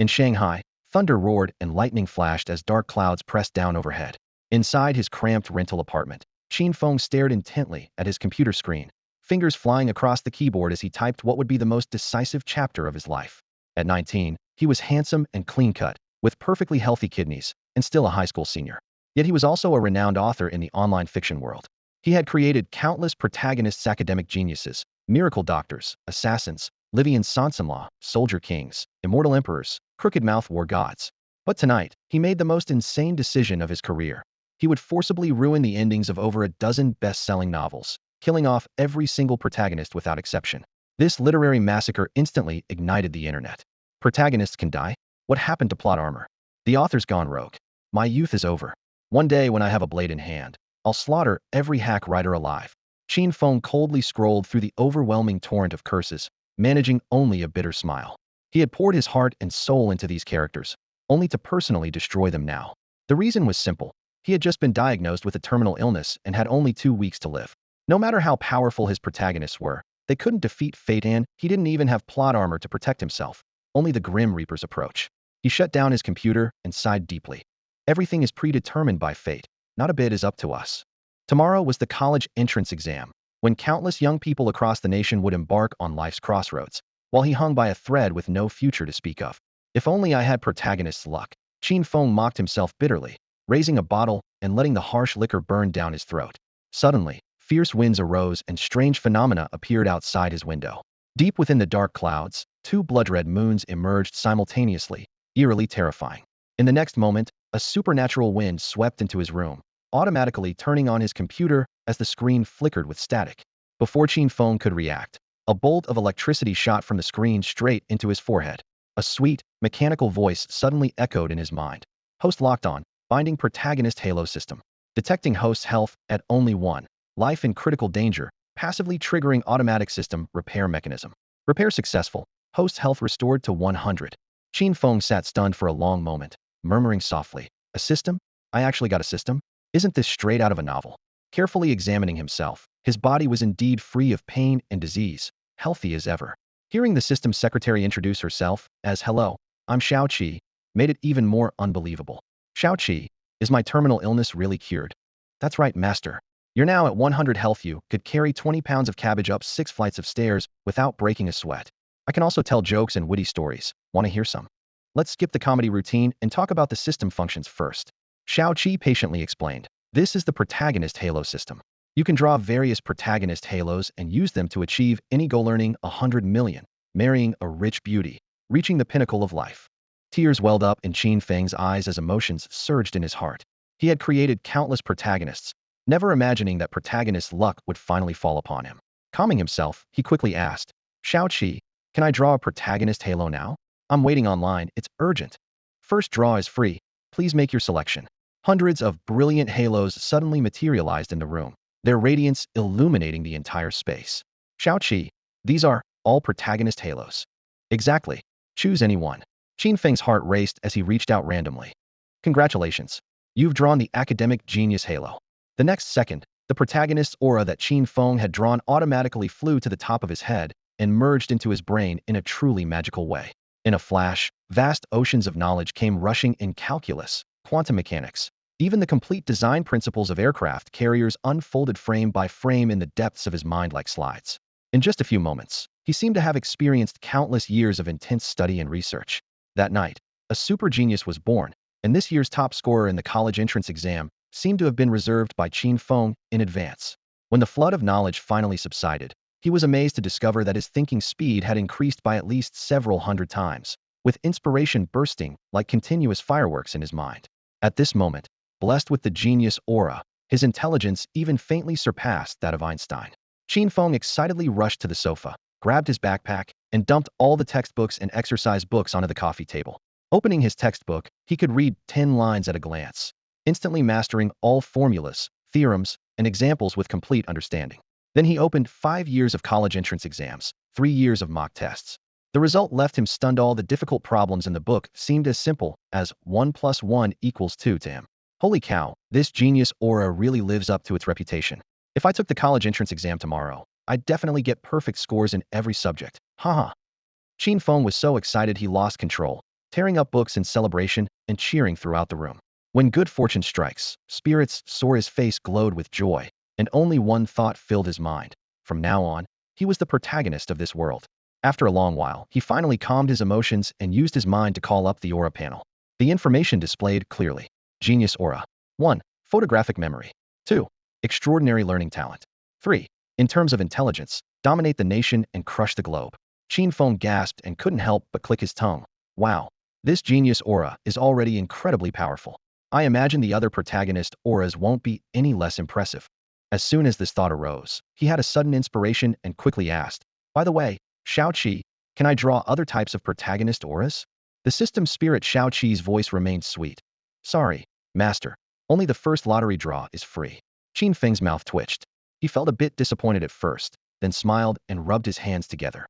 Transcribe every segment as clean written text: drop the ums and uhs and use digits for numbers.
In Shanghai, thunder roared and lightning flashed as dark clouds pressed down overhead. Inside his cramped rental apartment, Qin Feng stared intently at his computer screen, fingers flying across the keyboard as he typed what would be the most decisive chapter of his life. At 19, he was handsome and clean-cut, with perfectly healthy kidneys, and still a high school senior. Yet he was also a renowned author in the online fiction world. He had created countless protagonists, academic geniuses, miracle doctors, assassins, Livian sons-in-law, soldier kings, immortal emperors, crooked-mouth war gods. But tonight, he made the most insane decision of his career. He would forcibly ruin the endings of over a dozen best-selling novels, killing off every single protagonist without exception. This literary massacre instantly ignited the internet. Protagonists can die? What happened to plot armor? The author's gone rogue. My youth is over. One day when I have a blade in hand, I'll slaughter every hack writer alive. Qin Feng coldly scrolled through the overwhelming torrent of curses, managing only a bitter smile. He had poured his heart and soul into these characters, only to personally destroy them now. The reason was simple. He had just been diagnosed with a terminal illness and had only 2 weeks to live. No matter how powerful his protagonists were, they couldn't defeat fate, and he didn't even have plot armor to protect himself. Only the Grim Reaper's approach. He shut down his computer and sighed deeply. Everything is predetermined by fate. Not a bit is up to us. Tomorrow was the college entrance exam, when countless young people across the nation would embark on life's crossroads, while he hung by a thread with no future to speak of. If only I had protagonist's luck. Qin Feng mocked himself bitterly, raising a bottle and letting the harsh liquor burn down his throat. Suddenly, fierce winds arose and strange phenomena appeared outside his window. Deep within the dark clouds, 2 blood-red moons emerged simultaneously, eerily terrifying. In the next moment, a supernatural wind swept into his room, automatically turning on his computer as the screen flickered with static. Before Qin Feng could react, a bolt of electricity shot from the screen straight into his forehead. A sweet, mechanical voice suddenly echoed in his mind. Host locked on, binding Protagonist Halo System. Detecting host's health at only 1. Life in critical danger, passively triggering automatic system repair mechanism. Repair successful. Host's health restored to 100. Qin Feng sat stunned for a long moment, murmuring softly, "A system? I actually got a system? Isn't this straight out of a novel?" Carefully examining himself, his body was indeed free of pain and disease, healthy as ever. Hearing the system's secretary introduce herself as, "Hello, I'm Xiao Qi," made it even more unbelievable. "Xiao Qi, is my terminal illness really cured?" "That's right, master. You're now at 100 health. You could carry 20 pounds of cabbage up 6 flights of stairs without breaking a sweat. I can also tell jokes and witty stories. Want to hear some? Let's skip the comedy routine and talk about the system functions first." Xiao Qi patiently explained. This is the Protagonist Halo system. You can draw various protagonist halos and use them to achieve any goal, earning 100 million, marrying a rich beauty, reaching the pinnacle of life. Tears welled up in Qin Feng's eyes as emotions surged in his heart. He had created countless protagonists, never imagining that protagonist's luck would finally fall upon him. Calming himself, he quickly asked, "Xiao Qi, can I draw a protagonist halo now? I'm waiting online, it's urgent." "First draw is free. Please make your selection." Hundreds of brilliant halos suddenly materialized in the room, their radiance illuminating the entire space. "Xiao Qi, these are all protagonist halos." "Exactly. Choose any one." Qin Feng's heart raced as he reached out randomly. "Congratulations. You've drawn the academic genius halo." The next second, the protagonist's aura that Qin Feng had drawn automatically flew to the top of his head and merged into his brain in a truly magical way. In a flash, vast oceans of knowledge came rushing in: calculus, quantum mechanics, even the complete design principles of aircraft carriers unfolded frame by frame in the depths of his mind like slides. In just a few moments, he seemed to have experienced countless years of intense study and research. That night, a super genius was born, and this year's top scorer in the college entrance exam seemed to have been reserved by Qin Feng in advance. When the flood of knowledge finally subsided, he was amazed to discover that his thinking speed had increased by at least several hundred times, with inspiration bursting like continuous fireworks in his mind. At this moment, blessed with the genius aura, his intelligence even faintly surpassed that of Einstein. Qin Feng excitedly rushed to the sofa, grabbed his backpack, and dumped all the textbooks and exercise books onto the coffee table. Opening his textbook, he could read 10 lines at a glance, instantly mastering all formulas, theorems, and examples with complete understanding. Then he opened 5 years of college entrance exams, 3 years of mock tests. The result left him stunned. All the difficult problems in the book seemed as simple as 1 + 1 = 2 to him. Holy cow, this genius aura really lives up to its reputation. If I took the college entrance exam tomorrow, I'd definitely get perfect scores in every subject. Haha. Qin Feng was so excited he lost control, tearing up books in celebration and cheering throughout the room. When good fortune strikes, spirits soar. His face glowed with joy, and only one thought filled his mind. From now on, he was the protagonist of this world. After a long while, he finally calmed his emotions and used his mind to call up the aura panel. The information displayed clearly. Genius aura. 1. Photographic memory. 2. Extraordinary learning talent. 3. In terms of intelligence, dominate the nation and crush the globe. Qin Feng gasped and couldn't help but click his tongue. Wow. This genius aura is already incredibly powerful. I imagine the other protagonist auras won't be any less impressive. As soon as this thought arose, he had a sudden inspiration and quickly asked, by the way, Shao Qi, can I draw other types of protagonist auras? The system spirit Shao Qi's voice remained sweet. Sorry, master. Only the first lottery draw is free. Qin Feng's mouth twitched. He felt a bit disappointed at first, then smiled and rubbed his hands together.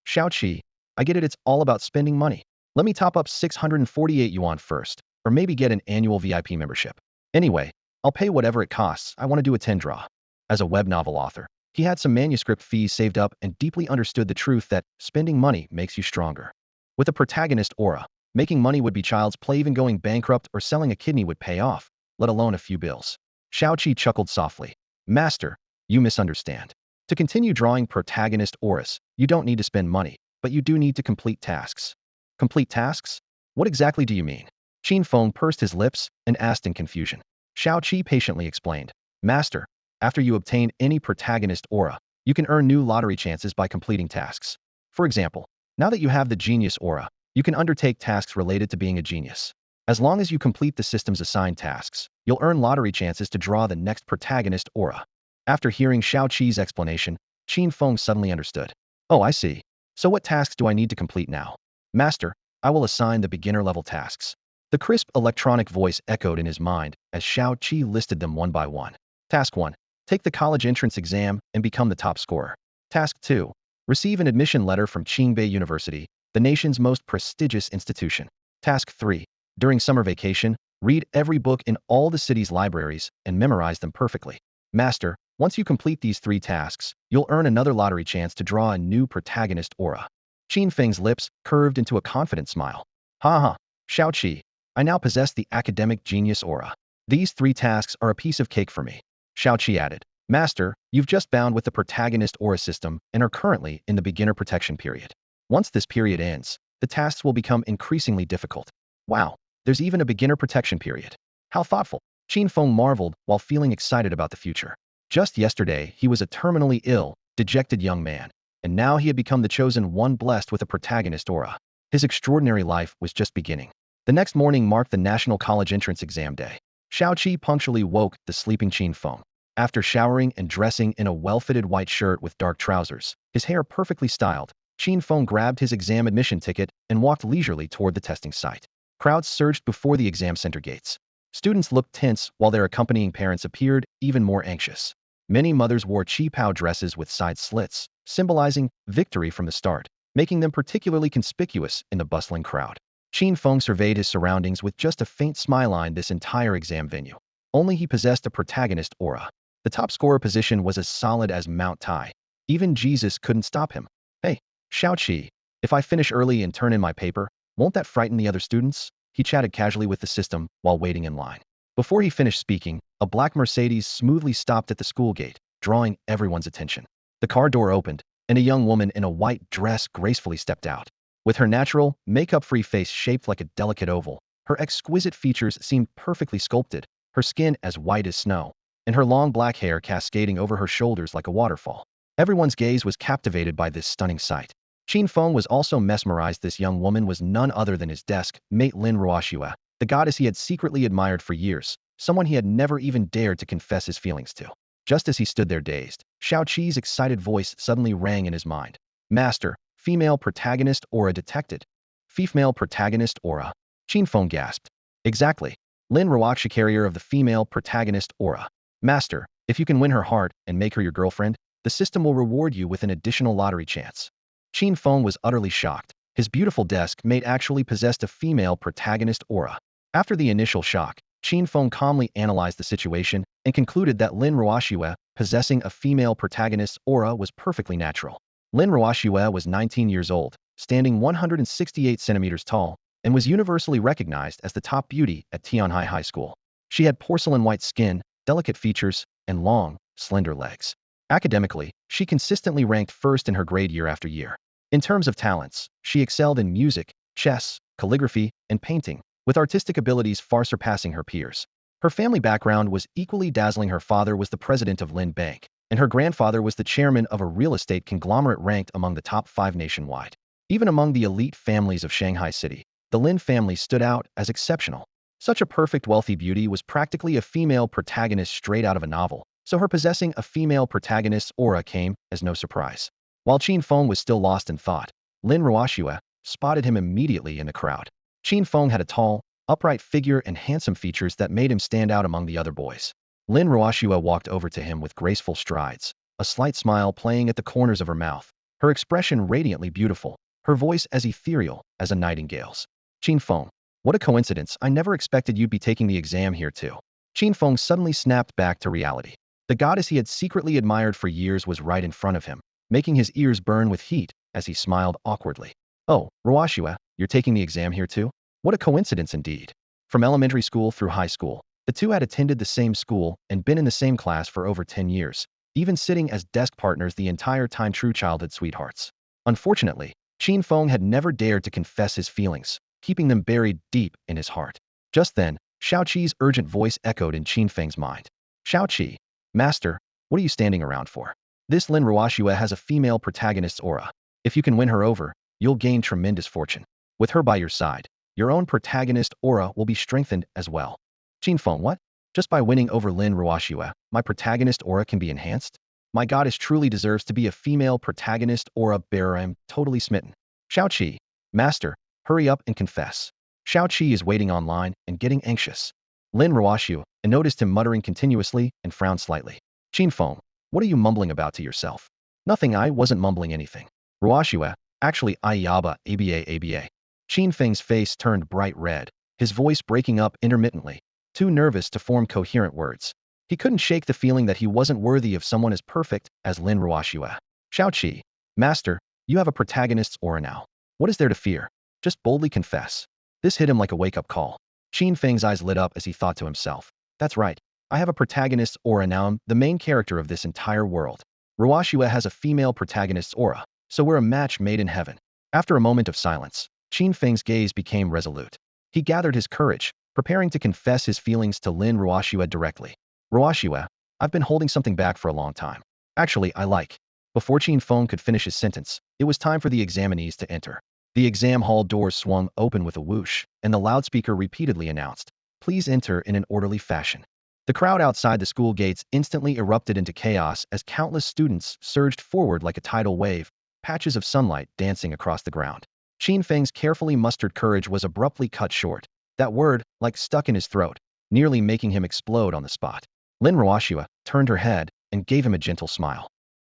Shao Qi, I get it, it's all about spending money. Let me top up 648 yuan first, or maybe get an annual VIP membership. Anyway, I'll pay whatever it costs. I want to do a 10 draw. As a web novel author, he had some manuscript fees saved up and deeply understood the truth that spending money makes you stronger. With a protagonist aura, making money would be child's play. Even going bankrupt or selling a kidney would pay off, let alone a few bills. Shao Qi chuckled softly. Master, you misunderstand. To continue drawing protagonist auras, you don't need to spend money, but you do need to complete tasks. Complete tasks? What exactly do you mean? Qin Feng pursed his lips and asked in confusion. Shao Qi patiently explained. Master, after you obtain any protagonist aura, you can earn new lottery chances by completing tasks. For example, now that you have the genius aura, you can undertake tasks related to being a genius. As long as you complete the system's assigned tasks, you'll earn lottery chances to draw the next protagonist aura. After hearing Shao Qi's explanation, Qin Feng suddenly understood. Oh, I see. So what tasks do I need to complete now? Master, I will assign the beginner-level tasks. The crisp electronic voice echoed in his mind as Shao Qi listed them one by one. Task 1. Take the college entrance exam and become the top scorer. Task 2. Receive an admission letter from Qingbei University, the nation's most prestigious institution. Task 3. During summer vacation, read every book in all the city's libraries and memorize them perfectly. Master, once you complete these 3 tasks, you'll earn another lottery chance to draw a new protagonist aura. Qin Feng's lips curved into a confident smile. Ha ha, Shao Qi, I now possess the academic genius aura. These 3 tasks are a piece of cake for me. Shao Qi added. Master, you've just bound with the protagonist aura system and are currently in the beginner protection period. Once this period ends, the tasks will become increasingly difficult. Wow, there's even a beginner protection period. How thoughtful. Qin Feng marveled while feeling excited about the future. Just yesterday, he was a terminally ill, dejected young man, and now he had become the chosen one blessed with a protagonist aura. His extraordinary life was just beginning. The next morning marked the National College Entrance Exam Day. Shao Qi punctually woke the sleeping Qin Feng. After showering and dressing in a well-fitted white shirt with dark trousers, his hair perfectly styled, Qin Feng grabbed his exam admission ticket and walked leisurely toward the testing site. Crowds surged before the exam center gates. Students looked tense while their accompanying parents appeared even more anxious. Many mothers wore qipao dresses with side slits, symbolizing victory from the start, making them particularly conspicuous in the bustling crowd. Qin Feng surveyed his surroundings with just a faint smile on this entire exam venue. Only he possessed a protagonist aura. The top scorer position was as solid as Mount Tai. Even Jesus couldn't stop him. Hey, Shao Qi, if I finish early and turn in my paper, won't that frighten the other students? He chatted casually with the system while waiting in line. Before he finished speaking, a black Mercedes smoothly stopped at the school gate, drawing everyone's attention. The car door opened, and a young woman in a white dress gracefully stepped out. With her natural, makeup-free face shaped like a delicate oval, her exquisite features seemed perfectly sculpted, her skin as white as snow, and her long black hair cascading over her shoulders like a waterfall. Everyone's gaze was captivated by this stunning sight. Qin Feng was also mesmerized. This young woman was none other than his desk mate Lin Ruoxue, the goddess he had secretly admired for years, someone he had never even dared to confess his feelings to. Just as he stood there dazed, Shao Qi's excited voice suddenly rang in his mind. Master, female protagonist aura detected. Female protagonist aura. Qin Feng gasped. Exactly. Lin Ruoxue, carrier of the female protagonist aura. Master, if you can win her heart and make her your girlfriend, the system will reward you with an additional lottery chance. Qin Feng was utterly shocked. His beautiful desk mate actually possessed a female protagonist aura. After the initial shock, Qin Feng calmly analyzed the situation and concluded that Lin Ruoxue possessing a female protagonist aura was perfectly natural. Lin Ruoxue was 19 years old, standing 168 centimeters tall, and was universally recognized as the top beauty at Tianhai High School. She had porcelain-white skin, delicate features, and long, slender legs. Academically, she consistently ranked first in her grade year after year. In terms of talents, she excelled in music, chess, calligraphy, and painting, with artistic abilities far surpassing her peers. Her family background was equally dazzling. Her father was the president of Lin Bank, and her grandfather was the chairman of a real estate conglomerate ranked among the top 5 nationwide. Even among the elite families of Shanghai City, the Lin family stood out as exceptional. Such a perfect wealthy beauty was practically a female protagonist straight out of a novel, so her possessing a female protagonist's aura came as no surprise. While Qin Feng was still lost in thought, Lin Ruoxue spotted him immediately in the crowd. Qin Feng had a tall, upright figure and handsome features that made him stand out among the other boys. Lin Ruoxue walked over to him with graceful strides, a slight smile playing at the corners of her mouth, her expression radiantly beautiful, her voice as ethereal as a nightingale's. Qin Feng, what a coincidence, I never expected you'd be taking the exam here too. Qin Feng suddenly snapped back to reality. The goddess he had secretly admired for years was right in front of him, making his ears burn with heat as he smiled awkwardly. Oh, Ruoxue, you're taking the exam here too? What a coincidence indeed. From elementary school through high school, the two had attended the same school and been in the same class for over 10 years, even sitting as desk partners the entire time, true childhood sweethearts. Unfortunately, Qin Feng had never dared to confess his feelings, keeping them buried deep in his heart. Just then, Xiao Qi's urgent voice echoed in Qin Feng's mind. Xiao Qi, master, what are you standing around for? This Lin Ruoxue has a female protagonist's aura. If you can win her over, you'll gain tremendous fortune. With her by your side, your own protagonist aura will be strengthened as well. Qin Feng, what? Just by winning over Lin Ruoxue, my protagonist aura can be enhanced? My goddess truly deserves to be a female protagonist aura bearer. I'm totally smitten. Xiao Qi, master, hurry up and confess. Xiao Qi is waiting online and getting anxious. Lin Ruoxue noticed him muttering continuously and frowned slightly. Qin Feng, what are you mumbling about to yourself? Nothing, I wasn't mumbling anything. Ruoxue, actually Ayaba, ABA. Qin Feng's face turned bright red, his voice breaking up intermittently, too nervous to form coherent words. He couldn't shake the feeling that he wasn't worthy of someone as perfect as Lin Ruoxue. Xiao Qi, master, you have a protagonist's aura now. What is there to fear? Just boldly confess. This hit him like a wake-up call. Qin Feng's eyes lit up as he thought to himself. That's right. I have a protagonist's aura now. I'm the main character of this entire world. Ruoxue has a female protagonist's aura, so we're a match made in heaven. After a moment of silence, Qin Feng's gaze became resolute. He gathered his courage, preparing to confess his feelings to Lin Ruoxue directly. Ruoxue, I've been holding something back for a long time. Actually, I like. Before Qin Feng could finish his sentence, it was time for the examinees to enter. The exam hall doors swung open with a whoosh, and the loudspeaker repeatedly announced, "Please enter in an orderly fashion." The crowd outside the school gates instantly erupted into chaos as countless students surged forward like a tidal wave, patches of sunlight dancing across the ground. Qin Feng's carefully mustered courage was abruptly cut short, that word, like stuck in his throat, nearly making him explode on the spot. Lin Ruoxue turned her head and gave him a gentle smile.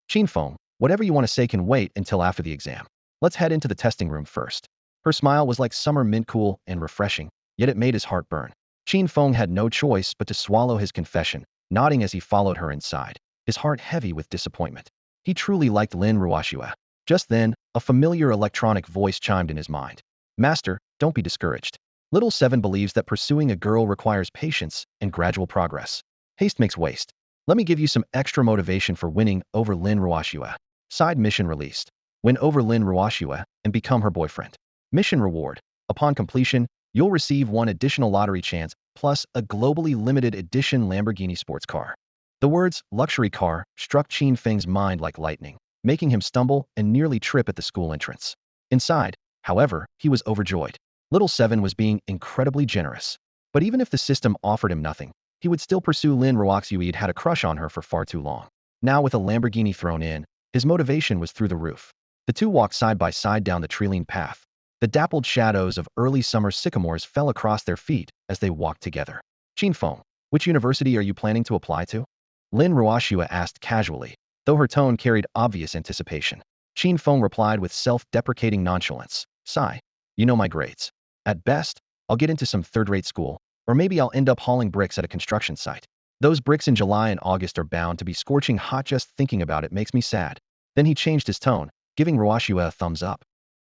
Qin Feng, whatever you want to say can wait until after the exam. Let's head into the testing room first. Her smile was like summer mint, cool and refreshing, yet it made his heart burn. Qin Feng had no choice but to swallow his confession, nodding as he followed her inside, his heart heavy with disappointment. He truly liked Lin Ruoxue. Just then, a familiar electronic voice chimed in his mind. Master, don't be discouraged. Little Seven believes that pursuing a girl requires patience and gradual progress. Haste makes waste. Let me give you some extra motivation for winning over Lin Ruoxue. Side mission released. Win over Lin Ruoxue and become her boyfriend. Mission reward. Upon completion, you'll receive one additional lottery chance, plus a globally limited edition Lamborghini sports car. The words luxury car struck Qin Feng's mind like lightning, making him stumble and nearly trip at the school entrance. Inside, however, he was overjoyed. Little Seven was being incredibly generous. But even if the system offered him nothing, he would still pursue Lin Ruoxue. He'd had a crush on her for far too long. Now with a Lamborghini thrown in, his motivation was through the roof. The two walked side by side down the tree-lined path. The dappled shadows of early summer sycamores fell across their feet as they walked together. Qin Feng, which university are you planning to apply to? Lin Ruoxue asked casually, though her tone carried obvious anticipation. Qin Feng replied with self-deprecating nonchalance. Sigh. You know my grades. At best, I'll get into some third-rate school, or maybe I'll end up hauling bricks at a construction site. Those bricks in July and August are bound to be scorching hot. Just thinking about it makes me sad. Then he changed his tone, giving Ruoxue a thumbs up.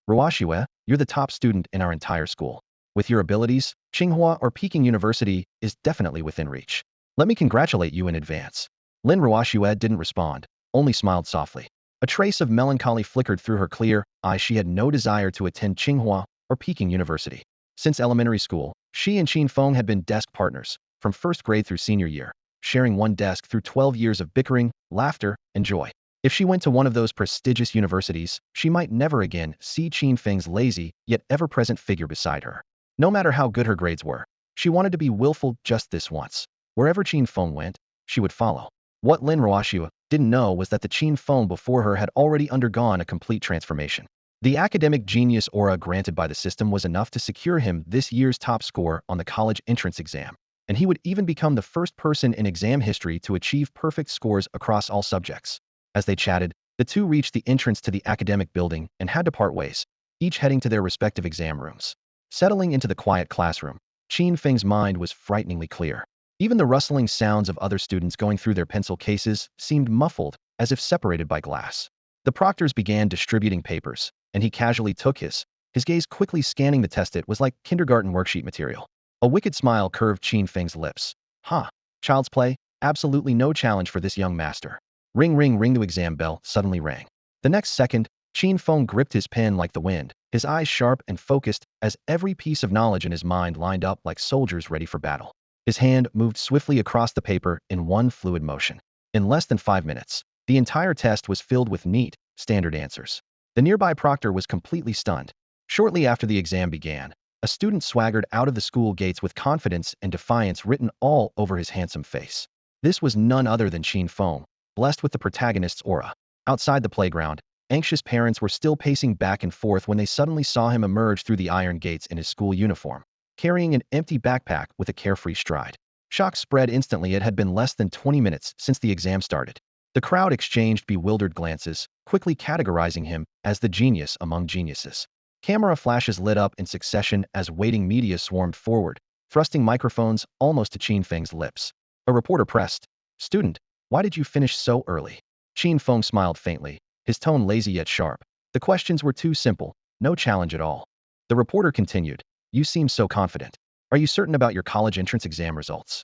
Ruoxue, you're the top student in our entire school. With your abilities, Tsinghua or Peking University is definitely within reach. Let me congratulate you in advance. Lin Ruoxue didn't respond, only smiled softly. A trace of melancholy flickered through her clear eyes. She had no desire to attend Tsinghua or Peking University. Since elementary school, she and Qin Feng had been desk partners, from first grade through senior year, sharing one desk through 12 years of bickering, laughter, and joy. If she went to one of those prestigious universities, she might never again see Qin Feng's lazy, yet ever-present figure beside her. No matter how good her grades were, she wanted to be willful just this once. Wherever Qin Feng went, she would follow. What Lin Ruoxue didn't know was that the Qin Feng before her had already undergone a complete transformation. The academic genius aura granted by the system was enough to secure him this year's top score on the college entrance exam, and he would even become the first person in exam history to achieve perfect scores across all subjects. As they chatted, the two reached the entrance to the academic building and had to part ways, each heading to their respective exam rooms. Settling into the quiet classroom, Qin Feng's mind was frighteningly clear. Even the rustling sounds of other students going through their pencil cases seemed muffled, as if separated by glass. The proctors began distributing papers, and he casually took his gaze quickly scanning the test. It was like kindergarten worksheet material. A wicked smile curved Qin Feng's lips. Ha! Child's play? Absolutely no challenge for this young master. Ring ring ring, the exam bell suddenly rang. The next second, Qin Feng gripped his pen like the wind, his eyes sharp and focused as every piece of knowledge in his mind lined up like soldiers ready for battle. His hand moved swiftly across the paper in one fluid motion. In less than 5 minutes, the entire test was filled with neat, standard answers. The nearby proctor was completely stunned. Shortly after the exam began, a student swaggered out of the school gates with confidence and defiance written all over his handsome face. This was none other than Qin Feng, blessed with the protagonist's aura. Outside the playground, anxious parents were still pacing back and forth when they suddenly saw him emerge through the iron gates in his school uniform, carrying an empty backpack with a carefree stride. Shock spread instantly. It had been less than 20 minutes since the exam started. The crowd exchanged bewildered glances, quickly categorizing him as the genius among geniuses. Camera flashes lit up in succession as waiting media swarmed forward, thrusting microphones almost to Qin Feng's lips. A reporter pressed, "Student, why did you finish so early?" Qin Feng smiled faintly, his tone lazy yet sharp. The questions were too simple, no challenge at all. The reporter continued, "You seem so confident. Are you certain about your college entrance exam results?"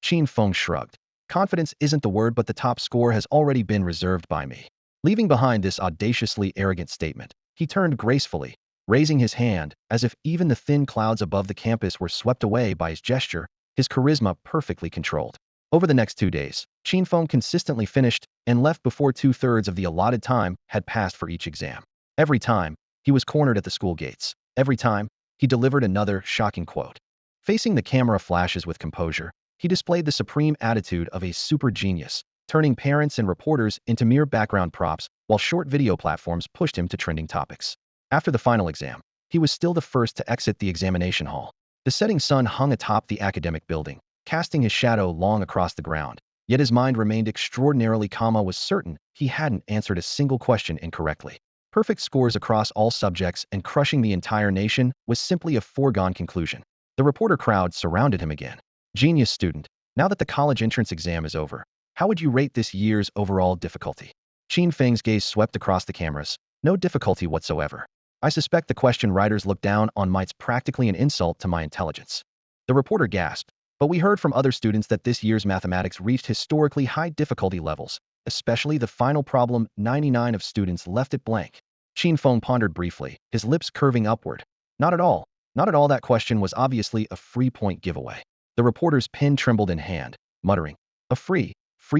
Qin Feng shrugged. "Confidence isn't the word, but the top score has already been reserved by me." Leaving behind this audaciously arrogant statement, he turned gracefully, raising his hand as if even the thin clouds above the campus were swept away by his gesture, his charisma perfectly controlled. Over the next 2 days, Qin Feng consistently finished and left before 2/3 of the allotted time had passed for each exam. Every time, he was cornered at the school gates. Every time, he delivered another shocking quote. Facing the camera flashes with composure, he displayed the supreme attitude of a super genius, turning parents and reporters into mere background props while short video platforms pushed him to trending topics. After the final exam, he was still the first to exit the examination hall. The setting sun hung atop the academic building, casting his shadow long across the ground, yet his mind remained extraordinarily calm. Was certain he hadn't answered a single question incorrectly. Perfect scores across all subjects and crushing the entire nation was simply a foregone conclusion. The reporter crowd surrounded him again. "Genius student, now that the college entrance exam is over, how would you rate this year's overall difficulty?" Qin Feng's gaze swept across the cameras. "No difficulty whatsoever. I suspect the question writers look down on might's practically an insult to my intelligence." The reporter gasped, "But we heard from other students that this year's mathematics reached historically high difficulty levels, especially the final problem. 99 of students left it blank." Qin Feng pondered briefly, his lips curving upward. "Not at all. Not at all. That question was obviously a free point giveaway." The reporter's pen trembled in hand, muttering, "A free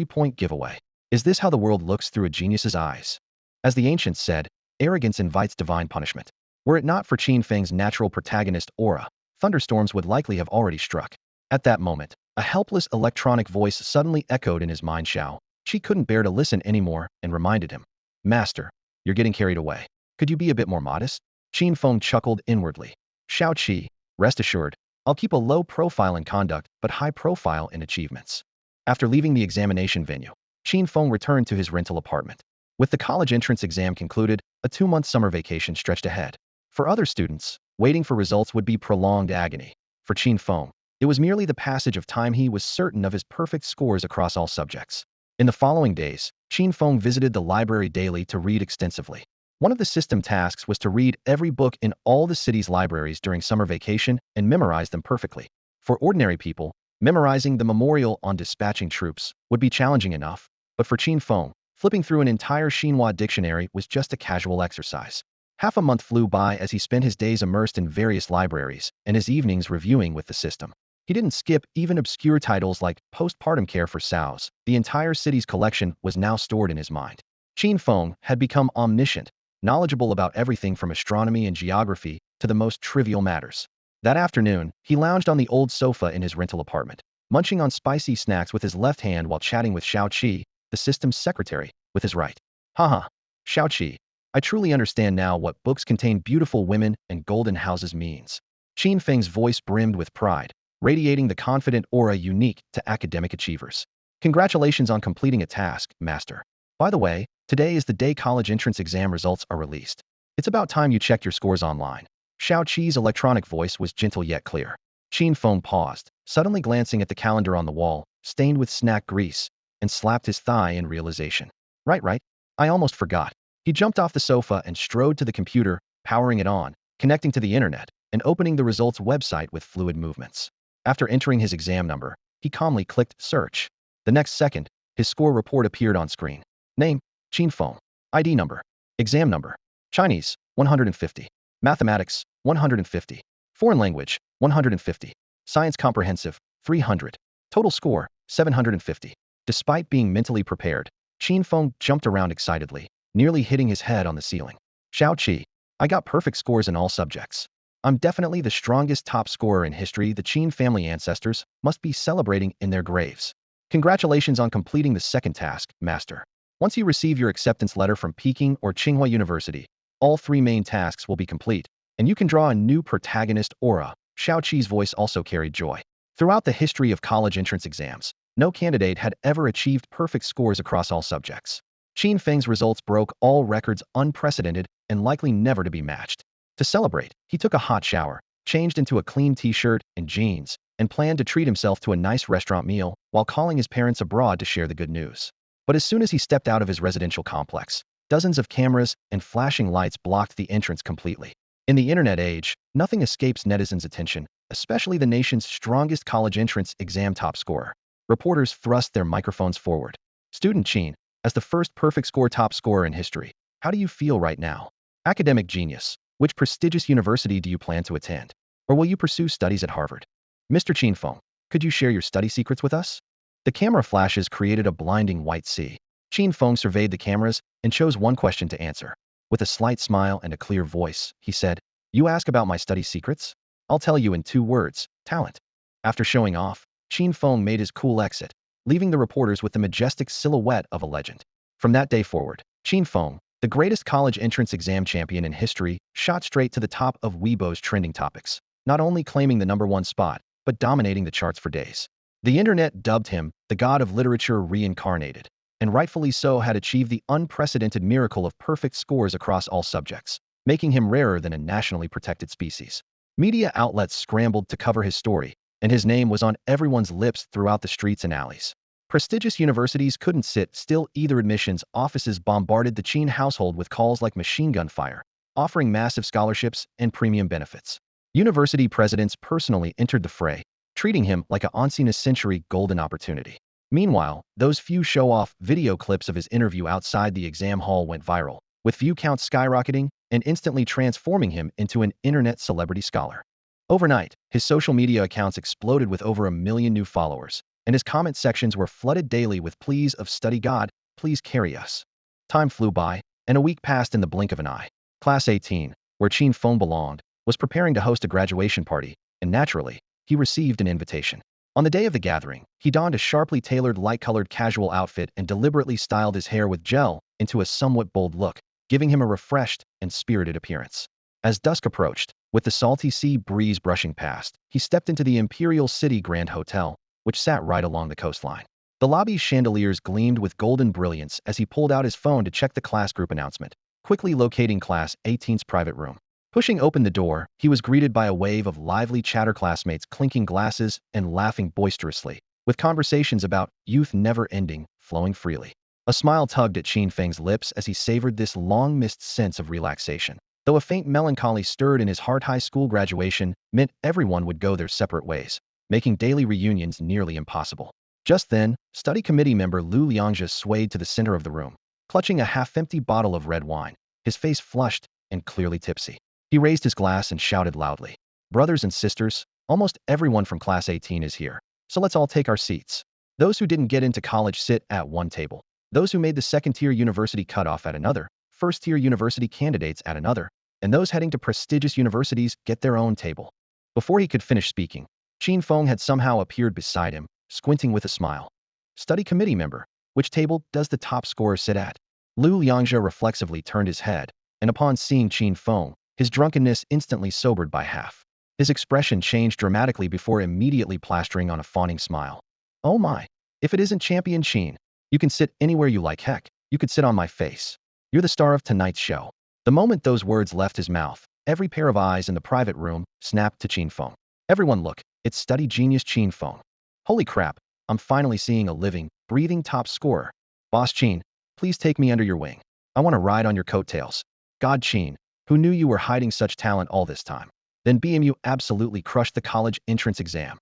point giveaway. Is this how the world looks through a genius's eyes?" As the ancients said, arrogance invites divine punishment. Were it not for Qin Feng's natural protagonist aura, thunderstorms would likely have already struck. At that moment, a helpless electronic voice suddenly echoed in his mind. Xiao. She couldn't bear to listen anymore and reminded him, "Master, you're getting carried away. Could you be a bit more modest?" Qin Feng chuckled inwardly. "Xiao Qi, rest assured, I'll keep a low profile in conduct but high profile in achievements." After leaving the examination venue, Qin Feng returned to his rental apartment. With the college entrance exam concluded, a 2-month summer vacation stretched ahead. For other students, waiting for results would be prolonged agony. For Qin Feng, it was merely the passage of time. He was certain of his perfect scores across all subjects. In the following days, Qin Feng visited the library daily to read extensively. One of the system tasks was to read every book in all the city's libraries during summer vacation and memorize them perfectly. For ordinary people, memorizing the memorial on dispatching troops would be challenging enough, but for Qin Feng, flipping through an entire Xinhua dictionary was just a casual exercise. Half a month flew by as he spent his days immersed in various libraries and his evenings reviewing with the system. He didn't skip even obscure titles like Postpartum Care for Sows. The entire city's collection was now stored in his mind. Qin Feng had become omniscient, knowledgeable about everything from astronomy and geography to the most trivial matters. That afternoon, he lounged on the old sofa in his rental apartment, munching on spicy snacks with his left hand while chatting with Xiao Qi, the system's secretary, with his right. Haha, Xiao Qi, I truly understand now what books contain beautiful women and golden houses means. Qin Feng's voice brimmed with pride, radiating the confident aura unique to academic achievers. Congratulations on completing a task, Master. By the way, today is the day college entrance exam results are released. It's about time you checked your scores online. Xiao Qi's electronic voice was gentle yet clear. Qin Feng paused, suddenly glancing at the calendar on the wall, stained with snack grease, and slapped his thigh in realization. Right. I almost forgot. He jumped off the sofa and strode to the computer, powering it on, connecting to the internet, and opening the results website with fluid movements. After entering his exam number, he calmly clicked search. The next second, his score report appeared on screen. Name, Qin Feng. ID number. Exam number. Chinese, 150. Mathematics, 150. Foreign language, 150. Science comprehensive, 300. Total score, 750. Despite being mentally prepared, Qin Feng jumped around excitedly, nearly hitting his head on the ceiling. Xiao Qi, I got perfect scores in all subjects. I'm definitely the strongest top scorer in history. The Qin family ancestors must be celebrating in their graves. Congratulations on completing the second task, Master. Once you receive your acceptance letter from Peking or Tsinghua University, all three main tasks will be complete, and you can draw a new protagonist aura. Xiao Qi's voice also carried joy. Throughout the history of college entrance exams, no candidate had ever achieved perfect scores across all subjects. Qin Feng's results broke all records, unprecedented and likely never to be matched. To celebrate, he took a hot shower, changed into a clean t-shirt and jeans, and planned to treat himself to a nice restaurant meal while calling his parents abroad to share the good news. But as soon as he stepped out of his residential complex, dozens of cameras and flashing lights blocked the entrance completely. In the internet age, nothing escapes netizens' attention, especially the nation's strongest college entrance exam top scorer. Reporters thrust their microphones forward. Student Qin, as the first perfect score top scorer in history, how do you feel right now? Academic genius, which prestigious university do you plan to attend? Or will you pursue studies at Harvard? Mr. Qin Feng, could you share your study secrets with us? The camera flashes created a blinding white sea. Qin Feng surveyed the cameras and chose one question to answer. With a slight smile and a clear voice, he said, You ask about my study secrets? I'll tell you in 2 words, talent. After showing off, Qin Feng made his cool exit, leaving the reporters with the majestic silhouette of a legend. From that day forward, Qin Feng, the greatest college entrance exam champion in history, shot straight to the top of Weibo's trending topics, not only claiming the #1 spot, but dominating the charts for days. The internet dubbed him the god of literature reincarnated, and rightfully so had achieved the unprecedented miracle of perfect scores across all subjects, making him rarer than a nationally protected species. Media outlets scrambled to cover his story, and his name was on everyone's lips throughout the streets and alleys. Prestigious universities couldn't sit still either. Admissions offices bombarded the Qin household with calls like machine gun fire, offering massive scholarships and premium benefits. University presidents personally entered the fray, treating him like a once-in-a-century golden opportunity. Meanwhile, those few show-off video clips of his interview outside the exam hall went viral, with view counts skyrocketing and instantly transforming him into an internet celebrity scholar. Overnight, his social media accounts exploded with over 1 million new followers, and his comment sections were flooded daily with pleas of study God, please carry us. Time flew by, and a week passed in the blink of an eye. Class 18, where Qin Feng belonged, was preparing to host a graduation party, and naturally, he received an invitation. On the day of the gathering, he donned a sharply tailored light-colored casual outfit and deliberately styled his hair with gel into a somewhat bold look, giving him a refreshed and spirited appearance. As dusk approached, with the salty sea breeze brushing past, he stepped into the Imperial City Grand Hotel, which sat right along the coastline. The lobby's chandeliers gleamed with golden brilliance as he pulled out his phone to check the class group announcement, quickly locating Class 18's private room. Pushing open the door, he was greeted by a wave of lively chatter, classmates clinking glasses and laughing boisterously, with conversations about youth never ending, flowing freely. A smile tugged at Qin Feng's lips as he savored this long-missed sense of relaxation. Though a faint melancholy stirred in his heart, high school graduation meant everyone would go their separate ways, making daily reunions nearly impossible. Just then, study committee member Lu Liangzhe swayed to the center of the room, clutching a half-empty bottle of red wine, his face flushed and clearly tipsy. He raised his glass and shouted loudly, "Brothers and sisters, almost everyone from Class 18 is here, so let's all take our seats. Those who didn't get into college sit at one table. Those who made the second-tier university cutoff at another, first-tier university candidates at another, and those heading to prestigious universities get their own table." Before he could finish speaking, Qin Feng had somehow appeared beside him, squinting with a smile. "Study committee member, which table does the top scorer sit at?" Lu Liangzhe reflexively turned his head, and upon seeing Qin Feng, his drunkenness instantly sobered by half. His expression changed dramatically before immediately plastering on a fawning smile. "Oh my, if it isn't Champion Qin, you can sit anywhere you like. Heck, you could sit on my face. You're the star of tonight's show." The moment those words left his mouth, every pair of eyes in the private room snapped to Qin Feng. "Everyone look, it's study genius Qin Feng. Holy crap, I'm finally seeing a living, breathing top scorer. Boss Qin, please take me under your wing. I want to ride on your coattails. God Qin, who knew you were hiding such talent all this time? Then BMU absolutely crushed the college entrance exam.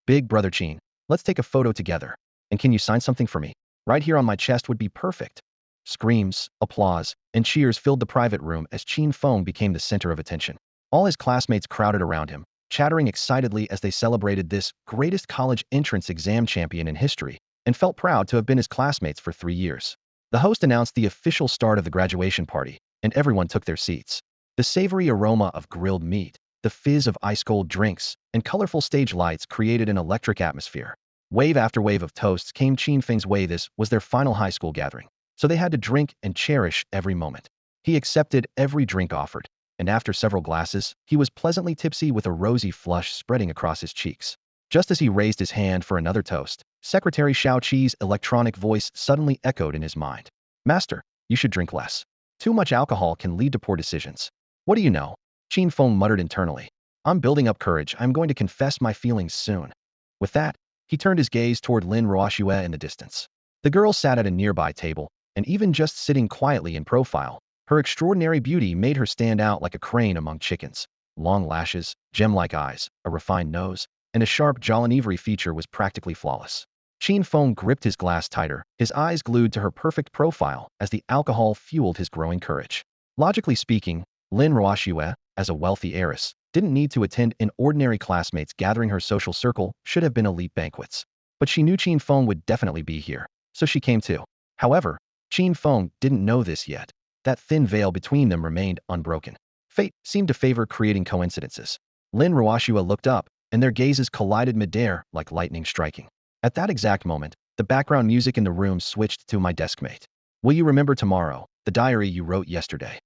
Big brother Qin, let's take a photo together. And can you sign something for me? Right here on my chest would be perfect." Screams, applause, and cheers filled the private room as Qin Feng became the center of attention. All his classmates crowded around him, chattering excitedly as they celebrated this greatest college entrance exam champion in history, and felt proud to have been his classmates for 3 years. The host announced the official start of the graduation party, and everyone took their seats. The savory aroma of grilled meat, the fizz of ice-cold drinks, and colorful stage lights created an electric atmosphere. Wave after wave of toasts came Qin Feng's way. This was their final high school gathering, so they had to drink and cherish every moment. He accepted every drink offered, and after several glasses, he was pleasantly tipsy with a rosy flush spreading across his cheeks. Just as he raised his hand for another toast, Secretary Shao Qi's electronic voice suddenly echoed in his mind. "Master, you should drink less. Too much alcohol can lead to poor decisions." "What do you know?" Qin Feng muttered internally. "I'm building up courage. I'm going to confess my feelings soon." With that, he turned his gaze toward Lin Ruoxue in the distance. The girl sat at a nearby table, and even just sitting quietly in profile, her extraordinary beauty made her stand out like a crane among chickens. Long lashes, gem-like eyes, a refined nose, and a sharp jaw. Every feature was practically flawless. Qin Feng gripped his glass tighter, his eyes glued to her perfect profile as the alcohol fueled his growing courage. Logically speaking, Lin Ruoxue, as a wealthy heiress, didn't need to attend an ordinary classmates gathering. Her social circle should have been elite banquets. But she knew Qin Feng would definitely be here, so she came too. However, Qin Feng didn't know this yet. That thin veil between them remained unbroken. Fate seemed to favor creating coincidences. Lin Ruoxue looked up, and their gazes collided midair like lightning striking. At that exact moment, the background music in the room switched to My Deskmate. Will You Remember Tomorrow, the diary you wrote yesterday?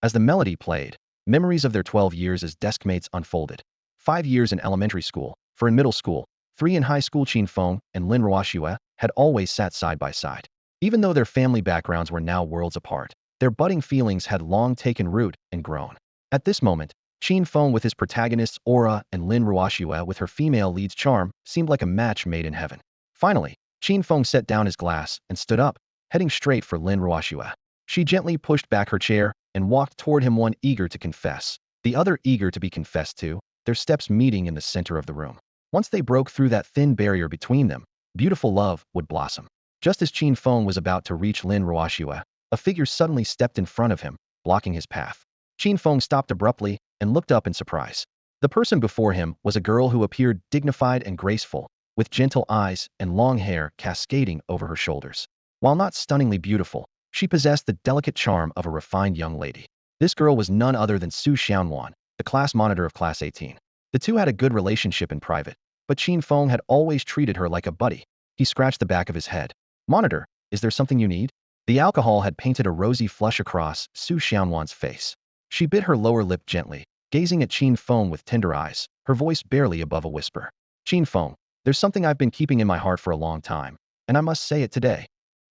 As the melody played, memories of their 12 years as deskmates unfolded. 5 years in elementary school, 4 in middle school, 3 in high school. Qin Feng and Lin Ruoxue had always sat side by side. Even though their family backgrounds were now worlds apart, their budding feelings had long taken root and grown. At this moment, Qin Feng with his protagonist's aura and Lin Ruoxue with her female lead's charm seemed like a match made in heaven. Finally, Qin Feng set down his glass and stood up, heading straight for Lin Ruoxue. She gently pushed back her chair and walked toward him, one eager to confess, the other eager to be confessed to, their steps meeting in the center of the room. Once they broke through that thin barrier between them, beautiful love would blossom. Just as Qin Feng was about to reach Lin Ruoxue, a figure suddenly stepped in front of him, blocking his path. Qin Feng stopped abruptly and looked up in surprise. The person before him was a girl who appeared dignified and graceful, with gentle eyes and long hair cascading over her shoulders. While not stunningly beautiful, she possessed the delicate charm of a refined young lady. This girl was none other than Su Xianwan, the class monitor of Class 18. The two had a good relationship in private, but Qin Feng had always treated her like a buddy. He scratched the back of his head. "Monitor, is there something you need?" The alcohol had painted a rosy flush across Su Xianwan's face. She bit her lower lip gently, gazing at Qin Feng with tender eyes, her voice barely above a whisper. "Qin Feng, there's something I've been keeping in my heart for a long time, and I must say it today.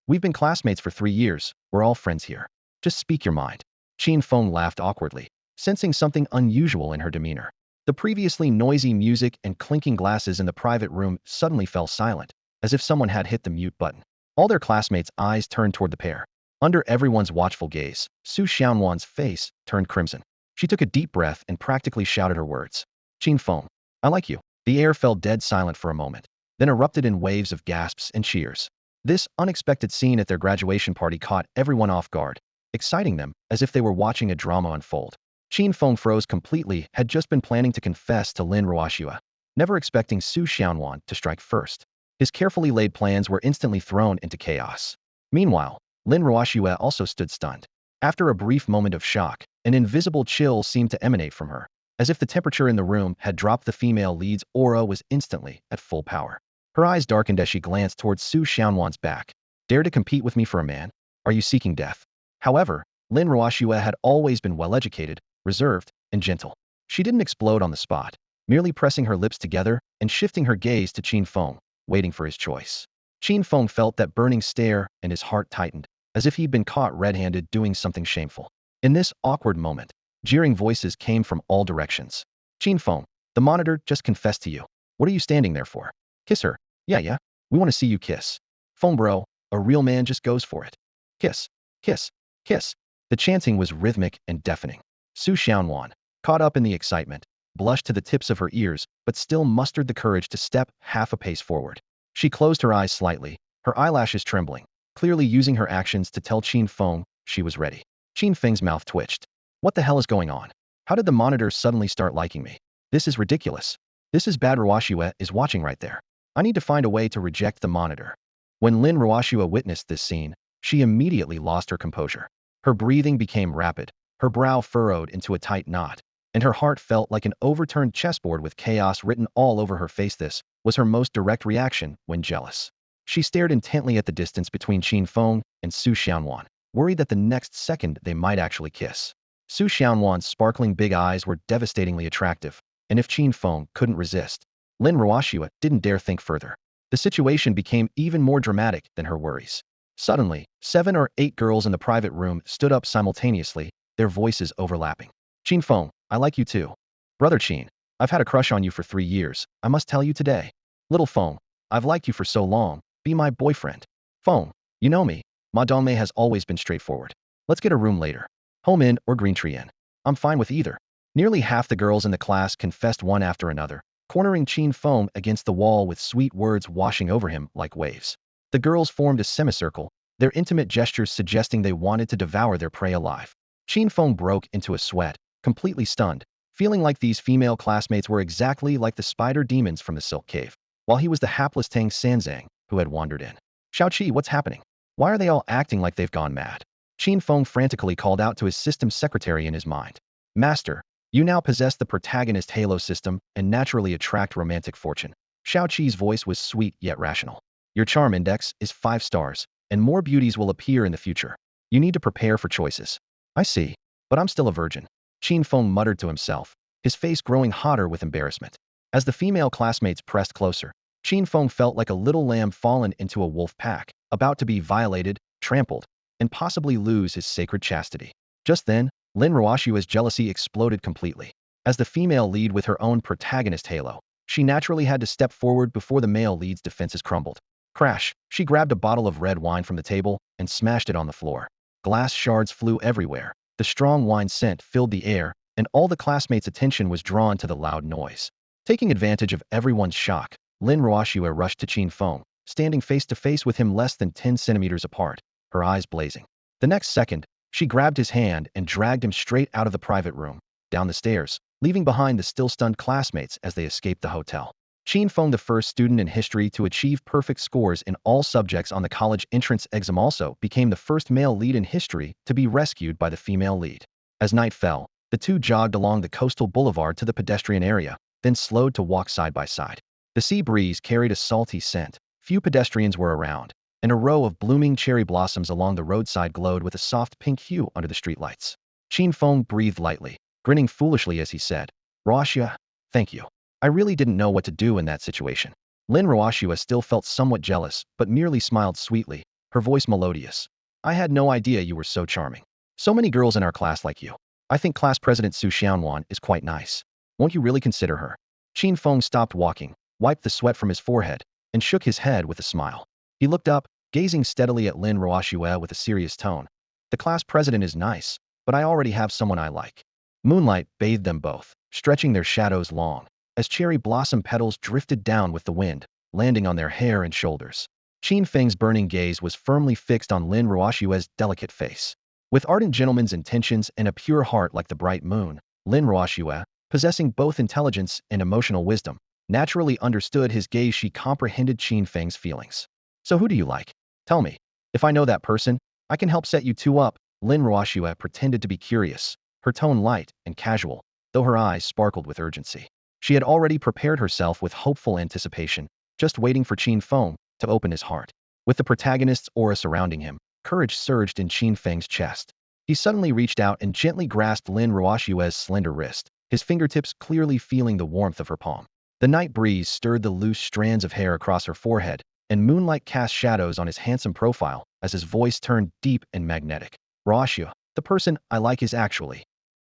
We've been classmates for 3 years, we're all friends here. Just speak your mind." Qin Feng laughed awkwardly, sensing something unusual in her demeanor. The previously noisy music and clinking glasses in the private room suddenly fell silent, as if someone had hit the mute button. All their classmates' eyes turned toward the pair. Under everyone's watchful gaze, Su Xianwan's face turned crimson. She took a deep breath and practically shouted her words. Qin Feng, I like you. The air fell dead silent for a moment, then erupted in waves of gasps and cheers. This unexpected scene at their graduation party caught everyone off guard, exciting them as if they were watching a drama unfold. Qin Feng froze completely, had just been planning to confess to Lin Ruoxue, never expecting Su Xianwan to strike first. His carefully laid plans were instantly thrown into chaos. Meanwhile, Lin Ruoxue also stood stunned. After a brief moment of shock, an invisible chill seemed to emanate from her. As if the temperature in the room had dropped, the female lead's aura was instantly at full power. Her eyes darkened as she glanced towards Su Xianwan's back. Dare to compete with me for a man? Are you seeking death? However, Lin Ruoxue had always been well-educated, reserved, and gentle. She didn't explode on the spot, merely pressing her lips together and shifting her gaze to Qin Feng, waiting for his choice. Qin Feng felt that burning stare and his heart tightened, as if he'd been caught red-handed doing something shameful. In this awkward moment, jeering voices came from all directions. Qin Feng, the monitor just confessed to you. What are you standing there for? Kiss her. Yeah, we want to see you kiss. Feng bro, a real man just goes for it. Kiss, kiss, kiss. The chanting was rhythmic and deafening. Su Xianwan, caught up in the excitement, blushed to the tips of her ears, but still mustered the courage to step half a pace forward. She closed her eyes slightly, her eyelashes trembling, clearly using her actions to tell Qin Feng she was ready. Qin Feng's mouth twitched. What the hell is going on? How did the monitor suddenly start liking me? This is ridiculous. This is bad. Ruoxue is watching right there. I need to find a way to reject the monitor. When Lin Ruoxue witnessed this scene, she immediately lost her composure. Her breathing became rapid, her brow furrowed into a tight knot, and her heart felt like an overturned chessboard with chaos written all over her face. This was her most direct reaction when jealous. She stared intently at the distance between Qin Feng and Su Xianwan, worried that the next second they might actually kiss. Su Xianwan's sparkling big eyes were devastatingly attractive, and if Qin Feng couldn't resist, Lin Ruoxue didn't dare think further. The situation became even more dramatic than her worries. Suddenly, 7 or 8 girls in the private room stood up simultaneously, their voices overlapping. Qin Feng, I like you too. Brother Qin, I've had a crush on you for 3 years, I must tell you today. Little Feng, I've liked you for so long, be my boyfriend. Feng, you know me, Ma Dongmei has always been straightforward. Let's get a room later. Home Inn or Green Tree Inn. I'm fine with either. Nearly half the girls in the class confessed one after another, cornering Qin Feng against the wall with sweet words washing over him like waves. The girls formed a semicircle, their intimate gestures suggesting they wanted to devour their prey alive. Qin Feng broke into a sweat, completely stunned, feeling like these female classmates were exactly like the spider demons from the Silk Cave, while he was the hapless Tang Sanzang who had wandered in. Xiaoqi, what's happening? Why are they all acting like they've gone mad? Qin Feng frantically called out to his system secretary in his mind. Master, you now possess the Protagonist Halo system and naturally attract romantic fortune. Xiaoqi's voice was sweet yet rational. Your charm index is 5 stars, and more beauties will appear in the future. You need to prepare for choices. I see, but I'm still a virgin. Qin Feng muttered to himself, his face growing hotter with embarrassment. As the female classmates pressed closer, Qin Feng felt like a little lamb fallen into a wolf pack, about to be violated, trampled, and possibly lose his sacred chastity. Just then, Lin Ruoxue's jealousy exploded completely. As the female lead with her own Protagonist Halo, she naturally had to step forward before the male lead's defenses crumbled. Crash! She grabbed a bottle of red wine from the table and smashed it on the floor. Glass shards flew everywhere. The strong wine scent filled the air, and all the classmates' attention was drawn to the loud noise. Taking advantage of everyone's shock, Lin Ruoxue rushed to Qin Feng, standing face to face with him less than 10 centimeters apart, her eyes blazing. The next second, she grabbed his hand and dragged him straight out of the private room, down the stairs, leaving behind the still stunned classmates as they escaped the hotel. Qin Feng, the first student in history to achieve perfect scores in all subjects on the college entrance exam, also became the first male lead in history to be rescued by the female lead. As night fell, the two jogged along the coastal boulevard to the pedestrian area, then slowed to walk side by side. The sea breeze carried a salty scent, few pedestrians were around, and a row of blooming cherry blossoms along the roadside glowed with a soft pink hue under the streetlights. Qin Feng breathed lightly, grinning foolishly as he said, Ruoxue, thank you. I really didn't know what to do in that situation. Lin Ruoxue still felt somewhat jealous, but merely smiled sweetly, her voice melodious. I had no idea you were so charming. So many girls in our class like you. I think class president Su Xianwan is quite nice. Won't you really consider her? Qin Feng stopped walking, wiped the sweat from his forehead, and shook his head with a smile. He looked up, gazing steadily at Lin Roashue with a serious tone. The class president is nice, but I already have someone I like. Moonlight bathed them both, stretching their shadows long, as cherry blossom petals drifted down with the wind, landing on their hair and shoulders. Qin Feng's burning gaze was firmly fixed on Lin Roashue's delicate face. With ardent gentleman's intentions and a pure heart like the bright moon, Lin Roashue, possessing both intelligence and emotional wisdom, naturally understood his gaze. She comprehended Qin Feng's feelings. So who do you like? Tell me. If I know that person, I can help set you two up. Lin Roashue pretended to be curious, her tone light and casual, though her eyes sparkled with urgency. She had already prepared herself with hopeful anticipation, just waiting for Qin Feng to open his heart. With the protagonist's aura surrounding him, courage surged in Qin Feng's chest. He suddenly reached out and gently grasped Lin Roashue's slender wrist, his fingertips clearly feeling the warmth of her palm. The night breeze stirred the loose strands of hair across her forehead, and moonlight cast shadows on his handsome profile as his voice turned deep and magnetic. Roashue, the person I like is actually...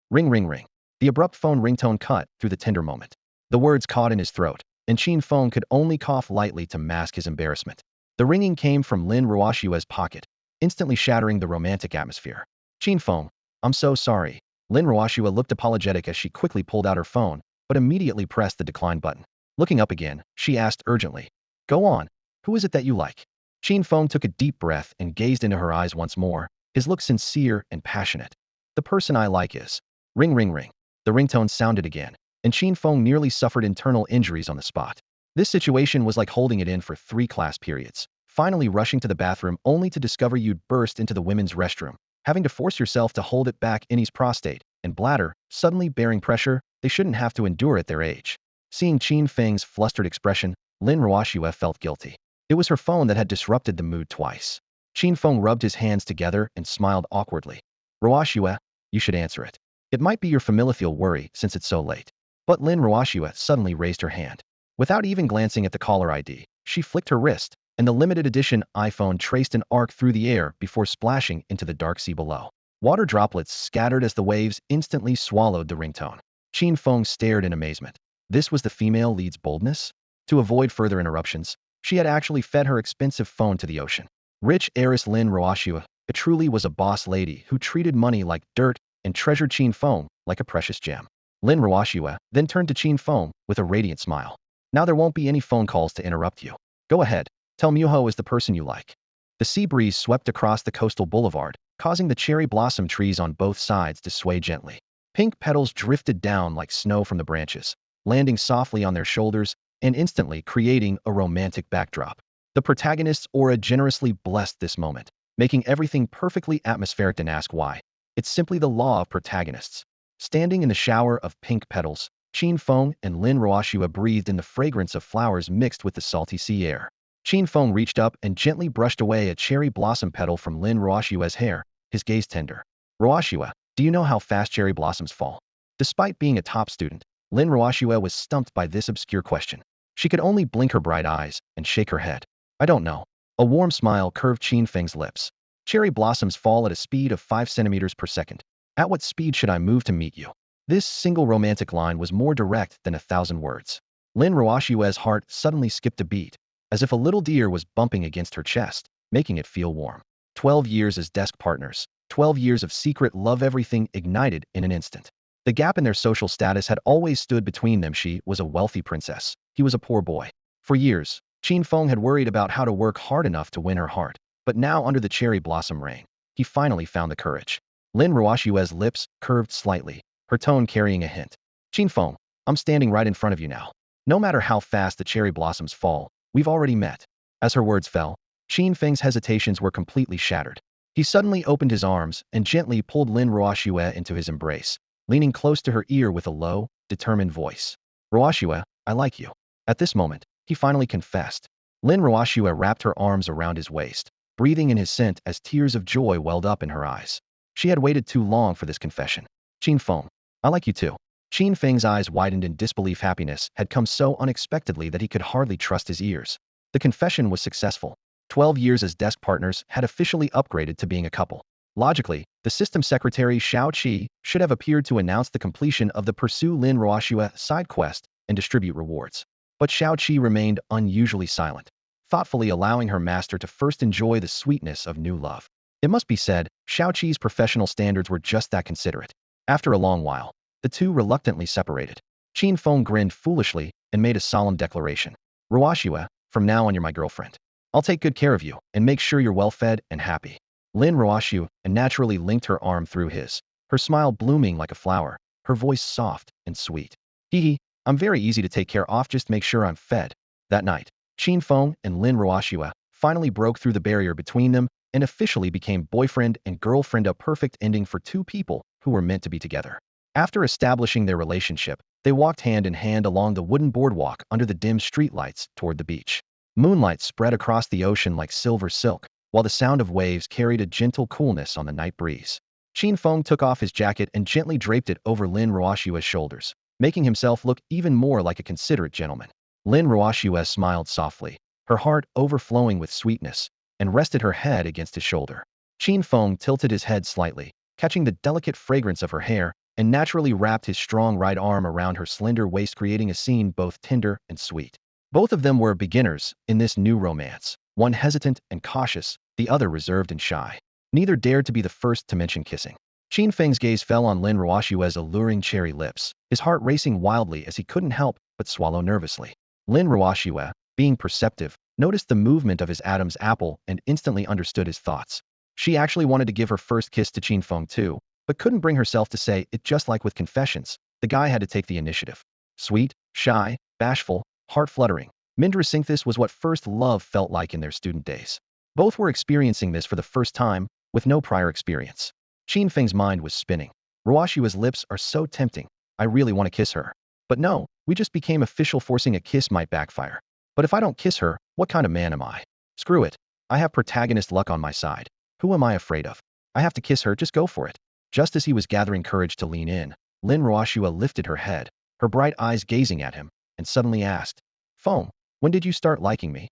Ring ring ring. The abrupt phone ringtone cut through the tender moment. The words caught in his throat, and Qin Feng could only cough lightly to mask his embarrassment. The ringing came from Lin Roashue's pocket, instantly shattering the romantic atmosphere. Qin Feng, I'm so sorry. Lin Roashue looked apologetic as she quickly pulled out her phone, but immediately pressed the decline button. Looking up again, she asked urgently, Go on. Who is it that you like? Qin Feng took a deep breath and gazed into her eyes once more, his look sincere and passionate. The person I like is... Ring ring ring. The ringtone sounded again, and Qin Feng nearly suffered internal injuries on the spot. This situation was like holding it in for 3 class periods, finally rushing to the bathroom only to discover you'd burst into the women's restroom, having to force yourself to hold it back. Innie's prostate and bladder suddenly bearing pressure they shouldn't have to endure at their age. Seeing Qin Feng's flustered expression, Lin Roashue felt guilty. It was her phone that had disrupted the mood twice. Qin Feng rubbed his hands together and smiled awkwardly. Roashue, you should answer it. It might be your familial worry since it's so late. But Lin Roashue suddenly raised her hand. Without even glancing at the caller ID, she flicked her wrist, and the limited edition iPhone traced an arc through the air before splashing into the dark sea below. Water droplets scattered as the waves instantly swallowed the ringtone. Qin Feng stared in amazement. This was the female lead's boldness? To avoid further interruptions, she had actually fed her expensive phone to the ocean. Rich heiress Lin Roashue truly was a boss lady who treated money like dirt and treasured Qin Feng like a precious gem. Lin Roashue then turned to Qin Feng with a radiant smile. Now there won't be any phone calls to interrupt you. Go ahead. Tell Muho is the person you like. The sea breeze swept across the coastal boulevard, causing the cherry blossom trees on both sides to sway gently. Pink petals drifted down like snow from the branches, landing softly on their shoulders and instantly creating a romantic backdrop. The protagonist's aura generously blessed this moment, making everything perfectly atmospheric. And ask why. It's simply the law of protagonists. Standing in the shower of pink petals, Qin Feng and Lin Roashue breathed in the fragrance of flowers mixed with the salty sea air. Qin Feng reached up and gently brushed away a cherry blossom petal from Lin Roashue's hair, his gaze tender. Roashue, do you know how fast cherry blossoms fall? Despite being a top student, Lin Roashue was stumped by this obscure question. She could only blink her bright eyes and shake her head. I don't know. A warm smile curved Qin Feng's lips. Cherry blossoms fall at a speed of 5 centimeters per second. At what speed should I move to meet you? This single romantic line was more direct than 1,000 words. Lin Roashue's heart suddenly skipped a beat, as if a little deer was bumping against her chest, making it feel warm. 12 years as desk partners, 12 years of secret love, everything ignited in an instant. The gap in their social status had always stood between them. She was a wealthy princess. He was a poor boy. For years, Qin Feng had worried about how to work hard enough to win her heart, but now under the cherry blossom rain, he finally found the courage. Lin Roashue's lips curved slightly, her tone carrying a hint. Qin Feng, I'm standing right in front of you now. No matter how fast the cherry blossoms fall, we've already met. As her words fell, Qin Feng's hesitations were completely shattered. He suddenly opened his arms and gently pulled Lin Roashue into his embrace, leaning close to her ear with a low, determined voice. Roashue, I like you. At this moment, he finally confessed. Lin Roashue wrapped her arms around his waist, breathing in his scent as tears of joy welled up in her eyes. She had waited too long for this confession. Qin Feng, I like you too. Qin Feng's eyes widened in disbelief. Happiness had come so unexpectedly that he could hardly trust his ears. The confession was successful. 12 years as desk partners had officially upgraded to being a couple. Logically, the system secretary Xiao Qi should have appeared to announce the completion of the Pursue Lin Roashue side quest and distribute rewards. But Xiao Qi remained unusually silent. thoughtfully allowing her master to first enjoy the sweetness of new love. It must be said, Xiaoqi's professional standards were just that considerate. After a long while, the two reluctantly separated. Qin Feng grinned foolishly and made a solemn declaration. Ruoxue, from now on you're my girlfriend. I'll take good care of you and make sure you're well fed and happy. Lin Ruoxue naturally linked her arm through his, her smile blooming like a flower, her voice soft and sweet. Hee hee, I'm very easy to take care of, just make sure I'm fed. That night, Qin Feng and Lin Ruoxue finally broke through the barrier between them and officially became boyfriend and girlfriend, a perfect ending for two people who were meant to be together. After establishing their relationship, they walked hand in hand along the wooden boardwalk under the dim streetlights toward the beach. Moonlight spread across the ocean like silver silk, while the sound of waves carried a gentle coolness on the night breeze. Qin Feng took off his jacket and gently draped it over Lin Ruoxue's shoulders, making himself look even more like a considerate gentleman. Lin Ruoxue smiled softly, her heart overflowing with sweetness, and rested her head against his shoulder. Qin Feng tilted his head slightly, catching the delicate fragrance of her hair, and naturally wrapped his strong right arm around her slender waist, creating a scene both tender and sweet. Both of them were beginners in this new romance, one hesitant and cautious, the other reserved and shy. Neither dared to be the first to mention kissing. Qin Feng's gaze fell on Lin Ruoxue's alluring cherry lips, his heart racing wildly as he couldn't help but swallow nervously. Lin Ruoxue, being perceptive, noticed the movement of his Adam's apple and instantly understood his thoughts. She actually wanted to give her first kiss to Qin Feng too, but couldn't bring herself to say it. Just like with confessions, the guy had to take the initiative. Sweet, shy, bashful, heart-fluttering, Mindrasynthesis was what first love felt like in their student days. Both were experiencing this for the first time, with no prior experience. Qin Feng's mind was spinning. Ruoxue's lips are so tempting. I really want to kiss her. But no, we just became official. Forcing a kiss might backfire. But if I don't kiss her, what kind of man am I? Screw it. I have protagonist luck on my side. Who am I afraid of? I have to kiss her, just go for it. Just as he was gathering courage to lean in, Lin Ruoxue lifted her head, her bright eyes gazing at him, and suddenly asked, Feng, when did you start liking me?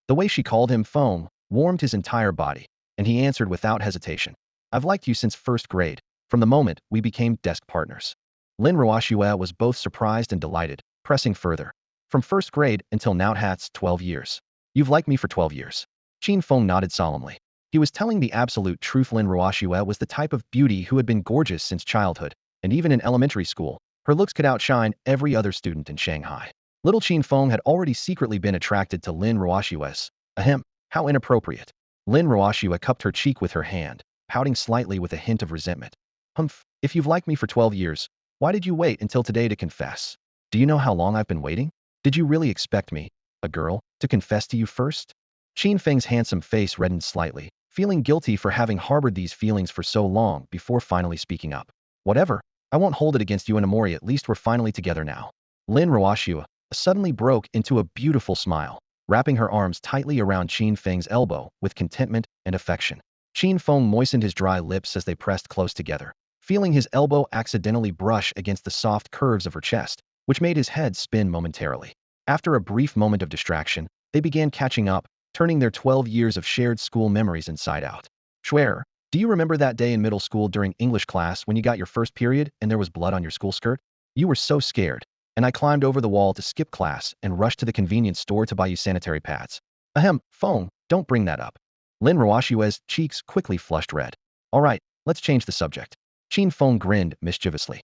The way she called him Feng warmed his entire body, and he answered without hesitation. I've liked you since first grade, from the moment we became desk partners. Lin Ruoxue was both surprised and delighted, pressing further. From first grade until now, that's 12 years. You've liked me for 12 years. Qin Feng nodded solemnly. He was telling the absolute truth. Lin Ruoxue was the type of beauty who had been gorgeous since childhood, and even in elementary school, her looks could outshine every other student in Shanghai. Little Qin Feng had already secretly been attracted to Lin Ruoxue's. Ahem, how inappropriate. Lin Ruoxue cupped her cheek with her hand, pouting slightly with a hint of resentment. Humph, if you've liked me for 12 years, why did you wait until today to confess? Do you know how long I've been waiting? Did you really expect me, a girl, to confess to you first? Qin Feng's handsome face reddened slightly, feeling guilty for having harbored these feelings for so long before finally speaking up. Whatever, I won't hold it against you anymore. At least we're finally together now. Lin Ruoxue suddenly broke into a beautiful smile, wrapping her arms tightly around Qin Feng's elbow with contentment and affection. Qin Feng moistened his dry lips as they pressed close together, feeling his elbow accidentally brush against the soft curves of her chest, which made his head spin momentarily. After a brief moment of distraction, they began catching up, turning their 12 years of shared school memories inside out. Schwer, do you remember that day in middle school during English class when you got your first period and there was blood on your school skirt? You were so scared, and I climbed over the wall to skip class and rushed to the convenience store to buy you sanitary pads. Ahem, Feng, don't bring that up. Lin Ruoxue's cheeks quickly flushed red. All right, let's change the subject. Qin Feng grinned mischievously.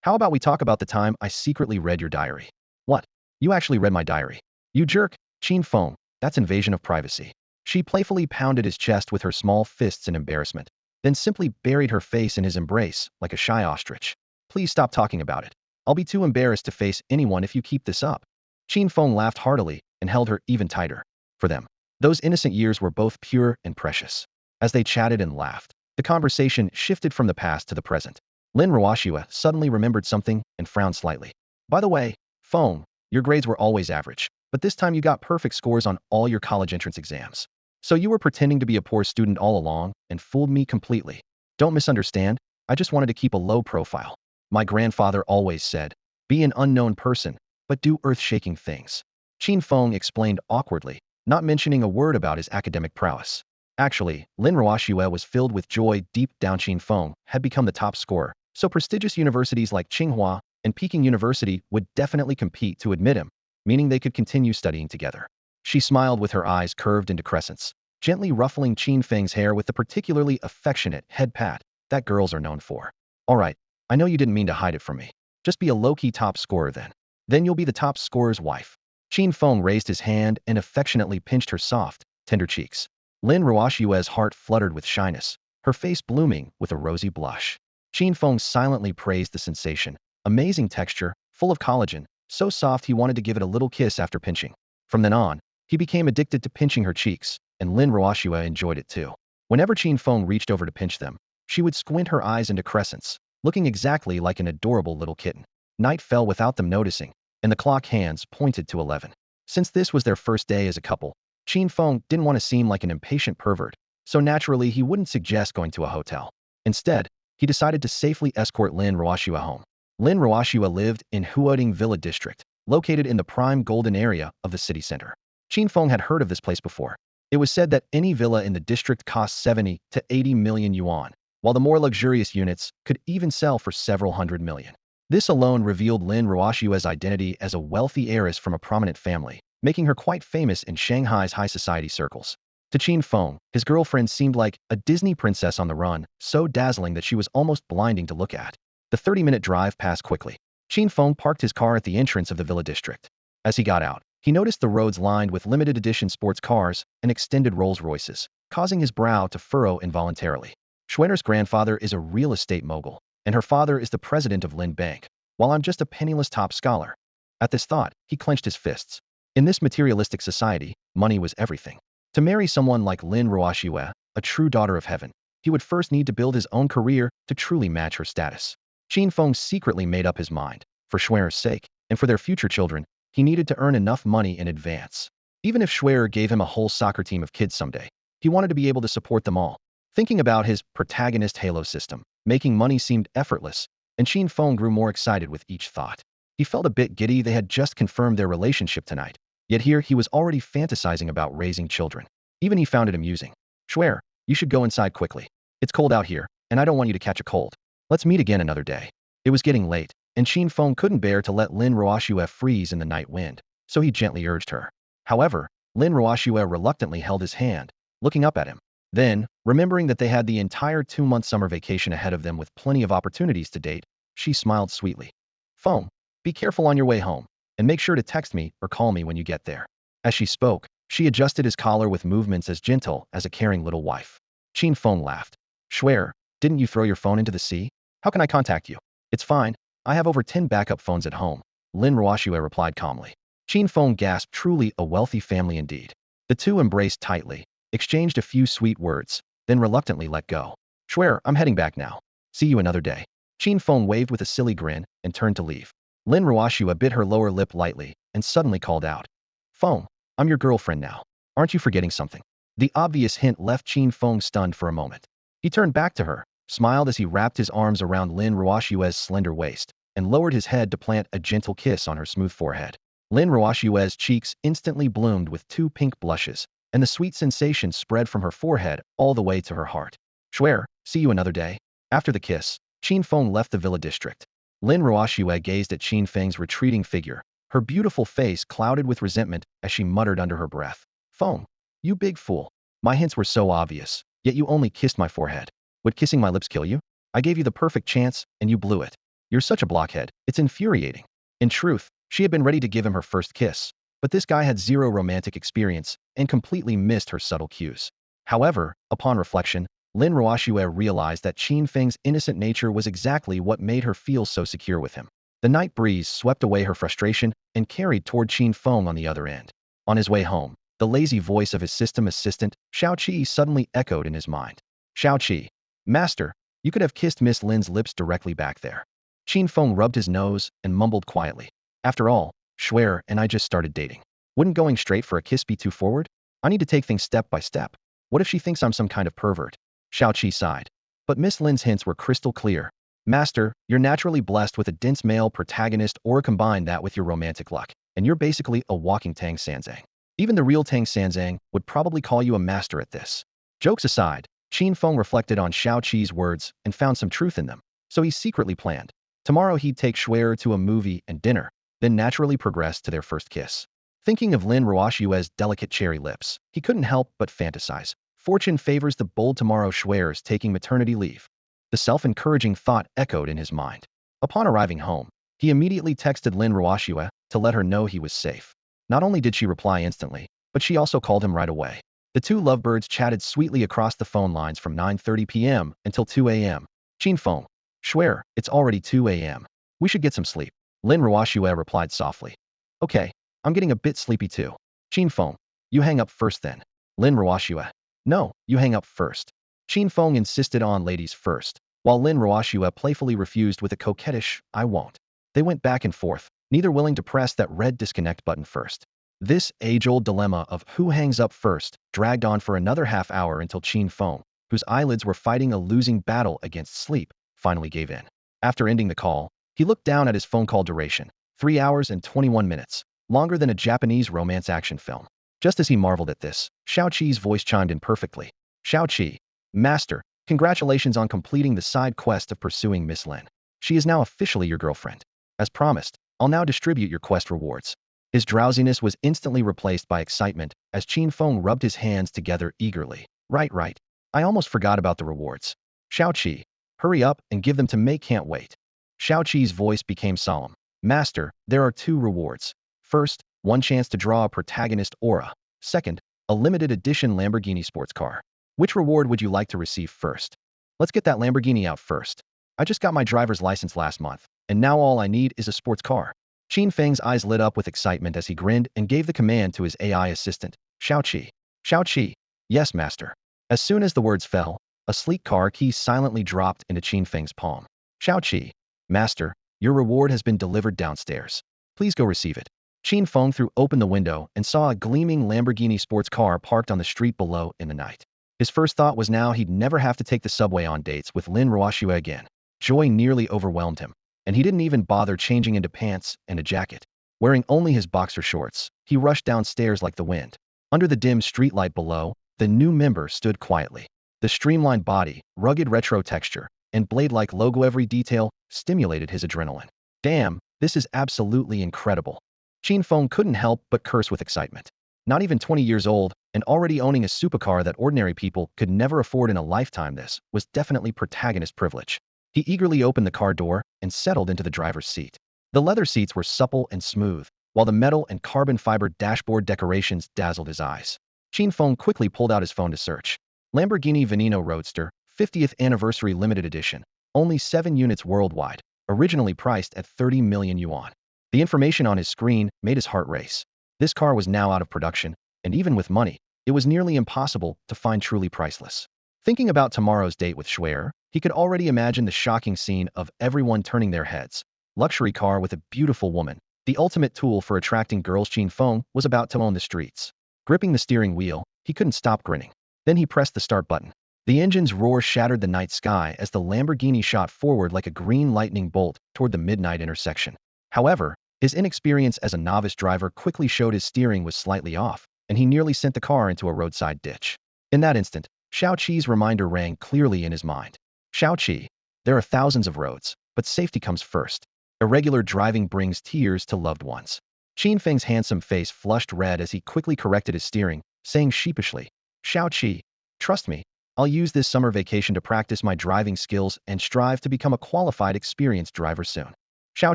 How about we talk about the time I secretly read your diary? What? You actually read my diary? You jerk, Qin Feng, that's invasion of privacy. She playfully pounded his chest with her small fists in embarrassment, then simply buried her face in his embrace like a shy ostrich. Please stop talking about it. I'll be too embarrassed to face anyone if you keep this up. Qin Feng laughed heartily and held her even tighter. For them, those innocent years were both pure and precious. As they chatted and laughed, the conversation shifted from the past to the present. Lin Ruoxue suddenly remembered something and frowned slightly. By the way, Feng, your grades were always average, but this time you got perfect scores on all your college entrance exams. So you were pretending to be a poor student all along and fooled me completely. Don't misunderstand, I just wanted to keep a low profile. My grandfather always said, be an unknown person, but do earth-shaking things. Qin Feng explained awkwardly, not mentioning a word about his academic prowess. Actually, Lin Ruoxue was filled with joy. Deep down, Qin Feng had become the top scorer, so prestigious universities like Tsinghua and Peking University would definitely compete to admit him, meaning they could continue studying together. She smiled with her eyes curved into crescents, gently ruffling Qin Feng's hair with the particularly affectionate head pat that girls are known for. All right, I know you didn't mean to hide it from me. Just be a low-key top scorer then. Then you'll be the top scorer's wife. Qin Feng raised his hand and affectionately pinched her soft, tender cheeks. Lin Ruoshue's heart fluttered with shyness, her face blooming with a rosy blush. Qin Feng silently praised the sensation. Amazing texture, full of collagen, so soft he wanted to give it a little kiss after pinching. From then on, he became addicted to pinching her cheeks, and Lin Ruoshue enjoyed it too. Whenever Qin Feng reached over to pinch them, she would squint her eyes into crescents, looking exactly like an adorable little kitten. Night fell without them noticing, and the clock hands pointed to 11. Since this was their first day as a couple, Qin Feng didn't want to seem like an impatient pervert, so naturally he wouldn't suggest going to a hotel. Instead, he decided to safely escort Lin Ruoshue home. Lin Ruoshue lived in Huoding Villa District, located in the prime golden area of the city center. Qin Feng had heard of this place before. It was said that any villa in the district cost 70 to 80 million yuan, while the more luxurious units could even sell for several hundred million. This alone revealed Lin Ruoshue's identity as a wealthy heiress from a prominent family, making her quite famous in Shanghai's high society circles. To Qin Feng, his girlfriend seemed like a Disney princess on the run, so dazzling that she was almost blinding to look at. The 30-minute drive passed quickly. Qin Feng parked his car at the entrance of the villa district. As he got out, he noticed the roads lined with limited edition sports cars and extended Rolls-Royces, causing his brow to furrow involuntarily. Schwenner's grandfather is a real estate mogul, and her father is the president of Lin Bank, while I'm just a penniless top scholar. At this thought, he clenched his fists. In this materialistic society, money was everything. To marry someone like Lin Ruoshue, a true daughter of heaven, he would first need to build his own career to truly match her status. Qin Feng secretly made up his mind. For Schwerer's sake, and for their future children, he needed to earn enough money in advance. Even if Schwerer gave him a whole soccer team of kids someday, he wanted to be able to support them all. Thinking about his Protagonist Halo system, making money seemed effortless, and Qin Feng grew more excited with each thought. He felt a bit giddy. They had just confirmed their relationship tonight, yet here he was already fantasizing about raising children. Even he found it amusing. Schwerer, you should go inside quickly. It's cold out here, and I don't want you to catch a cold. Let's meet again another day. It was getting late, and Qin Feng couldn't bear to let Lin Ruoshue freeze in the night wind, so he gently urged her. However, Lin Ruoshue reluctantly held his hand, looking up at him. Then, remembering that they had the entire 2-month summer vacation ahead of them with plenty of opportunities to date, she smiled sweetly. Feng, be careful on your way home, and make sure to text me or call me when you get there. As she spoke, she adjusted his collar with movements as gentle as a caring little wife. Qin Feng laughed. Schwerer, didn't you throw your phone into the sea? How can I contact you? It's fine. I have over 10 backup phones at home, Lin Ruoshue replied calmly. Qin Feng gasped, truly a wealthy family indeed. The two embraced tightly, exchanged a few sweet words, then reluctantly let go. Schwerer, I'm heading back now. See you another day. Qin Feng waved with a silly grin and turned to leave. Lin Ruoshue bit her lower lip lightly and suddenly called out. Feng, I'm your girlfriend now. Aren't you forgetting something? The obvious hint left Qin Feng stunned for a moment. He turned back to her, smiled as he wrapped his arms around Lin Ruoshue's slender waist, and lowered his head to plant a gentle kiss on her smooth forehead. Lin Ruoshue's cheeks instantly bloomed with 2 pink blushes, and the sweet sensation spread from her forehead all the way to her heart. Schwerer, see you another day. After the kiss, Qin Feng left the villa district. Lin Ruoshue gazed at Qin Feng's retreating figure, her beautiful face clouded with resentment as she muttered under her breath. Feng, you big fool. My hints were so obvious, yet you only kissed my forehead. Would kissing my lips kill you? I gave you the perfect chance, and you blew it. You're such a blockhead. It's infuriating. In truth, she had been ready to give him her first kiss, but this guy had zero romantic experience and completely missed her subtle cues. However, upon reflection, Lin Ruoshue realized that Qin Feng's innocent nature was exactly what made her feel so secure with him. The night breeze swept away her frustration and carried toward Qin Feng on the other end. On his way home, the lazy voice of his system assistant, Xiao Qi, suddenly echoed in his mind. Xiao Qi, Master, you could have kissed Miss Lin's lips directly back there. Qin Feng rubbed his nose and mumbled quietly. After all, Schwerer and I just started dating. Wouldn't going straight for a kiss be too forward? I need to take things step by step. What if she thinks I'm some kind of pervert? Xiao Qi sighed. But Miss Lin's hints were crystal clear. Master, you're naturally blessed with a dense male protagonist, or combine that with your romantic luck, and you're basically a walking Tang Sanzang. Even the real Tang Sanzang would probably call you a master at this. Jokes aside, Qin Feng reflected on Xiao Qi's words and found some truth in them, so he secretly planned. Tomorrow he'd take Schwerer to a movie and dinner, then naturally progress to their first kiss. Thinking of Lin Ruoshua's delicate cherry lips, he couldn't help but fantasize. Fortune favors the bold tomorrow Schwer's taking maternity leave. The self-encouraging thought echoed in his mind. Upon arriving home, he immediately texted Lin Ruoshua to let her know he was safe. Not only did she reply instantly, but she also called him right away. The two lovebirds chatted sweetly across the phone lines from 9:30 p.m. until 2 a.m. Qin Feng. Schwer, it's already 2 a.m. We should get some sleep. Lin Ruoshua replied softly. Okay, I'm getting a bit sleepy too. Qin Feng, you hang up first then. Lin Ruoshua. No, you hang up first. Qin Feng insisted on ladies first, while Lin Ruoshua playfully refused with a coquettish, I won't. They went back and forth, neither willing to press that red disconnect button first. This age-old dilemma of who hangs up first dragged on for another half hour until Qin Feng, whose eyelids were fighting a losing battle against sleep, finally gave in. After ending the call, he looked down at his phone call duration, 3 hours and 21 minutes, longer than a Japanese romance action film. Just as he marveled at this, Xiao Qi's voice chimed in perfectly. Xiao Qi, Master, congratulations on completing the side quest of pursuing Miss Lin. She is now officially your girlfriend. As promised, I'll now distribute your quest rewards. His drowsiness was instantly replaced by excitement as Qin Feng rubbed his hands together eagerly. Right. I almost forgot about the rewards. Xiao Qi, hurry up and give them to me, can't wait. Xiao Qi's voice became solemn. Master, there are 2 rewards. First, 1 chance to draw a protagonist aura. Second, a limited edition Lamborghini sports car. Which reward would you like to receive first? Let's get that Lamborghini out first. I just got my driver's license last month, and now all I need is a sports car. Qin Feng's eyes lit up with excitement as he grinned and gave the command to his AI assistant, Xiao Qi. Xiao Qi. Yes, master. As soon as the words fell, a sleek car key silently dropped into Qin Feng's palm. Xiao Qi. Master, your reward has been delivered downstairs. Please go receive it. Qin Feng threw open the window and saw a gleaming Lamborghini sports car parked on the street below in the night. His first thought was now he'd never have to take the subway on dates with Lin Ruoshua again. Joy nearly overwhelmed him, and he didn't even bother changing into pants and a jacket. Wearing only his boxer shorts, he rushed downstairs like the wind. Under the dim streetlight below, the new member stood quietly. The streamlined body, rugged retro texture, and blade-like logo, every detail stimulated his adrenaline. Damn, this is absolutely incredible. Qin Feng couldn't help but curse with excitement. Not even 20 years old, and already owning a supercar that ordinary people could never afford in a lifetime, this was definitely protagonist privilege. He eagerly opened the car door and settled into the driver's seat. The leather seats were supple and smooth, while the metal and carbon fiber dashboard decorations dazzled his eyes. Qin Feng quickly pulled out his phone to search. Lamborghini Veneno Roadster, 50th Anniversary Limited Edition. Only 7 units worldwide, originally priced at 30 million yuan. The information on his screen made his heart race. This car was now out of production, and even with money, it was nearly impossible to find truly priceless. Thinking about tomorrow's date with Schwer, he could already imagine the shocking scene of everyone turning their heads. Luxury car with a beautiful woman, the ultimate tool for attracting girls. Qin Feng was about to own the streets. Gripping the steering wheel, he couldn't stop grinning. Then he pressed the start button. The engine's roar shattered the night sky as the Lamborghini shot forward like a green lightning bolt toward the midnight intersection. However, his inexperience as a novice driver quickly showed his steering was slightly off, and he nearly sent the car into a roadside ditch. In that instant, Xiao Qi's reminder rang clearly in his mind. Xiao Qi, there are thousands of roads, but safety comes first. Irregular driving brings tears to loved ones. Qin Feng's handsome face flushed red as he quickly corrected his steering, saying sheepishly, Xiao Qi, trust me, I'll use this summer vacation to practice my driving skills and strive to become a qualified experienced driver soon. Xiao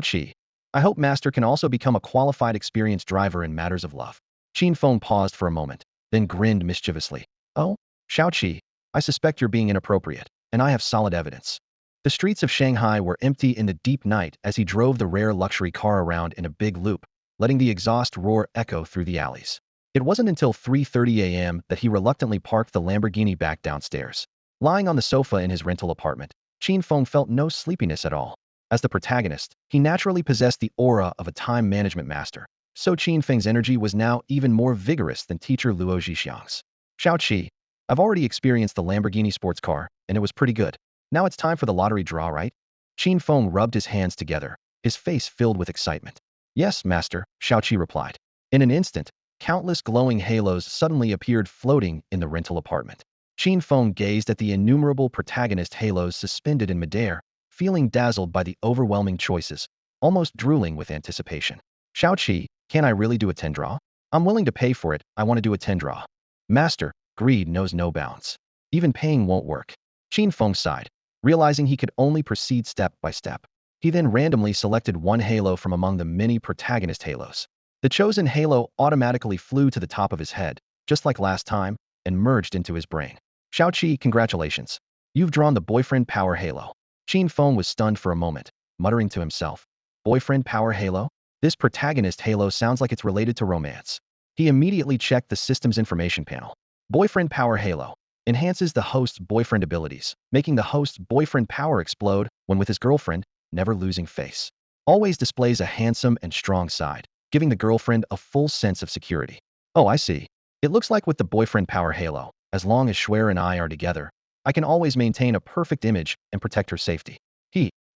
Qi, I hope Master can also become a qualified experienced driver in matters of love. Qin Feng paused for a moment, then grinned mischievously. Oh, Xiao Qi, I suspect you're being inappropriate, and I have solid evidence. The streets of Shanghai were empty in the deep night as he drove the rare luxury car around in a big loop, letting the exhaust roar echo through the alleys. It wasn't until 3:30 a.m. that he reluctantly parked the Lamborghini back downstairs. Lying on the sofa in his rental apartment, Qin Feng felt no sleepiness at all. As the protagonist, he naturally possessed the aura of a time management master, so Qin Feng's energy was now even more vigorous than teacher Luo Zhixiang's. Xiao Qi, I've already experienced the Lamborghini sports car, and it was pretty good. Now it's time for the lottery draw, right? Qin Feng rubbed his hands together, his face filled with excitement. Yes, master, Xiao Qi replied. In an instant, countless glowing halos suddenly appeared floating in the rental apartment. Qin Feng gazed at the innumerable protagonist halos suspended in midair, feeling dazzled by the overwhelming choices, almost drooling with anticipation. Xiao Qi, can I really do a 10 draw? I'm willing to pay for it. I want to do a 10 draw. Master, greed knows no bounds. Even paying won't work. Qin Feng sighed, realizing he could only proceed step by step. He then randomly selected one halo from among the many protagonist halos. The chosen halo automatically flew to the top of his head, just like last time, and merged into his brain. Xiaoqi, congratulations. You've drawn the boyfriend power halo. Qin Feng was stunned for a moment, muttering to himself. Boyfriend power halo? This protagonist halo sounds like it's related to romance. He immediately checked the system's information panel. Boyfriend power halo enhances the host's boyfriend abilities, making the host's boyfriend power explode when with his girlfriend, never losing face. Always displays a handsome and strong side, giving the girlfriend a full sense of security. Oh, I see. It looks like with the boyfriend power halo, as long as Schwer and I are together, I can always maintain a perfect image and protect her safety.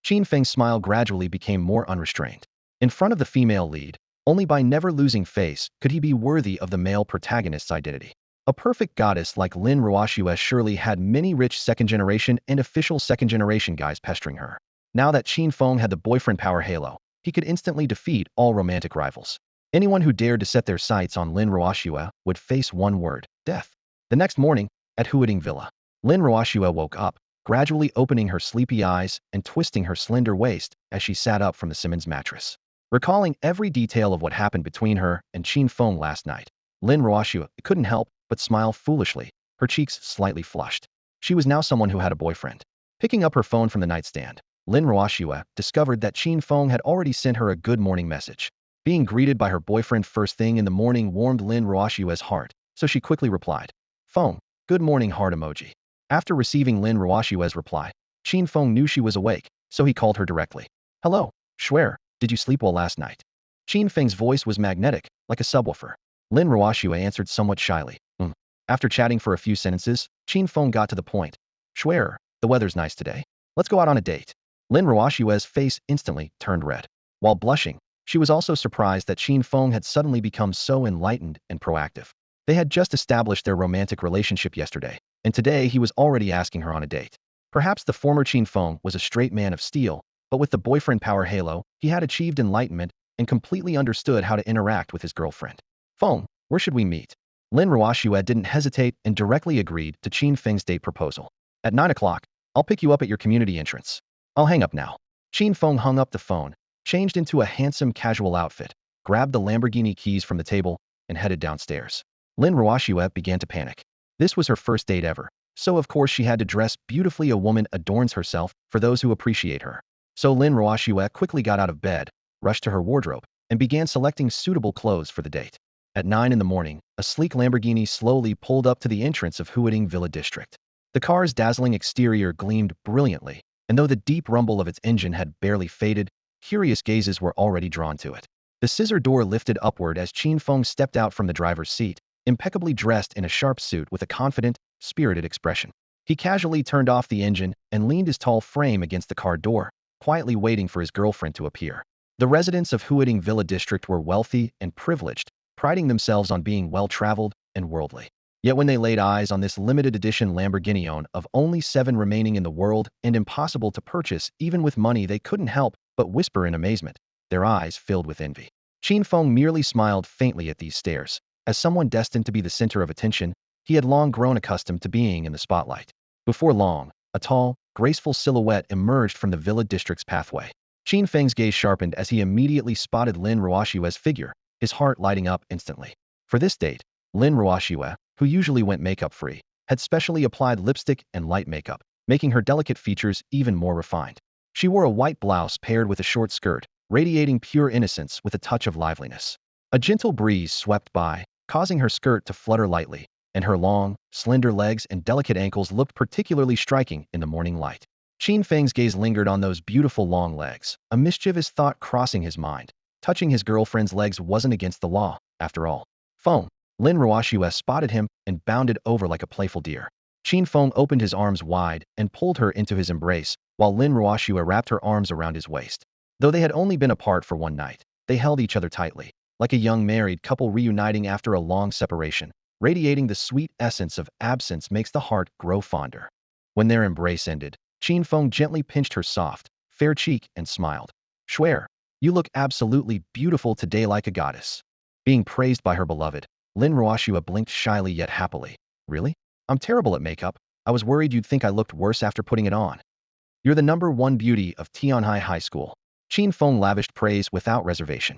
Qin Feng's smile gradually became more unrestrained. In front of the female lead, only by never losing face could he be worthy of the male protagonist's identity. A perfect goddess like Lin Ruoxue surely had many rich second-generation and official second-generation guys pestering her. Now that Qin Feng had the boyfriend power halo, he could instantly defeat all romantic rivals. Anyone who dared to set their sights on Lin Ruoxue would face one word: death. The next morning, at Huading Villa, Lin Ruoxue woke up, gradually opening her sleepy eyes and twisting her slender waist as she sat up from the Simmons mattress. Recalling every detail of what happened between her and Qin Feng last night, Lin Ruoxue couldn't help but smile foolishly, her cheeks slightly flushed. She was now someone who had a boyfriend. Picking up her phone from the nightstand, Lin Ruoxue discovered that Qin Feng had already sent her a good morning message. Being greeted by her boyfriend first thing in the morning warmed Lin Ruoxue's heart, so she quickly replied, "Feng, good morning heart emoji." After receiving Lin Ruoxue's reply, Qin Feng knew she was awake, so he called her directly. "Hello, Schwer, did you sleep well last night?" Qin Feng's voice was magnetic, like a subwoofer. Lin Ruoxue answered somewhat shyly. After chatting for a few sentences, Qin Feng got to the point. "Schwer, the weather's nice today. Let's go out on a date." Lin Ruoxue's face instantly turned red. While blushing, she was also surprised that Qin Feng had suddenly become so enlightened and proactive. They had just established their romantic relationship yesterday, and today he was already asking her on a date. Perhaps the former Qin Feng was a straight man of steel, but with the boyfriend power halo, he had achieved enlightenment and completely understood how to interact with his girlfriend. "Feng, where should we meet?" Lin Ruoxue didn't hesitate and directly agreed to Qin Feng's date proposal. "At 9 o'clock, I'll pick you up at your community entrance." "I'll hang up now." Qin Feng hung up the phone, changed into a handsome casual outfit, grabbed the Lamborghini keys from the table, and headed downstairs. Lin Ruoxue began to panic. This was her first date ever, so of course she had to dress beautifully. A woman adorns herself for those who appreciate her. So Lin Ruoxue quickly got out of bed, rushed to her wardrobe, and began selecting suitable clothes for the date. At 9 in the morning, a sleek Lamborghini slowly pulled up to the entrance of Huading Villa district. The car's dazzling exterior gleamed brilliantly, and though the deep rumble of its engine had barely faded, curious gazes were already drawn to it. The scissor door lifted upward as Qin Feng stepped out from the driver's seat, impeccably dressed in a sharp suit with a confident, spirited expression. He casually turned off the engine and leaned his tall frame against the car door, quietly waiting for his girlfriend to appear. The residents of Huading Villa district were wealthy and privileged, priding themselves on being well-traveled and worldly. Yet when they laid eyes on this limited edition Lamborghini of only 7 remaining in the world and impossible to purchase even with money, they couldn't help but whisper in amazement. Their eyes filled with envy. Qin Feng merely smiled faintly at these stares. As someone destined to be the center of attention, he had long grown accustomed to being in the spotlight. Before long, a tall, graceful silhouette emerged from the villa district's pathway. Qin Feng's gaze sharpened as he immediately spotted Lin Ruoxue's figure, his heart lighting up instantly. For this date, Lin Ruoxue, who usually went makeup-free, had specially applied lipstick and light makeup, making her delicate features even more refined. She wore a white blouse paired with a short skirt, radiating pure innocence with a touch of liveliness. A gentle breeze swept by, causing her skirt to flutter lightly, and her long, slender legs and delicate ankles looked particularly striking in the morning light. Qin Feng's gaze lingered on those beautiful long legs, a mischievous thought crossing his mind. Touching his girlfriend's legs wasn't against the law, after all. "Feng." Lin Ruoxue spotted him and bounded over like a playful deer. Qin Feng opened his arms wide and pulled her into his embrace, while Lin Ruoxue wrapped her arms around his waist. Though they had only been apart for one night, they held each other tightly, like a young married couple reuniting after a long separation, radiating the sweet essence of absence makes the heart grow fonder. When their embrace ended, Qin Feng gently pinched her soft, fair cheek and smiled. "Schwer, you look absolutely beautiful today, like a goddess." Being praised by her beloved, Lin Roashua blinked shyly yet happily. Really? I'm terrible at makeup. I was worried you'd think I looked worse after putting it on. You're the #1 beauty of Tianhai High School. Qin Feng lavished praise without reservation.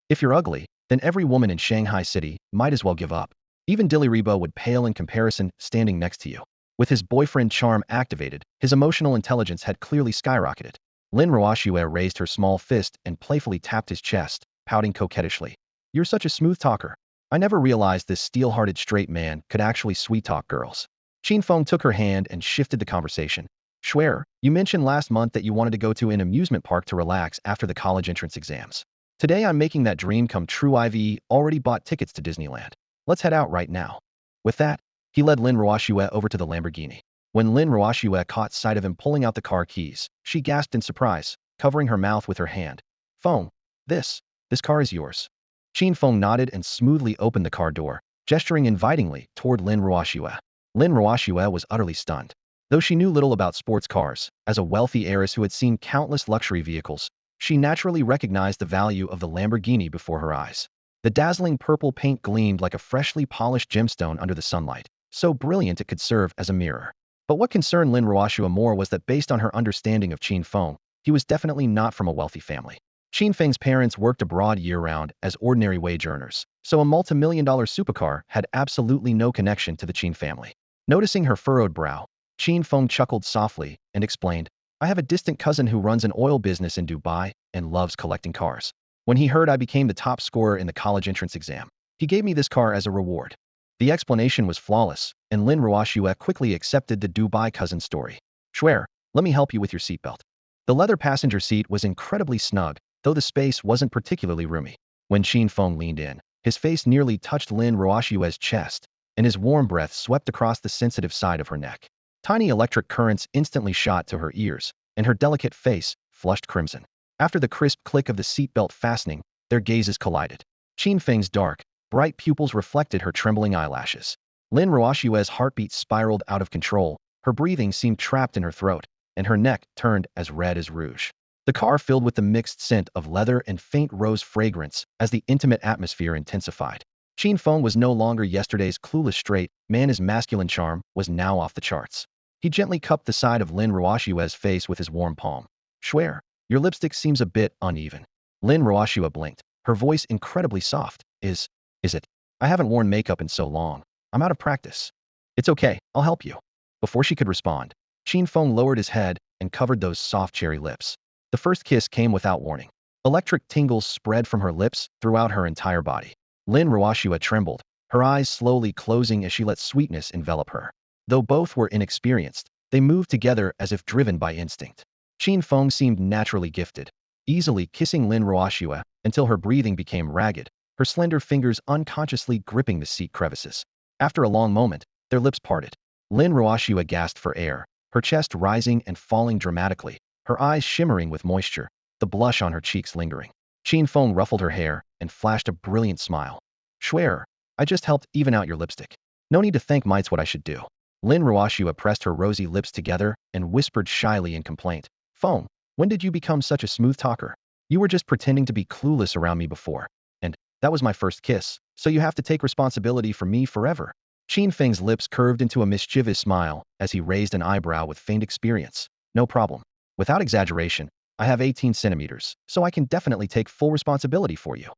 If you're ugly, then every woman in Shanghai City might as well give up. Even Diliribo would pale in comparison standing next to you. With his boyfriend charm activated, his emotional intelligence had clearly skyrocketed. Lin Roashua raised her small fist and playfully tapped his chest, pouting coquettishly. You're such a smooth talker. I never realized this steel-hearted straight man could actually sweet-talk girls. Qin Feng took her hand and shifted the conversation. Schwer, you mentioned last month that you wanted to go to an amusement park to relax after the college entrance exams. Today I'm making that dream come true. I've already bought tickets to Disneyland. Let's head out right now. With that, he led Lin Roashua over to the Lamborghini. When Lin Roashua caught sight of him pulling out the car keys, she gasped in surprise, covering her mouth with her hand. Feng, this car is yours. Qin Feng nodded and smoothly opened the car door, gesturing invitingly toward Lin Roashua. Lin Roashua was utterly stunned. Though she knew little about sports cars, as a wealthy heiress who had seen countless luxury vehicles, she naturally recognized the value of the Lamborghini before her eyes. The dazzling purple paint gleamed like a freshly polished gemstone under the sunlight, so brilliant it could serve as a mirror. But what concerned Lin Roashua more was that based on her understanding of Qin Feng, he was definitely not from a wealthy family. Qin Feng's parents worked abroad year-round as ordinary wage earners, so a multi-million-dollar supercar had absolutely no connection to the Qin family. Noticing her furrowed brow, Qin Feng chuckled softly and explained, I have a distant cousin who runs an oil business in Dubai and loves collecting cars. When he heard I became the top scorer in the college entrance exam, he gave me this car as a reward. The explanation was flawless, and Lin Roashua quickly accepted the Dubai cousin story. Schwer, let me help you with your seatbelt. The leather passenger seat was incredibly snug, though the space wasn't particularly roomy. When Qin Feng leaned in, his face nearly touched Lin Roashua's chest, and his warm breath swept across the sensitive side of her neck. Tiny electric currents instantly shot to her ears, and her delicate face flushed crimson. After the crisp click of the seatbelt fastening, their gazes collided. Qin Feng's dark, bright pupils reflected her trembling eyelashes. Lin Roashua's heartbeat spiraled out of control, her breathing seemed trapped in her throat, and her neck turned as red as rouge. The car filled with the mixed scent of leather and faint rose fragrance as the intimate atmosphere intensified. Qin Feng was no longer yesterday's clueless straight man. His masculine charm was now off the charts. He gently cupped the side of Lin Roashua's face with his warm palm. Schwer, your lipstick seems a bit uneven. Lin Roashua blinked, her voice incredibly soft. Is it? I haven't worn makeup in so long. I'm out of practice. It's okay, I'll help you. Before she could respond, Qin Feng lowered his head and covered those soft cherry lips. The first kiss came without warning. Electric tingles spread from her lips throughout her entire body. Lin Roashua trembled, her eyes slowly closing as she let sweetness envelop her. Though both were inexperienced, they moved together as if driven by instinct. Qin Feng seemed naturally gifted, easily kissing Lin Roashua until her breathing became ragged, her slender fingers unconsciously gripping the seat crevices. After a long moment, their lips parted. Lin Roashua gasped for air, her chest rising and falling dramatically, her eyes shimmering with moisture, the blush on her cheeks lingering. Qin Feng ruffled her hair and flashed a brilliant smile. Schwer, I just helped even out your lipstick. No need to thank me. It's what I should do. Lin Roashua pressed her rosy lips together and whispered shyly in complaint. Feng, when did you become such a smooth talker? You were just pretending to be clueless around me before. And that was my first kiss, so you have to take responsibility for me forever. Qin Feng's lips curved into a mischievous smile as he raised an eyebrow with faint experience. No problem. Without exaggeration, I have 18 centimeters, so I can definitely take full responsibility for you.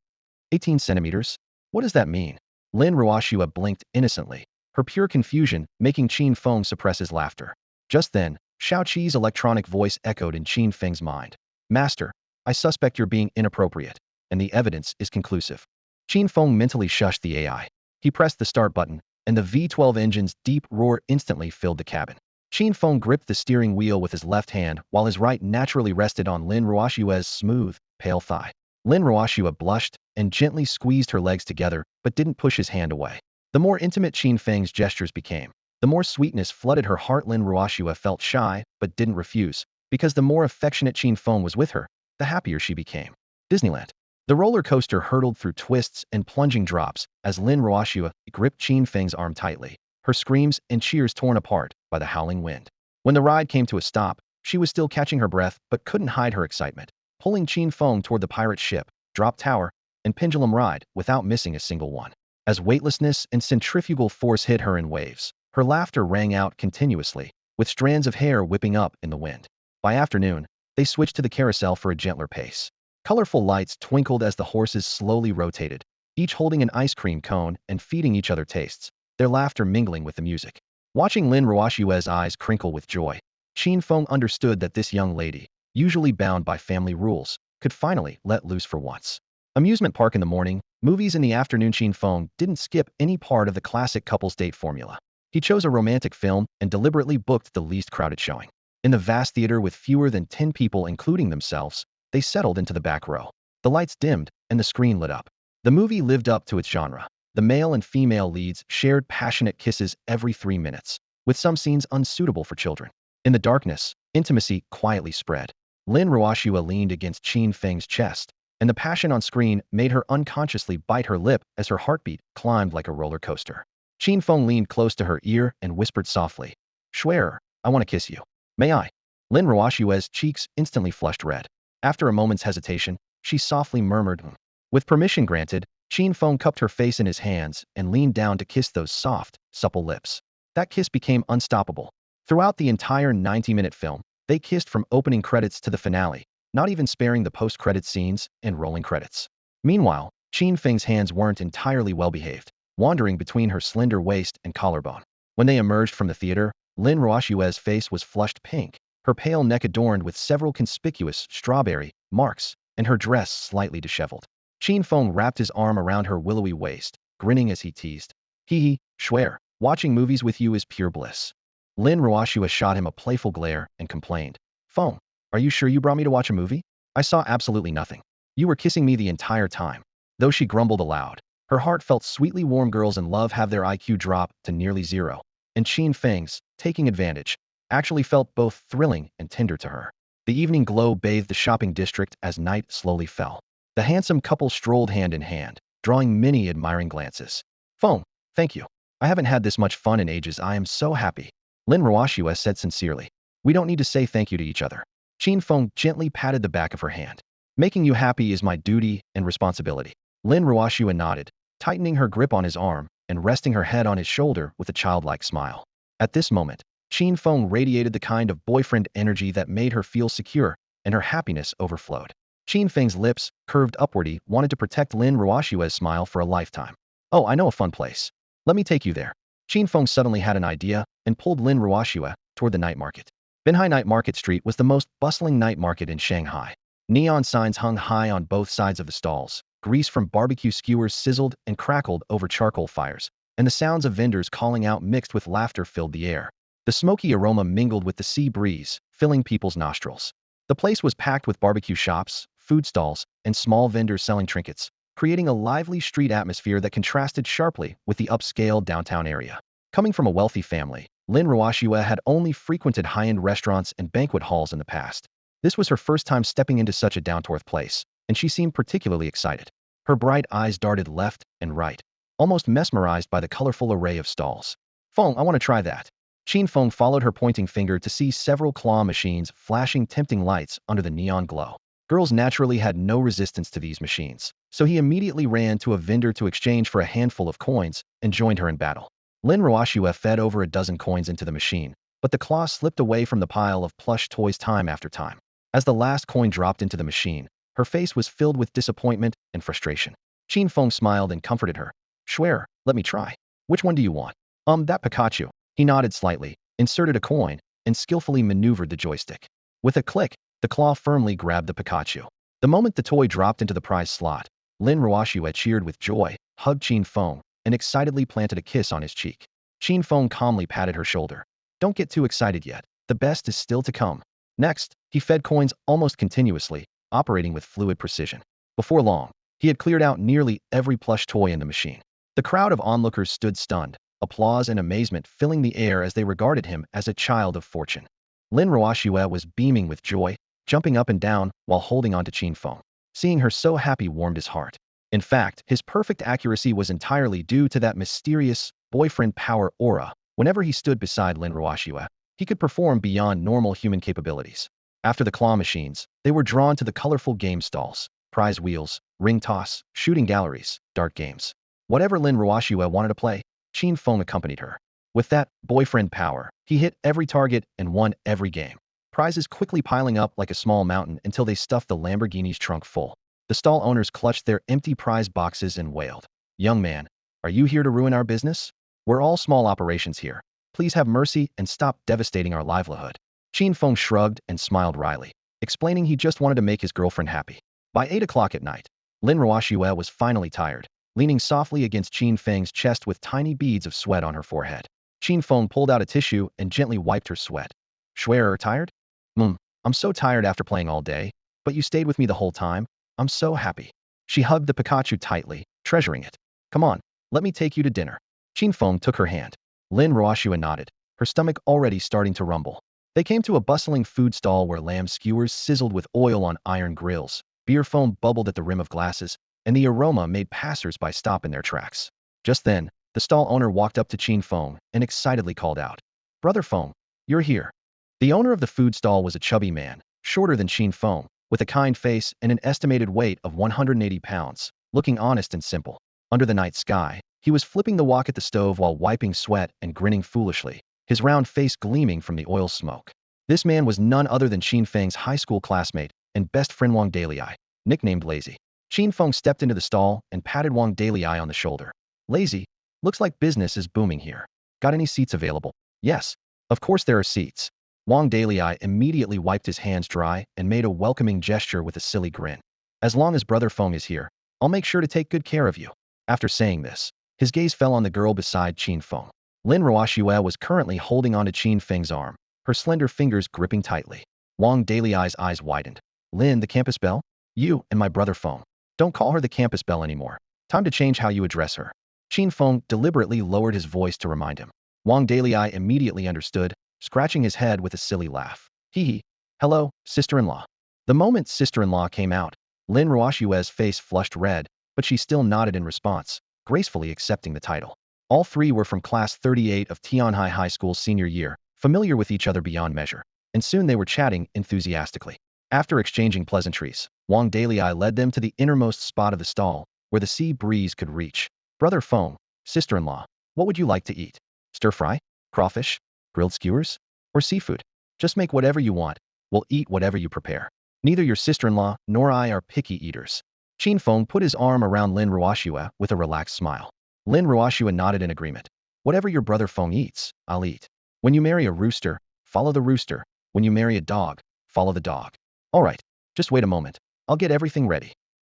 18 centimeters? What does that mean? Lin Roashua blinked innocently, her pure confusion making Qin Feng suppress his laughter. Just then, Xiao Qi's electronic voice echoed in Qin Feng's mind. Master, I suspect you're being inappropriate, and the evidence is conclusive. Qin Feng mentally shushed the AI. He pressed the start button, and the V12 engine's deep roar instantly filled the cabin. Qin Feng gripped the steering wheel with his left hand while his right naturally rested on Lin Roashua's smooth, pale thigh. Lin Roashua blushed and gently squeezed her legs together but didn't push his hand away. The more intimate Qin Feng's gestures became, the more sweetness flooded her heart. Lin Roashua felt shy but didn't refuse, because the more affectionate Qin Feng was with her, the happier she became. Disneyland. The roller coaster hurtled through twists and plunging drops as Lin Roashua gripped Qin Feng's arm tightly, her screams and cheers torn apart by the howling wind. When the ride came to a stop, she was still catching her breath but couldn't hide her excitement. Pulling Qin Feng toward the pirate ship, drop tower, and pendulum ride without missing a single one. As weightlessness and centrifugal force hit her in waves, her laughter rang out continuously, with strands of hair whipping up in the wind. By afternoon, they switched to the carousel for a gentler pace. Colorful lights twinkled as the horses slowly rotated, each holding an ice cream cone and feeding each other tastes, their laughter mingling with the music. Watching Lin Ruoshue's eyes crinkle with joy, Qin Feng understood that this young lady, usually bound by family rules, could finally let loose for once. Amusement park in the morning, movies in the afternoon. Qin Feng didn't skip any part of the classic couple's date formula. He chose a romantic film and deliberately booked the least crowded showing. In the vast theater with fewer than 10 people including themselves, they settled into the back row. The lights dimmed and the screen lit up. The movie lived up to its genre. The male and female leads shared passionate kisses every 3 minutes, with some scenes unsuitable for children. In the darkness, intimacy quietly spread. Lin Ruoshua leaned against Qin Feng's chest, and the passion on screen made her unconsciously bite her lip as her heartbeat climbed like a roller coaster. Qin Feng leaned close to her ear and whispered softly, "Schwerer, I want to kiss you. May I?" Lin Ruoshua's cheeks instantly flushed red. After a moment's hesitation, she softly murmured, "Hmm." With permission granted, Qin Feng cupped her face in his hands and leaned down to kiss those soft, supple lips. That kiss became unstoppable. Throughout the entire 90-minute film, they kissed from opening credits to the finale, not even sparing the post-credit scenes and rolling credits. Meanwhile, Qin Feng's hands weren't entirely well-behaved, wandering between her slender waist and collarbone. When they emerged from the theater, Lin Ruoshue's face was flushed pink, her pale neck adorned with several conspicuous strawberry marks, and her dress slightly disheveled. Qin Feng wrapped his arm around her willowy waist, grinning as he teased, "Hee hee, Schwer, watching movies with you is pure bliss." Lin Ruoshua shot him a playful glare and complained, "Feng, are you sure you brought me to watch a movie? I saw absolutely nothing. You were kissing me the entire time." Though she grumbled aloud, her heart felt sweetly warm. Girls in love have their IQ drop to nearly zero, and Qin Feng's, taking advantage, actually felt both thrilling and tender to her. The evening glow bathed the shopping district as night slowly fell. The handsome couple strolled hand in hand, drawing many admiring glances. "Feng, thank you. I haven't had this much fun in ages. I am so happy," Lin Ruoshua said sincerely. "We don't need to say thank you to each other." Qin Feng gently patted the back of her hand. "Making you happy is my duty and responsibility." Lin Ruoshua nodded, tightening her grip on his arm and resting her head on his shoulder with a childlike smile. At this moment, Qin Feng radiated the kind of boyfriend energy that made her feel secure, and her happiness overflowed. Qin Feng's lips, curved upward, wanted to protect Lin Ruoshua's smile for a lifetime. "Oh, I know a fun place. Let me take you there." Qin Feng suddenly had an idea and pulled Lin Ruoshua toward the night market. Binhai Night Market Street was the most bustling night market in Shanghai. Neon signs hung high on both sides of the stalls. Grease from barbecue skewers sizzled and crackled over charcoal fires, and the sounds of vendors calling out mixed with laughter filled the air. The smoky aroma mingled with the sea breeze, filling people's nostrils. The place was packed with barbecue shops, food stalls, and small vendors selling trinkets, creating a lively street atmosphere that contrasted sharply with the upscale downtown area. Coming from a wealthy family, Lin Ruoshua had only frequented high-end restaurants and banquet halls in the past. This was her first time stepping into such a down-to-earth place, and she seemed particularly excited. Her bright eyes darted left and right, almost mesmerized by the colorful array of stalls. "Feng, I want to try that." Qin Feng followed her pointing finger to see several claw machines flashing tempting lights under the neon glow. Girls naturally had no resistance to these machines, so he immediately ran to a vendor to exchange for a handful of coins and joined her in battle. Lin Ruoshua fed over a dozen coins into the machine, but the claw slipped away from the pile of plush toys time after time. As the last coin dropped into the machine, her face was filled with disappointment and frustration. Qin Feng smiled and comforted her. "Schwer, let me try. Which one do you want?" That Pikachu." He nodded slightly, inserted a coin, and skillfully maneuvered the joystick. With a click, the claw firmly grabbed the Pikachu. The moment the toy dropped into the prize slot, Lin Ruoshua cheered with joy, hugged Qin Feng, and excitedly planted a kiss on his cheek. Qin Feng calmly patted her shoulder. "Don't get too excited yet. The best is still to come." Next, he fed coins almost continuously, operating with fluid precision. Before long, he had cleared out nearly every plush toy in the machine. The crowd of onlookers stood stunned, applause and amazement filling the air as they regarded him as a child of fortune. Lin Ruoshua was beaming with joy, jumping up and down while holding on to Qin Feng. Seeing her so happy warmed his heart. In fact, his perfect accuracy was entirely due to that mysterious boyfriend power aura. Whenever he stood beside Lin Ruoshua, he could perform beyond normal human capabilities. After the claw machines, they were drawn to the colorful game stalls. prize wheels, ring toss, shooting galleries, dart games. Whatever Lin Ruoxue wanted to play, Qin Feng accompanied her. With that boyfriend power, he hit every target and won every game. Prizes quickly piling up like a small mountain until they stuffed the Lamborghini's trunk full. The stall owners clutched their empty prize boxes and wailed, "Young man, are you here to ruin our business? We're all small operations here. Please have mercy and stop devastating our livelihood." Qin Feng shrugged and smiled wryly, explaining he just wanted to make his girlfriend happy. By 8 o'clock at night, Lin Ruoxue was finally tired, leaning softly against Qin Feng's chest with tiny beads of sweat on her forehead. Qin Feng pulled out a tissue and gently wiped her sweat. "Schwer, tired?" I'm so tired after playing all day, but you stayed with me the whole time. I'm so happy." She hugged the Pikachu tightly, treasuring it. "Come on, let me take you to dinner." Qin Feng took her hand. Lin Ruoxue nodded, her stomach already starting to rumble. They came to a bustling food stall where lamb skewers sizzled with oil on iron grills, beer foam bubbled at the rim of glasses, and the aroma made passers-by stop in their tracks. Just then, the stall owner walked up to Qin Feng and excitedly called out, "Brother Feng, you're here." The owner of the food stall was a chubby man, shorter than Qin Feng, with a kind face and an estimated weight of 180 pounds, looking honest and simple. Under the night sky, he was flipping the wok at the stove while wiping sweat and grinning foolishly, his round face gleaming from the oil smoke. This man was none other than Qin Feng's high school classmate and best friend Wang Dalei, nicknamed Lazy. Qin Feng stepped into the stall and patted Wang Dalei on the shoulder. "Lazy, looks like business is booming here. Got any seats available?" "Yes, of course there are seats." Wang Dalei immediately wiped his hands dry and made a welcoming gesture with a silly grin. "As long as Brother Feng is here, I'll make sure to take good care of you." After saying this, his gaze fell on the girl beside Qin Feng. Lin Ruoxue was currently holding onto Qin Feng's arm, her slender fingers gripping tightly. Wang Dalei's eyes widened. "Lin, the campus belle? You and my Brother Feng. Don't call her the campus belle anymore. Time to change how you address her." Qin Feng deliberately lowered his voice to remind him. Wang Dalei immediately understood, scratching his head with a silly laugh. "Hee. Hello, sister-in-law." The moment sister-in-law came out, Lin Ruoxue's face flushed red, but she still nodded in response, gracefully accepting the title. All three were from class 38 of Tianhai High School's senior year, familiar with each other beyond measure, and soon they were chatting enthusiastically. After exchanging pleasantries, Wang Dalei led them to the innermost spot of the stall, where the sea breeze could reach. "Brother Feng, sister-in-law, what would you like to eat? Stir-fry? Crawfish? Grilled skewers? Or seafood? Just make whatever you want. We'll eat whatever you prepare. Neither your sister-in-law nor I are picky eaters." Qin Feng put his arm around Lin Ruoxue with a relaxed smile. Lin Ruoxue nodded in agreement. "Whatever your Brother Feng eats, I'll eat. When you marry a rooster, follow the rooster. When you marry a dog, follow the dog." "All right, just wait a moment. I'll get everything ready."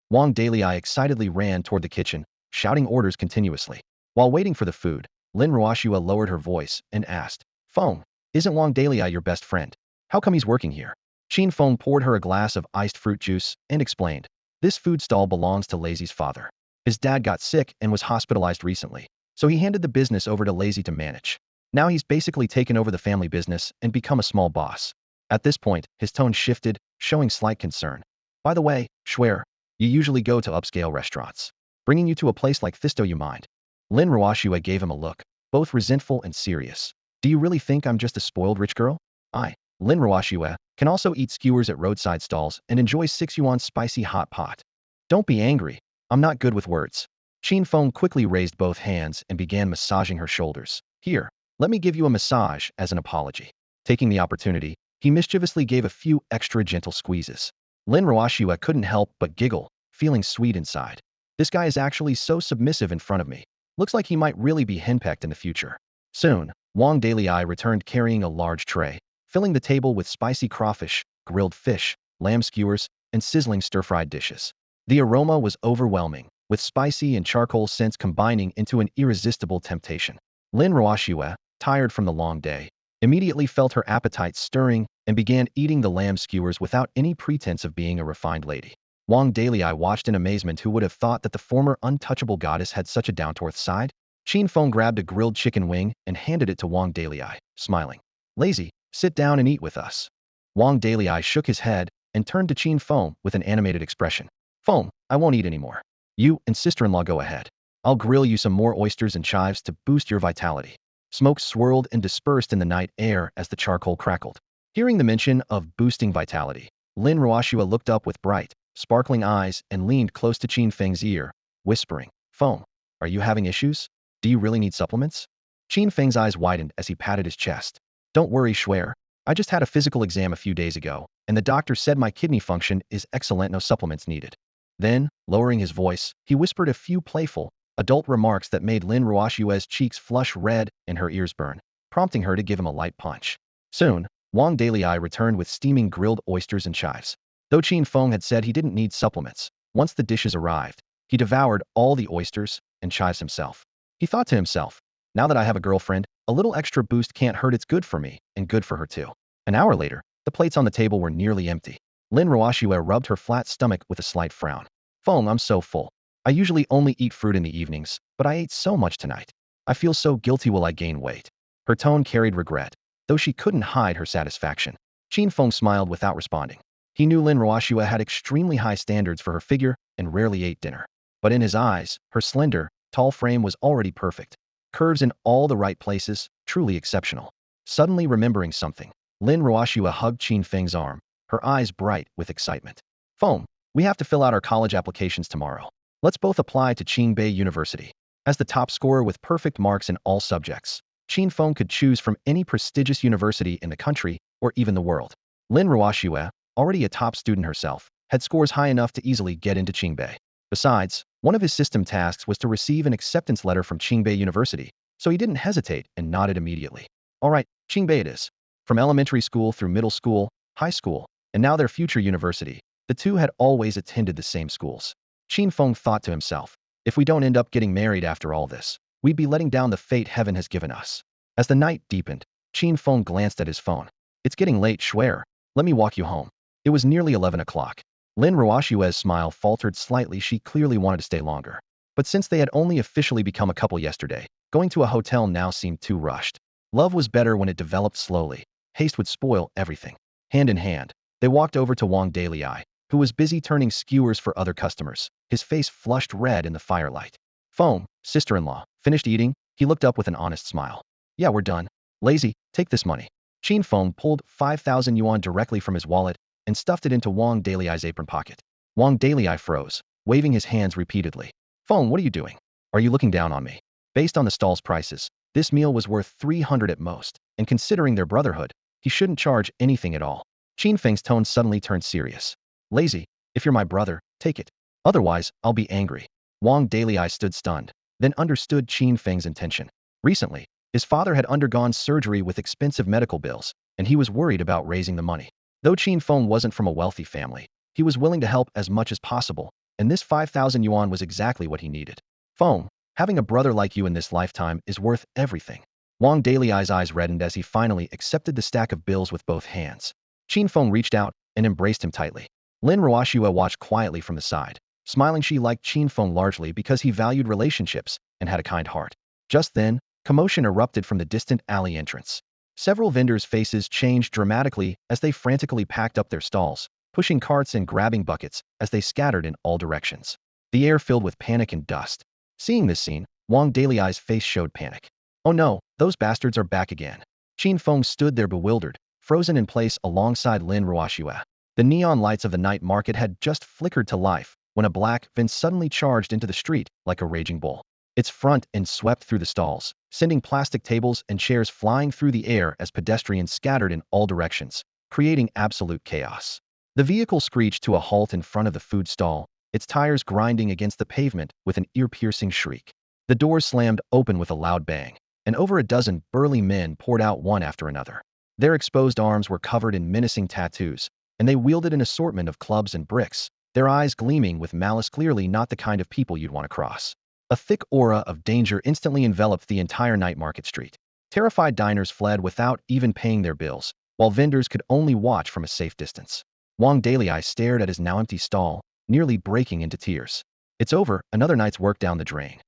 Wang Dalei excitedly ran toward the kitchen, shouting orders continuously. While waiting for the food, Lin Ruoxue lowered her voice and asked, "Feng, isn't Wang Dalei your best friend? How come he's working here?" Qin Feng poured her a glass of iced fruit juice and explained, "This food stall belongs to Lazy's father. His dad got sick and was hospitalized recently, so he handed the business over to Lazy to manage. Now he's basically taken over the family business and become a small boss." At this point, his tone shifted, showing slight concern. "By the way, Schwer, you usually go to upscale restaurants. Bringing you to a place like this, do you mind?" Lin Ruoxue gave him a look, both resentful and serious. "Do you really think I'm just a spoiled rich girl? I, Lin Ruoxue, can also eat skewers at roadside stalls and enjoy 6 yuan spicy hot pot. Don't be angry. I'm not good with words." Qin Feng quickly raised both hands and began massaging her shoulders. "Here, let me give you a massage as an apology." Taking the opportunity, he mischievously gave a few extra gentle squeezes. Lin Ruoxue couldn't help but giggle, feeling sweet inside. This guy is actually so submissive in front of me. Looks like he might really be henpecked in the future. Soon, Wang Dalei returned carrying a large tray, filling the table with spicy crawfish, grilled fish, lamb skewers, and sizzling stir-fried dishes. The aroma was overwhelming, with spicy and charcoal scents combining into an irresistible temptation. Lin Ruoxue, tired from the long day, immediately felt her appetite stirring and began eating the lamb skewers without any pretense of being a refined lady. Wang Dalei watched in amazement. Who would have thought that the former untouchable goddess had such a down-to-earth side? Qin Feng grabbed a grilled chicken wing and handed it to Wang Dalei, smiling. "Lazy, sit down and eat with us." Wang Dalei shook his head and turned to Qin Feng with an animated expression. "Feng, I won't eat anymore. You and sister-in-law go ahead. I'll grill you some more oysters and chives to boost your vitality." Smoke swirled and dispersed in the night air as the charcoal crackled. Hearing the mention of boosting vitality, Lin Ruoxue looked up with bright, sparkling eyes, and leaned close to Qin Feng's ear, whispering, "Feng, are you having issues? Do you really need supplements?" Qin Feng's eyes widened as he patted his chest. "Don't worry, Schwer. I just had a physical exam a few days ago, and the doctor said my kidney function is excellent, no supplements needed." Then, lowering his voice, he whispered a few playful, adult remarks that made Lin Ruoshue's cheeks flush red and her ears burn, prompting her to give him a light punch. Soon, Wang Dalei returned with steaming grilled oysters and chives. Though Qin Feng had said he didn't need supplements, once the dishes arrived, he devoured all the oysters and chives himself. He thought to himself, now that I have a girlfriend, a little extra boost can't hurt. It's good for me, and good for her too. An hour later, the plates on the table were nearly empty. Lin Ruoshue rubbed her flat stomach with a slight frown. "Feng, I'm so full. I usually only eat fruit in the evenings, but I ate so much tonight. I feel so guilty. Will I gain weight?" Her tone carried regret, though she couldn't hide her satisfaction. Qin Feng smiled without responding. He knew Lin Ruoshue had extremely high standards for her figure and rarely ate dinner. But in his eyes, her slender, tall frame was already perfect. Curves in all the right places, truly exceptional. Suddenly remembering something, Lin Ruoshue hugged Qin Feng's arm, her eyes bright with excitement. "Feng, we have to fill out our college applications tomorrow. Let's both apply to Qingbei University." As the top scorer with perfect marks in all subjects, Qin Feng could choose from any prestigious university in the country or even the world. Lin Ruoshue, already a top student herself, had scores high enough to easily get into Qingbei. Besides, one of his system tasks was to receive an acceptance letter from Qingbei University, so he didn't hesitate and nodded immediately. "All right, Qingbei it is." From elementary school through middle school, high school, and now their future university, the two had always attended the same schools. Qin Feng thought to himself, if we don't end up getting married after all this, we'd be letting down the fate heaven has given us. As the night deepened, Qin Feng glanced at his phone. "It's getting late, Schwer. Let me walk you home." It was nearly 11 o'clock. Lin Ruoshue's smile faltered slightly. She clearly wanted to stay longer. But since they had only officially become a couple yesterday, going to a hotel now seemed too rushed. Love was better when it developed slowly. Haste would spoil everything. Hand in hand, they walked over to Wang Dalei, who was busy turning skewers for other customers, his face flushed red in the firelight. "Feng, sister-in-law, finished eating?" He looked up with an honest smile. "Yeah, we're done. Lazy, take this money." Qin Feng pulled 5,000 yuan directly from his wallet and stuffed it into Wang Dalei's apron pocket. Wang Dalei froze, waving his hands repeatedly. "Feng, what are you doing? Are you looking down on me?" Based on the stall's prices, this meal was worth 300 at most, and considering their brotherhood, he shouldn't charge anything at all. Qin Feng's tone suddenly turned serious. "Lazy, if you're my brother, take it. Otherwise, I'll be angry." Wang Dalei stood stunned, then understood Qin Feng's intention. Recently, his father had undergone surgery with expensive medical bills, and he was worried about raising the money. Though Qin Feng wasn't from a wealthy family, he was willing to help as much as possible, and this 5,000 yuan was exactly what he needed. "Feng, having a brother like you in this lifetime is worth everything." Wang Dalei's eyes reddened as he finally accepted the stack of bills with both hands. Qin Feng reached out and embraced him tightly. Lin Ruoshue watched quietly from the side, smiling. She liked Qin Feng largely because he valued relationships and had a kind heart. Just then, commotion erupted from the distant alley entrance. Several vendors' faces changed dramatically as they frantically packed up their stalls, pushing carts and grabbing buckets as they scattered in all directions. The air filled with panic and dust. Seeing this scene, Wang Dalei's face showed panic. "Oh no, those bastards are back again." Qin Feng stood there bewildered, frozen in place alongside Lin Ruoshue. The neon lights of the night market had just flickered to life when a black van suddenly charged into the street like a raging bull. Its front end swept through the stalls, sending plastic tables and chairs flying through the air as pedestrians scattered in all directions, creating absolute chaos. The vehicle screeched to a halt in front of the food stall, its tires grinding against the pavement with an ear-piercing shriek. The doors slammed open with a loud bang, and over a dozen burly men poured out one after another. Their exposed arms were covered in menacing tattoos, and they wielded an assortment of clubs and bricks, their eyes gleaming with malice, clearly not the kind of people you'd want to cross. A thick aura of danger instantly enveloped the entire night market street. Terrified diners fled without even paying their bills, while vendors could only watch from a safe distance. Wang Dalei stared at his now empty stall, nearly breaking into tears. "It's over, another night's work down the drain."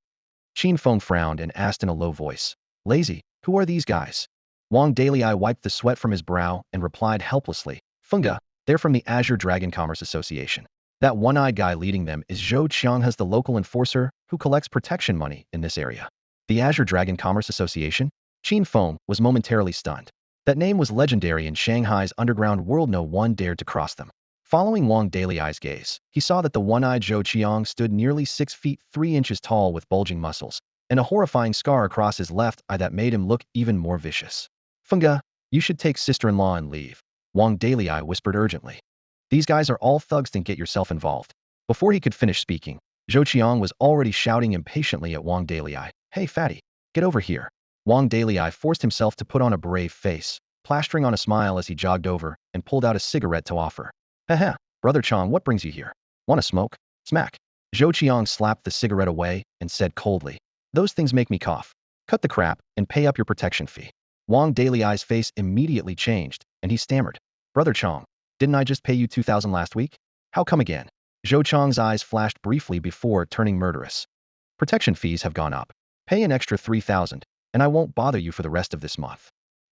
Qin Feng frowned and asked in a low voice, "Lazy, who are these guys?" Wang Dalei wiped the sweat from his brow and replied helplessly, "Funga, they're from the Azure Dragon Commerce Association. That one-eyed guy leading them is Zhou Qianghas, the local enforcer who collects protection money in this area." The Azure Dragon Commerce Association? Qin Feng was momentarily stunned. That name was legendary in Shanghai's underground world. No one dared to cross them. Following Wang Dalyi's gaze, he saw that the one-eyed Zhou Qiang stood nearly 6 feet 3 inches tall with bulging muscles, and a horrifying scar across his left eye that made him look even more vicious. Fenga, you should take sister-in-law and leave, Wang Dalyi whispered urgently. These guys are all thugs, then get yourself involved. Before he could finish speaking, Zhou Qiang was already shouting impatiently at Wang Dalyi. Hey fatty, get over here. Wang Dalyi forced himself to put on a brave face, plastering on a smile as he jogged over and pulled out a cigarette to offer. Haha, brother Chong, what brings you here? Want to smoke? Smack. Zhou Qiang slapped the cigarette away and said coldly, those things make me cough. Cut the crap and pay up your protection fee. Wang Dalyi's face immediately changed, and he stammered. Brother Chong, didn't I just pay you 2,000 last week? How come again? Zhou Chong's eyes flashed briefly before turning murderous. Protection fees have gone up. Pay an extra 3,000, and I won't bother you for the rest of this month.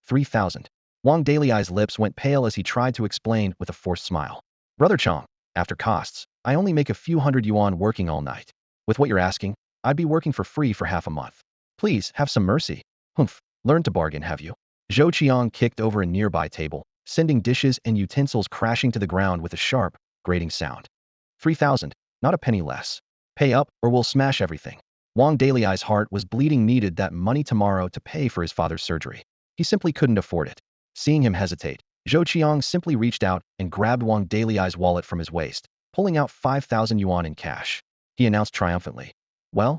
3,000. Wang Dalyi's lips went pale as he tried to explain with a forced smile. Brother Chong, after costs, I only make a few hundred yuan working all night. With what you're asking, I'd be working for free for half a month. Please, have some mercy. Humph, learn to bargain, have you? Zhou Qiang kicked over a nearby table, sending dishes and utensils crashing to the ground with a sharp, grating sound. 3,000, not a penny less. Pay up or we'll smash everything. Wang Dalyi's heart was bleeding, needed that money tomorrow to pay for his father's surgery. He simply couldn't afford it. Seeing him hesitate, Zhou Qiang simply reached out and grabbed Wang Dalyi's wallet from his waist, pulling out 5,000 yuan in cash. He announced triumphantly. Well,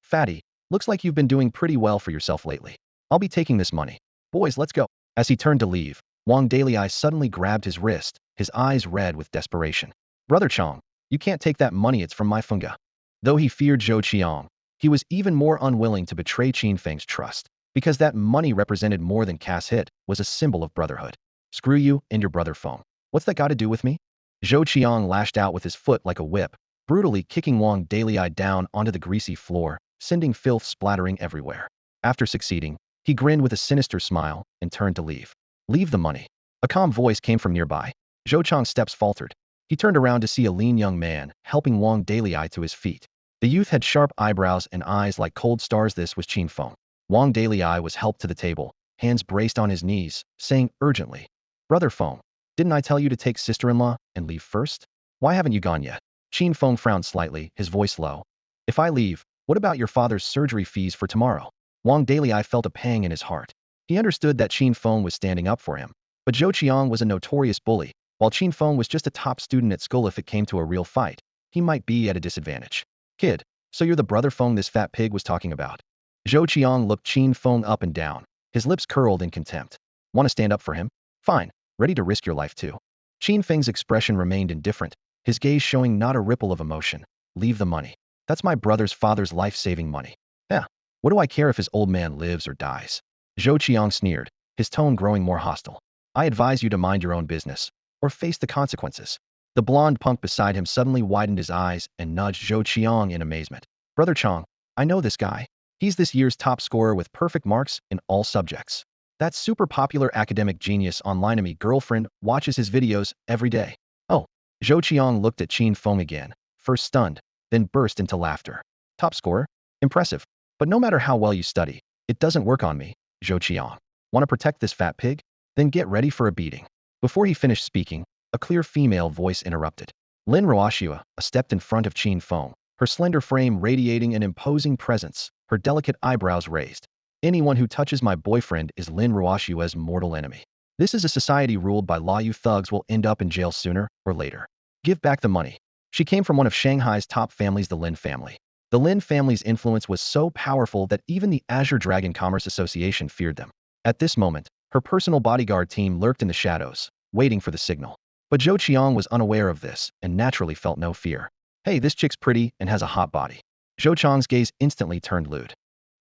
fatty, looks like you've been doing pretty well for yourself lately. I'll be taking this money. Boys, let's go. As he turned to leave, Wang Dalyi suddenly grabbed his wrist, his eyes red with desperation. Brother Chong, you can't take that money, it's from my Fenga. Though he feared Zhou Qiang, he was even more unwilling to betray Qin Feng's trust, because that money represented more than cash hit, was a symbol of brotherhood. Screw you and your brother Feng. What's that got to do with me? Zhou Qiang lashed out with his foot like a whip, brutally kicking Wang Dalyi down onto the greasy floor, sending filth splattering everywhere. After succeeding, he grinned with a sinister smile and turned to leave. Leave the money. A calm voice came from nearby. Zhou Qiang's steps faltered. He turned around to see a lean young man helping Wang Dalyi to his feet. The youth had sharp eyebrows and eyes like cold stars. This was Qin Feng. Wang Dalyi was helped to the table, hands braced on his knees, saying urgently, Brother Feng, didn't I tell you to take sister-in-law and leave first? Why haven't you gone yet? Qin Feng frowned slightly, his voice low. If I leave, what about your father's surgery fees for tomorrow? Wang Dalyi felt a pang in his heart. He understood that Qin Feng was standing up for him, but Zhou Qiang was a notorious bully, while Qin Feng was just a top student at school. If it came to a real fight, he might be at a disadvantage. Kid, so you're the brother Feng this fat pig was talking about? Zhou Qiang looked Qin Feng up and down, his lips curled in contempt. Want to stand up for him? Fine, ready to risk your life too. Qin Feng's expression remained indifferent, his gaze showing not a ripple of emotion. Leave the money. That's my brother's father's life-saving money. Yeah, what do I care if his old man lives or dies? Zhou Qiang sneered, his tone growing more hostile. I advise you to mind your own business, or face the consequences. The blonde punk beside him suddenly widened his eyes and nudged Zhou Qiang in amazement. Brother Chong, I know this guy. He's this year's top scorer with perfect marks in all subjects. That super popular academic genius online. My girlfriend watches his videos every day. Oh, Zhou Qiang looked at Qin Feng again, first stunned, then burst into laughter. Top scorer? Impressive. But no matter how well you study, it doesn't work on me, Zhou Qiang. Want to protect this fat pig? Then get ready for a beating. Before he finished speaking, a clear female voice interrupted. Lin Ruoxua stepped in front of Qin Feng, her slender frame radiating an imposing presence, her delicate eyebrows raised. Anyone who touches my boyfriend is Lin Ruoxua's mortal enemy. This is a society ruled by law. You thugs will end up in jail sooner or later. Give back the money. She came from one of Shanghai's top families, the Lin family. The Lin family's influence was so powerful that even the Azure Dragon Commerce Association feared them. At this moment, her personal bodyguard team lurked in the shadows, waiting for the signal. But Zhou Qiang was unaware of this and naturally felt no fear. Hey, this chick's pretty and has a hot body. Zhou Qiang's gaze instantly turned lewd.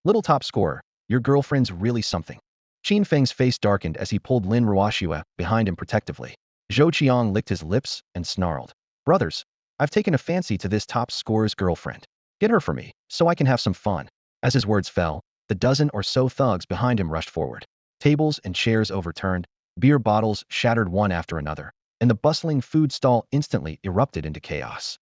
Little top scorer, your girlfriend's really something. Qin Feng's face darkened as he pulled Lin Ruoxua behind him protectively. Zhou Qiang licked his lips and snarled. Brothers, I've taken a fancy to this top scorer's girlfriend. Get her for me, so I can have some fun. As his words fell, the dozen or so thugs behind him rushed forward. Tables and chairs overturned, beer bottles shattered one after another, and the bustling food stall instantly erupted into chaos.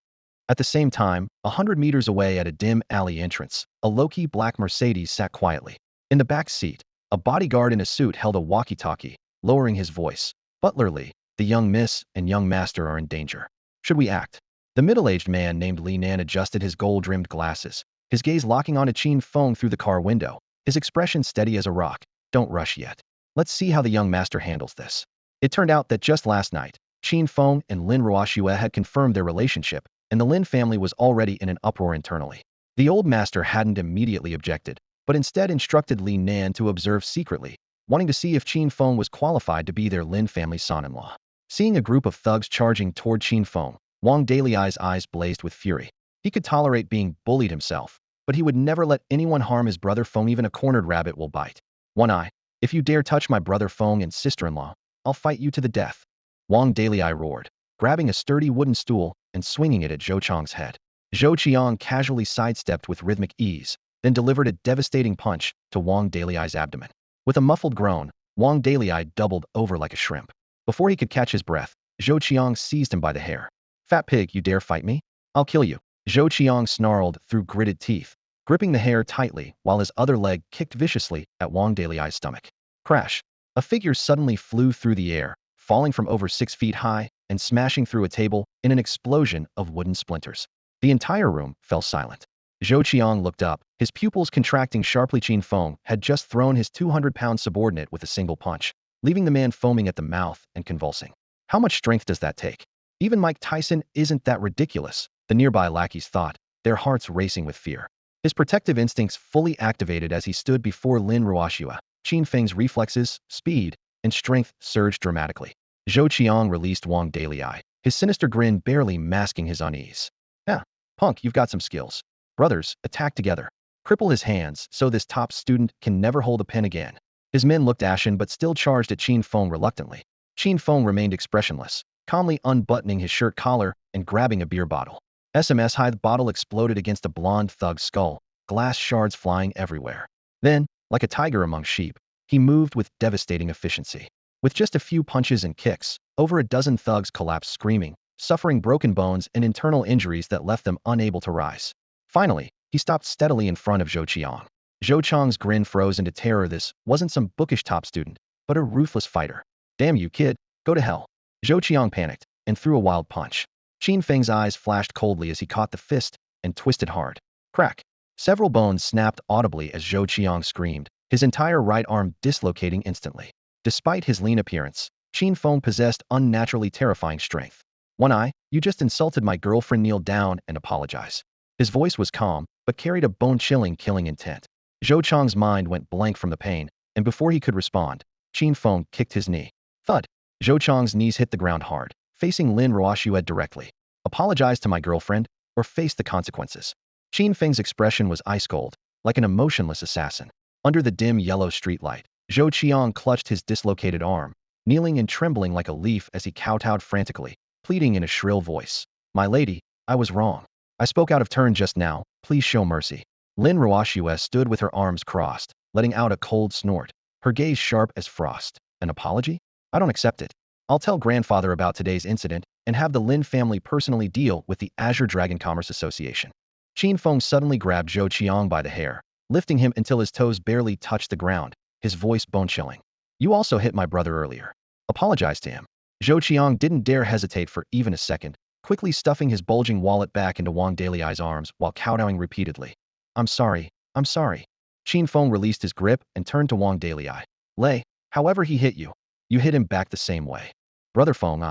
At the same time, 100 meters away at a dim alley entrance, a low-key black Mercedes sat quietly. In the back seat, a bodyguard in a suit held a walkie-talkie, lowering his voice. Butler Lee, The young miss and young master are in danger. Should we act? The middle-aged man named Li Nan adjusted his gold-rimmed glasses, his gaze locking onto Qin Feng through the car window, his expression steady as a rock. Don't rush yet. Let's see how the young master handles this. It turned out that just last night, Qin Feng and Lin Ruoxue had confirmed their relationship, and the Lin family was already in an uproar internally. The old master hadn't immediately objected, but instead instructed Li Nan to observe secretly, wanting to see if Qin Feng was qualified to be their Lin family son-in-law. Seeing a group of thugs charging toward Qin Feng, Wang Dalai's eyes blazed with fury. He could tolerate being bullied himself, but he would never let anyone harm his brother Feng. Even a cornered rabbit will bite. One eye. If you dare touch my brother Feng and sister-in-law, I'll fight you to the death. Wang Dalai roared, grabbing a sturdy wooden stool and swinging it at Zhou Chang's head. Zhou Qiang casually sidestepped with rhythmic ease, then delivered a devastating punch to Wang Dalai's abdomen. With a muffled groan, Wang Dalai doubled over like a shrimp. Before he could catch his breath, Zhou Qiang seized him by the hair. Fat pig, you dare fight me? I'll kill you. Zhou Qiang snarled through gritted teeth, gripping the hair tightly while his other leg kicked viciously at Wang Dalai's stomach. Crash. A figure suddenly flew through the air, falling from over 6 feet high and smashing through a table in an explosion of wooden splinters. The entire room fell silent. Zhou Qiang looked up, his pupils contracting sharply. Qin Feng had just thrown his 200-pound subordinate with a single punch, leaving the man foaming at the mouth and convulsing. How much strength does that take? Even Mike Tyson isn't that ridiculous, the nearby lackeys thought, their hearts racing with fear. His protective instincts fully activated as he stood before Lin Ruoxue. Qin Feng's reflexes, speed, and strength surged dramatically. Zhou Qiang released Wang Dalai, his sinister grin barely masking his unease. Yeah, punk, you've got some skills. Brothers, attack together. Cripple his hands so this top student can never hold a pen again. His men looked ashen but still charged at Qin Feng reluctantly. Qin Feng remained expressionless, calmly unbuttoning his shirt collar and grabbing a beer bottle. SMS high, the bottle exploded against a blonde thug's skull, glass shards flying everywhere. Then, like a tiger among sheep, he moved with devastating efficiency. With just a few punches and kicks, over a dozen thugs collapsed screaming, suffering broken bones and internal injuries that left them unable to rise. Finally, he stopped steadily in front of Zhou Qiang. Zhou Qiang's grin froze into terror. This wasn't some bookish top student, but a ruthless fighter. Damn you, kid, go to hell. Zhou Qiang panicked and threw a wild punch. Qin Feng's eyes flashed coldly as he caught the fist and twisted hard. Crack. Several bones snapped audibly as Zhou Qiang screamed, his entire right arm dislocating instantly. Despite his lean appearance, Qin Feng possessed unnaturally terrifying strength. One eye, you just insulted my girlfriend. Kneel down and apologize. His voice was calm, but carried a bone-chilling killing intent. Zhou Qiang's mind went blank from the pain, and before he could respond, Qin Feng kicked his knee. Thud. Zhou Qiang's knees hit the ground hard, facing Lin Ruoxue directly. Apologize to my girlfriend, or face the consequences. Qin Feng's expression was ice-cold, like an emotionless assassin. Under the dim yellow streetlight, Zhou Qiang clutched his dislocated arm, kneeling and trembling like a leaf as he kowtowed frantically, pleading in a shrill voice. My lady, I was wrong. I spoke out of turn just now, please show mercy. Lin Ruoxue stood with her arms crossed, letting out a cold snort, her gaze sharp as frost. An apology? I don't accept it. I'll tell grandfather about today's incident and have the Lin family personally deal with the Azure Dragon Commerce Association. Qin Feng suddenly grabbed Zhou Qiang by the hair, lifting him until his toes barely touched the ground, his voice bone-chilling. You also hit my brother earlier. Apologize to him. Zhou Qiang didn't dare hesitate for even a second, quickly stuffing his bulging wallet back into Wang Dalai's arms while kowtowing repeatedly. I'm sorry. I'm sorry. Qin Feng released his grip and turned to Wang Dalai. Lei, however he hit you, you hit him back the same way. Brother Feng,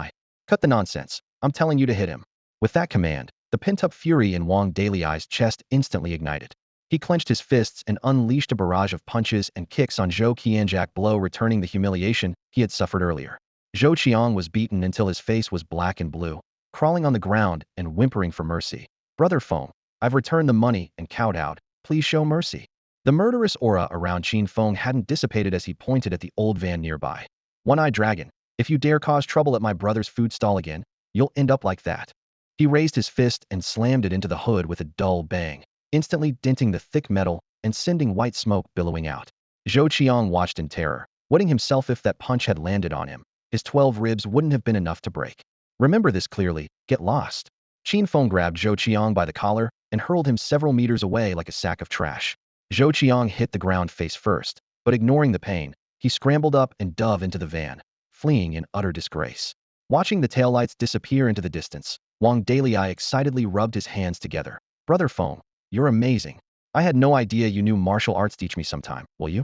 cut the nonsense. I'm telling you to hit him. With that command, the pent-up fury in Wang Dalai's chest instantly ignited. He clenched his fists and unleashed a barrage of punches and kicks on Zhou Qianjiang below, returning the humiliation he had suffered earlier. Zhou Qiang was beaten until his face was black and blue, crawling on the ground and whimpering for mercy. Brother Feng, I've returned the money and kowtowed. Please show mercy. The murderous aura around Qin Feng hadn't dissipated as he pointed at the old van nearby. One-eyed dragon, if you dare cause trouble at my brother's food stall again, you'll end up like that. He raised his fist and slammed it into the hood with a dull bang, instantly denting the thick metal and sending white smoke billowing out. Zhou Qiang watched in terror, wetting himself. If that punch had landed on him, his 12 ribs wouldn't have been enough to break. Remember this clearly, get lost. Qin Feng grabbed Zhou Qiang by the collar and hurled him several meters away like a sack of trash. Zhou Qiang hit the ground face first, but ignoring the pain, he scrambled up and dove into the van, fleeing in utter disgrace. Watching the taillights disappear into the distance, Wang Dalei excitedly rubbed his hands together. Brother Feng, you're amazing. I had no idea you knew martial arts. Teach me sometime, will you?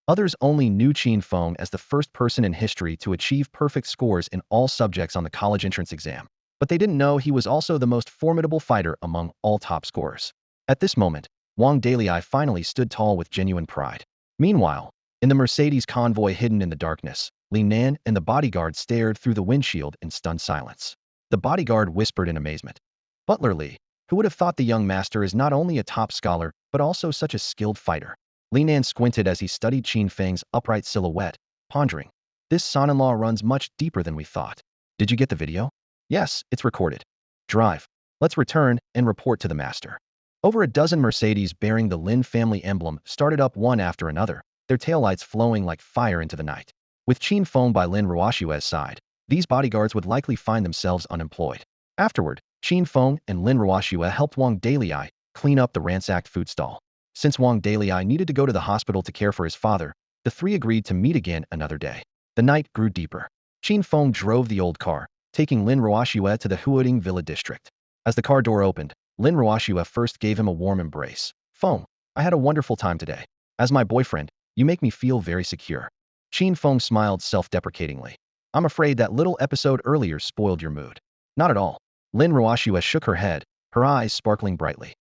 Others only knew Qin Feng as the first person in history to achieve perfect scores in all subjects on the college entrance exam, but they didn't know he was also the most formidable fighter among all top scorers. At this moment, Wang Dalei finally stood tall with genuine pride. Meanwhile, in the Mercedes convoy hidden in the darkness, Li Nan and the bodyguard stared through the windshield in stunned silence. The bodyguard whispered in amazement. Butler Li, who would have thought the young master is not only a top scholar, but also such a skilled fighter? Li Nan squinted as he studied Qin Feng's upright silhouette, pondering. This son-in-law runs much deeper than we thought. Did you get the video? Yes, it's recorded. Drive. Let's return and report to the master. Over a dozen Mercedes bearing the Lin family emblem started up one after another, their taillights flowing like fire into the night. With Qin Feng by Lin Ruoshue's side, these bodyguards would likely find themselves unemployed. Afterward, Qin Feng and Lin Ruoshue helped Wang Dalei clean up the ransacked food stall. Since Wang Dalei needed to go to the hospital to care for his father, the three agreed to meet again another day. The night grew deeper. Qin Feng drove the old car, taking Lin Ruoshue to the Huading Villa district. As the car door opened, Lin Ruoshue first gave him a warm embrace. Feng, I had a wonderful time today. As my boyfriend, you make me feel very secure. Qin Feng smiled self-deprecatingly. I'm afraid that little episode earlier spoiled your mood. Not at all. Lin Ruoshue shook her head, her eyes sparkling brightly.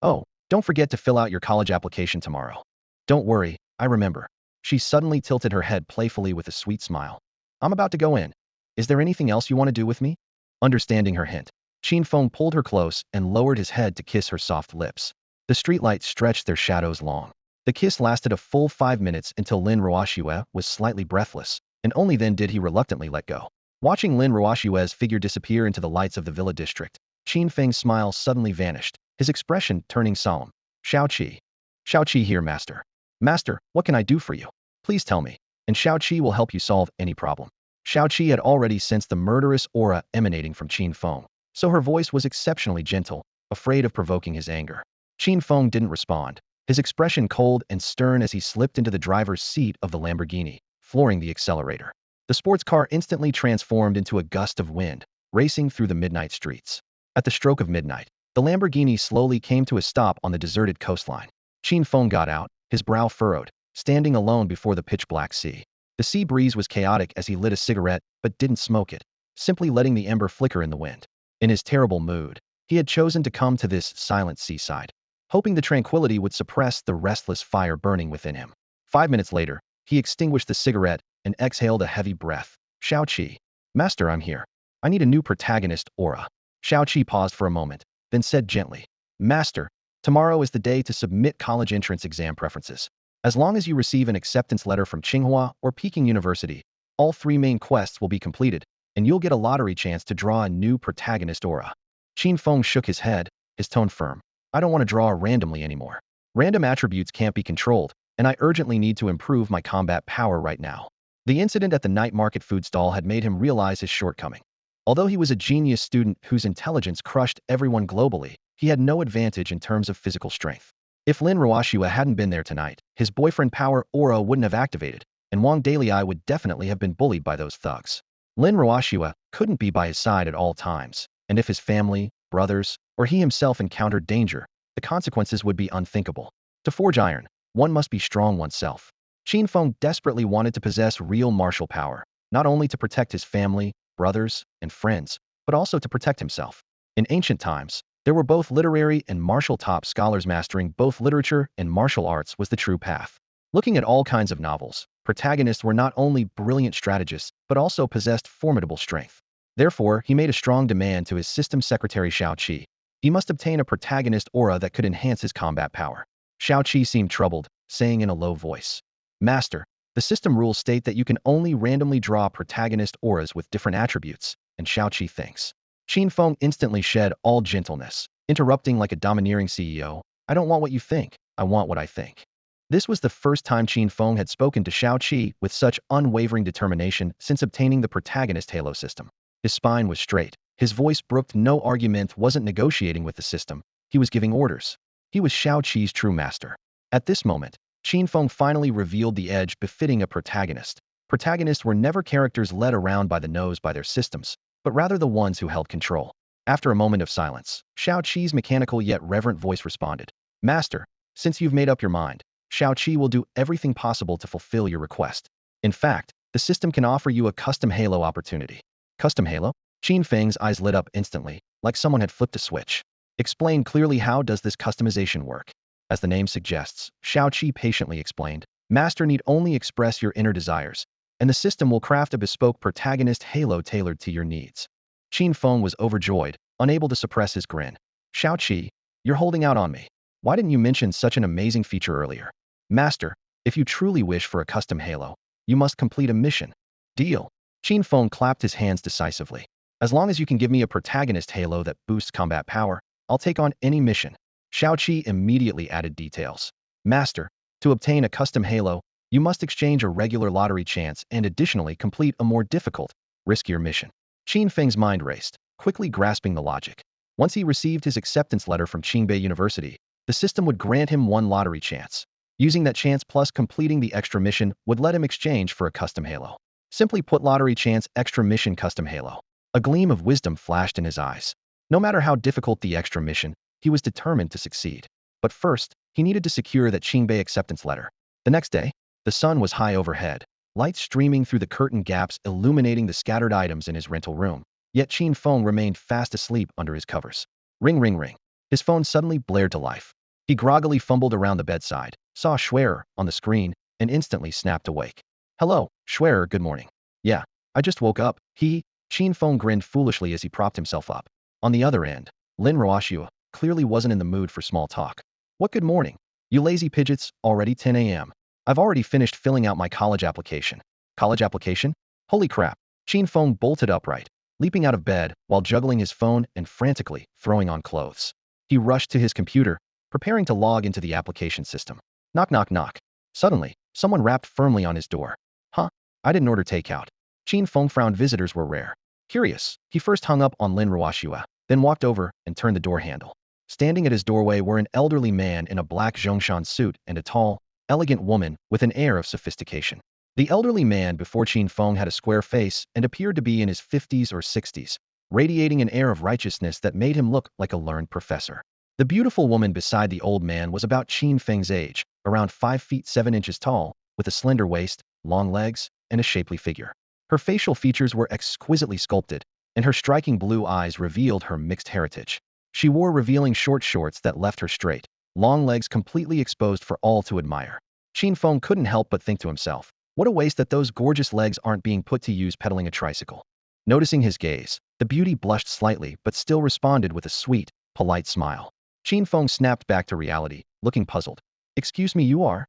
Oh, don't forget to fill out your college application tomorrow. Don't worry, I remember. She suddenly tilted her head playfully with a sweet smile. I'm about to go in. Is there anything else you want to do with me? Understanding her hint, Qin Feng pulled her close and lowered his head to kiss her soft lips. The streetlights stretched their shadows long. The kiss lasted a full 5 minutes until Lin Ruoshue was slightly breathless, and only then did he reluctantly let go. Watching Lin Ruoshue's figure disappear into the lights of the villa district, Qin Feng's smile suddenly vanished, his expression turning solemn. Xiaoqi. Xiaoqi here, master. Master, what can I do for you? Please tell me, and Xiaoqi will help you solve any problem. Xiaoqi had already sensed the murderous aura emanating from Qin Feng, so her voice was exceptionally gentle, afraid of provoking his anger. Qin Feng didn't respond, his expression cold and stern as he slipped into the driver's seat of the Lamborghini, flooring the accelerator. The sports car instantly transformed into a gust of wind, racing through the midnight streets. At the stroke of midnight, the Lamborghini slowly came to a stop on the deserted coastline. Qin Feng got out, his brow furrowed, standing alone before the pitch-black sea. The sea breeze was chaotic as he lit a cigarette, but didn't smoke it, simply letting the ember flicker in the wind. In his terrible mood, he had chosen to come to this silent seaside, hoping the tranquility would suppress the restless fire burning within him. 5 minutes later, he extinguished the cigarette and exhaled a heavy breath. Xiaoqi. Master, I'm here. I need a new protagonist aura. Xiaoqi paused for a moment, then said gently, Master, tomorrow is the day to submit college entrance exam preferences. As long as you receive an acceptance letter from Tsinghua or Peking University, all 3 main quests will be completed, and you'll get a lottery chance to draw a new protagonist aura. Qin Feng shook his head, his tone firm. I don't want to draw randomly anymore. Random attributes can't be controlled, and I urgently need to improve my combat power right now. The incident at the night market food stall had made him realize his shortcoming. Although he was a genius student whose intelligence crushed everyone globally, he had no advantage in terms of physical strength. If Lin Ruoshue hadn't been there tonight, his boyfriend power aura wouldn't have activated, and Wang Dalei would definitely have been bullied by those thugs. Lin Ruoshue couldn't be by his side at all times, and if his family, brothers, or he himself encountered danger, the consequences would be unthinkable. To forge iron, one must be strong oneself. Qin Feng desperately wanted to possess real martial power, not only to protect his family, brothers, and friends, but also to protect himself. In ancient times, there were both literary and martial top scholars. Mastering both literature and martial arts was the true path. Looking at all kinds of novels, protagonists were not only brilliant strategists, but also possessed formidable strength. Therefore, he made a strong demand to his system secretary Xiaoqi. He must obtain a protagonist aura that could enhance his combat power. Xiaoqi seemed troubled, saying in a low voice, Master, the system rules state that you can only randomly draw protagonist auras with different attributes, and Xiaoqi thinks. Qin Feng instantly shed all gentleness, interrupting like a domineering CEO, I don't want what you think, I want what I think. This was the first time Qin Feng had spoken to Xiaoqi with such unwavering determination since obtaining the Protagonist Halo system. His spine was straight, his voice brooked no argument, wasn't negotiating with the system, he was giving orders. He was Xiaoqi's true master. At this moment, Qin Feng finally revealed the edge befitting a protagonist. Protagonists were never characters led around by the nose by their systems, but rather the ones who held control. After a moment of silence, Xiao Qi's mechanical yet reverent voice responded, Master, since you've made up your mind, Xiao Qi will do everything possible to fulfill your request. In fact, the system can offer you a custom Halo opportunity. Custom Halo? Qin Feng's eyes lit up instantly, like someone had flipped a switch. Explain clearly, how does this customization work? As the name suggests, Xiao Qi patiently explained, Master need only express your inner desires, and the system will craft a bespoke Protagonist Halo tailored to your needs. Qin Feng was overjoyed, unable to suppress his grin. Xiao Qi, you're holding out on me. Why didn't you mention such an amazing feature earlier? Master, if you truly wish for a custom Halo, you must complete a mission. Deal. Qin Feng clapped his hands decisively. As long as you can give me a Protagonist Halo that boosts combat power, I'll take on any mission. Xiao Qi immediately added details. Master, to obtain a custom Halo, you must exchange a regular lottery chance and additionally complete a more difficult, riskier mission. Qin Feng's mind raced, quickly grasping the logic. Once he received his acceptance letter from Qingbei University, the system would grant him one lottery chance. Using that chance plus completing the extra mission would let him exchange for a custom Halo. Simply put, lottery chance extra mission custom Halo. A gleam of wisdom flashed in his eyes. No matter how difficult the extra mission, he was determined to succeed. But first, he needed to secure that Qingbei acceptance letter. The next day, the sun was high overhead, light streaming through the curtain gaps illuminating the scattered items in his rental room. Yet Qin Feng remained fast asleep under his covers. Ring, ring, ring. His phone suddenly blared to life. He groggily fumbled around the bedside, saw Schwerer on the screen, and instantly snapped awake. Hello, Schwerer, good morning. Yeah, I just woke up. Qin Feng grinned foolishly as he propped himself up. On the other end, Lin Ruoxua clearly wasn't in the mood for small talk. What good morning? You lazy pidgets, already 10 a.m. I've already finished filling out my college application. College application? Holy crap. Qin Feng bolted upright, leaping out of bed while juggling his phone and frantically throwing on clothes. He rushed to his computer, preparing to log into the application system. Knock, knock, knock. Suddenly, someone rapped firmly on his door. Huh? I didn't order takeout. Qin Feng frowned. Visitors were rare. Curious, he first hung up on Lin Ruoxua, then walked over and turned the door handle. Standing at his doorway were an elderly man in a black Zhongshan suit and a tall, elegant woman with an air of sophistication. The elderly man before Qin Feng had a square face and appeared to be in his 50s or 60s, radiating an air of righteousness that made him look like a learned professor. The beautiful woman beside the old man was about Qin Feng's age, around 5 feet 7 inches tall, with a slender waist, long legs, and a shapely figure. Her facial features were exquisitely sculpted, and her striking blue eyes revealed her mixed heritage. She wore revealing short shorts that left her straight, long legs completely exposed for all to admire. Qin Feng couldn't help but think to himself, what a waste that those gorgeous legs aren't being put to use pedaling a tricycle. Noticing his gaze, the beauty blushed slightly but still responded with a sweet, polite smile. Qin Feng snapped back to reality, looking puzzled. Excuse me, you are?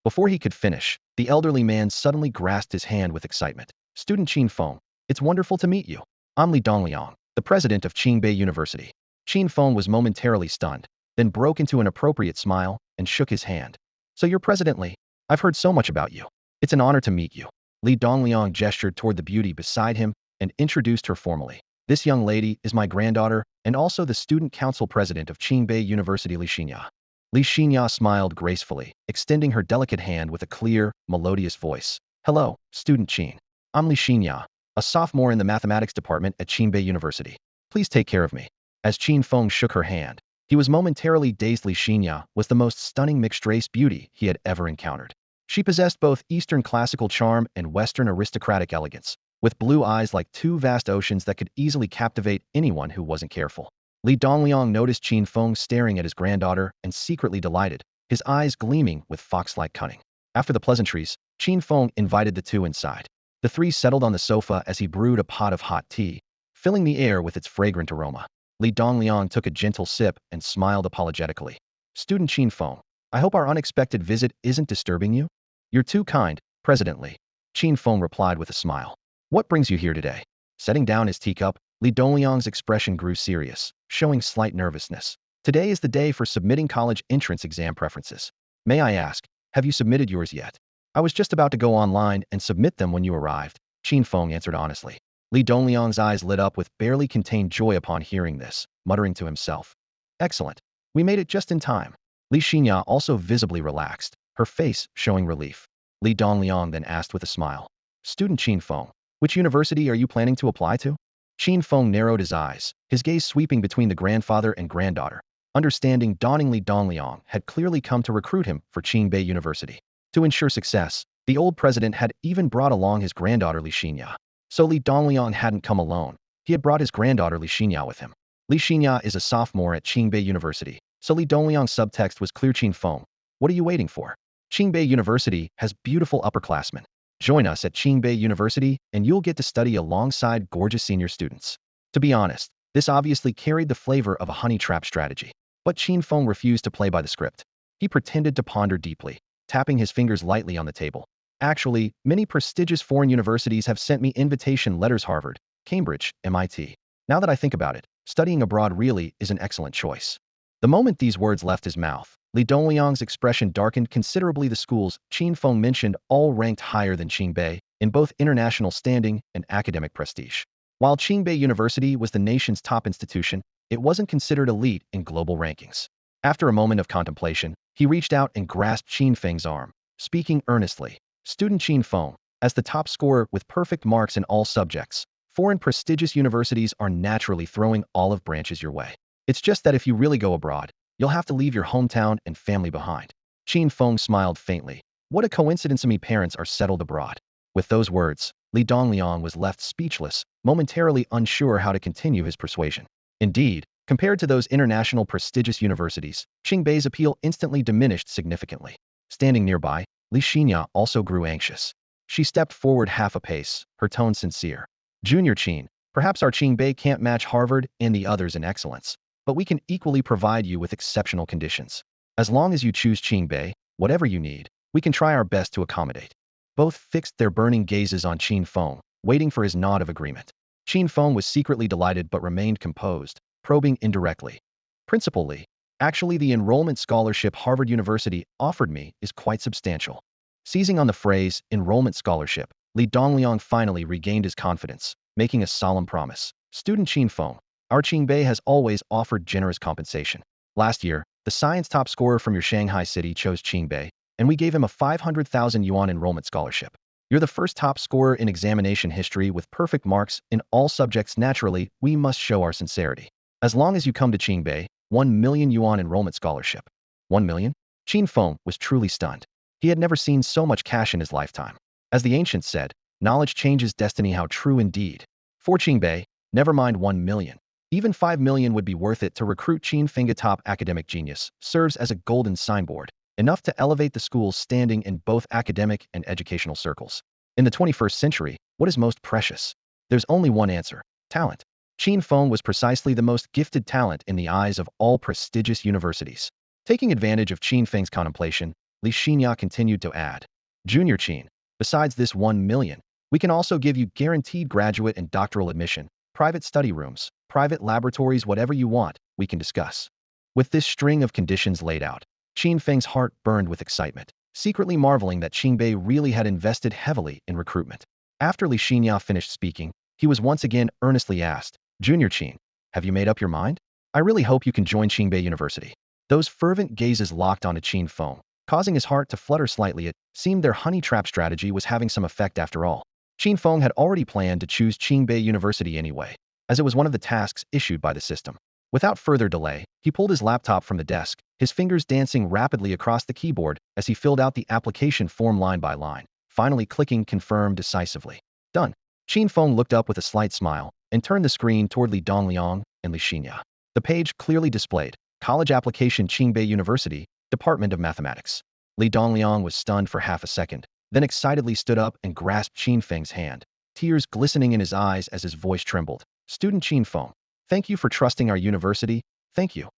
Before he could finish, the elderly man suddenly grasped his hand with excitement. Student Qin Feng, it's wonderful to meet you. I'm Li Dongliang, the president of Qingbei University. Qin Feng was momentarily stunned, then broke into an appropriate smile and shook his hand. So you're President Li. I've heard so much about you. It's an honor to meet you. Li Dongliang gestured toward the beauty beside him and introduced her formally. This young lady is my granddaughter and also the student council president of Qingbei University, Li Xinya. Li Xinya smiled gracefully, extending her delicate hand with a clear, melodious voice. Hello, student Qin. I'm Li Xinya, a sophomore in the mathematics department at Qingbei University. Please take care of me. As Qin Feng shook her hand, he was momentarily dazed. Li Xinya was the most stunning mixed-race beauty he had ever encountered. She possessed both Eastern classical charm and Western aristocratic elegance, with blue eyes like two vast oceans that could easily captivate anyone who wasn't careful. Li Dongliang noticed Qin Feng staring at his granddaughter and secretly delighted, his eyes gleaming with fox-like cunning. After the pleasantries, Qin Feng invited the two inside. The three settled on the sofa as he brewed a pot of hot tea, filling the air with its fragrant aroma. Li Dongliang took a gentle sip and smiled apologetically. Student Qin Feng, I hope our unexpected visit isn't disturbing you? You're too kind, President Li. Qin Feng replied with a smile. What brings you here today? Setting down his teacup, Li Dongliang's expression grew serious, showing slight nervousness. Today is the day for submitting college entrance exam preferences. May I ask, have you submitted yours yet? I was just about to go online and submit them when you arrived, Qin Feng answered honestly. Li Dongliang's eyes lit up with barely contained joy upon hearing this, muttering to himself. Excellent. We made it just in time. Li Xinya also visibly relaxed, her face showing relief. Li Dongliang then asked with a smile. Student Qin Feng, which university are you planning to apply to? Qin Feng narrowed his eyes, his gaze sweeping between the grandfather and granddaughter. Understanding Li Dongliang had clearly come to recruit him for Qingbei University. To ensure success, the old president had even brought along his granddaughter Li Xinya. So Li Dongliang hadn't come alone. He had brought his granddaughter Li Xinya with him. Li Xinya is a sophomore at Qingbei University, so Li Dongliang's subtext was clear. Qin Feng, what are you waiting for? Qingbei University has beautiful upperclassmen. Join us at Qingbei University and you'll get to study alongside gorgeous senior students. To be honest, this obviously carried the flavor of a honey trap strategy. But Qin Feng refused to play by the script. He pretended to ponder deeply, tapping his fingers lightly on the table. Actually, many prestigious foreign universities have sent me invitation letters: Harvard, Cambridge, MIT. Now that I think about it, studying abroad really is an excellent choice. The moment these words left his mouth, Li Dongliang's expression darkened considerably. The schools Qin Feng mentioned all ranked higher than Qingbei in both international standing and academic prestige. While Qingbei University was the nation's top institution, it wasn't considered elite in global rankings. After a moment of contemplation, he reached out and grasped Qin Feng's arm, speaking earnestly. Student Qin Feng, as the top scorer with perfect marks in all subjects, foreign prestigious universities are naturally throwing olive branches your way. It's just that if you really go abroad, you'll have to leave your hometown and family behind. Qin Feng smiled faintly. What a coincidence, me parents are settled abroad. With those words, Li Dongliang was left speechless, momentarily unsure how to continue his persuasion. Indeed, compared to those international prestigious universities, Qingbei's appeal instantly diminished significantly. Standing nearby, Li Xinya also grew anxious. She stepped forward half a pace, her tone sincere. Junior Qin, perhaps our Qingbei can't match Harvard and the others in excellence, but we can equally provide you with exceptional conditions. As long as you choose Qingbei, whatever you need, we can try our best to accommodate. Both fixed their burning gazes on Qin Feng, waiting for his nod of agreement. Qin Feng was secretly delighted but remained composed, probing indirectly. Principal Li, actually the enrollment scholarship Harvard University offered me is quite substantial. Seizing on the phrase, enrollment scholarship, Li Dongliang finally regained his confidence, making a solemn promise. Student Qin Feng, our Qingbei has always offered generous compensation. Last year, the science top scorer from your Shanghai city chose Qingbei, and we gave him a 500,000 yuan enrollment scholarship. You're the first top scorer in examination history with perfect marks in all subjects. Naturally, we must show our sincerity. As long as you come to Qingbei, 1 million yuan enrollment scholarship. 1 million? Qin Feng was truly stunned. He had never seen so much cash in his lifetime. As the ancients said, knowledge changes destiny. How true indeed. For Qingbei, never mind 1 million. Even 5 million would be worth it to recruit Qin Feng. A top academic genius serves as a golden signboard, enough to elevate the school's standing in both academic and educational circles. In the 21st century, what is most precious? There's only one answer: talent. Qin Feng was precisely the most gifted talent in the eyes of all prestigious universities. Taking advantage of Qin Feng's contemplation, Li Xinya continued to add, Junior Qin, besides this 1 million, we can also give you guaranteed graduate and doctoral admission, private study rooms, private laboratories, whatever you want, we can discuss. With this string of conditions laid out, Qin Feng's heart burned with excitement, secretly marveling that Qingbei really had invested heavily in recruitment. After Li Xinya finished speaking, he was once again earnestly asked, Junior Qin, have you made up your mind? I really hope you can join Qingbei University. Those fervent gazes locked onto Qin Feng, causing his heart to flutter slightly. It seemed their honey trap strategy was having some effect after all. Qin Feng had already planned to choose Qingbei University anyway, as it was one of the tasks issued by the system. Without further delay, he pulled his laptop from the desk, his fingers dancing rapidly across the keyboard as he filled out the application form line by line, finally clicking confirm decisively. Done. Qin Feng looked up with a slight smile and turned the screen toward Li Dongliang and Li Xinya. The page clearly displayed, College Application Qingbei University, Department of Mathematics. Li Dongliang was stunned for half a second, then excitedly stood up and grasped Qin Feng's hand, tears glistening in his eyes as his voice trembled. Student Qin Feng, thank you for trusting our university. Thank you.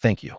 Thank you.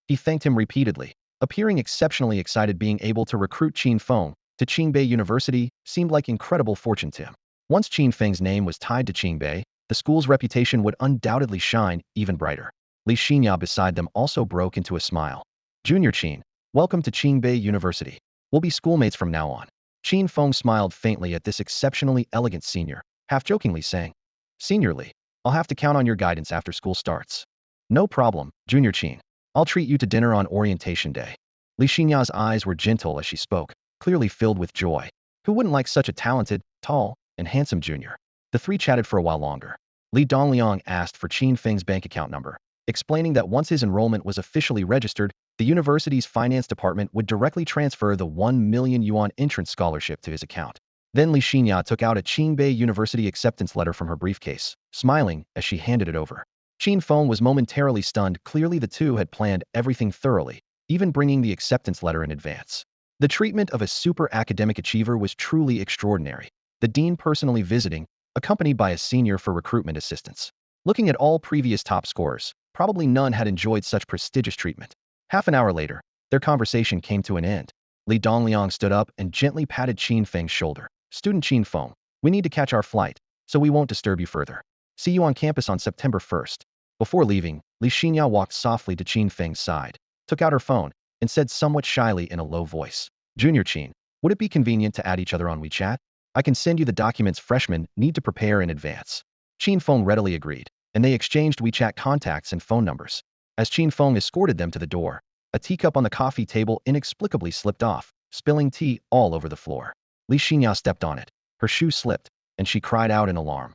He thanked him repeatedly, appearing exceptionally excited. Being able to recruit Qin Feng to Qingbei University seemed like incredible fortune to him. Once Qin Feng's name was tied to Qingbei, the school's reputation would undoubtedly shine even brighter. Li Xinya beside them also broke into a smile. Junior Qin, welcome to Qingbei University. We'll be schoolmates from now on. Qin Feng smiled faintly at this exceptionally elegant senior, half-jokingly saying, Senior Li, I'll have to count on your guidance after school starts. No problem, Junior Qin. I'll treat you to dinner on orientation day. Li Xinya's eyes were gentle as she spoke, clearly filled with joy. Who wouldn't like such a talented, tall, and handsome junior? The three chatted for a while longer. Li Dongliang asked for Qin Feng's bank account number, explaining that once his enrollment was officially registered, the university's finance department would directly transfer the 1 million yuan entrance scholarship to his account. Then Li Xinya took out a Qingbei University acceptance letter from her briefcase, smiling as she handed it over. Qin Feng was momentarily stunned. Clearly the two had planned everything thoroughly, even bringing the acceptance letter in advance. The treatment of a super academic achiever was truly extraordinary. The dean personally visiting, accompanied by a senior for recruitment assistance. Looking at all previous top scorers, probably none had enjoyed such prestigious treatment. Half an hour later, their conversation came to an end. Li Dongliang stood up and gently patted Qin Feng's shoulder. Student Qin Feng, we need to catch our flight, so we won't disturb you further. See you on campus on September 1st. Before leaving, Li Xinya walked softly to Qin Feng's side, took out her phone, and said somewhat shyly in a low voice, Junior Qin, would it be convenient to add each other on WeChat? I can send you the documents freshmen need to prepare in advance. Qin Feng readily agreed, and they exchanged WeChat contacts and phone numbers. As Qin Feng escorted them to the door, a teacup on the coffee table inexplicably slipped off, spilling tea all over the floor. Li Xinya stepped on it. Her shoe slipped, and she cried out in alarm.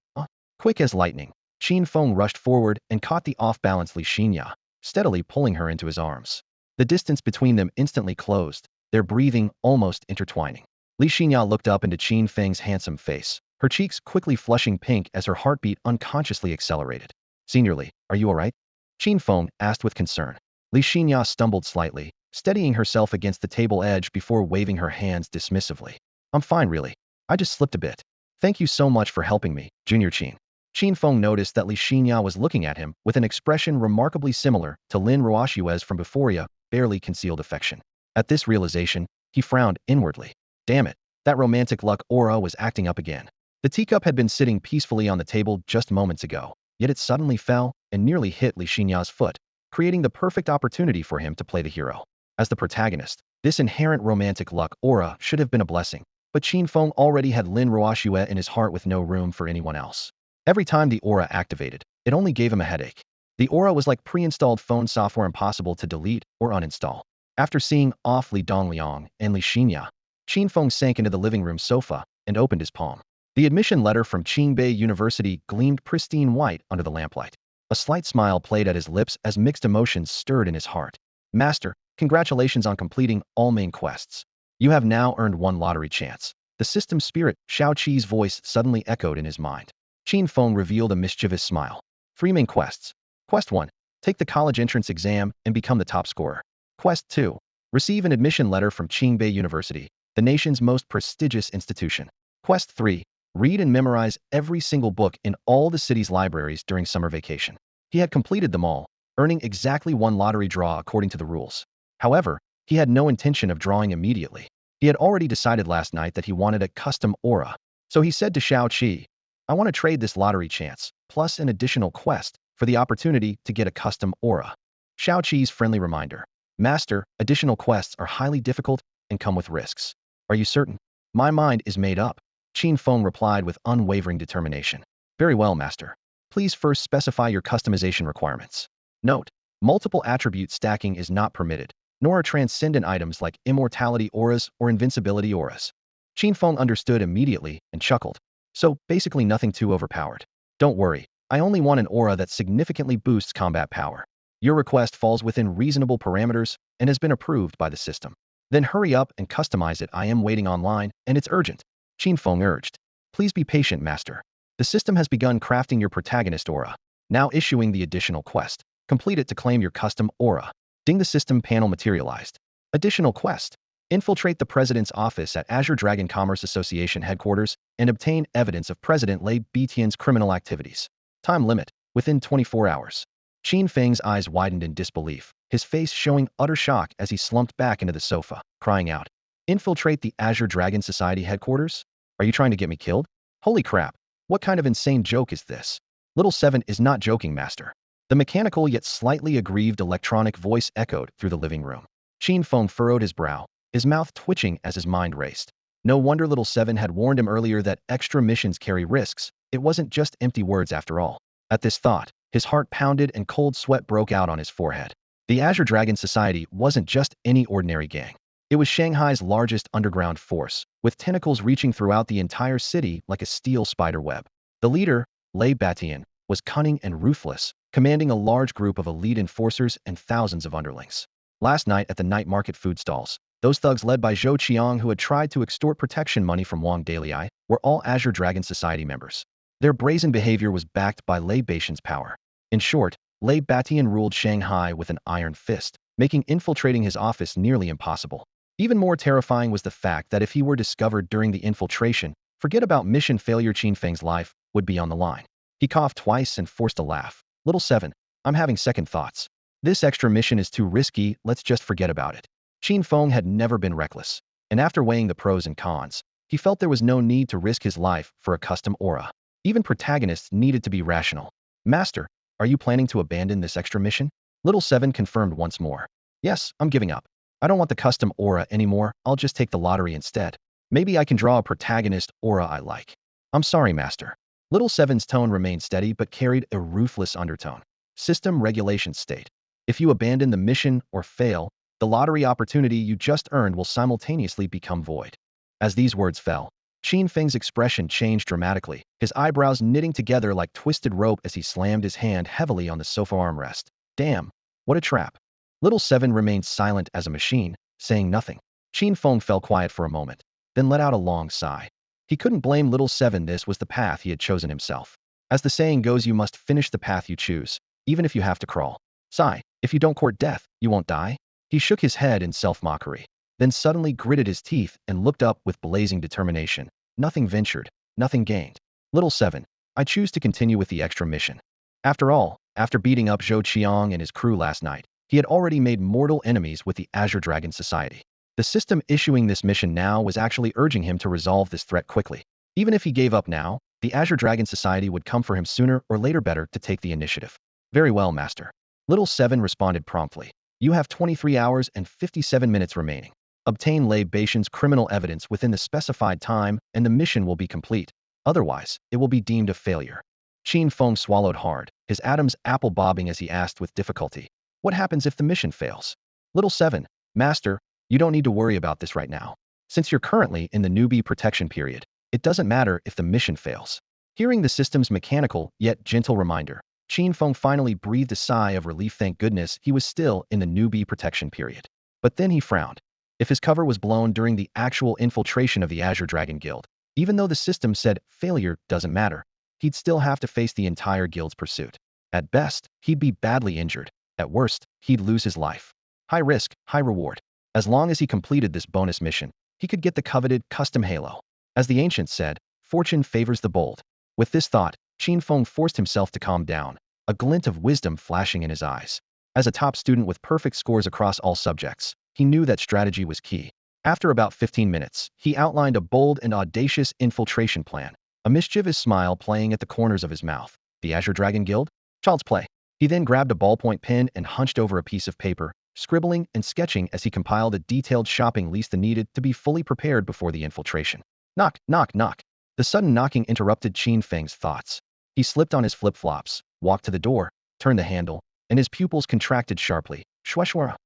Quick as lightning, Qin Feng rushed forward and caught the off-balance Li Xinya, steadily pulling her into his arms. The distance between them instantly closed, their breathing almost intertwining. Li Xinya looked up into Qin Feng's handsome face, her cheeks quickly flushing pink as her heartbeat unconsciously accelerated. Senior Li, are you alright? Qin Feng asked with concern. Li Xinya stumbled slightly, steadying herself against the table edge before waving her hands dismissively. I'm fine really. I just slipped a bit. Thank you so much for helping me, Junior Qin. Qin Feng noticed that Li Xinya was looking at him with an expression remarkably similar to Lin Ruoshue's from Bephoria, barely concealed affection. At this realization, he frowned inwardly. Damn it, that romantic luck aura was acting up again. The teacup had been sitting peacefully on the table just moments ago, yet it suddenly fell and nearly hit Li Xinya's foot, creating the perfect opportunity for him to play the hero. As the protagonist, this inherent romantic luck aura should have been a blessing, but Qin Feng already had Lin Ruoshue in his heart with no room for anyone else. Every time the aura activated, it only gave him a headache. The aura was like pre-installed phone software impossible to delete or uninstall. After seeing off Li Dongliang and Li Xinya, Qin Feng sank into the living room sofa and opened his palm. The admission letter from Qingbei University gleamed pristine white under the lamplight. A slight smile played at his lips as mixed emotions stirred in his heart. Master, congratulations on completing all main quests. You have now earned one lottery chance. The system spirit, Shao Qi's voice suddenly echoed in his mind. Qin Feng revealed a mischievous smile. 3 main quests. Quest 1. Take the college entrance exam and become the top scorer. Quest 2. Receive an admission letter from Qingbei University, the nation's most prestigious institution. Quest 3. Read and memorize every single book in all the city's libraries during summer vacation. He had completed them all, earning exactly 1 lottery draw according to the rules. However, he had no intention of drawing immediately. He had already decided last night that he wanted a custom aura. So he said to Shao Qi, I want to trade this lottery chance, plus an additional quest, for the opportunity to get a custom aura. Shao Qi's friendly reminder. Master, additional quests are highly difficult and come with risks. Are you certain? My mind is made up. Qin Feng replied with unwavering determination. Very well, Master. Please first specify your customization requirements. Note, multiple attribute stacking is not permitted, nor are transcendent items like immortality auras or invincibility auras. Qin Feng understood immediately and chuckled. So, basically nothing too overpowered. Don't worry, I only want an aura that significantly boosts combat power. Your request falls within reasonable parameters and has been approved by the system. Then hurry up and customize it. I am waiting online, and it's urgent. Qin Feng urged. Please be patient, Master. The system has begun crafting your protagonist aura, now issuing the additional quest. Complete it to claim your custom aura. Ding, the system panel materialized. Additional quest. Infiltrate the President's office at Azure Dragon Commerce Association headquarters and obtain evidence of President Lei Betian's criminal activities. Time limit, within 24 hours. Qin Feng's eyes widened in disbelief, his face showing utter shock as he slumped back into the sofa, crying out. Infiltrate the Azure Dragon Society headquarters? Are you trying to get me killed? Holy crap, what kind of insane joke is this? Little Seven is not joking, Master. The mechanical yet slightly aggrieved electronic voice echoed through the living room. Qin Feng furrowed his brow, his mouth twitching as his mind raced. No wonder Little Seven had warned him earlier that extra missions carry risks. It wasn't just empty words after all. At this thought, his heart pounded and cold sweat broke out on his forehead. The Azure Dragon Society wasn't just any ordinary gang. It was Shanghai's largest underground force, with tentacles reaching throughout the entire city like a steel spider web. The leader, Lei Batian, was cunning and ruthless, commanding a large group of elite enforcers and thousands of underlings. Last night at the night market food stalls, those thugs led by Zhou Qiang who had tried to extort protection money from Wang Dalai were all Azure Dragon Society members. Their brazen behavior was backed by Lei Batian's power. In short, Lei Batian ruled Shanghai with an iron fist, making infiltrating his office nearly impossible. Even more terrifying was the fact that if he were discovered during the infiltration, forget about mission failure, Qin Feng's life would be on the line. He coughed twice and forced a laugh. Little 7, I'm having second thoughts. This extra mission is too risky, let's just forget about it. Qin Feng had never been reckless, and after weighing the pros and cons, he felt there was no need to risk his life for a custom aura. Even protagonists needed to be rational. Master, are you planning to abandon this extra mission? Little 7 confirmed once more. Yes, I'm giving up. I don't want the custom aura anymore, I'll just take the lottery instead. Maybe I can draw a protagonist aura I like. I'm sorry, Master. Little 7's tone remained steady but carried a ruthless undertone. System regulations state, if you abandon the mission or fail, the lottery opportunity you just earned will simultaneously become void. As these words fell, Qin Feng's expression changed dramatically, his eyebrows knitting together like twisted rope as he slammed his hand heavily on the sofa armrest. Damn, what a trap. Little 7 remained silent as a machine, saying nothing. Qin Feng fell quiet for a moment, then let out a long sigh. He couldn't blame Little 7, this was the path he had chosen himself. As the saying goes, you must finish the path you choose, even if you have to crawl. Sigh, if you don't court death, you won't die? He shook his head in self-mockery, then suddenly gritted his teeth and looked up with blazing determination. Nothing ventured, nothing gained. Little 7, I choose to continue with the extra mission. After all, after beating up Zhou Qiang and his crew last night, he had already made mortal enemies with the Azure Dragon Society. The system issuing this mission now was actually urging him to resolve this threat quickly. Even if he gave up now, the Azure Dragon Society would come for him sooner or later. Better to take the initiative. Very well, Master. Little 7 responded promptly. You have 23 hours and 57 minutes remaining. Obtain Lei Batian's criminal evidence within the specified time and the mission will be complete. Otherwise, it will be deemed a failure. Qin Feng swallowed hard, his Adam's apple bobbing as he asked with difficulty, what happens if the mission fails? Little 7, Master, you don't need to worry about this right now. Since you're currently in the newbie protection period, it doesn't matter if the mission fails. Hearing the system's mechanical yet gentle reminder, Qin Feng finally breathed a sigh of relief. Thank goodness he was still in the newbie protection period. But then he frowned. If his cover was blown during the actual infiltration of the Azure Dragon Guild, even though the system said failure doesn't matter, he'd still have to face the entire guild's pursuit. At best, he'd be badly injured. At worst, he'd lose his life. High risk, high reward. As long as he completed this bonus mission, he could get the coveted custom halo. As the ancients said, fortune favors the bold. With this thought, Qin Feng forced himself to calm down, a glint of wisdom flashing in his eyes. As a top student with perfect scores across all subjects, he knew that strategy was key. After about 15 minutes, he outlined a bold and audacious infiltration plan, a mischievous smile playing at the corners of his mouth. The Azure Dragon Guild? Child's play. He then grabbed a ballpoint pen and hunched over a piece of paper, scribbling and sketching as he compiled a detailed shopping list needed to be fully prepared before the infiltration. Knock, knock, knock. The sudden knocking interrupted Qin Feng's thoughts. He slipped on his flip-flops, walked to the door, turned the handle, and his pupils contracted sharply. Shweshwara.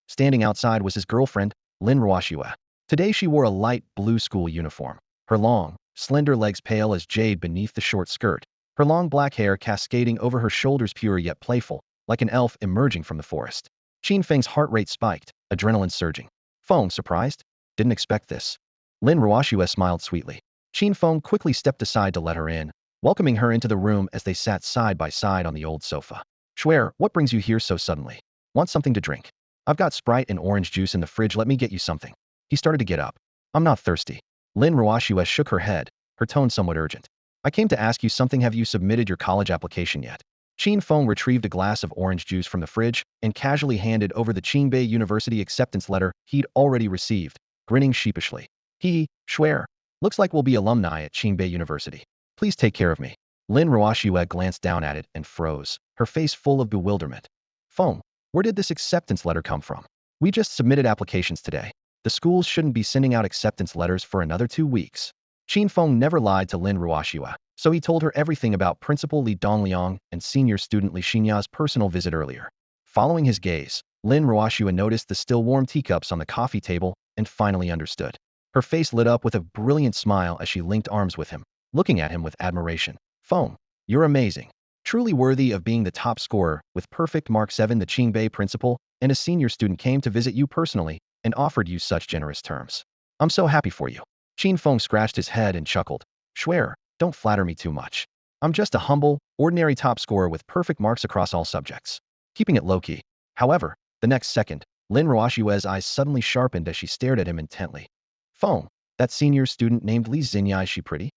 Standing outside was his girlfriend, Lin Ruoxue. Today she wore a light blue school uniform, her long, slender legs pale as jade beneath the short skirt, her long black hair cascading over her shoulders pure yet playful, like an elf emerging from the forest. Qin Feng's heart rate spiked, adrenaline surging. Feng, surprised? Didn't expect this. Lin Ruoxue smiled sweetly. Qin Feng quickly stepped aside to let her in, welcoming her into the room as they sat side by side on the old sofa. Schwer, what brings you here so suddenly? Want something to drink? I've got Sprite and orange juice in the fridge, let me get you something. He started to get up. I'm not thirsty. Lin Ruoxue shook her head, her tone somewhat urgent. I came to ask you something. Have you submitted your college application yet? Qin Feng retrieved a glass of orange juice from the fridge and casually handed over the Qingbei University acceptance letter he'd already received, grinning sheepishly. Schwer, looks like we'll be alumni at Qingbei University. Please take care of me. Lin Ruoxue glanced down at it and froze, her face full of bewilderment. Feng, where did this acceptance letter come from? We just submitted applications today. The schools shouldn't be sending out acceptance letters for another 2 weeks. Qin Feng never lied to Lin Ruoxue, so he told her everything about Principal Li Dongliang and senior student Li Xinya's personal visit earlier. Following his gaze, Lin Ruoxue noticed the still warm teacups on the coffee table and finally understood. Her face lit up with a brilliant smile as she linked arms with him, looking at him with admiration. Feng, you're amazing. Truly worthy of being the top scorer, with perfect mark 7. The Qingbei principal and a senior student came to visit you personally and offered you such generous terms. I'm so happy for you. Qin Feng scratched his head and chuckled. Swear, don't flatter me too much. I'm just a humble, ordinary top scorer with perfect marks across all subjects. Keeping it low-key. However, the next second, Lin Ruoxue's eyes suddenly sharpened as she stared at him intently. Feng, that senior student named Li Xinyi, is she pretty?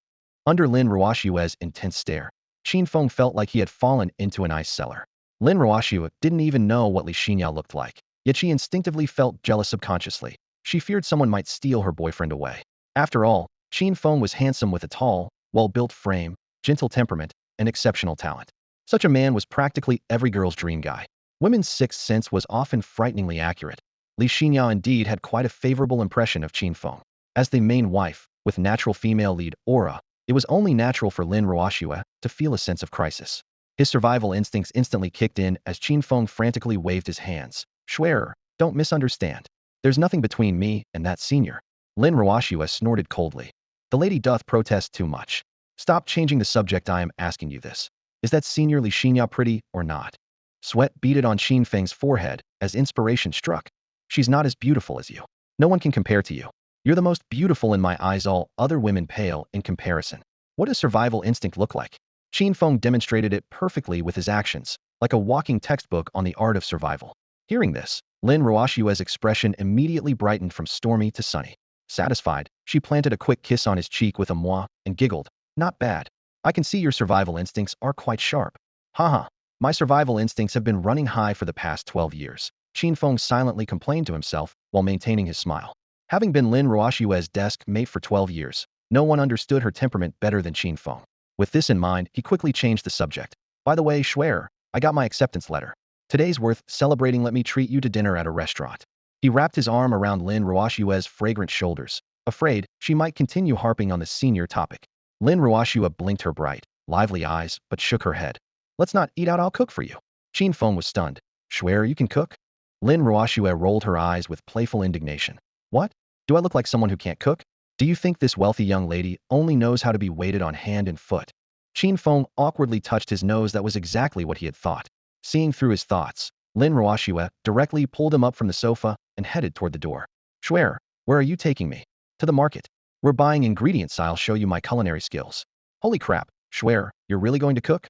Under Lin Ruoxue's intense stare, Qin Feng felt like he had fallen into an ice cellar. Lin Ruoxue didn't even know what Li Xinyi looked like, yet she instinctively felt jealous subconsciously. She feared someone might steal her boyfriend away. After all, Qin Feng was handsome with a tall, well-built frame, gentle temperament, and exceptional talent. Such a man was practically every girl's dream guy. Women's sixth sense was often frighteningly accurate. Li Xinyi indeed had quite a favorable impression of Qin Feng. As the main wife, with natural female lead aura, it was only natural for Lin Ruoxue to feel a sense of crisis. His survival instincts instantly kicked in as Qin Feng frantically waved his hands. Schwerer, don't misunderstand. There's nothing between me and that senior. Lin Ruoxue snorted coldly. The lady doth protest too much. Stop changing the subject. I am asking you this. Is that senior Li Xinyi pretty or not? Sweat beaded on Qin Feng's forehead as inspiration struck. She's not as beautiful as you. No one can compare to you. You're the most beautiful in my eyes, all other women pale in comparison. What does survival instinct look like? Qin Feng demonstrated it perfectly with his actions, like a walking textbook on the art of survival. Hearing this, Lin Ruoxue's expression immediately brightened from stormy to sunny. Satisfied, she planted a quick kiss on his cheek with a moi and giggled. Not bad. I can see your survival instincts are quite sharp. Haha. My survival instincts have been running high for the past 12 years. Qin Feng silently complained to himself while maintaining his smile. Having been Lin Ruoxue's desk mate for 12 years, no one understood her temperament better than Qin Feng. With this in mind, he quickly changed the subject. By the way, Schwer, I got my acceptance letter. Today's worth celebrating. Let me treat you to dinner at a restaurant. He wrapped his arm around Lin Ruoxue's fragrant shoulders, afraid she might continue harping on the senior topic. Lin Ruoxue blinked her bright, lively eyes, but shook her head. Let's not eat out, I'll cook for you. Qin Feng was stunned. Schwer, you can cook? Lin Ruoxue rolled her eyes with playful indignation. What? Do I look like someone who can't cook? Do you think this wealthy young lady only knows how to be waited on hand and foot? Qin Feng awkwardly touched his nose. That was exactly what he had thought. Seeing through his thoughts, Lin Ruoxue directly pulled him up from the sofa and headed toward the door. Schwer, where are you taking me? To the market. We're buying ingredients. I'll show you my culinary skills. Holy crap, Schwer, you're really going to cook?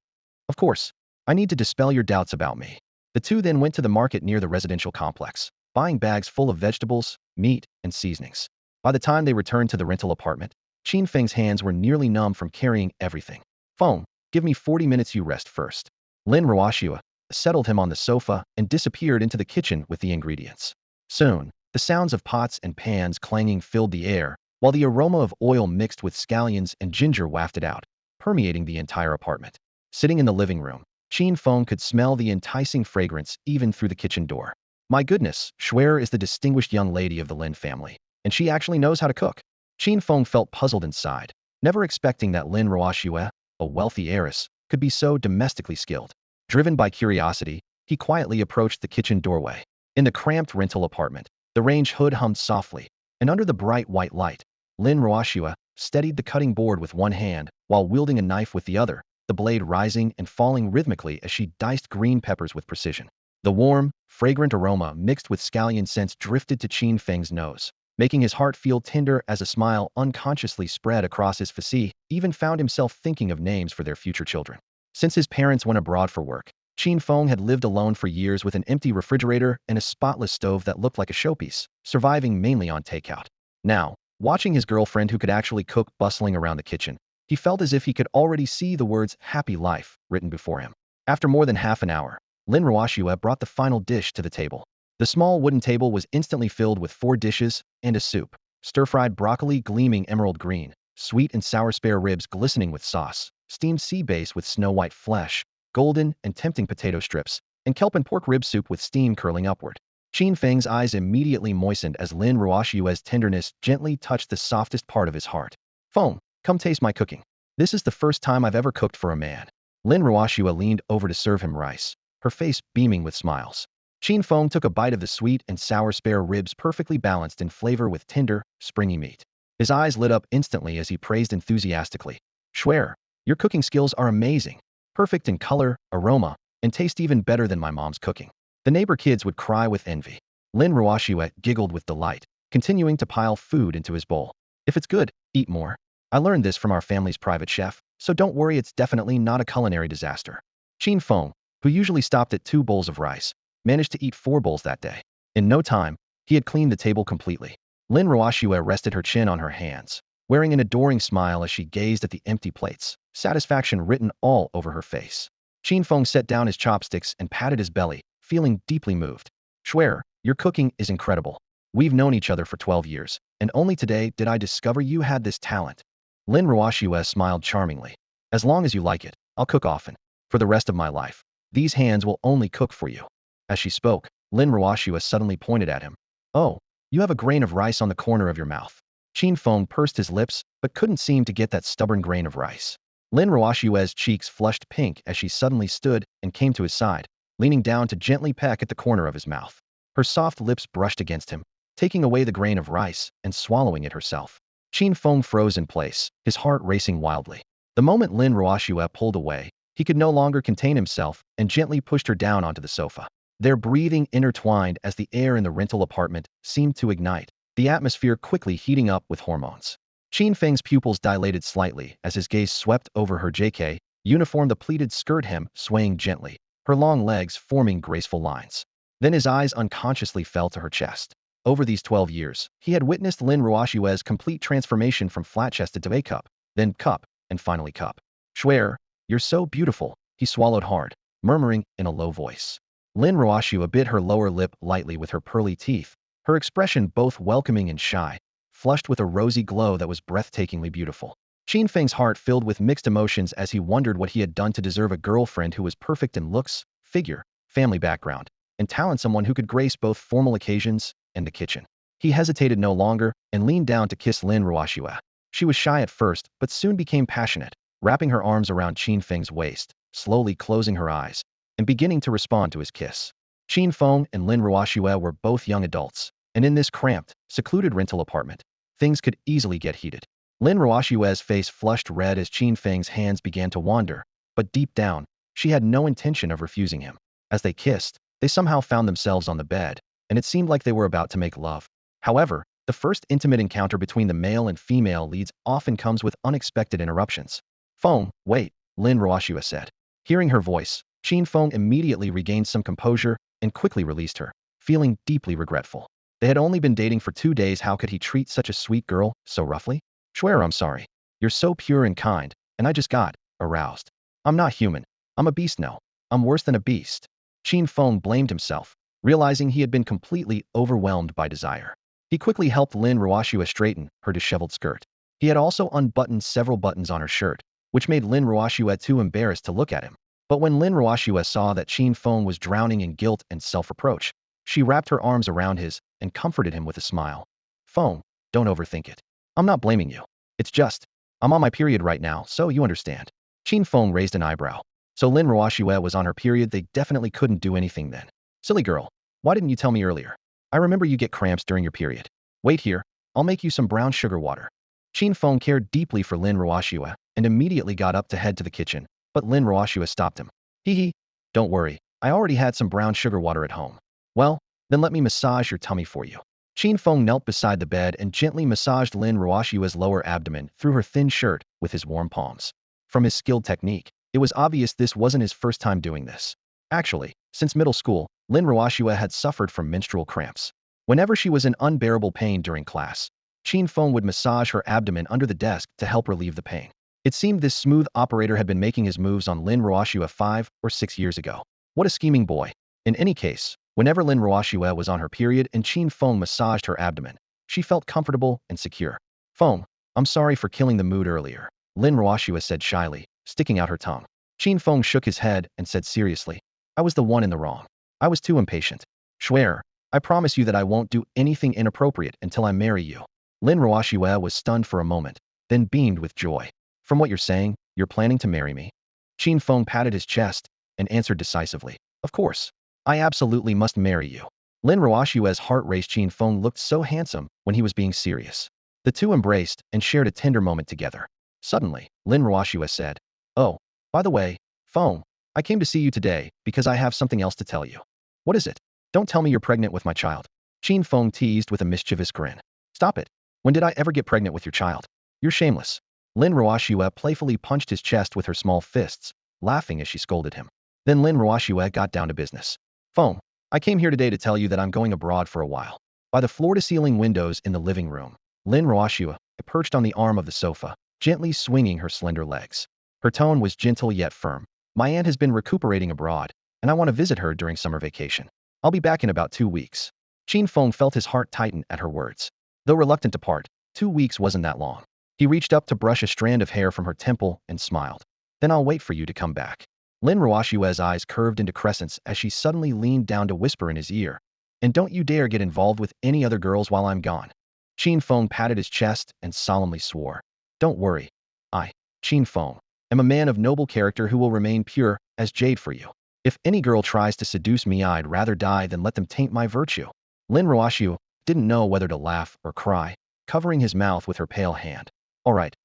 Of course. I need to dispel your doubts about me. The two then went to the market near the residential complex, buying bags full of vegetables, meat, and seasonings. By the time they returned to the rental apartment, Qin Feng's hands were nearly numb from carrying everything. Feng, give me 40 minutes, you rest first. Lin Ruoxue settled him on the sofa and disappeared into the kitchen with the ingredients. Soon, the sounds of pots and pans clanging filled the air, while the aroma of oil mixed with scallions and ginger wafted out, permeating the entire apartment. Sitting in the living room, Qin Feng could smell the enticing fragrance even through the kitchen door. My goodness, Schwer is the distinguished young lady of the Lin family, and she actually knows how to cook. Qin Feng felt puzzled inside, never expecting that Lin Ruoxue, a wealthy heiress, could be so domestically skilled. Driven by curiosity, he quietly approached the kitchen doorway. In the cramped rental apartment, the range hood hummed softly, and under the bright white light, Lin Ruoxue steadied the cutting board with one hand while wielding a knife with the other, the blade rising and falling rhythmically as she diced green peppers with precision. The warm, fragrant aroma mixed with scallion scents drifted to Qin Feng's nose, making his heart feel tender as a smile unconsciously spread across his face. He even found himself thinking of names for their future children. Since his parents went abroad for work, Qin Feng had lived alone for years with an empty refrigerator and a spotless stove that looked like a showpiece, surviving mainly on takeout. Now, watching his girlfriend who could actually cook bustling around the kitchen, he felt as if he could already see the words "happy life" written before him. After more than half an hour, Lin Ruoxue brought the final dish to the table. The small wooden table was instantly filled with 4 dishes and a soup: stir-fried broccoli gleaming emerald green, sweet and sour spare ribs glistening with sauce, steamed sea bass with snow-white flesh, golden and tempting potato strips, and kelp and pork rib soup with steam curling upward. Qin Feng's eyes immediately moistened as Lin Ruoxue's tenderness gently touched the softest part of his heart. Feng, come taste my cooking. This is the first time I've ever cooked for a man. Lin Ruoxue leaned over to serve him rice, her face beaming with smiles. Qin Feng took a bite of the sweet and sour spare ribs perfectly balanced in flavor with tender, springy meat. His eyes lit up instantly as he praised enthusiastically. Schwer, your cooking skills are amazing. perfect in color, aroma, and taste even better than my mom's cooking. The neighbor kids would cry with envy. Lin Ruoxue giggled with delight, continuing to pile food into his bowl. If it's good, eat more. I learned this from our family's private chef, so don't worry, it's definitely not a culinary disaster. Qin Feng, who usually stopped at 2 bowls of rice, managed to eat 4 bowls that day. In no time, he had cleaned the table completely. Lin Ruoxue rested her chin on her hands, wearing an adoring smile as she gazed at the empty plates, satisfaction written all over her face. Qin Feng set down his chopsticks and patted his belly, feeling deeply moved. Swear, your cooking is incredible. We've known each other for 12 years, and only today did I discover you had this talent. Lin Ruoxue smiled charmingly. As long as you like it, I'll cook often. For the rest of my life, these hands will only cook for you. As she spoke, Lin Ruoxue suddenly pointed at him. Oh, you have a grain of rice on the corner of your mouth. Qin Feng pursed his lips, but couldn't seem to get that stubborn grain of rice. Lin Ruoxue's cheeks flushed pink as she suddenly stood and came to his side, leaning down to gently peck at the corner of his mouth. Her soft lips brushed against him, taking away the grain of rice and swallowing it herself. Qin Feng froze in place, his heart racing wildly. The moment Lin Ruoxue pulled away, he could no longer contain himself and gently pushed her down onto the sofa. Their breathing intertwined as the air in the rental apartment seemed to ignite, the atmosphere quickly heating up with hormones. Qin Feng's pupils dilated slightly as his gaze swept over her JK uniform, the pleated skirt hem swaying gently, her long legs forming graceful lines. Then his eyes unconsciously fell to her chest. Over these 12 years, he had witnessed Lin Ruoxue's complete transformation from flat-chested to A cup, then cup, and finally cup. Swear, you're so beautiful, he swallowed hard, murmuring in a low voice. Lin Ruoxue bit her lower lip lightly with her pearly teeth, her expression both welcoming and shy, flushed with a rosy glow that was breathtakingly beautiful. Qin Feng's heart filled with mixed emotions as he wondered what he had done to deserve a girlfriend who was perfect in looks, figure, family background, and talent, someone who could grace both formal occasions and the kitchen. He hesitated no longer and leaned down to kiss Lin Ruoxue. She was shy at first, but soon became passionate, wrapping her arms around Qin Feng's waist, slowly closing her eyes, and beginning to respond to his kiss. Qin Feng and Lin Ruoxue were both young adults, and in this cramped, secluded rental apartment, things could easily get heated. Lin Ruoxue's face flushed red as Qin Feng's hands began to wander, but deep down, she had no intention of refusing him. As they kissed, they somehow found themselves on the bed, and it seemed like they were about to make love. However, the first intimate encounter between the male and female leads often comes with unexpected interruptions. Feng, wait, Lin Ruoxue said. Hearing her voice, Qin Feng immediately regained some composure and quickly released her, feeling deeply regretful. They had only been dating for 2 days. How could he treat such a sweet girl so roughly? Swear, I'm sorry. You're so pure and kind, and I just got aroused. I'm not human. I'm a beast now. I'm worse than a beast. Qin Feng blamed himself, realizing he had been completely overwhelmed by desire. He quickly helped Lin Ruoxue straighten her disheveled skirt. He had also unbuttoned several buttons on her shirt, which made Lin Ruoxue too embarrassed to look at him. But when Lin Ruoxue saw that Qin Feng was drowning in guilt and self-reproach, she wrapped her arms around his and comforted him with a smile. Feng, don't overthink it. I'm not blaming you. It's just, I'm on my period right now, so you understand. Qin Feng raised an eyebrow. So Lin Ruoxue was on her period. They definitely couldn't do anything then. Silly girl, why didn't you tell me earlier? I remember you get cramps during your period. Wait here, I'll make you some brown sugar water. Qin Feng cared deeply for Lin Ruoxue and immediately got up to head to the kitchen, but Lin Ruoxue stopped him. Hee, don't worry, I already had some brown sugar water at home. Well, then let me massage your tummy for you. Qin Feng knelt beside the bed and gently massaged Lin Ruoxue's lower abdomen through her thin shirt with his warm palms. From his skilled technique, it was obvious this wasn't his first time doing this. Actually, since middle school, Lin Ruoxue had suffered from menstrual cramps. Whenever she was in unbearable pain during class, Qin Feng would massage her abdomen under the desk to help relieve the pain. It seemed this smooth operator had been making his moves on Lin Ruoxue 5 or 6 years ago. What a scheming boy. In any case, whenever Lin Ruoxue was on her period and Qin Feng massaged her abdomen, she felt comfortable and secure. Feng, I'm sorry for killing the mood earlier, Lin Ruoxue said shyly, sticking out her tongue. Qin Feng shook his head and said seriously, I was the one in the wrong. I was too impatient. Swear, I promise you that I won't do anything inappropriate until I marry you. Lin Ruoxue was stunned for a moment, then beamed with joy. From what you're saying, you're planning to marry me? Qin Feng patted his chest and answered decisively, of course. I absolutely must marry you. Lin Ruoxue's heart raced. Qin Feng looked so handsome when he was being serious. The two embraced and shared a tender moment together. Suddenly, Lin Ruoxue said, oh, by the way, Feng, I came to see you today because I have something else to tell you. What is it? Don't tell me you're pregnant with my child. Qin Feng teased with a mischievous grin. Stop it. When did I ever get pregnant with your child? You're shameless. Lin Ruoxue playfully punched his chest with her small fists, laughing as she scolded him. Then Lin Ruoxue got down to business. Feng, I came here today to tell you that I'm going abroad for a while. By the floor-to-ceiling windows in the living room, Lin Ruoxue perched on the arm of the sofa, gently swinging her slender legs. Her tone was gentle yet firm. My aunt has been recuperating abroad, and I want to visit her during summer vacation. I'll be back in about 2 weeks. Qin Feng felt his heart tighten at her words. Though reluctant to part, 2 weeks wasn't that long. He reached up to brush a strand of hair from her temple and smiled. Then I'll wait for you to come back. Lin Ruoxue's eyes curved into crescents as she suddenly leaned down to whisper in his ear. And don't you dare get involved with any other girls while I'm gone. Qin Feng patted his chest and solemnly swore. Don't worry. I, Qin Feng, am a man of noble character who will remain pure as jade for you. If any girl tries to seduce me, I'd rather die than let them taint my virtue. Lin Ruoxue didn't know whether to laugh or cry, covering his mouth with her pale hand. All right,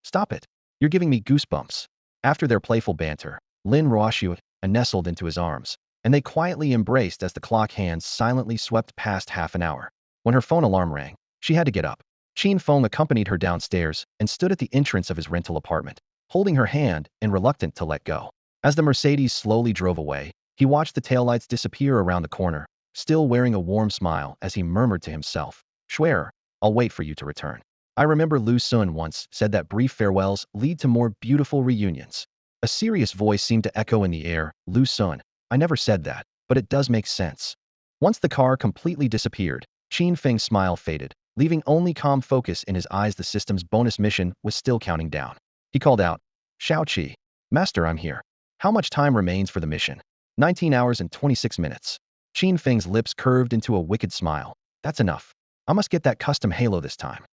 stop it. You're giving me goosebumps. After their playful banter, Lin Ruoxue nestled into his arms, and they quietly embraced as the clock hands silently swept past half an hour. When her phone alarm rang, she had to get up. Qin Feng accompanied her downstairs and stood at the entrance of his rental apartment, holding her hand and reluctant to let go. As the Mercedes slowly drove away, he watched the taillights disappear around the corner, still wearing a warm smile as he murmured to himself, Schwerer, I'll wait for you to return. I remember Lu Sun once said that brief farewells lead to more beautiful reunions. A serious voice seemed to echo in the air, Lu Sun, I never said that, but it does make sense. Once the car completely disappeared, Qin Feng's smile faded, leaving only calm focus in his eyes. The system's bonus mission was still counting down. He called out, Shaoqi, Master, I'm here. How much time remains for the mission? 19 hours and 26 minutes. Qin Feng's lips curved into a wicked smile. That's enough. I must get that custom halo this time.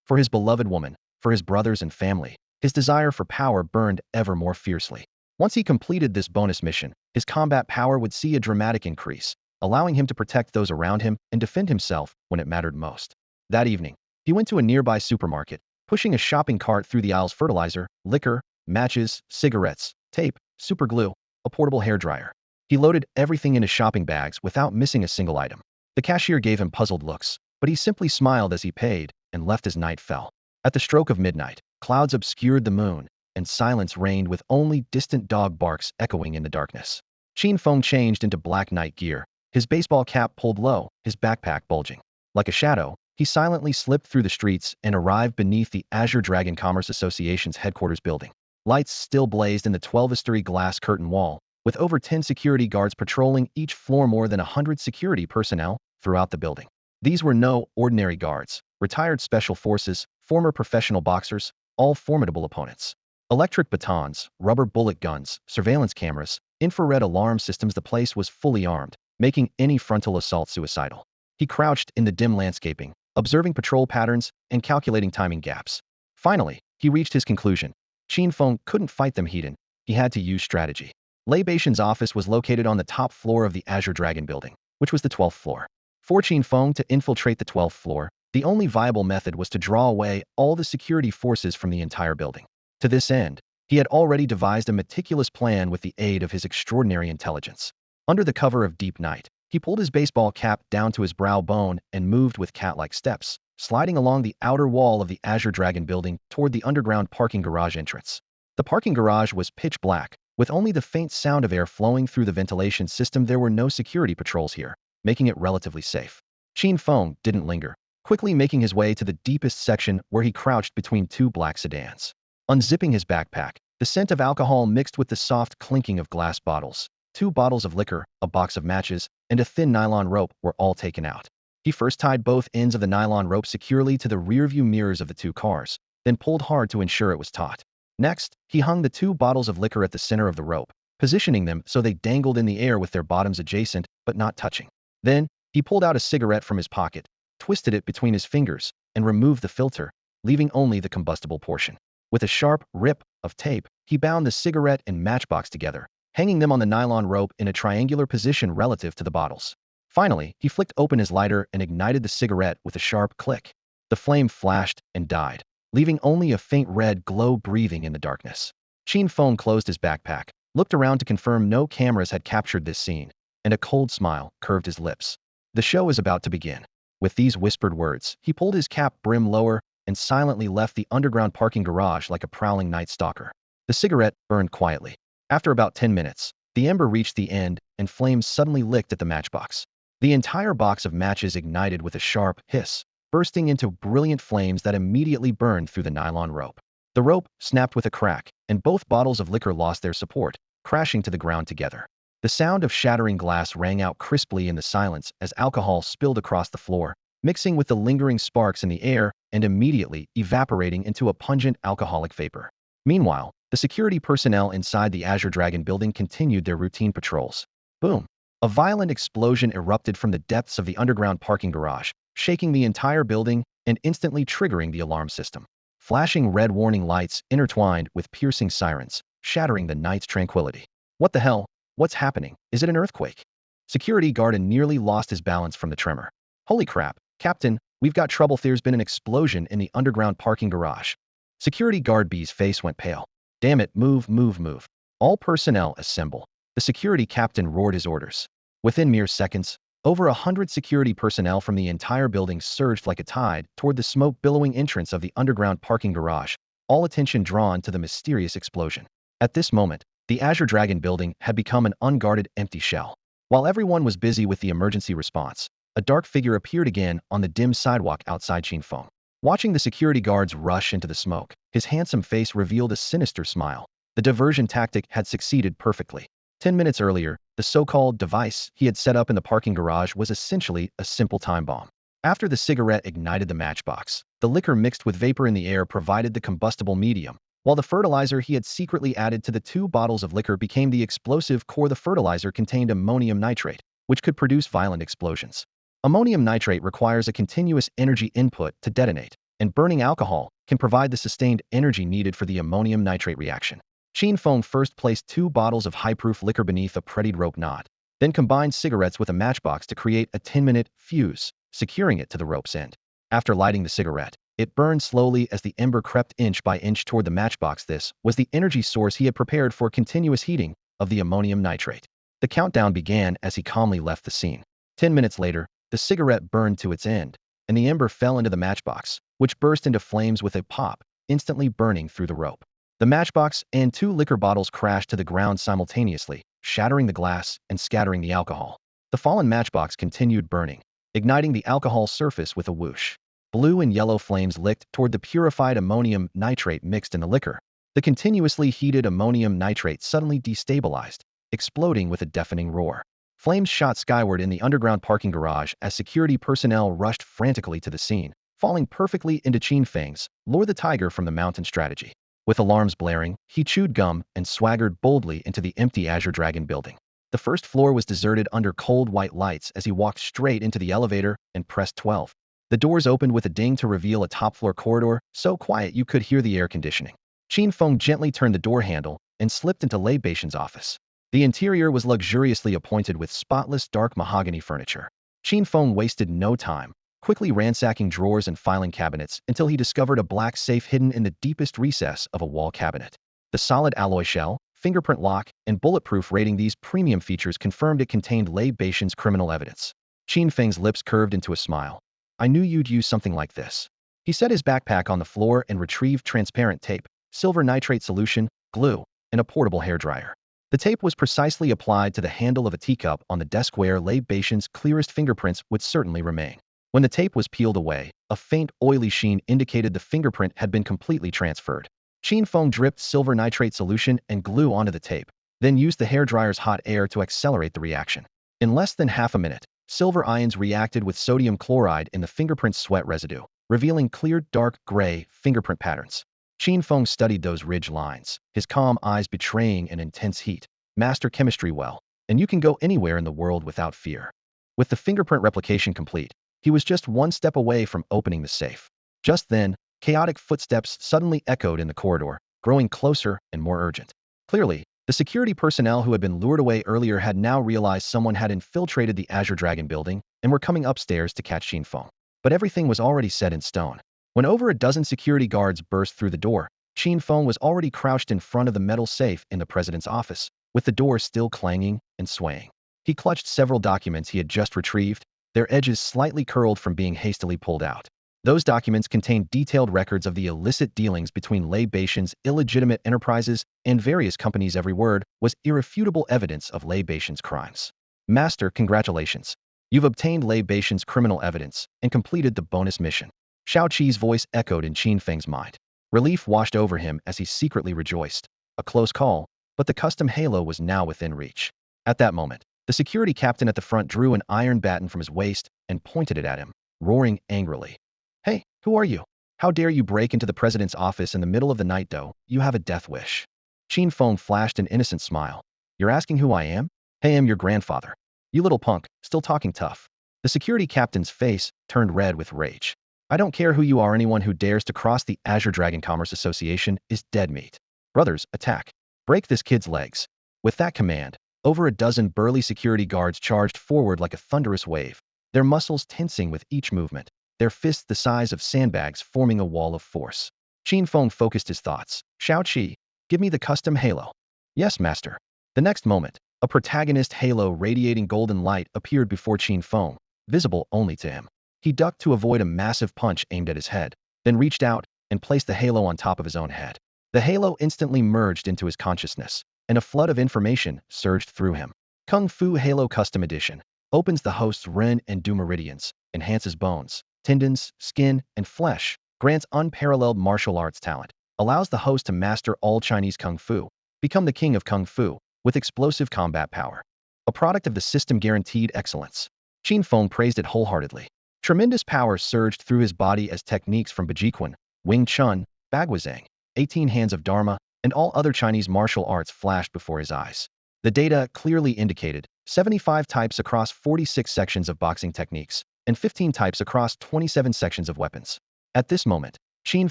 For his beloved woman, for his brothers and family, his desire for power burned ever more fiercely. Once he completed this bonus mission, his combat power would see a dramatic increase, allowing him to protect those around him and defend himself when it mattered most. That evening, he went to a nearby supermarket, pushing a shopping cart through the aisles: fertilizer, liquor, matches, cigarettes, tape, superglue, a portable hairdryer. He loaded everything into shopping bags without missing a single item. The cashier gave him puzzled looks, but he simply smiled as he paid and left as night fell. At the stroke of midnight, clouds obscured the moon, and silence reigned with only distant dog barks echoing in the darkness. Qin Feng changed into black night gear, his baseball cap pulled low, his backpack bulging. Like a shadow, he silently slipped through the streets and arrived beneath the Azure Dragon Commerce Association's headquarters building. Lights still blazed in the 12-story glass curtain wall, with over 10 security guards patrolling each floor, more than 100 security personnel throughout the building. These were no ordinary guards, retired special forces, former professional boxers, all formidable opponents. Electric batons, rubber bullet guns, surveillance cameras, infrared alarm systems — the place was fully armed, making any frontal assault suicidal. He crouched in the dim landscaping, observing patrol patterns and calculating timing gaps. Finally, he reached his conclusion. Qin Feng couldn't fight them heat-in. He had to use strategy. Lei Baishan's office was located on the top floor of the Azure Dragon building, which was the 12th floor. For Qin Feng to infiltrate the 12th floor, the only viable method was to draw away all the security forces from the entire building. To this end, he had already devised a meticulous plan with the aid of his extraordinary intelligence. Under the cover of deep night, he pulled his baseball cap down to his brow bone and moved with cat-like steps, sliding along the outer wall of the Azure Dragon building toward the underground parking garage entrance. The parking garage was pitch black, with only the faint sound of air flowing through the ventilation system. There were no security patrols here, making it relatively safe. Qin Feng didn't linger, quickly making his way to the deepest section where he crouched between two black sedans. Unzipping his backpack, the scent of alcohol mixed with the soft clinking of glass bottles, 2 bottles of liquor, a box of matches, and a thin nylon rope were all taken out. He first tied both ends of the nylon rope securely to the rearview mirrors of the 2 cars, then pulled hard to ensure it was taut. Next, he hung the 2 bottles of liquor at the center of the rope, positioning them so they dangled in the air with their bottoms adjacent but not touching. Then, he pulled out a cigarette from his pocket, twisted it between his fingers, and removed the filter, leaving only the combustible portion. With a sharp rip of tape, he bound the cigarette and matchbox together, hanging them on the nylon rope in a triangular position relative to the bottles. Finally, he flicked open his lighter and ignited the cigarette with a sharp click. The flame flashed and died, leaving only a faint red glow breathing in the darkness. Qin Feng closed his backpack, looked around to confirm no cameras had captured this scene, and a cold smile curved his lips. The show is about to begin. With these whispered words, he pulled his cap brim lower and silently left the underground parking garage like a prowling night stalker. The cigarette burned quietly. After about 10 minutes, the ember reached the end and flames suddenly licked at the matchbox. The entire box of matches ignited with a sharp hiss, bursting into brilliant flames that immediately burned through the nylon rope. The rope snapped with a crack, and both bottles of liquor lost their support, crashing to the ground together. The sound of shattering glass rang out crisply in the silence as alcohol spilled across the floor, mixing with the lingering sparks in the air and immediately evaporating into a pungent alcoholic vapor. Meanwhile, the security personnel inside the Azure Dragon building continued their routine patrols. Boom! A violent explosion erupted from the depths of the underground parking garage, shaking the entire building and instantly triggering the alarm system. Flashing red warning lights intertwined with piercing sirens, shattering the night's tranquility. What the hell? What's happening? Is it an earthquake? Security guard nearly lost his balance from the tremor. Holy crap, Captain, we've got trouble. There's been an explosion in the underground parking garage. Security guard B's face went pale. Damn it, move, move, move. All personnel assemble. The security captain roared his orders. Within mere seconds, over 100 security personnel from the entire building surged like a tide toward the smoke-billowing entrance of the underground parking garage, all attention drawn to the mysterious explosion. At this moment, the Azure Dragon building had become an unguarded empty shell. While everyone was busy with the emergency response, a dark figure appeared again on the dim sidewalk outside Qin Feng. Watching the security guards rush into the smoke, his handsome face revealed a sinister smile. The diversion tactic had succeeded perfectly. 10 minutes earlier, the so-called device he had set up in the parking garage was essentially a simple time bomb. After the cigarette ignited the matchbox, the liquor mixed with vapor in the air provided the combustible medium, while the fertilizer he had secretly added to the 2 bottles of liquor became the explosive core. The fertilizer contained ammonium nitrate, which could produce violent explosions. Ammonium nitrate requires a continuous energy input to detonate, and burning alcohol can provide the sustained energy needed for the ammonium nitrate reaction. Qin Feng first placed 2 bottles of high-proof liquor beneath a prettied rope knot, then combined cigarettes with a matchbox to create a 10-minute fuse, securing it to the rope's end. After lighting the cigarette, it burned slowly as the ember crept inch by inch toward the matchbox. This was the energy source he had prepared for continuous heating of the ammonium nitrate. The countdown began as he calmly left the scene. 10 minutes later, the cigarette burned to its end, and the ember fell into the matchbox, which burst into flames with a pop, instantly burning through the rope. The matchbox and 2 liquor bottles crashed to the ground simultaneously, shattering the glass and scattering the alcohol. The fallen matchbox continued burning, igniting the alcohol surface with a whoosh. Blue and yellow flames licked toward the purified ammonium nitrate mixed in the liquor. The continuously heated ammonium nitrate suddenly destabilized, exploding with a deafening roar. Flames shot skyward in the underground parking garage as security personnel rushed frantically to the scene, falling perfectly into Qin Feng's lure the tiger from the mountain strategy. With alarms blaring, he chewed gum and swaggered boldly into the empty Azure Dragon building. The first floor was deserted under cold white lights as he walked straight into the elevator and pressed 12. The doors opened with a ding to reveal a top-floor corridor, so quiet you could hear the air conditioning. Qin Feng gently turned the door handle and slipped into Lei Beishan's office. The interior was luxuriously appointed with spotless dark mahogany furniture. Qin Feng wasted no time, quickly ransacking drawers and filing cabinets until he discovered a black safe hidden in the deepest recess of a wall cabinet. The solid alloy shell, fingerprint lock, and bulletproof rating, these premium features confirmed it contained Lei Beishan's criminal evidence. Qin Feng's lips curved into a smile. I knew you'd use something like this. He set his backpack on the floor and retrieved transparent tape, silver nitrate solution, glue, and a portable hairdryer. The tape was precisely applied to the handle of a teacup on the desk where Lei Beishan's clearest fingerprints would certainly remain. When the tape was peeled away, a faint, oily sheen indicated the fingerprint had been completely transferred. Qin Feng dripped silver nitrate solution and glue onto the tape, then used the hairdryer's hot air to accelerate the reaction. In less than half a minute, silver ions reacted with sodium chloride in the fingerprint's sweat residue, revealing clear, dark gray fingerprint patterns. Qin Feng studied those ridge lines, his calm eyes betraying an intense heat. Master chemistry well, and you can go anywhere in the world without fear. With the fingerprint replication complete, he was just one step away from opening the safe. Just then, chaotic footsteps suddenly echoed in the corridor, growing closer and more urgent. Clearly, the security personnel who had been lured away earlier had now realized someone had infiltrated the Azure Dragon building and were coming upstairs to catch Qin Feng. But everything was already set in stone. When over a dozen security guards burst through the door, Qin Feng was already crouched in front of the metal safe in the president's office, with the door still clanging and swaying. He clutched several documents he had just retrieved, their edges slightly curled from being hastily pulled out. Those documents contained detailed records of the illicit dealings between Lei Baishan's illegitimate enterprises and various companies. Every word was irrefutable evidence of Lei Baishan's crimes. Master, congratulations. You've obtained Lei Baishan's criminal evidence and completed the bonus mission. Shao Qi's voice echoed in Qin Feng's mind. Relief washed over him as he secretly rejoiced. A close call, but the custom halo was now within reach. At that moment, the security captain at the front drew an iron baton from his waist and pointed it at him, roaring angrily. Hey, who are you? How dare you break into the president's office in the middle of the night, though? You have a death wish. Qin Feng flashed an innocent smile. You're asking who I am? Hey, I'm your grandfather. You little punk, still talking tough. The security captain's face turned red with rage. I don't care who you are, anyone who dares to cross the Azure Dragon Commerce Association is dead meat. Brothers, attack. Break this kid's legs. With that command, over a dozen burly security guards charged forward like a thunderous wave, their muscles tensing with each movement, their fists the size of sandbags forming a wall of force. Qin Feng focused his thoughts. Shao Qi, give me the custom halo. Yes, master. The next moment, a protagonist halo radiating golden light appeared before Qin Feng, visible only to him. He ducked to avoid a massive punch aimed at his head, then reached out and placed the halo on top of his own head. The halo instantly merged into his consciousness, and a flood of information surged through him. Kung Fu Halo Custom Edition opens the host's Ren and Du meridians, enhances bones, tendons, skin, and flesh, grants unparalleled martial arts talent, allows the host to master all Chinese Kung Fu, become the king of Kung Fu, with explosive combat power. A product of the system guaranteed excellence. Qin Feng praised it wholeheartedly. Tremendous power surged through his body as techniques from Bajikun, Wing Chun, Bagwazang, 18 Hands of Dharma, and all other Chinese martial arts flashed before his eyes. The data clearly indicated 75 types across 46 sections of boxing techniques, and 15 types across 27 sections of weapons. At this moment, Qin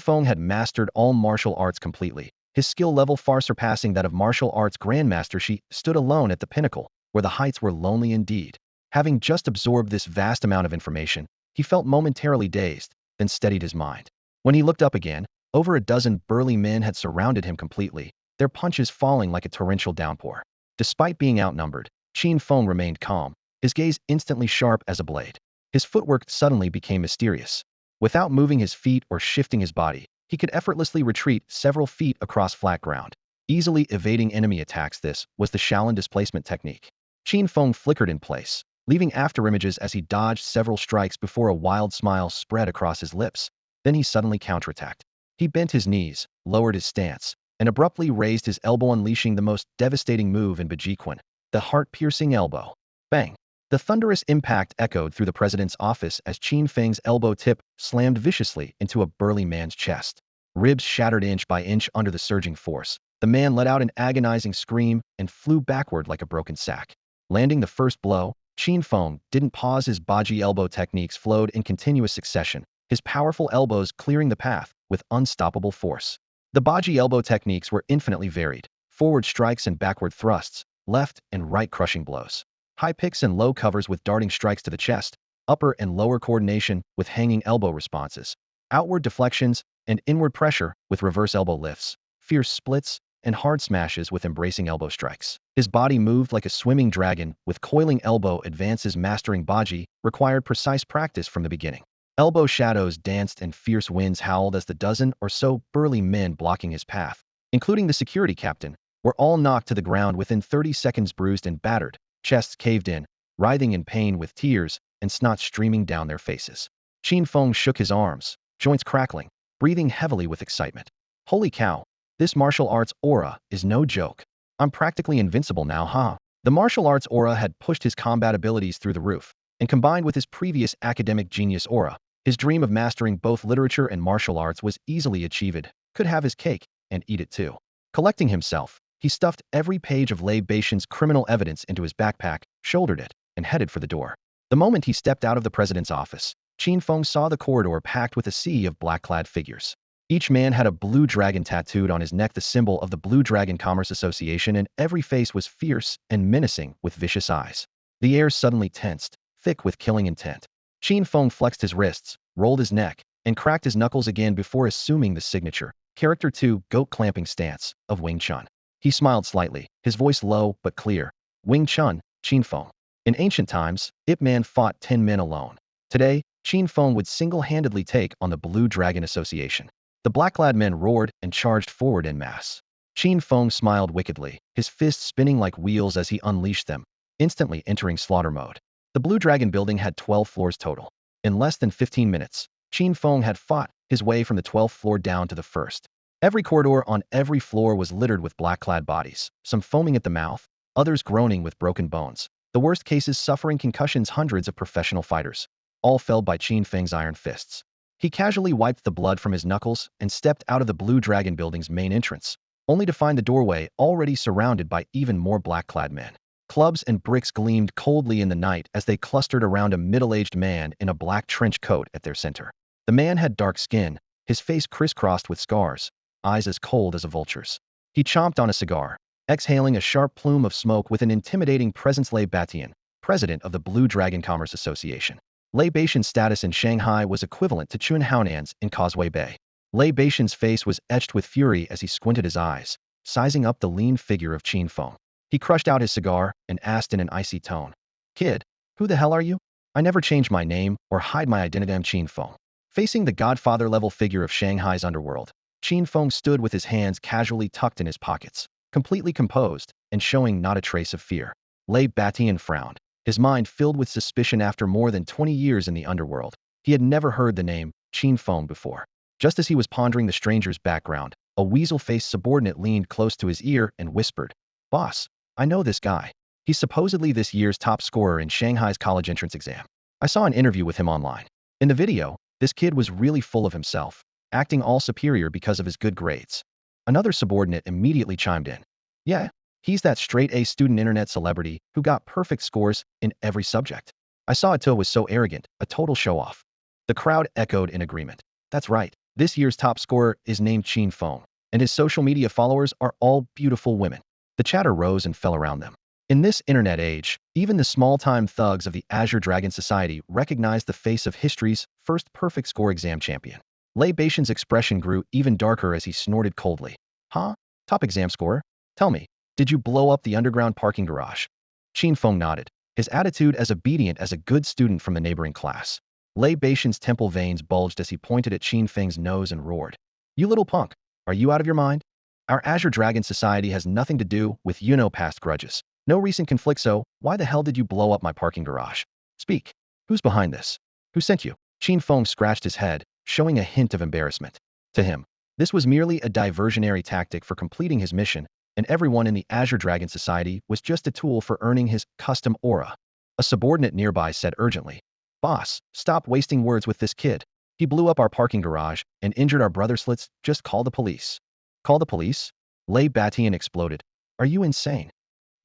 Feng had mastered all martial arts completely, his skill level far surpassing that of martial arts grandmaster. She stood alone at the pinnacle, where the heights were lonely indeed. Having just absorbed this vast amount of information, he felt momentarily dazed, then steadied his mind. When he looked up again, over a dozen burly men had surrounded him completely, their punches falling like a torrential downpour. Despite being outnumbered, Qin Feng remained calm, his gaze instantly sharp as a blade. His footwork suddenly became mysterious. Without moving his feet or shifting his body, he could effortlessly retreat several feet across flat ground, easily evading enemy attacks. This was the Shaolin displacement technique. Qin Feng flickered in place, leaving afterimages as he dodged several strikes before a wild smile spread across his lips. Then he suddenly counterattacked. He bent his knees, lowered his stance, and abruptly raised his elbow, unleashing the most devastating move in Bajikun, the heart-piercing elbow. Bang! The thunderous impact echoed through the president's office as Qin Feng's elbow tip slammed viciously into a burly man's chest. Ribs shattered inch by inch under the surging force. The man let out an agonizing scream and flew backward like a broken sack. Landing the first blow, Qin Feng didn't pause. His baji elbow techniques flowed in continuous succession, his powerful elbows clearing the path with unstoppable force. The baji elbow techniques were infinitely varied: forward strikes and backward thrusts, left and right crushing blows, high picks and low covers with darting strikes to the chest, upper and lower coordination with hanging elbow responses, outward deflections and inward pressure with reverse elbow lifts, fierce splits, and hard smashes with embracing elbow strikes. His body moved like a swimming dragon with coiling elbow advances. Mastering baji required precise practice from the beginning. Elbow shadows danced and fierce winds howled as the dozen or so burly men blocking his path, including the security captain, were all knocked to the ground within 30 seconds, bruised and battered, chests caved in, writhing in pain with tears and snot streaming down their faces. Qin Feng shook his arms, joints crackling, breathing heavily with excitement. Holy cow, this martial arts aura is no joke. I'm practically invincible now, huh? The martial arts aura had pushed his combat abilities through the roof, and combined with his previous academic genius aura, his dream of mastering both literature and martial arts was easily achieved. Could have his cake and eat it too. Collecting himself, he stuffed every page of Lei Baishan's criminal evidence into his backpack, shouldered it, and headed for the door. The moment he stepped out of the president's office, Qin Feng saw the corridor packed with a sea of black-clad figures. Each man had a blue dragon tattooed on his neck, the symbol of the Blue Dragon Commerce Association, and every face was fierce and menacing with vicious eyes. The air suddenly tensed, thick with killing intent. Qin Feng flexed his wrists, rolled his neck, and cracked his knuckles again before assuming the signature, Character 2 goat clamping stance of Wing Chun. He smiled slightly, his voice low but clear. Wing Chun, Qin Feng. In ancient times, Ip Man fought 10 men alone. Today, Qin Feng would single-handedly take on the Blue Dragon Association. The black-clad men roared and charged forward en masse. Qin Feng smiled wickedly, his fists spinning like wheels as he unleashed them, instantly entering slaughter mode. The Blue Dragon building had 12 floors total. In less than 15 minutes, Qin Feng had fought his way from the 12th floor down to the first. Every corridor on every floor was littered with black-clad bodies, some foaming at the mouth, others groaning with broken bones. The worst cases suffering concussions. Hundreds of professional fighters, all felled by Qin Feng's iron fists. He casually wiped the blood from his knuckles and stepped out of the Blue Dragon building's main entrance, only to find the doorway already surrounded by even more black-clad men. Clubs and bricks gleamed coldly in the night as they clustered around a middle-aged man in a black trench coat at their center. The man had dark skin, his face crisscrossed with scars, eyes as cold as a vulture's. He chomped on a cigar, exhaling a sharp plume of smoke with an intimidating presence. Lei Batian, president of the Blue Dragon Commerce Association. Lei Baishan's status in Shanghai was equivalent to Chun Haonan's in Causeway Bay. Lei Baishan's face was etched with fury as he squinted his eyes, sizing up the lean figure of Qin Feng. He crushed out his cigar and asked in an icy tone, "Kid, who the hell are you? I never change my name or hide my identity. I'm Qin Feng." Facing the godfather-level figure of Shanghai's underworld, Qin Feng stood with his hands casually tucked in his pockets, completely composed and showing not a trace of fear. Lei Batian frowned, his mind filled with suspicion. After more than 20 years in the underworld, he had never heard the name Qin Feng before. Just as he was pondering the stranger's background, a weasel-faced subordinate leaned close to his ear and whispered, "Boss, I know this guy. He's supposedly this year's top scorer in Shanghai's college entrance exam. I saw an interview with him online. In the video, this kid was really full of himself, acting all superior because of his good grades." Another subordinate immediately chimed in, "Yeah, he's that straight-A student internet celebrity who got perfect scores in every subject. I saw it too. Was so arrogant, a total show-off." The crowd echoed in agreement. That's right, this year's top scorer is named Qin Feng, and his social media followers are all beautiful women. The chatter rose and fell around them. In this internet age, even the small-time thugs of the Azure Dragon Society recognized the face of history's first perfect score exam champion. Lei Baishan's expression grew even darker as he snorted coldly. "Huh? Top exam scorer? Tell me, did you blow up the underground parking garage?" Qin Feng nodded, his attitude as obedient as a good student from the neighboring class. Lei Baishan's temple veins bulged as he pointed at Qin Feng's nose and roared, "You little punk, are you out of your mind? Our Azure Dragon Society has nothing to do with past grudges. No recent conflict, so why the hell did you blow up my parking garage? Speak. Who's behind this? Who sent you?" Qin Feng scratched his head, showing a hint of embarrassment. To him, this was merely a diversionary tactic for completing his mission, and everyone in the Azure Dragon Society was just a tool for earning his custom aura. A subordinate nearby said urgently, "Boss, stop wasting words with this kid. He blew up our parking garage and injured our brother. Let's just call the police." "Call the police?" Lei Batian exploded. "Are you insane?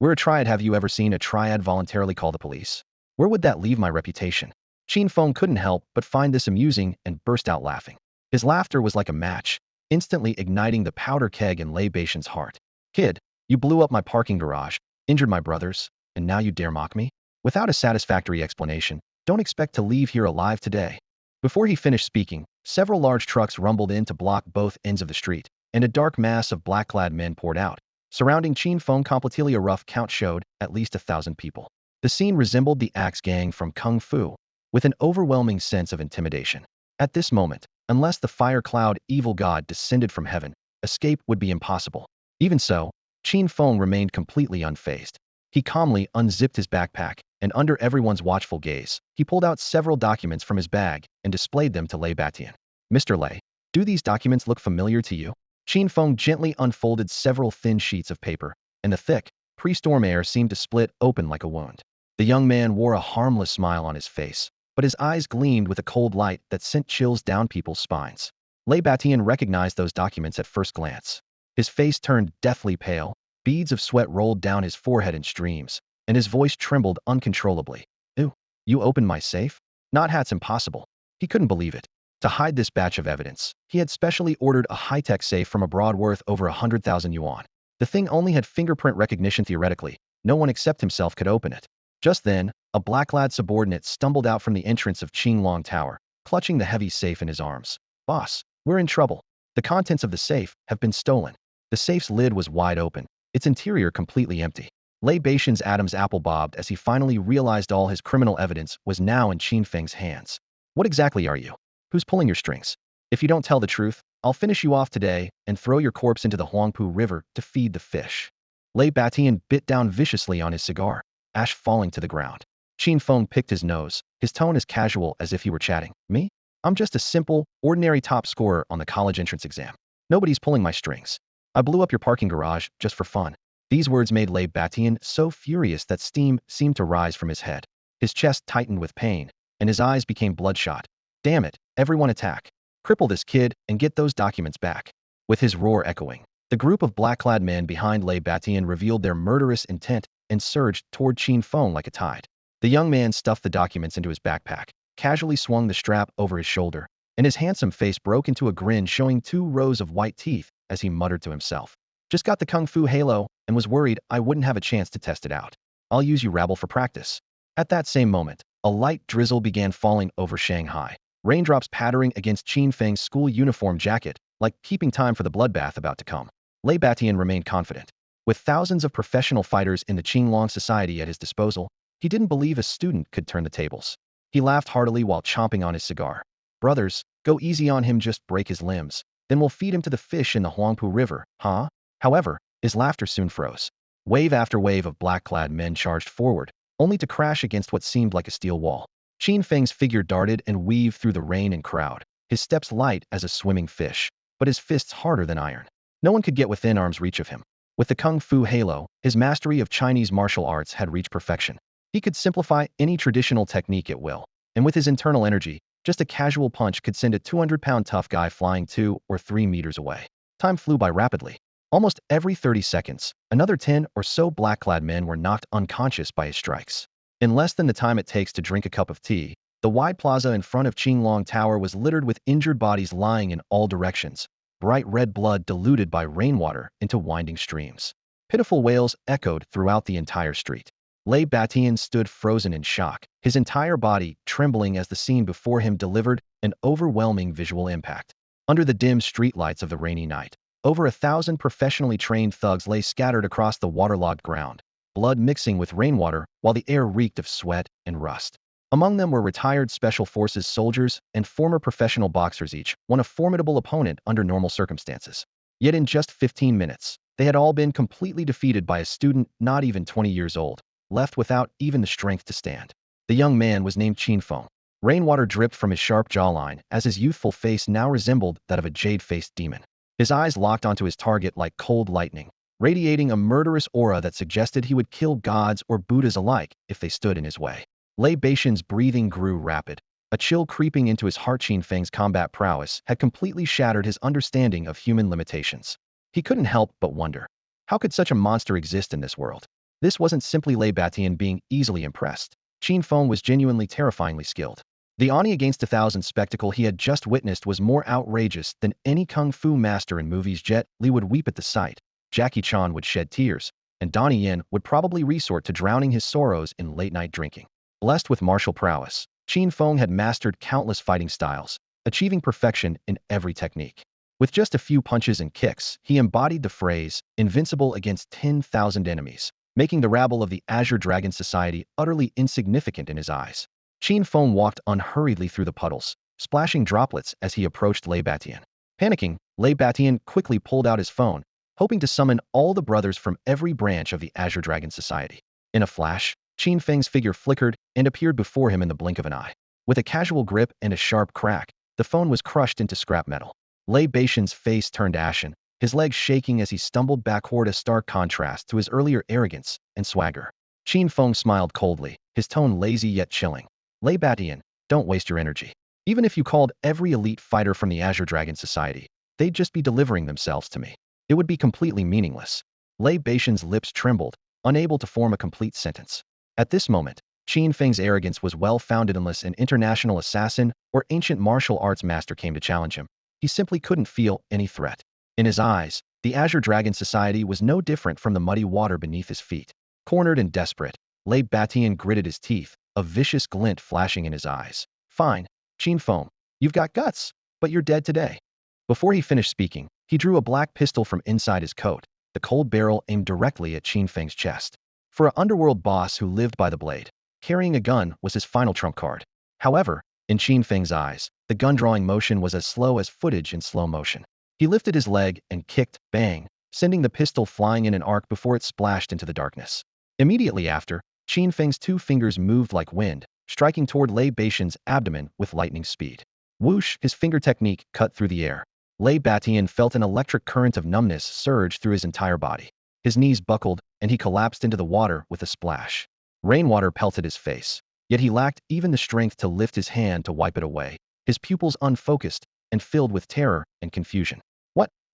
We're a triad. Have you ever seen a triad voluntarily call the police? Where would that leave my reputation?" Qin Feng couldn't help but find this amusing and burst out laughing. His laughter was like a match, instantly igniting the powder keg in Lei Baishan's heart. "Kid, you blew up my parking garage, injured my brothers, and now you dare mock me? Without a satisfactory explanation, don't expect to leave here alive today." Before he finished speaking, several large trucks rumbled in to block both ends of the street, and a dark mass of black-clad men poured out. Surrounding Qin Feng completely, a rough count showed at least 1,000 people. The scene resembled the Axe Gang from Kung Fu, with an overwhelming sense of intimidation. At this moment, unless the fire cloud evil god descended from heaven, escape would be impossible. Even so, Qin Feng remained completely unfazed. He calmly unzipped his backpack, and under everyone's watchful gaze, he pulled out several documents from his bag and displayed them to Lei Batian. "Mr. Lei, do these documents look familiar to you?" Qin Feng gently unfolded several thin sheets of paper, and the thick, pre-storm air seemed to split open like a wound. The young man wore a harmless smile on his face, but his eyes gleamed with a cold light that sent chills down people's spines. Lei Batian recognized those documents at first glance. His face turned deathly pale, beads of sweat rolled down his forehead in streams, and his voice trembled uncontrollably. "Ew, you opened my safe?" "Not that's impossible." He couldn't believe it. To hide this batch of evidence, he had specially ordered a high-tech safe from abroad worth over 100,000 yuan. The thing only had fingerprint recognition. Theoretically, no one except himself could open it. Just then, a black-clad subordinate stumbled out from the entrance of Qinglong Tower, clutching the heavy safe in his arms. "Boss, we're in trouble. The contents of the safe have been stolen." The safe's lid was wide open, its interior completely empty. Lei Beixian's Adam's apple bobbed as he finally realized all his criminal evidence was now in Qin Feng's hands. What exactly are you? Who's pulling your strings? If you don't tell the truth, I'll finish you off today and throw your corpse into the Huangpu River to feed the fish. Lei Batian bit down viciously on his cigar, ash falling to the ground. Qin Feng picked his nose, his tone as casual as if he were chatting. Me? I'm just a simple, ordinary top scorer on the college entrance exam. Nobody's pulling my strings. I blew up your parking garage just for fun. These words made Lei Batian so furious that steam seemed to rise from his head. His chest tightened with pain, and his eyes became bloodshot. Damn it, everyone attack. Cripple this kid and get those documents back. With his roar echoing, the group of black-clad men behind Lei Batian revealed their murderous intent and surged toward Qin Feng like a tide. The young man stuffed the documents into his backpack, casually swung the strap over his shoulder, and his handsome face broke into a grin showing 2 rows of white teeth as he muttered to himself. Just got the Kung Fu Halo and was worried I wouldn't have a chance to test it out. I'll use you rabble for practice. At that same moment, a light drizzle began falling over Shanghai. Raindrops pattering against Qin Feng's school uniform jacket, like keeping time for the bloodbath about to come. Lei Batian remained confident. With thousands of professional fighters in the Qinglong society at his disposal, he didn't believe a student could turn the tables. He laughed heartily while chomping on his cigar. Brothers, go easy on him, just break his limbs. Then we'll feed him to the fish in the Huangpu River, huh? However, his laughter soon froze. Wave after wave of black-clad men charged forward, only to crash against what seemed like a steel wall. Qin Feng's figure darted and weaved through the rain and crowd, his steps light as a swimming fish, but his fists harder than iron. No one could get within arm's reach of him. With the Kung Fu Halo, his mastery of Chinese martial arts had reached perfection. He could simplify any traditional technique at will, and with his internal energy, just a casual punch could send a 200-pound tough guy flying 2 or 3 meters away. Time flew by rapidly. Almost every 30 seconds, another 10 or so black-clad men were knocked unconscious by his strikes. In less than the time it takes to drink a cup of tea, the wide plaza in front of Qinglong Tower was littered with injured bodies lying in all directions, bright red blood diluted by rainwater into winding streams. Pitiful wails echoed throughout the entire street. Lei Batian stood frozen in shock, his entire body trembling as the scene before him delivered an overwhelming visual impact. Under the dim streetlights of the rainy night, over 1,000 professionally trained thugs lay scattered across the waterlogged ground, blood mixing with rainwater while the air reeked of sweat and rust. Among them were retired Special Forces soldiers and former professional boxers, each one a formidable opponent under normal circumstances. Yet in just 15 minutes, they had all been completely defeated by a student not even 20 years old, left without even the strength to stand. The young man was named Qin Feng. Rainwater dripped from his sharp jawline as his youthful face now resembled that of a jade-faced demon. His eyes locked onto his target like cold lightning, radiating a murderous aura that suggested he would kill gods or Buddhas alike if they stood in his way. Lei Beixian's breathing grew rapid, a chill creeping into his heart. Qin Feng's combat prowess had completely shattered his understanding of human limitations. He couldn't help but wonder, how could such a monster exist in this world? This wasn't simply Lei Batian being easily impressed. Qin Feng was genuinely terrifyingly skilled. The Ani against 1,000 spectacle he had just witnessed was more outrageous than any kung fu master in movies. Jet Li would weep at the sight, Jackie Chan would shed tears, and Donnie Yen would probably resort to drowning his sorrows in late-night drinking. Blessed with martial prowess, Qin Feng had mastered countless fighting styles, achieving perfection in every technique. With just a few punches and kicks, he embodied the phrase, invincible against 10,000 enemies, making the rabble of the Azure Dragon Society utterly insignificant in his eyes. Qin Feng walked unhurriedly through the puddles, splashing droplets as he approached Lei Batian. Panicking, Lei Batian quickly pulled out his phone, hoping to summon all the brothers from every branch of the Azure Dragon Society. In a flash, Qin Feng's figure flickered and appeared before him in the blink of an eye. With a casual grip and a sharp crack, the phone was crushed into scrap metal. Lei Beixian's face turned ashen, his legs shaking as he stumbled backward, a stark contrast to his earlier arrogance and swagger. Qin Feng smiled coldly, his tone lazy yet chilling. Lei Batian, don't waste your energy. Even if you called every elite fighter from the Azure Dragon Society, they'd just be delivering themselves to me. It would be completely meaningless. Lei Beixian's lips trembled, unable to form a complete sentence. At this moment, Qin Feng's arrogance was well-founded unless an international assassin or ancient martial arts master came to challenge him. He simply couldn't feel any threat. In his eyes, the Azure Dragon Society was no different from the muddy water beneath his feet. Cornered and desperate, Lei Batian gritted his teeth, a vicious glint flashing in his eyes. Fine, Qin Feng, you've got guts, but you're dead today. Before he finished speaking, he drew a black pistol from inside his coat, the cold barrel aimed directly at Qin Feng's chest. For an underworld boss who lived by the blade, carrying a gun was his final trump card. However, in Qin Feng's eyes, the gun-drawing motion was as slow as footage in slow motion. He lifted his leg and kicked, bang, sending the pistol flying in an arc before it splashed into the darkness. Immediately after, Qin Feng's two fingers moved like wind, striking toward Lei Batian's abdomen with lightning speed. Whoosh, his finger technique cut through the air. Lei Batian felt an electric current of numbness surge through his entire body. His knees buckled, and he collapsed into the water with a splash. Rainwater pelted his face, yet he lacked even the strength to lift his hand to wipe it away, his pupils unfocused and filled with terror and confusion.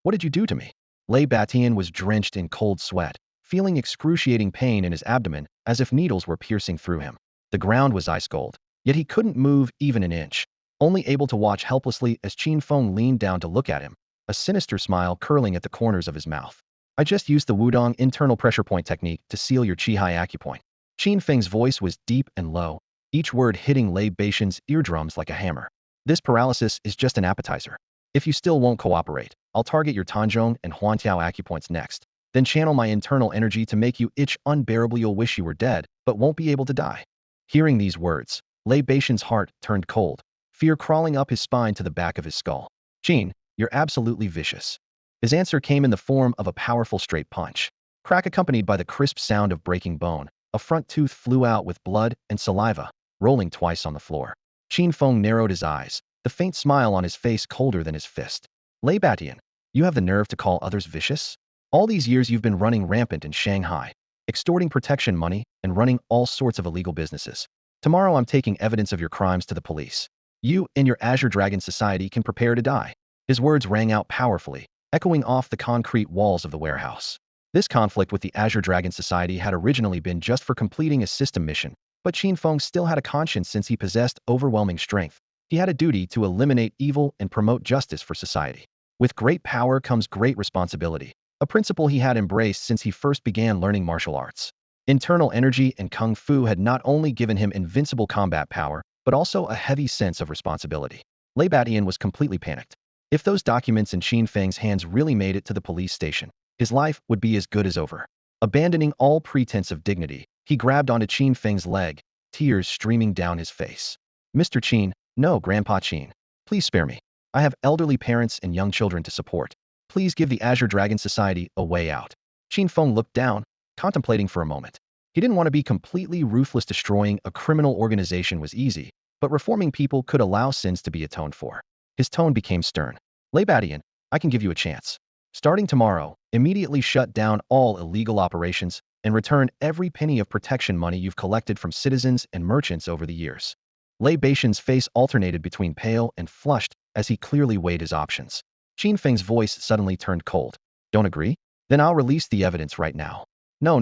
What did you do to me? Lei Batian was drenched in cold sweat, feeling excruciating pain in his abdomen as if needles were piercing through him. The ground was ice cold, yet he couldn't move even an inch, only able to watch helplessly as Qin Feng leaned down to look at him, a sinister smile curling at the corners of his mouth. I just used the Wudong internal pressure point technique to seal your Qi-Hai acupoint. Qin Feng's voice was deep and low, each word hitting Lei Batian's eardrums like a hammer. This paralysis is just an appetizer. If you still won't cooperate, I'll target your Tanzhong and Huantiao acupoints next, then channel my internal energy to make you itch unbearably. You'll wish you were dead, but won't be able to die. Hearing these words, Lei Batian's heart turned cold, fear crawling up his spine to the back of his skull. Qin, you're absolutely vicious. His answer came in the form of a powerful straight punch. Crack accompanied by the crisp sound of breaking bone, a front tooth flew out with blood and saliva, rolling twice on the floor. Qin Feng narrowed his eyes, the faint smile on his face colder than his fist. Lei Batian, you have the nerve to call others vicious? All these years you've been running rampant in Shanghai, extorting protection money and running all sorts of illegal businesses. Tomorrow I'm taking evidence of your crimes to the police. You and your Azure Dragon Society can prepare to die. His words rang out powerfully, echoing off the concrete walls of the warehouse. This conflict with the Azure Dragon Society had originally been just for completing a system mission, but Qin Feng still had a conscience since he possessed overwhelming strength. He had a duty to eliminate evil and promote justice for society. With great power comes great responsibility, a principle he had embraced since he first began learning martial arts. Internal energy and kung fu had not only given him invincible combat power, but also a heavy sense of responsibility. Lei Batian was completely panicked. If those documents in Qin Feng's hands really made it to the police station, his life would be as good as over. Abandoning all pretense of dignity, he grabbed onto Qin Feng's leg, tears streaming down his face. Mr. Qin, no, Grandpa Qin. Please spare me. I have elderly parents and young children to support. Please give the Azure Dragon Society a way out. Qin Feng looked down, contemplating for a moment. He didn't want to be completely ruthless. Destroying a criminal organization was easy, but reforming people could allow sins to be atoned for. His tone became stern. Lei Batian, I can give you a chance. Starting tomorrow, immediately shut down all illegal operations and return every penny of protection money you've collected from citizens and merchants over the years. Lei Batian's face alternated between pale and flushed as he clearly weighed his options. Qin Feng's voice suddenly turned cold. Don't agree? Then I'll release the evidence right now. No.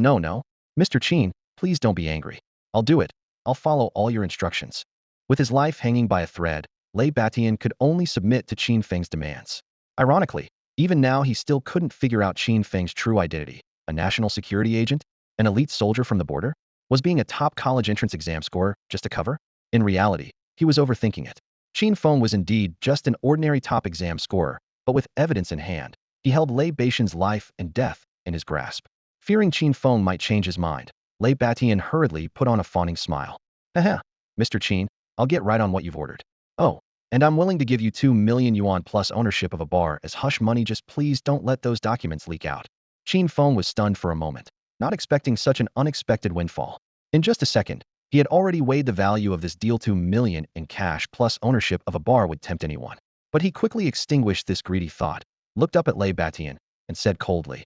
Mr. Qin, please don't be angry. I'll do it. I'll follow all your instructions. With his life hanging by a thread, Lei Batian could only submit to Qin Feng's demands. Ironically, even now he still couldn't figure out Qin Feng's true identity. A national security agent? An elite soldier from the border? Was being a top college entrance exam scorer just a cover? In reality, he was overthinking it. Qin Feng was indeed just an ordinary top exam scorer, but with evidence in hand, he held Lei Batian's life and death in his grasp. Fearing Qin Feng might change his mind, Lei Batian hurriedly put on a fawning smile. Haha, Mr. Qin, I'll get right on what you've ordered. Oh, and I'm willing to give you 2 million yuan plus ownership of a bar as hush money. Just please don't let those documents leak out. Qin Feng was stunned for a moment, not expecting such an unexpected windfall. In just a second, he had already weighed the value of this deal. 2 million in cash plus ownership of a bar would tempt anyone. But he quickly extinguished this greedy thought, looked up at Lei Batian, and said coldly,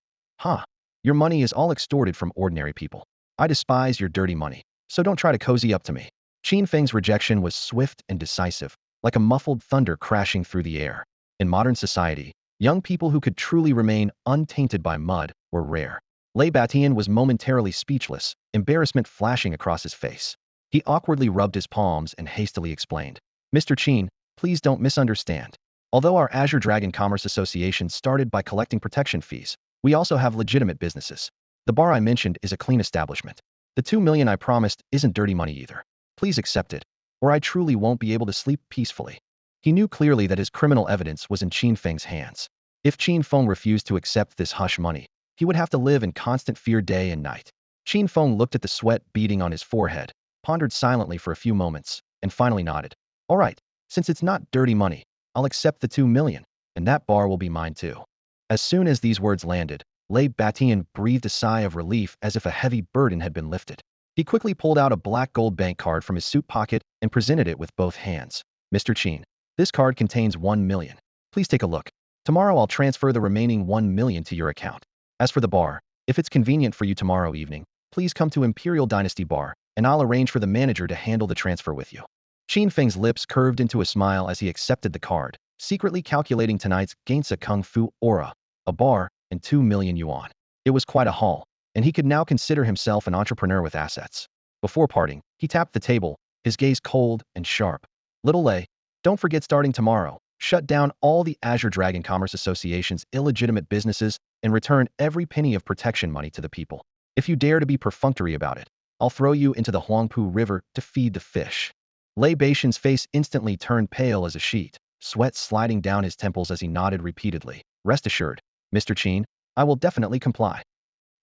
Your money is all extorted from ordinary people. I despise your dirty money, so don't try to cozy up to me. Qin Feng's rejection was swift and decisive, like a muffled thunder crashing through the air. In modern society, young people who could truly remain untainted by mud were rare. Lei Batian was momentarily speechless, embarrassment flashing across his face. He awkwardly rubbed his palms and hastily explained, Mr. Qin, please don't misunderstand. Although our Azure Dragon Commerce Association started by collecting protection fees, we also have legitimate businesses. The bar I mentioned is a clean establishment. The 2 million I promised isn't dirty money either. Please accept it, or I truly won't be able to sleep peacefully. He knew clearly that his criminal evidence was in Qin Feng's hands. If Qin Feng refused to accept this hush money, he would have to live in constant fear day and night. Qin Feng looked at the sweat beading on his forehead, pondered silently for a few moments, and finally nodded. All right, since it's not dirty money, I'll accept the 2 million, and that bar will be mine too. As soon as these words landed, Lei Batian breathed a sigh of relief as if a heavy burden had been lifted. He quickly pulled out a black gold bank card from his suit pocket and presented it with both hands. Mr. Qin, this card contains 1 million. Please take a look. Tomorrow I'll transfer the remaining 1 million to your account. As for the bar, if it's convenient for you tomorrow evening, please come to Imperial Dynasty Bar, and I'll arrange for the manager to handle the transfer with you. Qin Feng's lips curved into a smile as he accepted the card, secretly calculating tonight's Gainsa Kung Fu Aura, a bar, and 2 million yuan. It was quite a haul, and he could now consider himself an entrepreneur with assets. Before parting, he tapped the table, his gaze cold and sharp. Little Lei, don't forget starting tomorrow, shut down all the Azure Dragon Commerce Association's illegitimate businesses and return every penny of protection money to the people. If you dare to be perfunctory about it, I'll throw you into the Huangpu River to feed the fish. Lei Baishan's face instantly turned pale as a sheet, sweat sliding down his temples as he nodded repeatedly. Rest assured, Mr. Qin, I will definitely comply.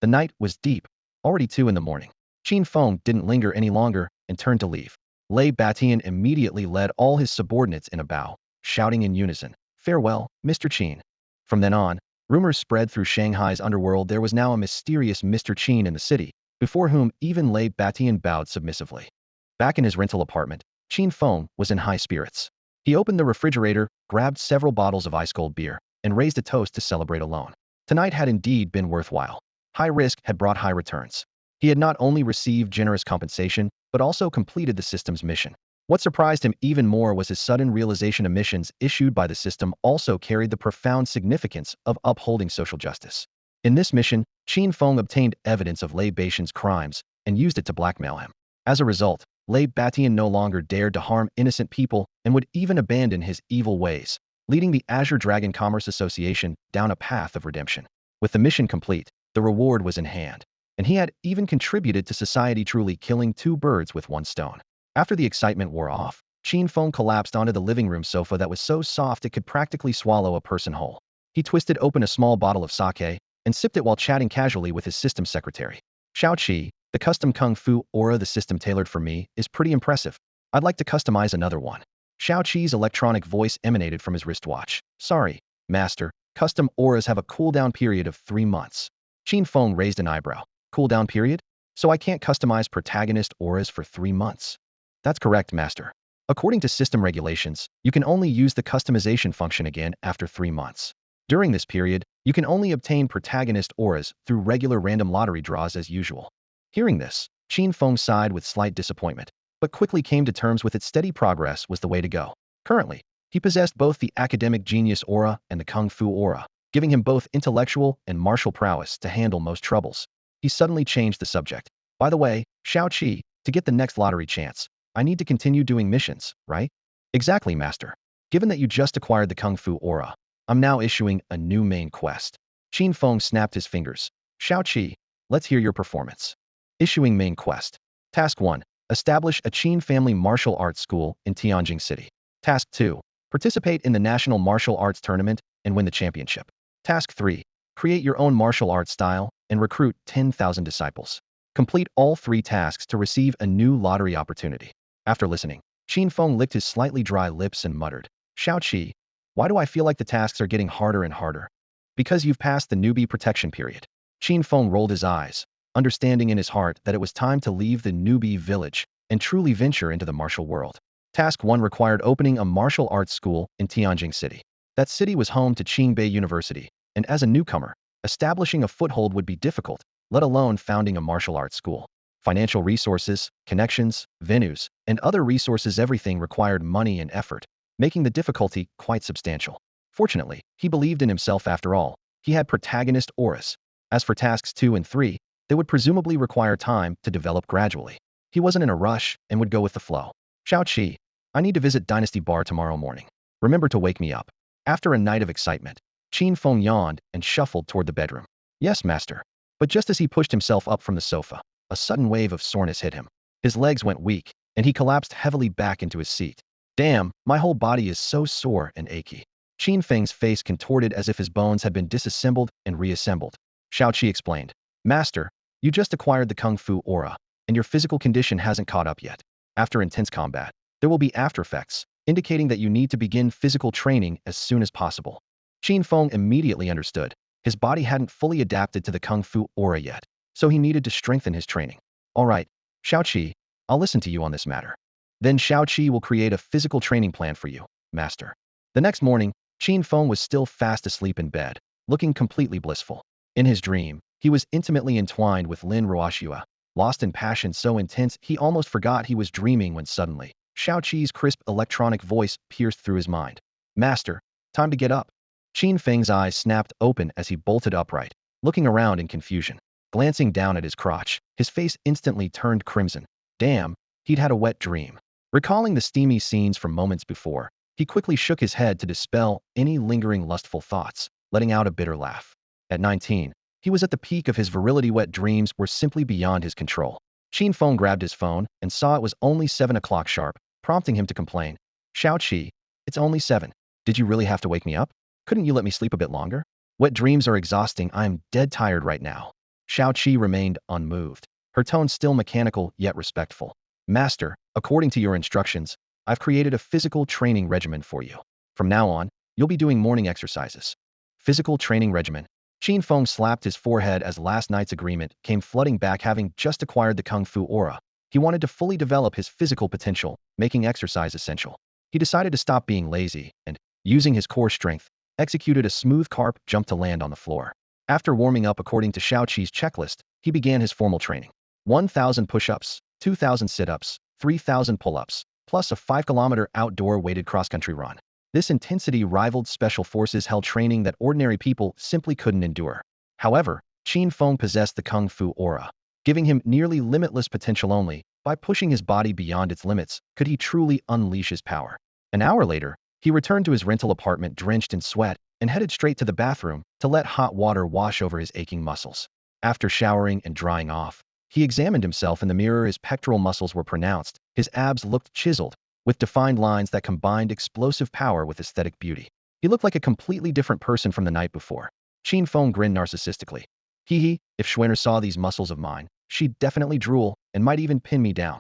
The night was deep, already 2 in the morning. Qin Feng didn't linger any longer and turned to leave. Lei Batian immediately led all his subordinates in a bow, shouting in unison, "Farewell, Mr. Qin." From then on, rumors spread through Shanghai's underworld there was now a mysterious Mr. Qin in the city, before whom even Lei Batian bowed submissively. Back in his rental apartment, Qin Feng was in high spirits. He opened the refrigerator, grabbed several bottles of ice-cold beer, and raised a toast to celebrate alone. Tonight had indeed been worthwhile. High risk had brought high returns. He had not only received generous compensation, but also completed the system's mission. What surprised him even more was his sudden realization missions issued by the system also carried the profound significance of upholding social justice. In this mission, Qin Feng obtained evidence of Lei Baishan's crimes and used it to blackmail him. As a result, Lei Batian no longer dared to harm innocent people and would even abandon his evil ways, leading the Azure Dragon Commerce Association down a path of redemption. With the mission complete, the reward was in hand, and he had even contributed to society, truly killing 2 birds with 1 stone. After the excitement wore off, Qin Feng collapsed onto the living room sofa that was so soft it could practically swallow a person whole. He twisted open a small bottle of sake and sipped it while chatting casually with his system secretary. Xiao Qi, the custom Kung Fu aura the system tailored for me is pretty impressive. I'd like to customize another one. Xiao Qi's electronic voice emanated from his wristwatch. Sorry, master, custom auras have a cooldown period of 3 months. Qin Feng raised an eyebrow. Cooldown period? So I can't customize protagonist auras for 3 months. That's correct, master. According to system regulations, you can only use the customization function again after 3 months. During this period, you can only obtain protagonist auras through regular random lottery draws as usual. Hearing this, Qin Feng sighed with slight disappointment, but quickly came to terms with its steady progress was the way to go. Currently, he possessed both the academic genius aura and the Kung Fu aura, giving him both intellectual and martial prowess to handle most troubles. He suddenly changed the subject. By the way, Xiao Qi, to get the next lottery chance, I need to continue doing missions, right? Exactly, master. Given that you just acquired the Kung Fu aura, I'm now issuing a new main quest. Qin Feng snapped his fingers. Xiao Qi, let's hear your performance. Issuing main quest. Task 1. Establish a Qin family martial arts school in Tianjin City. Task 2. Participate in the National Martial Arts Tournament and win the championship. Task 3. Create your own martial arts style and recruit 10,000 disciples. Complete all 3 tasks to receive a new lottery opportunity. After listening, Qin Feng licked his slightly dry lips and muttered, Xiao Qi, why do I feel like the tasks are getting harder and harder? Because you've passed the newbie protection period. Qin Feng rolled his eyes, understanding in his heart that it was time to leave the newbie village and truly venture into the martial world. Task 1 required opening a martial arts school in Tianjin City. That city was home to Qingbei University, and as a newcomer, establishing a foothold would be difficult, let alone founding a martial arts school. Financial resources, connections, venues, and other resources, everything required money and effort, making the difficulty quite substantial. Fortunately, he believed in himself after all. He had protagonist auras. As for tasks 2 and 3, they would presumably require time to develop gradually. He wasn't in a rush and would go with the flow. Xiao Qi, I need to visit Dynasty Bar tomorrow morning. Remember to wake me up. After a night of excitement, Qin Feng yawned and shuffled toward the bedroom. Yes, master. But just as he pushed himself up from the sofa, a sudden wave of soreness hit him. His legs went weak, and he collapsed heavily back into his seat. Damn, my whole body is so sore and achy. Qin Feng's face contorted as if his bones had been disassembled and reassembled. Xiao Qi explained. Master, you just acquired the Kung Fu aura, and your physical condition hasn't caught up yet. After intense combat, there will be aftereffects, indicating that you need to begin physical training as soon as possible. Qin Feng immediately understood. His body hadn't fully adapted to the Kung Fu aura yet, so he needed to strengthen his training. All right, Xiao Qi, I'll listen to you on this matter. Then Xiao Qi will create a physical training plan for you, Master. The next morning, Qin Feng was still fast asleep in bed, looking completely blissful. In his dream, he was intimately entwined with Lin Ruoxua, lost in passion so intense he almost forgot he was dreaming when suddenly, Xiao Qi's crisp electronic voice pierced through his mind. Master, time to get up. Qin Feng's eyes snapped open as he bolted upright, looking around in confusion. Glancing down at his crotch, his face instantly turned crimson. Damn, he'd had a wet dream. Recalling the steamy scenes from moments before, he quickly shook his head to dispel any lingering lustful thoughts, letting out a bitter laugh. At 19, he was at the peak of his virility. Wet dreams were simply beyond his control. Qin Feng grabbed his phone and saw it was only 7 o'clock sharp, prompting him to complain. Xiao Qi, it's only 7. Did you really have to wake me up? Couldn't you let me sleep a bit longer? Wet dreams are exhausting. I am dead tired right now. Xiao Qi remained unmoved, her tone still mechanical yet respectful. Master, according to your instructions, I've created a physical training regimen for you. From now on, you'll be doing morning exercises. Physical training regimen. Qin Feng slapped his forehead as last night's agreement came flooding back. Having just acquired the Kung Fu aura, he wanted to fully develop his physical potential, making exercise essential. He decided to stop being lazy and, using his core strength, executed a smooth carp jump to land on the floor. After warming up according to Xiao Qi's checklist, he began his formal training. 1,000 push-ups, 2,000 sit-ups, 3,000 pull-ups, plus a 5-kilometer outdoor weighted cross-country run. This intensity rivaled special forces held training that ordinary people simply couldn't endure. However, Qin Feng possessed the Kung Fu aura, giving him nearly limitless potential. Only by pushing his body beyond its limits could he truly unleash his power. An hour later, he returned to his rental apartment drenched in sweat and headed straight to the bathroom to let hot water wash over his aching muscles. After showering and drying off, he examined himself in the mirror. His pectoral muscles were pronounced, his abs looked chiseled, with defined lines that combined explosive power with aesthetic beauty. He looked like a completely different person from the night before. Qin Feng grinned narcissistically. Hee, if Schwenner saw these muscles of mine, she'd definitely drool and might even pin me down.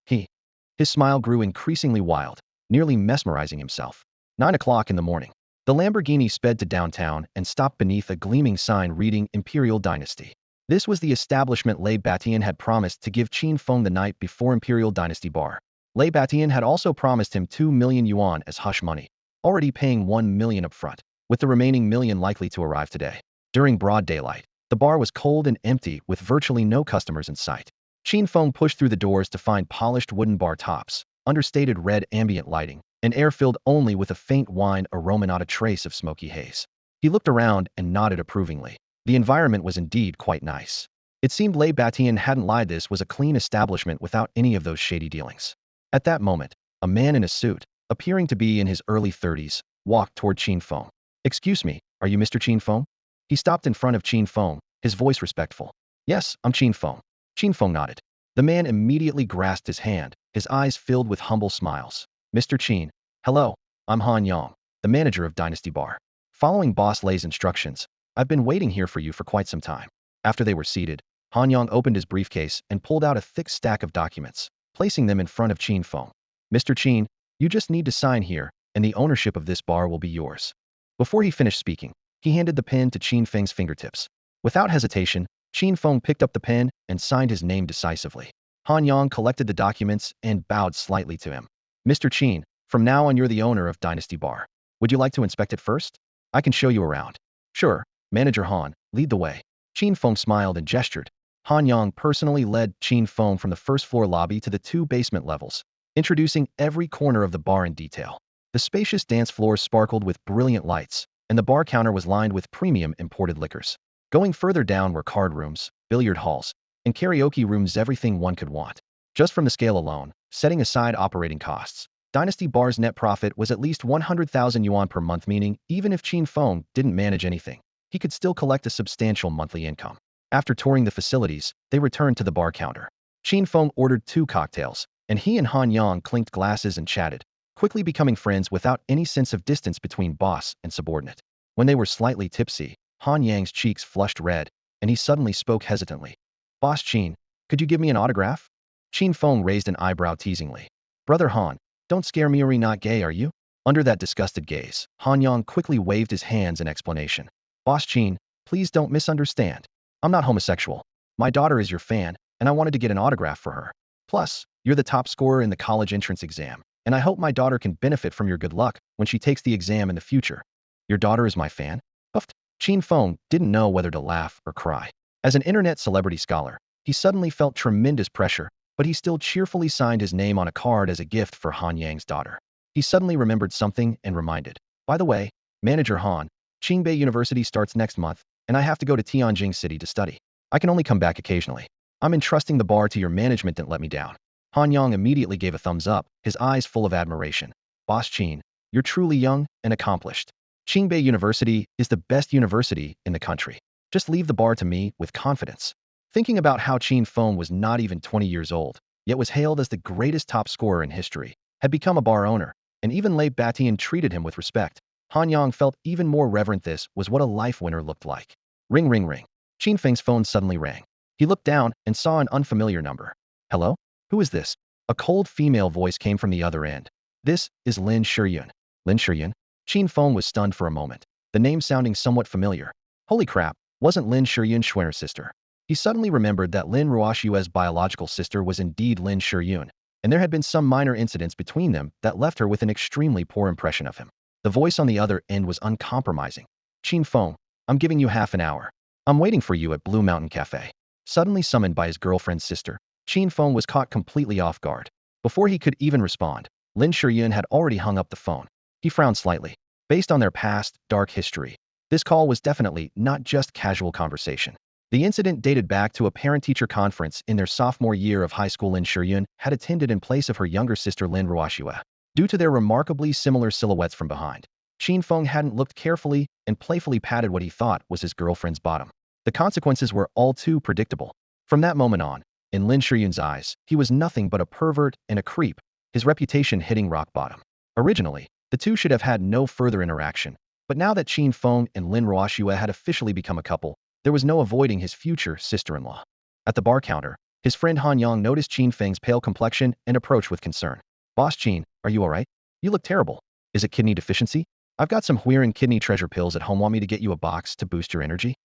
His smile grew increasingly wild, nearly mesmerizing himself. 9 o'clock in the morning. The Lamborghini sped to downtown and stopped beneath a gleaming sign reading Imperial Dynasty. This was the establishment Lei Batian had promised to give Qin Feng the night before. Imperial Dynasty Bar. Lei Batian had also promised him 2 million yuan as hush money, already paying 1 million upfront, with the remaining million likely to arrive today. During broad daylight, the bar was cold and empty with virtually no customers in sight. Qin Feng pushed through the doors to find polished wooden bar tops, understated red ambient lighting, and air filled only with a faint wine aroma, not a trace of smoky haze. He looked around and nodded approvingly. The environment was indeed quite nice. It seemed Lei Batian hadn't lied. This was a clean establishment without any of those shady dealings. At that moment, a man in a suit, appearing to be in his early 30s, walked toward Qin Feng. Excuse me, are you Mr. Qin Feng? He stopped in front of Qin Feng, his voice respectful. Yes, I'm Qin Feng. Qin Feng nodded. The man immediately grasped his hand, his eyes filled with humble smiles. Mr. Qin, hello, I'm Han Yang, the manager of Dynasty Bar. Following Boss Lei's instructions, I've been waiting here for you for quite some time. After they were seated, Han Yang opened his briefcase and pulled out a thick stack of documents, placing them in front of Qin Feng. Mr. Qin, you just need to sign here, and the ownership of this bar will be yours. Before he finished speaking, he handed the pen to Qin Feng's fingertips. Without hesitation, Qin Feng picked up the pen and signed his name decisively. Han Yang collected the documents and bowed slightly to him. Mr. Qin, from now on you're the owner of Dynasty Bar. Would you like to inspect it first? I can show you around. Sure, Manager Han, lead the way. Qin Feng smiled and gestured. Han Yang personally led Qin Feng from the first-floor lobby to the 2 basement levels, introducing every corner of the bar in detail. The spacious dance floor sparkled with brilliant lights, and the bar counter was lined with premium imported liquors. Going further down were card rooms, billiard halls, and karaoke rooms, everything one could want. Just from the scale alone, setting aside operating costs, Dynasty Bar's net profit was at least 100,000 yuan per month, meaning even if Qin Feng didn't manage anything, he could still collect a substantial monthly income. After touring the facilities, they returned to the bar counter. Qin Feng ordered 2 cocktails, and he and Han Yang clinked glasses and chatted, quickly becoming friends without any sense of distance between boss and subordinate. When they were slightly tipsy, Han Yang's cheeks flushed red, and he suddenly spoke hesitantly. Boss Qin, could you give me an autograph? Qin Feng raised an eyebrow teasingly. Brother Han, don't scare me, or you not gay, are you? Under that disgusted gaze, Han Yang quickly waved his hands in explanation. Boss Qin, please don't misunderstand. I'm not homosexual. My daughter is your fan, and I wanted to get an autograph for her. Plus, you're the top scorer in the college entrance exam, and I hope my daughter can benefit from your good luck when she takes the exam in the future. Your daughter is my fan? Puffed. Qin Feng didn't know whether to laugh or cry. As an internet celebrity scholar, he suddenly felt tremendous pressure, but he still cheerfully signed his name on a card as a gift for Han Yang's daughter. He suddenly remembered something and reminded. By the way, Manager Han, Qingbei University starts next month, and I have to go to Tianjin City to study. I can only come back occasionally. I'm entrusting the bar to your management. Don't let me down. Han Yang immediately gave a thumbs up, his eyes full of admiration. Boss Qin, you're truly young and accomplished. Qingbei University is the best university in the country. Just leave the bar to me with confidence. Thinking about how Qin Feng was not even 20 years old, yet was hailed as the greatest top scorer in history, had become a bar owner, and even Lei Batian treated him with respect, Han Yang felt even more reverent. This was what a life winner looked like. Ring, ring, ring. Qin Feng's phone suddenly rang. He looked down and saw an unfamiliar number. Hello? Who is this? A cold female voice came from the other end. This is Lin Shiyun. Lin Shiyun? Qin Feng was stunned for a moment, the name sounding somewhat familiar. Holy crap, wasn't Lin Shiyun Schwenner's sister? He suddenly remembered that Lin Ruoshue's biological sister was indeed Lin Shiyun, and there had been some minor incidents between them that left her with an extremely poor impression of him. The voice on the other end was uncompromising. Qin Feng, I'm giving you half an hour. I'm waiting for you at Blue Mountain Cafe. Suddenly summoned by his girlfriend's sister, Qin Feng was caught completely off guard. Before he could even respond, Lin Shiyun had already hung up the phone. He frowned slightly. Based on their past, dark history, this call was definitely not just casual conversation. The incident dated back to a parent-teacher conference in their sophomore year of high school. Lin Shiyun had attended in place of her younger sister Lin Ruoshue. Due to their remarkably similar silhouettes from behind, Qin Feng hadn't looked carefully and playfully patted what he thought was his girlfriend's bottom. The consequences were all too predictable. From that moment on, in Lin Shiyun's eyes, he was nothing but a pervert and a creep, his reputation hitting rock bottom. Originally, the two should have had no further interaction, but now that Qin Feng and Lin Ruoshue had officially become a couple, there was no avoiding his future sister-in-law. At the bar counter, his friend Han Yang noticed Qin Feng's pale complexion and approached with concern. Boss Qin, are you alright? You look terrible. Is it kidney deficiency? I've got some Huiran kidney treasure pills at home. Want me to get you a box to boost your energy?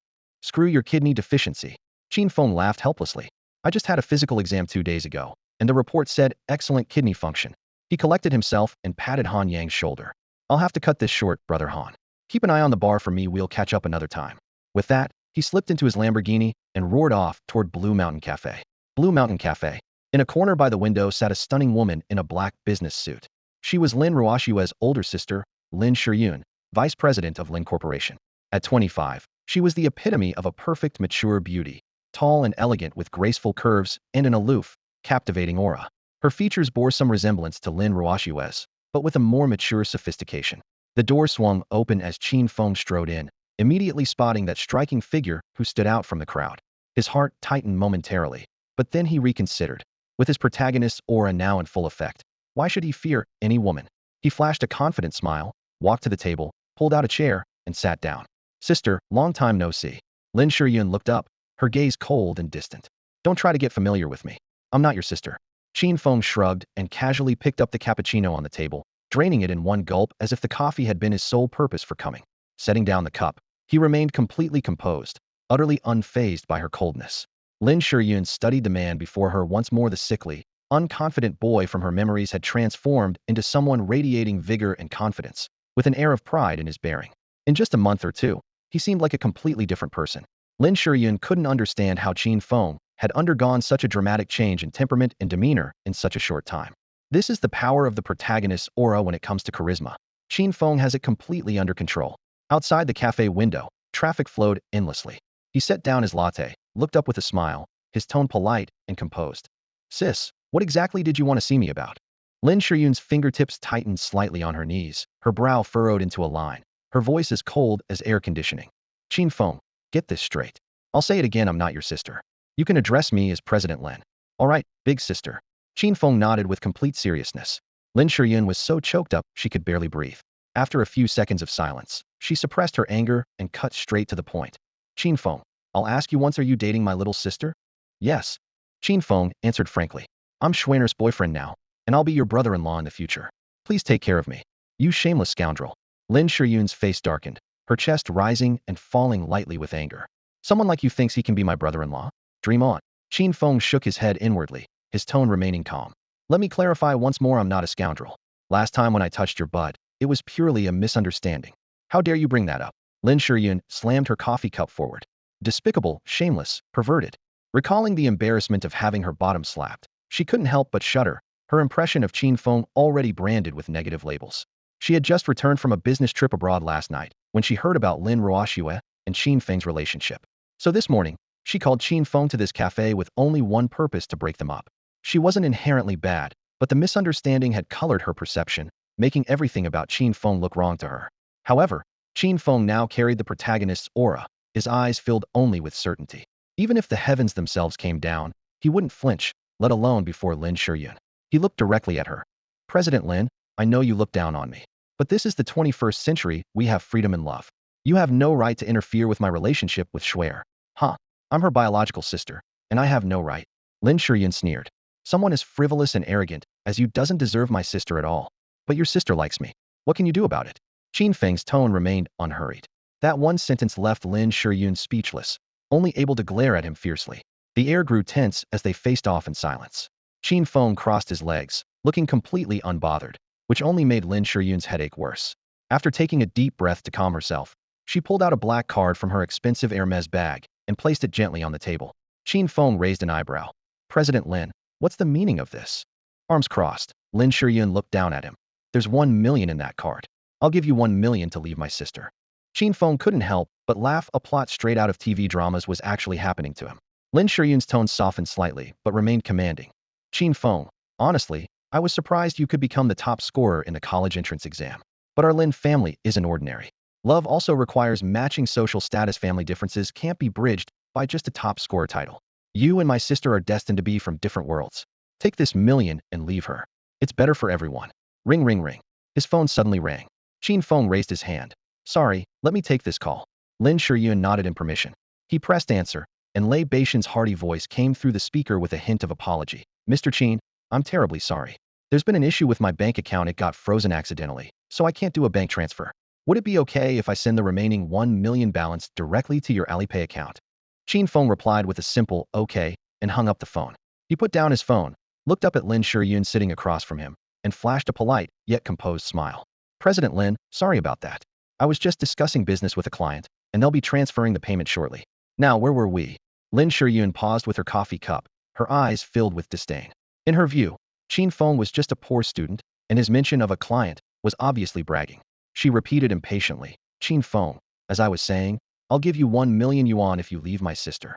Screw your kidney deficiency. Qin Feng laughed helplessly. I just had a physical exam 2 days ago, and the report said excellent kidney function. He collected himself and patted Han Yang's shoulder. I'll have to cut this short, Brother Han. Keep an eye on the bar for me. We'll catch up another time. With that, he slipped into his Lamborghini and roared off toward Blue Mountain Cafe. Blue Mountain Cafe. In a corner by the window sat a stunning woman in a black business suit. She was Lin Ruoshue's older sister, Lin Shiyun, vice president of Lin Corporation. At 25, she was the epitome of a perfect mature beauty, tall and elegant with graceful curves and an aloof, captivating aura. Her features bore some resemblance to Lin Ruoshue's, but with a more mature sophistication. The door swung open as Qin Feng strode in, immediately spotting that striking figure who stood out from the crowd. His heart tightened momentarily, but then he reconsidered. With his protagonist's aura now in full effect, why should he fear any woman? He flashed a confident smile, walked to the table, pulled out a chair, and sat down. Sister, long time no see. Lin Shiyun looked up, her gaze cold and distant. Don't try to get familiar with me. I'm not your sister. Qin Feng shrugged and casually picked up the cappuccino on the table, draining it in one gulp as if the coffee had been his sole purpose for coming. Setting down the cup, he remained completely composed, utterly unfazed by her coldness. Lin Shiyun studied the man before her once more. The sickly, unconfident boy from her memories had transformed into someone radiating vigor and confidence, with an air of pride in his bearing. In just a month or two, he seemed like a completely different person. Lin Shiyun couldn't understand how Qin Feng had undergone such a dramatic change in temperament and demeanor in such a short time. This is the power of the protagonist's aura when it comes to charisma. Qin Feng has it completely under control. Outside the cafe window, traffic flowed endlessly. He set down his latte, looked up with a smile, his tone polite and composed. Sis, what exactly did you want to see me about? Lin Shiyun's fingertips tightened slightly on her knees, her brow furrowed into a line, her voice as cold as air conditioning. Qin Feng, get this straight. I'll say it again, I'm not your sister. You can address me as President Lin. All right, big sister. Qin Feng nodded with complete seriousness. Lin Shiyun was so choked up she could barely breathe. After a few seconds of silence, she suppressed her anger and cut straight to the point. Qin Feng, I'll ask you once, are you dating my little sister? Yes. Qin Feng answered frankly. I'm Schwanner's boyfriend now, and I'll be your brother-in-law in the future. Please take care of me. You shameless scoundrel. Lin Shiyun's face darkened, her chest rising and falling lightly with anger. Someone like you thinks he can be my brother-in-law? Dream on. Qin Feng shook his head inwardly, his tone remaining calm. Let me clarify once more, I'm not a scoundrel. Last time when I touched your butt, it was purely a misunderstanding. How dare you bring that up? Lin Shiyun slammed her coffee cup forward. Despicable, shameless, perverted. Recalling the embarrassment of having her bottom slapped, she couldn't help but shudder, her impression of Qin Feng already branded with negative labels. She had just returned from a business trip abroad last night when she heard about Lin Ruoxue and Qin Feng's relationship. So this morning, she called Qin Feng to this cafe with only one purpose: to break them up. She wasn't inherently bad, but the misunderstanding had colored her perception, making everything about Qin Feng look wrong to her. However, Qin Feng now carried the protagonist's aura, his eyes filled only with certainty. Even if the heavens themselves came down, he wouldn't flinch, let alone before Lin Shiyun. He looked directly at her. President Lin, I know you look down on me, but this is the 21st century, we have freedom and love. You have no right to interfere with my relationship with Schwer. Huh? I'm her biological sister, and I have no right. Lin Shiyun sneered. Someone as frivolous and arrogant as you doesn't deserve my sister at all. But your sister likes me. What can you do about it? Qin Feng's tone remained unhurried. That one sentence left Lin Shiyun speechless, only able to glare at him fiercely. The air grew tense as they faced off in silence. Qin Feng crossed his legs, looking completely unbothered, which only made Lin Shiyun's headache worse. After taking a deep breath to calm herself, she pulled out a black card from her expensive Hermes bag and placed it gently on the table. Qin Feng raised an eyebrow. President Lin, what's the meaning of this? Arms crossed, Lin Shiyun looked down at him. There's 1 million in that card. I'll give you 1 million to leave my sister. Qin Feng couldn't help but laugh. A plot straight out of TV dramas was actually happening to him. Lin Shiyun's tone softened slightly, but remained commanding. Qin Feng, honestly, I was surprised you could become the top scorer in the college entrance exam. But our Lin family isn't ordinary. Love also requires matching social status. Family differences can't be bridged by just a top scorer title. You and my sister are destined to be from different worlds. Take this million and leave her. It's better for everyone. Ring ring ring. His phone suddenly rang. Qin Feng raised his hand. Sorry, let me take this call. Lin Shiyun nodded in permission. He pressed answer, and Lei Beishan's hearty voice came through the speaker with a hint of apology. Mr. Qin, I'm terribly sorry. There's been an issue with my bank account. It got frozen accidentally, so I can't do a bank transfer. Would it be okay if I send the remaining 1 million balance directly to your Alipay account? Qin Feng replied with a simple, okay, and hung up the phone. He put down his phone, looked up at Lin Shiyun sitting across from him, and flashed a polite, yet composed smile. President Lin, sorry about that. I was just discussing business with a client, and they'll be transferring the payment shortly. Now, where were we? Lin Shiyun paused with her coffee cup, her eyes filled with disdain. In her view, Qin Feng was just a poor student, and his mention of a client was obviously bragging. She repeated impatiently, Qin Feng, as I was saying, I'll give you 1 million yuan if you leave my sister.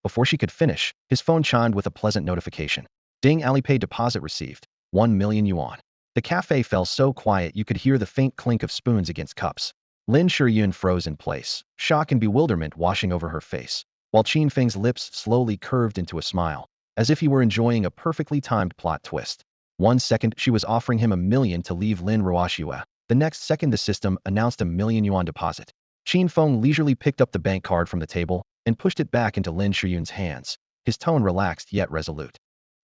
Before she could finish, his phone chimed with a pleasant notification. Ding, Alipay deposit received. 1 million yuan. The cafe fell so quiet you could hear the faint clink of spoons against cups. Lin Shiyun froze in place, shock and bewilderment washing over her face, while Qin Feng's lips slowly curved into a smile, as if he were enjoying a perfectly timed plot twist. 1 second she was offering him 1 million to leave Lin Ruoxue. The next second the system announced a 1 million yuan deposit. Qin Feng leisurely picked up the bank card from the table and pushed it back into Lin Shiyun's hands, his tone relaxed yet resolute.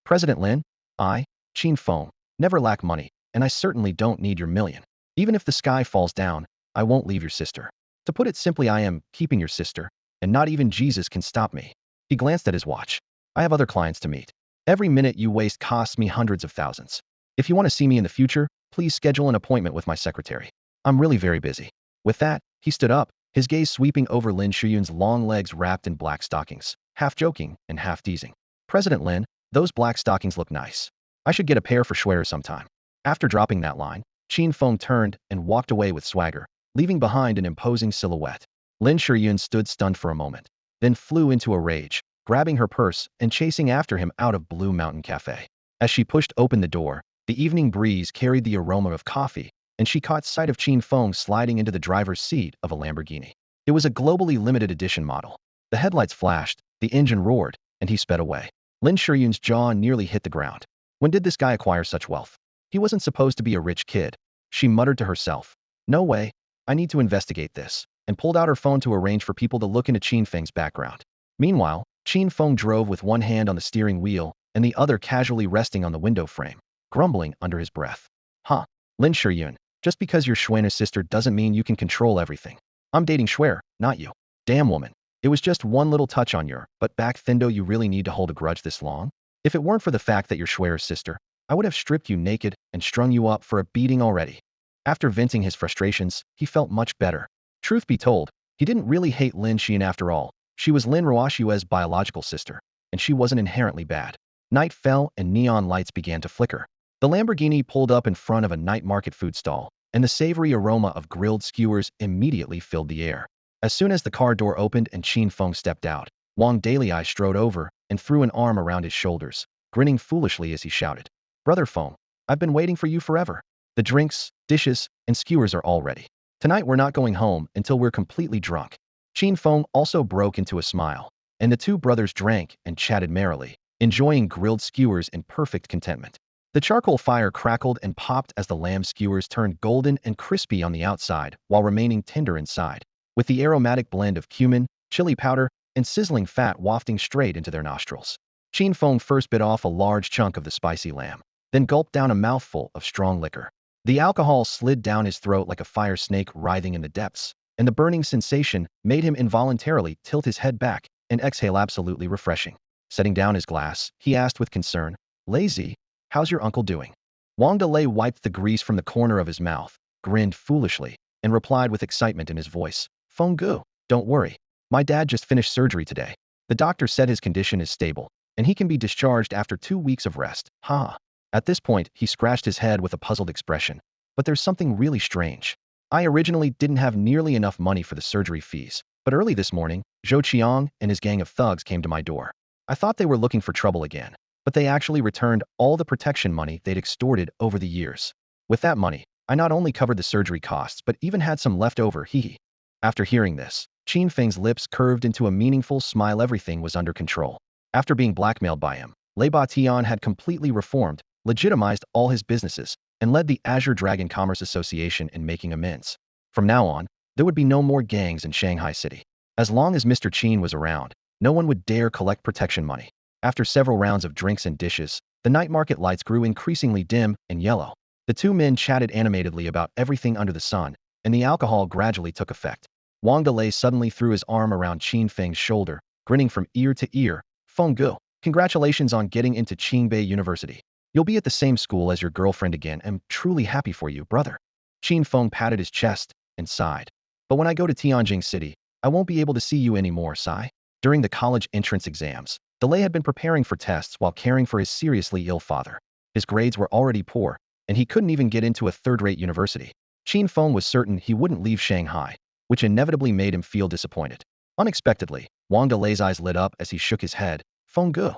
President Lin, I, Qin Feng, never lack money, and I certainly don't need your million. Even if the sky falls down, I won't leave your sister. To put it simply, I am keeping your sister, and not even Jesus can stop me. He glanced at his watch. I have other clients to meet. Every minute you waste costs me hundreds of thousands. If you want to see me in the future, please schedule an appointment with my secretary. I'm really very busy. With that, he stood up, his gaze sweeping over Lin Shiyun's long legs wrapped in black stockings, half joking and half teasing. President Lin, those black stockings look nice. I should get a pair for Schwer sometime. After dropping that line, Qin Feng turned and walked away with swagger, leaving behind an imposing silhouette. Lin Shiyun stood stunned for a moment, then flew into a rage, grabbing her purse and chasing after him out of Blue Mountain Cafe. As she pushed open the door, the evening breeze carried the aroma of coffee, and she caught sight of Qin Feng sliding into the driver's seat of a Lamborghini. It was a globally limited edition model. The headlights flashed, the engine roared, and he sped away. Lin Shiyun's jaw nearly hit the ground. When did this guy acquire such wealth? He wasn't supposed to be a rich kid. She muttered to herself. No way. I need to investigate this, and pulled out her phone to arrange for people to look into Qin Feng's background. Meanwhile, Qin Feng drove with one hand on the steering wheel and the other casually resting on the window frame, grumbling under his breath. Huh, Lin Shiyun, just because you're Xuan's sister doesn't mean you can control everything. I'm dating Xue, not you. Damn woman. It was just one little touch on your, but back then though you really need to hold a grudge this long? If it weren't for the fact that you're Xue's sister, I would have stripped you naked and strung you up for a beating already. After venting his frustrations, he felt much better. Truth be told, he didn't really hate Lin Xian after all. She was Lin Ruoshue's biological sister, and she wasn't inherently bad. Night fell and neon lights began to flicker. The Lamborghini pulled up in front of a night market food stall, and the savory aroma of grilled skewers immediately filled the air. As soon as the car door opened and Qin Feng stepped out, Wang Dalei strode over and threw an arm around his shoulders, grinning foolishly as he shouted, "Brother Feng, I've been waiting for you forever. The drinks, dishes, and skewers are all ready. Tonight we're not going home until we're completely drunk." Qin Feng also broke into a smile, and the two brothers drank and chatted merrily, enjoying grilled skewers in perfect contentment. The charcoal fire crackled and popped as the lamb skewers turned golden and crispy on the outside while remaining tender inside, with the aromatic blend of cumin, chili powder, and sizzling fat wafting straight into their nostrils. Qin Feng first bit off a large chunk of the spicy lamb, then gulped down a mouthful of strong liquor. The alcohol slid down his throat like a fire snake writhing in the depths, and the burning sensation made him involuntarily tilt his head back and exhale absolutely refreshing. Setting down his glass, he asked with concern, "Lazy, how's your uncle doing?" Wang Dalei wiped the grease from the corner of his mouth, grinned foolishly, and replied with excitement in his voice, "Feng Gu, don't worry. My dad just finished surgery today. The doctor said his condition is stable, and he can be discharged after 2 weeks of rest. Ha." At this point, he scratched his head with a puzzled expression. "But there's something really strange. I originally didn't have nearly enough money for the surgery fees, but early this morning, Zhou Qiang and his gang of thugs came to my door. I thought they were looking for trouble again, but they actually returned all the protection money they'd extorted over the years. With that money, I not only covered the surgery costs but even had some left over, hee." After hearing this, Qin Feng's lips curved into a meaningful smile. Everything was under control. After being blackmailed by him, Lei Batian had completely reformed, legitimized all his businesses, and led the Azure Dragon Commerce Association in making amends. From now on, there would be no more gangs in Shanghai City. As long as Mr. Qin was around, no one would dare collect protection money. After several rounds of drinks and dishes, the night market lights grew increasingly dim and yellow. The two men chatted animatedly about everything under the sun, and the alcohol gradually took effect. Wang Dalei suddenly threw his arm around Qin Feng's shoulder, grinning from ear to ear, "Feng Gu, congratulations on getting into Qingbei University. You'll be at the same school as your girlfriend again. I'm truly happy for you, brother." Qin Feng patted his chest and sighed. "But when I go to Tianjin City, I won't be able to see you anymore, sigh." During the college entrance exams, Dalei had been preparing for tests while caring for his seriously ill father. His grades were already poor, and he couldn't even get into a third-rate university. Qin Feng was certain he wouldn't leave Shanghai, which inevitably made him feel disappointed. Unexpectedly, Wang Dalei's eyes lit up as he shook his head. "Feng Gu,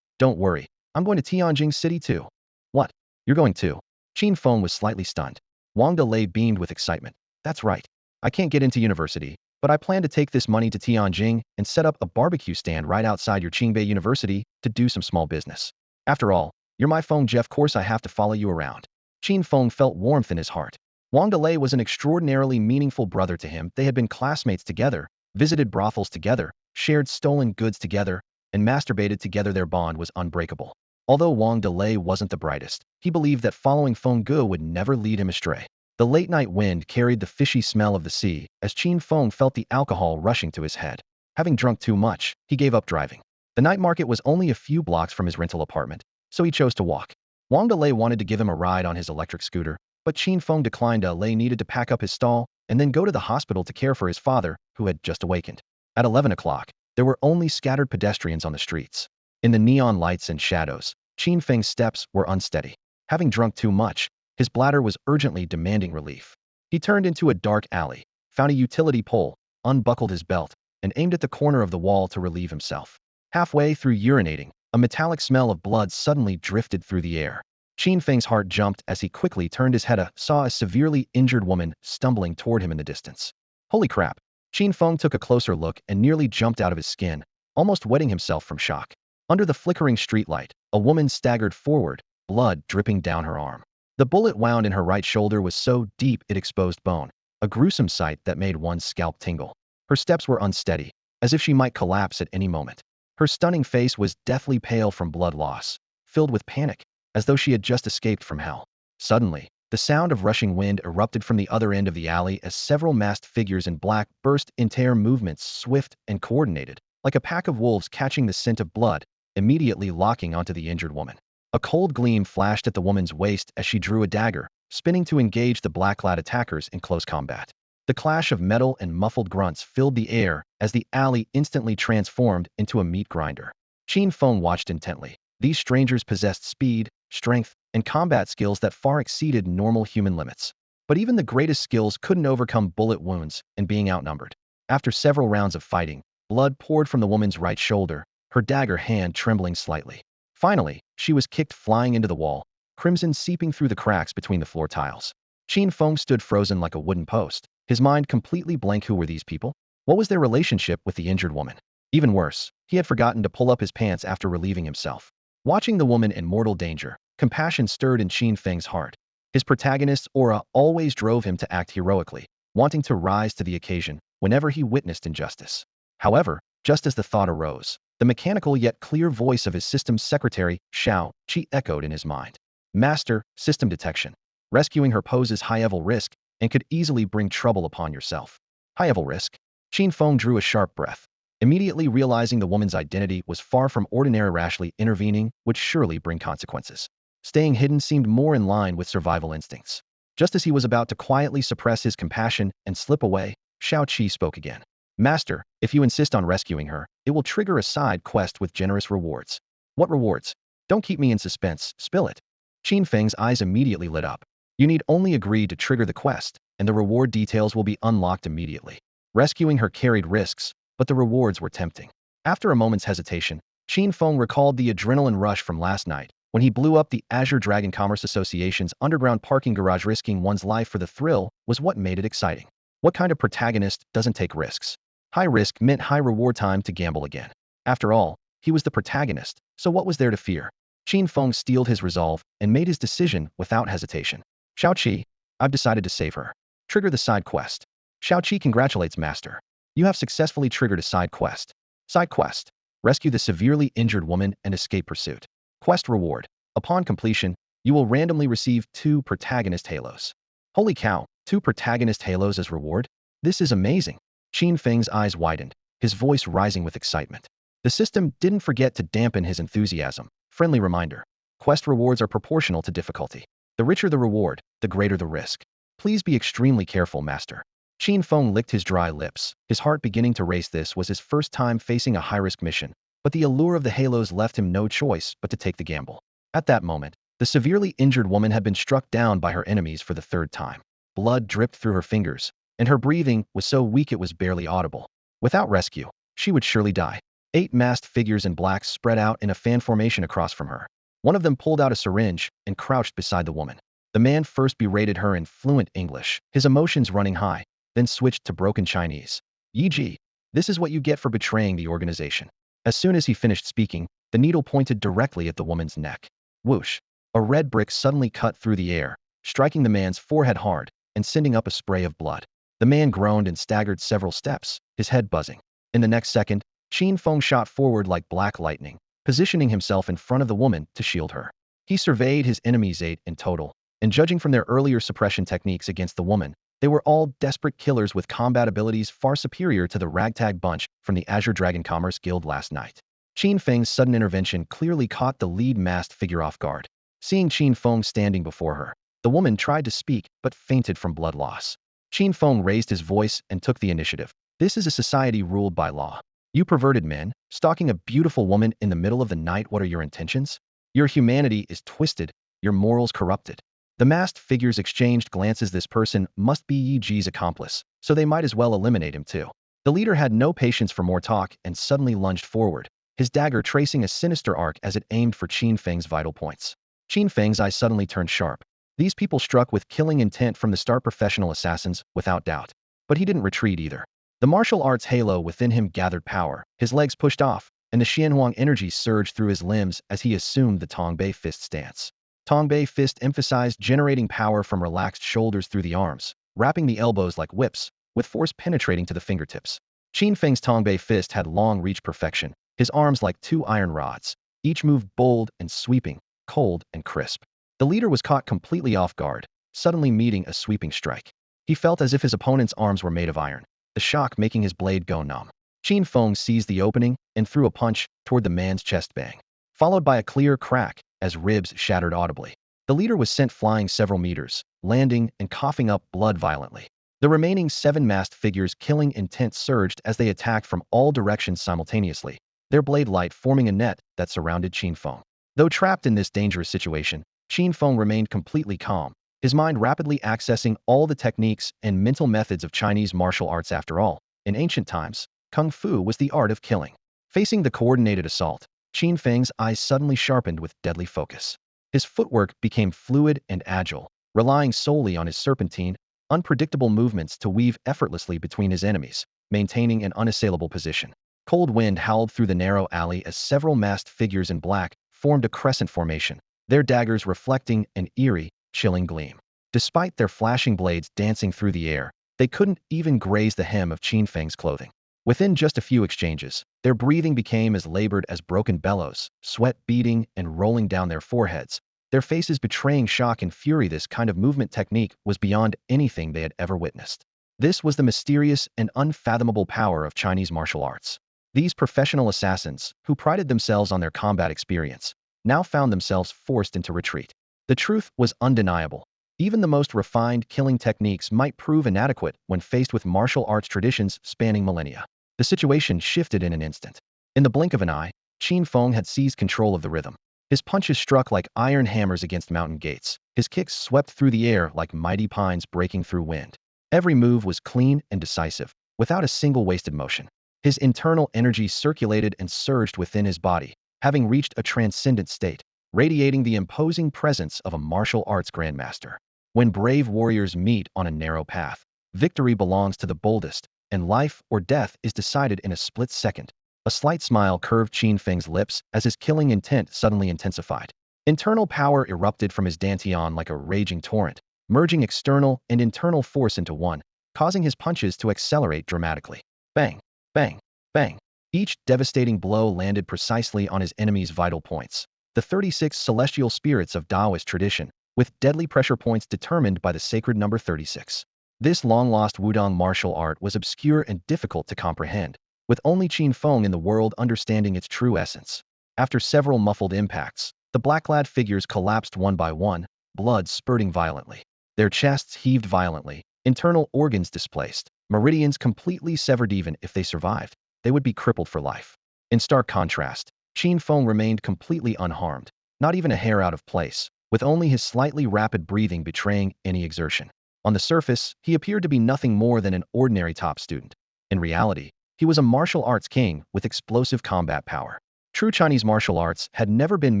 don't worry, I'm going to Tianjin City too." "What? You're going too?" Qin Feng was slightly stunned. Wang Dalei beamed with excitement. "That's right. I can't get into university, but I plan to take this money to Tianjin and set up a barbecue stand right outside your Qingbei University to do some small business. After all, you're my Feng Jeff, course I have to follow you around." Qin Feng felt warmth in his heart. Wang Dalei was an extraordinarily meaningful brother to him. They had been classmates together, visited brothels together, shared stolen goods together, and masturbated together. Their bond was unbreakable. Although Wang Dalei wasn't the brightest, he believed that following Feng Gu would never lead him astray. The late-night wind carried the fishy smell of the sea as Qin Feng felt the alcohol rushing to his head. Having drunk too much, he gave up driving. The night market was only a few blocks from his rental apartment, so he chose to walk. Wang Dalei wanted to give him a ride on his electric scooter, but Qin Feng declined. Dalei needed to pack up his stall and then go to the hospital to care for his father, who had just awakened. At 11 o'clock, there were only scattered pedestrians on the streets. In the neon lights and shadows, Qin Feng's steps were unsteady. Having drunk too much, his bladder was urgently demanding relief. He turned into a dark alley, found a utility pole, unbuckled his belt, and aimed at the corner of the wall to relieve himself. Halfway through urinating, a metallic smell of blood suddenly drifted through the air. Qin Feng's heart jumped as he quickly turned his head, saw a severely injured woman stumbling toward him in the distance. Holy crap! Qin Feng took a closer look and nearly jumped out of his skin, almost wetting himself from shock. Under the flickering streetlight, a woman staggered forward, blood dripping down her arm. The bullet wound in her right shoulder was so deep it exposed bone, a gruesome sight that made one's scalp tingle. Her steps were unsteady, as if she might collapse at any moment. Her stunning face was deathly pale from blood loss, filled with panic, as though she had just escaped from hell. Suddenly, the sound of rushing wind erupted from the other end of the alley as several masked figures in black burst into air, movements swift and coordinated, like a pack of wolves catching the scent of blood, immediately locking onto the injured woman. A cold gleam flashed at the woman's waist as she drew a dagger, spinning to engage the black-clad attackers in close combat. The clash of metal and muffled grunts filled the air as the alley instantly transformed into a meat grinder. Qin Feng watched intently. These strangers possessed speed, strength, and combat skills that far exceeded normal human limits. But even the greatest skills couldn't overcome bullet wounds and being outnumbered. After several rounds of fighting, blood poured from the woman's right shoulder, her dagger hand trembling slightly. Finally, she was kicked flying into the wall, crimson seeping through the cracks between the floor tiles. Qin Feng stood frozen like a wooden post, his mind completely blank. Who were these people? What was their relationship with the injured woman? Even worse, he had forgotten to pull up his pants after relieving himself. Watching the woman in mortal danger, compassion stirred in Qin Feng's heart. His protagonist's aura always drove him to act heroically, wanting to rise to the occasion whenever he witnessed injustice. However, just as the thought arose, the mechanical yet clear voice of his system's secretary, Xiao Qi, echoed in his mind. Master, system detection. Rescuing her poses high-level risk and could easily bring trouble upon yourself. High-level risk? Qin Feng drew a sharp breath, immediately realizing the woman's identity was far from ordinary. Rashly intervening would surely bring consequences. Staying hidden seemed more in line with survival instincts. Just as he was about to quietly suppress his compassion and slip away, Xiao Qi spoke again. Master, if you insist on rescuing her, it will trigger a side quest with generous rewards. What rewards? Don't keep me in suspense, spill it. Qin Feng's eyes immediately lit up. You need only agree to trigger the quest, and the reward details will be unlocked immediately. Rescuing her carried risks, but the rewards were tempting. After a moment's hesitation, Qin Feng recalled the adrenaline rush from last night, when he blew up the Azure Dragon Commerce Association's underground parking garage. Risking one's life for the thrill was what made it exciting. What kind of protagonist doesn't take risks? High risk meant high reward. Time to gamble again. After all, he was the protagonist, so what was there to fear? Qin Feng steeled his resolve and made his decision without hesitation. Xiao Qi, I've decided to save her. Trigger the side quest. Xiao Qi congratulates Master. You have successfully triggered a side quest. Side quest. Rescue the severely injured woman and escape pursuit. Quest reward. Upon completion, you will randomly receive 2 Protagonist Halos. Holy cow, 2 Protagonist Halos as reward? This is amazing. Qin Feng's eyes widened, his voice rising with excitement. The system didn't forget to dampen his enthusiasm. Friendly reminder. Quest rewards are proportional to difficulty. The richer the reward, the greater the risk. Please be extremely careful, Master. Qin Feng licked his dry lips, his heart beginning to race. This was his first time facing a high-risk mission, but the allure of the halos left him no choice but to take the gamble. At that moment, the severely injured woman had been struck down by her enemies for the 3rd time. Blood dripped through her fingers, and her breathing was so weak it was barely audible. Without rescue, she would surely die. 8 masked figures in black spread out in a fan formation across from her. One of them pulled out a syringe and crouched beside the woman. The man first berated her in fluent English, his emotions running high, then switched to broken Chinese. E.g., this is what you get for betraying the organization. As soon as he finished speaking, the needle pointed directly at the woman's neck. Whoosh! A red brick suddenly cut through the air, striking the man's forehead hard and sending up a spray of blood. The man groaned and staggered several steps, his head buzzing. In the next second, Qin Feng shot forward like black lightning, positioning himself in front of the woman to shield her. He surveyed his enemies, 8 in total, and judging from their earlier suppression techniques against the woman, they were all desperate killers with combat abilities far superior to the ragtag bunch from the Azure Dragon Commerce Guild last night. Qin Feng's sudden intervention clearly caught the lead masked figure off guard. Seeing Qin Feng standing before her, the woman tried to speak but fainted from blood loss. Qin Feng raised his voice and took the initiative. This is a society ruled by law. You perverted men, stalking a beautiful woman in the middle of the night. What are your intentions? Your humanity is twisted, your morals corrupted. The masked figures exchanged glances. This person must be Yi Ji's accomplice, so they might as well eliminate him too. The leader had no patience for more talk and suddenly lunged forward, his dagger tracing a sinister arc as it aimed for Qin Feng's vital points. Qin Feng's eyes suddenly turned sharp. These people struck with killing intent from the start, professional assassins, without doubt. But he didn't retreat either. The martial arts halo within him gathered power, his legs pushed off, and the Xianhuang energy surged through his limbs as he assumed the Tongbei Fist stance. Tongbei Fist emphasized generating power from relaxed shoulders through the arms, wrapping the elbows like whips, with force penetrating to the fingertips. Qin Feng's Tongbei fist had long reached perfection, his arms like two iron rods, each move bold and sweeping, cold and crisp. The leader was caught completely off guard, suddenly meeting a sweeping strike. He felt as if his opponent's arms were made of iron, the shock making his blade go numb. Qin Feng seized the opening and threw a punch toward the man's chest bang, followed by a clear crack as ribs shattered audibly. The leader was sent flying several meters, landing and coughing up blood violently. The remaining 7 masked figures' killing intent surged as they attacked from all directions simultaneously, their blade light forming a net that surrounded Qin Feng. Though trapped in this dangerous situation, Qin Feng remained completely calm, his mind rapidly accessing all the techniques and mental methods of Chinese martial arts. After all, in ancient times, Kung Fu was the art of killing. Facing the coordinated assault, Qin Feng's eyes suddenly sharpened with deadly focus. His footwork became fluid and agile, relying solely on his serpentine, unpredictable movements to weave effortlessly between his enemies, maintaining an unassailable position. Cold wind howled through the narrow alley as several masked figures in black formed a crescent formation, their daggers reflecting an eerie, chilling gleam. Despite their flashing blades dancing through the air, they couldn't even graze the hem of Qin Feng's clothing. Within just a few exchanges, their breathing became as labored as broken bellows, sweat beading and rolling down their foreheads, their faces betraying shock and fury. This kind of movement technique was beyond anything they had ever witnessed. This was the mysterious and unfathomable power of Chinese martial arts. These professional assassins, who prided themselves on their combat experience, now found themselves forced into retreat. The truth was undeniable. Even the most refined killing techniques might prove inadequate when faced with martial arts traditions spanning millennia. The situation shifted in an instant. In the blink of an eye, Qin Feng had seized control of the rhythm. His punches struck like iron hammers against mountain gates. His kicks swept through the air like mighty pines breaking through wind. Every move was clean and decisive, without a single wasted motion. His internal energy circulated and surged within his body, having reached a transcendent state, radiating the imposing presence of a martial arts grandmaster. When brave warriors meet on a narrow path, victory belongs to the boldest, and life or death is decided in a split second. A slight smile curved Qin Feng's lips as his killing intent suddenly intensified. Internal power erupted from his dantian like a raging torrent, merging external and internal force into one, causing his punches to accelerate dramatically. Bang, bang, bang. Each devastating blow landed precisely on his enemy's vital points, the 36 celestial spirits of Taoist tradition, with deadly pressure points determined by the sacred number 36. This long-lost Wudong martial art was obscure and difficult to comprehend, with only Qin Feng in the world understanding its true essence. After several muffled impacts, the black-clad figures collapsed one by one, blood spurting violently. Their chests heaved violently, internal organs displaced, meridians completely severed. Even if they survived, they would be crippled for life. In stark contrast, Qin Feng remained completely unharmed, not even a hair out of place, with only his slightly rapid breathing betraying any exertion. On the surface, he appeared to be nothing more than an ordinary top student. In reality, he was a martial arts king with explosive combat power. True Chinese martial arts had never been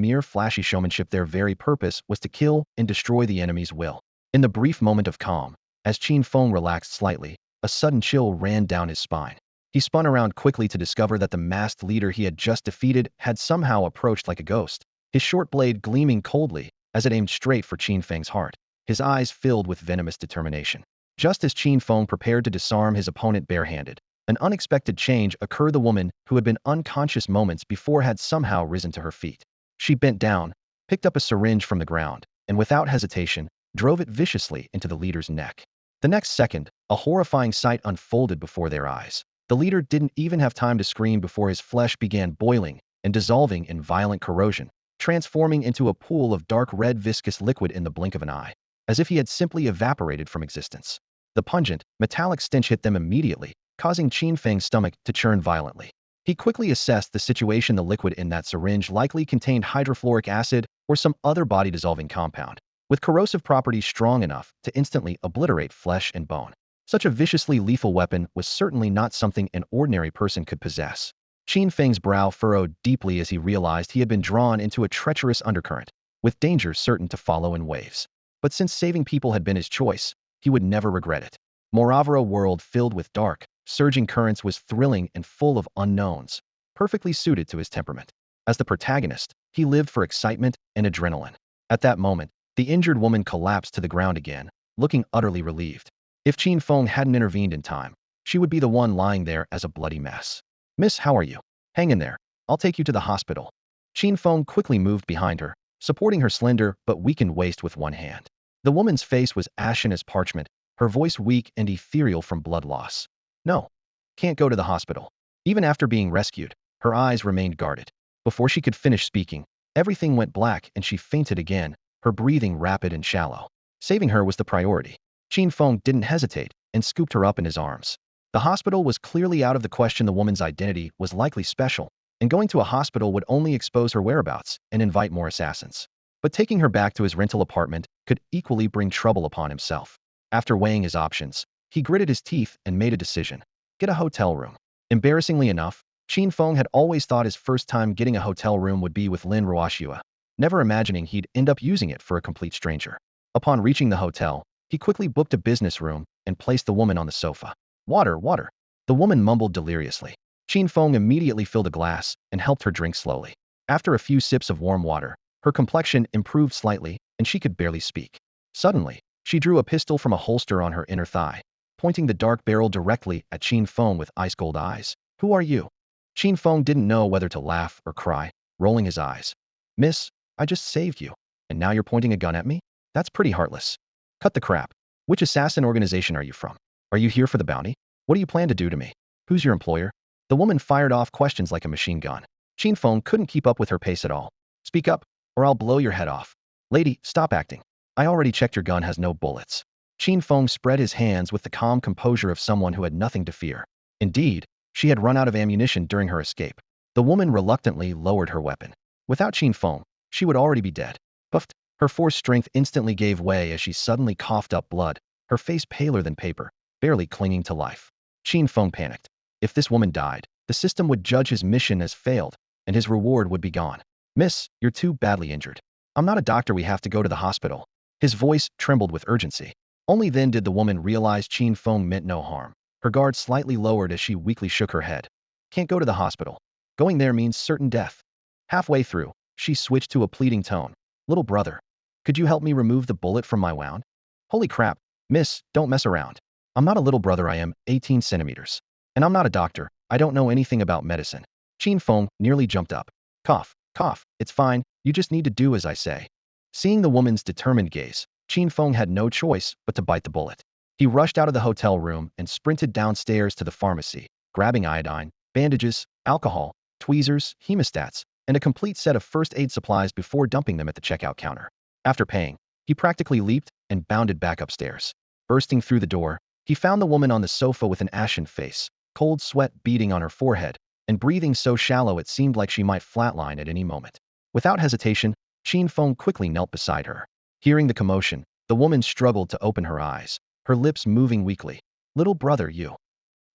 mere flashy showmanship. Their very purpose was to kill and destroy the enemy's will. In the brief moment of calm, as Qin Feng relaxed slightly, a sudden chill ran down his spine. He spun around quickly to discover that the masked leader he had just defeated had somehow approached like a ghost, his short blade gleaming coldly as it aimed straight for Qin Feng's heart, his eyes filled with venomous determination. Just as Qin Feng prepared to disarm his opponent barehanded, an unexpected change occurred. The woman, who had been unconscious moments before, had somehow risen to her feet. She bent down, picked up a syringe from the ground, and without hesitation, drove it viciously into the leader's neck. The next second, a horrifying sight unfolded before their eyes. The leader didn't even have time to scream before his flesh began boiling and dissolving in violent corrosion, transforming into a pool of dark red viscous liquid in the blink of an eye, as if he had simply evaporated from existence. The pungent, metallic stench hit them immediately, causing Qin Feng's stomach to churn violently. He quickly assessed the situation. The liquid in that syringe likely contained hydrofluoric acid or some other body-dissolving compound, with corrosive properties strong enough to instantly obliterate flesh and bone. Such a viciously lethal weapon was certainly not something an ordinary person could possess. Qin Feng's brow furrowed deeply as he realized he had been drawn into a treacherous undercurrent, with danger certain to follow in waves. But since saving people had been his choice, he would never regret it. Moreover, a world filled with dark, surging currents was thrilling and full of unknowns, perfectly suited to his temperament. As the protagonist, he lived for excitement and adrenaline. At that moment, the injured woman collapsed to the ground again, looking utterly relieved. If Qin Feng hadn't intervened in time, she would be the one lying there as a bloody mess. Miss, how are you? Hang in there. I'll take you to the hospital. Qin Feng quickly moved behind her, supporting her slender but weakened waist with one hand. The woman's face was ashen as parchment, her voice weak and ethereal from blood loss. No, can't go to the hospital. Even after being rescued, her eyes remained guarded. Before she could finish speaking, everything went black and she fainted again, her breathing rapid and shallow. Saving her was the priority. Qin Feng didn't hesitate and scooped her up in his arms. The hospital was clearly out of the question. The woman's identity was likely special, and going to a hospital would only expose her whereabouts and invite more assassins. But taking her back to his rental apartment could equally bring trouble upon himself. After weighing his options, he gritted his teeth and made a decision. Get a hotel room. Embarrassingly enough, Qin Feng had always thought his first time getting a hotel room would be with Lin Ruoxua, never imagining he'd end up using it for a complete stranger. Upon reaching the hotel, he quickly booked a business room and placed the woman on the sofa. Water, water. The woman mumbled deliriously. Qin Feng immediately filled a glass and helped her drink slowly. After a few sips of warm water, her complexion improved slightly and she could barely speak. Suddenly, she drew a pistol from a holster on her inner thigh, pointing the dark barrel directly at Qin Feng with ice-cold eyes. Who are you? Qin Feng didn't know whether to laugh or cry, rolling his eyes. Miss, I just saved you, and now you're pointing a gun at me? That's pretty heartless. Cut the crap. Which assassin organization are you from? Are you here for the bounty? What do you plan to do to me? Who's your employer? The woman fired off questions like a machine gun. Qin Feng couldn't keep up with her pace at all. Speak up, or I'll blow your head off. Lady, stop acting. I already checked your gun has no bullets. Qin Feng spread his hands with the calm composure of someone who had nothing to fear. Indeed, she had run out of ammunition during her escape. The woman reluctantly lowered her weapon. Without Qin Feng, she would already be dead. Puffed. Her forced strength instantly gave way as she suddenly coughed up blood, her face paler than paper, barely clinging to life. Qin Feng panicked. If this woman died, the system would judge his mission as failed, and his reward would be gone. Miss, you're too badly injured. I'm not a doctor, we have to go to the hospital. His voice trembled with urgency. Only then did the woman realize Qin Feng meant no harm. Her guard slightly lowered as she weakly shook her head. Can't go to the hospital. Going there means certain death. Halfway through, she switched to a pleading tone. Little brother, could you help me remove the bullet from my wound? Holy crap, miss, don't mess around. I'm not a little brother, I am 18 centimeters. And I'm not a doctor, I don't know anything about medicine. Qin Feng nearly jumped up. Cough, cough, it's fine, you just need to do as I say. Seeing the woman's determined gaze, Qin Feng had no choice but to bite the bullet. He rushed out of the hotel room and sprinted downstairs to the pharmacy, grabbing iodine, bandages, alcohol, tweezers, hemostats, and a complete set of first aid supplies before dumping them at the checkout counter. After paying, he practically leaped and bounded back upstairs. Bursting through the door, he found the woman on the sofa with an ashen face, cold sweat beading on her forehead, and breathing so shallow it seemed like she might flatline at any moment. Without hesitation, Qin Feng quickly knelt beside her. Hearing the commotion, the woman struggled to open her eyes, her lips moving weakly. Little brother, you.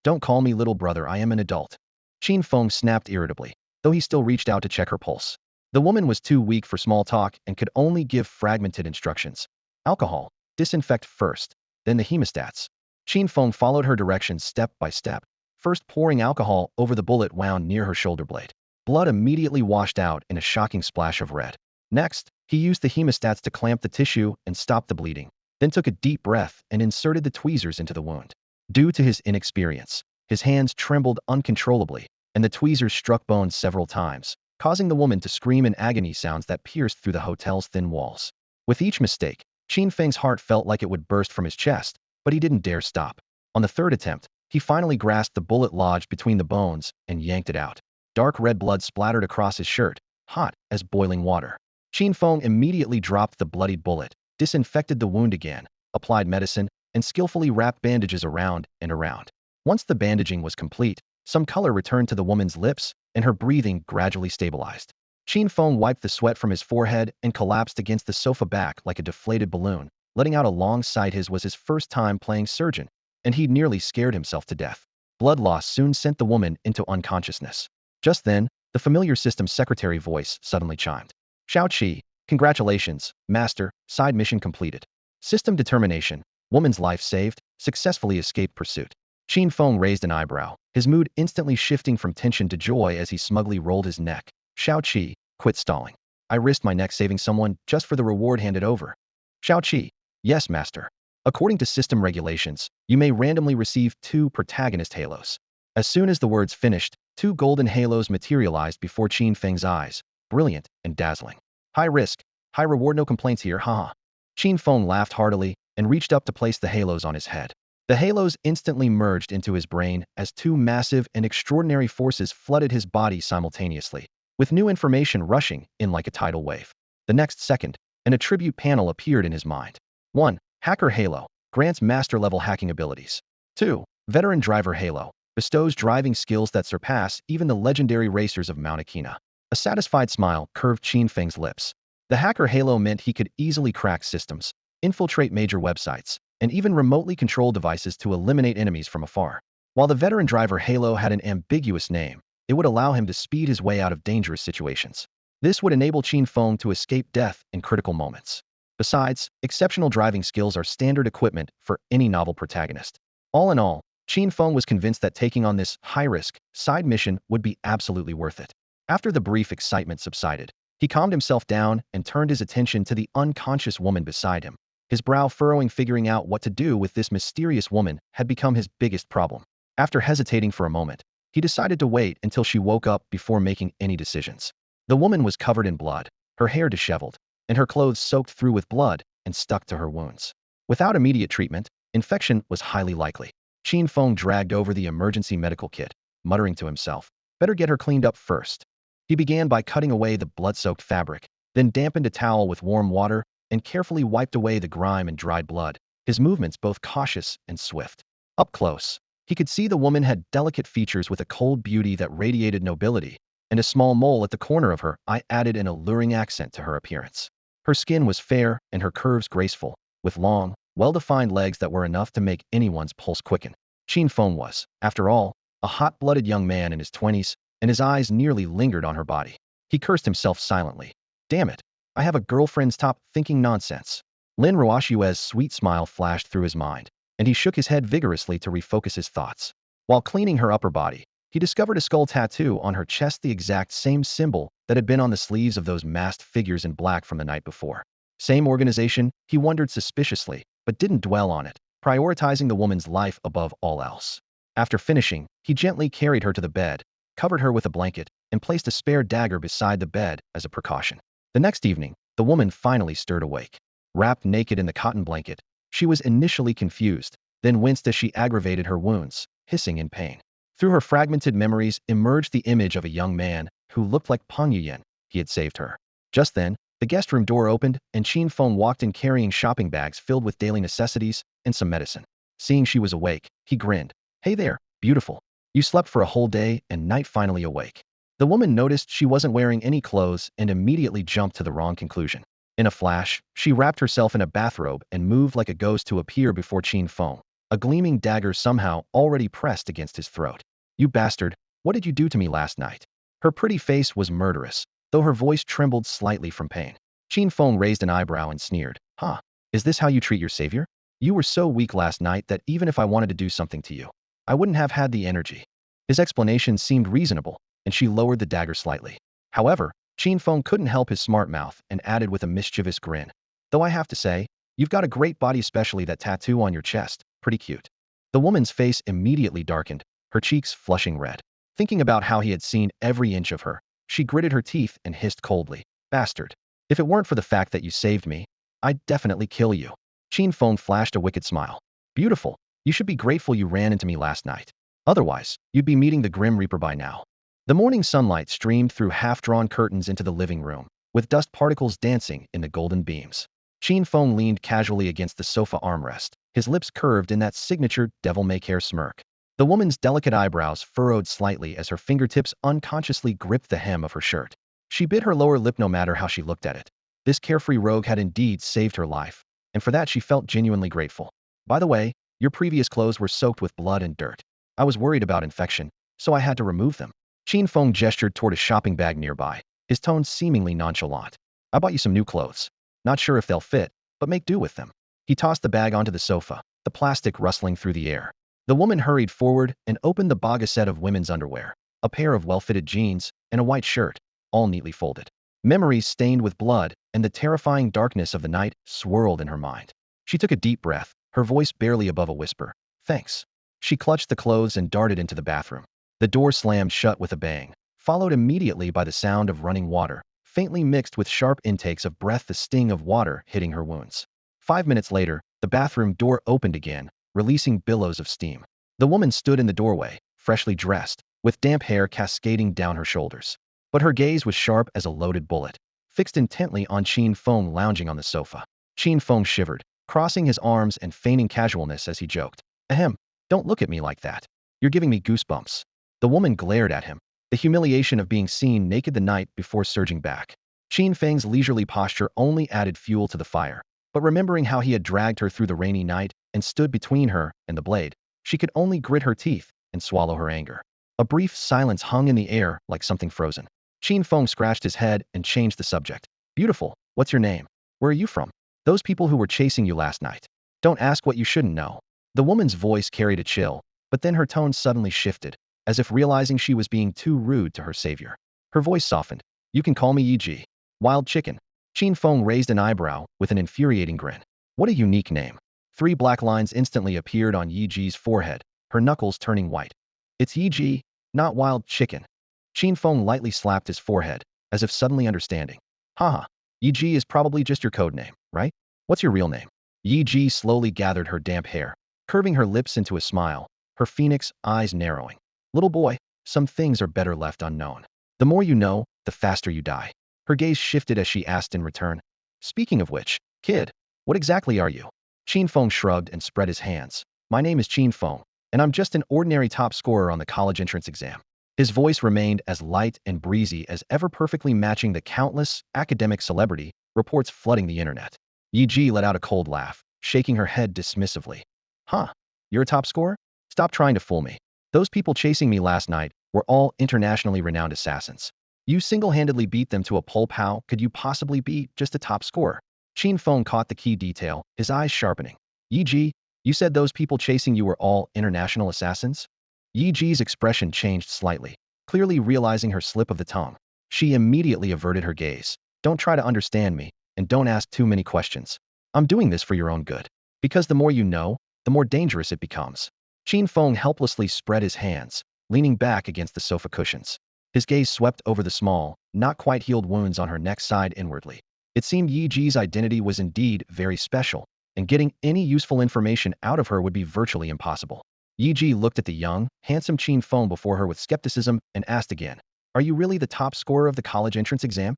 Don't call me little brother, I am an adult. Qin Feng snapped irritably, though he still reached out to check her pulse. The woman was too weak for small talk and could only give fragmented instructions. Alcohol, disinfect first, then the hemostats. Qin Feng followed her directions step by step, first pouring alcohol over the bullet wound near her shoulder blade. Blood immediately washed out in a shocking splash of red. Next, he used the hemostats to clamp the tissue and stop the bleeding, then took a deep breath and inserted the tweezers into the wound. Due to his inexperience, his hands trembled uncontrollably, and the tweezers struck bones several times, causing the woman to scream in agony, sounds that pierced through the hotel's thin walls. With each mistake, Qin Feng's heart felt like it would burst from his chest, but he didn't dare stop. On the third attempt, he finally grasped the bullet lodged between the bones and yanked it out. Dark red blood splattered across his shirt, hot as boiling water. Qin Feng immediately dropped the bloodied bullet, disinfected the wound again, applied medicine, and skillfully wrapped bandages around and around. Once the bandaging was complete, some color returned to the woman's lips, and her breathing gradually stabilized. Qin Feng wiped the sweat from his forehead and collapsed against the sofa back like a deflated balloon, letting out a long sigh. His was his first time playing surgeon, and he'd nearly scared himself to death. Blood loss soon sent the woman into unconsciousness. Just then, the familiar system secretary voice suddenly chimed. Xiao Qi, congratulations, master, side mission completed. System determination, woman's life saved, successfully escaped pursuit. Qin Feng raised an eyebrow, his mood instantly shifting from tension to joy as he smugly rolled his neck. Xiao Qi, quit stalling. I risked my neck saving someone just for the reward handed over. Xiao Qi, yes, master. According to system regulations, you may randomly receive 2 Protagonist Halos. As soon as the words finished, 2 golden halos materialized before Qin Feng's eyes, brilliant and dazzling. High risk, high reward, no complaints here, haha. Qin Feng laughed heartily and reached up to place the halos on his head. The halos instantly merged into his brain as 2 massive and extraordinary forces flooded his body simultaneously, with new information rushing in like a tidal wave. The next second, an attribute panel appeared in his mind. 1. Hacker Halo grants master-level hacking abilities. 2. Veteran Driver Halo bestows driving skills that surpass even the legendary racers of Mount Akina. A satisfied smile curved Qin Feng's lips. The Hacker Halo meant he could easily crack systems, infiltrate major websites, and even remotely control devices to eliminate enemies from afar. While the Veteran Driver Halo had an ambiguous name, it would allow him to speed his way out of dangerous situations. This would enable Qin Feng to escape death in critical moments. Besides, exceptional driving skills are standard equipment for any novel protagonist. All in all, Qin Feng was convinced that taking on this high-risk side mission would be absolutely worth it. After the brief excitement subsided, he calmed himself down and turned his attention to the unconscious woman beside him. His brow furrowing, figuring out what to do with this mysterious woman had become his biggest problem. After hesitating for a moment, he decided to wait until she woke up before making any decisions. The woman was covered in blood, her hair disheveled, and her clothes soaked through with blood and stuck to her wounds. Without immediate treatment, infection was highly likely. Qin Feng dragged over the emergency medical kit, muttering to himself, better get her cleaned up first. He began by cutting away the blood-soaked fabric, then dampened a towel with warm water and carefully wiped away the grime and dried blood, his movements both cautious and swift. Up close, he could see the woman had delicate features with a cold beauty that radiated nobility, and a small mole at the corner of her eye added an alluring accent to her appearance. Her skin was fair and her curves graceful, with long, well-defined legs that were enough to make anyone's pulse quicken. Qin Feng was, after all, a hot-blooded young man in his 20s, and his eyes nearly lingered on her body. He cursed himself silently. Damn it, I have a girlfriend's top thinking nonsense. Lin Ruoshue's sweet smile flashed through his mind, and he shook his head vigorously to refocus his thoughts. While cleaning her upper body, he discovered a skull tattoo on her chest, the exact same symbol that had been on the sleeves of those masked figures in black from the night before. Same organization, he wondered suspiciously, but didn't dwell on it, prioritizing the woman's life above all else. After finishing, he gently carried her to the bed, covered her with a blanket, and placed a spare dagger beside the bed as a precaution. The next evening, the woman finally stirred awake. Wrapped naked in the cotton blanket, she was initially confused, then winced as she aggravated her wounds, hissing in pain. Through her fragmented memories emerged the image of a young man who looked like Peng Yuyan. He had saved her. Just then, the guest room door opened, and Qin Feng walked in carrying shopping bags filled with daily necessities and some medicine. Seeing she was awake, he grinned. Hey there, beautiful. You slept for a whole day and night, finally awake. The woman noticed she wasn't wearing any clothes and immediately jumped to the wrong conclusion. In a flash, she wrapped herself in a bathrobe and moved like a ghost to appear before Qin Feng, a gleaming dagger somehow already pressed against his throat. You bastard, what did you do to me last night? Her pretty face was murderous, though her voice trembled slightly from pain. Qin Feng raised an eyebrow and sneered. Huh, is this how you treat your savior? You were so weak last night that even if I wanted to do something to you, I wouldn't have had the energy. His explanation seemed reasonable, and she lowered the dagger slightly. However, Qin Feng couldn't help his smart mouth and added with a mischievous grin. Though I have to say, you've got a great body, especially that tattoo on your chest, pretty cute. The woman's face immediately darkened, her cheeks flushing red. Thinking about how he had seen every inch of her, she gritted her teeth and hissed coldly. Bastard. If it weren't for the fact that you saved me, I'd definitely kill you. Qin Feng flashed a wicked smile. Beautiful. You should be grateful you ran into me last night. Otherwise, you'd be meeting the Grim Reaper by now. The morning sunlight streamed through half-drawn curtains into the living room, with dust particles dancing in the golden beams. Qin Feng leaned casually against the sofa armrest, his lips curved in that signature devil-may-care smirk. The woman's delicate eyebrows furrowed slightly as her fingertips unconsciously gripped the hem of her shirt. She bit her lower lip no matter how she looked at it. This carefree rogue had indeed saved her life, and for that she felt genuinely grateful. By the way, your previous clothes were soaked with blood and dirt. I was worried about infection, so I had to remove them. Qin Feng gestured toward a shopping bag nearby, his tone seemingly nonchalant. I bought you some new clothes. Not sure if they'll fit, but make do with them. He tossed the bag onto the sofa, the plastic rustling through the air. The woman hurried forward and opened the bag, a set of women's underwear, a pair of well-fitted jeans, and a white shirt, all neatly folded. Memories stained with blood and the terrifying darkness of the night swirled in her mind. She took a deep breath, her voice barely above a whisper. Thanks. She clutched the clothes and darted into the bathroom. The door slammed shut with a bang, followed immediately by the sound of running water, faintly mixed with sharp intakes of breath, the sting of water hitting her wounds. 5 minutes later, the bathroom door opened again, releasing billows of steam. The woman stood in the doorway, freshly dressed, with damp hair cascading down her shoulders. But her gaze was sharp as a loaded bullet, fixed intently on Qin Feng lounging on the sofa. Qin Feng shivered, crossing his arms and feigning casualness as he joked. Ahem, don't look at me like that. You're giving me goosebumps. The woman glared at him, the humiliation of being seen naked the night before surging back. Qin Feng's leisurely posture only added fuel to the fire, but remembering how he had dragged her through the rainy night and stood between her and the blade, she could only grit her teeth and swallow her anger. A brief silence hung in the air like something frozen. Qin Feng scratched his head and changed the subject. Beautiful, what's your name? Where are you from? Those people who were chasing you last night. Don't ask what you shouldn't know. The woman's voice carried a chill, but then her tone suddenly shifted, as if realizing she was being too rude to her savior. Her voice softened. You can call me Yi. Wild Chicken. Qin Feng raised an eyebrow with an infuriating grin. What a unique name. 3 black lines instantly appeared on Yi's forehead, her knuckles turning white. It's Yi, not Wild Chicken. Qin Feng lightly slapped his forehead, as if suddenly understanding. Haha, Yi is probably just your code name, right? What's your real name? Yi slowly gathered her damp hair, curving her lips into a smile, her phoenix eyes narrowing. Little boy, some things are better left unknown. The more you know, the faster you die. Her gaze shifted as she asked in return. Speaking of which, kid, what exactly are you? Qin Feng shrugged and spread his hands. My name is Qin Feng, and I'm just an ordinary top scorer on the college entrance exam. His voice remained as light and breezy as ever, perfectly matching the countless academic celebrity reports flooding the internet. Yi let out a cold laugh, shaking her head dismissively. Huh, you're a top scorer? Stop trying to fool me. Those people chasing me last night were all internationally renowned assassins. You single-handedly beat them to a pulp. How could you possibly be just a top scorer? Qin Feng caught the key detail, his eyes sharpening. Yi, you said those people chasing you were all international assassins? Yi's expression changed slightly, clearly realizing her slip of the tongue. She immediately averted her gaze. Don't try to understand me, and don't ask too many questions. I'm doing this for your own good. Because the more you know, the more dangerous it becomes. Qin Feng helplessly spread his hands, leaning back against the sofa cushions. His gaze swept over the small, not quite healed wounds on her neck side inwardly. It seemed Yi's identity was indeed very special, and getting any useful information out of her would be virtually impossible. Yi looked at the young, handsome Qin Feng before her with skepticism and asked again, Are you really the top scorer of the college entrance exam?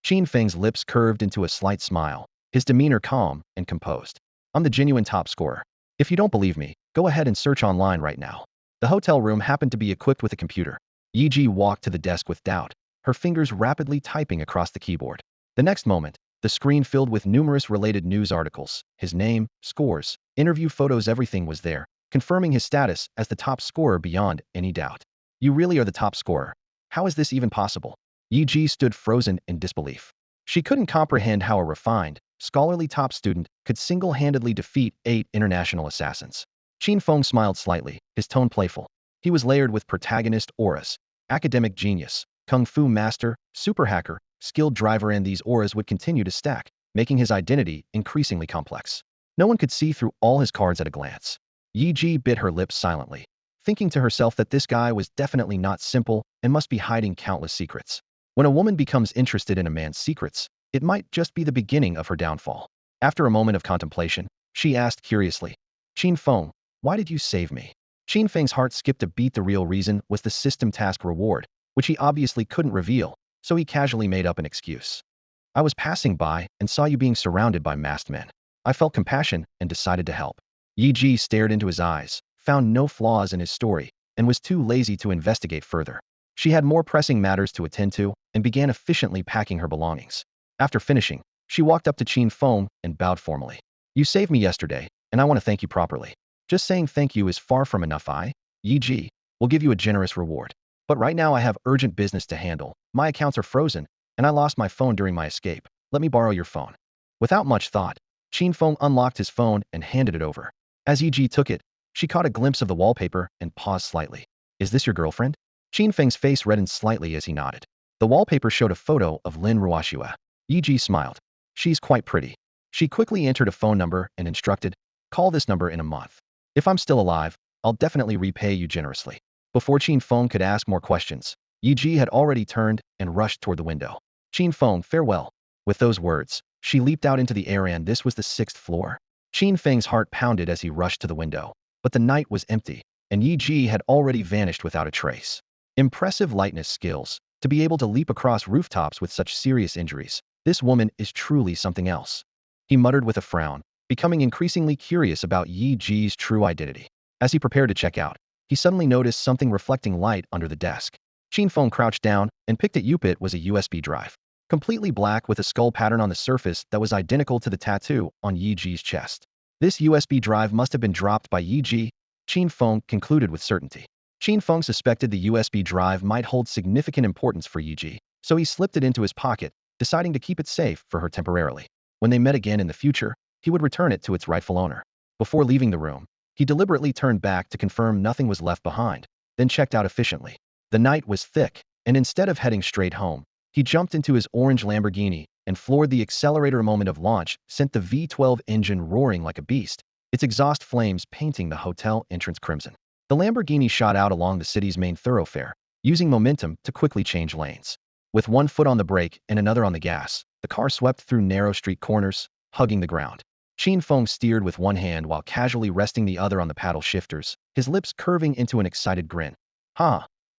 Qin Feng's lips curved into a slight smile, his demeanor calm and composed. I'm the genuine top scorer. If you don't believe me, go ahead and search online right now. The hotel room happened to be equipped with a computer. Yi walked to the desk with doubt, her fingers rapidly typing across the keyboard. The next moment, the screen filled with numerous related news articles, his name, scores, interview photos, everything was there, confirming his status as the top scorer beyond any doubt. You really are the top scorer. How is this even possible? Yi stood frozen in disbelief. She couldn't comprehend how a refined, scholarly top student could single-handedly defeat 8 international assassins. Qin Feng smiled slightly, his tone playful. He was layered with protagonist auras, academic genius, kung fu master, super hacker, skilled driver, and these auras would continue to stack, making his identity increasingly complex. No one could see through all his cards at a glance. Yi bit her lips silently, thinking to herself that this guy was definitely not simple and must be hiding countless secrets. When a woman becomes interested in a man's secrets, it might just be the beginning of her downfall. After a moment of contemplation, she asked curiously, Qin Feng, why did you save me? Qin Feng's heart skipped a beat. The real reason was the system task reward, which he obviously couldn't reveal, so he casually made up an excuse. I was passing by and saw you being surrounded by masked men. I felt compassion and decided to help. Yi stared into his eyes, found no flaws in his story, and was too lazy to investigate further. She had more pressing matters to attend to and began efficiently packing her belongings. After finishing, she walked up to Qin Feng and bowed formally. You saved me yesterday, and I want to thank you properly. Just saying thank you is far from enough. Yi, will give you a generous reward. But right now I have urgent business to handle. My accounts are frozen, and I lost my phone during my escape. Let me borrow your phone. Without much thought, Qin Feng unlocked his phone and handed it over. As Yi took it, she caught a glimpse of the wallpaper and paused slightly. Is this your girlfriend? Qin Feng's face reddened slightly as he nodded. The wallpaper showed a photo of Lin Ruoxue. Yi smiled. She's quite pretty. She quickly entered a phone number and instructed, Call this number in a month. If I'm still alive, I'll definitely repay you generously." Before Qin Feng could ask more questions, Yi Ji had already turned and rushed toward the window. "Qin Feng, farewell." With those words, she leaped out into the air, and this was the 6th floor. Qin Feng's heart pounded as he rushed to the window, but the night was empty, and Yi Ji had already vanished without a trace. Impressive lightness skills. To be able to leap across rooftops with such serious injuries, this woman is truly something else. He muttered with a frown, becoming increasingly curious about Yi Ji's true identity. As he prepared to check out, he suddenly noticed something reflecting light under the desk. Qin Feng crouched down and picked it up. It was a USB drive, completely black with a skull pattern on the surface that was identical to the tattoo on Yi Ji's chest. This USB drive must have been dropped by Yi Ji, Qin Feng concluded with certainty. Qin Feng suspected the USB drive might hold significant importance for Yi Ji, so he slipped it into his pocket, deciding to keep it safe for her temporarily. When they met again in the future, he would return it to its rightful owner. Before leaving the room, he deliberately turned back to confirm nothing was left behind, then checked out efficiently. The night was thick, and instead of heading straight home, he jumped into his orange Lamborghini and floored the accelerator. A moment of launch sent the V12 engine roaring like a beast, its exhaust flames painting the hotel entrance crimson. The Lamborghini shot out along the city's main thoroughfare, using momentum to quickly change lanes. With one foot on the brake and another on the gas, the car swept through narrow street corners, hugging the ground. Qin Feng steered with one hand while casually resting the other on the paddle shifters, his lips curving into an excited grin.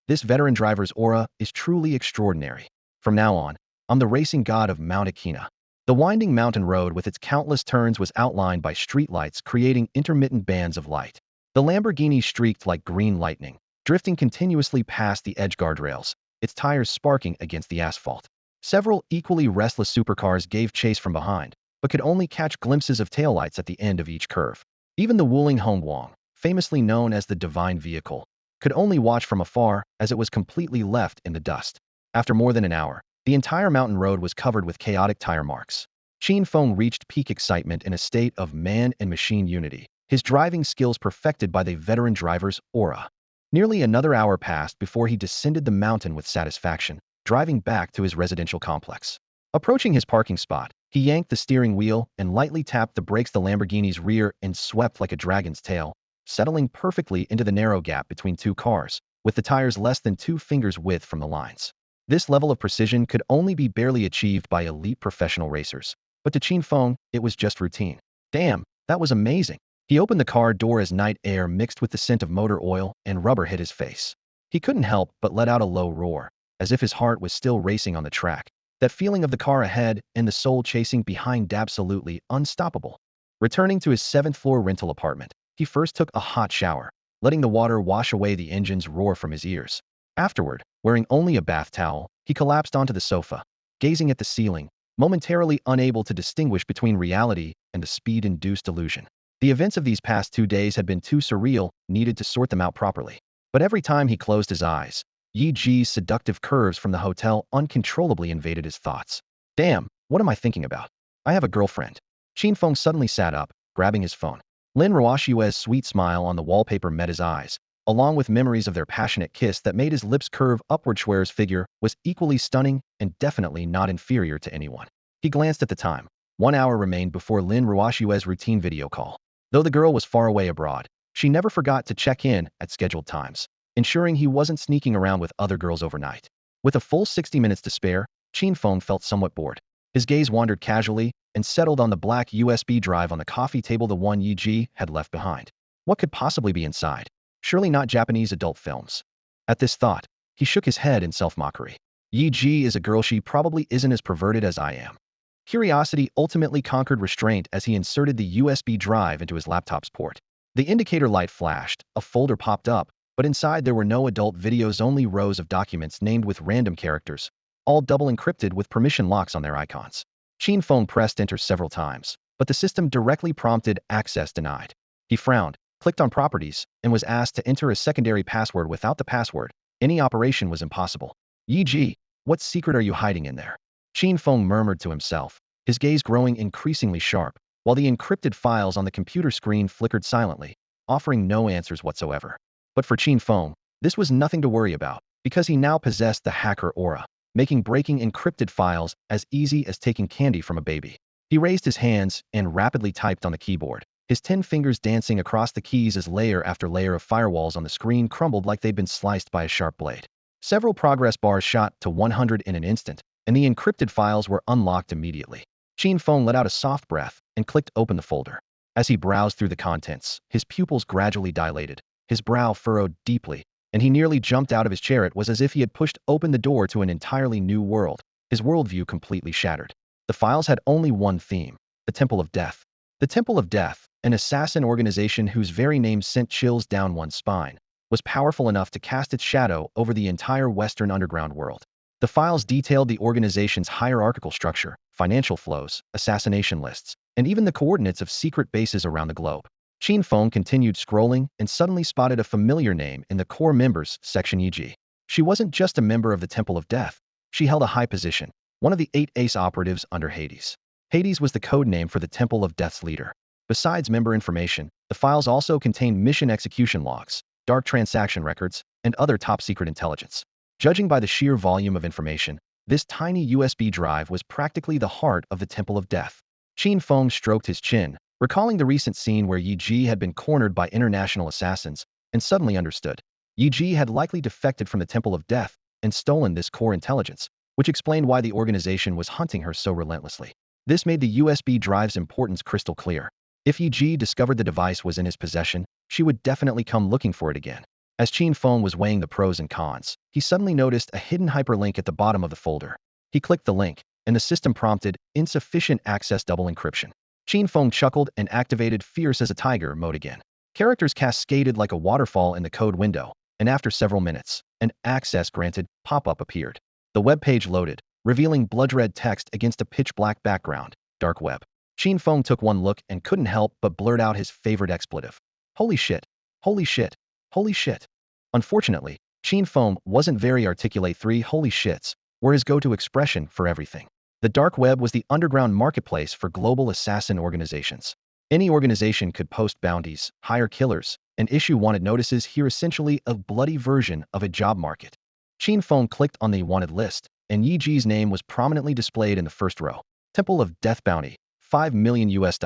This veteran driver's aura is truly extraordinary. From now on, I'm the racing god of Mount Akina. The winding mountain road with its countless turns was outlined by streetlights, creating intermittent bands of light. The Lamborghini streaked like green lightning, drifting continuously past the edge guardrails, its tires sparking against the asphalt. Several equally restless supercars gave chase from behind, but could only catch glimpses of taillights at the end of each curve. Even the Wuling Hongguang, famously known as the Divine Vehicle, could only watch from afar as it was completely left in the dust. After more than an hour, the entire mountain road was covered with chaotic tire marks. Qin Feng reached peak excitement in a state of man and machine unity, his driving skills perfected by the veteran driver's aura. Nearly another hour passed before he descended the mountain with satisfaction, driving back to his residential complex. Approaching his parking spot, he yanked the steering wheel and lightly tapped the brakes. The Lamborghini's rear end swept like a dragon's tail, settling perfectly into the narrow gap between two cars, with the tires less than 2 fingers width from the lines. This level of precision could only be barely achieved by elite professional racers, but to Qin Feng, it was just routine. Damn, that was amazing. He opened the car door as night air mixed with the scent of motor oil and rubber hit his face. He couldn't help but let out a low roar, as if his heart was still racing on the track. That feeling of the car ahead and the soul chasing behind, absolutely unstoppable. Returning to his 7th-floor rental apartment, he first took a hot shower, letting the water wash away the engine's roar from his ears. Afterward, wearing only a bath towel, he collapsed onto the sofa, gazing at the ceiling, momentarily unable to distinguish between reality and the speed-induced illusion. The events of these past 2 days had been too surreal, needed to sort them out properly. But every time he closed his eyes, Yi Ji's seductive curves from the hotel uncontrollably invaded his thoughts. Damn, what am I thinking about? I have a girlfriend. Qin Feng suddenly sat up, grabbing his phone. Lin Ruoxue's sweet smile on the wallpaper met his eyes, along with memories of their passionate kiss that made his lips curve upward. Schwer's figure was equally stunning and definitely not inferior to anyone. He glanced at the time. 1 hour remained before Lin Ruoxue's routine video call. Though the girl was far away abroad, she never forgot to check in at scheduled times, ensuring he wasn't sneaking around with other girls overnight. With a full 60 minutes to spare, Qin Feng felt somewhat bored. His gaze wandered casually and settled on the black USB drive on the coffee table, the one Yi Ji had left behind. What could possibly be inside? Surely not Japanese adult films. At this thought, he shook his head in self-mockery. Yi Ji is a girl, she probably isn't as perverted as I am. Curiosity ultimately conquered restraint as he inserted the USB drive into his laptop's port. The indicator light flashed, a folder popped up, but inside there were no adult videos, only rows of documents named with random characters, all double encrypted with permission locks on their icons. Qin Feng pressed enter several times, but the system directly prompted access denied. He frowned, clicked on properties, and was asked to enter a secondary password. Without the password, any operation was impossible. Yi Ji, what secret are you hiding in there? Qin Feng murmured to himself, his gaze growing increasingly sharp, while the encrypted files on the computer screen flickered silently, offering no answers whatsoever. But for Qin Feng, this was nothing to worry about, because he now possessed the hacker aura, making breaking encrypted files as easy as taking candy from a baby. He raised his hands and rapidly typed on the keyboard, his 10 fingers dancing across the keys as layer after layer of firewalls on the screen crumbled like they'd been sliced by a sharp blade. Several progress bars shot to 100 in an instant, and the encrypted files were unlocked immediately. Qin Feng let out a soft breath and clicked open the folder. As he browsed through the contents, his pupils gradually dilated, his brow furrowed deeply, and he nearly jumped out of his chair. It was as if he had pushed open the door to an entirely new world, his worldview completely shattered. The files had only one theme: the Temple of Death. The Temple of Death, an assassin organization whose very name sent chills down one's spine, was powerful enough to cast its shadow over the entire Western underground world. The files detailed the organization's hierarchical structure, financial flows, assassination lists, and even the coordinates of secret bases around the globe. Qin Feng continued scrolling and suddenly spotted a familiar name in the core members section. E.g., she wasn't just a member of the Temple of Death, she held a high position, one of the 8 ace operatives under Hades. Hades was the code name for the Temple of Death's leader. Besides member information, the files also contained mission execution logs, dark transaction records, and other top-secret intelligence. Judging by the sheer volume of information, this tiny USB drive was practically the heart of the Temple of Death. Qin Feng stroked his chin, recalling the recent scene where Yi Ji had been cornered by international assassins, and suddenly understood. Yi Ji had likely defected from the Temple of Death and stolen this core intelligence, which explained why the organization was hunting her so relentlessly. This made the USB drive's importance crystal clear. If Yi Ji discovered the device was in his possession, she would definitely come looking for it again. As Qin Feng was weighing the pros and cons, he suddenly noticed a hidden hyperlink at the bottom of the folder. He clicked the link, and the system prompted insufficient access double encryption. Qin Feng chuckled and activated fierce as a tiger mode again. Characters cascaded like a waterfall in the code window, and after several minutes, an access granted pop-up appeared. The web page loaded, revealing blood-red text against a pitch-black background, dark web. Qin Feng took one look and couldn't help but blurt out his favorite expletive. Holy shit! Holy shit! Holy shit! Unfortunately, Qin Feng wasn't very articulate. 3 holy shits were his go-to expression for everything. The dark web was the underground marketplace for global assassin organizations. Any organization could post bounties, hire killers, and issue wanted notices. Here, essentially a bloody version of a job market. Qin Feng clicked on the wanted list, and Yi Ji's name was prominently displayed in the first row. Temple of Death bounty, $5 million US.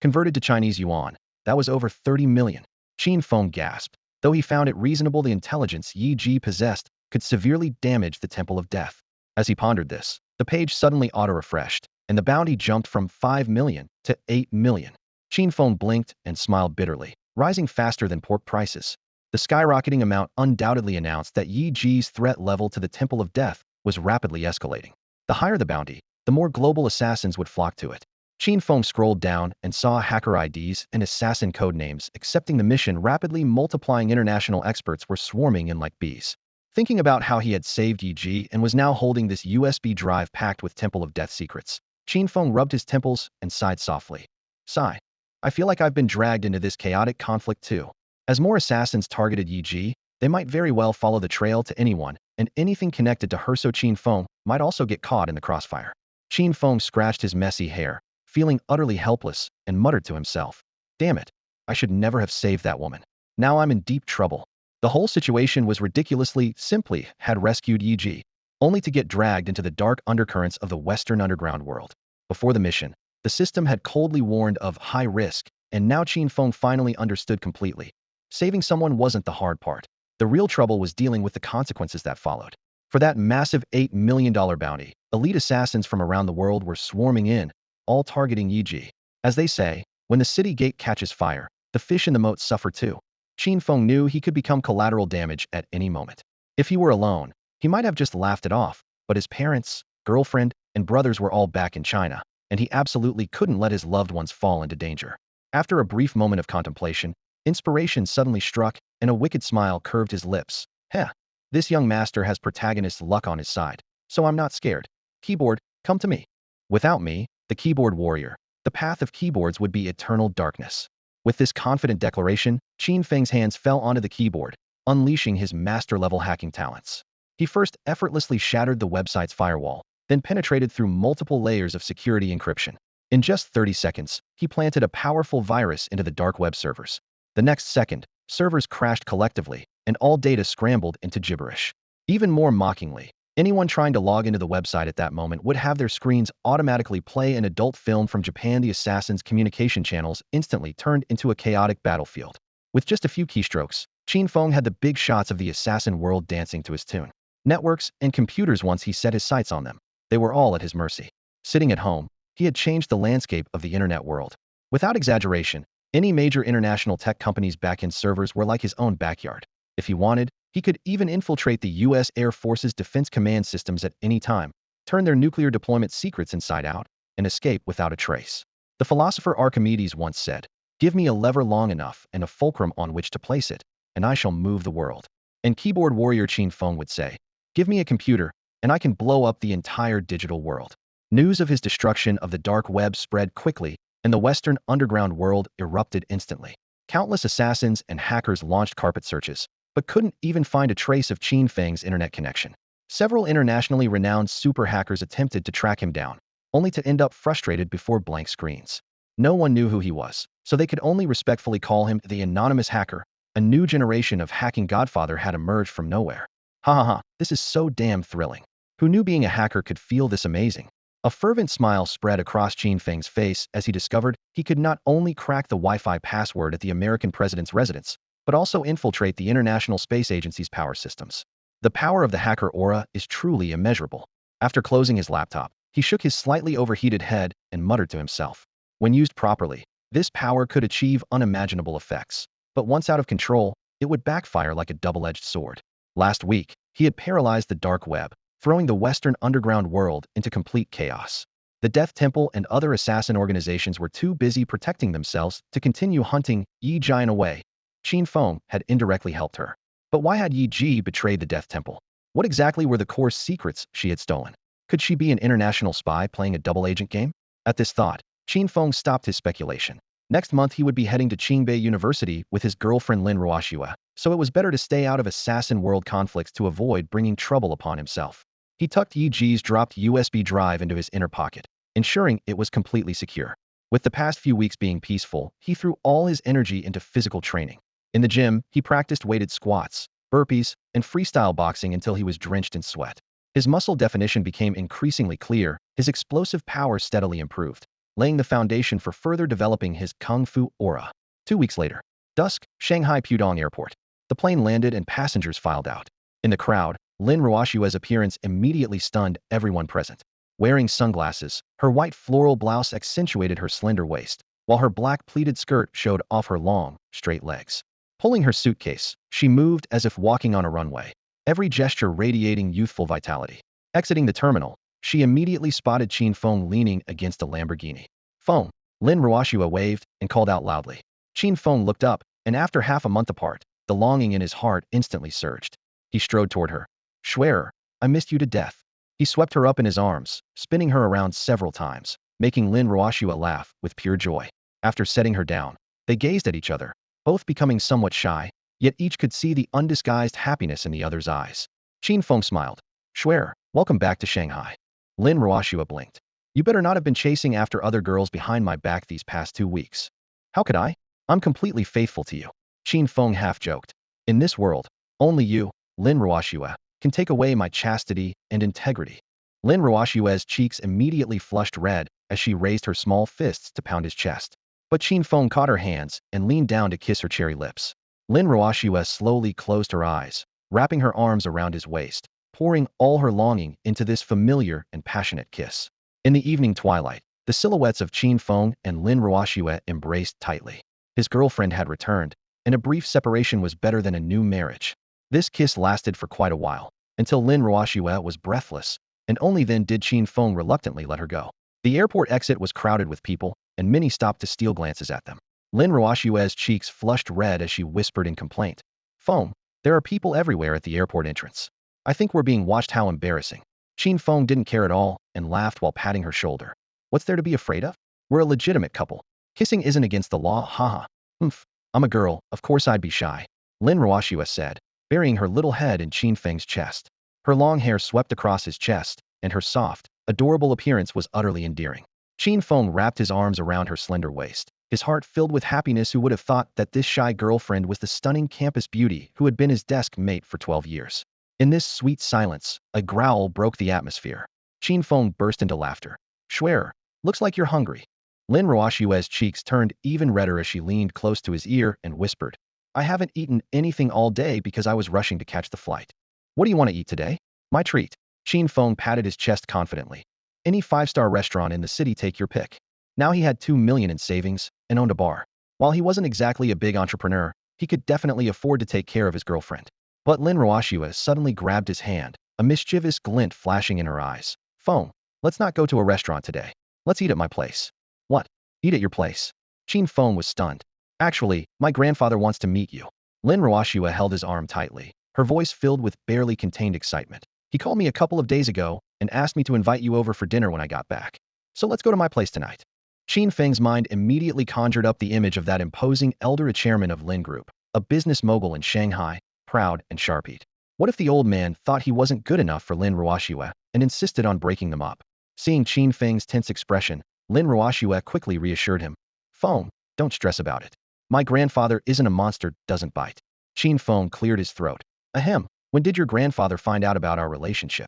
Converted to Chinese yuan, that was over 30 million. Qin Feng gasped. Though he found it reasonable the intelligence Yi Ji possessed could severely damage the Temple of Death. As he pondered this, the page suddenly auto-refreshed, and the bounty jumped from 5 million to 8 million. Qin Feng blinked and smiled bitterly, rising faster than pork prices. The skyrocketing amount undoubtedly announced that Yi Ji's threat level to the Temple of Death was rapidly escalating. The higher the bounty, the more global assassins would flock to it. Qin Feng scrolled down and saw hacker IDs and assassin code names accepting the mission. Rapidly multiplying international experts were swarming in like bees. Thinking about how he had saved Yi Ji and was now holding this USB drive packed with Temple of Death secrets, Qin Feng rubbed his temples and sighed softly. Sigh. I feel like I've been dragged into this chaotic conflict too. As more assassins targeted Yi Ji, they might very well follow the trail to anyone and anything connected to her, so Qin Feng might also get caught in the crossfire. Qin Feng scratched his messy hair, feeling utterly helpless, and muttered to himself, "Damn it, I should never have saved that woman. Now I'm in deep trouble." The whole situation was ridiculously simply had rescued Yi Ji, only to get dragged into the dark undercurrents of the Western underground world. Before the mission, the system had coldly warned of high risk, and now Qin Feng finally understood completely. Saving someone wasn't the hard part. The real trouble was dealing with the consequences that followed. For that massive $8 million bounty, elite assassins from around the world were swarming in, all targeting Yi Ji. As they say, when the city gate catches fire, the fish in the moat suffer too. Qin Feng knew he could become collateral damage at any moment. If he were alone, he might have just laughed it off, but his parents, girlfriend, and brothers were all back in China, and he absolutely couldn't let his loved ones fall into danger. After a brief moment of contemplation, inspiration suddenly struck, and a wicked smile curved his lips. Heh, this young master has protagonist luck on his side, so I'm not scared. Keyboard, come to me. Without me, the keyboard warrior, the path of keyboards would be eternal darkness. With this confident declaration, Qin Feng's hands fell onto the keyboard, unleashing his master-level hacking talents. He first effortlessly shattered the website's firewall, then penetrated through multiple layers of security encryption. In just 30 seconds, he planted a powerful virus into the dark web servers. The next second, servers crashed collectively, and all data scrambled into gibberish. Even more mockingly, Anyone trying to log into the website at that moment would have their screens automatically play an adult film from Japan. The assassin's communication channels instantly turned into a chaotic battlefield. With just a few keystrokes, Qin Feng had the big shots of the assassin world dancing to his tune. Networks and computers, once he set his sights on them, they were all at his mercy. Sitting at home, he had changed the landscape of the internet world. Without exaggeration, any major international tech company's backend servers were like his own backyard. If he wanted, he could even infiltrate the U.S. Air Force's defense command systems at any time, turn their nuclear deployment secrets inside out, and escape without a trace. The philosopher Archimedes once said, "Give me a lever long enough and a fulcrum on which to place it, and I shall move the world." And keyboard warrior Qin Feng would say, "Give me a computer, and I can blow up the entire digital world." News of his destruction of the dark web spread quickly, and the Western underground world erupted instantly. Countless assassins and hackers launched carpet searches, but couldn't even find a trace of Qin Feng's internet connection. Several internationally renowned super hackers attempted to track him down, only to end up frustrated before blank screens. No one knew who he was, so they could only respectfully call him the anonymous hacker. A new generation of hacking godfather had emerged from nowhere. Ha ha ha, this is so damn thrilling. Who knew being a hacker could feel this amazing? A fervent smile spread across Qin Feng's face as he discovered he could not only crack the Wi-Fi password at the American president's residence, but also infiltrate the International Space Agency's power systems. The power of the hacker aura is truly immeasurable. After closing his laptop, he shook his slightly overheated head and muttered to himself. When used properly, this power could achieve unimaginable effects. But once out of control, it would backfire like a double-edged sword. Last week, he had paralyzed the dark web, throwing the Western underground world into complete chaos. The Death Temple and other assassin organizations were too busy protecting themselves to continue hunting Yi Jian away. Qin Feng had indirectly helped her. But why had Yi Ji betrayed the Death Temple? What exactly were the core secrets she had stolen? Could she be an international spy playing a double-agent game? At this thought, Qin Feng stopped his speculation. Next month he would be heading to Qingbei University with his girlfriend Lin Ruoxue, so it was better to stay out of assassin world conflicts to avoid bringing trouble upon himself. He tucked Yi Ji's dropped USB drive into his inner pocket, ensuring it was completely secure. With the past few weeks being peaceful, he threw all his energy into physical training. In the gym, he practiced weighted squats, burpees, and freestyle boxing until he was drenched in sweat. His muscle definition became increasingly clear, his explosive power steadily improved, laying the foundation for further developing his kung fu aura. 2 weeks later, dusk, Shanghai Pudong Airport. The plane landed and passengers filed out. In the crowd, Lin Ruoxue's appearance immediately stunned everyone present. Wearing sunglasses, her white floral blouse accentuated her slender waist, while her black pleated skirt showed off her long, straight legs. Pulling her suitcase, she moved as if walking on a runway, every gesture radiating youthful vitality. Exiting the terminal, she immediately spotted Qin Feng leaning against a Lamborghini. "Feng," Lin Ruoxue waved and called out loudly. Qin Feng looked up, and after half a month apart, the longing in his heart instantly surged. He strode toward her. "Schwerer, I missed you to death." He swept her up in his arms, spinning her around several times, making Lin Ruoxue laugh with pure joy. After setting her down, they gazed at each other, both becoming somewhat shy, yet each could see the undisguised happiness in the other's eyes. Qin Feng smiled. "Schwerer, welcome back to Shanghai." Lin Ruoxue blinked. "You better not have been chasing after other girls behind my back these past 2 weeks." "How could I? I'm completely faithful to you." Qin Feng half joked. "In this world, only you, Lin Ruoxue, can take away my chastity and integrity." Lin Ruoxue's cheeks immediately flushed red as she raised her small fists to pound his chest. But Qin Feng caught her hands and leaned down to kiss her cherry lips. Lin Ruoxue slowly closed her eyes, wrapping her arms around his waist, pouring all her longing into this familiar and passionate kiss. In the evening twilight, the silhouettes of Qin Feng and Lin Ruoxue embraced tightly. His girlfriend had returned, and a brief separation was better than a new marriage. This kiss lasted for quite a while, until Lin Ruoxue was breathless, and only then did Qin Feng reluctantly let her go. The airport exit was crowded with people, and many stopped to steal glances at them. Lin Ruoxue's cheeks flushed red as she whispered in complaint. "Feng, there are people everywhere at the airport entrance. I think we're being watched. How embarrassing." Qin Feng didn't care at all and laughed while patting her shoulder. "What's there to be afraid of? We're a legitimate couple. Kissing isn't against the law, haha." "Humph, I'm a girl, of course I'd be shy," Lin Ruoxue said, burying her little head in Qin Feng's chest. Her long hair swept across his chest, and her soft, adorable appearance was utterly endearing. Qin Feng wrapped his arms around her slender waist, his heart filled with happiness. Who would have thought that this shy girlfriend was the stunning campus beauty who had been his desk mate for 12 years? In this sweet silence, a growl broke the atmosphere. Qin Feng burst into laughter. Schwer, looks like you're hungry. Lin Ruoshue's cheeks turned even redder as she leaned close to his ear and whispered, I haven't eaten anything all day because I was rushing to catch the flight. What do you want to eat today? My treat. Qin Feng patted his chest confidently. Any five-star restaurant in the city, take your pick. Now he had 2 million in savings and owned a bar. While he wasn't exactly a big entrepreneur, he could definitely afford to take care of his girlfriend. But Lin Ruoshua suddenly grabbed his hand, a mischievous glint flashing in her eyes. Feng, let's not go to a restaurant today. Let's eat at my place. What? Eat at your place? Qin Feng was stunned. Actually, my grandfather wants to meet you. Lin Ruoshua held his arm tightly, her voice filled with barely contained excitement. He called me a couple of days ago and asked me to invite you over for dinner when I got back. So let's go to my place tonight. Qin Feng's mind immediately conjured up the image of that imposing elder chairman of Lin Group, a business mogul in Shanghai, proud and sharp-eyed. What if the old man thought he wasn't good enough for Lin Ruoshua and insisted on breaking them up? Seeing Qin Feng's tense expression, Lin Ruoshua quickly reassured him. Feng, don't stress about it. My grandfather isn't a monster, doesn't bite. Qin Feng cleared his throat. Ahem, when did your grandfather find out about our relationship?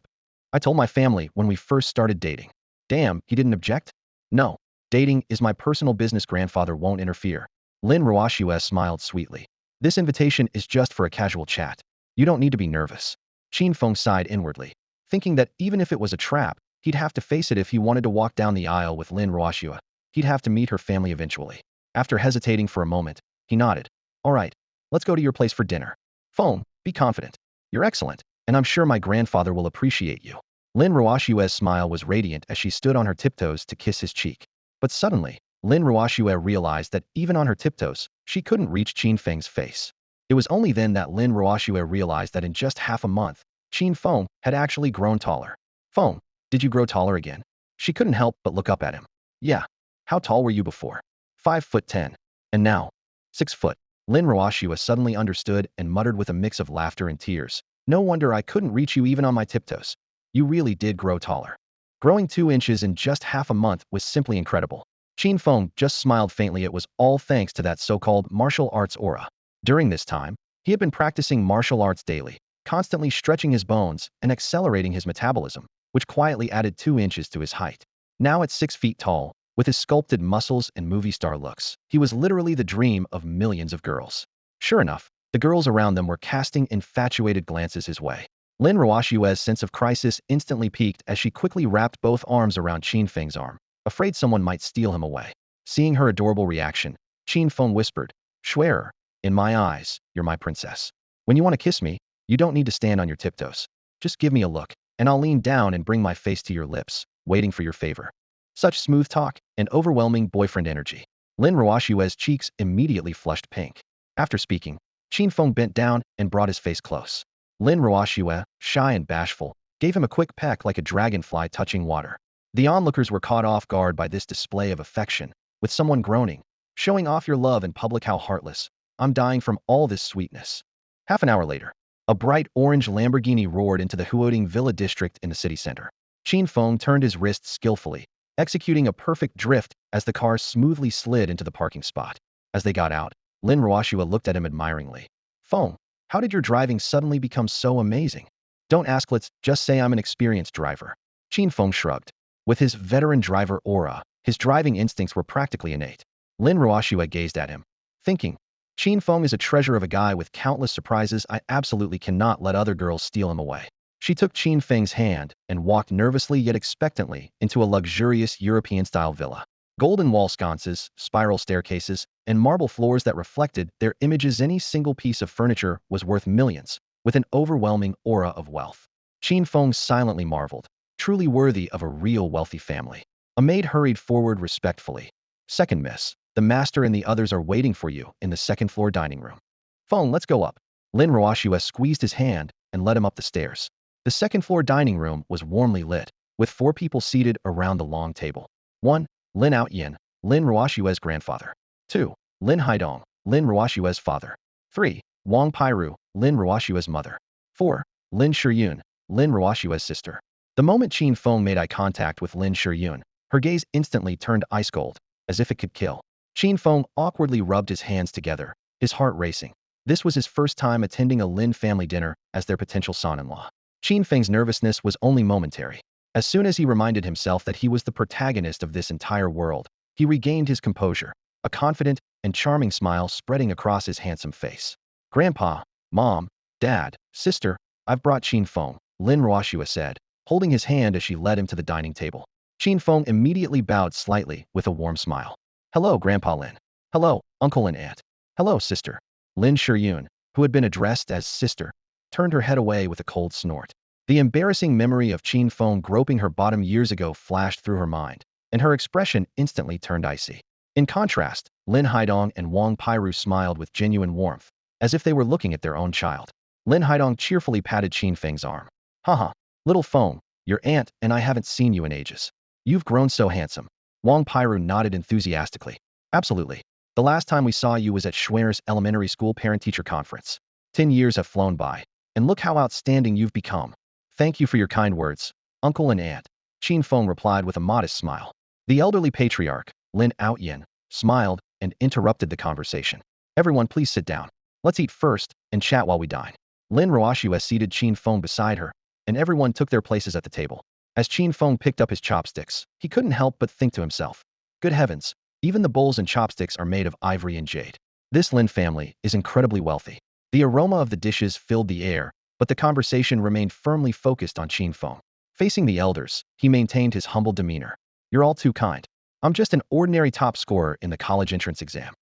I told my family when we first started dating. Damn, he didn't object? No. Dating is my personal business. Grandfather won't interfere. Lin Ruoshua smiled sweetly. This invitation is just for a casual chat. You don't need to be nervous. Qin Feng sighed inwardly, thinking that even if it was a trap, he'd have to face it if he wanted to walk down the aisle with Lin Ruoshua. He'd have to meet her family eventually. After hesitating for a moment, he nodded. All right, let's go to your place for dinner. Feng, be confident. You're excellent, and I'm sure my grandfather will appreciate you. Lin Ruoshua's smile was radiant as she stood on her tiptoes to kiss his cheek. But suddenly, Lin Ruoshua realized that even on her tiptoes, she couldn't reach Qin Feng's face. It was only then that Lin Ruoshua realized that in just half a month, Qin Feng had actually grown taller. Feng, did you grow taller again? She couldn't help but look up at him. Yeah. How tall were you before? 5'10". And now? 6 foot. Lin Ruoshua suddenly understood and muttered with a mix of laughter and tears. No wonder I couldn't reach you even on my tiptoes. You really did grow taller. Growing 2 inches in just half a month was simply incredible. Qin Feng just smiled faintly. It was all thanks to that so-called martial arts aura. During this time, he had been practicing martial arts daily, constantly stretching his bones and accelerating his metabolism, which quietly added 2 inches to his height. Now at 6 feet tall, with his sculpted muscles and movie star looks, he was literally the dream of millions of girls. Sure enough, the girls around them were casting infatuated glances his way. Lin Ruoshua's sense of crisis instantly peaked as she quickly wrapped both arms around Qin Feng's arm, afraid someone might steal him away. Seeing her adorable reaction, Qin Feng whispered, Schwerer, in my eyes, you're my princess. When you want to kiss me, you don't need to stand on your tiptoes. Just give me a look, and I'll lean down and bring my face to your lips, waiting for your favor. Such smooth talk and overwhelming boyfriend energy. Lin Ruoshua's cheeks immediately flushed pink. After speaking, Qin Feng bent down and brought his face close. Lin Ruoshua, shy and bashful, gave him a quick peck like a dragonfly touching water. The onlookers were caught off guard by this display of affection, with someone groaning, showing off your love in public, how heartless. I'm dying from all this sweetness. Half an hour later, a bright orange Lamborghini roared into the Huoding Villa district in the city center. Qin Feng turned his wrist skillfully, executing a perfect drift as the car smoothly slid into the parking spot. As they got out, Lin Ruoshua looked at him admiringly. Feng, how did your driving suddenly become so amazing? Don't ask, let's just say I'm an experienced driver. Qin Feng shrugged. With his veteran driver aura, his driving instincts were practically innate. Lin Ruoshua gazed at him, thinking, Qin Feng is a treasure of a guy with countless surprises. I absolutely cannot let other girls steal him away. She took Qin Feng's hand and walked nervously yet expectantly into a luxurious European-style villa. Golden wall sconces, spiral staircases, and marble floors that reflected their images. Any single piece of furniture was worth millions, with an overwhelming aura of wealth. Qin Feng silently marveled, truly worthy of a real wealthy family. A maid hurried forward respectfully. Second miss, the master and the others are waiting for you in the second-floor dining room. Feng, let's go up. Lin Ruoshua squeezed his hand and led him up the stairs. The second-floor dining room was warmly lit, with 4 people seated around the long table. 1. Lin Outyin, Lin Ruoshua's grandfather. 2. Lin Haidong, Lin Ruoshua's father. 3. Wang Pairu, Lin Ruoshua's mother. 4. Lin Shiyun, Lin Ruoshua's sister. The moment Qin Feng made eye contact with Lin Shiyun, her gaze instantly turned ice cold, as if it could kill. Qin Feng awkwardly rubbed his hands together, his heart racing. This was his first time attending a Lin family dinner as their potential son-in-law. Qin Feng's nervousness was only momentary. As soon as he reminded himself that he was the protagonist of this entire world, he regained his composure, a confident and charming smile spreading across his handsome face. Grandpa, Mom, Dad, Sister, I've brought Qin Feng, Lin Ruoxue said, holding his hand as she led him to the dining table. Qin Feng immediately bowed slightly with a warm smile. Hello, Grandpa Lin. Hello, Uncle and Aunt. Hello, Sister. Lin Shiyun, who had been addressed as Sister, turned her head away with a cold snort. The embarrassing memory of Qin Feng groping her bottom years ago flashed through her mind, and her expression instantly turned icy. In contrast, Lin Haidong and Wang Pairu smiled with genuine warmth, as if they were looking at their own child. Lin Haidong cheerfully patted Qin Feng's arm. Haha, little Feng, your aunt and I haven't seen you in ages. You've grown so handsome. Wang Pairu nodded enthusiastically. Absolutely. The last time we saw you was at Schwer's elementary school parent-teacher conference. 10 years have flown by, and look how outstanding you've become. Thank you for your kind words, Uncle and Aunt. Qin Feng replied with a modest smile. The elderly patriarch, Lin Outyin, smiled and interrupted the conversation. Everyone please sit down. Let's eat first and chat while we dine. Lin Ruoxue seated Qin Feng beside her, and everyone took their places at the table. As Qin Feng picked up his chopsticks, he couldn't help but think to himself, good heavens, even the bowls and chopsticks are made of ivory and jade. This Lin family is incredibly wealthy. The aroma of the dishes filled the air, but the conversation remained firmly focused on Qin Feng. Facing the elders, he maintained his humble demeanor. You're all too kind. I'm just an ordinary top scorer in the college entrance exam.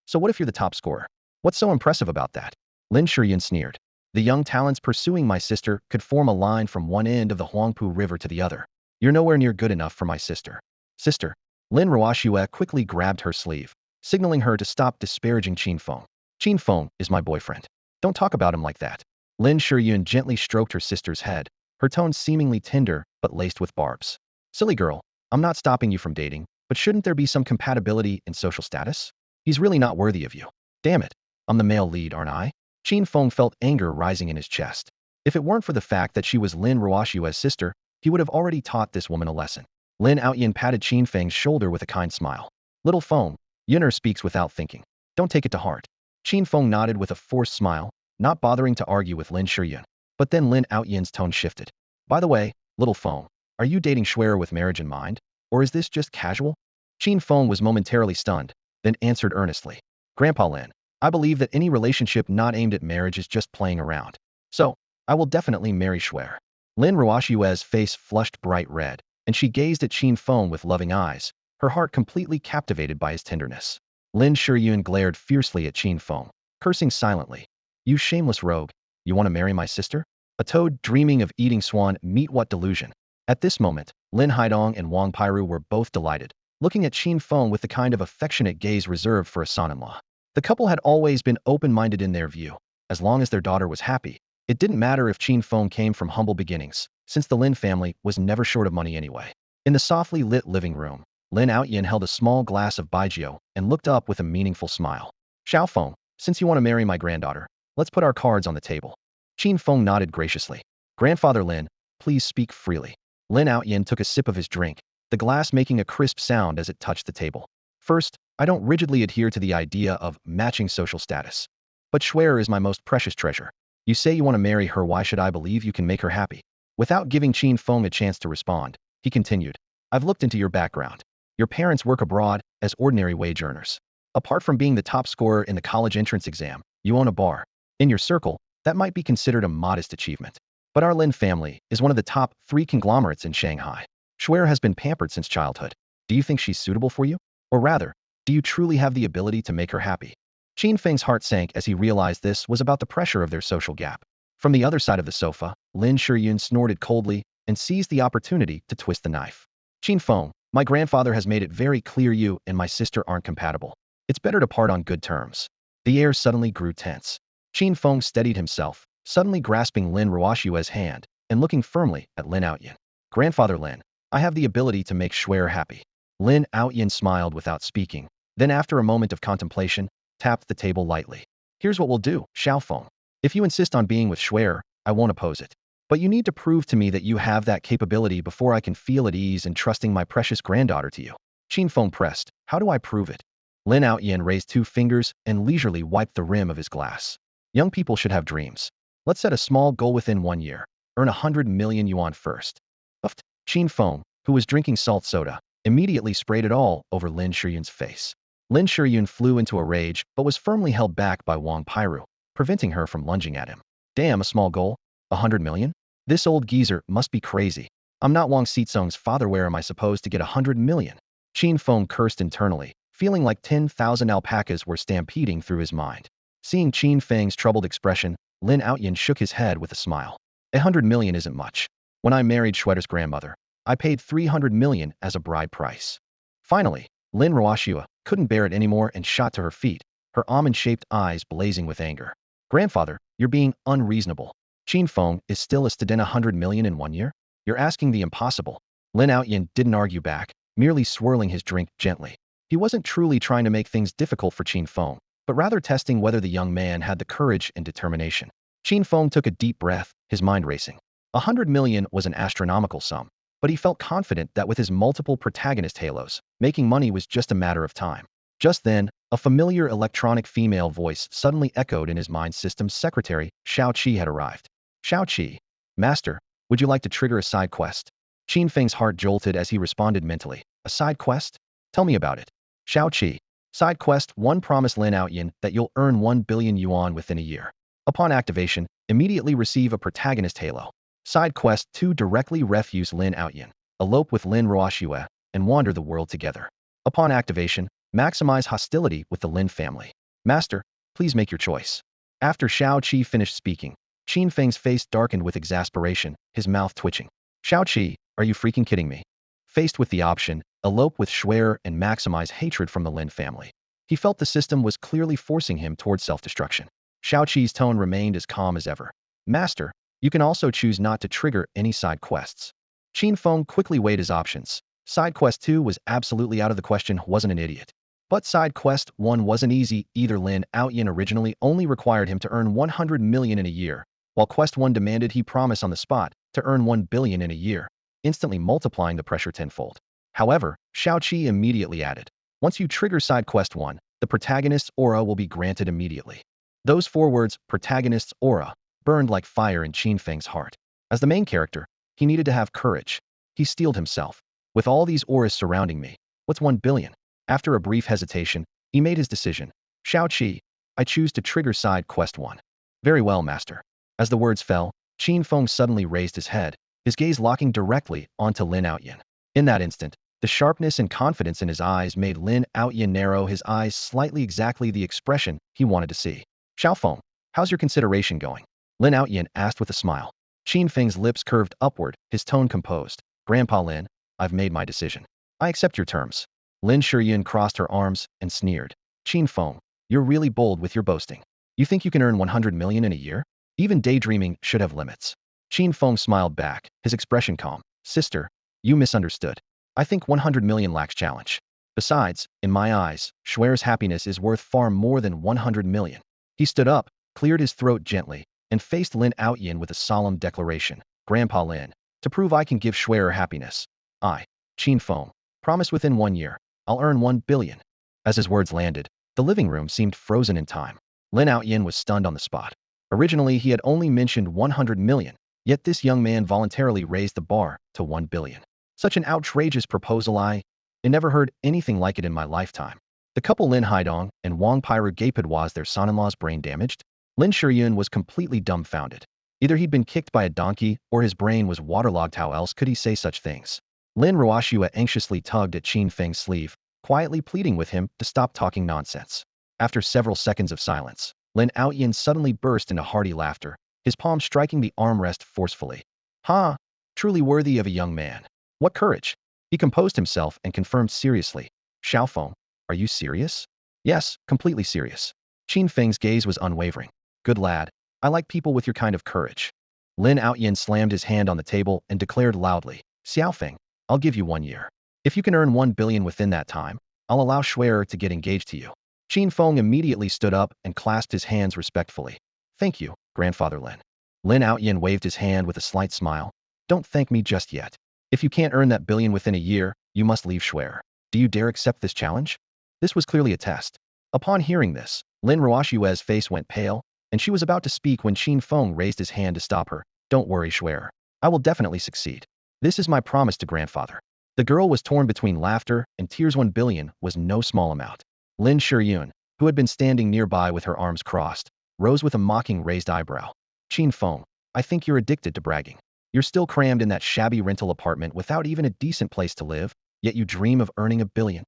So what if you're the top scorer? What's so impressive about that? Lin Shiyun sneered. The young talents pursuing my sister could form a line from one end of the Huangpu River to the other. You're nowhere near good enough for my sister. Sister. Lin Ruoxue quickly grabbed her sleeve, signaling her to stop disparaging Qin Feng. Qin Feng is my boyfriend. Don't talk about him like that. Lin Shiyun gently stroked her sister's head, her tone seemingly tender but laced with barbs. Silly girl, I'm not stopping you from dating, but shouldn't there be some compatibility in social status? He's really not worthy of you. Damn it, I'm the male lead, aren't I? Qin Feng felt anger rising in his chest. If it weren't for the fact that she was Lin Ruoxue's sister, he would have already taught this woman a lesson. Lin Outyin patted Qin Feng's shoulder with a kind smile. Little Feng, Yunner speaks without thinking. Don't take it to heart. Qin Feng nodded with a forced smile, not bothering to argue with Lin Shiyun. But then Lin Outyin's tone shifted. By the way, little Feng, are you dating Schwer with marriage in mind? Or is this just casual? Qin Feng was momentarily stunned, then answered earnestly. Grandpa Lin, I believe that any relationship not aimed at marriage is just playing around. So, I will definitely marry Schwer. Lin Ruoxue's face flushed bright red, and she gazed at Qin Feng with loving eyes, her heart completely captivated by his tenderness. Lin Shiyun glared fiercely at Qin Feng, cursing silently. You shameless rogue, you want to marry my sister? A toad dreaming of eating swan meat, what delusion. At this moment, Lin Haidong and Wang Pairu were both delighted, looking at Qin Feng with the kind of affectionate gaze reserved for a son-in-law. The couple had always been open-minded in their view. As long as their daughter was happy, it didn't matter if Qin Feng came from humble beginnings, since the Lin family was never short of money anyway. In the softly lit living room, Lin Outyin held a small glass of baijiu and looked up with a meaningful smile. Xiao Feng, since you want to marry my granddaughter, let's put our cards on the table. Qin Feng nodded graciously. Grandfather Lin, please speak freely. Lin Outyin took a sip of his drink, the glass making a crisp sound as it touched the table. First, I don't rigidly adhere to the idea of matching social status. But Schwer is my most precious treasure. You say you want to marry her, why should I believe you can make her happy? Without giving Qin Feng a chance to respond, he continued. I've looked into your background. Your parents work abroad as ordinary wage earners. Apart from being the top scorer in the college entrance exam, you own a bar. In your circle, that might be considered a modest achievement. But our Lin family is one of the top 3 conglomerates in Shanghai. Schwer has been pampered since childhood. Do you think she's suitable for you? Or rather, do you truly have the ability to make her happy? Qin Feng's heart sank as he realized this was about the pressure of their social gap. From the other side of the sofa, Lin Shiyun snorted coldly and seized the opportunity to twist the knife. Qin Feng, my grandfather has made it very clear you and my sister aren't compatible. It's better to part on good terms. The air suddenly grew tense. Qin Feng steadied himself, suddenly grasping Lin Ruoxue's hand and looking firmly at Lin Outyin. Grandfather Lin, I have the ability to make Schwer happy. Lin Outyin smiled without speaking, then after a moment of contemplation, tapped the table lightly. Here's what we'll do, Xiao Feng. If you insist on being with Schwer, I won't oppose it. But you need to prove to me that you have that capability before I can feel at ease in trusting my precious granddaughter to you. Qin Feng pressed. How do I prove it? Lin Outyin raised 2 fingers and leisurely wiped the rim of his glass. Young people should have dreams. Let's set a small goal within 1 year. Earn 100 million yuan first. Puffed. Qin Feng, who was drinking salt soda, immediately sprayed it all over Lin Shiyun's face. Lin Shiyun flew into a rage but was firmly held back by Wang Pairu, preventing her from lunging at him. Damn, a small goal? 100 million? This old geezer must be crazy. I'm not Wang Xizong's father. Where am I supposed to get 100 million? Qin Feng cursed internally, feeling like 10,000 alpacas were stampeding through his mind. Seeing Qin Feng's troubled expression, Lin Outyin shook his head with a smile. 100 million isn't much. When I married Schwetter's grandmother, I paid 300 million as a bride price. Finally, Lin Ruoxua couldn't bear it anymore and shot to her feet, her almond-shaped eyes blazing with anger. Grandfather, you're being unreasonable. Qin Feng is still a student. 100 million in 1 year? You're asking the impossible. Lin Outyin didn't argue back, merely swirling his drink gently. He wasn't truly trying to make things difficult for Qin Feng, but rather testing whether the young man had the courage and determination. Qin Feng took a deep breath, his mind racing. 100 million was an astronomical sum, but he felt confident that with his multiple protagonist halos, making money was just a matter of time. Just then, a familiar electronic female voice suddenly echoed in his mind system's secretary, Xiao Qi had arrived. Xiao Qi. Master, would you like to trigger a side quest? Qin Feng's heart jolted as he responded mentally. A side quest? Tell me about it. Xiao Qi. Side quest 1. Promise Lin Outyin that you'll earn 1 billion yuan within a year. Upon activation, immediately receive a protagonist halo. Side quest 2. Directly refuse Lin Outyin, elope with Lin Ruoxua, and wander the world together. Upon activation, maximize hostility with the Lin family. Master, please make your choice. After Xiao Qi finished speaking, Qin Feng's face darkened with exasperation, his mouth twitching. Xiao Qi, are you freaking kidding me? Faced with the option, elope with Schwer and maximize hatred from the Lin family, he felt the system was clearly forcing him towards self-destruction. Xiao Qi's tone remained as calm as ever. Master, you can also choose not to trigger any side quests. Qin Feng quickly weighed his options. Side quest 2 was absolutely out of the question. Wasn't an idiot. But side quest 1 wasn't easy either. Lin Outyin originally only required him to earn 100 million in a year, while quest 1 demanded he promise on the spot to earn 1 billion in a year, instantly multiplying the pressure tenfold. However, Xiao Qi immediately added, once you trigger side quest 1, the protagonist's aura will be granted immediately. Those 4 words, protagonist's aura, burned like fire in Qin Feng's heart. As the main character, he needed to have courage. He steeled himself. With all these auras surrounding me, what's 1 billion? After a brief hesitation, he made his decision. Xiao Qi, I choose to trigger side quest 1. Very well, master. As the words fell, Qin Feng suddenly raised his head, his gaze locking directly onto Lin Outyin. In that instant, the sharpness and confidence in his eyes made Lin Outyin narrow his eyes slightly, exactly the expression he wanted to see. Xiao Feng, how's your consideration going? Lin Outyin asked with a smile. Qin Feng's lips curved upward, his tone composed. Grandpa Lin, I've made my decision. I accept your terms. Lin Shiyun crossed her arms and sneered. Qin Feng, you're really bold with your boasting. You think you can earn 100 million in a year? Even daydreaming should have limits. Qin Feng smiled back, his expression calm. Sister, you misunderstood. I think 100 million lacks challenge. Besides, in my eyes, Schwer's happiness is worth far more than 100 million. He stood up, cleared his throat gently, and faced Lin Outyin with a solemn declaration. Grandpa Lin, to prove I can give Schwer happiness, I, Qin Feng, promise within 1 year, I'll earn 1 billion. As his words landed, the living room seemed frozen in time. Lin Outyin was stunned on the spot. Originally, he had only mentioned 100 million, yet this young man voluntarily raised the bar to 1 billion. Such an outrageous proposal. I never heard anything like it in my lifetime. The couple Lin Haidong and Wang Pairu gaped. Was their son-in-law's brain damaged? Lin Shiyun was completely dumbfounded. Either he'd been kicked by a donkey or his brain was waterlogged. How else could he say such things? Lin Ruoxua anxiously tugged at Qin Feng's sleeve, quietly pleading with him to stop talking nonsense. After several seconds of silence, Lin Outyin suddenly burst into hearty laughter, his palm striking the armrest forcefully. Ha! Truly worthy of a young man. What courage! He composed himself and confirmed seriously. Xiao Feng, are you serious? Yes, completely serious. Qin Feng's gaze was unwavering. Good lad, I like people with your kind of courage. Lin Outyin slammed his hand on the table and declared loudly, Xiao Feng, I'll give you 1 year. If you can earn 1 billion within that time, I'll allow Schwer to get engaged to you. Qin Feng immediately stood up and clasped his hands respectfully. Thank you, Grandfather Lin. Lin Outyin waved his hand with a slight smile. Don't thank me just yet. If you can't earn that billion within a year, you must leave Schwer. Do you dare accept this challenge? This was clearly a test. Upon hearing this, Lin Ruoxue's face went pale, and she was about to speak when Qin Feng raised his hand to stop her. Don't worry, Shuer. I will definitely succeed. This is my promise to grandfather. The girl was torn between laughter and tears. 1 billion was no small amount. Lin Shiyun, who had been standing nearby with her arms crossed, rose with a mocking raised eyebrow. Qin Feng, I think you're addicted to bragging. You're still crammed in that shabby rental apartment without even a decent place to live, yet you dream of earning 1 billion.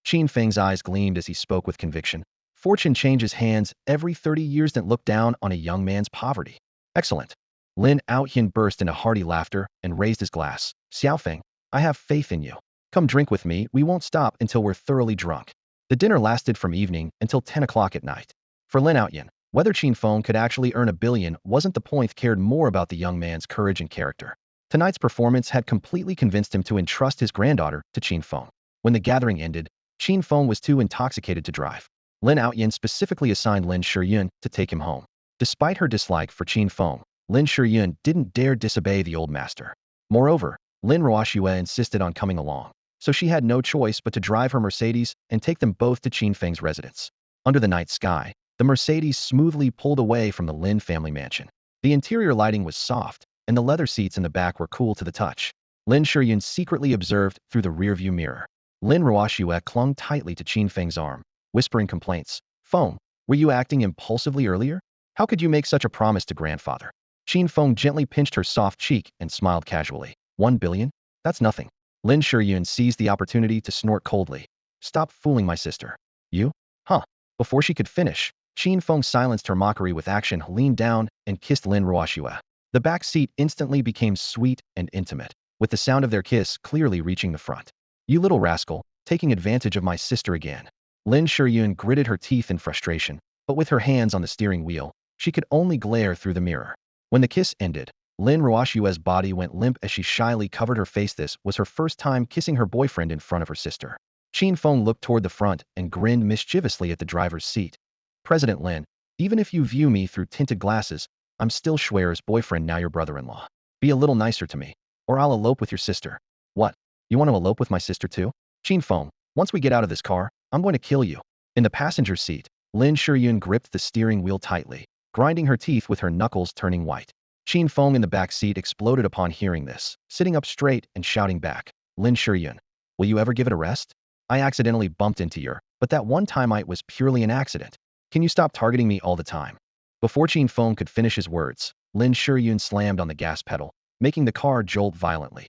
Qin Feng's eyes gleamed as he spoke with conviction. Fortune changes hands every 30 years. Don't look down on a young man's poverty. Excellent. Lin Outyin burst into hearty laughter and raised his glass. Xiaofeng, I have faith in you. Come drink with me, we won't stop until we're thoroughly drunk. The dinner lasted from evening until 10 o'clock at night. For Lin Outyin, whether Qin Feng could actually earn 1 billion wasn't the point. Cared more about the young man's courage and character. Tonight's performance had completely convinced him to entrust his granddaughter to Qin Feng. When the gathering ended, Qin Feng was too intoxicated to drive. Lin Outyin specifically assigned Lin Shiyun to take him home. Despite her dislike for Qin Feng, Lin Shiyun didn't dare disobey the old master. Moreover, Lin Ruoxue insisted on coming along, so she had no choice but to drive her Mercedes and take them both to Qin Feng's residence. Under the night sky, the Mercedes smoothly pulled away from the Lin family mansion. The interior lighting was soft, and the leather seats in the back were cool to the touch. Lin Shiyun secretly observed through the rearview mirror. Lin Ruoxue clung tightly to Qin Feng's arm, whispering complaints. Feng, were you acting impulsively earlier? How could you make such a promise to grandfather? Qin Feng gently pinched her soft cheek and smiled casually. 1 billion? That's nothing. Lin Shiyun seized the opportunity to snort coldly. Stop fooling my sister. You? Huh. Before she could finish, Qin Feng silenced her mockery with action, leaned down, and kissed Lin Ruoxue. The back seat instantly became sweet and intimate, with the sound of their kiss clearly reaching the front. You little rascal, taking advantage of my sister again. Lin Shiyun gritted her teeth in frustration, but with her hands on the steering wheel, she could only glare through the mirror. When the kiss ended, Lin Ruoxue's body went limp as she shyly covered her face. This was her first time kissing her boyfriend in front of her sister. Qin Feng looked toward the front and grinned mischievously at the driver's seat. President Lin, even if you view me through tinted glasses, I'm still Shuer's boyfriend, now your brother-in-law. Be a little nicer to me, or I'll elope with your sister. What? You want to elope with my sister too? Qin Feng, once we get out of this car, I'm going to kill you. In the passenger seat, Lin Shiyun gripped the steering wheel tightly, grinding her teeth with her knuckles turning white. Qin Feng in the back seat exploded upon hearing this, sitting up straight and shouting back. Lin Shiyun, will you ever give it a rest? I accidentally bumped into your, but that one time it was purely an accident. Can you stop targeting me all the time? Before Qin Feng could finish his words, Lin Shiyun slammed on the gas pedal, making the car jolt violently.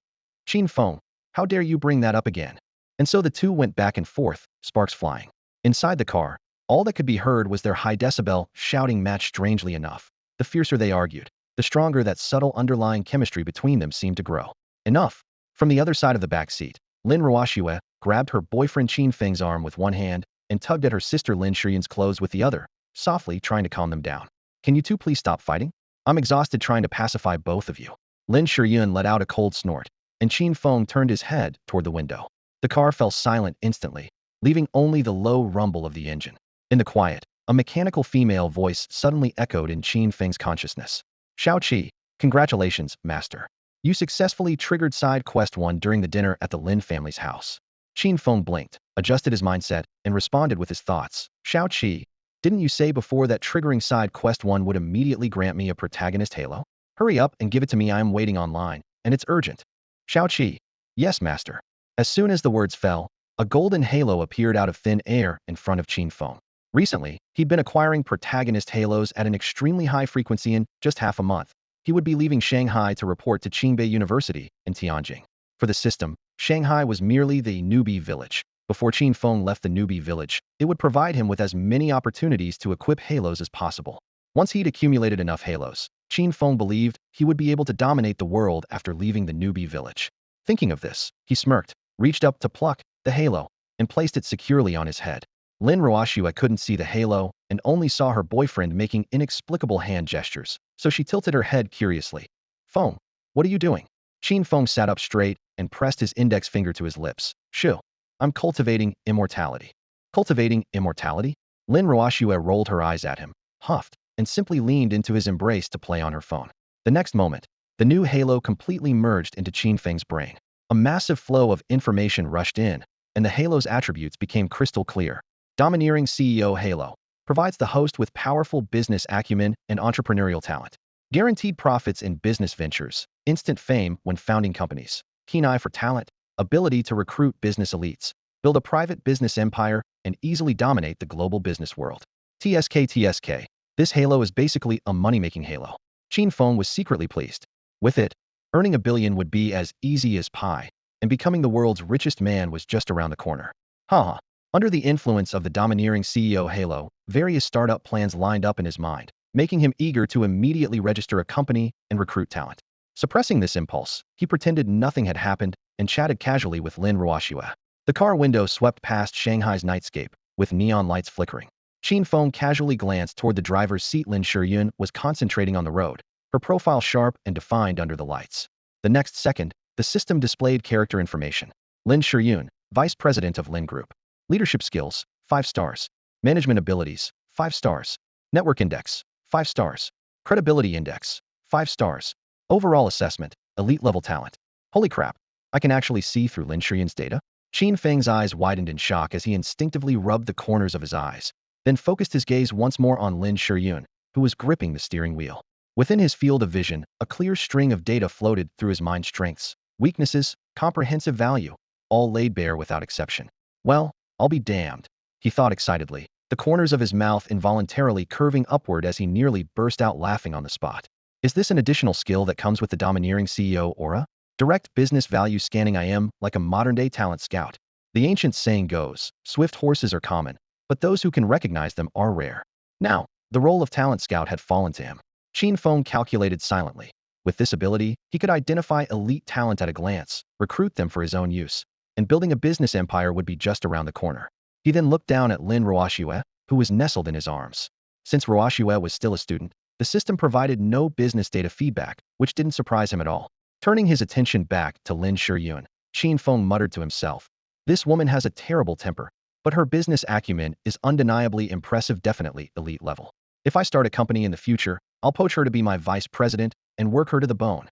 Qin Feng, how dare you bring that up again? And so the two went back and forth, sparks flying. Inside the car, all that could be heard was their high-decibel shouting match. Strangely enough, the fiercer they argued, the stronger that subtle underlying chemistry between them seemed to grow. Enough. From the other side of the back seat, Lin Ruoxue grabbed her boyfriend Qin Feng's arm with one hand and tugged at her sister Lin Shiyun's clothes with the other, softly trying to calm them down. Can you two please stop fighting? I'm exhausted trying to pacify both of you. Lin Shiyun let out a cold snort, and Qin Feng turned his head toward the window. The car fell silent instantly, leaving only the low rumble of the engine. In the quiet, a mechanical female voice suddenly echoed in Qin Feng's consciousness. Xiao Qi, congratulations, master. You successfully triggered side quest 1 during the dinner at the Lin family's house. Qin Feng blinked, adjusted his mindset, and responded with his thoughts. Xiao Qi, didn't you say before that triggering side quest 1 would immediately grant me a Protagonist Halo? Hurry up and give it to me, I am waiting online, and it's urgent. Xiao Qi, yes, master. As soon as the words fell, a golden halo appeared out of thin air in front of Qin Feng. Recently, he'd been acquiring Protagonist Halos at an extremely high frequency. In just half a month, he would be leaving Shanghai to report to Qingbei University in Tianjin. For the system, Shanghai was merely the newbie village. Before Qin Feng left the newbie village, it would provide him with as many opportunities to equip halos as possible. Once he'd accumulated enough halos, Qin Feng believed he would be able to dominate the world after leaving the newbie village. Thinking of this, he smirked, reached up to pluck the halo, and placed it securely on his head. Lin Ruoxue couldn't see the halo and only saw her boyfriend making inexplicable hand gestures, so she tilted her head curiously. Feng, what are you doing? Qin Feng sat up straight and pressed his index finger to his lips. Shu, I'm cultivating immortality. Cultivating immortality? Lin Ruoxue rolled her eyes at him, huffed, and simply leaned into his embrace to play on her phone. The next moment, the new halo completely merged into Qin Feng's brain. A massive flow of information rushed in, and the halo's attributes became crystal clear. Domineering CEO Halo provides the host with powerful business acumen and entrepreneurial talent. Guaranteed profits in business ventures, instant fame when founding companies, keen eye for talent, ability to recruit business elites, build a private business empire, and easily dominate the global business world. TSK. This Halo is basically a money-making Halo. Qin Feng was secretly pleased. With it, earning $1 billion would be as easy as pie, and becoming the world's richest man was just around the corner. Haha. Under the influence of the domineering CEO Halo, various startup plans lined up in his mind, making him eager to immediately register a company and recruit talent. Suppressing this impulse, he pretended nothing had happened and chatted casually with Lin Ruoxue. The car window swept past Shanghai's nightscape, with neon lights flickering. Qin Feng casually glanced toward the driver's seat. Lin Shiyun was concentrating on the road, her profile sharp and defined under the lights. The next second, the system displayed character information. Lin Shiyun, Vice President of Lin Group. Leadership skills, 5 stars. Management abilities, 5 stars. Network index, 5 stars. Credibility index, 5 stars. Overall assessment, elite level talent. Holy crap, I can actually see through Lin Shiyun's data? Qin Feng's eyes widened in shock as he instinctively rubbed the corners of his eyes, then focused his gaze once more on Lin Shiyun, who was gripping the steering wheel. Within his field of vision, a clear string of data floated through his mind's strengths, weaknesses, comprehensive value, all laid bare without exception. Well, I'll be damned, he thought excitedly, the corners of his mouth involuntarily curving upward as he nearly burst out laughing on the spot. Is this an additional skill that comes with the domineering CEO aura? Direct business value scanning. I am like a modern-day talent scout. The ancient saying goes, swift horses are common, but those who can recognize them are rare. Now, the role of talent scout had fallen to him. Qin Feng calculated silently. With this ability, he could identify elite talent at a glance, recruit them for his own use, and building a business empire would be just around the corner. He then looked down at Lin Ruoxue, who was nestled in his arms. Since Ruoxue was still a student, the system provided no business data feedback, which didn't surprise him at all. Turning his attention back to Lin Shiyun, Qin Feng muttered to himself, this woman has a terrible temper, but her business acumen is undeniably impressive, definitely elite level. If I start a company in the future, I'll poach her to be my vice president and work her to the bone.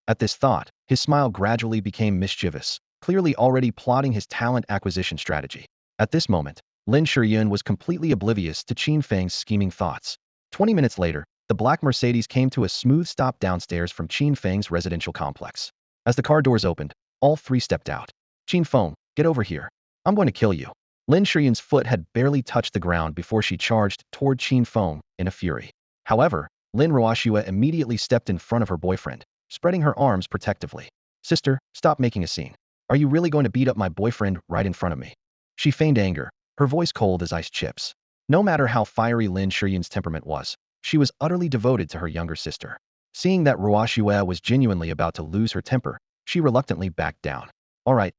At this thought, his smile gradually became mischievous, clearly already plotting his talent acquisition strategy. At this moment, Lin Shiyun was completely oblivious to Qin Feng's scheming thoughts. 20 minutes later, the black Mercedes came to a smooth stop downstairs from Qin Feng's residential complex. As the car doors opened, all three stepped out. Qin Feng, get over here. I'm going to kill you. Lin Shiyun's foot had barely touched the ground before she charged toward Qin Feng in a fury. However, Lin Ruoxue immediately stepped in front of her boyfriend, spreading her arms protectively. Sister, stop making a scene. Are you really going to beat up my boyfriend right in front of me? She feigned anger, her voice cold as ice chips. No matter how fiery Lin Shiyun's temperament was, she was utterly devoted to her younger sister. Seeing that Ruoxue was genuinely about to lose her temper, she reluctantly backed down. All right,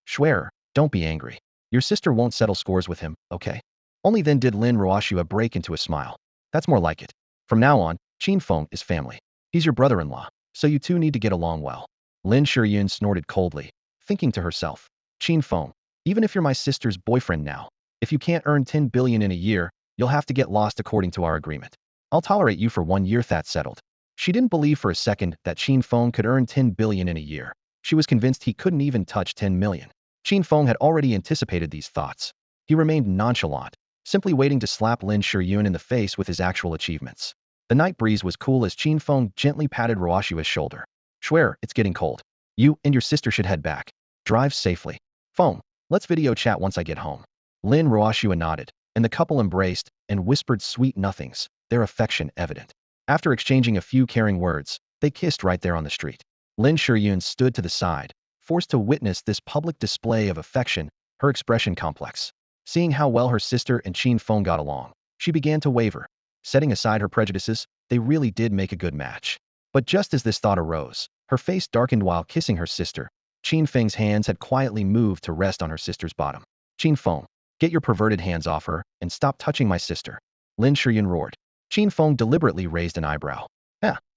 Schwerer, don't be angry. Your sister won't settle scores with him, okay? Only then did Lin Ruoxue break into a smile. That's more like it. From now on, Qin Feng is family. He's your brother-in-law, so you two need to get along well. Lin Shiyun snorted coldly, thinking to herself, Qin Feng, even if you're my sister's boyfriend now, if you can't earn 10 billion in a year, you'll have to get lost according to our agreement. I'll tolerate you for 1 year, that's settled. She didn't believe for a second that Qin Feng could earn 10 billion in a year. She was convinced he couldn't even touch 10 million. Qin Feng had already anticipated these thoughts. He remained nonchalant, simply waiting to slap Lin Shiyun in the face with his actual achievements. The night breeze was cool as Qin Feng gently patted Ruoxue's shoulder. Schwerer, it's getting cold. You and your sister should head back. Drive safely. Feng, let's video chat once I get home. Lin Ruoxue nodded, and the couple embraced and whispered sweet nothings, their affection evident. After exchanging a few caring words, they kissed right there on the street. Lin Shiyun stood to the side, forced to witness this public display of affection, her expression complex. Seeing how well her sister and Qin Feng got along, she began to waver. Setting aside her prejudices, they really did make a good match. But just as this thought arose, her face darkened while kissing her sister. Qin Feng's hands had quietly moved to rest on her sister's bottom. Qin Feng, get your perverted hands off her and stop touching my sister. Lin Shiyun roared. Qin Feng deliberately raised an eyebrow.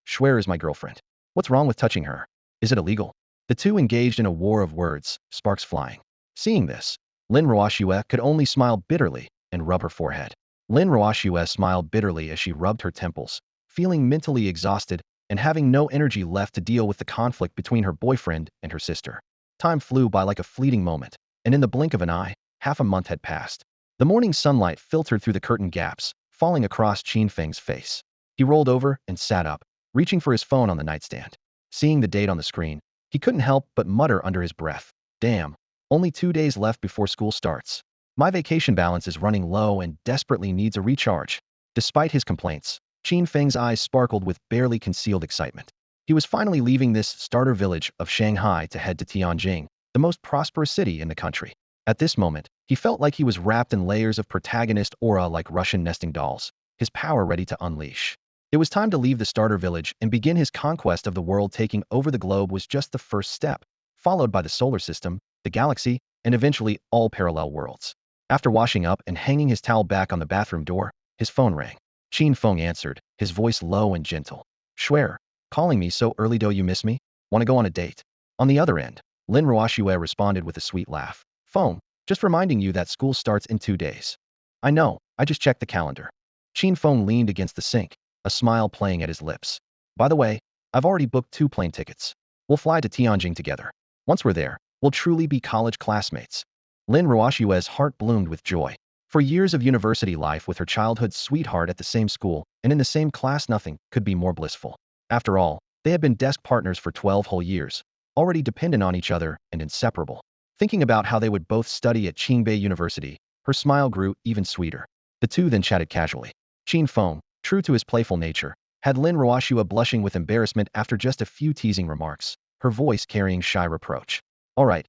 Schwerer is my girlfriend. What's wrong with touching her? Is it illegal? The two engaged in a war of words, sparks flying. Seeing this, Lin Ruoxue could only smile bitterly and rub her forehead. Lin Ruoxue smiled bitterly as she rubbed her temples, feeling mentally exhausted and having no energy left to deal with the conflict between her boyfriend and her sister. Time flew by like a fleeting moment, and in the blink of an eye, half a month had passed. The morning sunlight filtered through the curtain gaps, falling across Qin Feng's face. He rolled over and sat up, reaching for his phone on the nightstand. Seeing the date on the screen, he couldn't help but mutter under his breath, "Damn, only 2 days left before school starts. My vacation balance is running low and desperately needs a recharge." Despite his complaints, Qin Feng's eyes sparkled with barely concealed excitement. He was finally leaving this starter village of Shanghai to head to Tianjin, the most prosperous city in the country. At this moment, he felt like he was wrapped in layers of protagonist aura like Russian nesting dolls, his power ready to unleash. It was time to leave the starter village and begin his conquest of the world. Taking over the globe was just the first step, followed by the solar system, the galaxy, and eventually all parallel worlds. After washing up and hanging his towel back on the bathroom door, his phone rang. Qin Feng answered, his voice low and gentle. "Schwer, calling me so early? Do you miss me? Want to go on a date?" On the other end, Lin Ruoxue responded with a sweet laugh. "Phone, just reminding you that school starts in 2 days. I know, I just checked the calendar." Qin Feng leaned against the sink, a smile playing at his lips. "By the way, I've already booked 2 plane tickets. We'll fly to Tianjin together. Once we're there, we'll truly be college classmates." Lin Ruoxue's heart bloomed with joy. For years of university life with her childhood sweetheart at the same school and in the same class, nothing could be more blissful. After all, they had been desk partners for 12 whole years, already dependent on each other and inseparable. Thinking about how they would both study at Qingbei University, her smile grew even sweeter. The two then chatted casually. Qin Feng, true to his playful nature, had Lin Ruoxue blushing with embarrassment after just a few teasing remarks, her voice carrying shy reproach. All right,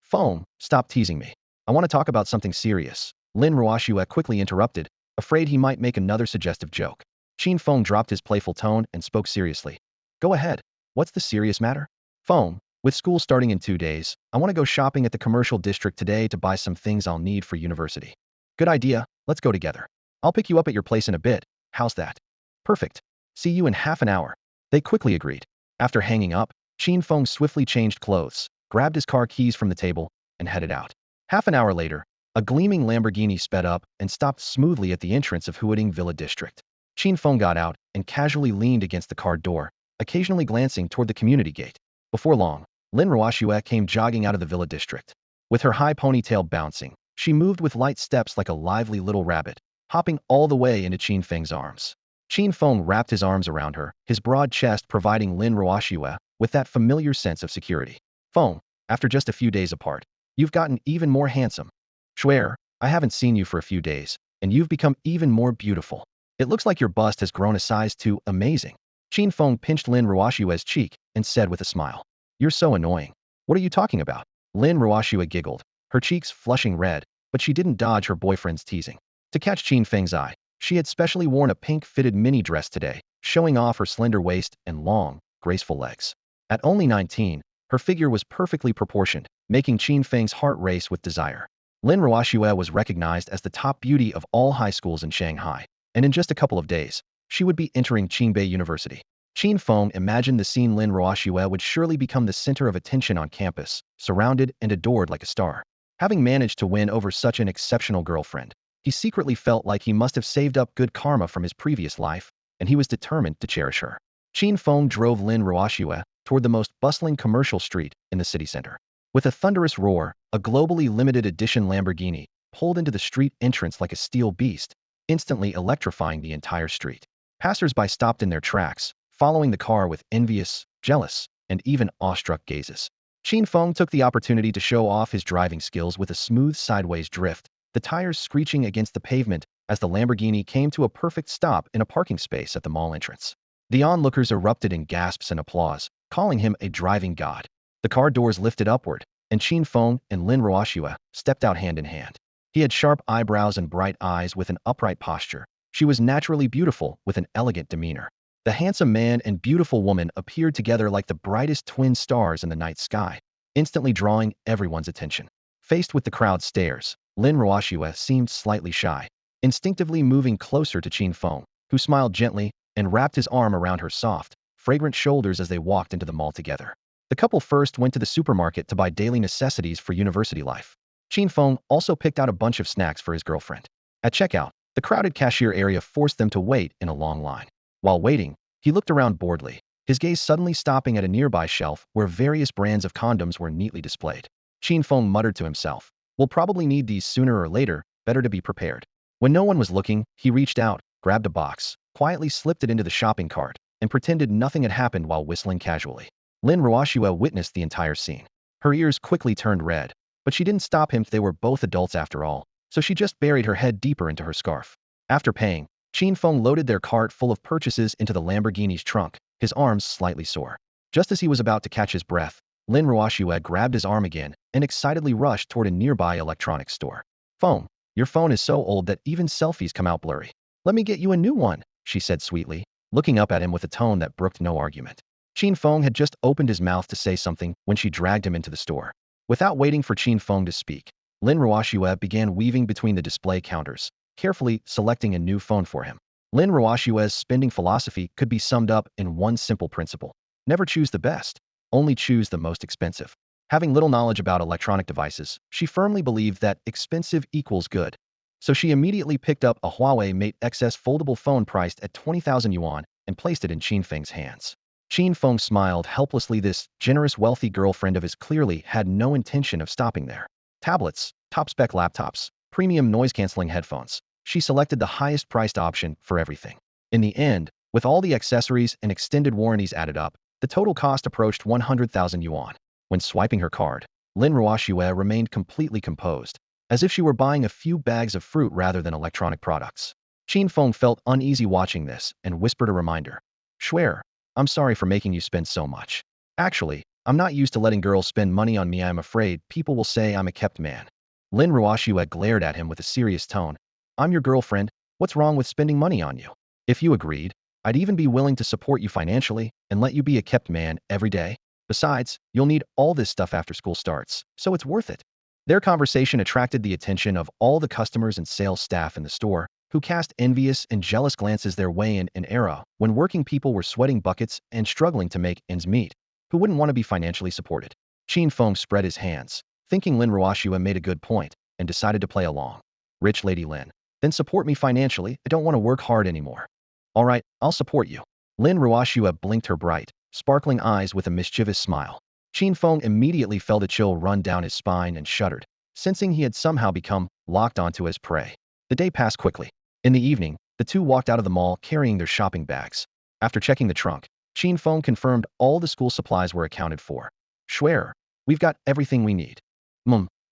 Feng, stop teasing me. I want to talk about something serious." Lin Ruoxue quickly interrupted, afraid he might make another suggestive joke. Qin Feng dropped his playful tone and spoke seriously. "Go ahead. What's the serious matter?" "Feng, with school starting in 2 days, I want to go shopping at the commercial district today to buy some things I'll need for university." "Good idea, let's go together. I'll pick you up at your place in a bit. How's that?" "Perfect. See you in half an hour." They quickly agreed. After hanging up, Qin Feng swiftly changed clothes, grabbed his car keys from the table, and headed out. Half an hour later, a gleaming Lamborghini sped up and stopped smoothly at the entrance of Huading Villa District. Qin Feng got out and casually leaned against the car door, occasionally glancing toward the community gate. Before long, Lin Ruoxue came jogging out of the Villa District. With her high ponytail bouncing, she moved with light steps like a lively little rabbit, hopping all the way into Qin Feng's arms. Qin Feng wrapped his arms around her, his broad chest providing Lin Ruoxue with that familiar sense of security. "Feng, after just a few days apart, you've gotten even more handsome. Schwer, I haven't seen you for a few days, and you've become even more beautiful. It looks like your bust has grown a size too. Amazing." Qin Feng pinched Lin Ruoxue's cheek and said with a smile, "You're so annoying. What are you talking about?" Lin Ruoxue giggled, her cheeks flushing red, but she didn't dodge her boyfriend's teasing. To catch Qin Feng's eye, she had specially worn a pink-fitted mini dress today, showing off her slender waist and long, graceful legs. At only 19, her figure was perfectly proportioned, making Qin Feng's heart race with desire. Lin Ruoxue was recognized as the top beauty of all high schools in Shanghai, and in just a couple of days, she would be entering Qingbei University. Qin Feng imagined the scene. Lin Ruoxue would surely become the center of attention on campus, surrounded and adored like a star. Having managed to win over such an exceptional girlfriend, he secretly felt like he must have saved up good karma from his previous life, and he was determined to cherish her. Qin Feng drove Lin Ruoxue toward the most bustling commercial street in the city center. With a thunderous roar, a globally limited edition Lamborghini pulled into the street entrance like a steel beast, instantly electrifying the entire street. Passers-by stopped in their tracks, following the car with envious, jealous, and even awestruck gazes. Qin Feng took the opportunity to show off his driving skills with a smooth sideways drift, the tires screeching against the pavement as the Lamborghini came to a perfect stop in a parking space at the mall entrance. The onlookers erupted in gasps and applause, calling him a driving god. The car doors lifted upward, and Qin Feng and Lin Ruoxue stepped out hand in hand. He had sharp eyebrows and bright eyes with an upright posture. She was naturally beautiful with an elegant demeanor. The handsome man and beautiful woman appeared together like the brightest twin stars in the night sky, instantly drawing everyone's attention. Faced with the crowd's stares, Lin Ruoxue seemed slightly shy, instinctively moving closer to Qin Feng, who smiled gently and wrapped his arm around her soft, fragrant shoulders as they walked into the mall together. The couple first went to the supermarket to buy daily necessities for university life. Qin Feng also picked out a bunch of snacks for his girlfriend. At checkout, the crowded cashier area forced them to wait in a long line. While waiting, he looked around boredly, his gaze suddenly stopping at a nearby shelf where various brands of condoms were neatly displayed. Qin Feng muttered to himself, "We'll probably need these sooner or later," better to be prepared. When no one was looking, he reached out, grabbed a box, quietly slipped it into the shopping cart, and pretended nothing had happened while whistling casually. Lin Ruoxue witnessed the entire scene. Her ears quickly turned red, but she didn't stop him. They were both adults after all, so she just buried her head deeper into her scarf. After paying, Qin Feng loaded their cart full of purchases into the Lamborghini's trunk, his arms slightly sore. Just as he was about to catch his breath, Lin Ruoxue grabbed his arm again and excitedly rushed toward a nearby electronics store. Feng, your phone is so old that even selfies come out blurry. Let me get you a new one, she said sweetly, looking up at him with a tone that brooked no argument. Qin Feng had just opened his mouth to say something when she dragged him into the store. Without waiting for Qin Feng to speak, Lin Ruoxue began weaving between the display counters, carefully selecting a new phone for him. Lin Ruoxue's spending philosophy could be summed up in one simple principle. Never choose the best, only choose the most expensive. Having little knowledge about electronic devices, she firmly believed that expensive equals good. So she immediately picked up a Huawei Mate XS foldable phone priced at 20,000 yuan and placed it in Qin Feng's hands. Qin Feng smiled helplessly. This generous, wealthy girlfriend of his clearly had no intention of stopping there. Tablets, top-spec laptops, premium noise-canceling headphones. She selected the highest-priced option for everything. In the end, with all the accessories and extended warranties added up, the total cost approached 100,000 yuan. When swiping her card, Lin Ruoxue remained completely composed, as if she were buying a few bags of fruit rather than electronic products. Qin Feng felt uneasy watching this and whispered a reminder. Swear, I'm sorry for making you spend so much. Actually, I'm not used to letting girls spend money on me. I'm afraid people will say I'm a kept man. Lin Ruoxue glared at him with a serious tone. I'm your girlfriend. What's wrong with spending money on you? If you agreed, I'd even be willing to support you financially and let you be a kept man every day. Besides, you'll need all this stuff after school starts, so it's worth it. Their conversation attracted the attention of all the customers and sales staff in the store, who cast envious and jealous glances their way in an era when working people were sweating buckets and struggling to make ends meet. Who wouldn't want to be financially supported? Qin Feng spread his hands, thinking Lin Ruoxue made a good point, and decided to play along. Rich Lady Lin. Then support me financially. I don't want to work hard anymore. All right, I'll support you. Lin Ruoxue blinked her bright, sparkling eyes with a mischievous smile. Qin Feng immediately felt a chill run down his spine and shuddered, sensing he had somehow become locked onto his prey. The day passed quickly. In the evening, the two walked out of the mall carrying their shopping bags. After checking the trunk, Qin Feng confirmed all the school supplies were accounted for. Swear, we've got everything we need.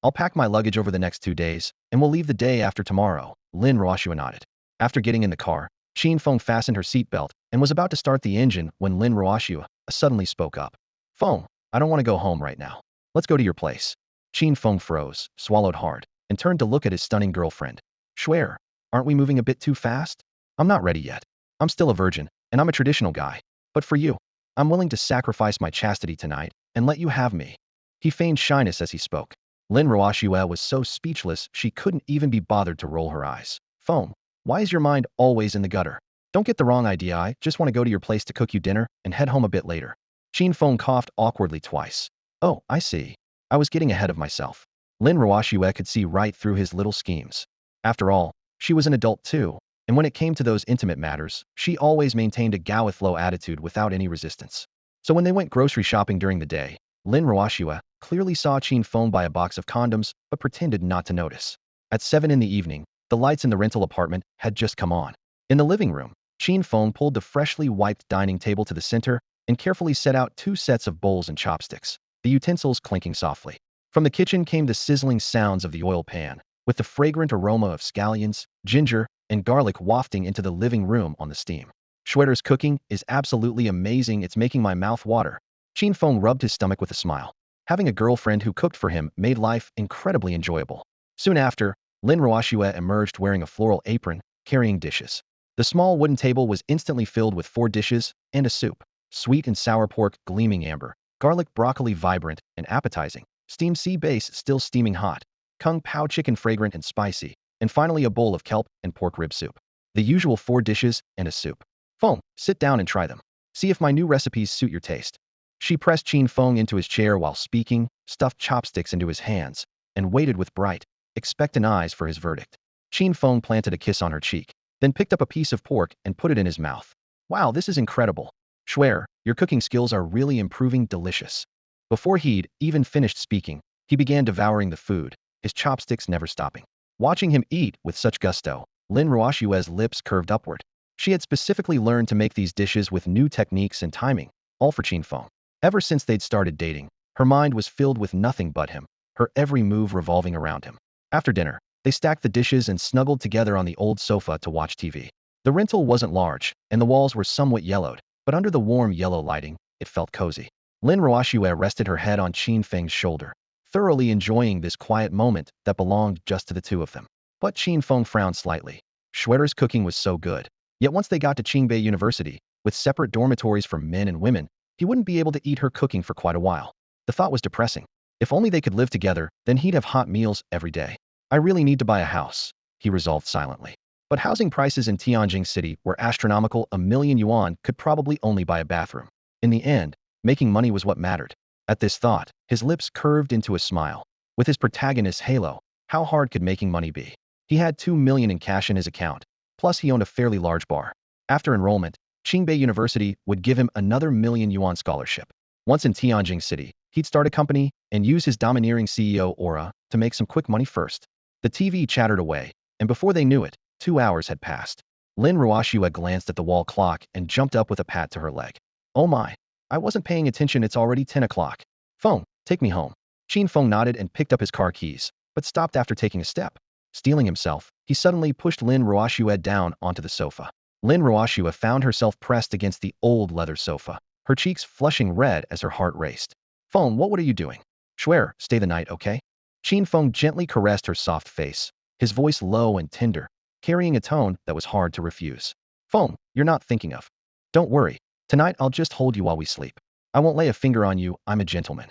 I'll pack my luggage over the next 2 days, and we'll leave the day after tomorrow, Lin Ruoxue nodded. After getting in the car, Qin Feng fastened her seatbelt and was about to start the engine when Lin Ruoxue suddenly spoke up. Feng, I don't want to go home right now. Let's go to your place. Qin Feng froze, swallowed hard, and turned to look at his stunning girlfriend. Swear, aren't we moving a bit too fast? I'm not ready yet. I'm still a virgin, and I'm a traditional guy. But for you, I'm willing to sacrifice my chastity tonight and let you have me. He feigned shyness as he spoke. Lin Ruoxue was so speechless she couldn't even be bothered to roll her eyes. Feng, why is your mind always in the gutter? Don't get the wrong idea. I just want to go to your place to cook you dinner and head home a bit later. Qin Feng coughed awkwardly twice. Oh, I see. I was getting ahead of myself. Lin Ruoxue could see right through his little schemes. After all, she was an adult too, and when it came to those intimate matters, she always maintained a go with flow attitude without any resistance. So when they went grocery shopping during the day, Lin Ruoxue clearly saw Qin Feng buy a box of condoms but pretended not to notice. At 7 in the evening, the lights in the rental apartment had just come on. In the living room, Qin Feng pulled the freshly wiped dining table to the center and carefully set out 2 sets of bowls and chopsticks, the utensils clinking softly. From the kitchen came the sizzling sounds of the oil pan, with the fragrant aroma of scallions, ginger, and garlic wafting into the living room on the steam. Schwetter's cooking is absolutely amazing. It's making my mouth water. Qin Feng rubbed his stomach with a smile. Having a girlfriend who cooked for him made life incredibly enjoyable. Soon after, Lin Ruoxue emerged wearing a floral apron, carrying dishes. The small wooden table was instantly filled with 4 dishes and a soup. Sweet and sour pork gleaming amber, garlic broccoli vibrant and appetizing, steamed sea bass still steaming hot, kung pao chicken fragrant and spicy, and finally a bowl of kelp and pork rib soup. The usual 4 dishes and a soup. Feng, sit down and try them. See if my new recipes suit your taste. She pressed Qin Feng into his chair while speaking, stuffed chopsticks into his hands, and waited with bright, expectant eyes for his verdict. Qin Feng planted a kiss on her cheek, then picked up a piece of pork and put it in his mouth. Wow, this is incredible. Swear, your cooking skills are really improving. Delicious. Before he'd even finished speaking, he began devouring the food, his chopsticks never stopping. Watching him eat with such gusto, Lin Ruoshue's lips curved upward. She had specifically learned to make these dishes with new techniques and timing, all for Qin Feng. Ever since they'd started dating, her mind was filled with nothing but him, her every move revolving around him. After dinner, they stacked the dishes and snuggled together on the old sofa to watch TV. The rental wasn't large, and the walls were somewhat yellowed, but under the warm yellow lighting, it felt cozy. Lin Ruoshue rested her head on Qin Feng's shoulder, thoroughly enjoying this quiet moment that belonged just to the two of them. But Qin Feng frowned slightly. Schwetter's cooking was so good. Yet once they got to Qingbei University, with separate dormitories for men and women, he wouldn't be able to eat her cooking for quite a while. The thought was depressing. If only they could live together, then he'd have hot meals every day. I really need to buy a house, he resolved silently. But housing prices in Tianjin City were astronomical. 1,000,000 yuan could probably only buy a bathroom. In the end, making money was what mattered. At this thought, his lips curved into a smile. With his Protagonist Halo, how hard could making money be? He had 2 million in cash in his account, plus he owned a fairly large bar. After enrollment, Qingbei University would give him another 1,000,000 yuan scholarship. Once in Tianjin City, he'd start a company and use his domineering CEO aura to make some quick money first. The TV chattered away, and before they knew it, 2 hours had passed. Lin Ruoshue glanced at the wall clock and jumped up with a pat to her leg. Oh my, I wasn't paying attention, it's already 10 o'clock. Feng, take me home. Qin Feng nodded and picked up his car keys, but stopped after taking a step. Stealing himself, he suddenly pushed Lin Ruoshue down onto the sofa. Lin Ruoshue found herself pressed against the old leather sofa, her cheeks flushing red as her heart raced. Feng, what are you doing? Schwer, stay the night, okay? Qin Feng gently caressed her soft face, his voice low and tender, carrying a tone that was hard to refuse. Feng, you're not thinking of. Don't worry, tonight I'll just hold you while we sleep. I won't lay a finger on you, I'm a gentleman.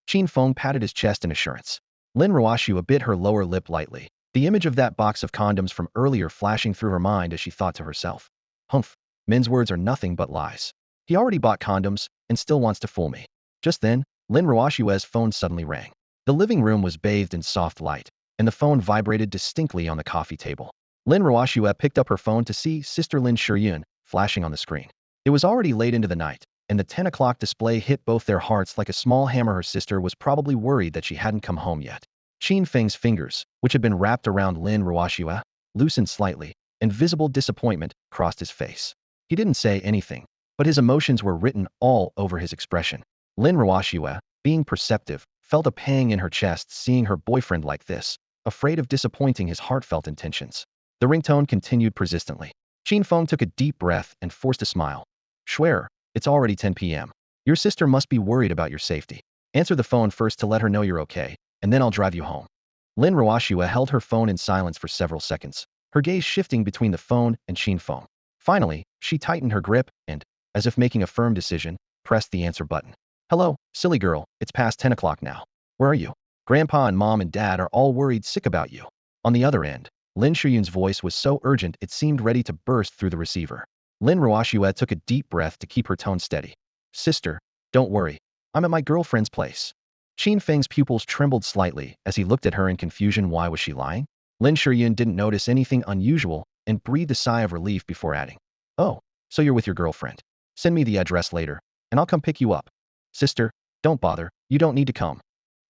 Qin Feng patted his chest in assurance. Lin Ruoshue bit her lower lip lightly, the image of that box of condoms from earlier flashing through her mind as she thought to herself. Humph, men's words are nothing but lies. He already bought condoms and still wants to fool me. Just then, Lin Ruoshue's phone suddenly rang. The living room was bathed in soft light, and the phone vibrated distinctly on the coffee table. Lin Ruoshue picked up her phone to see Sister Lin Shiyun flashing on the screen. It was already late into the night, and the 10 o'clock display hit both their hearts like a small hammer. Her sister was probably worried that she hadn't come home yet. Qin Feng's fingers, which had been wrapped around Lin Ruoshue, loosened slightly, and visible disappointment crossed his face. He didn't say anything, but his emotions were written all over his expression. Lin Ruoshue, being perceptive, felt a pang in her chest seeing her boyfriend like this, afraid of disappointing his heartfelt intentions. The ringtone continued persistently. Qin Feng took a deep breath and forced a smile. Schwer, it's already 10 p.m. Your sister must be worried about your safety. Answer the phone first to let her know you're okay, and then I'll drive you home. Lin Ruoshue held her phone in silence for several seconds, her gaze shifting between the phone and Qin Feng. Finally, she tightened her grip and, as if making a firm decision, pressed the answer button. Hello, silly girl, it's past 10 o'clock now. Where are you? Grandpa and Mom and Dad are all worried sick about you. On the other end, Lin Shiyun's voice was so urgent it seemed ready to burst through the receiver. Lin Ruoshue took a deep breath to keep her tone steady. Sister, don't worry. I'm at my girlfriend's place. Qin Feng's pupils trembled slightly as he looked at her in confusion. Why was she lying? Lin Shiyun didn't notice anything unusual and breathed a sigh of relief before adding. Oh, so you're with your girlfriend. Send me the address later, and I'll come pick you up. Sister, don't bother, you don't need to come.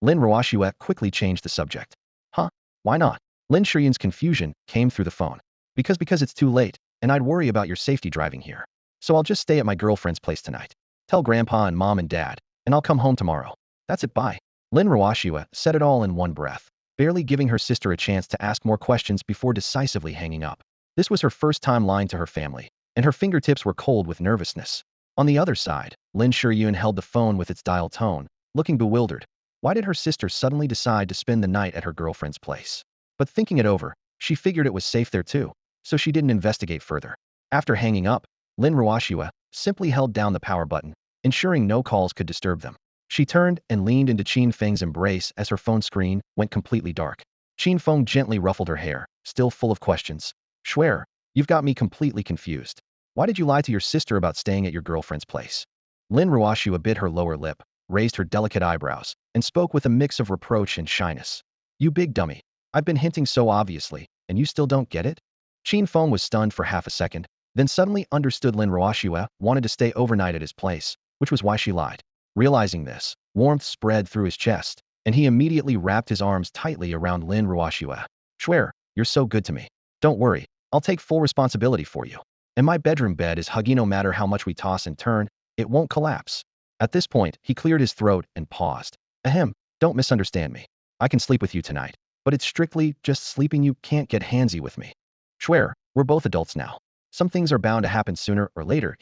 Lin Ruoshue quickly changed the subject. Huh? Why not? Lin Shiyun's confusion came through the phone. Because it's too late, and I'd worry about your safety driving here. So I'll just stay at my girlfriend's place tonight. Tell Grandpa and Mom and Dad, and I'll come home tomorrow. That's it, bye. Lin Ruoshue said it all in one breath, barely giving her sister a chance to ask more questions before decisively hanging up. This was her first time lying to her family, and her fingertips were cold with nervousness. On the other side, Lin Shiyun held the phone with its dial tone, looking bewildered. Why did her sister suddenly decide to spend the night at her girlfriend's place? But thinking it over, she figured it was safe there too, so she didn't investigate further. After hanging up, Lin Ruoshue simply held down the power button, ensuring no calls could disturb them. She turned and leaned into Qin Feng's embrace as her phone screen went completely dark. Qin Feng gently ruffled her hair, still full of questions. Schwer, you've got me completely confused. Why did you lie to your sister about staying at your girlfriend's place? Lin Ruoshue bit her lower lip, raised her delicate eyebrows, and spoke with a mix of reproach and shyness. You big dummy. I've been hinting so obviously, and you still don't get it? Qin Feng was stunned for half a second, then suddenly understood Lin Ruoshue wanted to stay overnight at his place, which was why she lied. Realizing this, warmth spread through his chest, and he immediately wrapped his arms tightly around Lin Ruoshue. Swear, you're so good to me. Don't worry, I'll take full responsibility for you. And my bedroom bed is huggy no matter how much we toss and turn, it won't collapse. At this point, he cleared his throat and paused. Ahem, don't misunderstand me. I can sleep with you tonight. But it's strictly just sleeping, you can't get handsy with me. Swear, we're both adults now. Some things are bound to happen sooner or later,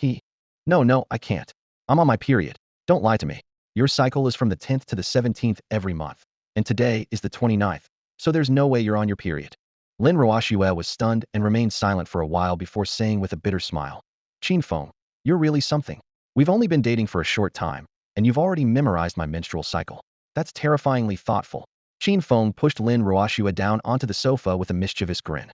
No, I can't. I'm on my period. Don't lie to me. Your cycle is from the 10th to the 17th every month. And today is the 29th. So there's no way you're on your period. Lin Roashue was stunned and remained silent for a while before saying with a bitter smile. Qin Feng, you're really something. We've only been dating for a short time, and you've already memorized my menstrual cycle. That's terrifyingly thoughtful. Qin Feng pushed Lin Roashue down onto the sofa with a mischievous grin.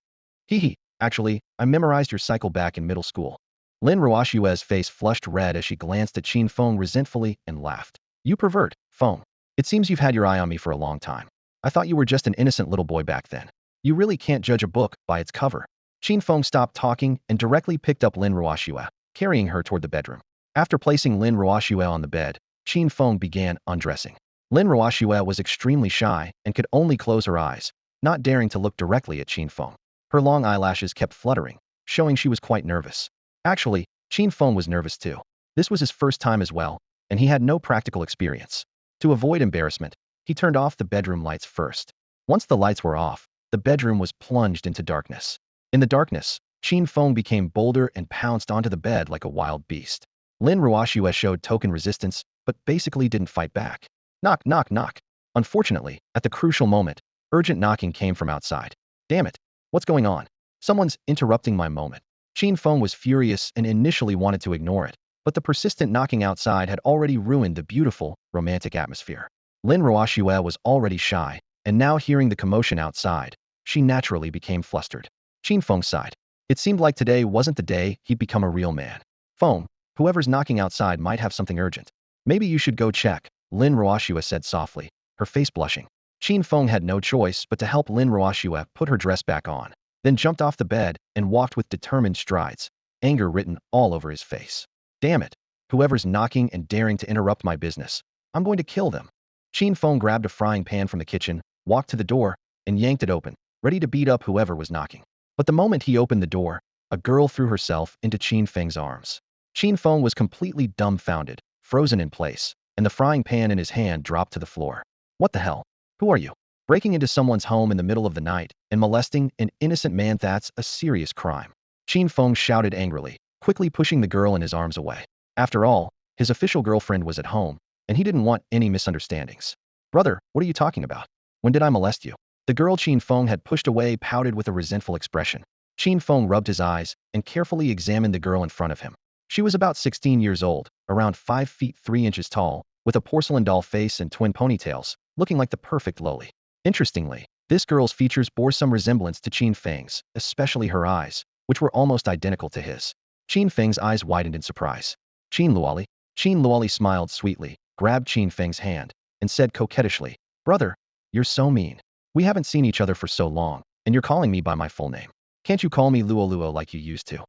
Actually, I memorized your cycle back in middle school. Lin Roashue's face flushed red as she glanced at Qin Feng resentfully and laughed. You pervert, Feng. It seems you've had your eye on me for a long time. I thought you were just an innocent little boy back then. You really can't judge a book by its cover. Qin Feng stopped talking and directly picked up Lin Roashue, carrying her toward the bedroom. After placing Lin Roashue on the bed, Qin Feng began undressing. Lin Roashue was extremely shy and could only close her eyes, not daring to look directly at Qin Feng. Her long eyelashes kept fluttering, showing she was quite nervous. Actually, Qin Feng was nervous too. This was his first time as well, and he had no practical experience. To avoid embarrassment, he turned off the bedroom lights first. Once the lights were off, the bedroom was plunged into darkness. In the darkness, Qin Feng became bolder and pounced onto the bed like a wild beast. Lin Roashue showed token resistance, but basically didn't fight back. Knock, knock, knock. Unfortunately, at the crucial moment, urgent knocking came from outside. Damn it. What's going on? Someone's interrupting my moment. Qin Feng was furious and initially wanted to ignore it, but the persistent knocking outside had already ruined the beautiful, romantic atmosphere. Lin Roashue was already shy, and now hearing the commotion outside, she naturally became flustered. Qin Feng sighed. It seemed like today wasn't the day he'd become a real man. Feng, whoever's knocking outside might have something urgent. Maybe you should go check, Lin Roashue said softly, her face blushing. Qin Feng had no choice but to help Lin Roashue put her dress back on, then jumped off the bed and walked with determined strides, anger written all over his face. Damn it! Whoever's knocking and daring to interrupt my business, I'm going to kill them. Qin Feng grabbed a frying pan from the kitchen, walked to the door, and yanked it open, ready to beat up whoever was knocking. But the moment he opened the door, a girl threw herself into Qin Feng's arms. Qin Feng was completely dumbfounded, frozen in place, and the frying pan in his hand dropped to the floor. What the hell? Who are you? Breaking into someone's home in the middle of the night and molesting an innocent man, that's a serious crime. Qin Feng shouted angrily, quickly pushing the girl in his arms away. After all, his official girlfriend was at home, and he didn't want any misunderstandings. Brother, what are you talking about? When did I molest you? The girl Qin Feng had pushed away pouted with a resentful expression. Qin Feng rubbed his eyes and carefully examined the girl in front of him. She was about 16 years old, around 5 feet 3 inches tall, with a porcelain doll face and twin ponytails, looking like the perfect loli. Interestingly, this girl's features bore some resemblance to Qin Feng's, especially her eyes, which were almost identical to his. Qin Feng's eyes widened in surprise. Qin Luoli? Qin Luoli smiled sweetly, grabbed Qin Feng's hand, and said coquettishly, Brother, you're so mean. We haven't seen each other for so long, and you're calling me by my full name. Can't you call me Luo Luo like you used to?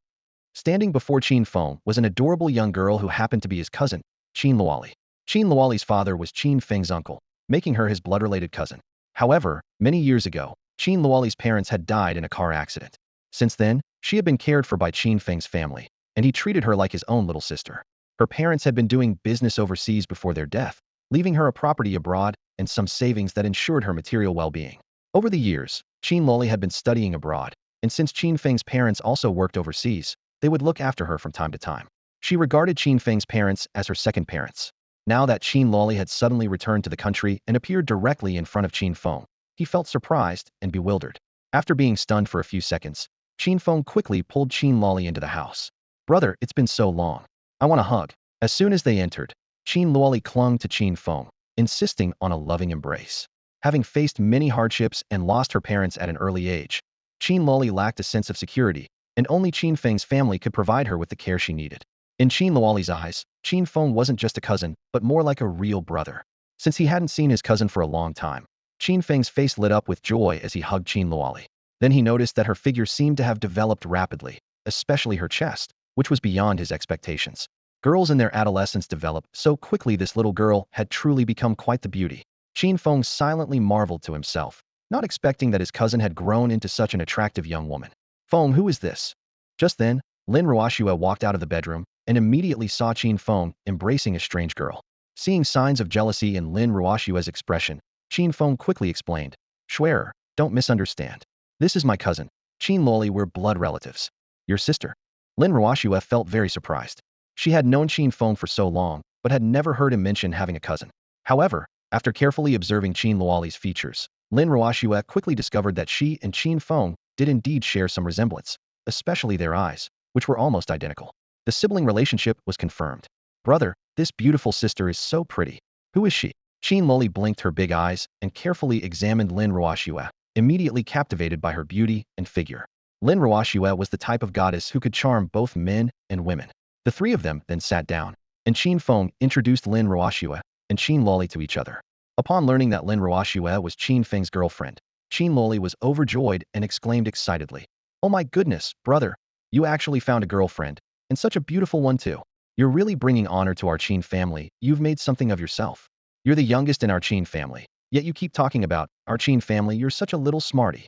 Standing before Qin Feng was an adorable young girl who happened to be his cousin, Qin Luoli. Qin Luoli's father was Qin Feng's uncle, making her his blood-related cousin. However, many years ago, Qin Luoli's parents had died in a car accident. Since then, she had been cared for by Qin Feng's family, and he treated her like his own little sister. Her parents had been doing business overseas before their death, leaving her a property abroad and some savings that ensured her material well-being. Over the years, Qin Luoli had been studying abroad, and since Qin Feng's parents also worked overseas, they would look after her from time to time. She regarded Qin Feng's parents as her second parents. Now that Qin Luoli had suddenly returned to the country and appeared directly in front of Qin Feng, he felt surprised and bewildered. After being stunned for a few seconds, Qin Feng quickly pulled Qin Luoli into the house. Brother, it's been so long. I want a hug. As soon as they entered, Qin Luoli clung to Qin Feng, insisting on a loving embrace. Having faced many hardships and lost her parents at an early age, Qin Luoli lacked a sense of security, and only Qin Feng's family could provide her with the care she needed. In Qin Luoli's eyes, Qin Feng wasn't just a cousin, but more like a real brother. Since he hadn't seen his cousin for a long time, Qin Feng's face lit up with joy as he hugged Qin Luoli. Then he noticed that her figure seemed to have developed rapidly, especially her chest, which was beyond his expectations. Girls in their adolescence develop so quickly. This little girl had truly become quite the beauty. Qin Feng silently marveled to himself, not expecting that his cousin had grown into such an attractive young woman. Feng, who is this? Just then, Lin Ruoxue walked out of the bedroom and immediately saw Qin Feng embracing a strange girl. Seeing signs of jealousy in Lin Ruoxue's expression, Qin Feng quickly explained, Schwerer, don't misunderstand. This is my cousin, Qin Loli, we're blood relatives. Your sister? Lin Ruoxue felt very surprised. She had known Qin Feng for so long, but had never heard him mention having a cousin. However, after carefully observing Qin Luoli's features, Lin Ruoxue quickly discovered that she and Qin Feng did indeed share some resemblance, especially their eyes, which were almost identical. The sibling relationship was confirmed. Brother, this beautiful sister is so pretty. Who is she? Qin Luoli blinked her big eyes and carefully examined Lin Ruoxue, immediately captivated by her beauty and figure. Lin Ruoxue was the type of goddess who could charm both men and women. The three of them then sat down, and Qin Feng introduced Lin Ruoxue and Qin Luoli to each other. Upon learning that Lin Ruoxue was Qin Feng's girlfriend, Qin Luoli was overjoyed and exclaimed excitedly, Oh my goodness, brother, you actually found a girlfriend, and such a beautiful one too. You're really bringing honor to our Qin family. You've made something of yourself. You're the youngest in our Qin family, yet you keep talking about our Qin family. You're such a little smarty.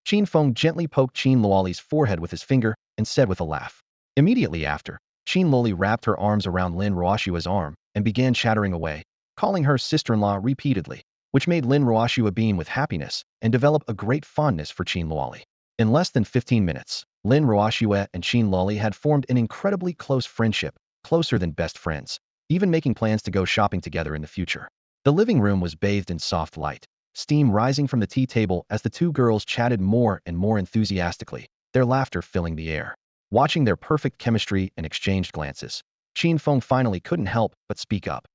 Qin Feng gently poked Qin Luoli's forehead with his finger and said with a laugh. Immediately after, Qin Luoli wrapped her arms around Lin Ruoxue's arm and began chattering away, calling her sister-in-law repeatedly, which made Lin Ruoxue beam with happiness and develop a great fondness for Qin Luoli. In less than 15 minutes, Lin Ruoxue and Qin Luoli had formed an incredibly close friendship, closer than best friends, even making plans to go shopping together in the future. The living room was bathed in soft light, steam rising from the tea table as the two girls chatted more and more enthusiastically, their laughter filling the air. Watching their perfect chemistry and exchanged glances, Qin Feng finally couldn't help but speak up.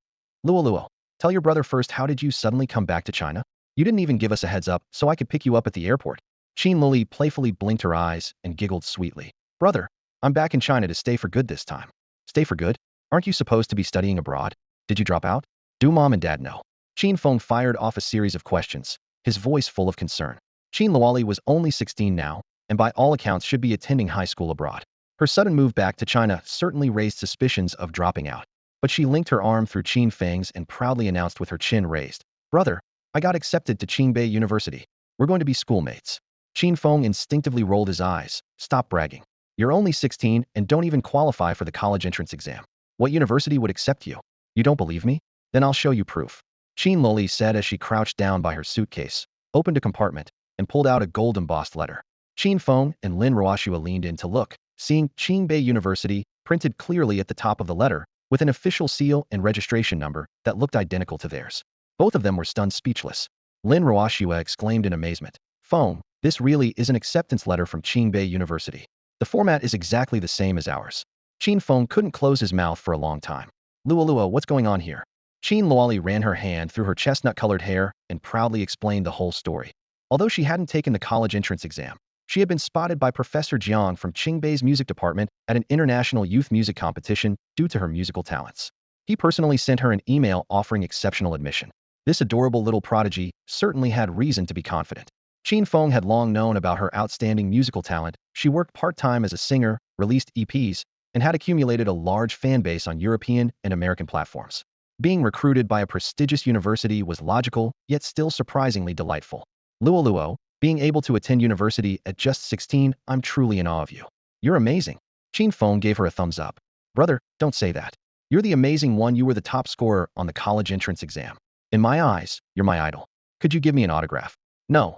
Luo, tell your brother first, how did you suddenly come back to China? You didn't even give us a heads up so I could pick you up at the airport. Qin Luoli playfully blinked her eyes and giggled sweetly. Brother, I'm back in China to stay for good this time. Stay for good? Aren't you supposed to be studying abroad? Did you drop out? Do mom and dad know? Qin Feng fired off a series of questions, his voice full of concern. Qin Luoli was only 16 now, and by all accounts should be attending high school abroad. Her sudden move back to China certainly raised suspicions of dropping out, but she linked her arm through Qin Feng's and proudly announced with her chin raised, Brother, I got accepted to Qingbei University. We're going to be schoolmates. Qin Feng instinctively rolled his eyes. Stop bragging. You're only 16 and don't even qualify for the college entrance exam. What university would accept you? You don't believe me? Then I'll show you proof. Qin Luoli said as she crouched down by her suitcase, opened a compartment, and pulled out a gold-embossed letter. Qin Feng and Lin Ruoxue leaned in to look, seeing Qingbei University printed clearly at the top of the letter, with an official seal and registration number that looked identical to theirs. Both of them were stunned speechless. Lin Ruoxue exclaimed in amazement, Feng, this really is an acceptance letter from Qingbei University. The format is exactly the same as ours. Qin Feng couldn't close his mouth for a long time. Luo, what's going on here? Qin Luoli ran her hand through her chestnut-colored hair and proudly explained the whole story. Although she hadn't taken the college entrance exam, she had been spotted by Professor Jiang from Qingbei's music department at an international youth music competition due to her musical talents. He personally sent her an email offering exceptional admission. This adorable little prodigy certainly had reason to be confident. Qin Feng had long known about her outstanding musical talent. She worked part-time as a singer, released EPs, and had accumulated a large fan base on European and American platforms. Being recruited by a prestigious university was logical, yet still surprisingly delightful. Luo, being able to attend university at just 16, I'm truly in awe of you. You're amazing. Qin Feng gave her a thumbs up. Brother, don't say that. You're the amazing one. You were the top scorer on the college entrance exam. In my eyes, you're my idol. Could you give me an autograph? No.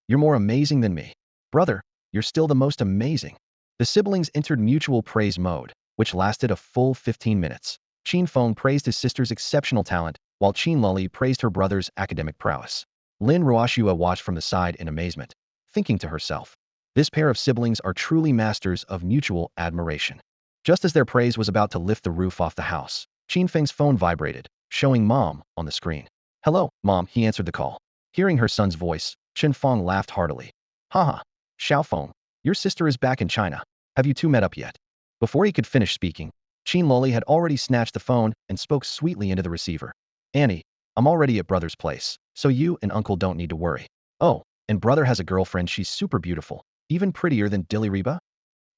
You're more amazing than me. Brother, you're still the most amazing. The siblings entered mutual praise mode, which lasted a full 15 minutes. Qin Feng praised his sister's exceptional talent, while Qin Luoli praised her brother's academic prowess. Lin Ruoxue watched from the side in amazement, thinking to herself, this pair of siblings are truly masters of mutual admiration. Just as their praise was about to lift the roof off the house, Qin Feng's phone vibrated, showing Mom on the screen. Hello, Mom, he answered the call. Hearing her son's voice, Qin Feng laughed heartily. Haha, Xiaofeng, your sister is back in China. Have you two met up yet? Before he could finish speaking, Qin Luoli had already snatched the phone and spoke sweetly into the receiver. Annie, I'm already at brother's place, so you and uncle don't need to worry. Oh, and brother has a girlfriend. She's super beautiful, even prettier than Diliriba.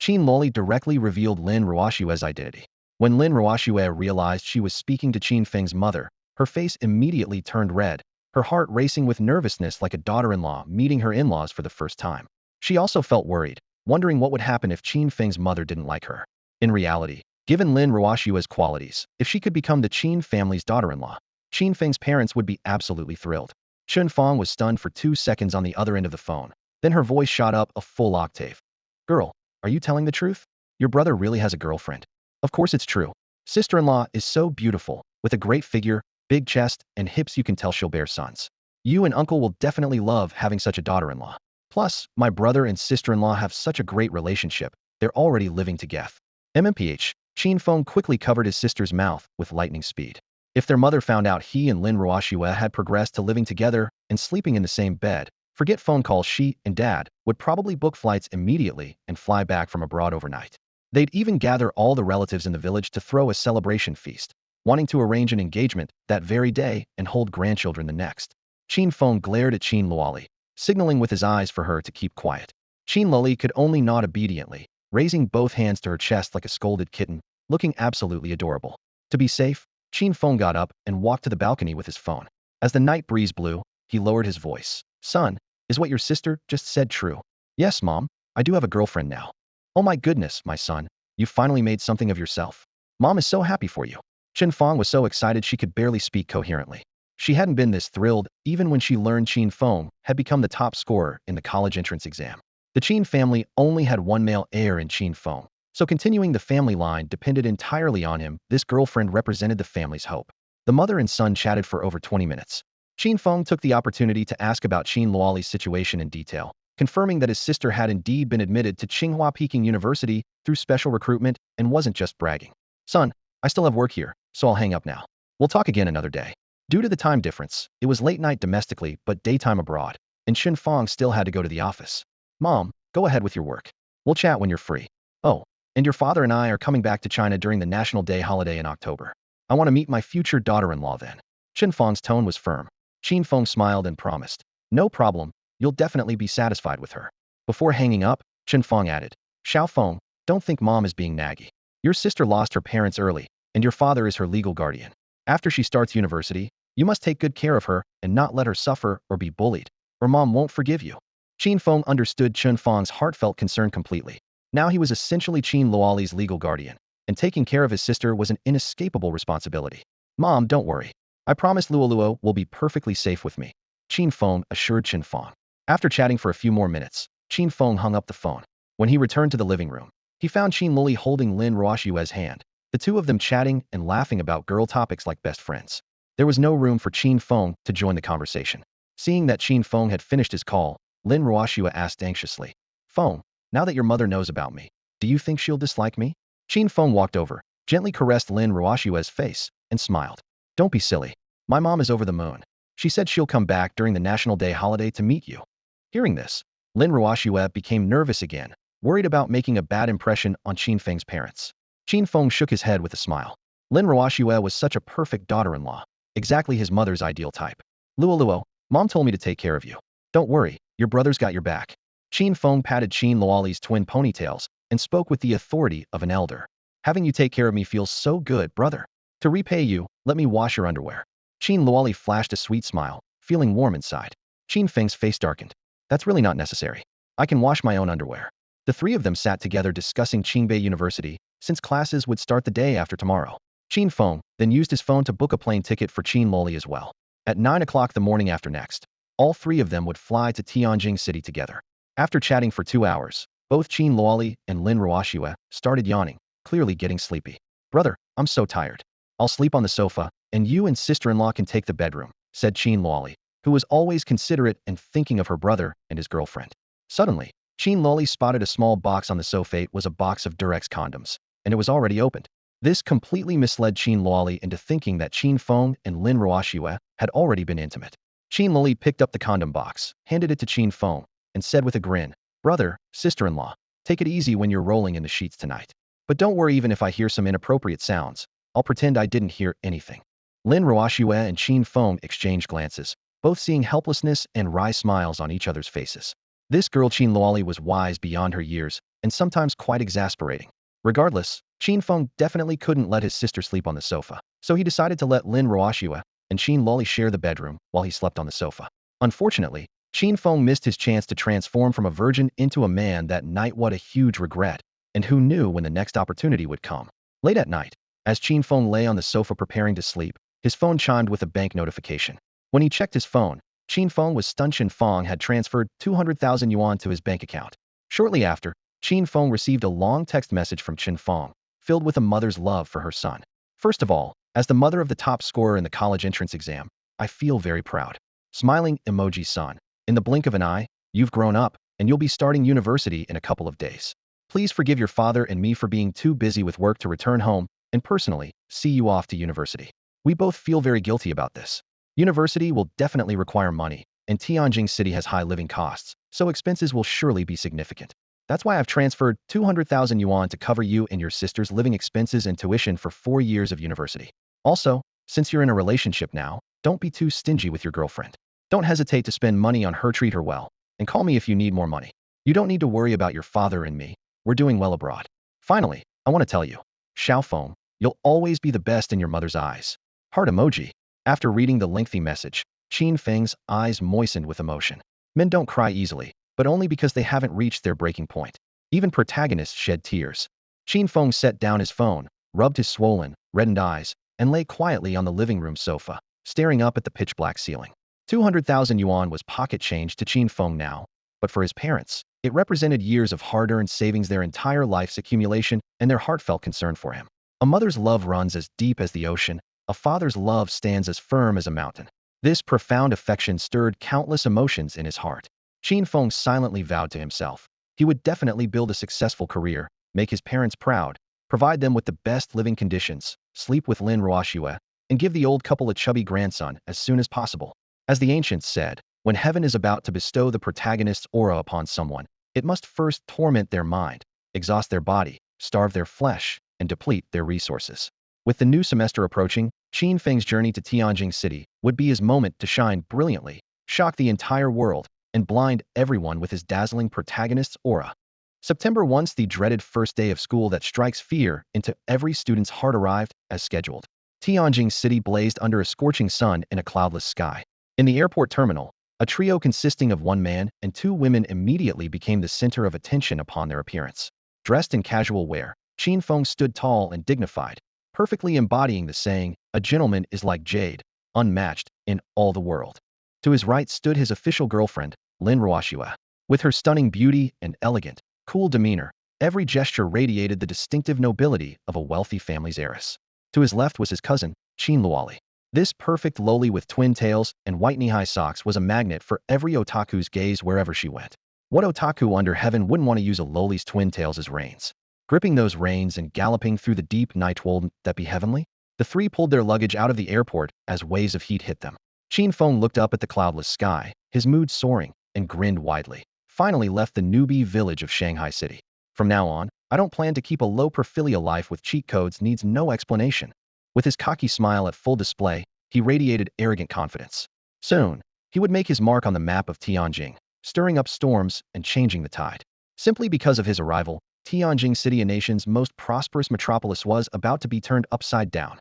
Qin Luoli directly revealed Lin Ruoxue's identity. When Lin Ruoxue realized she was speaking to Qin Feng's mother, her face immediately turned red, her heart racing with nervousness like a daughter-in-law meeting her in-laws for the first time. She also felt worried, wondering what would happen if Qin Feng's mother didn't like her. In reality, given Lin Ruoshua's qualities, if she could become the Qin family's daughter-in-law, Qin Feng's parents would be absolutely thrilled. Qin Feng was stunned for 2 seconds on the other end of the phone. Then her voice shot up a full octave. Girl, are you telling the truth? Your brother really has a girlfriend? Of course it's true. Sister-in-law is so beautiful, with a great figure, big chest, and hips you can tell she'll bear sons. You and uncle will definitely love having such a daughter-in-law. Plus, my brother and sister-in-law have such a great relationship, they're already living together. MMPH, Qin Feng quickly covered his sister's mouth with lightning speed. If their mother found out he and Lin Ruoshua had progressed to living together and sleeping in the same bed, forget phone calls, she and dad would probably book flights immediately and fly back from abroad overnight. They'd even gather all the relatives in the village to throw a celebration feast, wanting to arrange an engagement that very day and hold grandchildren the next. Qin Feng glared at Qin Luoli, signaling with his eyes for her to keep quiet. Qin Luoli could only nod obediently, raising both hands to her chest like a scolded kitten, looking absolutely adorable. To be safe, Qin Feng got up and walked to the balcony with his phone. As the night breeze blew, he lowered his voice. Son, is what your sister just said true? Yes, Mom, I do have a girlfriend now. Oh my goodness, my son, you finally made something of yourself. Mom is so happy for you. Qin Feng was so excited she could barely speak coherently. She hadn't been this thrilled even when she learned Qin Feng had become the top scorer in the college entrance exam. The Qin family only had one male heir in Qin Feng, so continuing the family line depended entirely on him. This girlfriend represented the family's hope. The mother and son chatted for over 20 minutes. Qin Feng took the opportunity to ask about Qin Luoli's situation in detail, confirming that his sister had indeed been admitted to Tsinghua Peking University through special recruitment and wasn't just bragging. Son, I still have work here, so I'll hang up now. We'll talk again another day. Due to the time difference, it was late night domestically but daytime abroad, and Qin Feng still had to go to the office. Mom, go ahead with your work. We'll chat when you're free. Oh, and your father and I are coming back to China during the National Day holiday in October. I want to meet my future daughter-in-law then. Qin Feng's tone was firm. Qin Feng smiled and promised. No problem, you'll definitely be satisfied with her. Before hanging up, Qin Feng added, Xiao Feng, don't think Mom is being naggy. Your sister lost her parents early, and your father is her legal guardian. After she starts university, you must take good care of her and not let her suffer or be bullied, or Mom won't forgive you. Qin Feng understood Qin Feng's heartfelt concern completely. Now he was essentially Qin Luoli's legal guardian, and taking care of his sister was an inescapable responsibility. Mom, don't worry. I promise Luoluo will be perfectly safe with me, Qin Feng assured Qin Feng. After chatting for a few more minutes, Qin Feng hung up the phone. When he returned to the living room, he found Qin Luoli holding Lin Ruoshua's hand, the two of them chatting and laughing about girl topics like best friends. There was no room for Qin Feng to join the conversation. Seeing that Qin Feng had finished his call, Lin Ruoshua asked anxiously, Feng, now that your mother knows about me, do you think she'll dislike me? Qin Feng walked over, gently caressed Lin Ruoshua's face, and smiled. Don't be silly. My mom is over the moon. She said she'll come back during the National Day holiday to meet you. Hearing this, Lin Ruoshua became nervous again, worried about making a bad impression on Qin Feng's parents. Qin Feng shook his head with a smile. Lin Ruoshua was such a perfect daughter-in-law, exactly his mother's ideal type. Luoluo, Mom told me to take care of you. Don't worry, your brother's got your back. Qin Feng patted Qin Luoli's twin ponytails and spoke with the authority of an elder. Having you take care of me feels so good, brother. To repay you, let me wash your underwear. Qin Luoli flashed a sweet smile, feeling warm inside. Qin Feng's face darkened. That's really not necessary. I can wash my own underwear. The three of them sat together discussing Qingbei University, since classes would start the day after tomorrow. Qin Feng then used his phone to book a plane ticket for Qin Luoli as well. At 9 o'clock the morning after next, all three of them would fly to Tianjin City together. After chatting for 2 hours, both Qin Luoli and Lin Ruoshua started yawning, clearly getting sleepy. Brother, I'm so tired. I'll sleep on the sofa, and you and sister-in-law can take the bedroom, said Qin Luoli, who was always considerate and thinking of her brother and his girlfriend. Suddenly, Qin Luoli spotted a small box on the sofa. It was a box of Durex condoms, and it was already opened. This completely misled Qin Luoli into thinking that Qin Feng and Lin Ruoshua had already been intimate. Qin Luoli picked up the condom box, handed it to Qin Feng, and said with a grin, Brother, sister-in-law, take it easy when you're rolling in the sheets tonight. But don't worry, even if I hear some inappropriate sounds, I'll pretend I didn't hear anything. Lin Ruoshua and Qin Feng exchanged glances, both seeing helplessness and wry smiles on each other's faces. This girl Qin Luoli was wise beyond her years, and sometimes quite exasperating. Regardless, Qin Feng definitely couldn't let his sister sleep on the sofa, so he decided to let Lin Ruoshua and Qin Loli share the bedroom while he slept on the sofa. Unfortunately, Qin Feng missed his chance to transform from a virgin into a man that night. What a huge regret, and who knew when the next opportunity would come. Late at night, as Qin Feng lay on the sofa preparing to sleep, his phone chimed with a bank notification. When he checked his phone, Qin Feng was stunned. Qin Feng had transferred 200,000 yuan to his bank account. Shortly after, Qin Feng received a long text message from Qin Feng, filled with a mother's love for her son. First of all, as the mother of the top scorer in the college entrance exam, I feel very proud. Smiling emoji son. In the blink of an eye, you've grown up, and you'll be starting university in a couple of days. Please forgive your father and me for being too busy with work to return home, and personally, see you off to university. We both feel very guilty about this. University will definitely require money, and Tianjin City has high living costs, so expenses will surely be significant. That's why I've transferred 200,000 yuan to cover you and your sister's living expenses and tuition for 4 years of university. Also, since you're in a relationship now, don't be too stingy with your girlfriend. Don't hesitate to spend money on her. Treat her well, and call me if you need more money. You don't need to worry about your father and me. We're doing well abroad. Finally, I want to tell you, Xiaofeng, you'll always be the best in your mother's eyes. Heart emoji. After reading the lengthy message, Qin Feng's eyes moistened with emotion. Men don't cry easily, but only because they haven't reached their breaking point. Even protagonists shed tears. Qin Feng set down his phone, rubbed his swollen, reddened eyes, and lay quietly on the living room sofa, staring up at the pitch-black ceiling. 200,000 yuan was pocket change to Qin Feng now, but for his parents, it represented years of hard-earned savings, their entire life's accumulation, and their heartfelt concern for him. A mother's love runs as deep as the ocean. A father's love stands as firm as a mountain. This profound affection stirred countless emotions in his heart. Qin Feng silently vowed to himself he would definitely build a successful career, make his parents proud, provide them with the best living conditions, sleep with Lin Ruoxue, and give the old couple a chubby grandson as soon as possible. As the ancients said, when heaven is about to bestow the protagonist's aura upon someone, it must first torment their mind, exhaust their body, starve their flesh, and deplete their resources. With the new semester approaching, Qin Feng's journey to Tianjin City would be his moment to shine brilliantly, shock the entire world, and blind everyone with his dazzling protagonist's aura. September, once the dreaded first day of school that strikes fear into every student's heart, arrived as scheduled. Tianjin City blazed under a scorching sun in a cloudless sky. In the airport terminal, a trio consisting of one man and two women immediately became the center of attention upon their appearance. Dressed in casual wear, Qin Feng stood tall and dignified, perfectly embodying the saying, "A gentleman is like jade, unmatched in all the world." To his right stood his official girlfriend, Lin Ruoxue. With her stunning beauty and elegant, cool demeanor, every gesture radiated the distinctive nobility of a wealthy family's heiress. To his left was his cousin, Qin Luoli. This perfect loli with twin tails and white knee-high socks was a magnet for every otaku's gaze wherever she went. What otaku under heaven wouldn't want to use a loli's twin tails as reins? Gripping those reins and galloping through the deep night, wouldn't that be heavenly? The three pulled their luggage out of the airport as waves of heat hit them. Qin Feng looked up at the cloudless sky, his mood soaring, and grinned widely. Finally left the newbie village of Shanghai City. From now on, I don't plan to keep a low-profile life with cheat codes. Needs no explanation. With his cocky smile at full display, he radiated arrogant confidence. Soon, he would make his mark on the map of Tianjin, stirring up storms and changing the tide. Simply because of his arrival, Tianjin City, a nation's most prosperous metropolis, was about to be turned upside down.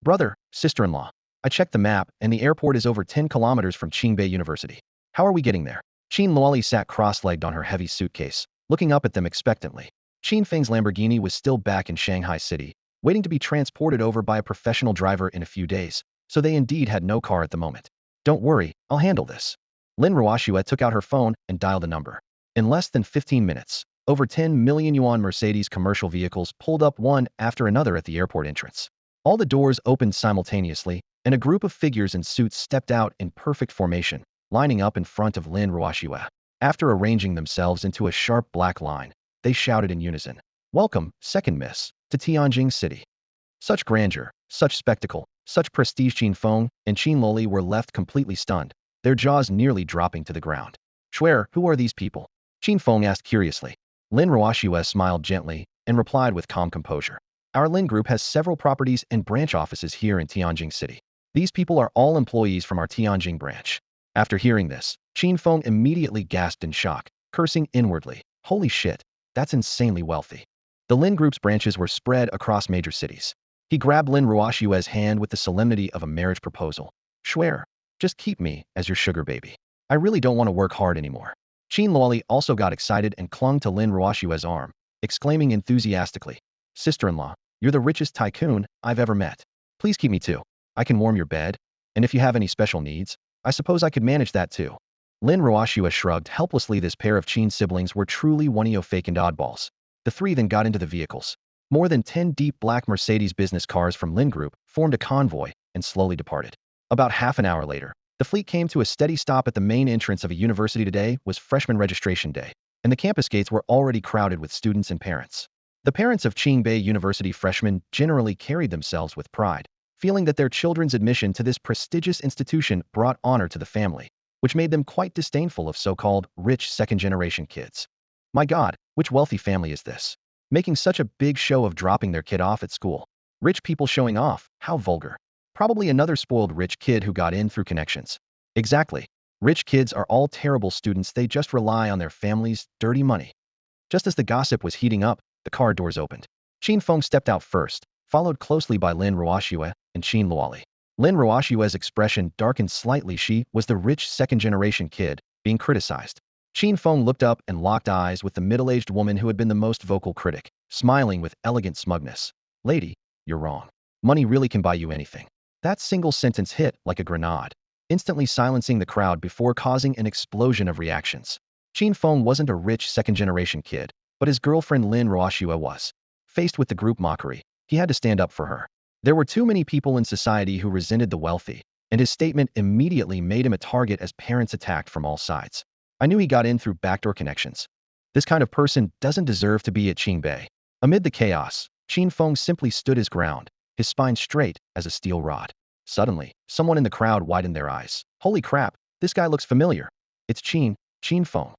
Brother, sister-in-law, I checked the map, and the airport is over 10 kilometers from Qingbei University. How are we getting there? Qin Luoli sat cross-legged on her heavy suitcase, looking up at them expectantly. Qin Feng's Lamborghini was still back in Shanghai City, waiting to be transported over by a professional driver in a few days, so they indeed had no car at the moment. Don't worry, I'll handle this. Lin Ruoxue took out her phone and dialed a number. In less than 15 minutes, over 10 million yuan Mercedes commercial vehicles pulled up one after another at the airport entrance. All the doors opened simultaneously, and a group of figures in suits stepped out in perfect formation, lining up in front of Lin Ruoxue. After arranging themselves into a sharp black line, they shouted in unison, "Welcome, second miss, to Tianjin City." Such grandeur, such spectacle, such prestige. Qin Feng and Qin Loli were left completely stunned, their jaws nearly dropping to the ground. "Swear, who are these people?" Qin Feng asked curiously. Lin Ruoxue smiled gently and replied with calm composure, "Our Lin Group has several properties and branch offices here in Tianjin City. These people are all employees from our Tianjin branch." After hearing this, Qin Feng immediately gasped in shock, cursing inwardly, "Holy shit, that's insanely wealthy." The Lin Group's branches were spread across major cities. He grabbed Lin Ruoxue's hand with the solemnity of a marriage proposal. Swear. Just keep me as your sugar baby. I really don't want to work hard anymore. Qin Luoli also got excited and clung to Lin Ruoshua's arm, exclaiming enthusiastically, Sister-in-law, you're the richest tycoon I've ever met. Please keep me too. I can warm your bed. And if you have any special needs, I suppose I could manage that too. Lin Ruoshua shrugged helplessly. This pair of Qin siblings were truly one-of fake and oddballs. The three then got into the vehicles. More than 10 deep black Mercedes business cars from Lin Group formed a convoy and slowly departed. About half an hour later, the fleet came to a steady stop at the main entrance of a university. Today was freshman registration day, and the campus gates were already crowded with students and parents. The parents of Qingbei University freshmen generally carried themselves with pride, feeling that their children's admission to this prestigious institution brought honor to the family, which made them quite disdainful of so-called rich second-generation kids. My God, which wealthy family is this? Making such a big show of dropping their kid off at school. Rich people showing off, how vulgar. Probably another spoiled rich kid who got in through connections. Exactly. Rich kids are all terrible students. They just rely on their family's dirty money. Just as the gossip was heating up, the car doors opened. Qin Feng stepped out first, followed closely by Lin Ruoshua and Qin Luoli. Lin Ruoshua's expression darkened slightly. She was the rich second-generation kid being criticized. Qin Feng looked up and locked eyes with the middle-aged woman who had been the most vocal critic, smiling with elegant smugness. Lady, you're wrong. Money really can buy you anything. That single sentence hit like a grenade, instantly silencing the crowd before causing an explosion of reactions. Qin Feng wasn't a rich second-generation kid, but his girlfriend Lin Ruoshua was. Faced with the group mockery, he had to stand up for her. There were too many people in society who resented the wealthy, and his statement immediately made him a target as parents attacked from all sides. I knew he got in through backdoor connections. This kind of person doesn't deserve to be at Qingbei. Amid the chaos, Qin Feng simply stood his ground, his spine straight as a steel rod. Suddenly, someone in the crowd widened their eyes. Holy crap, this guy looks familiar. It's Qin Feng.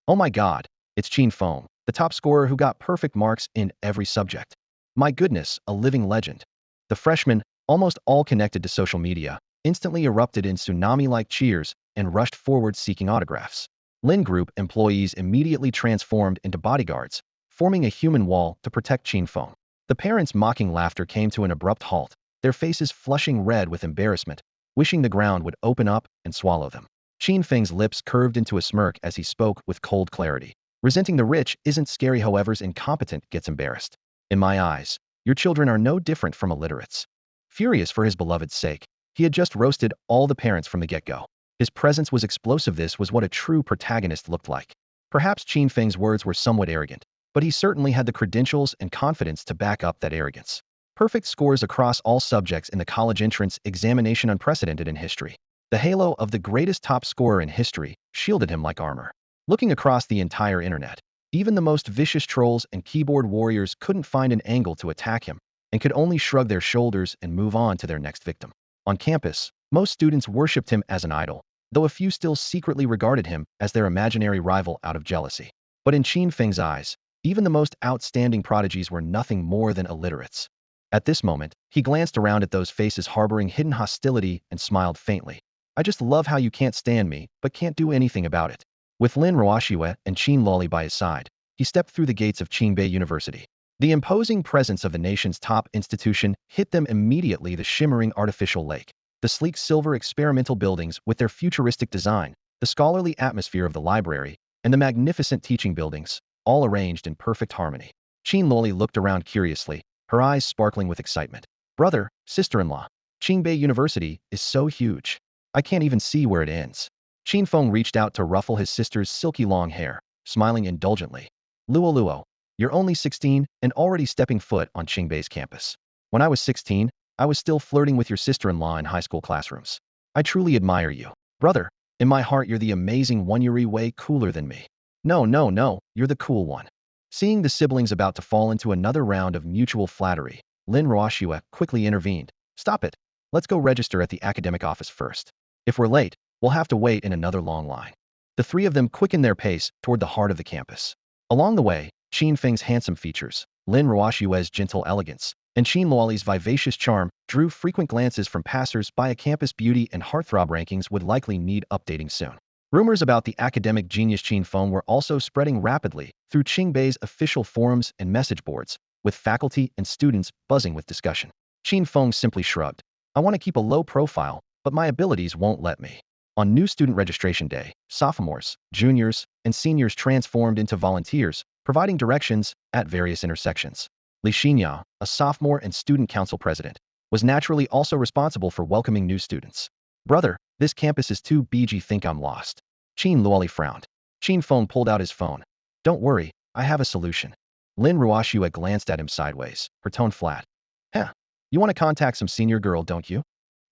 Oh my God, it's Qin Feng, the top scorer who got perfect marks in every subject. My goodness, a living legend. The freshmen, almost all connected to social media, instantly erupted in tsunami-like cheers and rushed forward seeking autographs. Lin Group employees immediately transformed into bodyguards, forming a human wall to protect Qin Feng. The parents' mocking laughter came to an abrupt halt, their faces flushing red with embarrassment, wishing the ground would open up and swallow them. Qin Feng's lips curved into a smirk as he spoke with cold clarity. Resenting the rich isn't scary, however's incompetent gets embarrassed. In my eyes, your children are no different from illiterates. Furious for his beloved's sake, he had just roasted all the parents from the get-go. His presence was explosive. This was what a true protagonist looked like. Perhaps Qin Feng's words were somewhat arrogant, but he certainly had the credentials and confidence to back up that arrogance. Perfect scores across all subjects in the college entrance examination, unprecedented in history. The halo of the greatest top scorer in history shielded him like armor. Looking across the entire internet, even the most vicious trolls and keyboard warriors couldn't find an angle to attack him, and could only shrug their shoulders and move on to their next victim. On campus, most students worshipped him as an idol, though a few still secretly regarded him as their imaginary rival out of jealousy. But in Qin Feng's eyes, even the most outstanding prodigies were nothing more than illiterates. At this moment, he glanced around at those faces harboring hidden hostility and smiled faintly. I just love how you can't stand me, but can't do anything about it. With Lin Ruoshua and Qin Luoli by his side, he stepped through the gates of Qingbei University. The imposing presence of the nation's top institution hit them immediately. The shimmering artificial lake, the sleek silver experimental buildings with their futuristic design, the scholarly atmosphere of the library, and the magnificent teaching buildings, all arranged in perfect harmony. Qin Luoli looked around curiously, her eyes sparkling with excitement. Brother, sister-in-law, Qingbei University is so huge. I can't even see where it ends. Qin Feng reached out to ruffle his sister's silky long hair, smiling indulgently. Luo, you're only 16 and already stepping foot on Qingbei's campus. When I was 16, I was still flirting with your sister-in-law in high school classrooms. I truly admire you. Brother, in my heart you're the amazing one. You're way cooler than me. No, you're the cool one. Seeing the siblings about to fall into another round of mutual flattery, Lin Ruoshua quickly intervened. Stop it. Let's go register at the academic office first. If we're late, we'll have to wait in another long line. The three of them quickened their pace toward the heart of the campus. Along the way, Qin Feng's handsome features, Lin Ruoshua's gentle elegance, and Qin Luoli's vivacious charm drew frequent glances from passers-by. A campus beauty and heartthrob rankings would likely need updating soon. Rumors about the academic genius Qin Feng were also spreading rapidly through Qingbei's official forums and message boards, with faculty and students buzzing with discussion. Qin Feng simply shrugged. I want to keep a low profile, but my abilities won't let me. On new student registration day, sophomores, juniors, and seniors transformed into volunteers, providing directions at various intersections. Li Xinya, a sophomore and student council president, was naturally also responsible for welcoming new students. Brother, this campus is too bg, think I'm lost. Qin Luoli frowned. Qin Feng pulled out his phone. Don't worry, I have a solution. Lin Ruoxue glanced at him sideways, her tone flat. Huh, you want to contact some senior girl, don't you?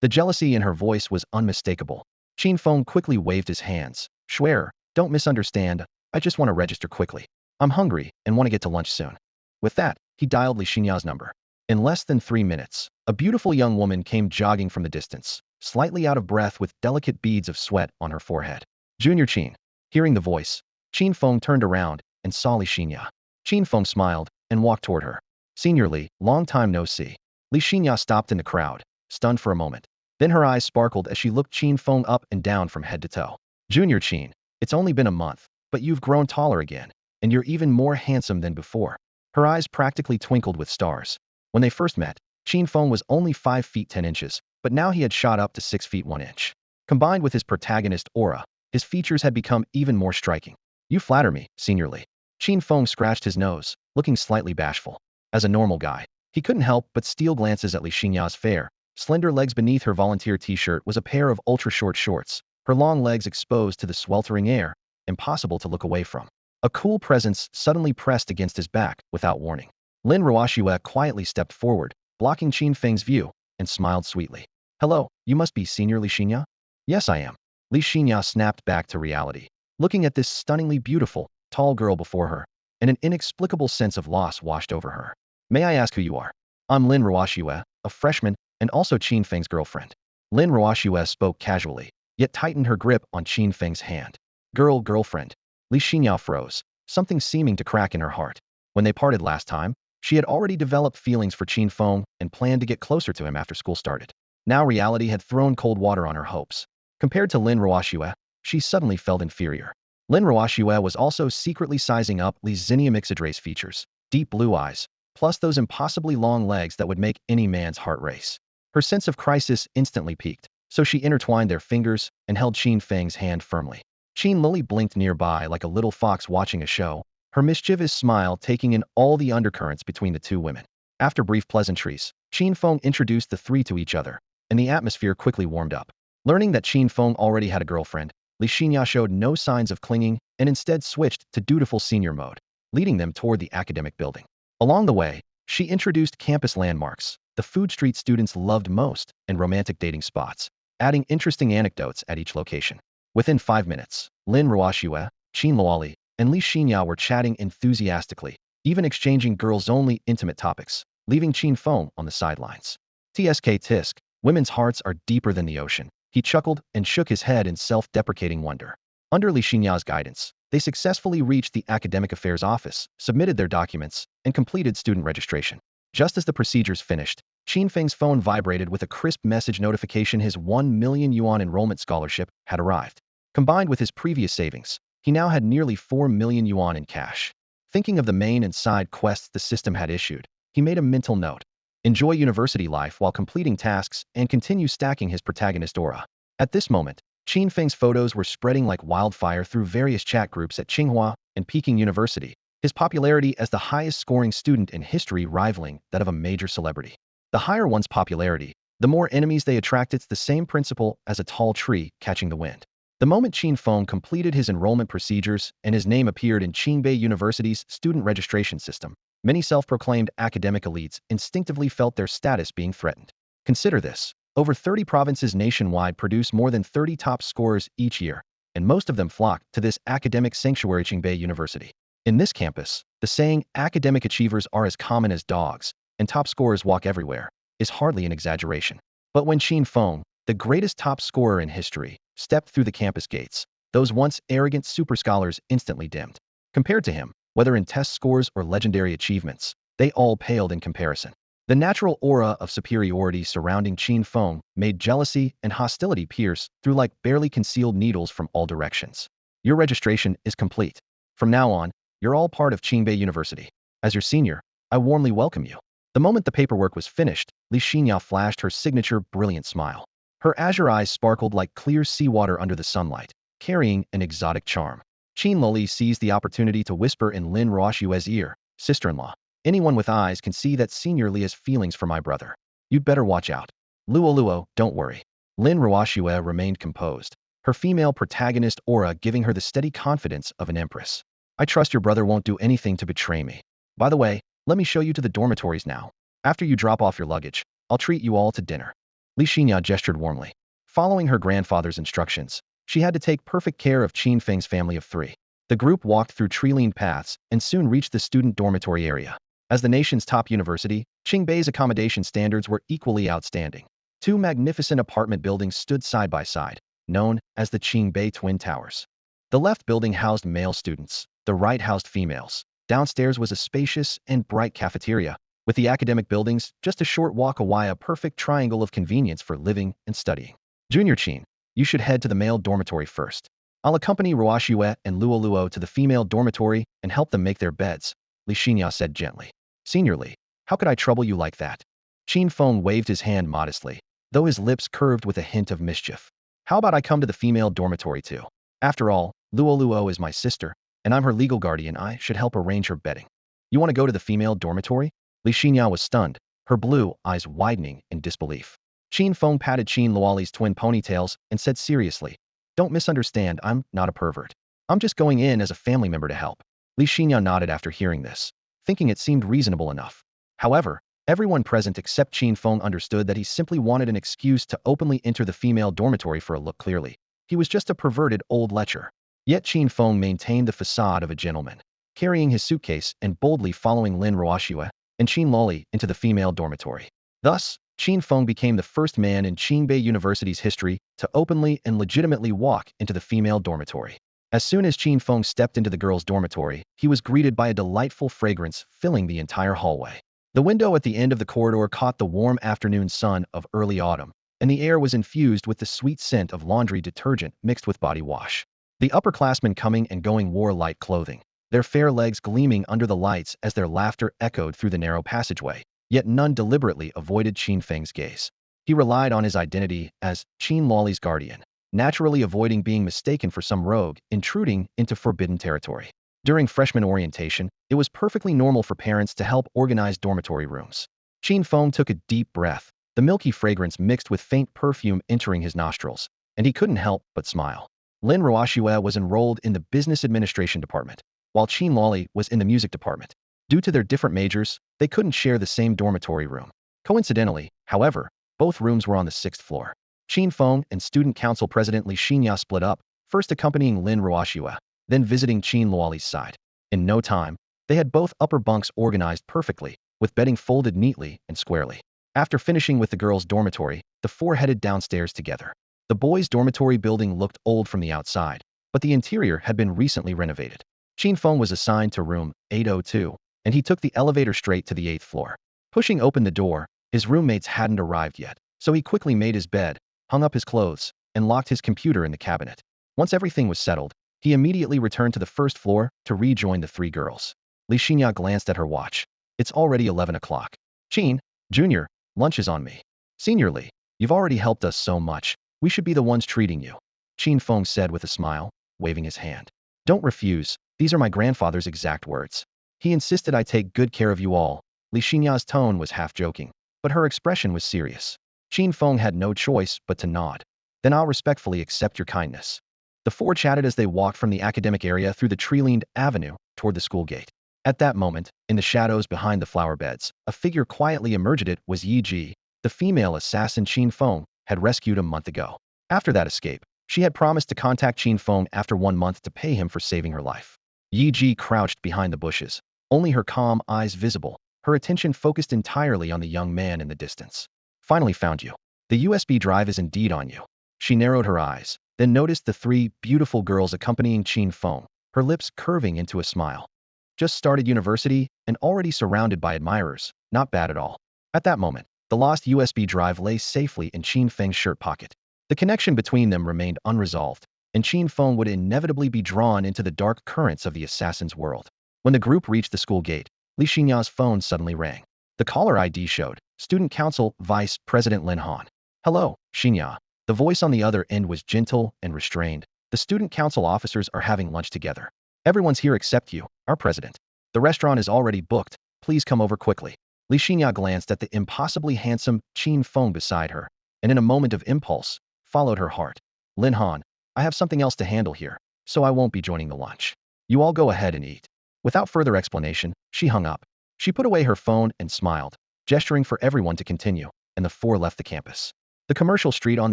The jealousy in her voice was unmistakable. Qin Feng quickly waved his hands. Schwer, don't misunderstand, I just want to register quickly. I'm hungry and want to get to lunch soon. With that, he dialed Li Xinya's number. In less than 3 minutes, a beautiful young woman came jogging from the distance, slightly out of breath with delicate beads of sweat on her forehead. Junior Qin. Hearing the voice, Qin Feng turned around and saw Li Xinya. Qin Feng smiled and walked toward her. Senior Li, long time no see. Li Xinya stopped in the crowd, stunned for a moment. Then her eyes sparkled as she looked Qin Feng up and down from head to toe. Junior Qin, it's only been a month, but you've grown taller again, and you're even more handsome than before. Her eyes practically twinkled with stars. When they first met, Qin Feng was only 5 feet 10 inches, but now he had shot up to 6 feet 1 inch. Combined with his protagonist aura, his features had become even more striking. You flatter me, Senior Li. Qin Feng scratched his nose, looking slightly bashful. As a normal guy, he couldn't help but steal glances at Li Xinya's fair, slender legs. Beneath her volunteer t-shirt was a pair of ultra-short shorts, her long legs exposed to the sweltering air, impossible to look away from. A cool presence suddenly pressed against his back without warning. Lin Ruoxue quietly stepped forward, blocking Qin Feng's view, and smiled sweetly. Hello, you must be Senior Li Xinya? Yes, I am. Li Xinya snapped back to reality, looking at this stunningly beautiful, tall girl before her, and an inexplicable sense of loss washed over her. May I ask who you are? I'm Lin Ruoxue, a freshman, and also Qin Feng's girlfriend. Lin Ruoxue spoke casually, yet tightened her grip on Qin Feng's hand. Girlfriend. Li Xinya froze, something seeming to crack in her heart. When they parted last time, she had already developed feelings for Qin Feng and planned to get closer to him after school started. Now reality had thrown cold water on her hopes. Compared to Lin Ruoxue, she suddenly felt inferior. Lin Ruoxue was also secretly sizing up Li Xinya Mixedra's features, deep blue eyes, plus those impossibly long legs that would make any man's heart race. Her sense of crisis instantly peaked, so she intertwined their fingers and held Qin Feng's hand firmly. Qin Lily blinked nearby like a little fox watching a show, her mischievous smile taking in all the undercurrents between the two women. After brief pleasantries, Qin Feng introduced the three to each other, and the atmosphere quickly warmed up. Learning that Qin Feng already had a girlfriend, Li Xinya showed no signs of clinging and instead switched to dutiful senior mode, leading them toward the academic building. Along the way, she introduced campus landmarks, the food street students loved most, and romantic dating spots, adding interesting anecdotes at each location. Within 5 minutes, Lin Ruoxue, Qin Luoli, and Li Xinya were chatting enthusiastically, even exchanging girls-only intimate topics, leaving Qin Feng on the sidelines. Tsk tisk, women's hearts are deeper than the ocean. He chuckled and shook his head in self-deprecating wonder. Under Li Xinya's guidance, they successfully reached the academic affairs office, submitted their documents, and completed student registration. Just as the procedures finished, Qin Feng's phone vibrated with a crisp message notification: his 1 million yuan enrollment scholarship had arrived. Combined with his previous savings, he now had nearly 4 million yuan in cash. Thinking of the main and side quests the system had issued, he made a mental note. Enjoy university life while completing tasks and continue stacking his protagonist aura. At this moment, Qin Feng's photos were spreading like wildfire through various chat groups at Tsinghua and Peking University, his popularity as the highest-scoring student in history rivaling that of a major celebrity. The higher one's popularity, the more enemies they attract. It's the same principle as a tall tree catching the wind. The moment Qin Feng completed his enrollment procedures and his name appeared in Qingbei University's student registration system, many self-proclaimed academic elites instinctively felt their status being threatened. Consider this. Over 30 provinces nationwide produce more than 30 top scorers each year, and most of them flock to this academic sanctuary Qingbei University. In this campus, the saying, academic achievers are as common as dogs, and top scorers walk everywhere, is hardly an exaggeration. But when Qin Feng, the greatest top scorer in history, stepped through the campus gates, those once arrogant super scholars instantly dimmed. Compared to him, whether in test scores or legendary achievements, they all paled in comparison. The natural aura of superiority surrounding Qin Feng made jealousy and hostility pierce through like barely concealed needles from all directions. Your registration is complete. From now on, you're all part of Qingbei University. As your senior, I warmly welcome you. The moment the paperwork was finished, Li Xinya flashed her signature brilliant smile. Her azure eyes sparkled like clear seawater under the sunlight, carrying an exotic charm. Qin Loli seized the opportunity to whisper in Lin Ruoshue's ear, "Sister-in-law, anyone with eyes can see that Senior Li has feelings for my brother. You'd better watch out." "Luo, don't worry." Lin Ruoshue remained composed, her female protagonist aura giving her the steady confidence of an empress. "I trust your brother won't do anything to betray me. By the way, let me show you to the dormitories now. After you drop off your luggage, I'll treat you all to dinner." Li Xinya gestured warmly. Following her grandfather's instructions, she had to take perfect care of Qin Feng's family of 3. The group walked through tree-lined paths and soon reached the student dormitory area. As the nation's top university, Qingbei's accommodation standards were equally outstanding. 2 magnificent apartment buildings stood side by side, known as the Qingbei Twin Towers. The left building housed male students, the right housed females. Downstairs was a spacious and bright cafeteria, with the academic buildings just a short walk away, a perfect triangle of convenience for living and studying. "Junior Qin, you should head to the male dormitory first. I'll accompany Ruoshue and Luo to the female dormitory and help them make their beds," Li Xinya said gently. "Senior Li, how could I trouble you like that?" Qin Feng waved his hand modestly, though his lips curved with a hint of mischief. "How about I come to the female dormitory too? After all, Luo is my sister, and I'm her legal guardian. I should help arrange her bedding." "You want to go to the female dormitory?" Li Xinya was stunned, her blue eyes widening in disbelief. Qin Feng patted Qin Luoli's twin ponytails and said seriously, "Don't misunderstand, I'm not a pervert. I'm just going in as a family member to help." Li Xinya nodded after hearing this, thinking it seemed reasonable enough. However, everyone present except Qin Feng understood that he simply wanted an excuse to openly enter the female dormitory for a look. Clearly, he was just a perverted old lecher. Yet Qin Feng maintained the facade of a gentleman, carrying his suitcase and boldly following Lin Ruoshue and Qin Loli into the female dormitory. Thus, Qin Feng became the first man in Qingbei University's history to openly and legitimately walk into the female dormitory. As soon as Qin Feng stepped into the girls' dormitory, he was greeted by a delightful fragrance filling the entire hallway. The window at the end of the corridor caught the warm afternoon sun of early autumn, and the air was infused with the sweet scent of laundry detergent mixed with body wash. The upperclassmen coming and going wore light clothing, their fair legs gleaming under the lights as their laughter echoed through the narrow passageway. Yet none deliberately avoided Qin Feng's gaze. He relied on his identity as Qin Loli's guardian, naturally avoiding being mistaken for some rogue intruding into forbidden territory. During freshman orientation, it was perfectly normal for parents to help organize dormitory rooms. Qin Feng took a deep breath, the milky fragrance mixed with faint perfume entering his nostrils, and he couldn't help but smile. Lin Ruoshue was enrolled in the business administration department, while Qin Loli was in the music department. Due to their different majors, they couldn't share the same dormitory room. Coincidentally, however, both rooms were on the 6th floor. Qin Feng and Student Council President Li Xinya split up, first accompanying Lin Ruoshue, then visiting Qin Luoli's side. In no time, they had both upper bunks organized perfectly, with bedding folded neatly and squarely. After finishing with the girls' dormitory, the 4 headed downstairs together. The boys' dormitory building looked old from the outside, but the interior had been recently renovated. Qin Feng was assigned to room 802, and he took the elevator straight to the 8th floor. Pushing open the door, his roommates hadn't arrived yet, so he quickly made his bed, hung up his clothes, and locked his computer in the cabinet. Once everything was settled, he immediately returned to the 1st floor to rejoin the 3 girls. Li Xinya glanced at her watch. "It's already 11 o'clock. Qin, Junior, lunch is on me." "Senior Li, you've already helped us so much. We should be the ones treating you," Qin Feng said with a smile, waving his hand. "Don't refuse. These are my grandfather's exact words. He insisted I take good care of you all." Li Xinya's tone was half joking, but her expression was serious. Qin Feng had no choice but to nod. "Then I'll respectfully accept your kindness." The 4 chatted as they walked from the academic area through the tree-lined avenue toward the school gate. At that moment, in the shadows behind the flower beds, a figure quietly emerged. It was Yi Ji, the female assassin Qin Feng had rescued a month ago. After that escape, she had promised to contact Qin Feng after 1 month to pay him for saving her life. Yi Ji crouched behind the bushes, only her calm eyes visible, her attention focused entirely on the young man in the distance. "Finally found you. The USB drive is indeed on you." She narrowed her eyes, then noticed the 3 beautiful girls accompanying Qin Feng, her lips curving into a smile. Just started university and already surrounded by admirers, not bad at all. At that moment, the lost USB drive lay safely in Qin Feng's shirt pocket. The connection between them remained unresolved, and Qin Feng would inevitably be drawn into the dark currents of the assassin's world. When the group reached the school gate, Li Xinya's phone suddenly rang. The caller ID showed Student Council Vice President Lin Han. "Hello, Xinya. The voice on the other end was gentle and restrained. The student council officers are having lunch together. Everyone's here except you, our president. The restaurant is already booked. Please come over quickly. Li Xinya glanced at the impossibly handsome Qin Feng beside her, and in a moment of impulse, followed her heart. Lin Han, I have something else to handle here, so I won't be joining the lunch. You all go ahead and eat. Without further explanation, she hung up. She put away her phone and smiled, gesturing for everyone to continue, and the four left the campus. The commercial street on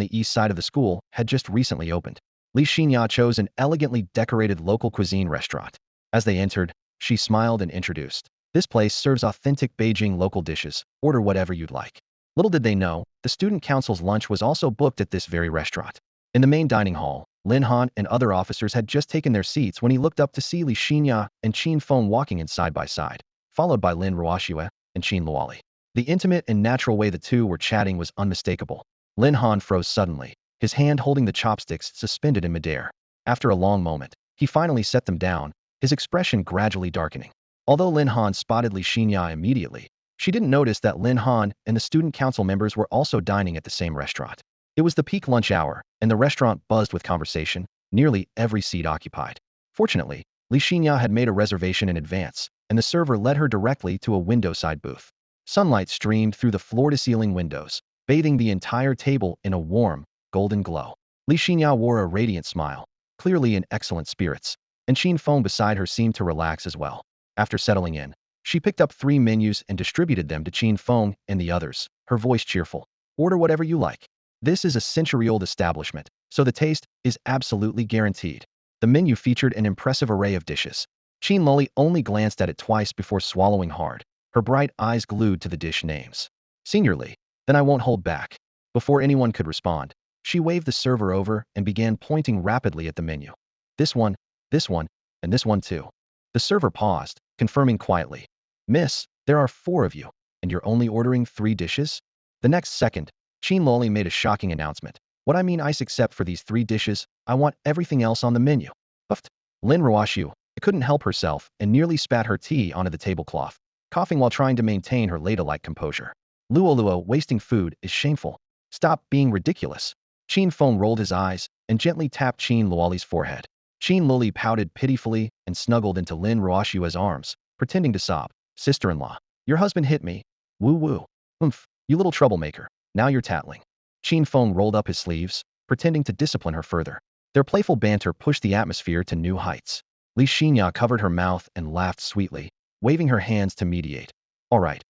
the east side of the school had just recently opened. Li Xinya chose an elegantly decorated local cuisine restaurant. As they entered, she smiled and introduced. This place serves authentic Beijing local dishes. Order whatever you'd like. Little did they know, the student council's lunch was also booked at this very restaurant. In the main dining hall, Lin Han and other officers had just taken their seats when he looked up to see Li Xinya and Qin Feng walking in side by side, followed by Lin Ruoxue and Qin Luoli. The intimate and natural way the two were chatting was unmistakable. Lin Han froze suddenly, his hand holding the chopsticks suspended in midair. After a long moment, he finally set them down, his expression gradually darkening. Although Lin Han spotted Li Xinya immediately, she didn't notice that Lin Han and the student council members were also dining at the same restaurant. It was the peak lunch hour, and the restaurant buzzed with conversation, nearly every seat occupied. Fortunately, Li Xinya had made a reservation in advance, and the server led her directly to a window-side booth. Sunlight streamed through the floor-to-ceiling windows, bathing the entire table in a warm, golden glow. Li Xinya wore a radiant smile, clearly in excellent spirits, and Qin Feng beside her seemed to relax as well. After settling in, she picked up 3 menus and distributed them to Qin Feng and the others, her voice cheerful. Order whatever you like. This is a century-old establishment, so the taste is absolutely guaranteed. The menu featured an impressive array of dishes. Qin Luoli only glanced at it twice before swallowing hard, her bright eyes glued to the dish names. Seniorly, then I won't hold back. Before anyone could respond, she waved the server over and began pointing rapidly at the menu. This one, and this one too. The server paused, confirming quietly. Miss, there are 4 of you, and you're only ordering 3 dishes? The next second, Qin Luoli made a shocking announcement. What I mean ice except for these 3 dishes, I want everything else on the menu. Puffed. Lin Ruoxue couldn't help herself and nearly spat her tea onto the tablecloth, coughing while trying to maintain her ladylike composure. Luo, wasting food is shameful. Stop being ridiculous. Qin Feng rolled his eyes and gently tapped Qin Luoli's forehead. Qin Luoli pouted pitifully and snuggled into Lin Ruoxue's arms, pretending to sob. Sister-in-law, your husband hit me. Woo. Oomph, you little troublemaker. Now you're tattling. Qin Feng rolled up his sleeves, pretending to discipline her further. Their playful banter pushed the atmosphere to new heights. Li Xinya covered her mouth and laughed sweetly, waving her hands to mediate. All right.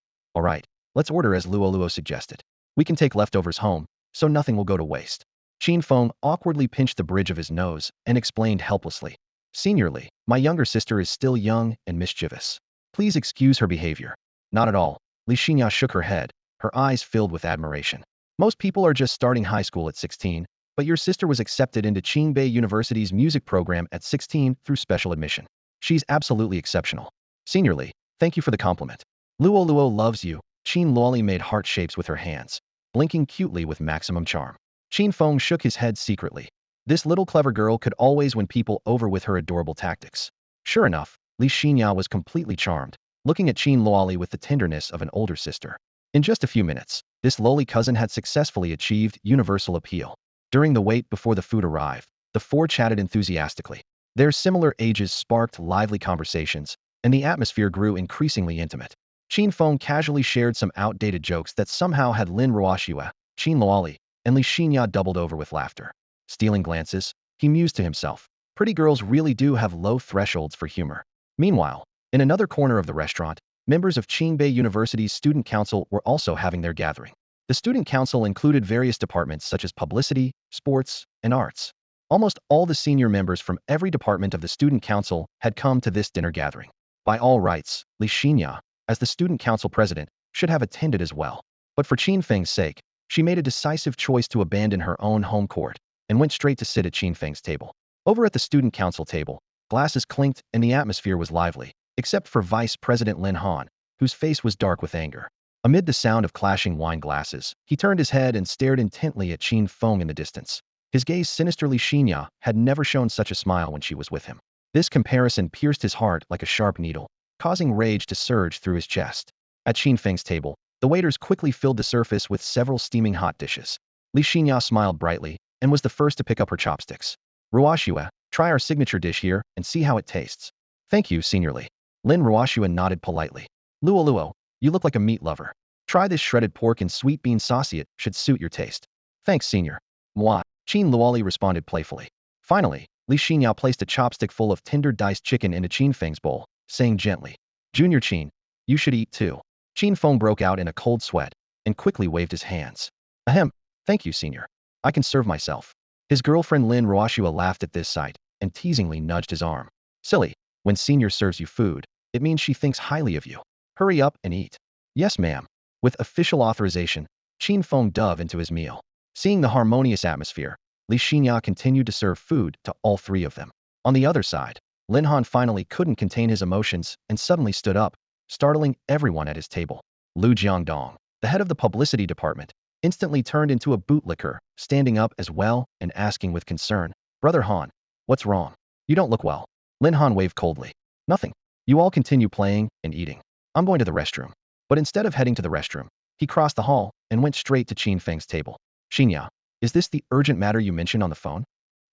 Let's order as Luo suggested. We can take leftovers home, so nothing will go to waste. Qin Feng awkwardly pinched the bridge of his nose and explained helplessly. Seniorly, my younger sister is still young and mischievous. Please excuse her behavior. Not at all. Li Xinya shook her head, her eyes filled with admiration. Most people are just starting high school at 16, but your sister was accepted into Qingbei University's music program at 16 through special admission. She's absolutely exceptional. Seniorly, thank you for the compliment. Luo loves you. Qin Luoli made heart shapes with her hands, blinking cutely with maximum charm. Qin Feng shook his head secretly. This little clever girl could always win people over with her adorable tactics. Sure enough, Li Xinya was completely charmed, looking at Qin Luoli with the tenderness of an older sister. In just a few minutes, this lowly cousin had successfully achieved universal appeal. During the wait before the food arrived, the 4 chatted enthusiastically. Their similar ages sparked lively conversations, and the atmosphere grew increasingly intimate. Qin Feng casually shared some outdated jokes that somehow had Lin Ruoxue, Qin Luoli, and Li Xinya doubled over with laughter. Stealing glances, he mused to himself. Pretty girls really do have low thresholds for humor. Meanwhile, in another corner of the restaurant, members of Qingbei University's student council were also having their gathering. The student council included various departments such as publicity, sports, and arts. Almost all the senior members from every department of the student council had come to this dinner gathering. By all rights, Li Xinya, as the student council president, should have attended as well. But for Qin Feng's sake, she made a decisive choice to abandon her own home court and went straight to sit at Qin Feng's table. Over at the student council table, glasses clinked and the atmosphere was lively, except for Vice President Lin Han, whose face was dark with anger. Amid the sound of clashing wine glasses, he turned his head and stared intently at Qin Feng in the distance. His gaze sinisterly. Xinya had never shown such a smile when she was with him. This comparison pierced his heart like a sharp needle, causing rage to surge through his chest. At Qin Feng's table, the waiters quickly filled the surface with several steaming hot dishes. Li Xinya smiled brightly and was the first to pick up her chopsticks. Ruoxue, try our signature dish here and see how it tastes. Thank you, Senior Li. Lin Ruoxue nodded politely. Luo Luo, you look like a meat lover. Try this shredded pork and sweet bean sauce, it should suit your taste. Thanks, Senior. Moi. Qin Luoli responded playfully. Finally, Li Xinyao placed a chopstick full of tender diced chicken into Qin Feng's bowl, saying gently, Junior Qin, you should eat too. Qin Feng broke out in a cold sweat and quickly waved his hands. Ahem, thank you, Senior. I can serve myself. His girlfriend Lin Ruoxue laughed at this sight and teasingly nudged his arm. Silly, when Senior serves you food, it means she thinks highly of you. Hurry up and eat. Yes, ma'am. With official authorization, Qin Feng dove into his meal. Seeing the harmonious atmosphere, Li Xinya continued to serve food to all three of them. On the other side, Lin Han finally couldn't contain his emotions and suddenly stood up, startling everyone at his table. Lu Jiangdong, the head of the publicity department, instantly turned into a bootlicker, standing up as well and asking with concern, Brother Han, what's wrong? You don't look well. Lin Han waved coldly. Nothing. You all continue playing and eating. I'm going to the restroom. But instead of heading to the restroom, he crossed the hall and went straight to Qin Feng's table. Xinya, is this the urgent matter you mentioned on the phone?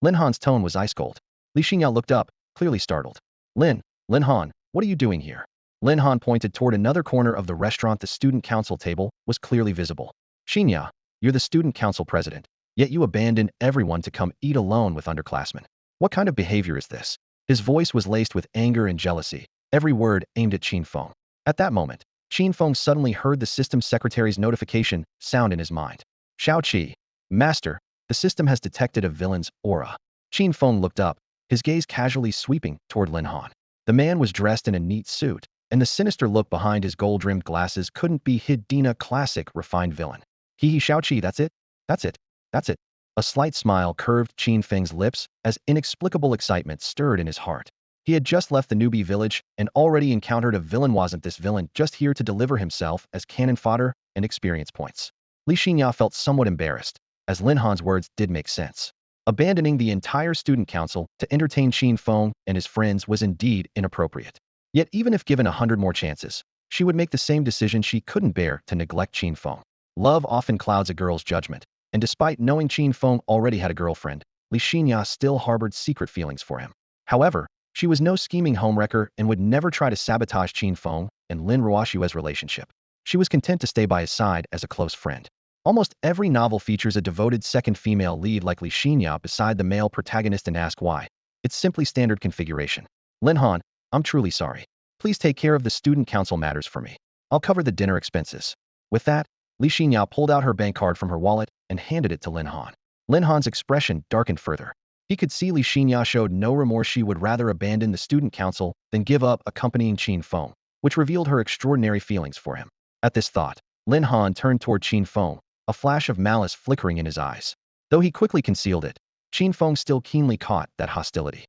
Lin Han's tone was ice cold. Li Xinya looked up, clearly startled. Lin Han, what are you doing here? Lin Han pointed toward another corner of the restaurant. The student council table was clearly visible. Xinya, you're the student council president, yet you abandoned everyone to come eat alone with underclassmen. What kind of behavior is this? His voice was laced with anger and jealousy, every word aimed at Qin Feng. At that moment, Qin Feng suddenly heard the system secretary's notification sound in his mind. Shao Qi, Master, the system has detected a villain's aura. Qin Feng looked up, his gaze casually sweeping toward Lin Han. The man was dressed in a neat suit, and the sinister look behind his gold-rimmed glasses couldn't be hid. Dina, classic refined villain. Hee Shao Qi, that's it? That's it. That's it. A slight smile curved Qin Feng's lips as inexplicable excitement stirred in his heart. He had just left the newbie village and already encountered a villain. Wasn't this villain just here to deliver himself as cannon fodder and experience points? Li Xinya felt somewhat embarrassed, as Lin Han's words did make sense. Abandoning the entire student council to entertain Qin Feng and his friends was indeed inappropriate. Yet even if given 100 more chances, she would make the same decision. She couldn't bear to neglect Qin Feng. Love often clouds a girl's judgment, and despite knowing Qin Feng already had a girlfriend, Li Xinya still harbored secret feelings for him. However, she was no scheming homewrecker and would never try to sabotage Qin Feng and Lin Ruoxue's relationship. She was content to stay by his side as a close friend. Almost every novel features a devoted second female lead like Li Xinya beside the male protagonist, and ask why. It's simply standard configuration. Lin Han, I'm truly sorry. Please take care of the student council matters for me. I'll cover the dinner expenses. With that, Li Xinya pulled out her bank card from her wallet and handed it to Lin Han. Lin Han's expression darkened further. He could see Li Xinya showed no remorse. She would rather abandon the student council than give up accompanying Qin Feng, which revealed her extraordinary feelings for him. At this thought, Lin Han turned toward Qin Feng, a flash of malice flickering in his eyes. Though he quickly concealed it, Qin Feng still keenly caught that hostility.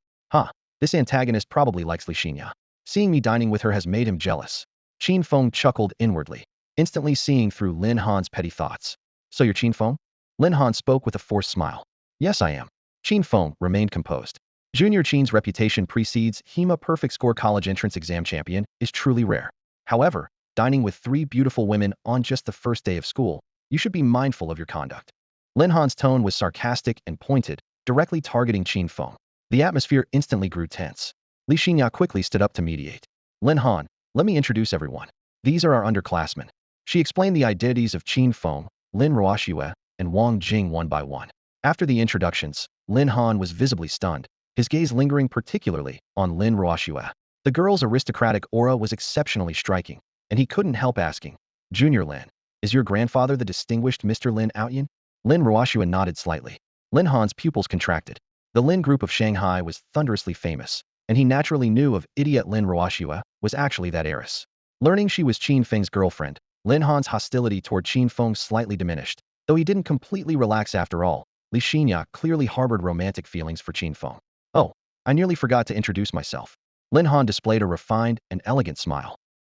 This antagonist probably likes Li Xinya. Seeing me dining with her has made him jealous. Qin Feng chuckled inwardly, instantly seeing through Lin Han's petty thoughts. So you're Qin Feng? Lin Han spoke with a forced smile. Yes, I am. Qin Feng remained composed. Junior Qin's reputation precedes him. A perfect score college entrance exam champion is truly rare. However, dining with 3 beautiful women on just the first day of school, you should be mindful of your conduct. Lin Han's tone was sarcastic and pointed, directly targeting Qin Feng. The atmosphere instantly grew tense. Li Xinya quickly stood up to mediate. Lin Han, let me introduce everyone. These are our underclassmen. She explained the identities of Qin Feng, Lin Ruoxue, and Wang Jing one by one. After the introductions, Lin Han was visibly stunned, his gaze lingering particularly on Lin Ruoxue. The girl's aristocratic aura was exceptionally striking, and he couldn't help asking, Junior Lin, is your grandfather the distinguished Mr. Lin Outyin? Lin Ruoxue nodded slightly. Lin Han's pupils contracted. The Lin group of Shanghai was thunderously famous, and he naturally knew of idiot Lin Ruoxue was actually that heiress. Learning she was Qin Feng's girlfriend, Lin Han's hostility toward Qin Feng slightly diminished, though he didn't completely relax. After all, Li Xinya clearly harbored romantic feelings for Qin Feng. Oh, I nearly forgot to introduce myself. Lin Han displayed a refined and elegant smile.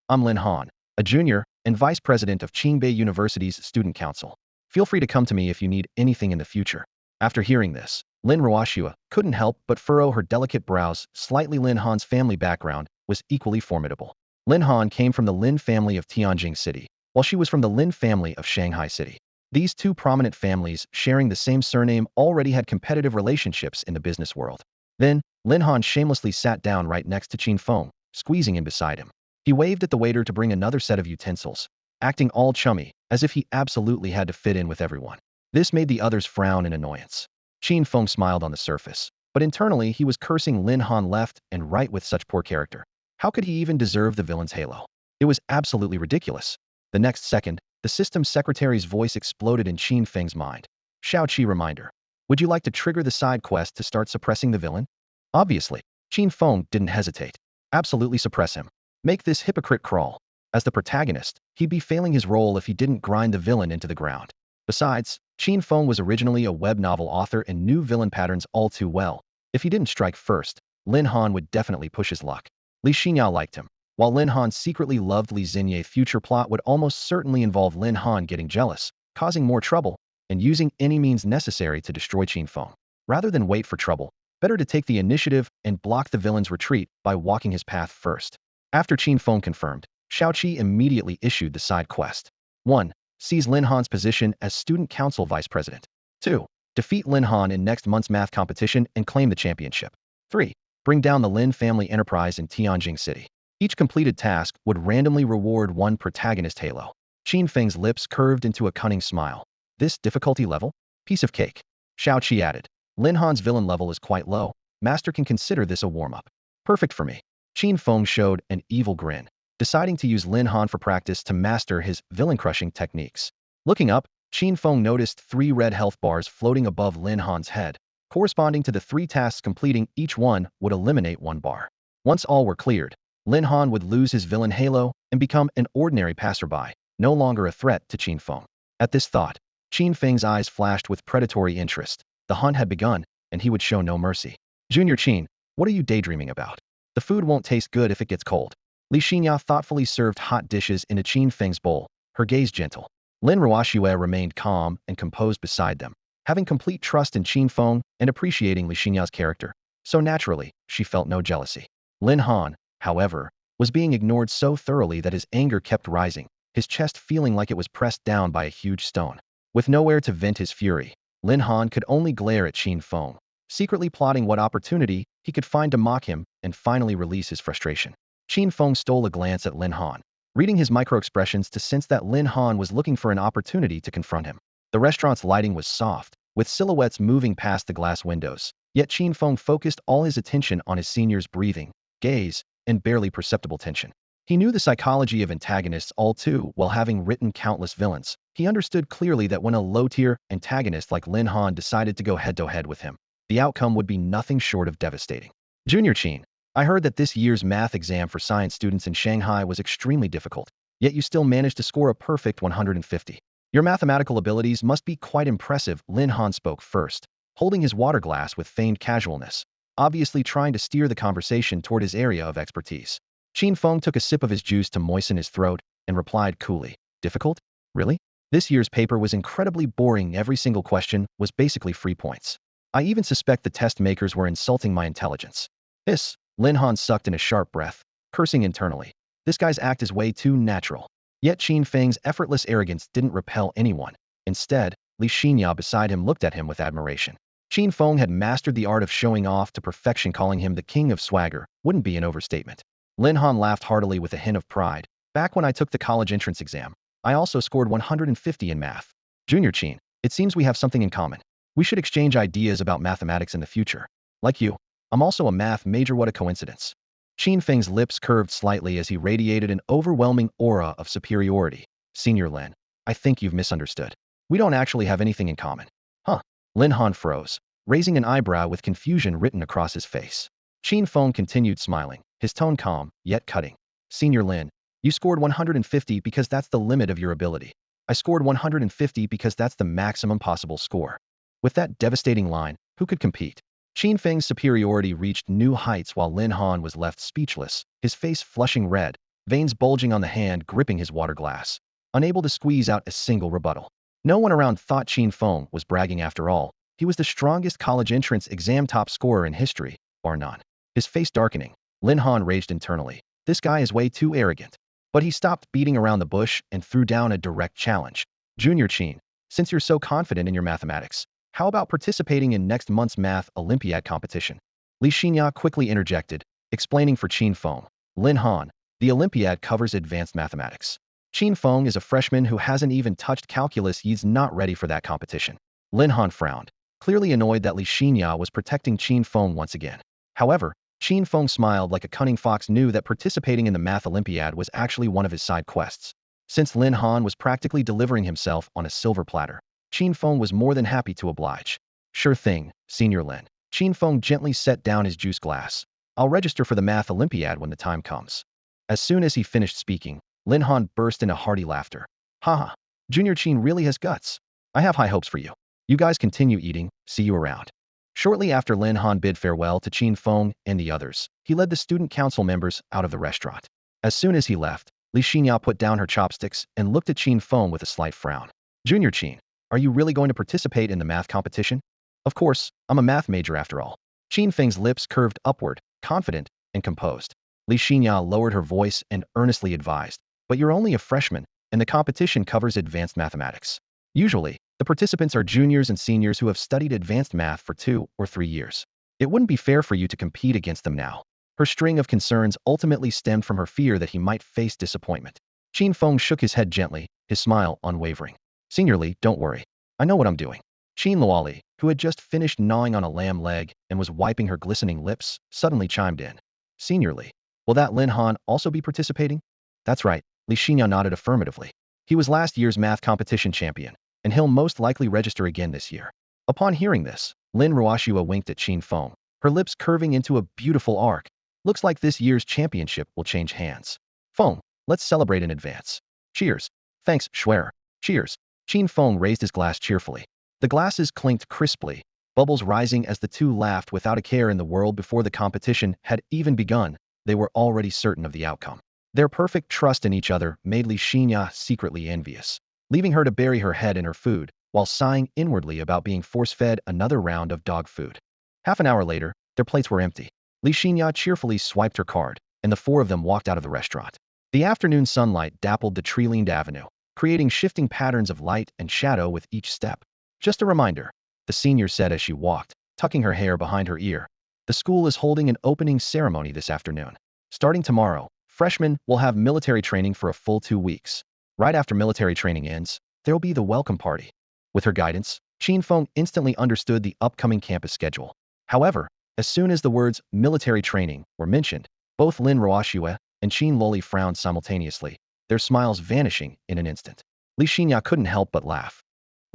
I'm Lin Han, a junior and vice president of Qingbei University's student council. Feel free to come to me if you need anything in the future. After hearing this, Lin Ruoxue couldn't help but furrow her delicate brows slightly. Lin Han's family background was equally formidable. Lin Han came from the Lin family of Tianjing City, while she was from the Lin family of Shanghai City. These two prominent families, sharing the same surname, already had competitive relationships in the business world. Then, Lin Han shamelessly sat down right next to Qin Feng, squeezing in beside him. He waved at the waiter to bring another set of utensils, acting all chummy, as if he absolutely had to fit in with everyone. This made the others frown in annoyance. Qin Feng smiled on the surface, but internally he was cursing Lin Han left and right with such poor character. How could he even deserve the villain's halo? It was absolutely ridiculous. The next second, the system secretary's voice exploded in Qin Feng's mind. Shao Qi reminder. Would you like to trigger the side quest to start suppressing the villain? Obviously, Qin Feng didn't hesitate. Absolutely suppress him. Make this hypocrite crawl. As the protagonist, he'd be failing his role if he didn't grind the villain into the ground. Besides, Qin Feng was originally a web novel author and knew villain patterns all too well. If he didn't strike first, Lin Han would definitely push his luck. Li Xinyao liked him. While Lin Han secretly loved Li Xinye's future plot would almost certainly involve Lin Han getting jealous, causing more trouble, and using any means necessary to destroy Qin Feng. Rather than wait for trouble, better to take the initiative and block the villain's retreat by walking his path first. After Qin Feng confirmed, Shao Qi immediately issued the side quest. 1. Seize Lin Han's position as Student Council Vice President. 2. Defeat Lin Han in next month's math competition and claim the championship. 3. Bring down the Lin family enterprise in Tianjing City. Each completed task would randomly reward one Protagonist Halo. Qin Feng's lips curved into a cunning smile. This difficulty level? Piece of cake. Shao Qi added. Lin Han's villain level is quite low. Master can consider this a warm-up. Perfect for me. Qin Feng showed an evil grin, deciding to use Lin Han for practice to master his villain-crushing techniques. Looking up, Qin Feng noticed 3 red health bars floating above Lin Han's head, corresponding to the 3 tasks completing each one would eliminate 1 bar. Once all were cleared, Lin Han would lose his villain halo and become an ordinary passerby, no longer a threat to Qin Feng. At this thought, Qin Feng's eyes flashed with predatory interest. The hunt had begun, and he would show no mercy. Junior Qin, what are you daydreaming about? The food won't taste good if it gets cold. Li Xinya thoughtfully served hot dishes into Qin Feng's bowl, her gaze gentle. Lin Ruoxue remained calm and composed beside them, having complete trust in Qin Feng and appreciating Li Xinya's character. So naturally, she felt no jealousy. Lin Han, however, was being ignored so thoroughly that his anger kept rising, his chest feeling like it was pressed down by a huge stone. With nowhere to vent his fury, Lin Han could only glare at Qin Feng, secretly plotting what opportunity he could find to mock him and finally release his frustration. Qin Feng stole a glance at Lin Han, reading his micro-expressions to sense that Lin Han was looking for an opportunity to confront him. The restaurant's lighting was soft, with silhouettes moving past the glass windows, yet Qin Feng focused all his attention on his senior's breathing, gaze, and barely perceptible tension. He knew the psychology of antagonists all too well, having written countless villains. He understood clearly that when a low-tier antagonist like Lin Han decided to go head-to-head with him, the outcome would be nothing short of devastating. Junior Qin, I heard that this year's math exam for science students in Shanghai was extremely difficult, yet you still managed to score a perfect 150. Your mathematical abilities must be quite impressive. Lin Han spoke first, holding his water glass with feigned casualness, obviously trying to steer the conversation toward his area of expertise. Qin Feng took a sip of his juice to moisten his throat and replied coolly, difficult? Really? This year's paper was incredibly boring. Every single question was basically free points. I even suspect the test makers were insulting my intelligence. Hiss, Lin Han sucked in a sharp breath, cursing internally. This guy's act is way too natural. Yet Qin Feng's effortless arrogance didn't repel anyone. Instead, Li Xinya beside him looked at him with admiration. Qin Feng had mastered the art of showing off to perfection. Calling him the king of swagger wouldn't be an overstatement. Lin Han laughed heartily with a hint of pride. Back when I took the college entrance exam, I also scored 150 in math. Junior Qin, it seems we have something in common. We should exchange ideas about mathematics in the future. Like you, I'm also a math major. What a coincidence. Qin Feng's lips curved slightly as he radiated an overwhelming aura of superiority. Senior Lin, I think you've misunderstood. We don't actually have anything in common. Huh? Lin Han froze, raising an eyebrow with confusion written across his face. Qin Feng continued smiling, his tone calm, yet cutting. Senior Lin, you scored 150 because that's the limit of your ability. I scored 150 because that's the maximum possible score. With that devastating line, who could compete? Qin Feng's superiority reached new heights while Lin Han was left speechless, his face flushing red, veins bulging on the hand gripping his water glass, unable to squeeze out a single rebuttal. No one around thought Qin Feng was bragging after all. He was the strongest college entrance exam top scorer in history, bar none. His face darkening, Lin Han raged internally. This guy is way too arrogant. But he stopped beating around the bush and threw down a direct challenge. Junior Qin, since you're so confident in your mathematics, how about participating in next month's math Olympiad competition? Li Xinya quickly interjected, explaining for Qin Feng. Lin Han, the Olympiad covers advanced mathematics. Qin Feng is a freshman who hasn't even touched calculus. He's not ready for that competition. Lin Han frowned, clearly annoyed that Li Xinya was protecting Qin Feng once again. However, Qin Feng smiled like a cunning fox, knew that participating in the math Olympiad was actually one of his side quests. Since Lin Han was practically delivering himself on a silver platter, Qin Feng was more than happy to oblige. Sure thing, Senior Lin. Qin Feng gently set down his juice glass. I'll register for the math Olympiad when the time comes. As soon as he finished speaking, Lin Han burst into hearty laughter. Haha, Junior Qin really has guts. I have high hopes for you. You guys continue eating, see you around. Shortly after Lin Han bid farewell to Qin Feng and the others, he led the student council members out of the restaurant. As soon as he left, Li Xinya put down her chopsticks and looked at Qin Feng with a slight frown. Junior Qin, are you really going to participate in the math competition? Of course, I'm a math major after all. Qin Feng's lips curved upward, confident and composed. Li Xinya lowered her voice and earnestly advised, but you're only a freshman, and the competition covers advanced mathematics. Usually, the participants are juniors and seniors who have studied advanced math for 2 or 3 years. It wouldn't be fair for you to compete against them now. Her string of concerns ultimately stemmed from her fear that he might face disappointment. Qin Feng shook his head gently, his smile unwavering. Senior Li, don't worry. I know what I'm doing. Qin Luoli, who had just finished gnawing on a lamb leg and was wiping her glistening lips, suddenly chimed in. Senior Li, will that Lin Han also be participating? That's right, Li Xinya nodded affirmatively. He was last year's math competition champion, and he'll most likely register again this year. Upon hearing this, Lin Ruoxua winked at Qin Feng, her lips curving into a beautiful arc. Looks like this year's championship will change hands. Feng, let's celebrate in advance. Cheers. Thanks, Schwer. Cheers. Qin Feng raised his glass cheerfully. The glasses clinked crisply, bubbles rising as the two laughed without a care in the world. Before the competition had even begun, they were already certain of the outcome. Their perfect trust in each other made Li Xinya secretly envious, leaving her to bury her head in her food, while sighing inwardly about being force-fed another round of dog food. Half an hour later, their plates were empty. Li Xinya cheerfully swiped her card, and the four of them walked out of the restaurant. The afternoon sunlight dappled the tree-lined avenue, creating shifting patterns of light and shadow with each step. Just a reminder, the senior said as she walked, tucking her hair behind her ear. The school is holding an opening ceremony this afternoon. Starting tomorrow, freshmen will have military training for a full 2 weeks. Right after military training ends, there will be the welcome party. With her guidance, Qin Feng instantly understood the upcoming campus schedule. However, as soon as the words military training were mentioned, both Lin Ruoxua and Qin Loli frowned simultaneously, their smiles vanishing in an instant. Li Xinya couldn't help but laugh.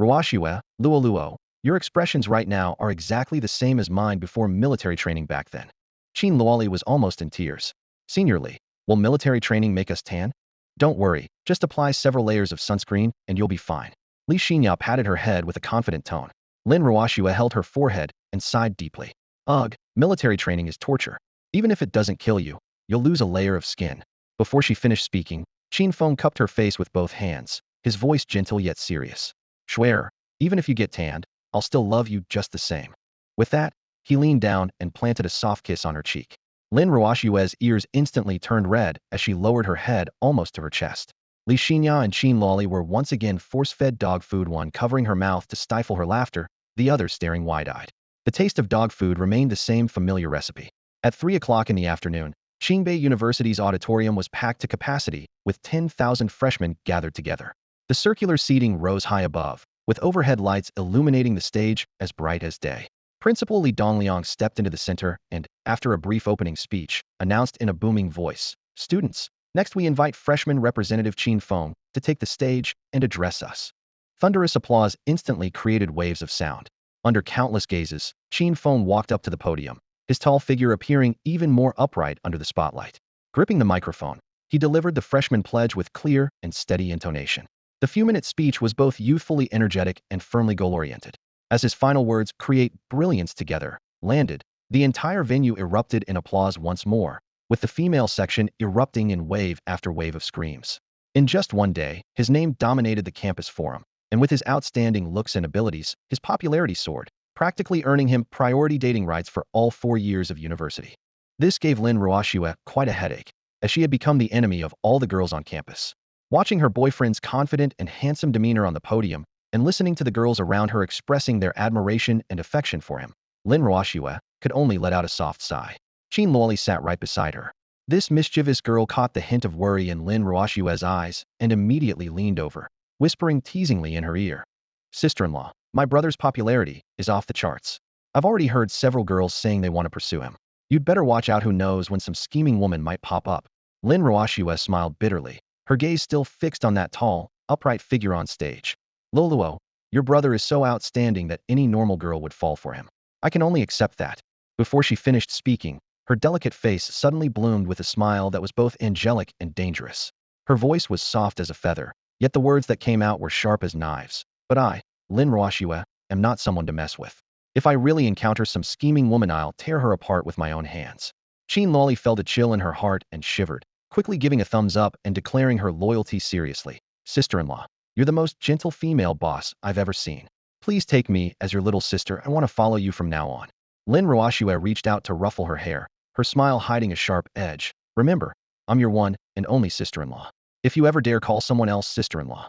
Ruoxua, Luo, your expressions right now are exactly the same as mine before military training back then. Qin Luoli was almost in tears. Senior Li, will military training make us tan? Don't worry, just apply several layers of sunscreen and you'll be fine. Li Xinya patted her head with a confident tone. Lin Ruoxua held her forehead and sighed deeply. Ugh, military training is torture. Even if it doesn't kill you, you'll lose a layer of skin. Before she finished speaking, Qin Feng cupped her face with both hands, his voice gentle yet serious. Schwer, even if you get tanned, I'll still love you just the same. With that, he leaned down and planted a soft kiss on her cheek. Lin Ruoxua's ears instantly turned red as she lowered her head almost to her chest. Li Xinya and Qin Loli were once again force-fed dog food, one covering her mouth to stifle her laughter, the other staring wide-eyed. The taste of dog food remained the same familiar recipe. At 3 o'clock in the afternoon, Qingbei University's auditorium was packed to capacity, with 10,000 freshmen gathered together. The circular seating rose high above, with overhead lights illuminating the stage as bright as day. Principal Li Dongliang stepped into the center and, after a brief opening speech, announced in a booming voice, "Students, next we invite freshman representative Qin Feng to take the stage and address us." Thunderous applause instantly created waves of sound. Under countless gazes, Qin Feng walked up to the podium, his tall figure appearing even more upright under the spotlight. Gripping the microphone, he delivered the freshman pledge with clear and steady intonation. The few-minute speech was both youthfully energetic and firmly goal-oriented. As his final words, "create brilliance together," landed, the entire venue erupted in applause once more, with the female section erupting in wave after wave of screams. In just one day, his name dominated the campus forum, and with his outstanding looks and abilities, his popularity soared, practically earning him priority dating rights for all 4 years of university. This gave Lin Ruoxua quite a headache, as she had become the enemy of all the girls on campus. Watching her boyfriend's confident and handsome demeanor on the podium, and listening to the girls around her expressing their admiration and affection for him, Lin Ruoxue could only let out a soft sigh. Qin Luoli sat right beside her. This mischievous girl caught the hint of worry in Lin Ruoxue's eyes and immediately leaned over, whispering teasingly in her ear. Sister-in-law, my brother's popularity is off the charts. I've already heard several girls saying they want to pursue him. You'd better watch out, who knows when some scheming woman might pop up. Lin Ruoxue smiled bitterly, her gaze still fixed on that tall, upright figure on stage. Loluo, your brother is so outstanding that any normal girl would fall for him. I can only accept that. Before she finished speaking, her delicate face suddenly bloomed with a smile that was both angelic and dangerous. Her voice was soft as a feather, yet the words that came out were sharp as knives. But I, Lin Ruoxue, am not someone to mess with. If I really encounter some scheming woman, I'll tear her apart with my own hands. Qin Luoli felt a chill in her heart and shivered, quickly giving a thumbs up and declaring her loyalty seriously. Sister-in-law, you're the most gentle female boss I've ever seen. Please take me as your little sister. I want to follow you from now on. Lin Ruoxue reached out to ruffle her hair, her smile hiding a sharp edge. Remember, I'm your one and only sister-in-law. If you ever dare call someone else sister-in-law.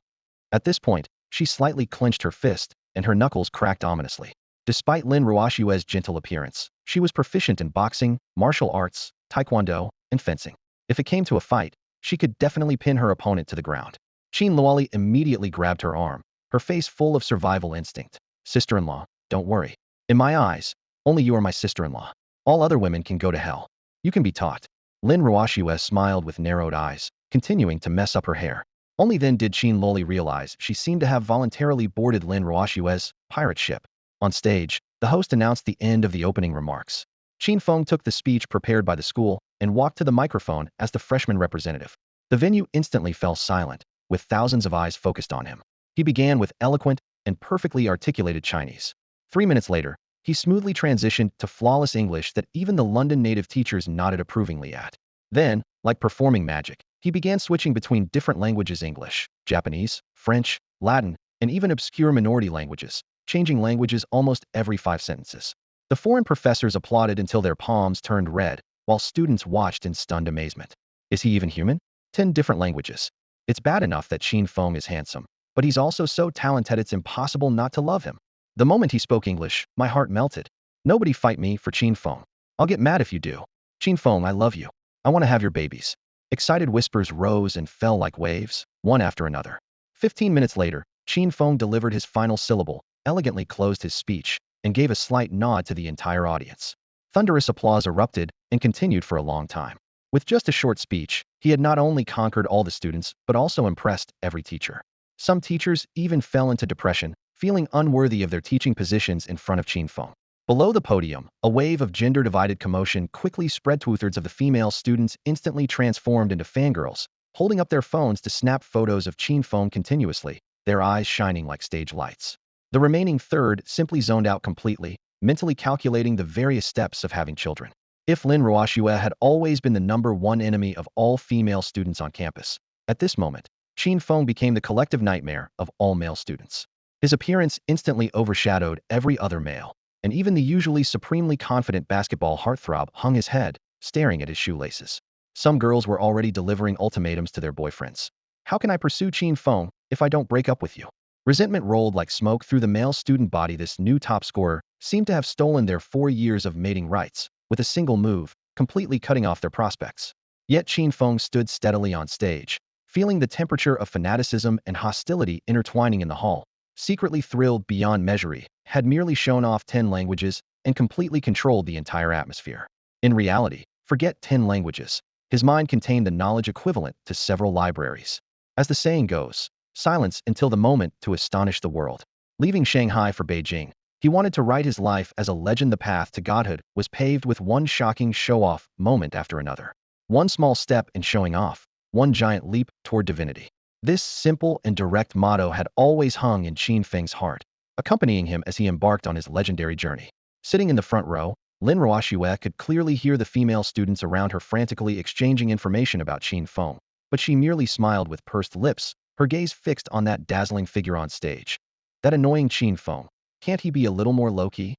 At this point, she slightly clenched her fist, and her knuckles cracked ominously. Despite Lin Ruoxue's gentle appearance, she was proficient in boxing, martial arts, taekwondo, and fencing. If it came to a fight, she could definitely pin her opponent to the ground. Qin Luoli immediately grabbed her arm, her face full of survival instinct. Sister-in-law, don't worry. In my eyes, only you are my sister-in-law. All other women can go to hell. You can be taught. Lin Ruoxue smiled with narrowed eyes, continuing to mess up her hair. Only then did Qin Luoli realize she seemed to have voluntarily boarded Lin Ruoxue's pirate ship. On stage, the host announced the end of the opening remarks. Qin Feng took the speech prepared by the school and walked to the microphone as the freshman representative. The venue instantly fell silent, with thousands of eyes focused on him. He began with eloquent and perfectly articulated Chinese. 3 minutes later, he smoothly transitioned to flawless English that even the London native teachers nodded approvingly at. Then, like performing magic, he began switching between different languages: English, Japanese, French, Latin, and even obscure minority languages, changing languages almost every 5 sentences. The foreign professors applauded until their palms turned red, while students watched in stunned amazement. Is he even human? 10 different languages. It's bad enough that Qin Feng is handsome, but he's also so talented it's impossible not to love him. The moment he spoke English, my heart melted. Nobody fight me for Qin Feng. I'll get mad if you do. Qin Feng, I love you. I want to have your babies. Excited whispers rose and fell like waves, one after another. 15 minutes later, Qin Feng delivered his final syllable, elegantly closed his speech, and gave a slight nod to the entire audience. Thunderous applause erupted and continued for a long time. With just a short speech, he had not only conquered all the students, but also impressed every teacher. Some teachers even fell into depression, feeling unworthy of their teaching positions in front of Qin Feng. Below the podium, a wave of gender-divided commotion quickly spread. Two-thirds of the female students instantly transformed into fangirls, holding up their phones to snap photos of Qin Feng continuously, their eyes shining like stage lights. The remaining third simply zoned out completely, mentally calculating the various steps of having children. If Lin Ruoxue had always been the #1 enemy of all female students on campus, at this moment, Qin Feng became the collective nightmare of all male students. His appearance instantly overshadowed every other male, and even the usually supremely confident basketball heartthrob hung his head, staring at his shoelaces. Some girls were already delivering ultimatums to their boyfriends. How can I pursue Qin Feng if I don't break up with you? Resentment rolled like smoke through the male student body. This new top scorer seemed to have stolen their 4 years of mating rights, with a single move, completely cutting off their prospects. Yet Qin Feng stood steadily on stage, feeling the temperature of fanaticism and hostility intertwining in the hall. Secretly thrilled beyond measure, he had merely shown off 10 languages and completely controlled the entire atmosphere. In reality, forget 10 languages. His mind contained the knowledge equivalent to several libraries. As the saying goes, silence until the moment to astonish the world. Leaving Shanghai for Beijing, he wanted to write his life as a legend. The path to godhood was paved with one shocking show-off moment after another. One small step in showing off, one giant leap toward divinity. This simple and direct motto had always hung in Qin Feng's heart, accompanying him as he embarked on his legendary journey. Sitting in the front row, Lin Ruoxue could clearly hear the female students around her frantically exchanging information about Qin Feng, but she merely smiled with pursed lips, her gaze fixed on that dazzling figure on stage. That annoying Qin Feng, can't he be a little more low-key?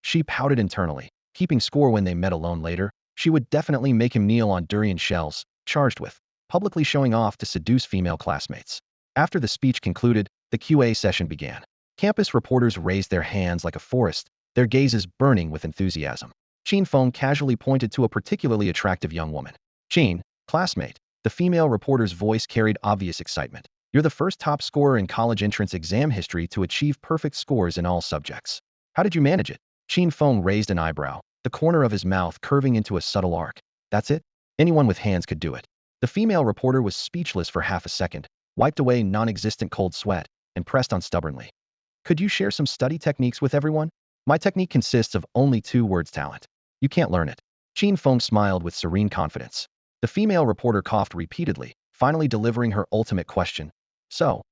She pouted internally, keeping score. When they met alone later, she would definitely make him kneel on durian shells, charged with publicly showing off to seduce female classmates. After the speech concluded, the QA session began. Campus reporters raised their hands like a forest, their gazes burning with enthusiasm. Qin Feng casually pointed to a particularly attractive young woman. "Qin, classmate." The female reporter's voice carried obvious excitement. "You're the first top scorer in college entrance exam history to achieve perfect scores in all subjects. How did you manage it?" Qin Feng raised an eyebrow, the corner of his mouth curving into a subtle arc. "That's it? Anyone with hands could do it." The female reporter was speechless for half a second, wiped away non-existent cold sweat, and pressed on stubbornly. "Could you share some study techniques with everyone? My technique consists of only 2 words: talent. You can't learn it." Qin Feng smiled with serene confidence. The female reporter coughed repeatedly, finally delivering her ultimate question. "So,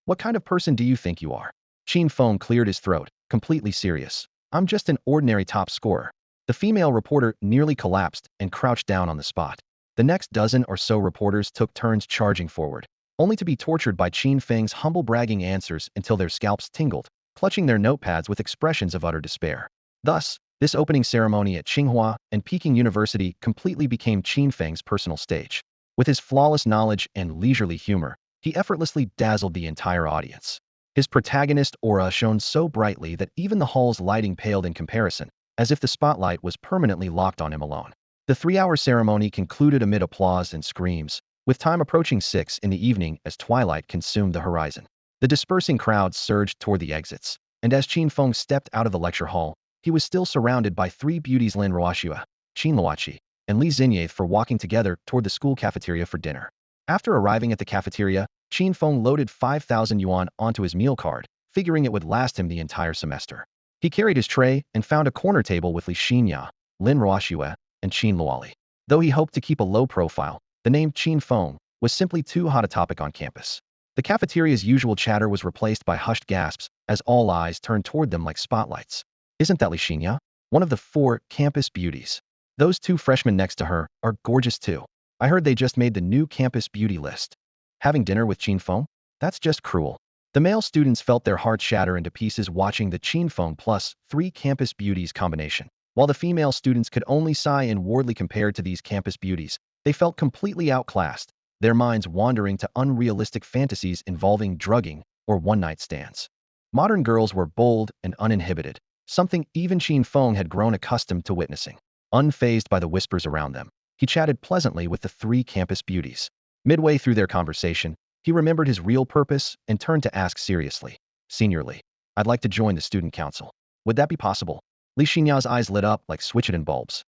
what kind of person do you think you are?" Qin Feng cleared his throat, completely serious. "I'm just an ordinary top scorer." The female reporter nearly collapsed and crouched down on the spot. The next dozen or so reporters took turns charging forward, only to be tortured by Qin Feng's humble bragging answers until their scalps tingled, clutching their notepads with expressions of utter despair. Thus, this opening ceremony at Tsinghua and Peking University completely became Qin Feng's personal stage. With his flawless knowledge and leisurely humor, he effortlessly dazzled the entire audience. His protagonist aura shone so brightly that even the hall's lighting paled in comparison, as if the spotlight was permanently locked on him alone. The 3-hour ceremony concluded amid applause and screams, with time approaching 6 in the evening as twilight consumed the horizon. The dispersing crowds surged toward the exits, and as Qin Feng stepped out of the lecture hall, he was still surrounded by 3 beauties: Lin Ruoxue, Qin Luoqi, and Li Xinye for walking together toward the school cafeteria for dinner. After arriving at the cafeteria, Qin Feng loaded 5,000 yuan onto his meal card, figuring it would last him the entire semester. He carried his tray and found a corner table with Li Xinye, Lin Ruoxue, and Qin Luoqi. Though he hoped to keep a low profile, the name Qin Feng was simply too hot a topic on campus. The cafeteria's usual chatter was replaced by hushed gasps as all eyes turned toward them like spotlights. "Isn't that Li Xinye? One of the 4 campus beauties. Those 2 freshmen next to her are gorgeous too. I heard they just made the new campus beauty list." Having dinner with Qin Feng? That's just cruel. The male students felt their hearts shatter into pieces watching the Qin Feng plus 3 campus beauties combination. While the female students could only sigh inwardly compared to these campus beauties, they felt completely outclassed, their minds wandering to unrealistic fantasies involving drugging or one-night stands. Modern girls were bold and uninhibited, something even Qin Feng had grown accustomed to witnessing. Unfazed by the whispers around them, he chatted pleasantly with the 3 campus beauties. Midway through their conversation, he remembered his real purpose and turned to ask seriously, "Senior Li, I'd like to join the student council. Would that be possible?" Li Xinya's eyes lit up like switch-it-in bulbs.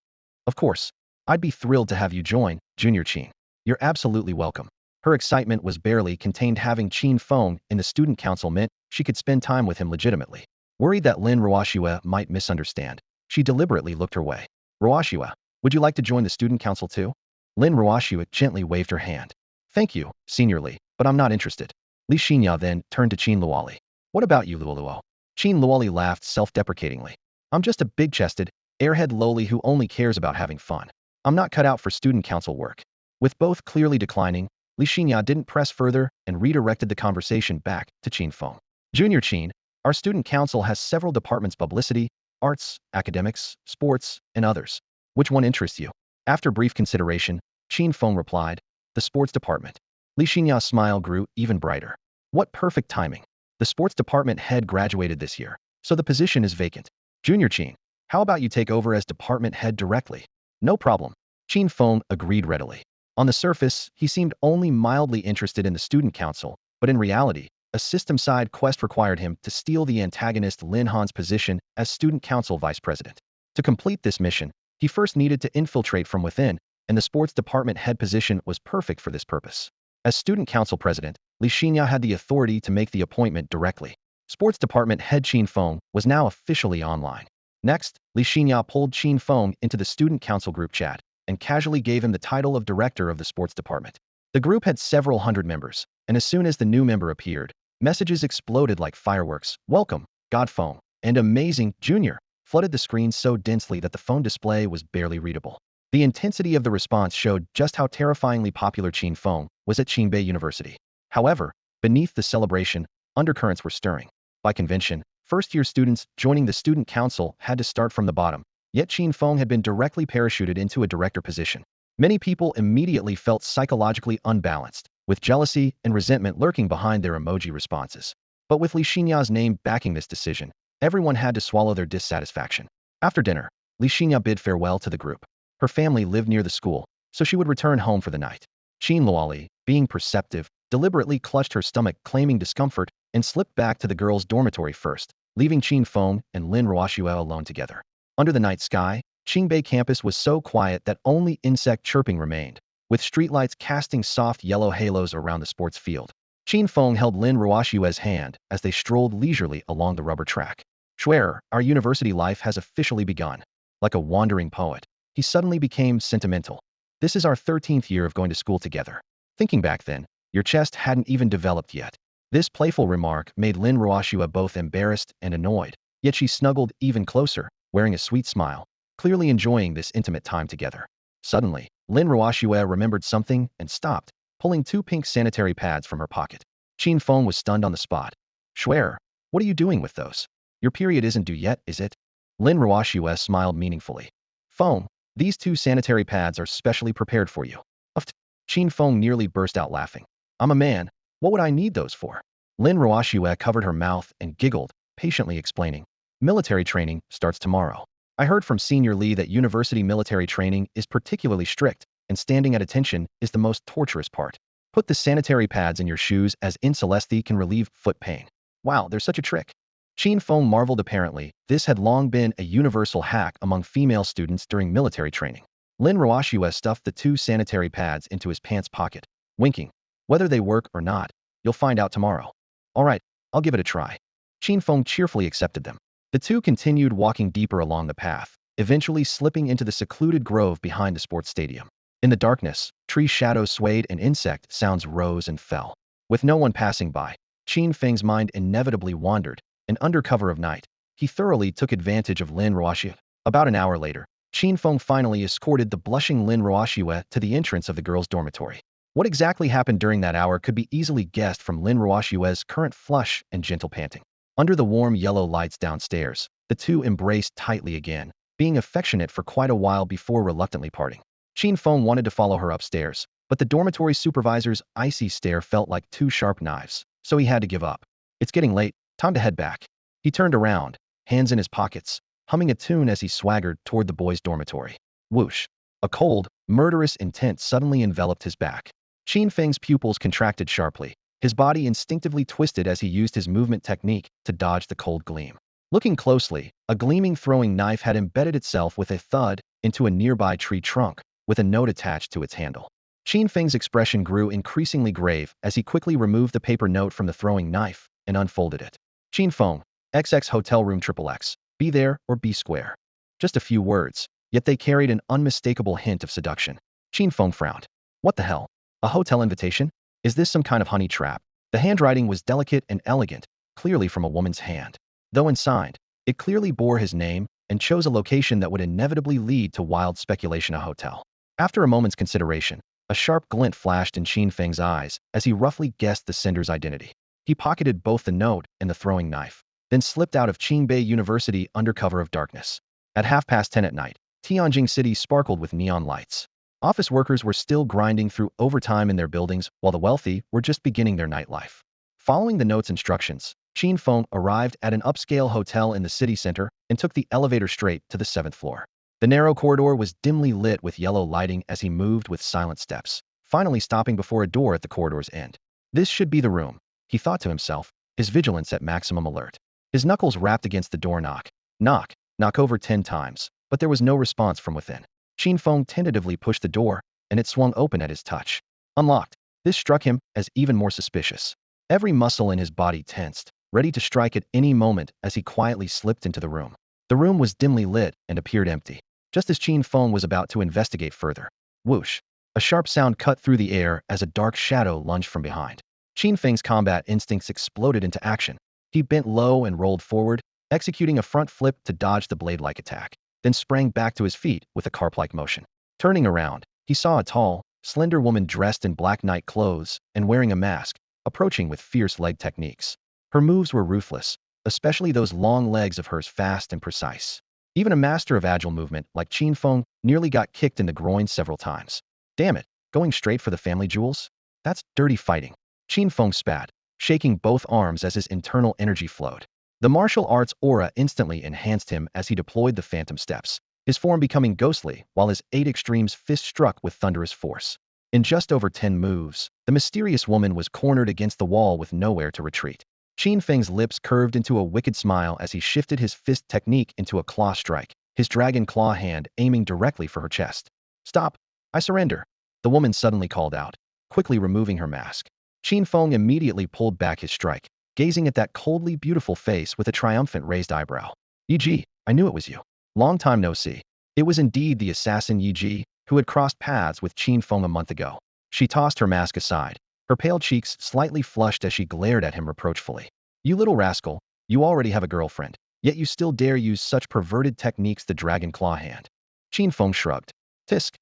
"Of course. I'd be thrilled to have you join, Junior Qin. You're absolutely welcome." Her excitement was barely contained. Having Qin Feng in the student council meant she could spend time with him legitimately. Worried that Lin Ruoxue might misunderstand, she deliberately looked her way. "Ruoxue, would you like to join the student council too?" Lin Ruoxue gently waved her hand. "Thank you, Senior Li, but I'm not interested." Li Xinye then turned to Qin Luoqi. "What about you, Luoluo?" Qin Luoqi laughed self-deprecatingly. "I'm just a big-chested, airhead lowly who only cares about having fun. I'm not cut out for student council work." With both clearly declining, Li Xinye didn't press further and redirected the conversation back to Qin Feng. "Junior Qin, our student council has several departments: publicity, arts, academics, sports, and others. Which one interests you?" After brief consideration, Qin Feng replied, "The sports department." Li Xinya's smile grew even brighter. What perfect timing. The sports department head graduated this year, so the position is vacant. "Junior Qin, how about you take over as department head directly?" "No problem." Qin Feng agreed readily. On the surface, he seemed only mildly interested in the student council, but in reality, a system-side quest required him to steal the antagonist Lin Han's position as student council vice president. To complete this mission, he first needed to infiltrate from within, and the sports department head position was perfect for this purpose. As student council president, Li Xinye had the authority to make the appointment directly. Sports department head Qin Feng was now officially online. Next, Li Xinye pulled Qin Feng into the student council group chat and casually gave him the title of director of the sports department. The group had several hundred members, and as soon as the new member appeared, messages exploded like fireworks. "Welcome, God Feng," and "Amazing, Junior," flooded the screen so densely that the phone display was barely readable. The intensity of the response showed just how terrifyingly popular Qin Feng was at Qinbei University. However, beneath the celebration, undercurrents were stirring. By convention, first-year students joining the student council had to start from the bottom, yet Qin Feng had been directly parachuted into a director position. Many people immediately felt psychologically unbalanced, with jealousy and resentment lurking behind their emoji responses. But with Li Xinya's name backing this decision, everyone had to swallow their dissatisfaction. After dinner, Li Xinya bid farewell to the group. Her family lived near the school, so she would return home for the night. Qin Luoli, being perceptive, deliberately clutched her stomach claiming discomfort and slipped back to the girls' dormitory first, leaving Qin Feng and Lin Ruoxue alone together. Under the night sky, Qingbei campus was so quiet that only insect chirping remained, with streetlights casting soft yellow halos around the sports field. Qin Feng held Lin Ruoxue's hand as they strolled leisurely along the rubber track. Schwer, our university life has officially begun. Like a wandering poet, he suddenly became sentimental. This is our 13th year of going to school together. Thinking back then, your chest hadn't even developed yet. This playful remark made Lin Ruoxue both embarrassed and annoyed, yet she snuggled even closer, wearing a sweet smile, clearly enjoying this intimate time together. Suddenly, Lin Ruoxue remembered something and stopped, pulling 2 pink sanitary pads from her pocket. Qin Feng was stunned on the spot. Schwer, what are you doing with those? Your period isn't due yet, is it? Lin Ruoxue smiled meaningfully. Feng, these 2 sanitary pads are specially prepared for you. Uft. Qin Feng nearly burst out laughing. I'm a man. What would I need those for? Lin Ruoxue covered her mouth and giggled, patiently explaining. Military training starts tomorrow. I heard from Senior Li that university military training is particularly strict, and standing at attention is the most torturous part. Put the sanitary pads in your shoes as Incelesti can relieve foot pain. Wow, there's such a trick. Qin Feng marveled apparently. This had long been a universal hack among female students during military training. Lin Ruoxue stuffed the 2 sanitary pads into his pants pocket, winking. Whether they work or not, you'll find out tomorrow. All right, I'll give it a try. Qin Feng cheerfully accepted them. The 2 continued walking deeper along the path, eventually slipping into the secluded grove behind the sports stadium. In the darkness, tree shadows swayed and insect sounds rose and fell. With no one passing by, Qin Feng's mind inevitably wandered, and under cover of night, he thoroughly took advantage of Lin Ruoxue. About an hour later, Qin Feng finally escorted the blushing Lin Ruoxue to the entrance of the girls' dormitory. What exactly happened during that hour could be easily guessed from Lin Ruoxue's current flush and gentle panting. Under the warm yellow lights downstairs, the 2 embraced tightly again, being affectionate for quite a while before reluctantly parting. Qin Feng wanted to follow her upstairs, but the dormitory supervisor's icy stare felt like 2 sharp knives, so he had to give up. It's getting late, time to head back. He turned around, hands in his pockets, humming a tune as he swaggered toward the boys' dormitory. Whoosh! A cold, murderous intent suddenly enveloped his back. Qin Feng's pupils contracted sharply. His body instinctively twisted as he used his movement technique to dodge the cold gleam. Looking closely, a gleaming throwing knife had embedded itself with a thud into a nearby tree trunk, with a note attached to its handle. Qin Feng's expression grew increasingly grave as he quickly removed the paper note from the throwing knife and unfolded it. Qin Feng, XX Hotel Room XXX, be there or be square. Just a few words, yet they carried an unmistakable hint of seduction. Qin Feng frowned. What the hell? A hotel invitation? Is this some kind of honey trap? The handwriting was delicate and elegant, clearly from a woman's hand. Though unsigned, it clearly bore his name and chose a location that would inevitably lead to wild speculation. A hotel. After a moment's consideration, a sharp glint flashed in Qin Feng's eyes as he roughly guessed the sender's identity. He pocketed both the note and the throwing knife, then slipped out of Qingbei University under cover of darkness. At 10:30 at night, Tianjin City sparkled with neon lights. Office workers were still grinding through overtime in their buildings, while the wealthy were just beginning their nightlife. Following the note's instructions, Qin Feng arrived at an upscale hotel in the city center and took the elevator straight to the 7th floor. The narrow corridor was dimly lit with yellow lighting as he moved with silent steps, finally stopping before a door at the corridor's end. This should be the room, he thought to himself, his vigilance at maximum alert. His knuckles rapped against the door knock over 10 times, but there was no response from within. Qin Feng tentatively pushed the door, and it swung open at his touch. Unlocked. This struck him as even more suspicious. Every muscle in his body tensed, ready to strike at any moment as he quietly slipped into the room. The room was dimly lit and appeared empty, just as Qin Feng was about to investigate further. Whoosh! A sharp sound cut through the air as a dark shadow lunged from behind. Qin Feng's combat instincts exploded into action. He bent low and rolled forward, executing a front flip to dodge the blade-like attack, then sprang back to his feet with a carp-like motion. Turning around, he saw a tall, slender woman dressed in black night clothes and wearing a mask, approaching with fierce leg techniques. Her moves were ruthless, especially those long legs of hers, fast and precise. Even a master of agile movement like Qin Feng nearly got kicked in the groin several times. Damn it, going straight for the family jewels? That's dirty fighting. Qin Feng spat, shaking both arms as his internal energy flowed. The martial arts aura instantly enhanced him as he deployed the phantom steps, his form becoming ghostly while his 8 extremes fist struck with thunderous force. In just over 10 moves, the mysterious woman was cornered against the wall with nowhere to retreat. Qin Feng's lips curved into a wicked smile as he shifted his fist technique into a claw strike, his dragon claw hand aiming directly for her chest. "Stop! I surrender!" the woman suddenly called out, quickly removing her mask. Qin Feng immediately pulled back his strike, gazing at that coldly beautiful face with a triumphant raised eyebrow. "Yi, I knew it was you. Long time no see." It was indeed the assassin Yi, who had crossed paths with Qin Feng a month ago. She tossed her mask aside, her pale cheeks slightly flushed as she glared at him reproachfully. "You little rascal, you already have a girlfriend, yet you still dare use such perverted techniques." The dragon claw hand. Qin Feng shrugged. "Tsk,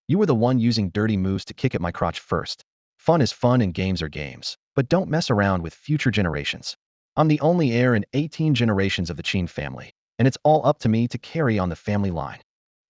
you were the one using dirty moves to kick at my crotch first. Fun is fun and games are games, but don't mess around with future generations. I'm the only heir in 18 generations of the Qin family, and it's all up to me to carry on the family line."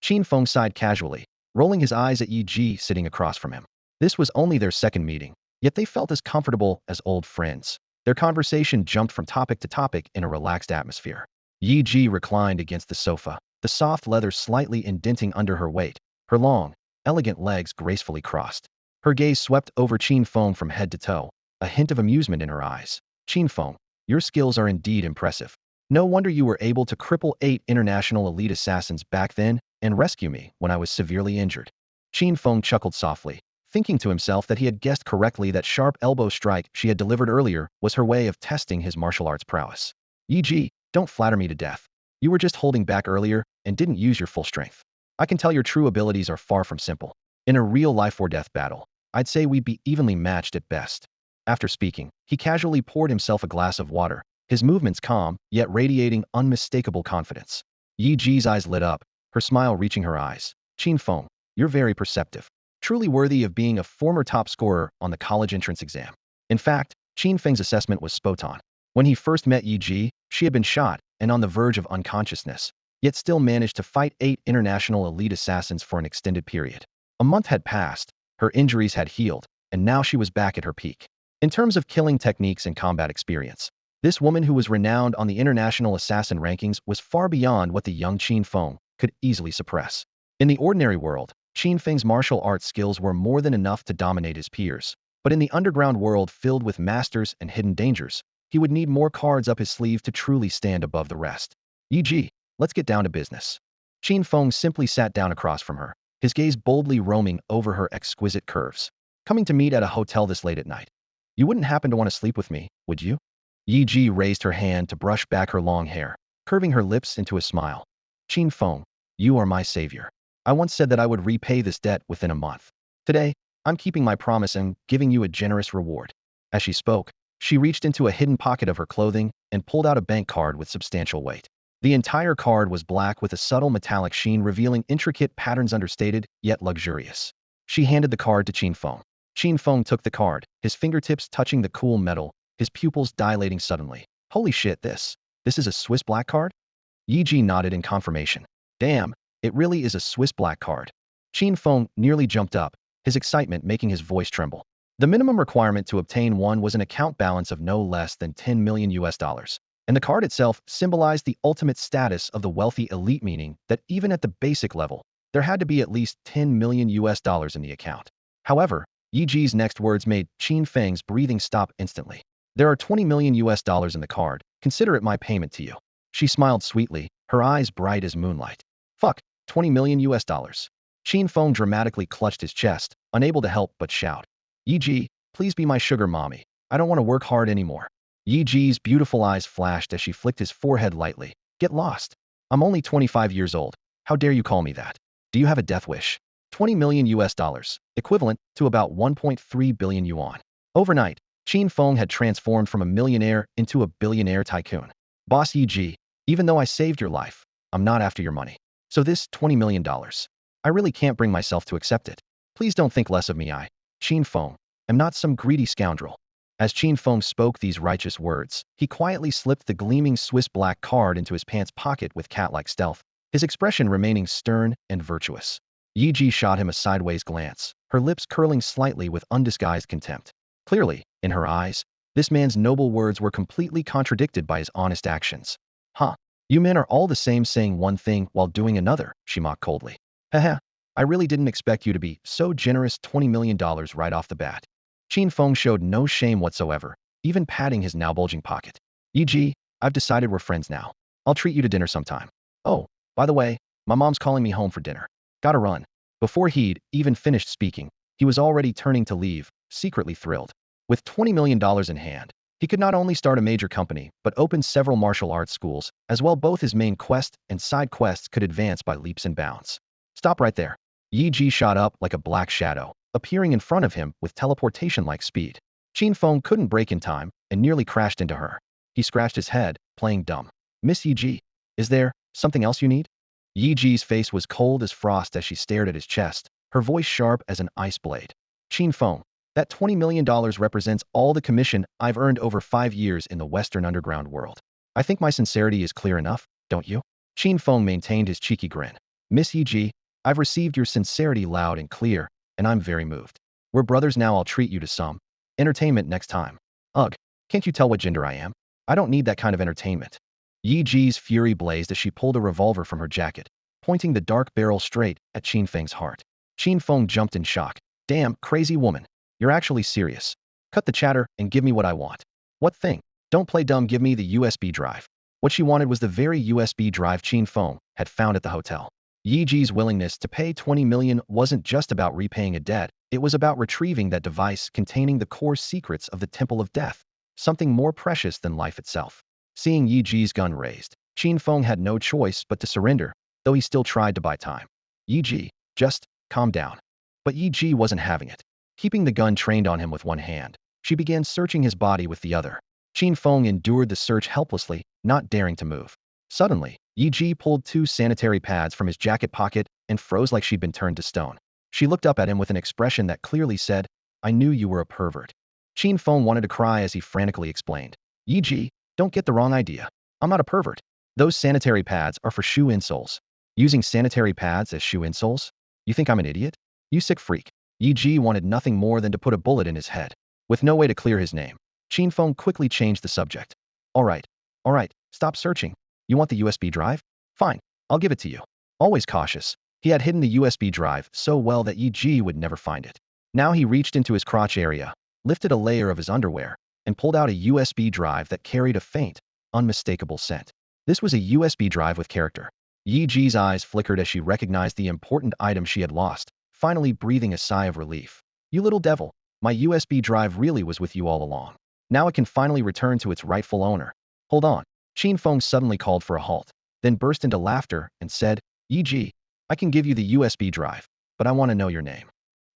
Qin Feng sighed casually, rolling his eyes at Yi sitting across from him. This was only their second meeting, yet they felt as comfortable as old friends. Their conversation jumped from topic to topic in a relaxed atmosphere. Yi reclined against the sofa, the soft leather slightly indenting under her weight, her long, elegant legs gracefully crossed. Her gaze swept over Qin Feng from head to toe, a hint of amusement in her eyes. "Qin Feng, your skills are indeed impressive. No wonder you were able to cripple 8 international elite assassins back then and rescue me when I was severely injured." Qin Feng chuckled softly, thinking to himself that he had guessed correctly that sharp elbow strike she had delivered earlier was her way of testing his martial arts prowess. "Yi, don't flatter me to death. You were just holding back earlier and didn't use your full strength. I can tell your true abilities are far from simple. In a real life or death battle, I'd say we'd be evenly matched at best." After speaking, he casually poured himself a glass of water, his movements calm, yet radiating unmistakable confidence. Yi's eyes lit up, her smile reaching her eyes. "Qin Feng, you're very perceptive. Truly worthy of being a former top scorer on the college entrance exam." In fact, Qin Feng's assessment was spot on. When he first met Yi, she had been shot and on the verge of unconsciousness, yet still managed to fight 8 international elite assassins for an extended period. A month had passed, her injuries had healed, and now she was back at her peak. In terms of killing techniques and combat experience, this woman who was renowned on the international assassin rankings was far beyond what the young Qin Feng could easily suppress. In the ordinary world, Qin Feng's martial arts skills were more than enough to dominate his peers, but in the underground world filled with masters and hidden dangers, he would need more cards up his sleeve to truly stand above the rest. "Yi, let's get down to business." Qin Feng simply sat down across from her, his gaze boldly roaming over her exquisite curves. "Coming to meet at a hotel this late at night. You wouldn't happen to want to sleep with me, would you?" Yi raised her hand to brush back her long hair, curving her lips into a smile. "Qin Feng, you are my savior. I once said that I would repay this debt within a month. Today, I'm keeping my promise and giving you a generous reward." As she spoke, she reached into a hidden pocket of her clothing and pulled out a bank card with substantial weight. The entire card was black with a subtle metallic sheen revealing intricate patterns, understated yet luxurious. She handed the card to Qin Feng. Qin Feng took the card, his fingertips touching the cool metal, his pupils dilating suddenly. "Holy shit, this is a Swiss black card?" Yi nodded in confirmation. "Damn, it really is a Swiss black card." Qin Feng nearly jumped up, his excitement making his voice tremble. The minimum requirement to obtain one was an account balance of no less than 10 million US dollars, and the card itself symbolized the ultimate status of the wealthy elite, meaning that even at the basic level, there had to be at least 10 million US dollars in the account. However, Yi's next words made Qin Feng's breathing stop instantly. "There are 20 million US dollars in the card. Consider it my payment to you." She smiled sweetly, her eyes bright as moonlight. "Fuck, 20 million US dollars. Qin Feng dramatically clutched his chest, unable to help but shout. "Yi, please be my sugar mommy. I don't want to work hard anymore." Yi's beautiful eyes flashed as she flicked his forehead lightly. "Get lost. I'm only 25 years old. How dare you call me that? Do you have a death wish?" 20 million US dollars, equivalent to about 1.3 billion yuan. Overnight, Qin Feng had transformed from a millionaire into a billionaire tycoon. "Boss Yi, even though I saved your life, I'm not after your money. So this $20 million, I really can't bring myself to accept it. Please don't think less of me. I, Qin Feng, am not some greedy scoundrel." As Qin Feng spoke these righteous words, he quietly slipped the gleaming Swiss black card into his pants pocket with cat-like stealth, his expression remaining stern and virtuous. Yi shot him a sideways glance, her lips curling slightly with undisguised contempt. Clearly, in her eyes, This man's noble words were completely contradicted by his honest actions. Huh. You men are all the same, saying one thing while doing another, she mocked coldly. Haha. I really didn't expect you to be so generous, $20 million right off the bat. Qin Feng showed no shame whatsoever, even patting his now bulging pocket. E.g., I've decided we're friends now. I'll treat you to dinner sometime. Oh, by the way, my mom's calling me home for dinner. Gotta run. Before he'd even finished speaking, he was already turning to leave, secretly thrilled. With $20 million in hand, he could not only start a major company, but open several martial arts schools, as well both his main quest and side quests could advance by leaps and bounds. Stop right there. Yi Ji shot up like a black shadow, appearing in front of him with teleportation-like speed. Qin Feng couldn't break in time and nearly crashed into her. He scratched his head, playing dumb. Miss Yi Ji, is there something else you need? Yi Ji's face was cold as frost as she stared at his chest, her voice sharp as an ice blade. Qin Feng, that $20 million represents all the commission I've earned over 5 years in the Western underground world. I think my sincerity is clear enough, don't you? Qin Feng maintained his cheeky grin. Miss Yi Ji, I've received your sincerity loud and clear, and I'm very moved. We're brothers now. I'll treat you to some entertainment next time. Ugh, can't you tell what gender I am? I don't need that kind of entertainment. Yi Ji's fury blazed as she pulled a revolver from her jacket, pointing the dark barrel straight at Qin Feng's heart. Qin Feng jumped in shock. Damn, crazy woman. You're actually serious. Cut the chatter and give me what I want. What thing? Don't play dumb, give me the USB drive. What she wanted was the very USB drive Qin Feng had found at the hotel. Yi Ji's willingness to pay 20 million wasn't just about repaying a debt, it was about retrieving that device containing the core secrets of the Temple of Death, something more precious than life itself. Seeing Yi Ji's gun raised, Qin Feng had no choice but to surrender, though he still tried to buy time. Yi Ji, just calm down. But Yi Ji wasn't having it. Keeping the gun trained on him with one hand, she began searching his body with the other. Qin Feng endured the search helplessly, not daring to move. Suddenly, Yi Ji pulled 2 sanitary pads from his jacket pocket and froze like she'd been turned to stone. She looked up at him with an expression that clearly said, I knew you were a pervert. Qin Feng wanted to cry as he frantically explained. Yi Ji, don't get the wrong idea. I'm not a pervert. Those sanitary pads are for shoe insoles. Using sanitary pads as shoe insoles? You think I'm an idiot? You sick freak. Yi Ji wanted nothing more than to put a bullet in his head. With no way to clear his name, Qin Feng quickly changed the subject. All right, stop searching. You want the USB drive? Fine, I'll give it to you. Always cautious, he had hidden the USB drive so well that Yi Ji would never find it. Now he reached into his crotch area, lifted a layer of his underwear, and pulled out a USB drive that carried a faint, unmistakable scent. This was a USB drive with character. Yi Ji's eyes flickered as she recognized the important item she had lost, finally breathing a sigh of relief. You little devil, my USB drive really was with you all along. Now it can finally return to its rightful owner. Hold on. Qin Feng suddenly called for a halt, then burst into laughter and said, Yi Ji, I can give you the USB drive, but I want to know your name.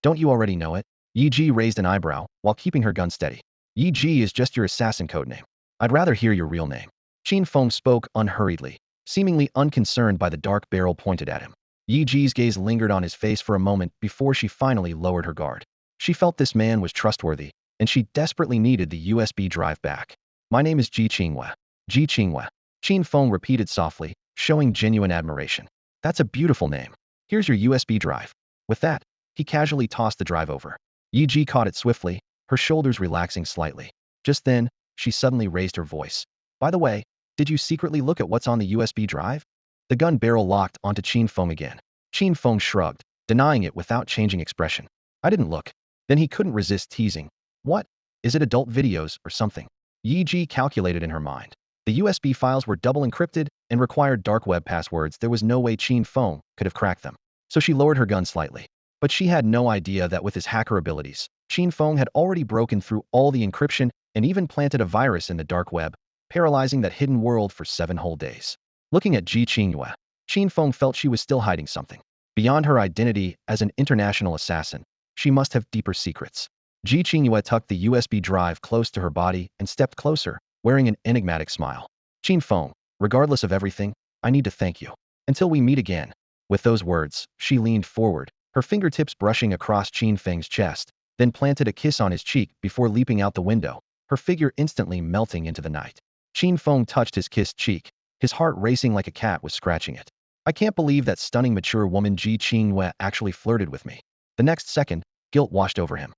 Don't you already know it? Yi Ji raised an eyebrow while keeping her gun steady. Yi Ji is just your assassin codename. I'd rather hear your real name. Qin Feng spoke unhurriedly, seemingly unconcerned by the dark barrel pointed at him. Yi Ji's gaze lingered on his face for a moment before she finally lowered her guard. She felt this man was trustworthy, and she desperately needed the USB drive back. My name is Ji Qingwe. Ji Qingwe. Qin Feng repeated softly, showing genuine admiration. That's a beautiful name. Here's your USB drive. With that, he casually tossed the drive over. Yi Ji caught it swiftly, her shoulders relaxing slightly. Just then, she suddenly raised her voice. By the way, did you secretly look at what's on the USB drive? The gun barrel locked onto Qin Feng again. Qin Feng shrugged, denying it without changing expression. I didn't look. Then he couldn't resist teasing. What? Is it adult videos or something? Yi Ji calculated in her mind. The USB files were double encrypted and required dark web passwords. There was no way Qin Feng could have cracked them. So she lowered her gun slightly. But she had no idea that with his hacker abilities, Qin Feng had already broken through all the encryption and even planted a virus in the dark web, paralyzing that hidden world for 7 whole days. Looking at Ji Qingwe, Qin Feng felt she was still hiding something. Beyond her identity as an international assassin, she must have deeper secrets. Ji Qingwe tucked the USB drive close to her body and stepped closer, wearing an enigmatic smile. Qin Feng, regardless of everything, I need to thank you. Until we meet again. With those words, she leaned forward, her fingertips brushing across Qin Feng's chest, then planted a kiss on his cheek before leaping out the window, her figure instantly melting into the night. Qin Feng touched his kissed cheek, his heart racing like a cat was scratching it. I can't believe that stunning mature woman Ji Qingwe actually flirted with me. The next second, guilt washed over him.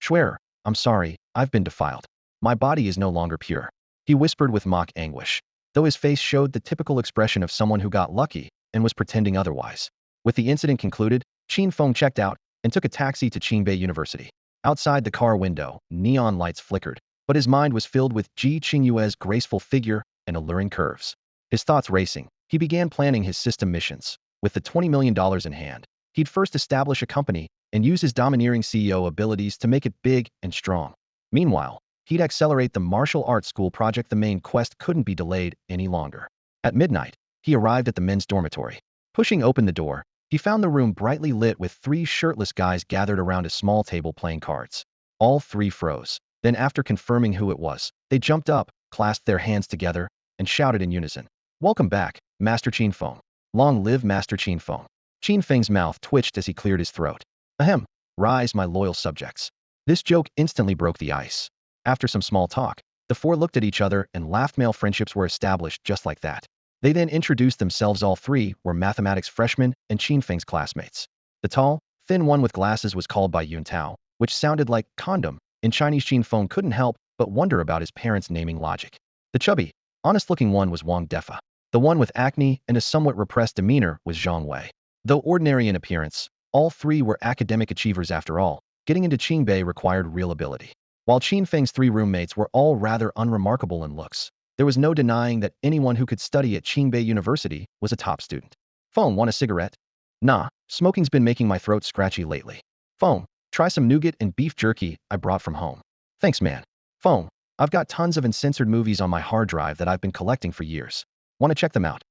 Schwerer, I'm sorry, I've been defiled. My body is no longer pure. He whispered with mock anguish, though his face showed the typical expression of someone who got lucky and was pretending otherwise. With the incident concluded, Qin Feng checked out and took a taxi to Qingbei University. Outside the car window, neon lights flickered, but his mind was filled with Ji Qingyue's graceful figure and alluring curves. His thoughts racing, he began planning his system missions. With the $20 million in hand, he'd first establish a company and use his domineering CEO abilities to make it big and strong. Meanwhile, he'd accelerate the martial arts school project. The main quest couldn't be delayed any longer. At midnight, he arrived at the men's dormitory. Pushing open the door, he found the room brightly lit with three shirtless guys gathered around a small table playing cards. All three froze. Then after confirming who it was, they jumped up, clasped their hands together, and shouted in unison, "Welcome back, Master Qin Feng. Long live Master Qin Feng." Qin Feng's mouth twitched as he cleared his throat. Ahem, rise my loyal subjects. This joke instantly broke the ice. After some small talk, the four looked at each other and laughed. Male friendships were established just like that. They then introduced themselves. All three were mathematics freshmen and Qin Feng's classmates. The tall, thin one with glasses was called by Yun Tao, which sounded like condom. In Chinese, Qin Feng couldn't help but wonder about his parents' naming logic. The chubby, honest-looking one was Wang Defa. The one with acne and a somewhat repressed demeanor was Zhang Wei. Though ordinary in appearance, all three were academic achievers after all. Getting into Qingbei required real ability. While Qin Feng's three roommates were all rather unremarkable in looks, there was no denying that anyone who could study at Qingbei University was a top student. Feng, want a cigarette? Nah, smoking's been making my throat scratchy lately. Feng, try some nougat and beef jerky I brought from home. Thanks, man. Feng, I've got tons of uncensored movies on my hard drive that I've been collecting for years. Want to check them out?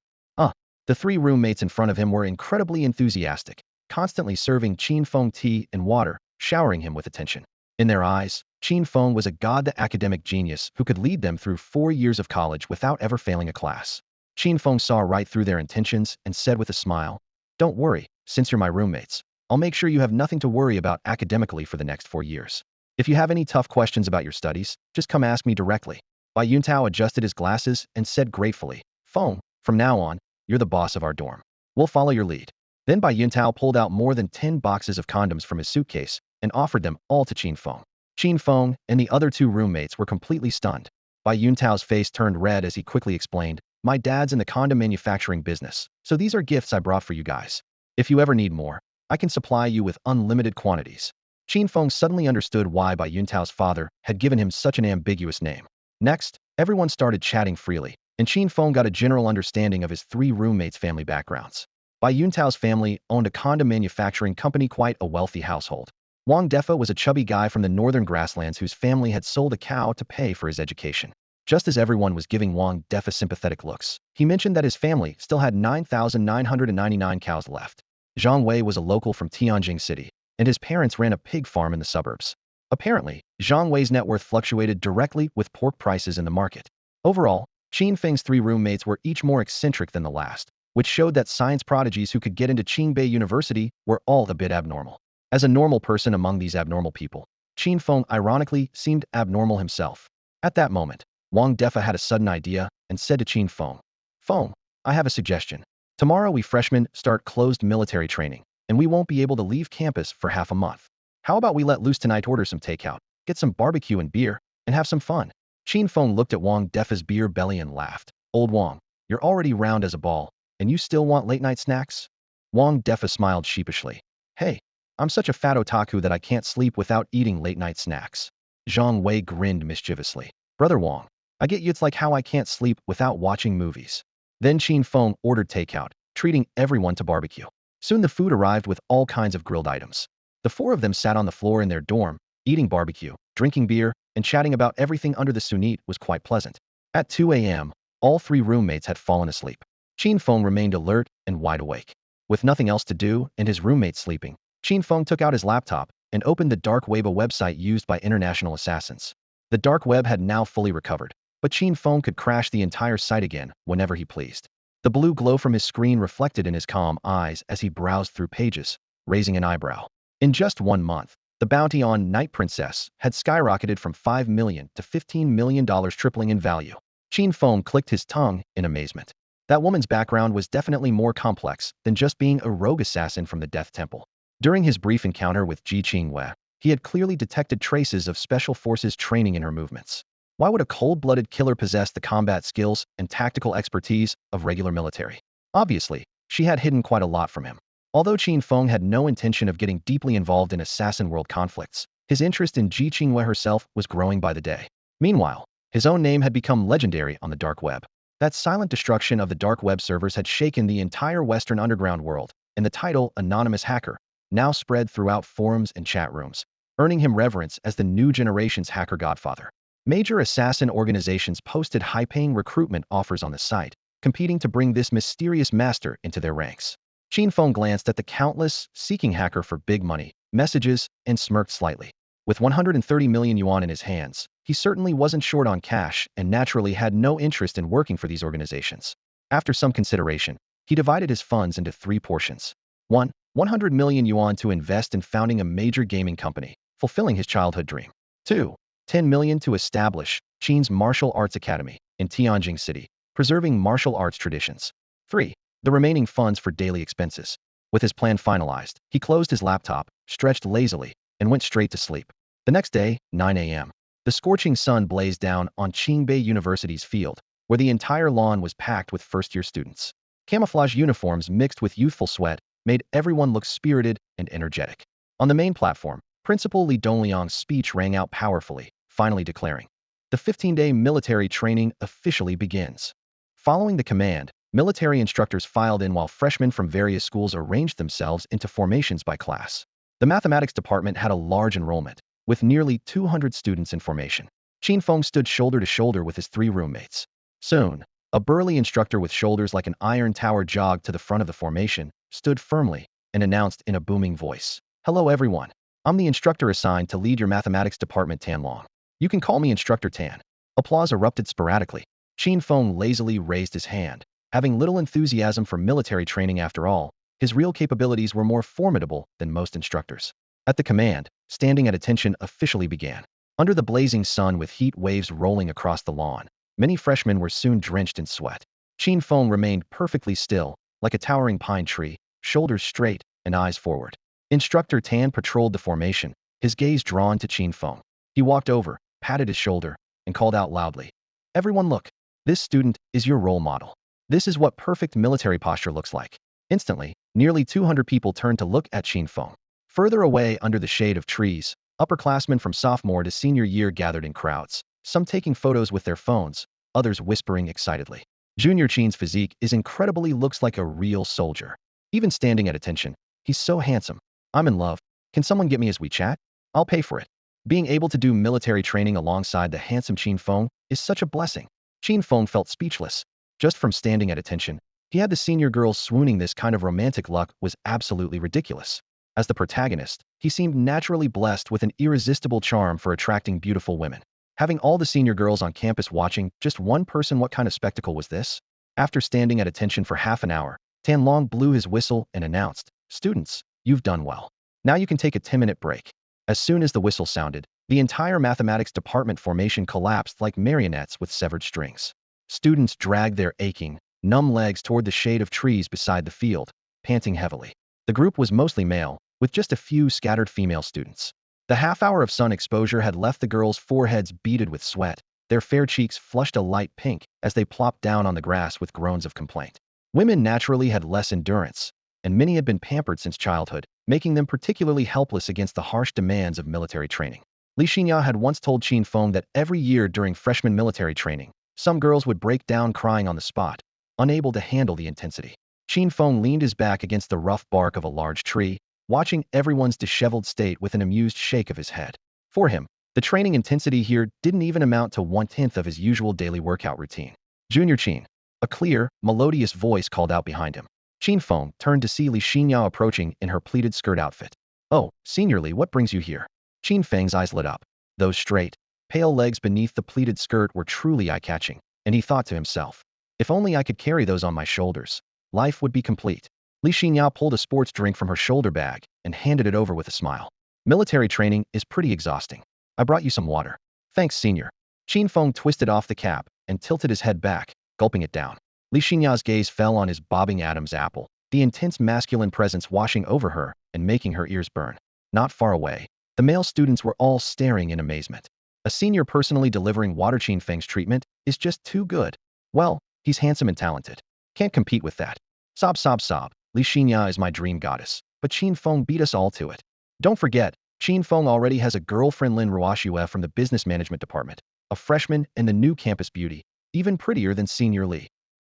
The three roommates in front of him were incredibly enthusiastic, constantly serving Qin Feng tea and water, showering him with attention. In their eyes, Qin Feng was a god, the academic genius who could lead them through 4 years of college without ever failing a class. Qin Feng saw right through their intentions and said with a smile, "Don't worry, since you're my roommates, I'll make sure you have nothing to worry about academically for the next 4 years. If you have any tough questions about your studies, just come ask me directly." Bai Yuntao adjusted his glasses and said gratefully, "Feng, from now on, you're the boss of our dorm. We'll follow your lead." Then Bai Yuntao pulled out more than 10 boxes of condoms from his suitcase and offered them all to Qin Feng. Qin Feng and the other two roommates were completely stunned. Bai Yuntao's face turned red as he quickly explained, "My dad's in the condom manufacturing business, so these are gifts I brought for you guys. If you ever need more, I can supply you with unlimited quantities." Qin Feng suddenly understood why Bai Yuntao's father had given him such an ambiguous name. Next, everyone started chatting freely, and Qin Feng got a general understanding of his three roommates' family backgrounds. Bai Yuntao's family owned a condom manufacturing company, quite a wealthy household. Wang Defa was a chubby guy from the northern grasslands whose family had sold a cow to pay for his education. Just as everyone was giving Wang Defa sympathetic looks, he mentioned that his family still had 9,999 cows left. Zhang Wei was a local from Tianjin City, and his parents ran a pig farm in the suburbs. Apparently, Zhang Wei's net worth fluctuated directly with pork prices in the market. Overall, Qin Feng's three roommates were each more eccentric than the last, which showed that science prodigies who could get into Qingbei University were all a bit abnormal. As a normal person among these abnormal people, Qin Feng ironically seemed abnormal himself. At that moment, Wang Defa had a sudden idea and said to Qin Feng, "Feng, I have a suggestion. Tomorrow we freshmen start closed military training, and we won't be able to leave campus for half a month. How about we let loose tonight, order some takeout, get some barbecue and beer, and have some fun?" Qin Feng looked at Wang Defa's beer belly and laughed. "Old Wang, you're already round as a ball, and you still want late-night snacks?" Wang Defa smiled sheepishly. "Hey, I'm such a fat otaku that I can't sleep without eating late-night snacks." Zhang Wei grinned mischievously. "Brother Wang, I get you, it's like how I can't sleep without watching movies." Then Qin Feng ordered takeout, treating everyone to barbecue. Soon the food arrived with all kinds of grilled items. The four of them sat on the floor in their dorm, eating barbecue, drinking beer, and chatting about everything under the sun. It was quite pleasant. At 2 a.m., all three roommates had fallen asleep. Qin Feng remained alert and wide awake. With nothing else to do and his roommates sleeping, Qin Feng took out his laptop and opened the dark web, a website used by international assassins. The dark web had now fully recovered, but Qin Feng could crash the entire site again whenever he pleased. The blue glow from his screen reflected in his calm eyes as he browsed through pages, raising an eyebrow. In just 1 month, the bounty on Night Princess had skyrocketed from $5 million to $15 million, tripling in value. Qin Feng clicked his tongue in amazement. That woman's background was definitely more complex than just being a rogue assassin from the Death Temple. During his brief encounter with Ji Qingyue, he had clearly detected traces of special forces training in her movements. Why would a cold-blooded killer possess the combat skills and tactical expertise of regular military? Obviously, she had hidden quite a lot from him. Although Qin Feng had no intention of getting deeply involved in assassin world conflicts, his interest in Ji Qingwei herself was growing by the day. Meanwhile, his own name had become legendary on the dark web. That silent destruction of the dark web servers had shaken the entire Western underground world, and the title Anonymous Hacker now spread throughout forums and chat rooms, earning him reverence as the new generation's hacker godfather. Major assassin organizations posted high-paying recruitment offers on the site, competing to bring this mysterious master into their ranks. Qin Feng glanced at the countless seeking hacker for big money messages and smirked slightly. With 130 million yuan in his hands, he certainly wasn't short on cash and naturally had no interest in working for these organizations. After some consideration, he divided his funds into 3 portions. 1. 100 million yuan to invest in founding a major gaming company, fulfilling his childhood dream. 2. 10 million to establish Qin's Martial Arts Academy in Tianjin City, preserving martial arts traditions. 3. The remaining funds for daily expenses. With his plan finalized, he closed his laptop, stretched lazily, and went straight to sleep. The next day, 9 a.m., the scorching sun blazed down on Qingbei University's field, where the entire lawn was packed with first-year students. Camouflage uniforms mixed with youthful sweat made everyone look spirited and energetic. On the main platform, Principal Li Dongliang's speech rang out powerfully, finally declaring, "The 15-day military training officially begins." Following the command, military instructors filed in while freshmen from various schools arranged themselves into formations by class. The mathematics department had a large enrollment, with nearly 200 students in formation. Qin Feng stood shoulder to shoulder with his 3 roommates. Soon, a burly instructor with shoulders like an iron tower jogged to the front of the formation, stood firmly, and announced in a booming voice, "Hello everyone. I'm the instructor assigned to lead your mathematics department, Tan Long. You can call me Instructor Tan." Applause erupted sporadically. Qin Feng lazily raised his hand. Having little enthusiasm for military training after all, his real capabilities were more formidable than most instructors. At the command, standing at attention officially began. Under the blazing sun with heat waves rolling across the lawn, many freshmen were soon drenched in sweat. Qin Feng remained perfectly still, like a towering pine tree, shoulders straight and eyes forward. Instructor Tan patrolled the formation, his gaze drawn to Qin Feng. He walked over, patted his shoulder, and called out loudly, "Everyone look! This student is your role model. This is what perfect military posture looks like." Instantly, nearly 200 people turned to look at Qin Feng. Further away under the shade of trees, upperclassmen from sophomore to senior year gathered in crowds, some taking photos with their phones, others whispering excitedly. Junior Qin's physique is incredibly looks like a real soldier. Even standing at attention, he's so handsome. I'm in love. Can someone get me his WeChat? I'll pay for it. Being able to do military training alongside the handsome Qin Feng is such a blessing. Qin Feng felt speechless. Just from standing at attention, he had the senior girls swooning. This kind of romantic luck was absolutely ridiculous. As the protagonist, he seemed naturally blessed with an irresistible charm for attracting beautiful women. Having all the senior girls on campus watching just one person, what kind of spectacle was this? After standing at attention for half an hour, Tan Long blew his whistle and announced, "Students, you've done well. Now you can take a 10-minute break." As soon as the whistle sounded, the entire mathematics department formation collapsed like marionettes with severed strings. Students dragged their aching, numb legs toward the shade of trees beside the field, panting heavily. The group was mostly male, with just a few scattered female students. The half-hour of sun exposure had left the girls' foreheads beaded with sweat, their fair cheeks flushed a light pink as they plopped down on the grass with groans of complaint. Women naturally had less endurance, and many had been pampered since childhood, making them particularly helpless against the harsh demands of military training. Li Xinya had once told Qin Feng that every year during freshman military training, some girls would break down crying on the spot, unable to handle the intensity. Qin Feng leaned his back against the rough bark of a large tree, watching everyone's disheveled state with an amused shake of his head. For him, the training intensity here didn't even amount to 1/10 of his usual daily workout routine. "Junior Qin," a clear, melodious voice called out behind him. Qin Feng turned to see Li Xinyao approaching in her pleated skirt outfit. "Oh, Senior Li, what brings you here?" Qin Feng's eyes lit up. Those straight, pale legs beneath the pleated skirt were truly eye-catching, and he thought to himself, "If only I could carry those on my shoulders, life would be complete." Li Xinyao pulled a sports drink from her shoulder bag and handed it over with a smile. "Military training is pretty exhausting. I brought you some water." "Thanks, Senior." Qin Feng twisted off the cap and tilted his head back, gulping it down. Li Xinyao's gaze fell on his bobbing Adam's apple, the intense masculine presence washing over her and making her ears burn. Not far away, the male students were all staring in amazement. A senior personally delivering water Qin Feng's treatment is just too good. Well, he's handsome and talented. Can't compete with that. Sob sob sob. Li Xinya is my dream goddess, but Qin Feng beat us all to it. Don't forget, Qin Feng already has a girlfriend, Lin Ruoxue from the business management department, a freshman and the new campus beauty, even prettier than Senior Li.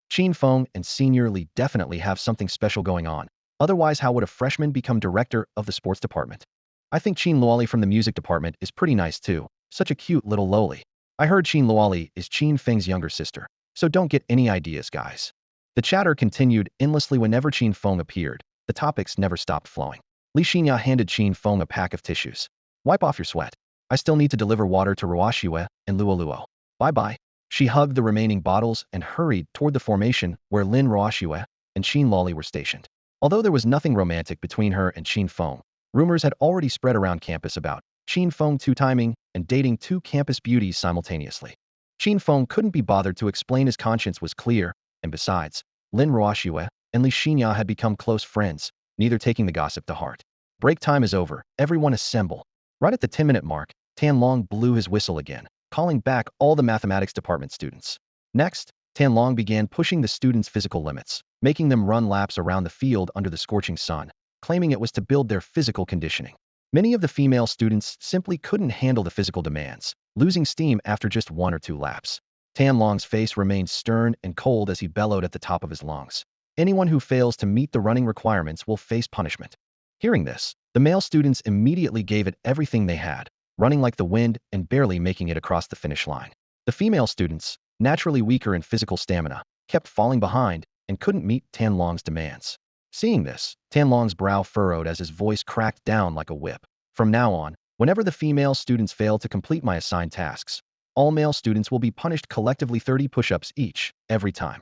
Qin Feng and Senior Li definitely have something special going on. Otherwise, how would a freshman become director of the sports department? I think Qin Luoli from the music department is pretty nice too. Such a cute little loli. I heard Qin Luoli is Qin Feng's younger sister, so don't get any ideas, guys. The chatter continued endlessly whenever Qin Feng appeared. The topics never stopped flowing. Li Xinya handed Qin Feng a pack of tissues. Wipe off your sweat. I still need to deliver water to Ruoxue and Luoluo. Bye-bye. She hugged the remaining bottles and hurried toward the formation where Lin Ruoxue and Qin Luoli were stationed. Although there was nothing romantic between her and Qin Feng, rumors had already spread around campus about Qin Feng two-timing and dating two campus beauties simultaneously. Qin Feng couldn't be bothered to explain. His conscience was clear, and besides, Lin Ruoxue and Li Xinya had become close friends, neither taking the gossip to heart. Break time is over. Everyone assemble. Right at the 10-minute mark, Tianlong blew his whistle again, calling back all the mathematics department students. Next, Tianlong began pushing the students' physical limits, making them run laps around the field under the scorching sun, claiming it was to build their physical conditioning. Many of the female students simply couldn't handle the physical demands, losing steam after just 1 or 2 laps. Tianlong's face remained stern and cold as he bellowed at the top of his lungs. Anyone who fails to meet the running requirements will face punishment. Hearing this, the male students immediately gave it everything they had, running like the wind and barely making it across the finish line. The female students, naturally weaker in physical stamina, kept falling behind and couldn't meet Tianlong's demands. Seeing this, Tianlong's brow furrowed as his voice cracked down like a whip. From now on, whenever the female students fail to complete my assigned tasks, all male students will be punished collectively 30 push-ups each, every time.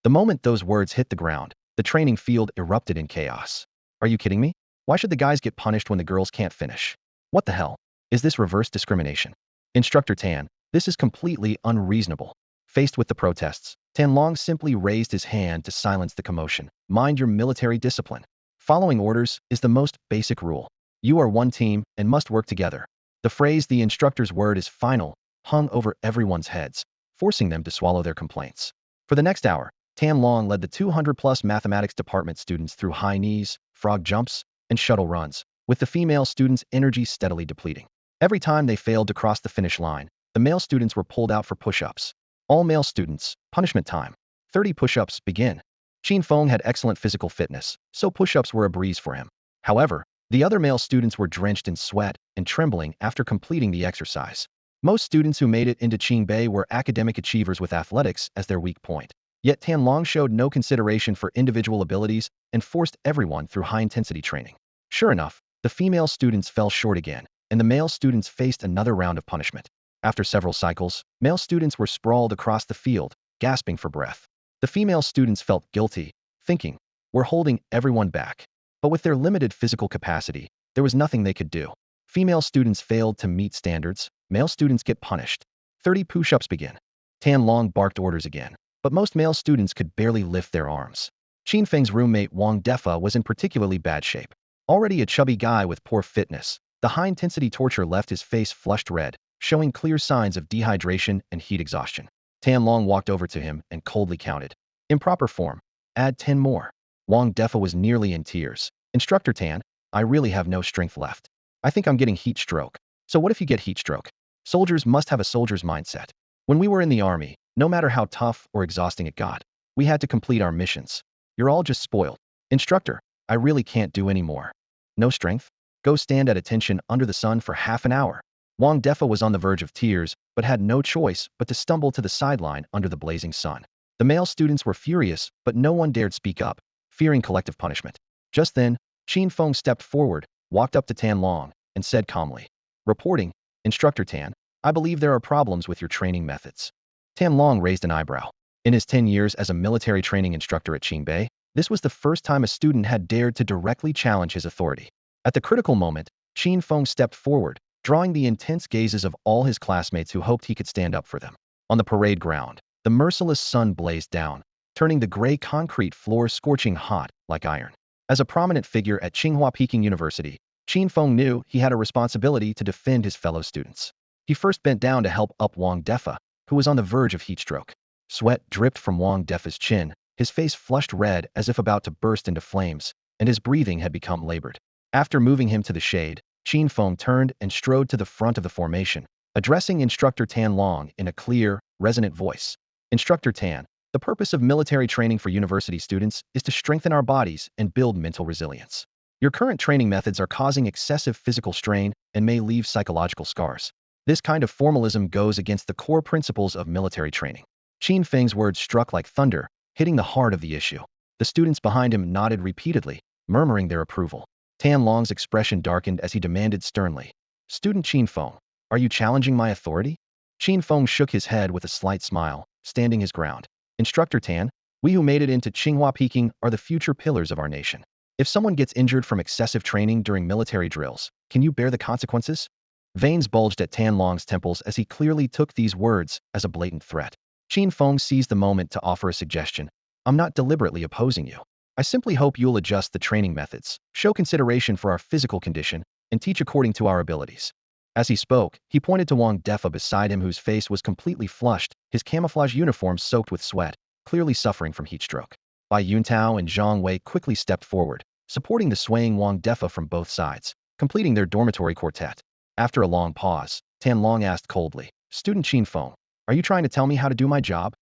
The moment those words hit the ground, the training field erupted in chaos. Are you kidding me? Why should the guys get punished when the girls can't finish? What the hell? Is this reverse discrimination? Instructor Tan, this is completely unreasonable. Faced with the protests, Tianlong simply raised his hand to silence the commotion. Mind your military discipline. Following orders is the most basic rule. You are one team and must work together. The phrase "the instructor's word is final" hung over everyone's heads, forcing them to swallow their complaints. For the next hour, Tianlong led the 200-plus mathematics department students through high knees, frog jumps, and shuttle runs, with the female students' energy steadily depleting. Every time they failed to cross the finish line, the male students were pulled out for push-ups. All male students, punishment time. 30 push-ups, begin. Qin Feng had excellent physical fitness, so push-ups were a breeze for him. However, the other male students were drenched in sweat and trembling after completing the exercise. Most students who made it into Qingbei were academic achievers with athletics as their weak point. Yet Tianlong showed no consideration for individual abilities and forced everyone through high-intensity training. Sure enough, the female students fell short again, and the male students faced another round of punishment. After several cycles, male students were sprawled across the field, gasping for breath. The female students felt guilty, thinking, "We're holding everyone back." But with their limited physical capacity, there was nothing they could do. Female students failed to meet standards, male students get punished. 30 push-ups begin. Tianlong barked orders again, but most male students could barely lift their arms. Qin Feng's roommate Wang Defa was in particularly bad shape. Already a chubby guy with poor fitness, the high-intensity torture left his face flushed red, showing clear signs of dehydration and heat exhaustion. Tianlong walked over to him and coldly counted. Improper form. Add 10 more. Wang Defa was nearly in tears. Instructor Tan, I really have no strength left. I think I'm getting heat stroke. So what if you get heat stroke? Soldiers must have a soldier's mindset. When we were in the army, no matter how tough or exhausting it got, we had to complete our missions. You're all just spoiled. Instructor, I really can't do any more. No strength? Go stand at attention under the sun for half an hour. Wang Defa was on the verge of tears, but had no choice but to stumble to the sideline under the blazing sun. The male students were furious, but no one dared speak up, fearing collective punishment. Just then, Qin Feng stepped forward, walked up to Tianlong, and said calmly, "Reporting, Instructor Tan, I believe there are problems with your training methods." Tianlong raised an eyebrow. In his 10 years as a military training instructor at Qingbei, this was the first time a student had dared to directly challenge his authority. At the critical moment, Qin Feng stepped forward, drawing the intense gazes of all his classmates who hoped he could stand up for them. On the parade ground, the merciless sun blazed down, turning the gray concrete floor scorching hot like iron. As a prominent figure at Tsinghua Peking University, Qin Feng knew he had a responsibility to defend his fellow students. He first bent down to help up Wang Defa, who was on the verge of heat stroke. Sweat dripped from Wang Defa's chin, his face flushed red as if about to burst into flames, and his breathing had become labored. After moving him to the shade, Qin Feng turned and strode to the front of the formation, addressing Instructor Tan Long in a clear, resonant voice. Instructor Tan, the purpose of military training for university students is to strengthen our bodies and build mental resilience. Your current training methods are causing excessive physical strain and may leave psychological scars. This kind of formalism goes against the core principles of military training. Qin Feng's words struck like thunder, hitting the heart of the issue. The students behind him nodded repeatedly, murmuring their approval. Tan Long's expression darkened as he demanded sternly, "Student Qin Feng, are you challenging my authority?" Qin Feng shook his head with a slight smile, standing his ground. "Instructor Tan, we who made it into Tsinghua Peking are the future pillars of our nation. If someone gets injured from excessive training during military drills, can you bear the consequences?" Veins bulged at Tan Long's temples as he clearly took these words as a blatant threat. Qin Feng seized the moment to offer a suggestion. "I'm not deliberately opposing you. I simply hope you'll adjust the training methods, show consideration for our physical condition, and teach according to our abilities." As he spoke, he pointed to Wang Defa beside him whose face was completely flushed, his camouflage uniform soaked with sweat, clearly suffering from heat stroke. Bai Yuntao and Zhang Wei quickly stepped forward, supporting the swaying Wang Defa from both sides, completing their dormitory quartet. After a long pause, Tan Long asked coldly, "Student Qin Feng, are you trying to tell me how to do my job?"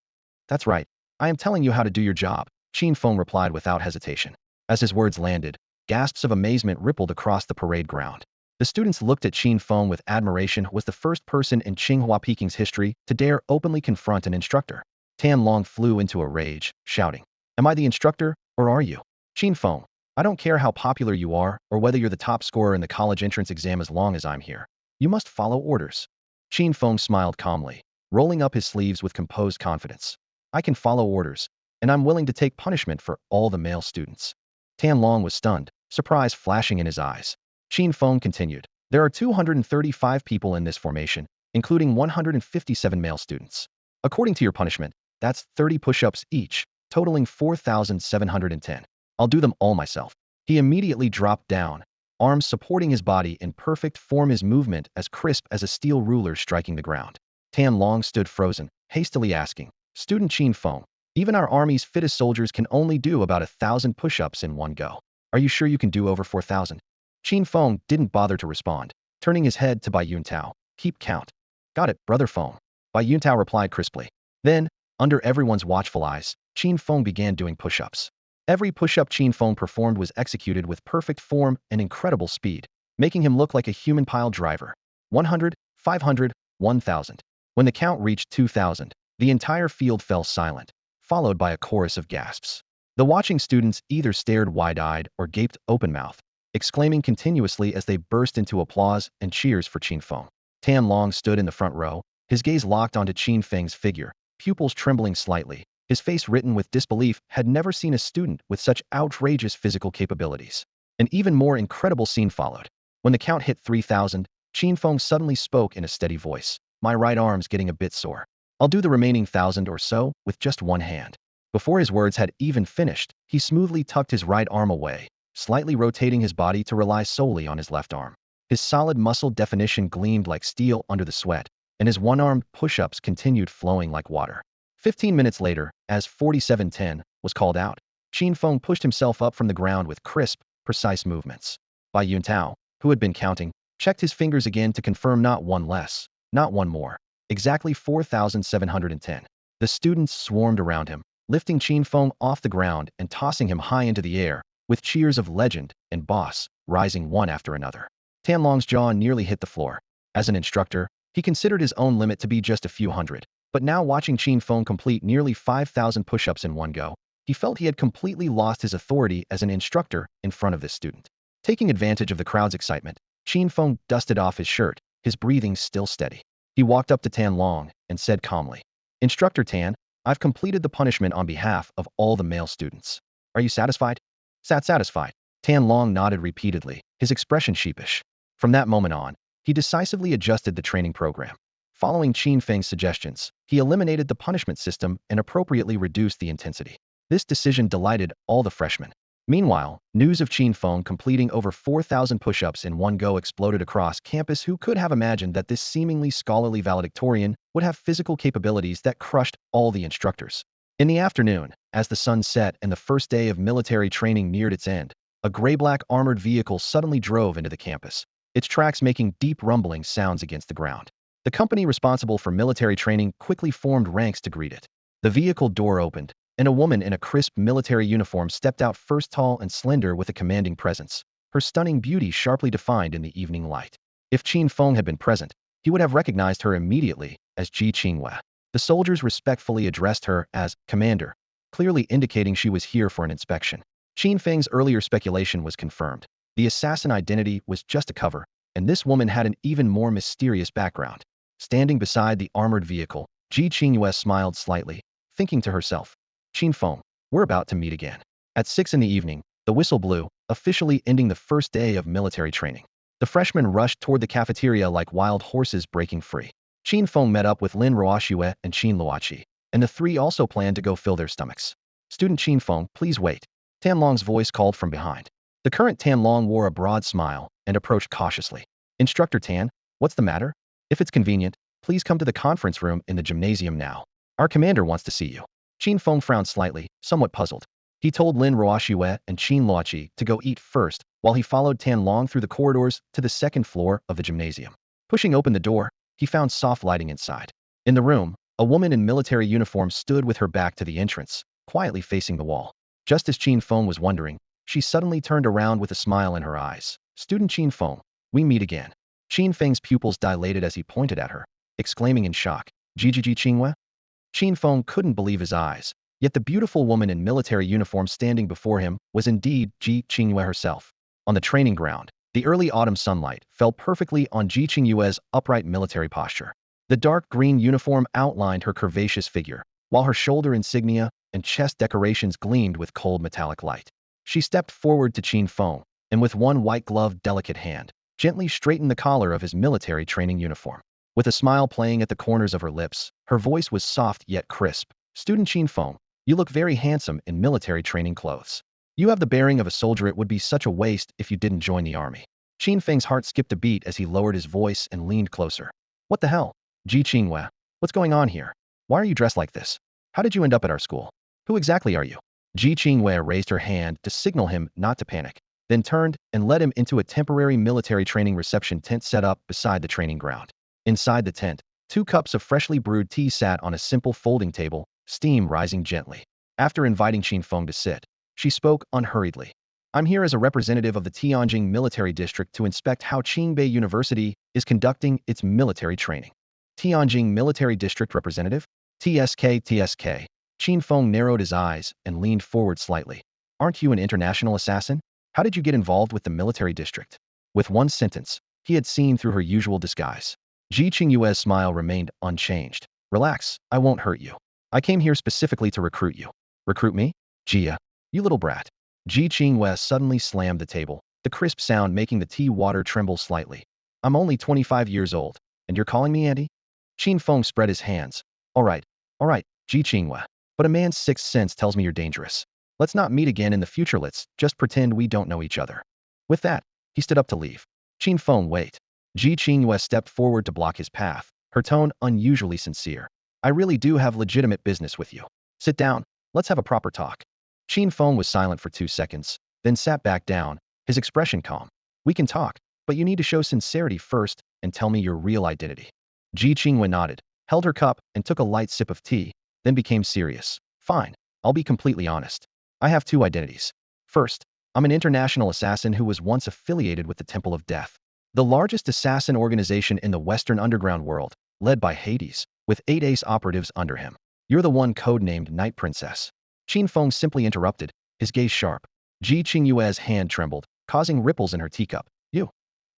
"That's right. I am telling you how to do your job," Qin Feng replied without hesitation. As his words landed, gasps of amazement rippled across the parade ground. The students looked at Qin Feng with admiration. Was the first person in Tsinghua Peking's history to dare openly confront an instructor. Tan Long flew into a rage, shouting, "Am I the instructor, or are you? Qin Feng, I don't care how popular you are or whether you're the top scorer in the college entrance exam as long as I'm here. You must follow orders." Qin Feng smiled calmly, rolling up his sleeves with composed confidence. "I can follow orders, and I'm willing to take punishment for all the male students." Tan Long was stunned, surprise flashing in his eyes. Qin Feng continued, "There are 235 people in this formation, including 157 male students. According to your punishment, that's 30 push-ups each, totaling 4,710. I'll do them all myself." He immediately dropped down, arms supporting his body in perfect form, his movement as crisp as a steel ruler striking the ground. Tan Long stood frozen, hastily asking, "Student Qin Feng, even our army's fittest soldiers can only do about 1,000 push-ups in one go. Are you sure you can do over 4,000? Qin Feng didn't bother to respond, turning his head to Bai Yuntao. "Keep count." "Got it, Brother Feng," Bai Yuntao replied crisply. Then, under everyone's watchful eyes, Qin Feng began doing push-ups. Every push-up Qin Feng performed was executed with perfect form and incredible speed, making him look like a human pile driver. 100, 500, 1,000. When the count reached 2,000, the entire field fell silent, followed by a chorus of gasps. The watching students either stared wide-eyed or gaped open-mouthed, exclaiming continuously as they burst into applause and cheers for Qin Feng. Tan Long stood in the front row, his gaze locked onto Qin Feng's figure, pupils trembling slightly, his face written with disbelief. Had never seen a student with such outrageous physical capabilities. An even more incredible scene followed. When the count hit 3,000, Qin Feng suddenly spoke in a steady voice, "My right arm's getting a bit sore. I'll do the remaining 1,000 or so with just one hand." Before his words had even finished, he smoothly tucked his right arm away, slightly rotating his body to rely solely on his left arm. His solid muscle definition gleamed like steel under the sweat, and his one-armed push-ups continued flowing like water. 15 minutes later, as 4710 was called out, Qin Feng pushed himself up from the ground with crisp, precise movements. Bai Yuntao, who had been counting, checked his fingers again to confirm not one less, not one more. Exactly 4,710. The students swarmed around him, lifting Qin Feng off the ground and tossing him high into the air, with cheers of "Legend" and "Boss" rising one after another. Tan Long's jaw nearly hit the floor. As an instructor, he considered his own limit to be just a few hundred. But now, watching Qin Feng complete nearly 5,000 push-ups in one go, he felt he had completely lost his authority as an instructor in front of this student. Taking advantage of the crowd's excitement, Qin Feng dusted off his shirt, his breathing still steady. He walked up to Tan Long and said calmly, "Instructor Tan, I've completed the punishment on behalf of all the male students. Are you satisfied?" Satisfied. Tan Long nodded repeatedly, his expression sheepish. From that moment on, he decisively adjusted the training program. Following Qin Feng's suggestions, he eliminated the punishment system and appropriately reduced the intensity. This decision delighted all the freshmen. Meanwhile, news of Qin Feng completing over 4,000 push-ups in one go exploded across campus. Who could have imagined that this seemingly scholarly valedictorian would have physical capabilities that crushed all the instructors? In the afternoon, as the sun set and the first day of military training neared its end, a gray-black armored vehicle suddenly drove into the campus, its tracks making deep rumbling sounds against the ground. The company responsible for military training quickly formed ranks to greet it. The vehicle door opened, and a woman in a crisp military uniform stepped out, first tall and slender with a commanding presence, her stunning beauty sharply defined in the evening light. If Qin Feng had been present, he would have recognized her immediately as Ji Qingwei. The soldiers respectfully addressed her as Commander, clearly indicating she was here for an inspection. Qin Feng's earlier speculation was confirmed. The assassin identity was just a cover, and this woman had an even more mysterious background. Standing beside the armored vehicle, Ji Qingwei smiled slightly, thinking to herself, Qin Feng, we're about to meet again. At 6 in the evening, the whistle blew, officially ending the first day of military training. The freshmen rushed toward the cafeteria like wild horses breaking free. Qin Feng met up with Lin Ruoxue and Qin Luoqi, and the three also planned to go fill their stomachs. Student Qin Feng, please wait. Tanlong's voice called from behind. The current Tanlong wore a broad smile and approached cautiously. Instructor Tan, what's the matter? If it's convenient, please come to the conference room in the gymnasium now. Our commander wants to see you. Qin Feng frowned slightly, somewhat puzzled. He told Lin Ruoxue and Qin Luoqi to go eat first, while he followed Tan Long through the corridors to the second floor of the gymnasium. Pushing open the door, he found soft lighting inside. In the room, a woman in military uniform stood with her back to the entrance, quietly facing the wall. Just as Qin Feng was wondering, she suddenly turned around with a smile in her eyes. Student Qin Feng, we meet again. Qin Feng's pupils dilated as he pointed at her, exclaiming in shock, Ji Qingwei? Qin Feng couldn't believe his eyes, yet the beautiful woman in military uniform standing before him was indeed Ji Qingwei herself. On the training ground, the early autumn sunlight fell perfectly on Ji Qingwei's upright military posture. The dark green uniform outlined her curvaceous figure, while her shoulder insignia and chest decorations gleamed with cold metallic light. She stepped forward to Qin Feng, and with one white-gloved, delicate hand, gently straightened the collar of his military training uniform. With a smile playing at the corners of her lips, her voice was soft yet crisp. Student Qin Feng, you look very handsome in military training clothes. You have the bearing of a soldier. It would be such a waste if you didn't join the army. Qin Feng's heart skipped a beat as he lowered his voice and leaned closer. What the hell? Ji Qingwei, what's going on here? Why are you dressed like this? How did you end up at our school? Who exactly are you? Ji Qingwei raised her hand to signal him not to panic, then turned and led him into a temporary military training reception tent set up beside the training ground. Inside the tent, 2 cups of freshly brewed tea sat on a simple folding table, steam rising gently. After inviting Qin Feng to sit, she spoke unhurriedly. I'm here as a representative of the Tianjin Military District to inspect how Qingbei University is conducting its military training. Tianjin Military District Representative? TSK. Qin Feng narrowed his eyes and leaned forward slightly. Aren't you an international assassin? How did you get involved with the military district? With one sentence, he had seen through her usual disguise. Ji Qingwei's smile remained unchanged. Relax, I won't hurt you. I came here specifically to recruit you. Recruit me? Jia, you little brat. Ji Qingwei suddenly slammed the table, the crisp sound making the tea water tremble slightly. I'm only 25 years old, and you're calling me auntie? Qin Feng spread his hands. All right, Ji Qingwei. But a man's sixth sense tells me you're dangerous. Let's not meet again in the future. Let's just pretend we don't know each other. With that, he stood up to leave. Qin Feng, wait. Ji Qingwei stepped forward to block his path, her tone unusually sincere. I really do have legitimate business with you. Sit down, let's have a proper talk. Qin Feng was silent for 2 seconds, then sat back down, his expression calm. We can talk, but you need to show sincerity first and tell me your real identity. Ji Qingwei nodded, held her cup, and took a light sip of tea, then became serious. Fine, I'll be completely honest. I have 2 identities. First, I'm an international assassin who was once affiliated with the Temple of Death, the largest assassin organization in the Western underground world, led by Hades, with 8 ace operatives under him. You're the one codenamed Night Princess. Qin Feng simply interrupted, his gaze sharp. Ji Qingwei's hand trembled, causing ripples in her teacup. You?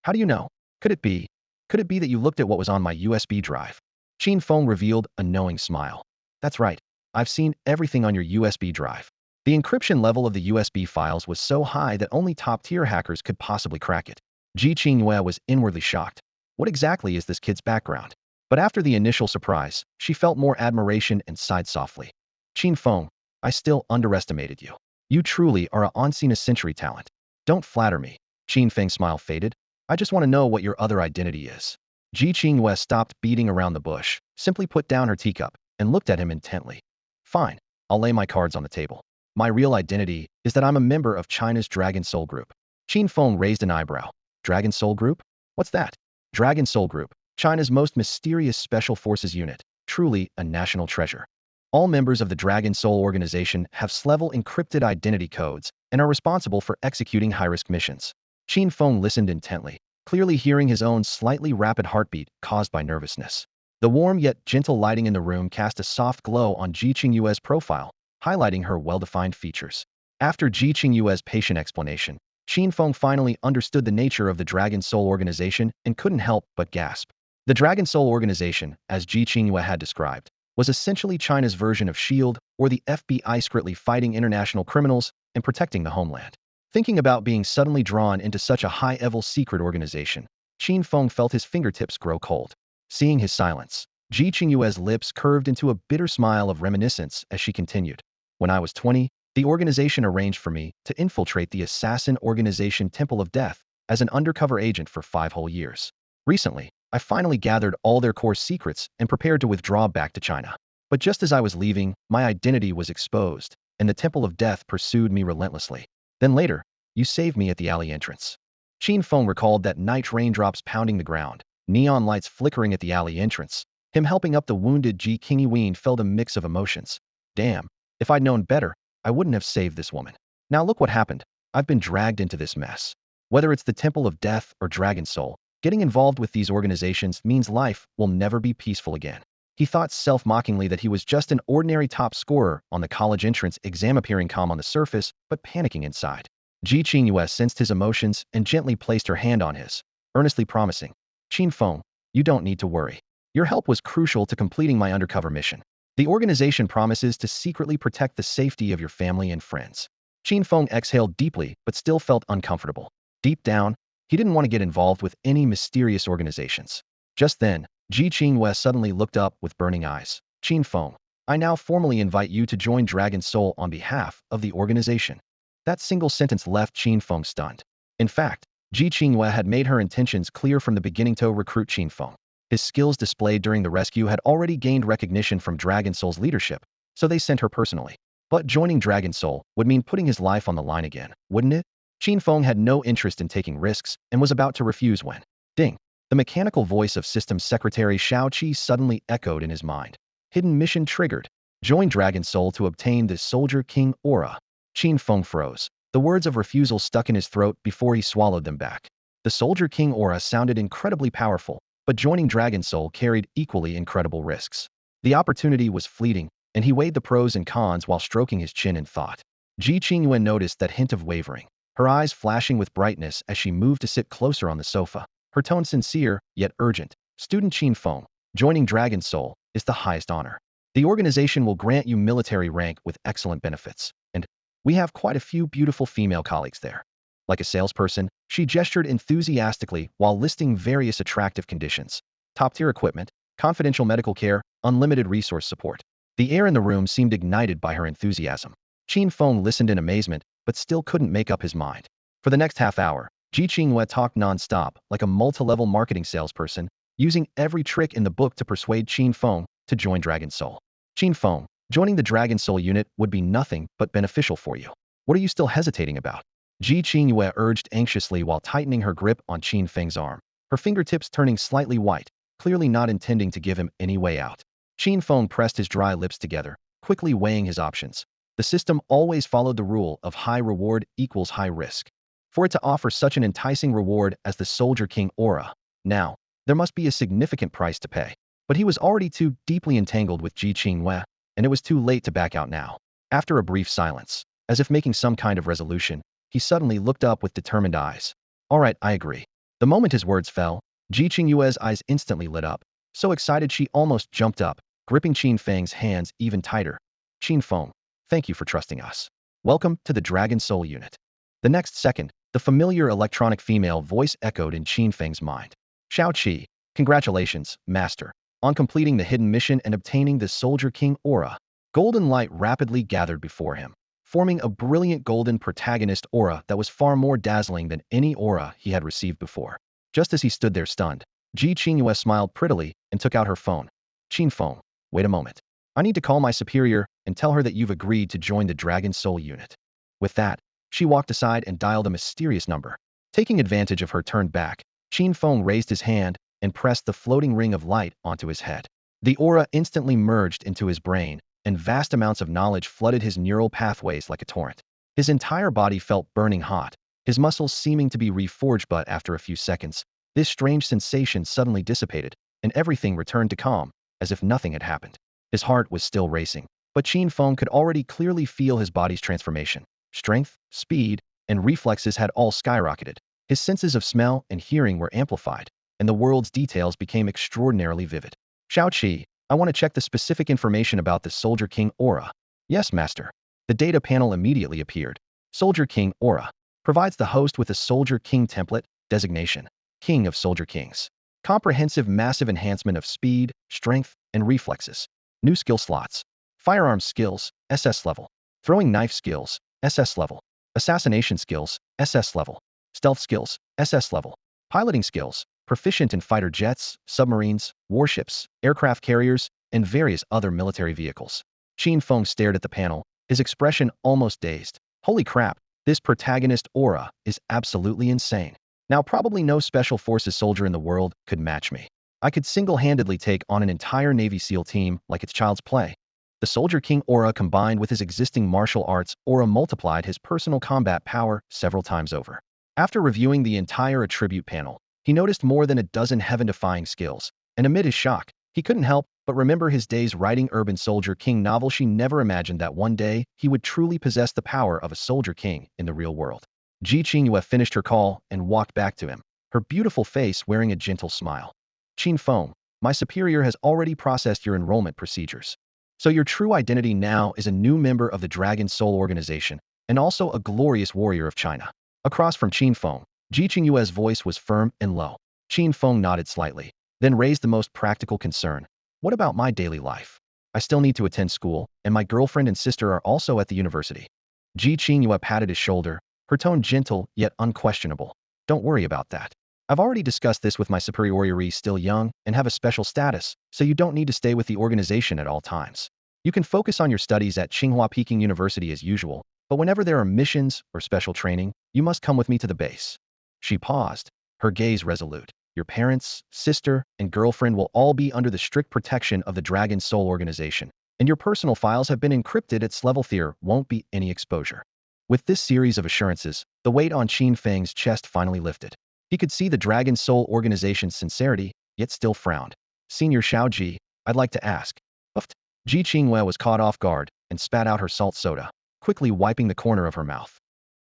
How do you know? Could it be that you looked at what was on my USB drive? Qin Feng revealed a knowing smile. That's right. I've seen everything on your USB drive. The encryption level of the USB files was so high that only top-tier hackers could possibly crack it. Ji Qingwei was inwardly shocked. What exactly is this kid's background? But after the initial surprise, she felt more admiration and sighed softly. Qin Feng, I still underestimated you. You truly are a once-in-a-century talent. Don't flatter me. Qin Feng's smile faded. I just want to know what your other identity is. Ji Qingyue stopped beating around the bush, simply put down her teacup, and looked at him intently. Fine, I'll lay my cards on the table. My real identity is that I'm a member of China's Dragon Soul Group. Qin Feng raised an eyebrow. Dragon Soul Group? What's that? Dragon Soul Group, China's most mysterious special forces unit, truly a national treasure. All members of the Dragon Soul organization have SLEVEL encrypted identity codes and are responsible for executing high-risk missions. Qin Feng listened intently, clearly hearing his own slightly rapid heartbeat caused by nervousness. The warm yet gentle lighting in the room cast a soft glow on Ji Qingyue's profile, highlighting her well-defined features. After Ji Qingyue's patient explanation, Qin Feng finally understood the nature of the Dragon Soul organization and couldn't help but gasp. The Dragon Soul organization, as Ji Qingyue had described, was essentially China's version of SHIELD, or the FBI secretly fighting international criminals and protecting the homeland. Thinking about being suddenly drawn into such a high-level secret organization, Qin Feng felt his fingertips grow cold. Seeing his silence, Ji Qingyue's lips curved into a bitter smile of reminiscence as she continued. When I was 20, the organization arranged for me to infiltrate the assassin organization Temple of Death as an undercover agent for 5 whole years. Recently, I finally gathered all their core secrets and prepared to withdraw back to China. But just as I was leaving, my identity was exposed, and the Temple of Death pursued me relentlessly. Then later, you saved me at the alley entrance. Qin Feng recalled that night raindrops pounding the ground, neon lights flickering at the alley entrance. Him helping up the wounded Ji Qingyue felt a mix of emotions. Damn, if I'd known better, I wouldn't have saved this woman. Now look what happened. I've been dragged into this mess. Whether it's the Temple of Death or Dragon Soul, getting involved with these organizations means life will never be peaceful again. He thought self-mockingly that he was just an ordinary top scorer on the college entrance exam, appearing calm on the surface, but panicking inside. Ji Qingyue sensed his emotions and gently placed her hand on his, earnestly promising, Qin Feng, you don't need to worry. Your help was crucial to completing my undercover mission. The organization promises to secretly protect the safety of your family and friends. Qin Feng exhaled deeply but still felt uncomfortable. Deep down, he didn't want to get involved with any mysterious organizations. Just then, Ji Qingyue suddenly looked up with burning eyes. Qin Feng, I now formally invite you to join Dragon Soul on behalf of the organization. That single sentence left Qin Feng stunned. In fact, Ji Qingyue had made her intentions clear from the beginning to recruit Qin Feng. His skills displayed during the rescue had already gained recognition from Dragon Soul's leadership, so they sent her personally. But joining Dragon Soul would mean putting his life on the line again, wouldn't it? Qin Feng had no interest in taking risks and was about to refuse when, ding, the mechanical voice of Systems Secretary Shao Qi suddenly echoed in his mind. Hidden mission triggered. Join Dragon Soul to obtain the Soldier King aura. Qin Feng froze. The words of refusal stuck in his throat before he swallowed them back. The Soldier King aura sounded incredibly powerful, but joining Dragon Soul carried equally incredible risks. The opportunity was fleeting, and he weighed the pros and cons while stroking his chin in thought. Ji Qingyue noticed that hint of wavering, her eyes flashing with brightness as she moved to sit closer on the sofa. Her tone sincere, yet urgent. Student Qin Feng, joining Dragon Soul is the highest honor. The organization will grant you military rank with excellent benefits, and we have quite a few beautiful female colleagues there. Like a salesperson, she gestured enthusiastically while listing various attractive conditions. Top-tier equipment, confidential medical care, unlimited resource support. The air in the room seemed ignited by her enthusiasm. Qin Feng listened in amazement, but still couldn't make up his mind. For the next half hour, Ji Qingyue talked non-stop like a multi-level marketing salesperson, using every trick in the book to persuade Qin Feng to join Dragon Soul. Qin Feng, joining the Dragon Soul unit would be nothing but beneficial for you. What are you still hesitating about? Ji Qingyue urged anxiously while tightening her grip on Qin Feng's arm, her fingertips turning slightly white, clearly not intending to give him any way out. Qin Feng pressed his dry lips together, quickly weighing his options. The system always followed the rule of high reward equals high risk. For it to offer such an enticing reward as the Soldier King aura, now, there must be a significant price to pay. But he was already too deeply entangled with Ji Qingyue, and it was too late to back out now. After a brief silence, as if making some kind of resolution, he suddenly looked up with determined eyes. All right, I agree. The moment his words fell, Ji Qingyue's eyes instantly lit up, so excited she almost jumped up, gripping Qin Feng's hands even tighter. Qin Feng, thank you for trusting us. Welcome to the Dragon Soul unit. The next second, the familiar electronic female voice echoed in Qin Feng's mind. Shao Qi, congratulations, master, on completing the hidden mission and obtaining the Soldier King aura. Golden light rapidly gathered before him. forming a brilliant golden protagonist aura that was far more dazzling than any aura he had received before. Just as he stood there stunned, Ji Qingyue smiled prettily and took out her phone. Qin Feng, wait a moment. I need to call my superior and tell her that you've agreed to join the Dragon Soul unit. With that, she walked aside and dialed a mysterious number. Taking advantage of her turn back, Qin Feng raised his hand and pressed the floating ring of light onto his head. The aura instantly merged into his brain, and vast amounts of knowledge flooded his neural pathways like a torrent. His entire body felt burning hot, his muscles seeming to be reforged, but after a few seconds, this strange sensation suddenly dissipated, and everything returned to calm, as if nothing had happened. His heart was still racing, but Qin Feng could already clearly feel his body's transformation. Strength, speed, and reflexes had all skyrocketed. His senses of smell and hearing were amplified, and the world's details became extraordinarily vivid. Shao Qi, I want to check the specific information about the Soldier King aura. Yes, Master. The data panel immediately appeared. Soldier King aura provides the host with a Soldier King template, designation, King of Soldier Kings. Comprehensive massive enhancement of speed, strength, and reflexes. New skill slots. Firearm skills, SS level. Throwing knife skills, SS level. Assassination skills, SS level. Stealth skills, SS level. Piloting skills, proficient in fighter jets, submarines, warships, aircraft carriers, and various other military vehicles. Qin Feng stared at the panel, his expression almost dazed. Holy crap, this protagonist aura is absolutely insane. Now probably no special forces soldier in the world could match me. I could single-handedly take on an entire Navy SEAL team like it's child's play. The Soldier King aura combined with his existing martial arts aura multiplied his personal combat power several times over. After reviewing the entire attribute panel, he noticed more than a dozen heaven-defying skills, and amid his shock, he couldn't help but remember his days writing Urban Soldier King novel. She never imagined that one day he would truly possess the power of a Soldier King in the real world. Ji Qingyue finished her call and walked back to him, her beautiful face wearing a gentle smile. Qin Feng, my superior has already processed your enrollment procedures. So your true identity now is a new member of the Dragon Soul organization, and also a glorious warrior of China. Across from Qin Feng, Ji Qingyue's voice was firm and low. Qin Feng nodded slightly, then raised the most practical concern. What about my daily life? I still need to attend school, and my girlfriend and sister are also at the university. Ji Qingyue patted his shoulder, her tone gentle yet unquestionable. Don't worry about that. I've already discussed this with my superior. You're still young and have a special status, so you don't need to stay with the organization at all times. You can focus on your studies at Tsinghua Peking University as usual, but whenever there are missions or special training, you must come with me to the base. She paused, her gaze resolute. Your parents, sister, and girlfriend will all be under the strict protection of the Dragon Soul organization, and your personal files have been encrypted at level. There won't be any exposure. With this series of assurances, the weight on Qin Feng's chest finally lifted. He could see the Dragon Soul organization's sincerity, yet still frowned. Senior Shao Ji, I'd like to ask. Uffed. Ji Qingyue was caught off guard and spat out her salt soda, quickly wiping the corner of her mouth.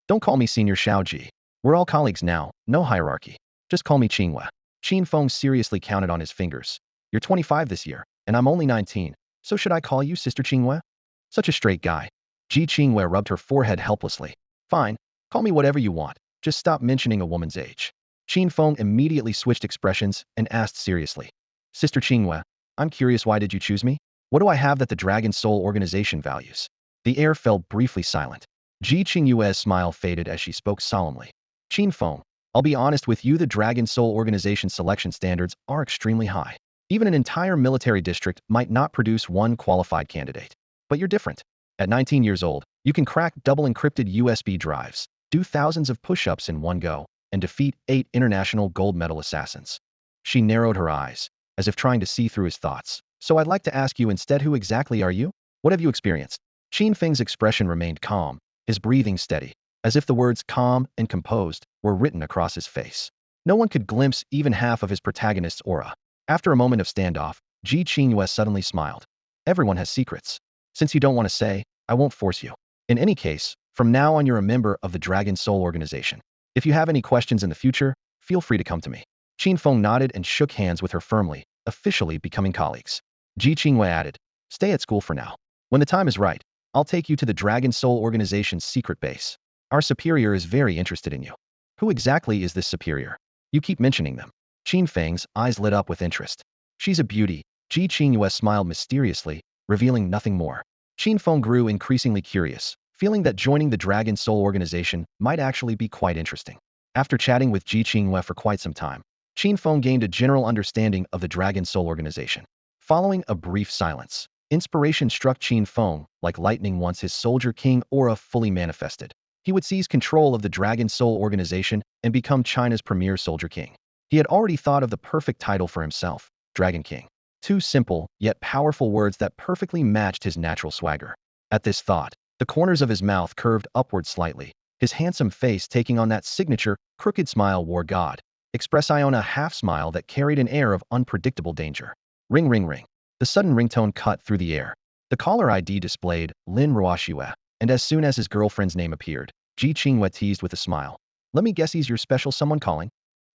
Don't call me Senior Shao Ji. We're all colleagues now, no hierarchy. Just call me Qingyue. Qin Feng seriously counted on his fingers. You're 25 this year, and I'm only 19, so should I call you Sister Qingyue? Such a straight guy. Ji Qingyue rubbed her forehead helplessly. Fine, call me whatever you want, just stop mentioning a woman's age. Qin Feng immediately switched expressions and asked seriously. Sister Qingyue, I'm curious, why did you choose me? What do I have that the Dragon Soul organization values? The air fell briefly silent. Ji Qingyue's smile faded as she spoke solemnly. Qin Feng, I'll be honest with you, the Dragon Soul organization selection standards are extremely high. Even an entire military district might not produce one qualified candidate. But you're different. At 19 years old, you can crack double encrypted USB drives, do thousands of push-ups in one go, and defeat 8 international gold medal assassins. She narrowed her eyes, as if trying to see through his thoughts. So I'd like to ask you instead, who exactly are you? What have you experienced? Qin Feng's expression remained calm, his breathing steady, as if the words calm and composed were written across his face. No one could glimpse even half of his protagonist's aura. After a moment of standoff, Ji Qingyue suddenly smiled. Everyone has secrets. Since you don't want to say, I won't force you. In any case, from now on you're a member of the Dragon Soul organization. If you have any questions in the future, feel free to come to me. Qin Feng nodded and shook hands with her firmly, officially becoming colleagues. Ji Qingyue added, stay at school for now. When the time is right, I'll take you to the Dragon Soul organization's secret base. Our superior is very interested in you. Who exactly is this superior? You keep mentioning them. Qin Feng's eyes lit up with interest. She's a beauty. Ji Qingyue smiled mysteriously, revealing nothing more. Qin Feng grew increasingly curious, feeling that joining the Dragon Soul organization might actually be quite interesting. After chatting with Ji Qingwei for quite some time, Qin Feng gained a general understanding of the Dragon Soul organization. Following a brief silence, inspiration struck Qin Feng like lightning once his Soldier King aura fully manifested. He would seize control of the Dragon Soul organization and become China's premier Soldier King. He had already thought of the perfect title for himself, Dragon King. Two simple, yet powerful words that perfectly matched his natural swagger. At this thought, the corners of his mouth curved upward slightly, his handsome face taking on that signature, crooked smile War God. Express Iona half-smile that carried an air of unpredictable danger. Ring ring ring. The sudden ringtone cut through the air. The caller ID displayed Lin Ruoxue, and as soon as his girlfriend's name appeared, Ji Qingwei teased with a smile. Let me guess he's your special someone calling?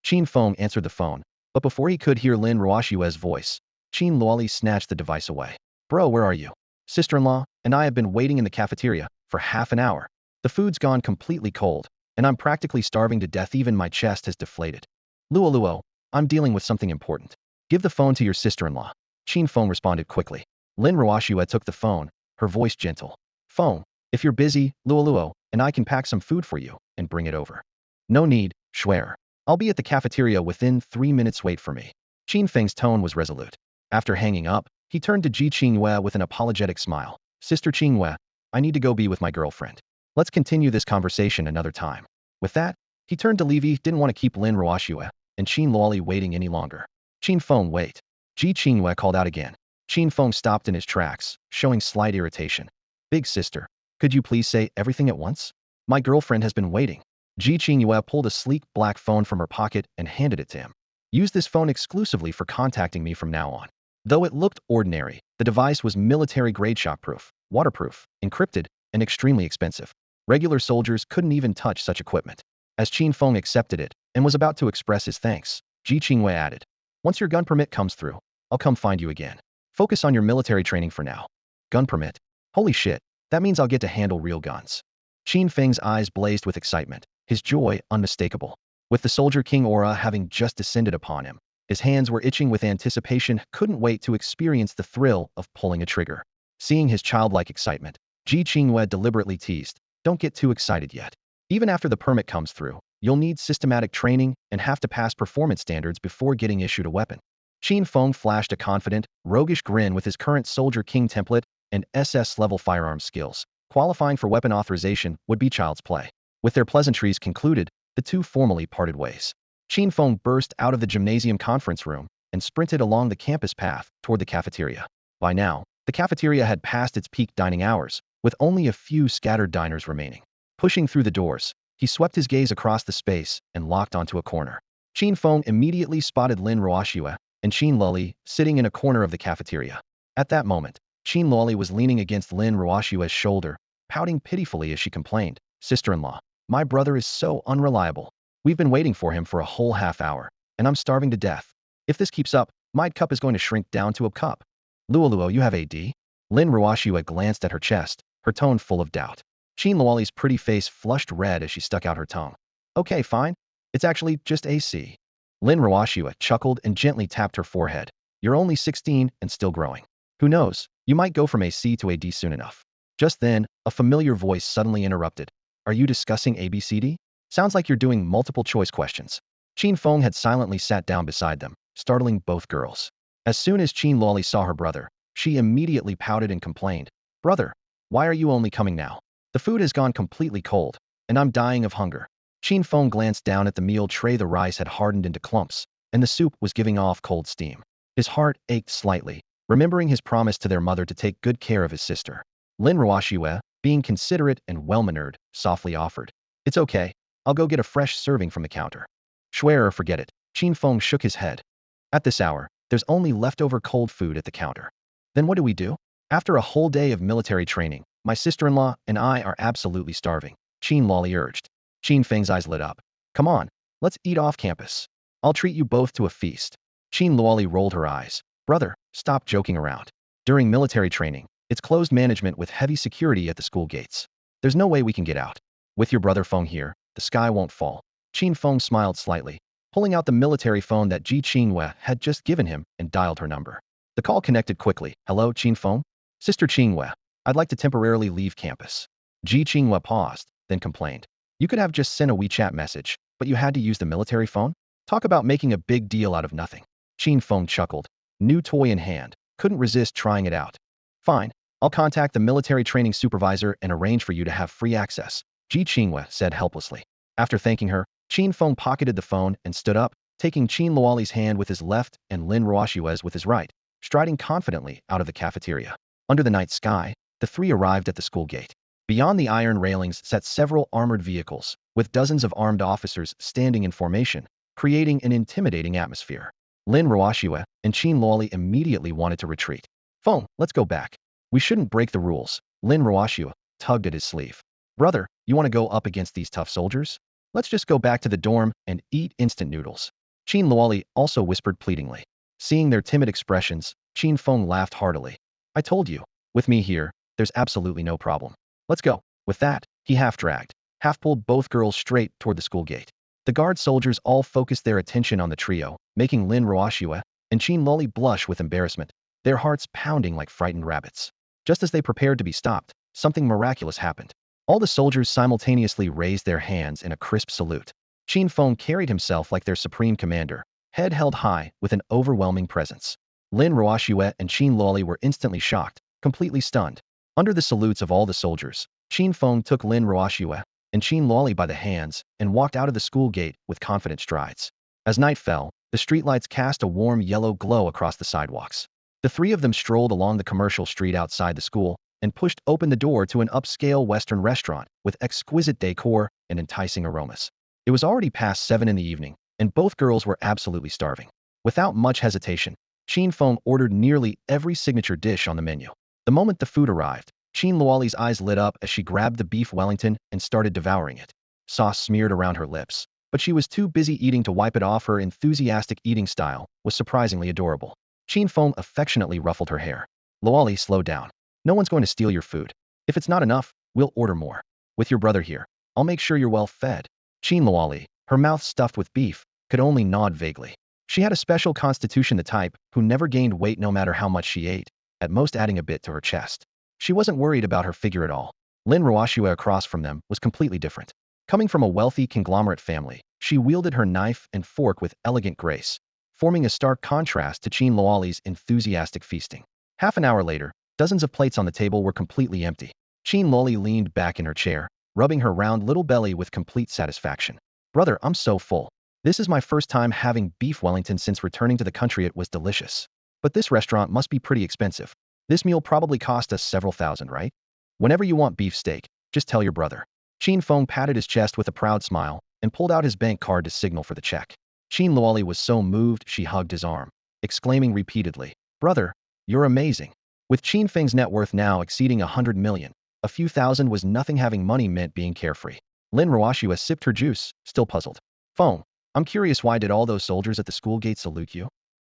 Qin Feng answered the phone, but before he could hear Lin Ruoxue's voice, Qin Luoli snatched the device away. Bro, where are you? Sister-in-law and I have been waiting in the cafeteria for half an hour. The food's gone completely cold, and I'm practically starving to death. Even my chest has deflated. Luo, I'm dealing with something important. Give the phone to your sister-in-law. Qin Feng responded quickly. Lin Ruoxue took the phone, her voice gentle. Feng, if you're busy, Luo and I can pack some food for you and bring it over. No need, Schwer. I'll be at the cafeteria within 3 minutes. Wait for me. Qin Feng's tone was resolute. After hanging up, he turned to Ji Qingwei with an apologetic smile. Sister Qingwei, I need to go be with my girlfriend. Let's continue this conversation another time. With that, he turned to leave. He didn't want to keep Lin Ruoxue and Qin Luoli waiting any longer. Qin Feng, wait. Ji Qingwei called out again. Qin Feng stopped in his tracks, showing slight irritation. Big sister, could you please say everything at once? My girlfriend has been waiting. Ji Qingwei pulled a sleek black phone from her pocket and handed it to him. Use this phone exclusively for contacting me from now on. Though it looked ordinary, the device was military-grade shockproof, waterproof, encrypted, and extremely expensive. Regular soldiers couldn't even touch such equipment. As Qin Feng accepted it and was about to express his thanks, Ji Qingwei added, once your gun permit comes through, I'll come find you again. Focus on your military training for now. Gun permit? Holy shit, that means I'll get to handle real guns. Qin Feng's eyes blazed with excitement, his joy unmistakable. With the Soldier King aura having just descended upon him, his hands were itching with anticipation, couldn't wait to experience the thrill of pulling a trigger. Seeing his childlike excitement, Ji Qingwei deliberately teased, don't get too excited yet. Even after the permit comes through, you'll need systematic training and have to pass performance standards before getting issued a weapon. Qin Feng flashed a confident, roguish grin with his current Soldier King template and SS-level firearms skills. Qualifying for weapon authorization would be child's play. With their pleasantries concluded, the two formally parted ways. Qin Feng burst out of the gymnasium conference room and sprinted along the campus path toward the cafeteria. By now, the cafeteria had passed its peak dining hours, with only a few scattered diners remaining. Pushing through the doors, he swept his gaze across the space and locked onto a corner. Qin Feng immediately spotted Lin Ruoxue and Qin Luoli sitting in a corner of the cafeteria. At that moment, Qin Luoli was leaning against Lin Ruoxue's shoulder, pouting pitifully as she complained, Sister-in-law, my brother is so unreliable. We've been waiting for him for a whole half hour, and I'm starving to death. If this keeps up, my cup is going to shrink down to a cup. Luo, you have AD? Lin Ruoxue glanced at her chest, her tone full of doubt. Qin Luoli's pretty face flushed red as she stuck out her tongue. Okay, fine. It's actually just AC. Lin Ruoxue chuckled and gently tapped her forehead. You're only 16 and still growing. Who knows, you might go from AC to AD soon enough. Just then, a familiar voice suddenly interrupted. Are you discussing ABCD? Sounds like you're doing multiple choice questions. Qin Feng had silently sat down beside them, startling both girls. As soon as Qin Luoli saw her brother, she immediately pouted and complained. Brother, why are you only coming now? The food has gone completely cold, and I'm dying of hunger. Qin Feng glanced down at the meal tray. The rice had hardened into clumps, and the soup was giving off cold steam. His heart ached slightly, remembering his promise to their mother to take good care of his sister. Lin Ruoxue, being considerate and well-mannered, softly offered. It's okay, I'll go get a fresh serving from the counter. Schwerer, forget it. Qin Feng shook his head. At this hour, there's only leftover cold food at the counter. Then what do we do? After a whole day of military training, my sister-in-law and I are absolutely starving, Qin Luoli urged. Qin Feng's eyes lit up. Come on, let's eat off campus. I'll treat you both to a feast. Qin Luoli rolled her eyes. Brother, stop joking around. During military training, it's closed management with heavy security at the school gates. There's no way we can get out. With your brother Feng here, the sky won't fall. Qin Feng smiled slightly, pulling out the military phone that Ji Qingwei had just given him and dialed her number. The call connected quickly. Hello, Qin Feng? Sister Qingwei, I'd like to temporarily leave campus. Ji Qinghua paused, then complained. You could have just sent a WeChat message, but you had to use the military phone? Talk about making a big deal out of nothing. Qin Feng chuckled. New toy in hand. Couldn't resist trying it out. Fine. I'll contact the military training supervisor and arrange for you to have free access, Ji Qinghua said helplessly. After thanking her, Qin Feng pocketed the phone and stood up, taking Qin Luoli's hand with his left and Lin Ruoshua's with his right, striding confidently out of the cafeteria. Under the night sky, the three arrived at the school gate. Beyond the iron railings sat several armored vehicles, with dozens of armed officers standing in formation, creating an intimidating atmosphere. Lin Ruoshua and Qin Luoli immediately wanted to retreat. Feng, let's go back. We shouldn't break the rules. Lin Ruoshua tugged at his sleeve. Brother, you want to go up against these tough soldiers? Let's just go back to the dorm and eat instant noodles. Qin Luoli also whispered pleadingly. Seeing their timid expressions, Qin Feng laughed heartily. I told you, with me here, there's absolutely no problem. Let's go. With that, he half-dragged, half-pulled both girls straight toward the school gate. The guard soldiers all focused their attention on the trio, making Lin Ruoshua and Qin Luoli blush with embarrassment, their hearts pounding like frightened rabbits. Just as they prepared to be stopped, something miraculous happened. All the soldiers simultaneously raised their hands in a crisp salute. Qin Feng carried himself like their supreme commander, head held high with an overwhelming presence. Lin Ruoshua and Qin Luoli were instantly shocked, completely stunned. Under the salutes of all the soldiers, Qin Feng took Lin Ruoshua and Qin Luoli by the hands and walked out of the school gate with confident strides. As night fell, the streetlights cast a warm yellow glow across the sidewalks. The three of them strolled along the commercial street outside the school and pushed open the door to an upscale Western restaurant with exquisite decor and enticing aromas. It was already past 7 in the evening, and both girls were absolutely starving. Without much hesitation, Qin Feng ordered nearly every signature dish on the menu. The moment the food arrived, Qin Luoli's eyes lit up as she grabbed the beef Wellington and started devouring it. Sauce smeared around her lips, but she was too busy eating to wipe it off. Her enthusiastic eating style was surprisingly adorable. Qin Feng affectionately ruffled her hair. Luoli, slow down. No one's going to steal your food. If it's not enough, we'll order more. With your brother here, I'll make sure you're well fed. Qin Luoli, her mouth stuffed with beef, could only nod vaguely. She had a special constitution, the type who never gained weight no matter how much she ate, at most adding a bit to her chest. She wasn't worried about her figure at all. Lin Ruoshua across from them was completely different. Coming from a wealthy conglomerate family, she wielded her knife and fork with elegant grace, forming a stark contrast to Qin Luoli's enthusiastic feasting. Half an hour later, dozens of plates on the table were completely empty. Qin Luoli leaned back in her chair, rubbing her round little belly with complete satisfaction. Brother, I'm so full. This is my first time having beef Wellington since returning to the country. It was delicious. But this restaurant must be pretty expensive. This meal probably cost us several thousand, right? Whenever you want beef steak, just tell your brother. Qin Feng patted his chest with a proud smile and pulled out his bank card to signal for the check. Qin Luoli was so moved she hugged his arm, exclaiming repeatedly, Brother, you're amazing. With Qin Feng's net worth now exceeding 100 million, a few thousand was nothing. Having money meant being carefree. Lin Ruoshua sipped her juice, still puzzled. Feng, I'm curious, why did all those soldiers at the school gate salute you?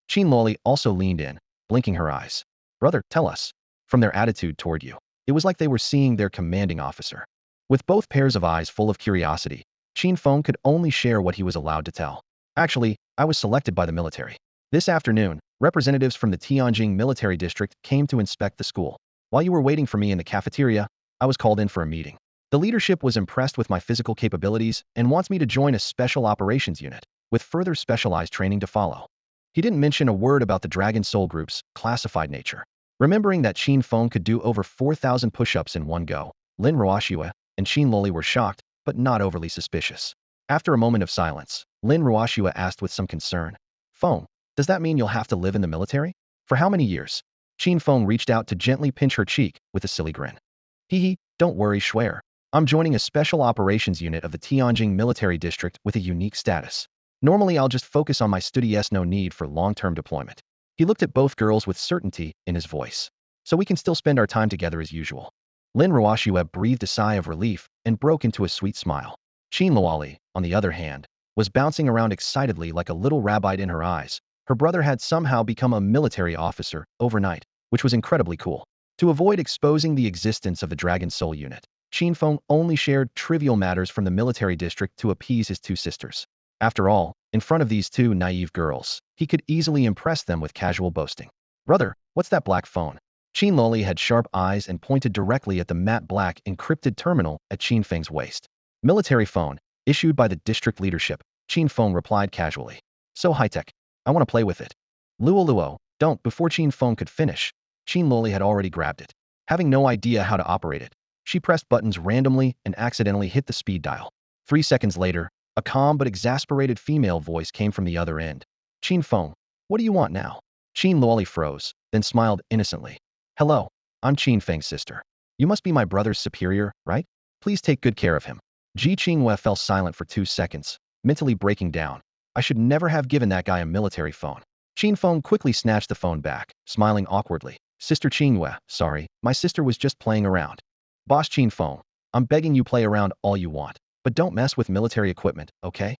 Qin Luoli also leaned in, blinking her eyes. Brother, tell us. From their attitude toward you, it was like they were seeing their commanding officer. With both pairs of eyes full of curiosity, Qin Feng could only share what he was allowed to tell. Actually, I was selected by the military. This afternoon, representatives from the Tianjin military district came to inspect the school. While you were waiting for me in the cafeteria, I was called in for a meeting. The leadership was impressed with my physical capabilities and wants me to join a special operations unit, with further specialized training to follow. He didn't mention a word about the Dragon Soul Group's classified nature. Remembering that Qin Feng could do over 4,000 push-ups in one go, Lin Ruoshua and Qin Luoli were shocked, but not overly suspicious. After a moment of silence, Lin Ruoshua asked with some concern, Feng, does that mean you'll have to live in the military? For how many years? Qin Feng reached out to gently pinch her cheek with a silly grin. Hee, don't worry, Schwer. I'm joining a special operations unit of the Tianjin military district with a unique status. Normally I'll just focus on my studies, no need for long-term deployment. He looked at both girls with certainty in his voice. So we can still spend our time together as usual. Lin Ruoshua breathed a sigh of relief and broke into a sweet smile. Qin Luoli, on the other hand, was bouncing around excitedly like a little rabbit in her eyes. Her brother had somehow become a military officer overnight, which was incredibly cool. To avoid exposing the existence of the Dragon Soul unit, Qin Feng only shared trivial matters from the military district to appease his two sisters. After all, in front of these two naive girls, he could easily impress them with casual boasting. Brother, what's that black phone? Qin Loli had sharp eyes and pointed directly at the matte black encrypted terminal at Qin Feng's waist. Military phone, issued by the district leadership, Qin Feng replied casually. So high-tech. I want to play with it. Luo, don't. Before Qin Feng could finish, Qin Loli had already grabbed it. Having no idea how to operate it, she pressed buttons randomly and accidentally hit the speed dial. 3 seconds later, a calm but exasperated female voice came from the other end. Qin Feng, what do you want now? Qin Loli froze, then smiled innocently. Hello, I'm Qin Feng's sister. You must be my brother's superior, right? Please take good care of him. Ji Qingwei fell silent for 2 seconds, mentally breaking down. I should never have given that guy a military phone. Qin Feng quickly snatched the phone back, smiling awkwardly. Sister Qingwei, sorry, my sister was just playing around. Boss Qin Feng, I'm begging you play around all you want, but don't mess with military equipment, okay?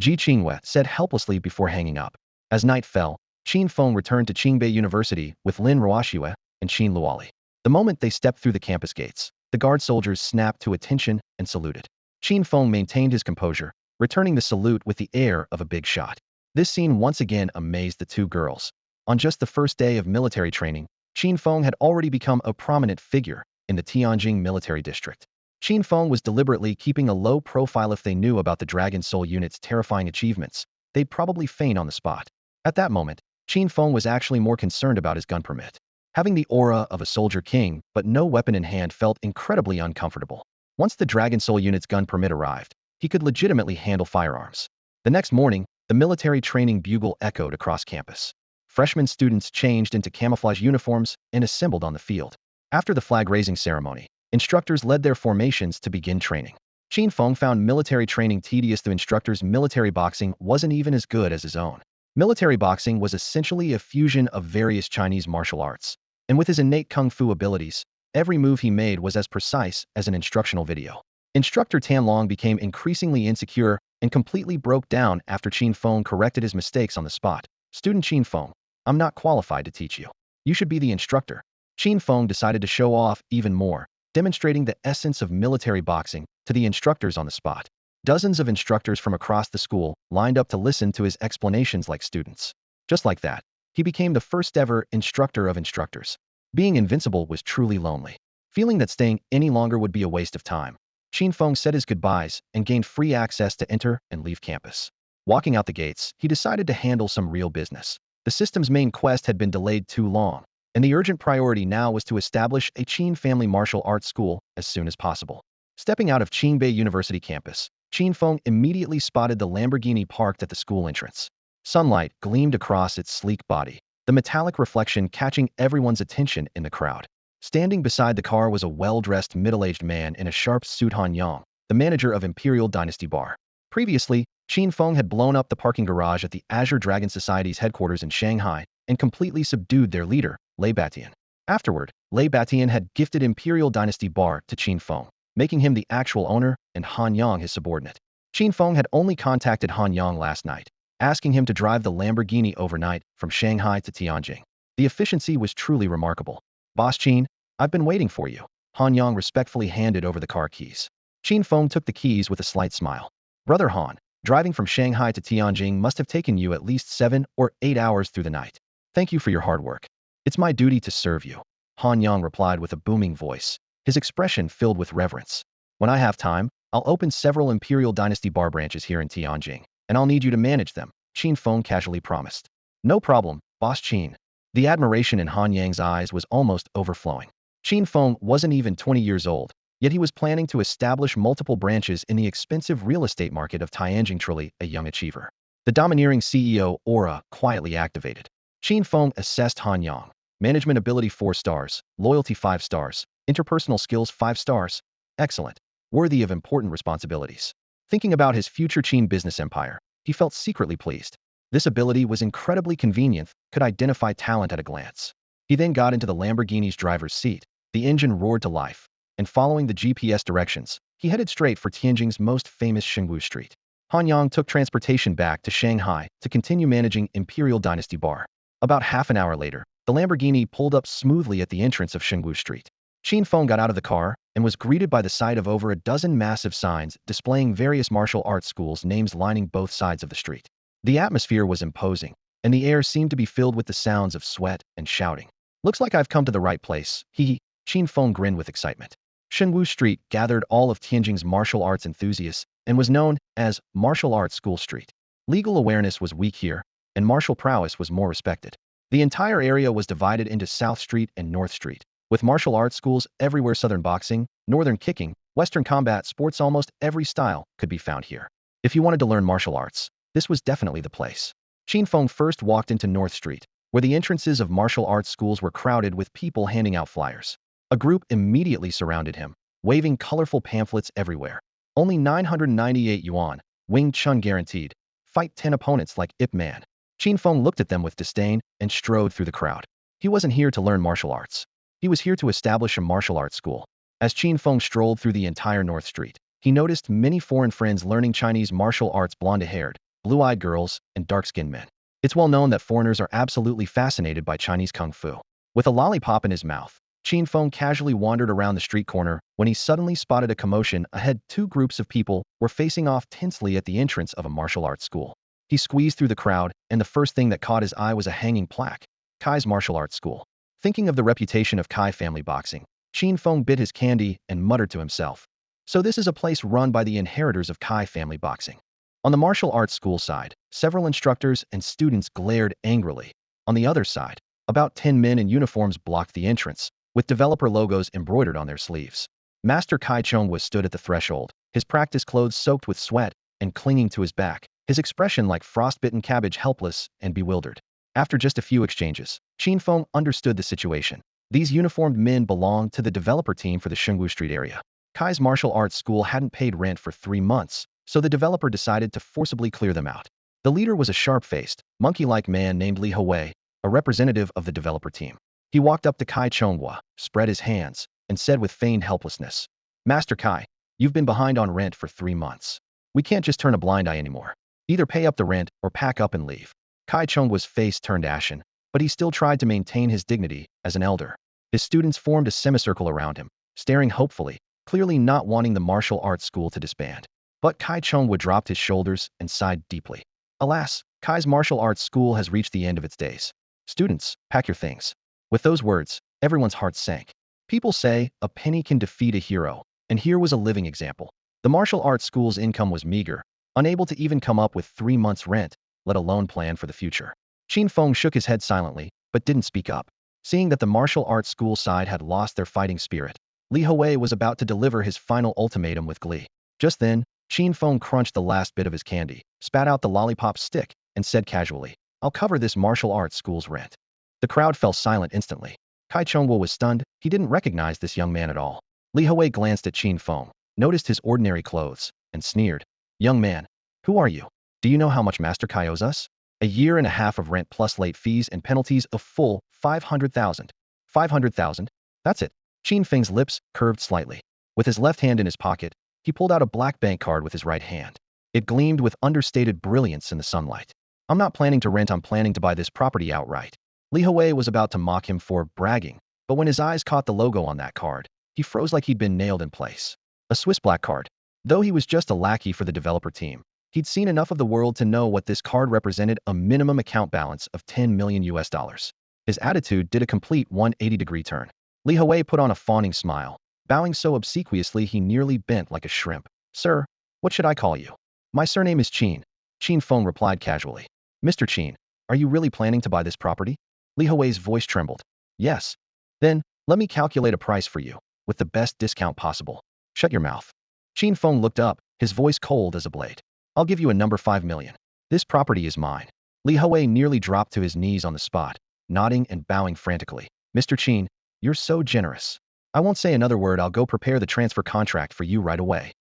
Ji Qingwei said helplessly before hanging up. As night fell, Qin Feng returned to Qingbei University with Lin Ruoxue and Qin Luoli. The moment they stepped through the campus gates, the guard soldiers snapped to attention and saluted. Qin Feng maintained his composure, returning the salute with the air of a big shot. This scene once again amazed the two girls. On just the first day of military training, Qin Feng had already become a prominent figure in the Tianjin military district. Qin Feng was deliberately keeping a low profile. If they knew about the Dragon Soul unit's terrifying achievements, they'd probably faint on the spot. At that moment, Qin Feng was actually more concerned about his gun permit. Having the aura of a soldier king but no weapon in hand felt incredibly uncomfortable. Once the Dragon Soul unit's gun permit arrived, he could legitimately handle firearms. The next morning, the military training bugle echoed across campus. Freshman students changed into camouflage uniforms and assembled on the field. After the flag-raising ceremony, instructors led their formations to begin training. Qin Feng found military training tedious. The instructor's military boxing wasn't even as good as his own. Military boxing was essentially a fusion of various Chinese martial arts, and with his innate kung fu abilities, every move he made was as precise as an instructional video. Instructor Tan Long became increasingly insecure and completely broke down after Qin Feng corrected his mistakes on the spot. Student Qin Feng, I'm not qualified to teach you. You should be the instructor. Qin Feng decided to show off even more, demonstrating the essence of military boxing to the instructors on the spot. Dozens of instructors from across the school lined up to listen to his explanations like students. Just like that, he became the first ever instructor of instructors. Being invincible was truly lonely. Feeling that staying any longer would be a waste of time, Qin Feng said his goodbyes and gained free access to enter and leave campus. Walking out the gates, he decided to handle some real business. The system's main quest had been delayed too long, and the urgent priority now was to establish a Qin family martial arts school as soon as possible. Stepping out of Qingbei University campus, Qin Feng immediately spotted the Lamborghini parked at the school entrance. Sunlight gleamed across its sleek body, the metallic reflection catching everyone's attention in the crowd. Standing beside the car was a well-dressed middle-aged man in a sharp suit. Han Yang, the manager of Imperial Dynasty Bar. Previously, Qin Feng had blown up the parking garage at the Azure Dragon Society's headquarters in Shanghai and completely subdued their leader, Lei Batian. Afterward, Lei Batian had gifted Imperial Dynasty Bar to Qin Feng, making him the actual owner and Han Yang his subordinate. Qin Feng had only contacted Han Yang last night, asking him to drive the Lamborghini overnight from Shanghai to Tianjin. The efficiency was truly remarkable. Boss Qin, I've been waiting for you. Han Yang respectfully handed over the car keys. Qin Feng took the keys with a slight smile. Brother Han, driving from Shanghai to Tianjin must have taken you at least 7 or 8 hours through the night. Thank you for your hard work. It's my duty to serve you. Han Yang replied with a booming voice, his expression filled with reverence. When I have time, I'll open several Imperial Dynasty Bar branches here in Tianjin, and I'll need you to manage them, Qin Feng casually promised. No problem, Boss Qin. The admiration in Han Yang's eyes was almost overflowing. Qin Feng wasn't even 20 years old, yet he was planning to establish multiple branches in the expensive real estate market of Tianjin. Truly a young achiever. The domineering CEO aura quietly activated. Qin Feng assessed Han Yang. Management ability 4 stars, loyalty 5 stars, interpersonal skills 5 stars. Excellent. Worthy of important responsibilities. Thinking about his future Qin business empire, he felt secretly pleased. This ability was incredibly convenient, could identify talent at a glance. He then got into the Lamborghini's driver's seat. The engine roared to life, and following the GPS directions, he headed straight for Tianjin's most famous Shengwu Street. Han Yang took transportation back to Shanghai to continue managing Imperial Dynasty Bar. About half an hour later, the Lamborghini pulled up smoothly at the entrance of Shengwu Street. Qin Feng got out of the car and was greeted by the sight of over a dozen massive signs displaying various martial arts schools' names lining both sides of the street. The atmosphere was imposing, and the air seemed to be filled with the sounds of sweat and shouting. Looks like I've come to the right place. Hee. Qin Feng grinned with excitement. Shenwu Street gathered all of Tianjing's martial arts enthusiasts and was known as Martial Arts School Street. Legal awareness was weak here, and martial prowess was more respected. The entire area was divided into South Street and North Street, with martial arts schools everywhere. Southern boxing, northern kicking, western combat sports, almost every style could be found here. If you wanted to learn martial arts, this was definitely the place. Qin Feng first walked into North Street, where the entrances of martial arts schools were crowded with people handing out flyers. A group immediately surrounded him, waving colorful pamphlets everywhere. Only 998 yuan, Wing Chun guaranteed. Fight 10 opponents like Ip Man. Qin Feng looked at them with disdain and strode through the crowd. He wasn't here to learn martial arts. He was here to establish a martial arts school. As Qin Feng strolled through the entire North Street, he noticed many foreign friends learning Chinese martial arts: blonde-haired, blue-eyed girls, and dark-skinned men. It's well known that foreigners are absolutely fascinated by Chinese kung fu. With a lollipop in his mouth, Qin Feng casually wandered around the street corner when he suddenly spotted a commotion ahead. Two groups of people were facing off tensely at the entrance of a martial arts school. He squeezed through the crowd, and the first thing that caught his eye was a hanging plaque: Kai's Martial Arts School. Thinking of the reputation of Kai family boxing, Qin Feng bit his candy and muttered to himself, "So this is a place run by the inheritors of Kai family boxing." On the martial arts school side, several instructors and students glared angrily. On the other side, about 10 men in uniforms blocked the entrance, with developer logos embroidered on their sleeves. Master Kai Chung was stood at the threshold, his practice clothes soaked with sweat and clinging to his back, his expression like frostbitten cabbage, helpless and bewildered. After just a few exchanges, Qin Feng understood the situation. These uniformed men belonged to the developer team for the Shengwu Street area. Kai's martial arts school hadn't paid rent for 3 months, so the developer decided to forcibly clear them out. The leader was a sharp-faced, monkey-like man named Li Hui, a representative of the developer team. He walked up to Kai Chonghua, spread his hands, and said with feigned helplessness, "Master Kai, you've been behind on rent for 3 months. We can't just turn a blind eye anymore. Either pay up the rent or pack up and leave." Kai Chonghua's face turned ashen, but he still tried to maintain his dignity as an elder. His students formed a semicircle around him, staring hopefully, clearly not wanting the martial arts school to disband. But Kai Chonghua dropped his shoulders and sighed deeply. Alas, Kai's martial arts school has reached the end of its days. Students, pack your things. With those words, everyone's hearts sank. People say, a penny can defeat a hero, and here was a living example. The martial arts school's income was meager, unable to even come up with 3 months' rent, let alone plan for the future. Qin Feng shook his head silently, but didn't speak up. Seeing that the martial arts school side had lost their fighting spirit, Li Hui was about to deliver his final ultimatum with glee. Just then, Qin Feng crunched the last bit of his candy, spat out the lollipop stick, and said casually, "I'll cover this martial arts school's rent." The crowd fell silent instantly. Kai Chonghua was stunned. He didn't recognize this young man at all. Li Hui glanced at Qin Feng, noticed his ordinary clothes, and sneered, "Young man, who are you? Do you know how much Master Kai owes us? A year and a half of rent plus late fees and penalties of full 500,000. 500,000? That's it." Qin Feng's lips curved slightly. With his left hand in his pocket, he pulled out a black bank card with his right hand. It gleamed with understated brilliance in the sunlight. "I'm not planning to rent, I'm planning to buy this property outright." Li Hui was about to mock him for bragging, but when his eyes caught the logo on that card, he froze like he'd been nailed in place. A Swiss black card. Though he was just a lackey for the developer team, he'd seen enough of the world to know what this card represented: a minimum account balance of 10 million US dollars. His attitude did a complete 180-degree turn. Li Hui put on a fawning smile, bowing so obsequiously he nearly bent like a shrimp. "Sir, what should I call you?" "My surname is Qin." Qin Feng replied casually. "Mr. Qin, are you really planning to buy this property?" Li Hui's voice trembled. "Yes." "Then, let me calculate a price for you, with the best discount possible." "Shut your mouth." Qin Feng looked up, his voice cold as a blade. "I'll give you a number: 5 million. This property is mine." Li Hui nearly dropped to his knees on the spot, nodding and bowing frantically. "Mr. Qin, you're so generous. I won't say another word, I'll go prepare the transfer contract for you right away."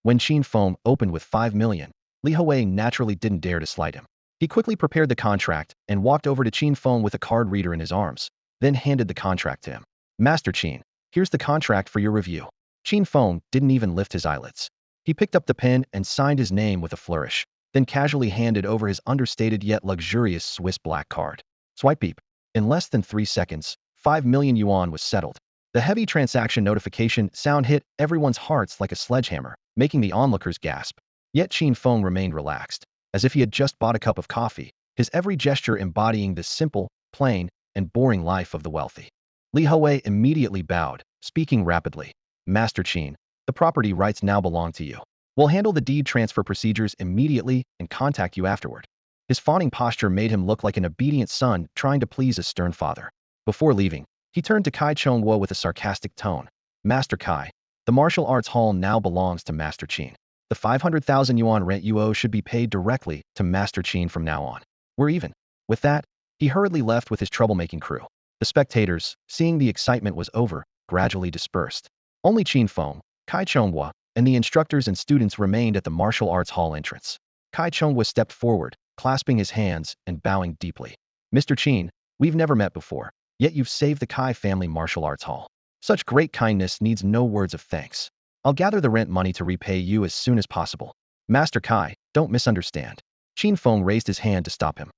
When Qin Feng opened with 5 million, Li Hui naturally didn't dare to slight him. He quickly prepared the contract and walked over to Qin Feng with a card reader in his arms, then handed the contract to him. "Master Qin, here's the contract for your review." Qin Feng didn't even lift his eyelids. He picked up the pen and signed his name with a flourish, then casually handed over his understated yet luxurious Swiss black card. Swipe beep. In less than 3 seconds, 5 million yuan was settled. The heavy transaction notification sound hit everyone's hearts like a sledgehammer, making the onlookers gasp. Yet Qin Feng remained relaxed, as if he had just bought a cup of coffee, his every gesture embodying this simple, plain, and boring life of the wealthy. Li Hui immediately bowed, speaking rapidly. Master Qin, the property rights now belong to you. We'll handle the deed transfer procedures immediately and contact you afterward. His fawning posture made him look like an obedient son trying to please a stern father. Before leaving, he turned to Kai Chongwo with a sarcastic tone. Master Kai, the martial arts hall now belongs to Master Qin. The 500,000 yuan rent you owe should be paid directly to Master Qin from now on. We're even. With that, he hurriedly left with his troublemaking crew. The spectators, seeing the excitement was over, gradually dispersed. Only Qin Feng, Kai Chongwa, and the instructors and students remained at the martial arts hall entrance. Kai Chongwa stepped forward, clasping his hands and bowing deeply. Mr. Qin, we've never met before, yet you've saved the Kai family martial arts hall. Such great kindness needs no words of thanks. I'll gather the rent money to repay you as soon as possible. Master Kai, don't misunderstand. Qin Feng raised his hand to stop him.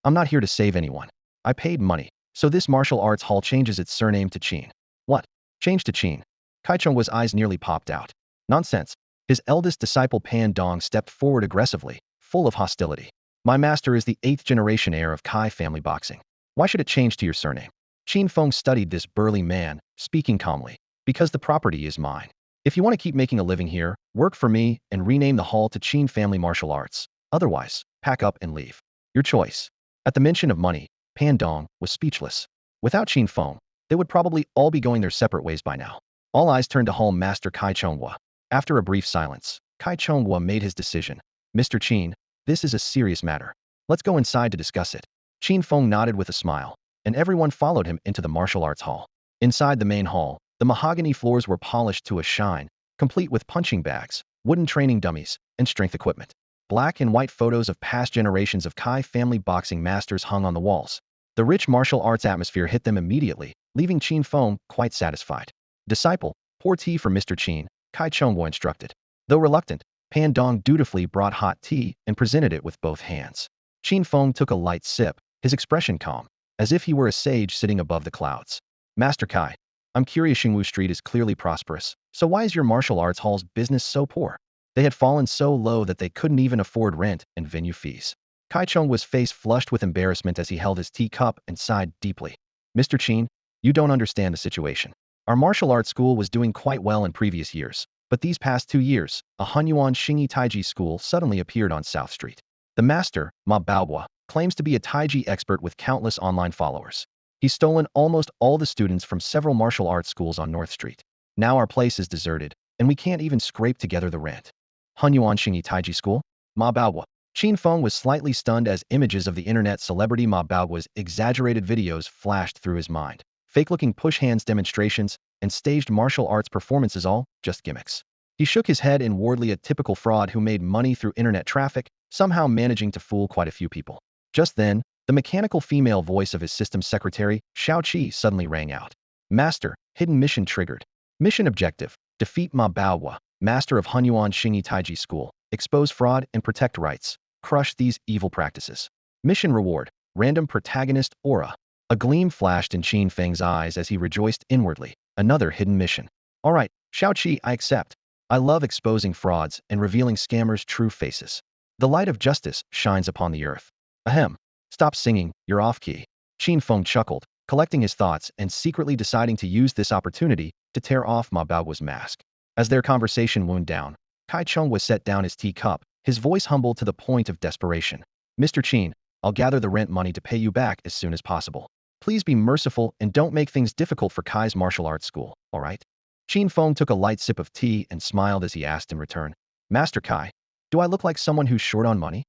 I'm not here to save anyone. I paid money, so this martial arts hall changes its surname to Qin. What? Change to Qin? Kai Chongwa's eyes nearly popped out. Nonsense. His eldest disciple Pan Dong stepped forward aggressively, full of hostility. My master is the 8th-generation heir of Kai family boxing. Why should it change to your surname? Qin Feng studied this burly man, speaking calmly. Because the property is mine. If you want to keep making a living here, work for me and rename the hall to Qin Family Martial Arts. Otherwise, pack up and leave. Your choice. At the mention of money, Pan Dong was speechless. Without Qin Feng, they would probably all be going their separate ways by now. All eyes turned to Hall Master Kai Chongwa. After a brief silence, Kai Chongwa made his decision. Mr. Qin, this is a serious matter. Let's go inside to discuss it. Qin Feng nodded with a smile, and everyone followed him into the martial arts hall. Inside the main hall, the mahogany floors were polished to a shine, complete with punching bags, wooden training dummies, and strength equipment. Black and white photos of past generations of Kai family boxing masters hung on the walls. The rich martial arts atmosphere hit them immediately, leaving Qin Feng quite satisfied. Disciple, pour tea for Mr. Qin, Kai Chongwa instructed. Though reluctant, Pan Dong dutifully brought hot tea and presented it with both hands. Qin Feng took a light sip, his expression calm, as if he were a sage sitting above the clouds. Master Kai, I'm curious. Xingwu Street is clearly prosperous, so why is your martial arts hall's business so poor? They had fallen so low that they couldn't even afford rent and venue fees. Kai Chongwa's face flushed with embarrassment as he held his teacup and sighed deeply. Mr. Qin, you don't understand the situation. Our martial arts school was doing quite well in previous years, but these past 2 years, a Hunyuan Xingyi Taiji school suddenly appeared on South Street. The master, Ma Baohua, claims to be a Taiji expert with countless online followers. He's stolen almost all the students from several martial arts schools on North Street. Now our place is deserted, and we can't even scrape together the rent. Hunyuan Xingyi Taiji School? Ma Baohua. Qin Feng was slightly stunned as images of the internet celebrity Ma Baohua's exaggerated videos flashed through his mind. Fake-looking push hands demonstrations and staged martial arts performances, all just gimmicks. He shook his head inwardly, a typical fraud who made money through internet traffic, somehow managing to fool quite a few people. Just then, the mechanical female voice of his system's secretary, Xiao Qi, suddenly rang out. Master, hidden mission triggered. Mission objective, defeat Ma Baohua, master of Hunyuan Xingyi Taiji School, expose fraud and protect rights, crush these evil practices. Mission reward, random protagonist aura. A gleam flashed in Qin Feng's eyes as he rejoiced inwardly. Another hidden mission. All right, Xiao Qi, I accept. I love exposing frauds and revealing scammers' true faces. The light of justice shines upon the earth. Ahem. Stop singing, you're off-key. Qin Feng chuckled, collecting his thoughts and secretly deciding to use this opportunity to tear off Ma Baohua's mask. As their conversation wound down, Kai Chongwa set down his teacup, his voice humble to the point of desperation. Mr. Qin, I'll gather the rent money to pay you back as soon as possible. Please be merciful and don't make things difficult for Kai's martial arts school, all right? Qin Feng took a light sip of tea and smiled as he asked in return. Master Kai, do I look like someone who's short on money?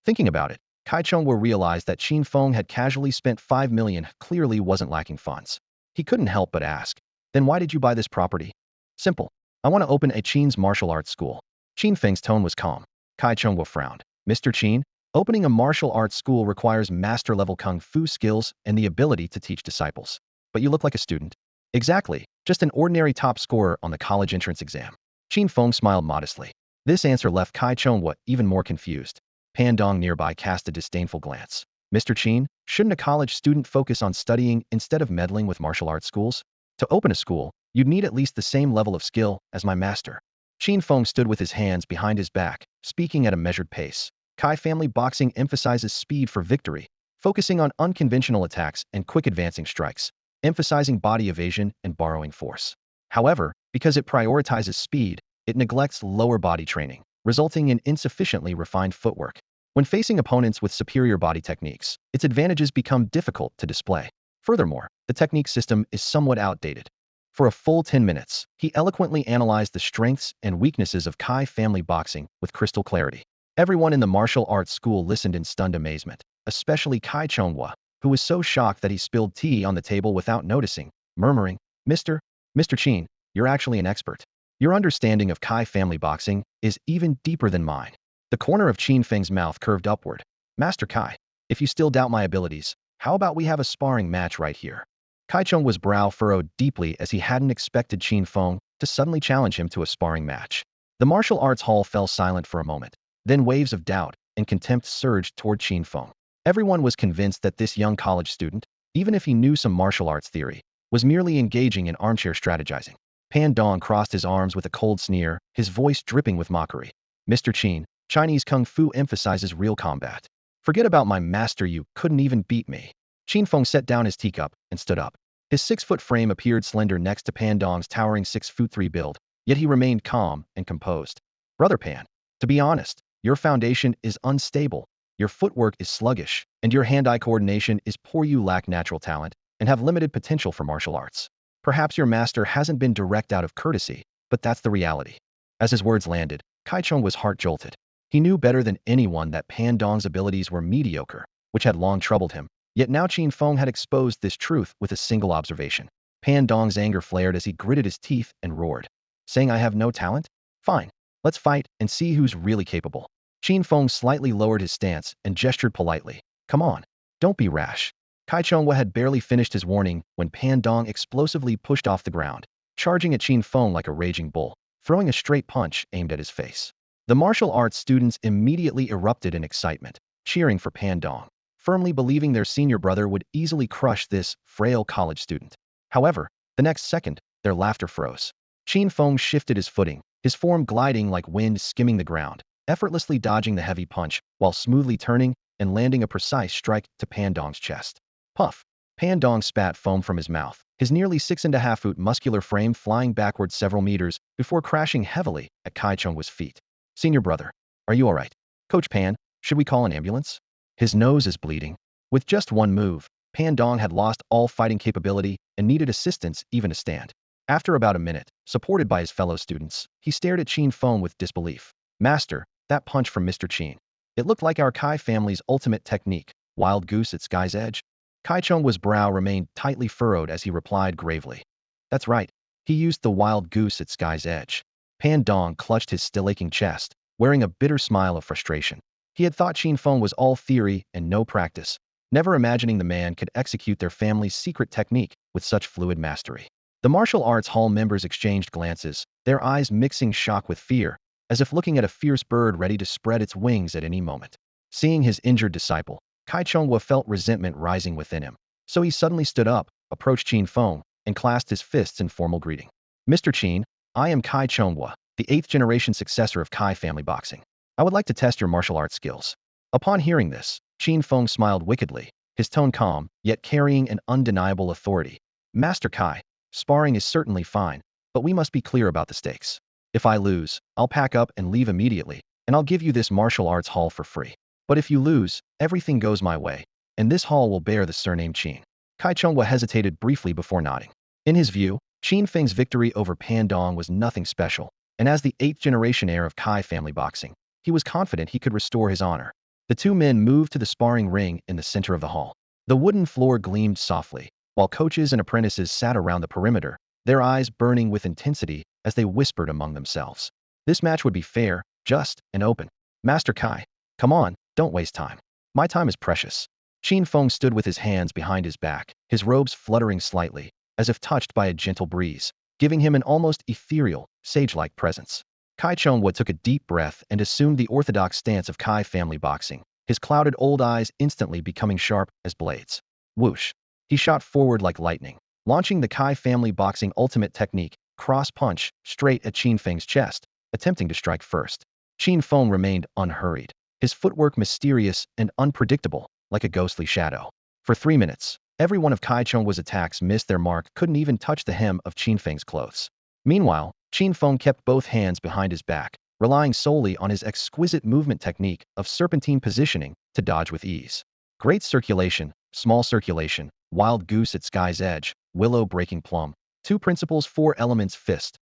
Thinking about it, Kai Chongwa realized that Qin Feng had casually spent 5 million, clearly wasn't lacking funds. He couldn't help but ask, then why did you buy this property? Simple. I want to open a Qin's martial arts school. Qin Feng's tone was calm. Kai Chongwa frowned. Mr. Qin, opening a martial arts school requires master-level kung fu skills and the ability to teach disciples. But you look like a student. Exactly, just an ordinary top scorer on the college entrance exam. Qin Feng smiled modestly. This answer left Kai Chongwa even more confused. Pan Dong nearby cast a disdainful glance. Mr. Qin, shouldn't a college student focus on studying instead of meddling with martial arts schools? To open a school, you'd need at least the same level of skill as my master. Qin Feng stood with his hands behind his back, speaking at a measured pace. Kai family boxing emphasizes speed for victory, focusing on unconventional attacks and quick advancing strikes, emphasizing body evasion and borrowing force. However, because it prioritizes speed, it neglects lower body training, resulting in insufficiently refined footwork. When facing opponents with superior body techniques, its advantages become difficult to display. Furthermore, the technique system is somewhat outdated. For a full 10 minutes, he eloquently analyzed the strengths and weaknesses of Kai family boxing with crystal clarity. Everyone in the martial arts school listened in stunned amazement, especially Kai Chonghua, who was so shocked that he spilled tea on the table without noticing, murmuring, Mr. Qin, you're actually an expert. Your understanding of Kai family boxing is even deeper than mine. The corner of Qin Feng's mouth curved upward. Master Kai, if you still doubt my abilities, how about we have a sparring match right here? Kai Chonghua's brow furrowed deeply as he hadn't expected Qin Feng to suddenly challenge him to a sparring match. The martial arts hall fell silent for a moment. Then waves of doubt and contempt surged toward Qin Feng. Everyone was convinced that this young college student, even if he knew some martial arts theory, was merely engaging in armchair strategizing. Pan Dong crossed his arms with a cold sneer, his voice dripping with mockery. Mr. Qin, Chinese Kung Fu emphasizes real combat. Forget about my master, you couldn't even beat me. Qin Feng set down his teacup and stood up. His 6-foot frame appeared slender next to Pan Dong's towering 6'3" build, yet he remained calm and composed. Brother Pan, to be honest, your foundation is unstable, your footwork is sluggish, and your hand-eye coordination is poor. You lack natural talent and have limited potential for martial arts. Perhaps your master hasn't been direct out of courtesy, but that's the reality. As his words landed, Kai Chonghua's heart jolted. He knew better than anyone that Pan Dong's abilities were mediocre, which had long troubled him. Yet now Qin Feng had exposed this truth with a single observation. Pan Dong's anger flared as he gritted his teeth and roared. Saying I have no talent? Fine. Let's fight and see who's really capable. Qin Feng slightly lowered his stance and gestured politely. Come on. Don't be rash. Kai Chonghua had barely finished his warning when Pan Dong explosively pushed off the ground, charging at Qin Feng like a raging bull, throwing a straight punch aimed at his face. The martial arts students immediately erupted in excitement, cheering for Pan Dong, firmly believing their senior brother would easily crush this frail college student. However, the next second, their laughter froze. Qin Feng shifted his footing, his form gliding like wind skimming the ground, effortlessly dodging the heavy punch while smoothly turning and landing a precise strike to Pan Dong's chest. Puff! Pan Dong spat foam from his mouth, his nearly 6.5-foot muscular frame flying backward several meters before crashing heavily at Kai Chonghua's feet. Senior brother, are you alright? Coach Pan, should we call an ambulance? His nose is bleeding. With just one move, Pan Dong had lost all fighting capability and needed assistance even to stand. After about a minute, supported by his fellow students, he stared at Qin Feng with disbelief. Master, that punch from Mr. Qin. It looked like our Kai family's ultimate technique, Wild Goose at Sky's Edge. Kai Chonghua's brow remained tightly furrowed as he replied gravely. That's right. He used the Wild Goose at Sky's Edge. Pan Dong clutched his still aching chest, wearing a bitter smile of frustration. He had thought Qin Feng was all theory and no practice, never imagining the man could execute their family's secret technique with such fluid mastery. The martial arts hall members exchanged glances, their eyes mixing shock with fear, as if looking at a fierce bird ready to spread its wings at any moment. Seeing his injured disciple, Kai Chonghua felt resentment rising within him. So he suddenly stood up, approached Qin Feng, and clasped his fists in formal greeting. Mr. Qin, I am Kai Chonghua, the 8th-generation successor of Kai family boxing. I would like to test your martial arts skills. Upon hearing this, Qin Feng smiled wickedly, his tone calm, yet carrying an undeniable authority. Master Kai, sparring is certainly fine, but we must be clear about the stakes. If I lose, I'll pack up and leave immediately, and I'll give you this martial arts hall for free. But if you lose, everything goes my way, and this hall will bear the surname Qin. Kai Chonghua hesitated briefly before nodding. In his view, Qin Feng's victory over Pan Dong was nothing special, and as the 8th-generation heir of Kai family boxing, he was confident he could restore his honor. The two men moved to the sparring ring in the center of the hall. The wooden floor gleamed softly, while coaches and apprentices sat around the perimeter, their eyes burning with intensity as they whispered among themselves. This match would be fair, just, and open. Master Kai, come on, don't waste time. My time is precious. Qin Feng stood with his hands behind his back, his robes fluttering slightly, as if touched by a gentle breeze, giving him an almost ethereal, sage-like presence. Kai Chonghua took a deep breath and assumed the orthodox stance of Kai family boxing, his clouded old eyes instantly becoming sharp as blades. Whoosh! He shot forward like lightning, launching the Kai family boxing ultimate technique, cross punch, straight at Qin Feng's chest, attempting to strike first. Qin Feng remained unhurried, his footwork mysterious and unpredictable, like a ghostly shadow. For 3 minutes, every one of Kai Chongwa's attacks missed their mark, couldn't even touch the hem of Qin Feng's clothes. Meanwhile, Qin Feng kept both hands behind his back, relying solely on his exquisite movement technique of serpentine positioning to dodge with ease. Great circulation, small circulation, wild goose at sky's edge, willow breaking plum. 2 principles, 4 elements, fist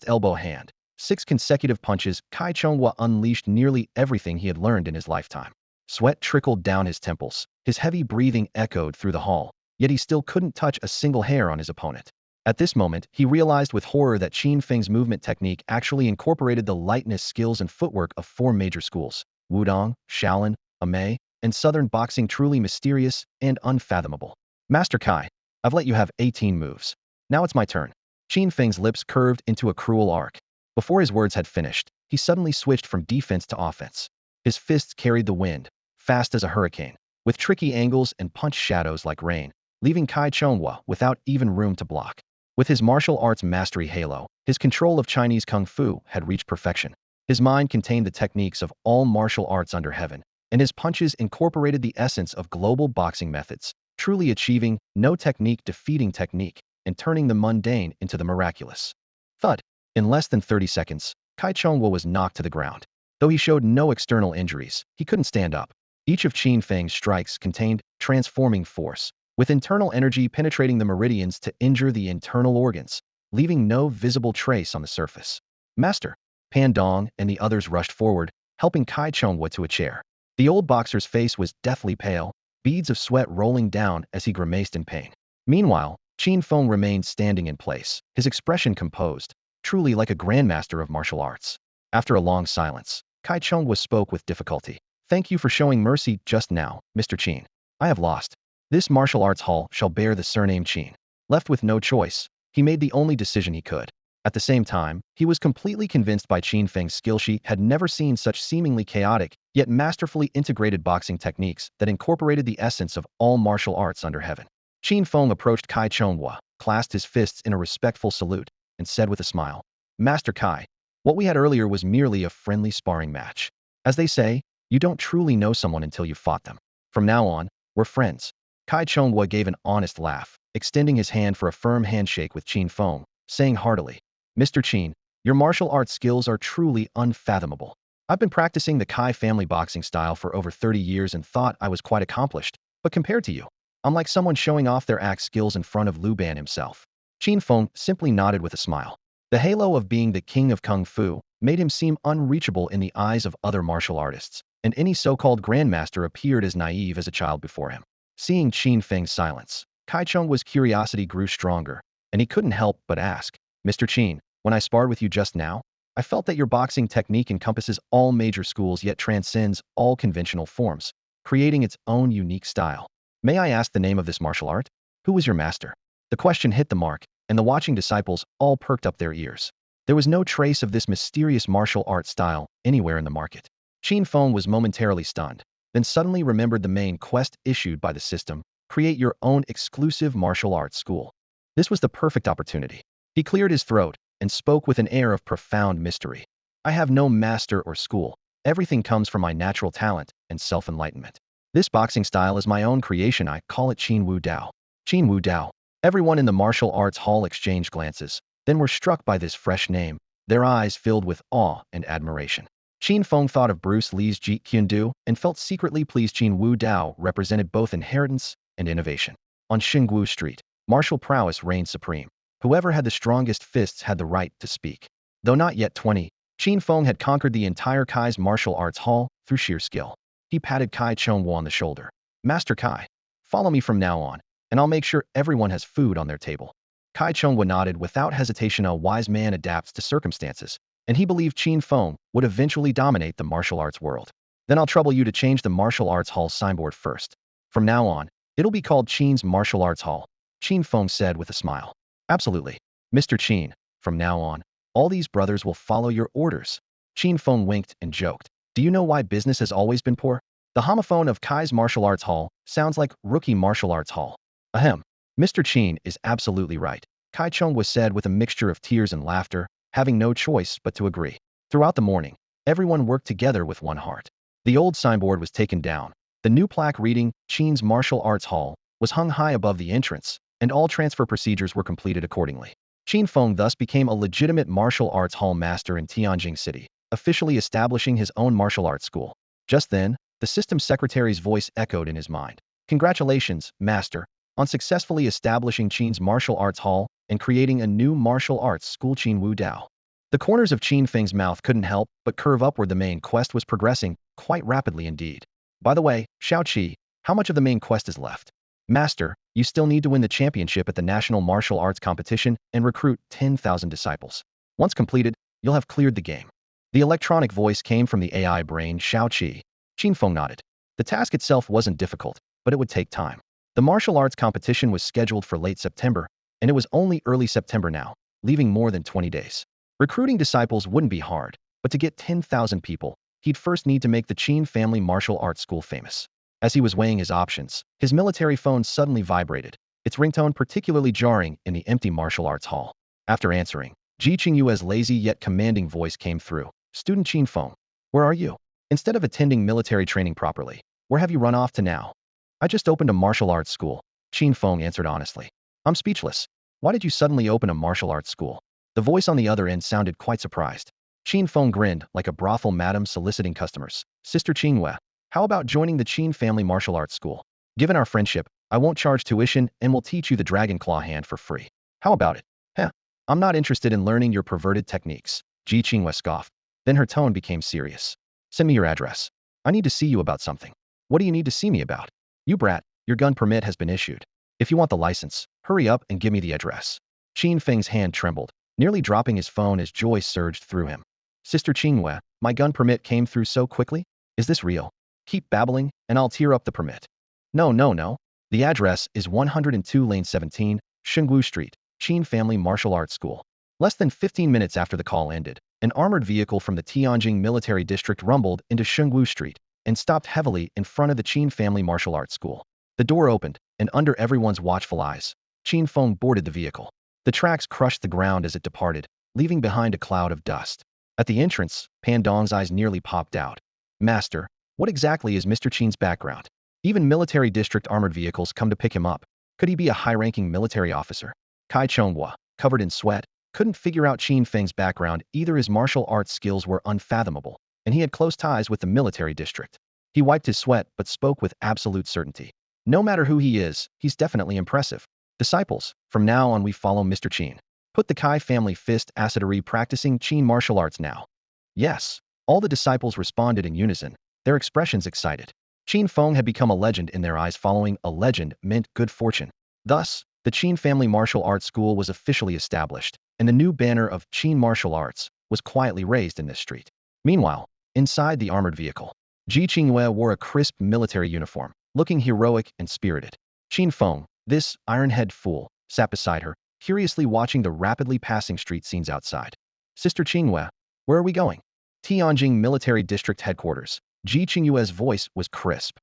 elbow hand. 6 consecutive punches. Kai Chongwa unleashed nearly everything he had learned in his lifetime. Sweat trickled down his temples, his heavy breathing echoed through the hall, yet he still couldn't touch a single hair on his opponent. At this moment, he realized with horror that Qin Feng's movement technique actually incorporated the lightness, skills, and footwork of 4 major schools: Wudong, Shaolin, Amei, and Southern boxing. Truly mysterious and unfathomable. Master Kai, I've let you have 18 moves. Now it's my turn. Qin Feng's lips curved into a cruel arc. Before his words had finished, he suddenly switched from defense to offense. His fists carried the wind, fast as a hurricane, with tricky angles and punch shadows like rain, leaving Kai Chongwa without even room to block. With his martial arts mastery halo, his control of Chinese kung fu had reached perfection. His mind contained the techniques of all martial arts under heaven, and his punches incorporated the essence of global boxing methods, truly achieving no technique defeating technique and turning the mundane into the miraculous. Thud! In less than 30 seconds, Kai Chongwa was knocked to the ground. Though he showed no external injuries, he couldn't stand up. Each of Qin Feng's strikes contained transforming force, with internal energy penetrating the meridians to injure the internal organs, leaving no visible trace on the surface. Master, Pan Dong and the others rushed forward, helping Kai Chongwa to a chair. The old boxer's face was deathly pale, beads of sweat rolling down as he grimaced in pain. Meanwhile, Qin Feng remained standing in place, his expression composed, truly like a grandmaster of martial arts. After a long silence, Kai Chongwa spoke with difficulty. Thank you for showing mercy just now, Mr. Qin. I have lost. This martial arts hall shall bear the surname Qin. Left with no choice, he made the only decision he could. At the same time, he was completely convinced by Qin Feng's skill. She had never seen such seemingly chaotic, yet masterfully integrated boxing techniques that incorporated the essence of all martial arts under heaven. Qin Feng approached Kai Chongwa, clasped his fists in a respectful salute, and said with a smile, Master Kai, what we had earlier was merely a friendly sparring match. As they say, you don't truly know someone until you've fought them. From now on, we're friends. Kai Chongwa gave an honest laugh, extending his hand for a firm handshake with Qin Feng, saying heartily, Mr. Qin, your martial arts skills are truly unfathomable. I've been practicing the Kai family boxing style for over 30 years and thought I was quite accomplished, but compared to you, I'm like someone showing off their axe skills in front of Liu Ban himself. Qin Feng simply nodded with a smile. The halo of being the king of kung fu made him seem unreachable in the eyes of other martial artists, and any so-called grandmaster appeared as naive as a child before him. Seeing Qin Feng's silence, Kai Chongwa's curiosity grew stronger, and he couldn't help but ask, Mr. Qin, when I sparred with you just now, I felt that your boxing technique encompasses all major schools yet transcends all conventional forms, creating its own unique style. May I ask the name of this martial art? Who was your master? The question hit the mark, and the watching disciples all perked up their ears. There was no trace of this mysterious martial art style anywhere in the market. Qin Feng was momentarily stunned, then suddenly remembered the main quest issued by the system, create your own exclusive martial arts school. This was the perfect opportunity. He cleared his throat and spoke with an air of profound mystery. I have no master or school. Everything comes from my natural talent and self-enlightenment. This boxing style is my own creation. I call it Qin Wu Dao. Qin Wu Dao. Everyone in the martial arts hall exchanged glances, then were struck by this fresh name, their eyes filled with awe and admiration. Qin Feng thought of Bruce Lee's Jeet Kune Do and felt secretly pleased. Qin Wu Dao represented both inheritance and innovation. On Xingwu Street, martial prowess reigned supreme. Whoever had the strongest fists had the right to speak. Though not yet 20, Qin Feng had conquered the entire Kai's martial arts hall through sheer skill. He patted Kai Chongwa on the shoulder. Master Kai, follow me from now on, and I'll make sure everyone has food on their table. Kai Chongwa nodded without hesitation. A wise man adapts to circumstances, and he believed Qin Feng would eventually dominate the martial arts world. Then I'll trouble you to change the martial arts hall signboard first. From now on, it'll be called Qin's Martial Arts Hall, Qin Feng said with a smile. Absolutely. Mr. Qin, from now on, all these brothers will follow your orders. Qin Feng winked and joked. Do you know why business has always been poor? The homophone of Kai's Martial Arts Hall sounds like Rookie Martial Arts Hall. Ahem. Mr. Qin is absolutely right, Kai Chongwa said with a mixture of tears and laughter, having no choice but to agree. Throughout the morning, everyone worked together with one heart. The old signboard was taken down, The new plaque reading, Qin's Martial Arts Hall, was hung high above the entrance, and all transfer procedures were completed accordingly. Qin Feng thus became a legitimate martial arts hall master in Tianjin City, officially establishing his own martial arts school. Just then, the system secretary's voice echoed in his mind. Congratulations, Master, on successfully establishing Qin's martial arts hall and creating a new martial arts school Qin Wu Dao. The corners of Qin Feng's mouth couldn't help but curve upward. The main quest was progressing quite rapidly indeed. By the way, Xiao Qi, how much of the main quest is left? Master, you still need to win the championship at the National Martial Arts Competition and recruit 10,000 disciples. Once completed, you'll have cleared the game. The electronic voice came from the AI brain Xiao Qi. Qin Feng nodded. The task itself wasn't difficult, but it would take time. The martial arts competition was scheduled for late September, and it was only early September now, leaving more than 20 days. Recruiting disciples wouldn't be hard, but to get 10,000 people, he'd first need to make the Qin family martial arts school famous. As he was weighing his options, his military phone suddenly vibrated, its ringtone particularly jarring in the empty martial arts hall. After answering, Ji Qingyue's lazy yet commanding voice came through. Student Qin Feng, where are you? Instead of attending military training properly, where have you run off to now? I just opened a martial arts school, Qin Feng answered honestly. I'm speechless. Why did you suddenly open a martial arts school? The voice on the other end sounded quite surprised. Qin Feng grinned like a brothel madam soliciting customers. Sister Qingyue, how about joining the Qin family martial arts school? Given our friendship, I won't charge tuition and will teach you the dragon claw hand for free. How about it? Heh, I'm not interested in learning your perverted techniques, Ji Qingyue scoffed. Then her tone became serious. Send me your address. I need to see you about something. What do you need to see me about? You brat, your gun permit has been issued. If you want the license, hurry up and give me the address. Qin Feng's hand trembled, nearly dropping his phone as joy surged through him. Sister Qingyue, my gun permit came through so quickly? Is this real? Keep babbling, and I'll tear up the permit. No. The address is 102 Lane 17, Shengwu Street, Qin Family Martial Arts School. Less than 15 minutes after the call ended, an armored vehicle from the Tianjin Military District rumbled into Shengwu Street and stopped heavily in front of the Qin Family Martial Arts School. The door opened, and under everyone's watchful eyes, Qin Feng boarded the vehicle. The tracks crushed the ground as it departed, leaving behind a cloud of dust. At the entrance, Pan Dong's eyes nearly popped out. Master, what exactly is Mr. Qin's background? Even military district armored vehicles come to pick him up. Could he be a high-ranking military officer? Kai Chonghua, covered in sweat, couldn't figure out Qin Feng's background. Either his martial arts skills were unfathomable, and he had close ties with the military district. He wiped his sweat but spoke with absolute certainty. No matter who he is, he's definitely impressive. Disciples, from now on we follow Mr. Qin. Put the Kai family fist acidery practicing Qin martial arts now. Yes. All the disciples responded in unison, their expressions excited. Qin Feng had become a legend in their eyes. Following a legend meant good fortune. Thus, the Qin Family Martial Arts School was officially established, and the new banner of Qin Martial Arts was quietly raised in this street. Meanwhile, inside the armored vehicle, Ji Qingyue wore a crisp military uniform, looking heroic and spirited. Qin Feng, this ironhead fool, sat beside her, curiously watching the rapidly passing street scenes outside. Sister Qingyue, where are we going? Tianjin Military District Headquarters. Ji Qingyue's voice was crisp.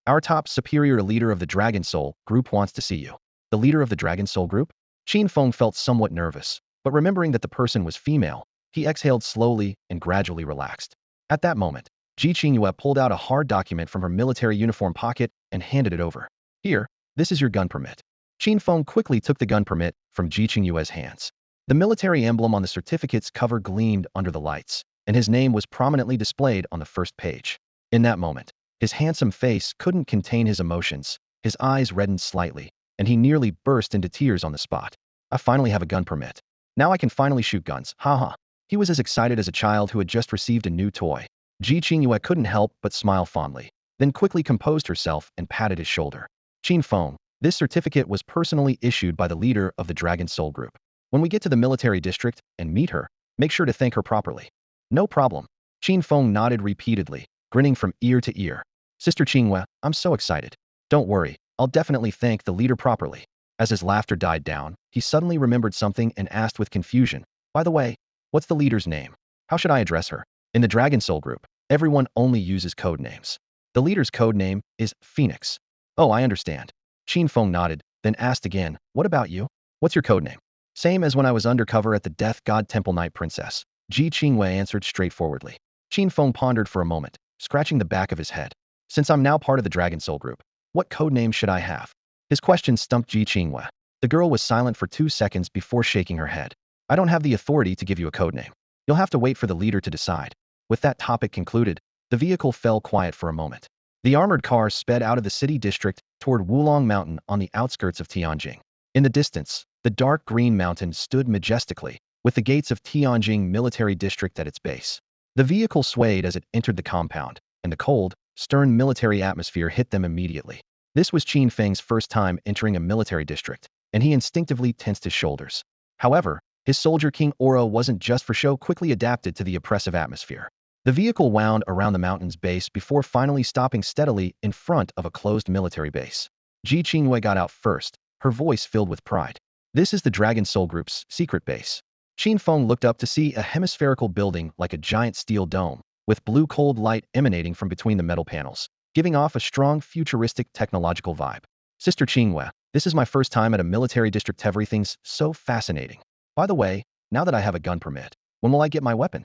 Our top superior leader of the Dragon Soul Group wants to see you. The leader of the Dragon Soul Group? Qin Feng felt somewhat nervous, but remembering that the person was female, he exhaled slowly and gradually relaxed. At that moment, Ji Qingyue pulled out a hard document from her military uniform pocket and handed it over. Here, this is your gun permit. Qin Feng quickly took the gun permit from Ji Qingyue's hands. The military emblem on the certificate's cover gleamed under the lights, and his name was prominently displayed on the first page. In that moment, his handsome face couldn't contain his emotions, his eyes reddened slightly, and he nearly burst into tears on the spot. I finally have a gun permit. Now I can finally shoot guns, haha. He was as excited as a child who had just received a new toy. Ji Qingyue couldn't help but smile fondly, then quickly composed herself and patted his shoulder. Qin Feng, this certificate was personally issued by the leader of the Dragon Soul Group. When we get to the military district and meet her, make sure to thank her properly. No problem. Qin Feng nodded repeatedly, grinning from ear to ear. Sister Qingyue, I'm so excited. Don't worry, I'll definitely thank the leader properly. As his laughter died down, he suddenly remembered something and asked with confusion, by the way, what's the leader's name? How should I address her? In the Dragon Soul Group, everyone only uses code names. The leader's code name is Phoenix. Oh, I understand. Qin Feng nodded, then asked again, what about you? What's your code name? Same as when I was undercover at the Death God Temple Night Princess. Ji Qingyue answered straightforwardly. Qin Feng pondered for a moment, scratching the back of his head. Since I'm now part of the Dragon Soul group, what codename should I have? His question stumped Ji Qingwei. The girl was silent for 2 seconds before shaking her head. I don't have the authority to give you a codename. You'll have to wait for the leader to decide. With that topic concluded, the vehicle fell quiet for a moment. The armored car sped out of the city district toward Wulong Mountain on the outskirts of Tianjing. In the distance, the dark green mountain stood majestically, with the gates of Tianjing Military District at its base. The vehicle swayed as it entered the compound, and the cold, stern military atmosphere hit them immediately. This was Qin Feng's first time entering a military district, and he instinctively tensed his shoulders. However, his Soldier King aura wasn't just for show, quickly adapted to the oppressive atmosphere. The vehicle wound around the mountain's base before finally stopping steadily in front of a closed military base. Ji Qingwei got out first, her voice filled with pride. This is the Dragon Soul Group's secret base. Qin Feng looked up to see a hemispherical building like a giant steel dome, with blue cold light emanating from between the metal panels, giving off a strong futuristic technological vibe. Sister Qingwei, this is my first time at a military district. Everything's so fascinating. By the way, now that I have a gun permit, when will I get my weapon?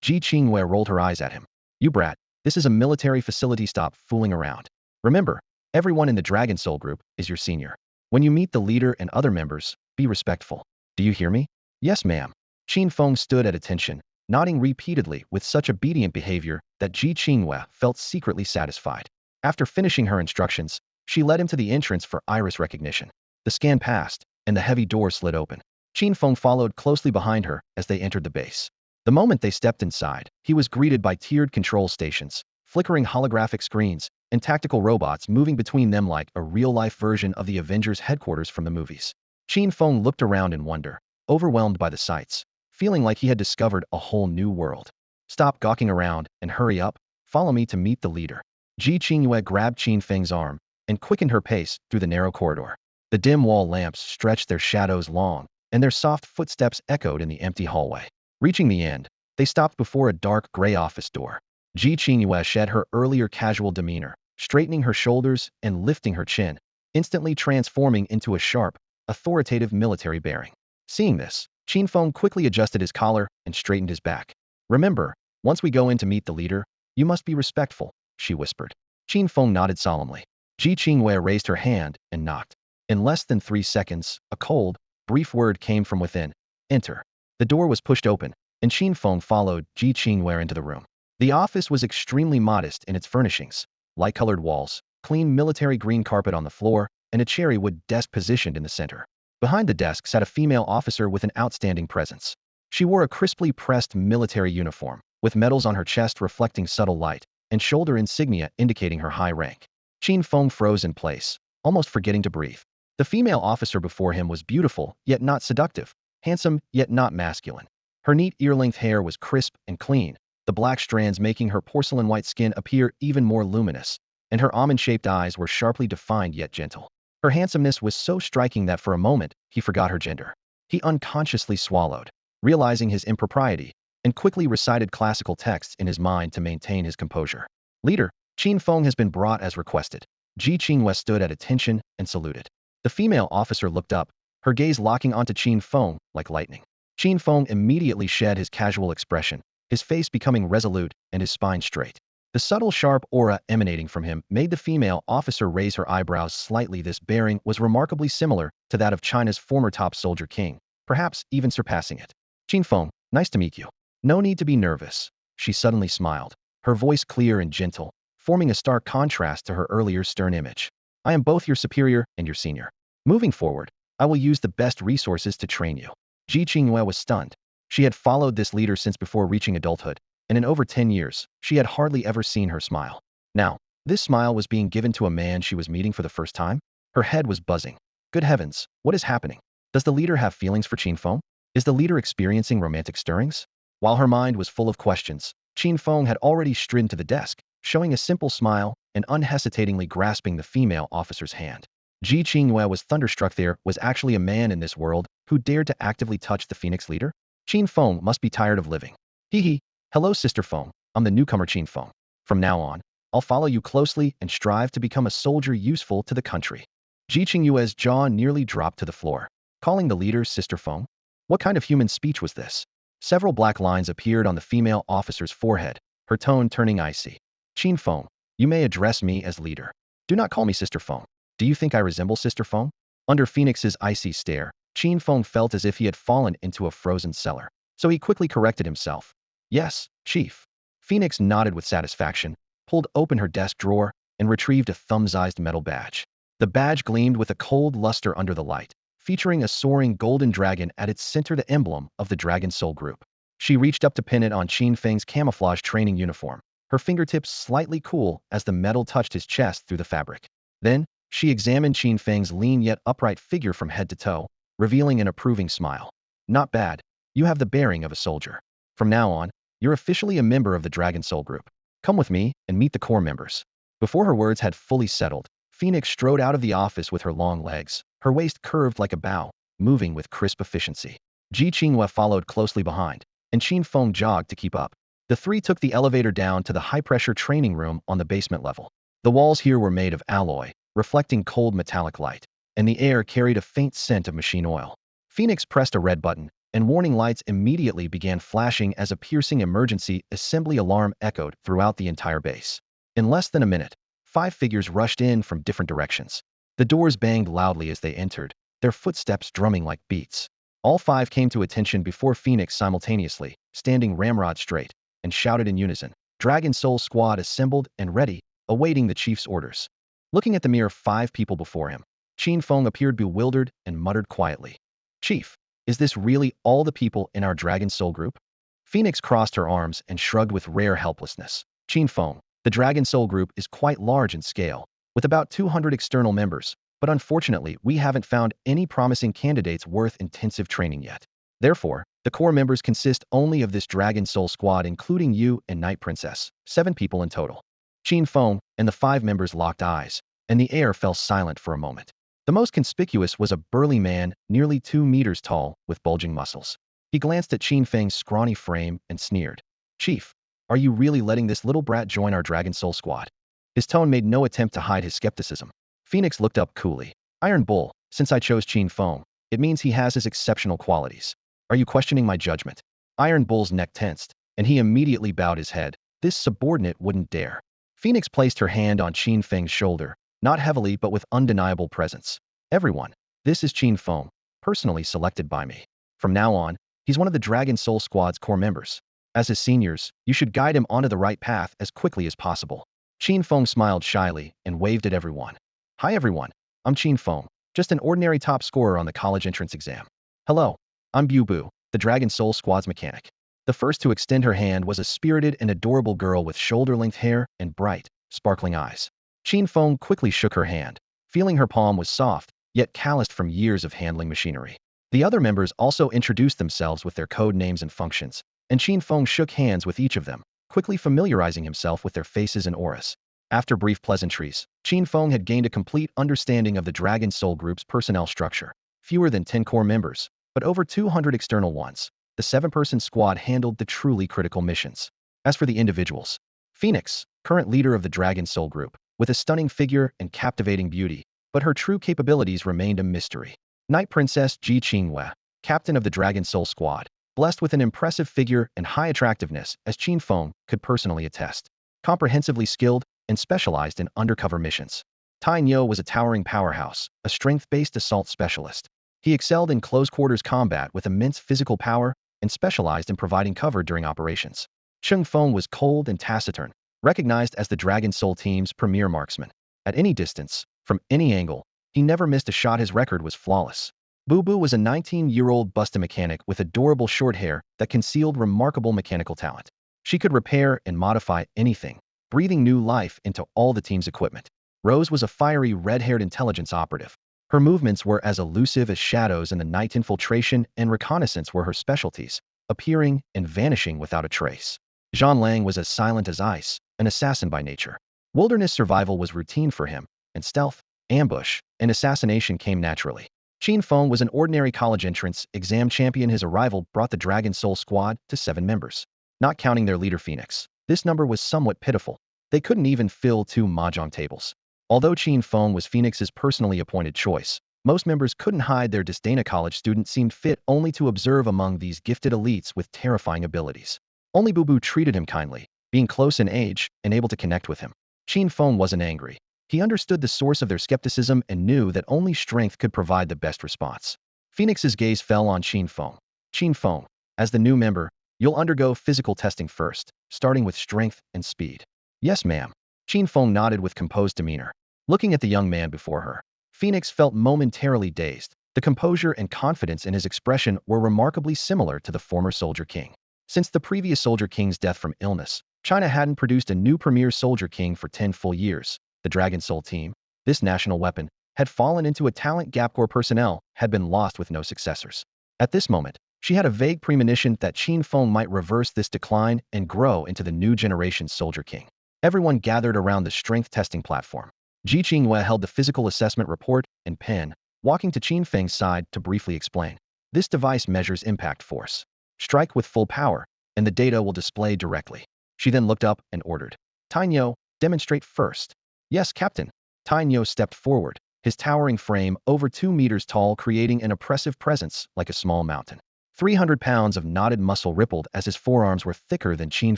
Ji Qingwei rolled her eyes at him. You brat, this is a military facility, stop fooling around. Remember, everyone in the Dragon Soul group is your senior. When you meet the leader and other members, be respectful. Do you hear me? Yes, ma'am. Qin Feng stood at attention, nodding repeatedly with such obedient behavior that Ji Qingwei felt secretly satisfied. After finishing her instructions, she led him to the entrance for iris recognition. The scan passed, and the heavy door slid open. Qin Feng followed closely behind her as they entered the base. The moment they stepped inside, he was greeted by tiered control stations, flickering holographic screens, and tactical robots moving between them like a real-life version of the Avengers headquarters from the movies. Qin Feng looked around in wonder, overwhelmed by the sights, feeling like he had discovered a whole new world. Stop gawking around and hurry up, follow me to meet the leader. Ji Qingwei grabbed Qin Feng's arm and quickened her pace through the narrow corridor. The dim wall lamps stretched their shadows long, and their soft footsteps echoed in the empty hallway. Reaching the end, they stopped before a dark gray office door. Ji Qingwei shed her earlier casual demeanor, straightening her shoulders and lifting her chin, instantly transforming into a sharp, authoritative military bearing. Seeing this, Qin Feng quickly adjusted his collar and straightened his back. Remember, once we go in to meet the leader, you must be respectful, she whispered. Qin Feng nodded solemnly. Ji Qingwei raised her hand and knocked. In less than 3 seconds, a cold, brief word came from within. Enter. The door was pushed open, and Qin Feng followed Ji Qingwei into the room. The office was extremely modest in its furnishings. Light-colored walls, clean military green carpet on the floor, and a cherry wood desk positioned in the center. Behind the desk sat a female officer with an outstanding presence. She wore a crisply pressed military uniform, with medals on her chest reflecting subtle light, and shoulder insignia indicating her high rank. Qin Feng froze in place, almost forgetting to breathe. The female officer before him was beautiful, yet not seductive, handsome, yet not masculine. Her neat ear-length hair was crisp and clean, the black strands making her porcelain-white skin appear even more luminous, and her almond-shaped eyes were sharply defined yet gentle. Her handsomeness was so striking that for a moment, he forgot her gender. He unconsciously swallowed, realizing his impropriety, and quickly recited classical texts in his mind to maintain his composure. Leader, Qin Feng has been brought as requested. Ji Qingwei stood at attention and saluted. The female officer looked up, her gaze locking onto Qin Feng like lightning. Qin Feng immediately shed his casual expression, his face becoming resolute and his spine straight. The subtle, sharp aura emanating from him made the female officer raise her eyebrows slightly. This bearing was remarkably similar to that of China's former top soldier king, perhaps even surpassing it. Qin Feng, nice to meet you. No need to be nervous. She suddenly smiled, her voice clear and gentle, forming a stark contrast to her earlier stern image. I am both your superior and your senior. Moving forward, I will use the best resources to train you. Ji Qingwei was stunned. She had followed this leader since before reaching adulthood, and in over 10 years, she had hardly ever seen her smile. Now, this smile was being given to a man she was meeting for the first time? Her head was buzzing. Good heavens, what is happening? Does the leader have feelings for Qin Feng? Is the leader experiencing romantic stirrings? While her mind was full of questions, Qin Feng had already stridden to the desk, showing a simple smile and unhesitatingly grasping the female officer's hand. Ji Qingwei was thunderstruck. There was actually a man in this world who dared to actively touch the Phoenix leader? Qin Feng must be tired of living. Hee. Hello, Sister Feng. I'm the newcomer Qin Feng. From now on, I'll follow you closely and strive to become a soldier useful to the country. Ji Qingwei's jaw nearly dropped to the floor. Calling the leader Sister Feng? What kind of human speech was this? Several black lines appeared on the female officer's forehead, her tone turning icy. Qin Feng, You may address me as leader. Do not call me Sister Feng. Do you think I resemble Sister Feng? Under Phoenix's icy stare, Qin Feng felt as if he had fallen into a frozen cellar. So he quickly corrected himself. Yes, Chief. Phoenix nodded with satisfaction, pulled open her desk drawer, and retrieved a thumb-sized metal badge. The badge gleamed with a cold luster under the light, featuring a soaring golden dragon at its center, the emblem of the Dragon Soul Group. She reached up to pin it on Qin Feng's camouflage training uniform, her fingertips slightly cool as the metal touched his chest through the fabric. Then, she examined Qin Feng's lean yet upright figure from head to toe, revealing an approving smile. Not bad. You have the bearing of a soldier. From now on, you're officially a member of the Dragon Soul Group. Come with me and meet the core members. Before her words had fully settled, Phoenix strode out of the office with her long legs, her waist curved like a bow, moving with crisp efficiency. Ji Qinghua followed closely behind, and Qin Feng jogged to keep up. The three took the elevator down to the high-pressure training room on the basement level. The walls here were made of alloy, reflecting cold metallic light, and the air carried a faint scent of machine oil. Phoenix pressed a red button, and warning lights immediately began flashing as a piercing emergency assembly alarm echoed throughout the entire base. In less than a minute, 5 figures rushed in from different directions. The doors banged loudly as they entered, their footsteps drumming like beats. All 5 came to attention before Phoenix simultaneously, standing ramrod straight, and shouted in unison. Dragon Soul Squad assembled and ready, awaiting the chief's orders. Looking at the mere 5 people before him, Qin Feng appeared bewildered and muttered quietly. Chief, is this really all the people in our Dragon Soul Group? Phoenix crossed her arms and shrugged with rare helplessness. Qin Feng, the Dragon Soul Group is quite large in scale, with about 200 external members, but unfortunately we haven't found any promising candidates worth intensive training yet. Therefore, the core members consist only of this Dragon Soul Squad, including you and Night Princess, 7 people in total. Qin Feng and the 5 members locked eyes, and the air fell silent for a moment. The most conspicuous was a burly man, nearly 2 meters tall, with bulging muscles. He glanced at Qin Feng's scrawny frame and sneered. Chief, are you really letting this little brat join our Dragon Soul Squad? His tone made no attempt to hide his skepticism. Phoenix looked up coolly. Iron Bull, since I chose Qin Feng, it means he has his exceptional qualities. Are you questioning my judgment? Iron Bull's neck tensed, and he immediately bowed his head. This subordinate wouldn't dare. Phoenix placed her hand on Qin Feng's shoulder, not heavily but with undeniable presence. Everyone, this is Qin Feng, personally selected by me. From now on, he's one of the Dragon Soul Squad's core members. As his seniors, you should guide him onto the right path as quickly as possible. Qin Feng smiled shyly and waved at everyone. Hi everyone, I'm Qin Feng, just an ordinary top scorer on the college entrance exam. Hello, I'm Bu Bu, the Dragon Soul Squad's mechanic. The first to extend her hand was a spirited and adorable girl with shoulder-length hair and bright, sparkling eyes. Qin Feng quickly shook her hand, feeling her palm was soft, yet calloused from years of handling machinery. The other members also introduced themselves with their code names and functions, and Qin Feng shook hands with each of them, quickly familiarizing himself with their faces and auras. After brief pleasantries, Qin Feng had gained a complete understanding of the Dragon Soul Group's personnel structure. Fewer than 10 core members, but over 200 external ones. The 7-person squad handled the truly critical missions. As for the individuals, Phoenix, current leader of the Dragon Soul Group, with a stunning figure and captivating beauty, but her true capabilities remained a mystery. Night Princess Ji Qinghua, captain of the Dragon Soul Squad, blessed with an impressive figure and high attractiveness, as Qin Feng could personally attest. Comprehensively skilled and specialized in undercover missions. Tai Nyo was a towering powerhouse, a strength-based assault specialist. He excelled in close-quarters combat with immense physical power and specialized in providing cover during operations. Qin Feng was cold and taciturn, recognized as the Dragon Soul team's premier marksman. At any distance, from any angle, he never missed a shot. His record was flawless. Bu Bu was a 19-year-old busta mechanic with adorable short hair that concealed remarkable mechanical talent. She could repair and modify anything, breathing new life into all the team's equipment. Rose was a fiery red-haired intelligence operative. Her movements were as elusive as shadows, and the night infiltration and reconnaissance were her specialties, appearing and vanishing without a trace. Zhang Lang was as silent as ice, an assassin by nature. Wilderness survival was routine for him, and stealth, ambush, and assassination came naturally. Qin Feng was an ordinary college entrance exam champion. His arrival brought the Dragon Soul Squad to 7 members. Not counting their leader Phoenix, this number was somewhat pitiful. They couldn't even fill 2 mahjong tables. Although Qin Feng was Phoenix's personally appointed choice, most members couldn't hide their disdain. A college student seemed fit only to observe among these gifted elites with terrifying abilities. Only Bu Bu treated him kindly, being close in age and able to connect with him. Qin Feng wasn't angry. He understood the source of their skepticism and knew that only strength could provide the best response. Phoenix's gaze fell on Qin Feng. Qin Feng, as the new member, you'll undergo physical testing first, starting with strength and speed. Yes, ma'am. Qin Feng nodded with composed demeanor. Looking at the young man before her, Phoenix felt momentarily dazed. The composure and confidence in his expression were remarkably similar to the former Soldier King. Since the previous Soldier King's death from illness, China hadn't produced a new premier Soldier King for 10 full years. The Dragon Soul team, this national weapon, had fallen into a talent gap. Core personnel had been lost with no successors. At this moment, she had a vague premonition that Qin Feng might reverse this decline and grow into the new generation's Soldier King. Everyone gathered around the strength testing platform. Ji Qingyue held the physical assessment report and pen, walking to Qin Feng's side to briefly explain. This device measures impact force. Strike with full power, and the data will display directly. She then looked up and ordered. Tainyo, demonstrate first. Yes, Captain. Tainyo stepped forward, his towering frame over 2 meters tall, creating an oppressive presence like a small mountain. 300 pounds of knotted muscle rippled as his forearms were thicker than Qin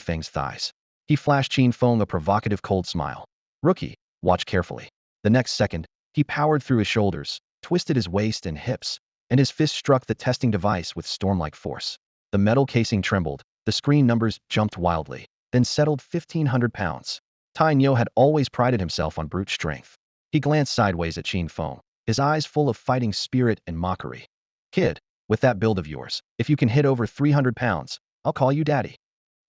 Feng's thighs. He flashed Qin Feng a provocative cold smile. Rookie, watch carefully. The next second, he powered through his shoulders, twisted his waist and hips, and his fist struck the testing device with storm-like force. The metal casing trembled, the screen numbers jumped wildly, then settled 1,500 pounds. Tainyo had always prided himself on brute strength. He glanced sideways at Qin Feng, his eyes full of fighting spirit and mockery. Kid, with that build of yours, if you can hit over 300 pounds, I'll call you daddy.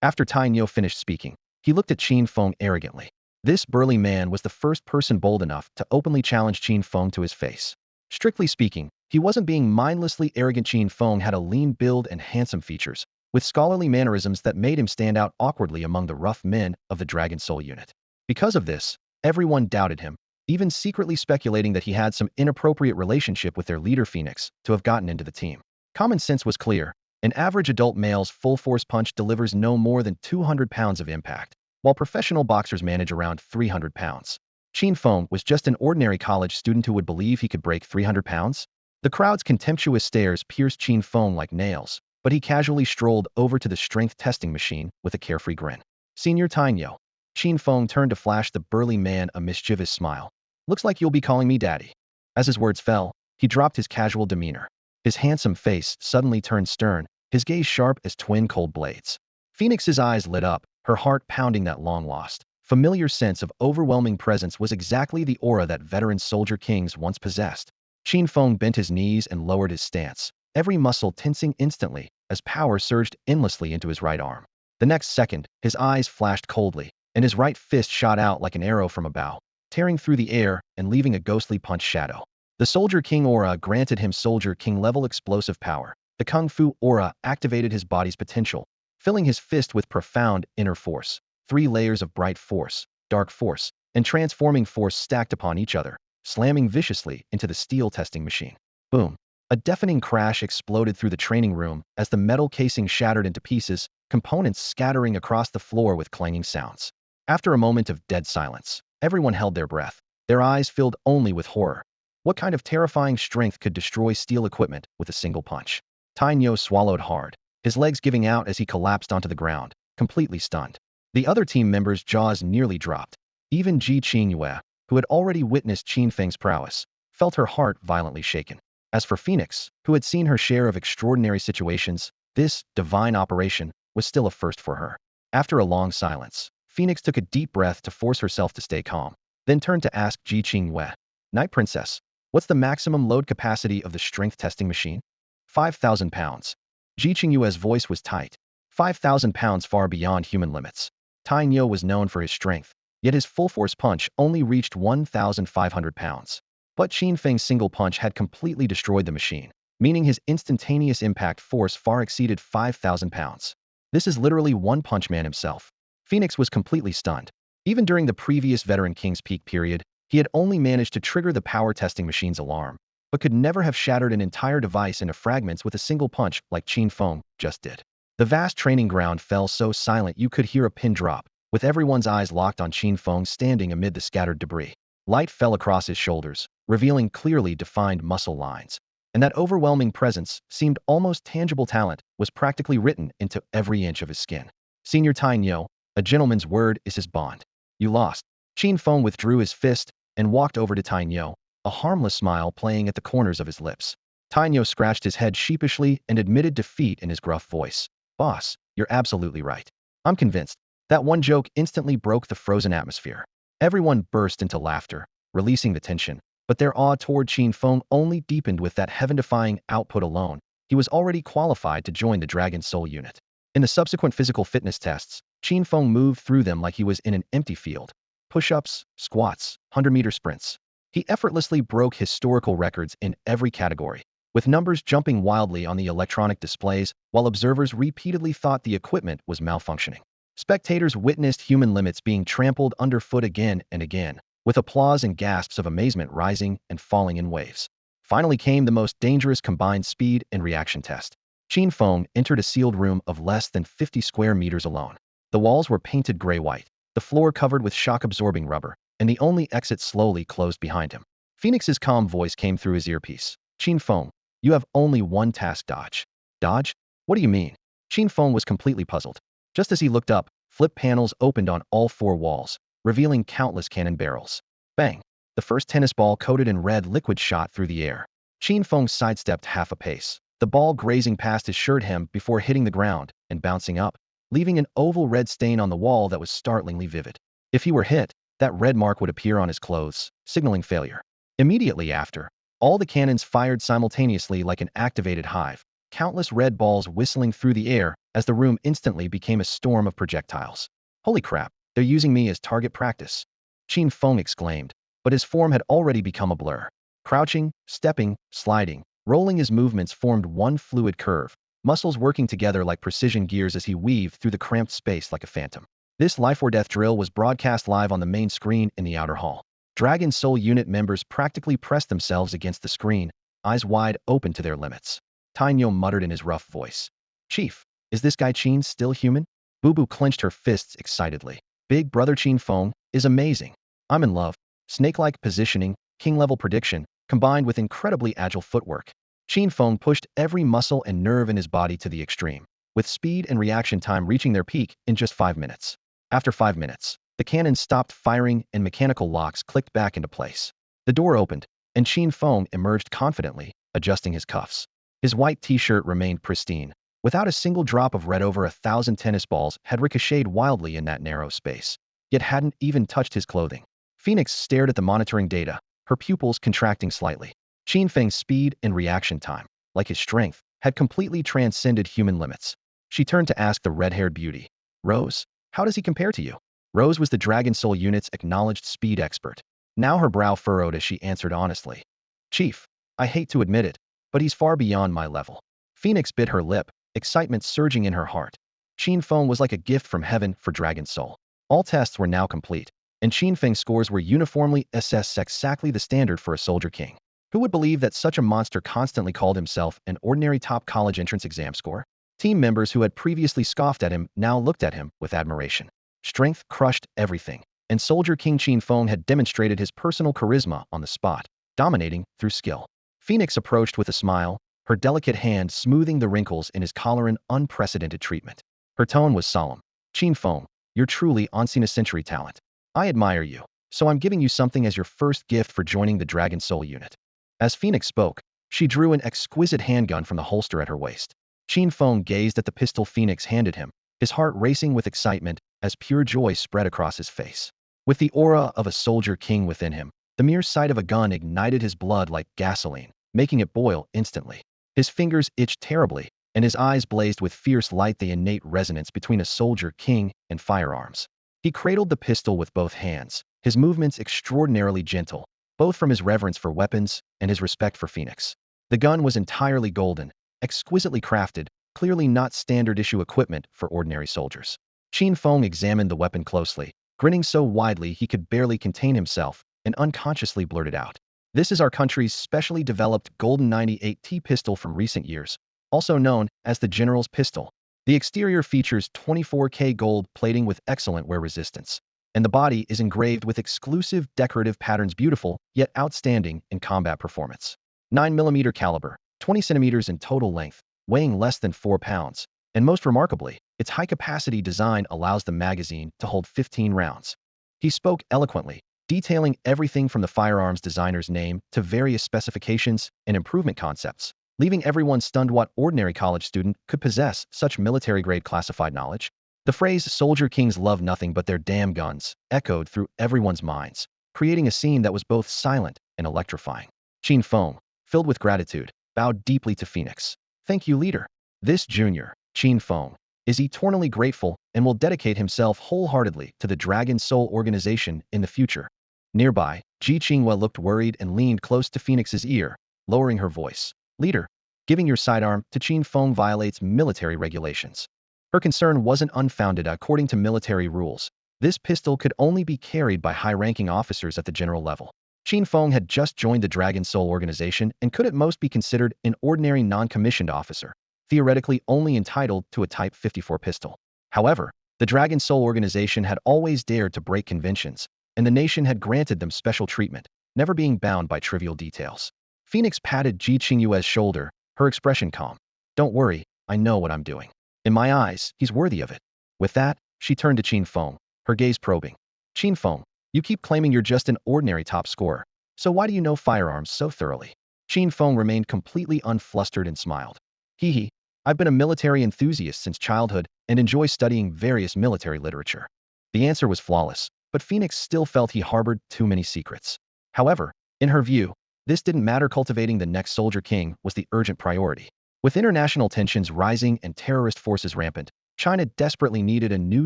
After Tainyo finished speaking, he looked at Qin Feng arrogantly. This burly man was the first person bold enough to openly challenge Qin Feng to his face. Strictly speaking, he wasn't being mindlessly arrogant. Qin Feng had a lean build and handsome features, with scholarly mannerisms that made him stand out awkwardly among the rough men of the Dragon Soul unit. Because of this, everyone doubted him, even secretly speculating that he had some inappropriate relationship with their leader Phoenix to have gotten into the team. Common sense was clear. An average adult male's full-force punch delivers no more than 200 pounds of impact, while professional boxers manage around 300 pounds. Qin Feng was just an ordinary college student who would believe he could break 300 pounds? The crowd's contemptuous stares pierced Qin Feng like nails, but he casually strolled over to the strength testing machine with a carefree grin. Senior Tainyo. Qin Feng turned to flash the burly man a mischievous smile. Looks like you'll be calling me daddy. As his words fell, he dropped his casual demeanor. His handsome face suddenly turned stern, his gaze sharp as twin cold blades. Phoenix's eyes lit up, her heart pounding. That long-lost, familiar sense of overwhelming presence was exactly the aura that veteran Soldier Kings once possessed. Qin Feng bent his knees and lowered his stance, every muscle tensing instantly as power surged endlessly into his right arm. The next second, his eyes flashed coldly, and his right fist shot out like an arrow from a bow, tearing through the air and leaving a ghostly punch shadow. The Soldier King aura granted him Soldier King-level explosive power. The Kung Fu aura activated his body's potential, filling his fist with profound inner force. 3 layers of bright force, dark force, and transforming force stacked upon each other, slamming viciously into the steel testing machine. Boom! A deafening crash exploded through the training room as the metal casing shattered into pieces, components scattering across the floor with clanging sounds. After a moment of dead silence, everyone held their breath, their eyes filled only with horror. What kind of terrifying strength could destroy steel equipment with a single punch? Tainyo swallowed hard, his legs giving out as he collapsed onto the ground, completely stunned. The other team members' jaws nearly dropped. Even Ji Qingyue, who had already witnessed Qin Feng's prowess, felt her heart violently shaken. As for Phoenix, who had seen her share of extraordinary situations, this divine operation was still a first for her. After a long silence, Phoenix took a deep breath to force herself to stay calm, then turned to ask Ji Qingyue, Night Princess, what's the maximum load capacity of the strength testing machine? 5,000 pounds. Ji Qingyue's voice was tight. 5,000 pounds, far beyond human limits. Tainyo was known for his strength, yet his full-force punch only reached 1,500 pounds. But Qin Feng's single punch had completely destroyed the machine, meaning his instantaneous impact force far exceeded 5,000 pounds. This is literally One Punch Man himself. Phoenix was completely stunned. Even during the previous Veteran King's peak period, he had only managed to trigger the power testing machine's alarm, but could never have shattered an entire device into fragments with a single punch like Qin Feng just did. The vast training ground fell so silent you could hear a pin drop, with everyone's eyes locked on Qin Feng standing amid the scattered debris. Light fell across his shoulders, revealing clearly defined muscle lines, and that overwhelming presence seemed almost tangible. Talent was practically written into every inch of his skin. Senior Tainyo, a gentleman's word is his bond. You lost. Qin Feng withdrew his fist and walked over to Tainyo, a harmless smile playing at the corners of his lips. Tainyo scratched his head sheepishly and admitted defeat in his gruff voice. Boss, you're absolutely right. I'm convinced. That one joke instantly broke the frozen atmosphere. Everyone burst into laughter, releasing the tension, but their awe toward Qin Feng only deepened with that heaven-defying output alone. He was already qualified to join the Dragon Soul unit. In the subsequent physical fitness tests, Qin Feng moved through them like he was in an empty field. Push-ups, squats, 100-meter sprints. He effortlessly broke historical records in every category, with numbers jumping wildly on the electronic displays while observers repeatedly thought the equipment was malfunctioning. Spectators witnessed human limits being trampled underfoot again and again, with applause and gasps of amazement rising and falling in waves. Finally came the most dangerous combined speed and reaction test. Qin Feng entered a sealed room of less than 50 square meters alone. The walls were painted gray-white, the floor covered with shock-absorbing rubber, and the only exit slowly closed behind him. Phoenix's calm voice came through his earpiece. Qin Feng, you have only one task: dodge. Dodge? What do you mean? Qin Feng was completely puzzled. Just as he looked up, flip panels opened on all four walls, revealing countless cannon barrels. Bang! The first tennis ball coated in red liquid shot through the air. Qin Feng sidestepped half a pace, the ball grazing past his shirt hem before hitting the ground and bouncing up, leaving an oval red stain on the wall that was startlingly vivid. If he were hit, that red mark would appear on his clothes, signaling failure. Immediately after, all the cannons fired simultaneously like an activated hive, countless red balls whistling through the air as the room instantly became a storm of projectiles. Holy crap, they're using me as target practice. Qin Feng exclaimed, but his form had already become a blur. Crouching, stepping, sliding, rolling, his movements formed one fluid curve, muscles working together like precision gears as he weaved through the cramped space like a phantom. This life-or-death drill was broadcast live on the main screen in the outer hall. Dragon Soul unit members practically pressed themselves against the screen, eyes wide open to their limits. Tainyo muttered in his rough voice. Chief, is this guy Qin still human? Bubu clenched her fists excitedly. Big brother Qin Feng is amazing. I'm in love. Snake-like positioning, king-level prediction, combined with incredibly agile footwork. Qin Feng pushed every muscle and nerve in his body to the extreme, with speed and reaction time reaching their peak in just 5 minutes. After 5 minutes, the cannon stopped firing and mechanical locks clicked back into place. The door opened, and Qin Feng emerged confidently, adjusting his cuffs. His white t-shirt remained pristine, without a single drop of red. Over 1,000 tennis balls had ricocheted wildly in that narrow space, yet hadn't even touched his clothing. Phoenix stared at the monitoring data, her pupils contracting slightly. Qin Feng's speed and reaction time, like his strength, had completely transcended human limits. She turned to ask the red-haired beauty, Rose, how does he compare to you? Rose was the Dragon Soul unit's acknowledged speed expert. Now her brow furrowed as she answered honestly. Chief, I hate to admit it, but he's far beyond my level. Phoenix bit her lip, excitement surging in her heart. Qin Feng was like a gift from heaven for Dragon Soul. All tests were now complete, and Qin Feng's scores were uniformly assessed exactly the standard for a soldier king. Who would believe that such a monster constantly called himself an ordinary top college entrance exam score? Team members who had previously scoffed at him now looked at him with admiration. Strength crushed everything, and Soldier King Qin Feng had demonstrated his personal charisma on the spot, dominating through skill. Phoenix approached with a smile, her delicate hand smoothing the wrinkles in his collar in unprecedented treatment. Her tone was solemn. Qin Feng, you're truly once-in-a-century talent. I admire you, so I'm giving you something as your first gift for joining the Dragon Soul unit. As Phoenix spoke, she drew an exquisite handgun from the holster at her waist. Qin Feng gazed at the pistol Phoenix handed him, his heart racing with excitement as pure joy spread across his face. With the aura of a soldier king within him, the mere sight of a gun ignited his blood like gasoline, making it boil instantly. His fingers itched terribly, and his eyes blazed with fierce light, the innate resonance between a soldier king and firearms. He cradled the pistol with both hands, his movements extraordinarily gentle, both from his reverence for weapons and his respect for Phoenix. The gun was entirely golden, exquisitely crafted, clearly not standard-issue equipment for ordinary soldiers. Qin Feng examined the weapon closely, grinning so widely he could barely contain himself, and unconsciously blurted out, "This is our country's specially developed Golden 98T pistol from recent years, also known as the General's Pistol. The exterior features 24K gold plating with excellent wear resistance, and the body is engraved with exclusive decorative patterns, beautiful yet outstanding in combat performance. 9mm caliber, 20 centimeters in total length, weighing less than 4 pounds, and most remarkably, its high-capacity design allows the magazine to hold 15 rounds. He spoke eloquently, detailing everything from the firearms designer's name to various specifications and improvement concepts, leaving everyone stunned what ordinary college student could possess such military-grade classified knowledge. The phrase "Soldier Kings love nothing but their damn guns" echoed through everyone's minds, creating a scene that was both silent and electrifying. Qin Feng, filled with gratitude, bowed deeply to Phoenix. "Thank you, leader. This junior, Qin Feng, is eternally grateful and will dedicate himself wholeheartedly to the Dragon Soul organization in the future." Nearby, Ji Qinghua looked worried and leaned close to Phoenix's ear, lowering her voice. "Leader, giving your sidearm to Qin Feng violates military regulations." Her concern wasn't unfounded. According to military rules, this pistol could only be carried by high-ranking officers at the general level. Qin Feng had just joined the Dragon Soul organization and could at most be considered an ordinary non-commissioned officer, theoretically only entitled to a Type 54 pistol. However, the Dragon Soul organization had always dared to break conventions, and the nation had granted them special treatment, never being bound by trivial details. Phoenix patted Ji Qinghua's shoulder, her expression calm. "Don't worry, I know what I'm doing. In my eyes, he's worthy of it." With that, she turned to Qin Feng, her gaze probing. "Qin Feng, you keep claiming you're just an ordinary top scorer, so why do you know firearms so thoroughly?" Qin Feng remained completely unflustered and smiled. "Hee hee, I've been a military enthusiast since childhood and enjoy studying various military literature." The answer was flawless, but Phoenix still felt he harbored too many secrets. However, in her view, this didn't matter. Cultivating the next Soldier King was the urgent priority. With international tensions rising and terrorist forces rampant, China desperately needed a new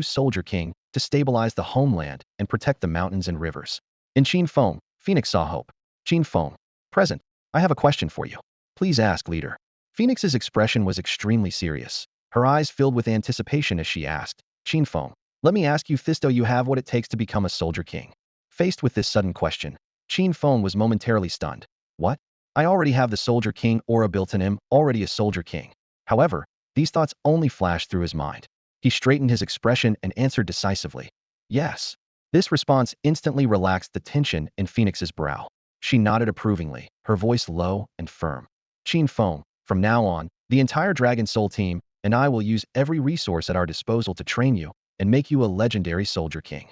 Soldier King to stabilize the homeland and protect the mountains and rivers. In Qin Feng, Phoenix saw hope. "Qin Feng, present, I have a question for you." "Please ask, leader." Phoenix's expression was extremely serious. Her eyes filled with anticipation as she asked, "Qin Feng, let me ask you this: do you have what it takes to become a Soldier King?" Faced with this sudden question, Qin Feng was momentarily stunned. "What? I already have the Soldier King aura built in him, already a Soldier King." However, these thoughts only flashed through his mind. He straightened his expression and answered decisively, "Yes." This response instantly relaxed the tension in Phoenix's brow. She nodded approvingly, her voice low and firm. "Qin Feng, from now on, the entire Dragon Soul team and I will use every resource at our disposal to train you and make you a legendary Soldier King."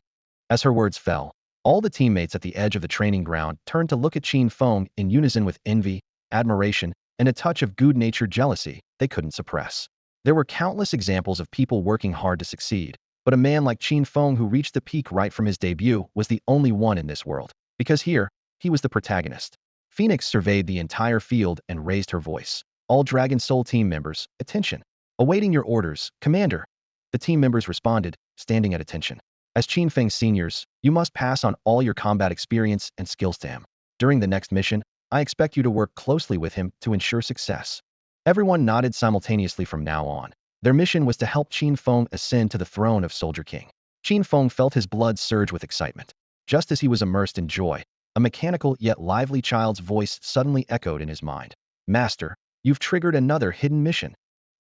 As her words fell, all the teammates at the edge of the training ground turned to look at Qin Feng in unison with envy, admiration, and a touch of good-natured jealousy they couldn't suppress. There were countless examples of people working hard to succeed, but a man like Qin Feng who reached the peak right from his debut was the only one in this world, because here, he was the protagonist. Phoenix surveyed the entire field and raised her voice. "All Dragon Soul team members, attention. Awaiting your orders, Commander." The team members responded, standing at attention. "As Qin Feng's seniors, you must pass on all your combat experience and skills to him. During the next mission, I expect you to work closely with him to ensure success." Everyone nodded simultaneously. From now on, their mission was to help Qin Feng ascend to the throne of Soldier King. Qin Feng felt his blood surge with excitement. Just as he was immersed in joy, a mechanical yet lively child's voice suddenly echoed in his mind. "Master, you've triggered another hidden mission."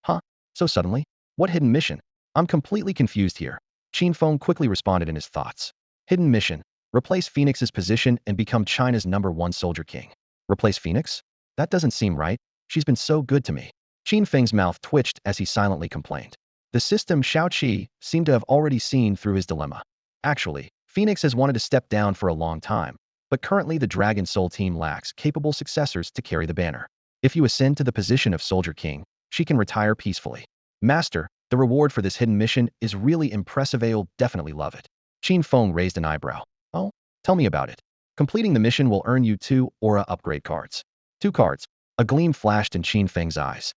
"Huh? So suddenly? What hidden mission? I'm completely confused here." Qin Feng quickly responded in his thoughts. "Hidden mission. Replace Phoenix's position and become China's #1 Soldier King." "Replace Phoenix? That doesn't seem right. She's been so good to me." Qin Feng's mouth twitched as he silently complained. The system Shao-Chi seemed to have already seen through his dilemma. Actually, Phoenix has wanted to step down for a long time, but currently the Dragon Soul team lacks capable successors to carry the banner. If you ascend to the position of Soldier King, she can retire peacefully. "Master, the reward for this hidden mission is really impressive. I'll definitely love it." Qin Feng raised an eyebrow. "Oh? Tell me about it." "Completing the mission will earn you 2 aura upgrade cards." "2 cards?" A gleam flashed in Qin Feng's eyes.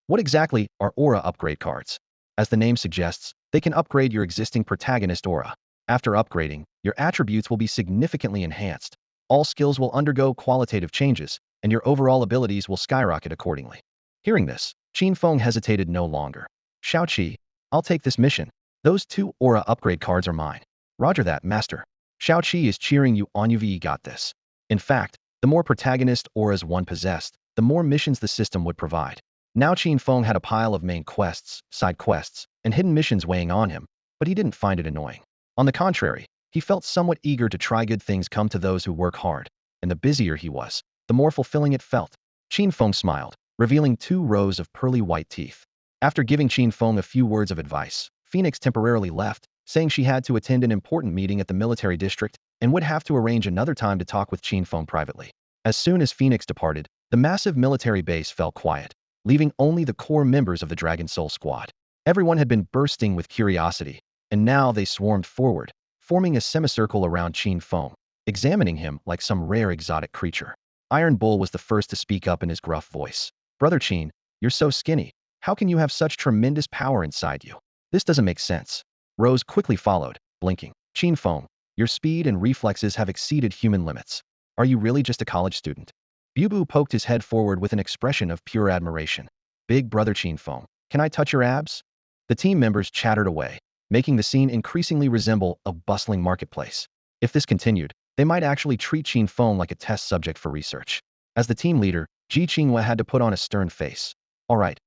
"What exactly are aura upgrade cards?" "As the name suggests, they can upgrade your existing protagonist aura. After upgrading, your attributes will be significantly enhanced. All skills will undergo qualitative changes, and your overall abilities will skyrocket accordingly." Hearing this, Qin Feng hesitated no longer. "Shao-Chi, I'll take this mission. Those 2 aura upgrade cards are mine." "Roger that, Master." Shao-Chi is cheering you on. "You've got this." In fact, the more protagonist auras one possessed, the more missions the system would provide. Now Qin Feng had a pile of main quests, side quests, and hidden missions weighing on him, but he didn't find it annoying. On the contrary, he felt somewhat eager to try. Good things come to those who work hard, and the busier he was, the more fulfilling it felt. Qin Feng smiled, revealing 2 rows of pearly white teeth. After giving Qin Feng a few words of advice, Phoenix temporarily left, saying she had to attend an important meeting at the military district and would have to arrange another time to talk with Qin Feng privately. As soon as Phoenix departed, the massive military base fell quiet, leaving only the core members of the Dragon Soul squad. Everyone had been bursting with curiosity, and now they swarmed forward, forming a semicircle around Qin Feng, examining him like some rare exotic creature. Iron Bull was the first to speak up in his gruff voice. Brother Qin, you're so skinny. How can you have such tremendous power inside you? This doesn't make sense. Rose quickly followed, blinking. Qin Feng, your speed and reflexes have exceeded human limits. Are you really just a college student? Bubu poked his head forward with an expression of pure admiration. Big brother Qin Feng, can I touch your abs? The team members chattered away, making the scene increasingly resemble a bustling marketplace. If this continued, they might actually treat Qin Feng like a test subject for research. As the team leader, Ji Qinghua had to put on a stern face. All right,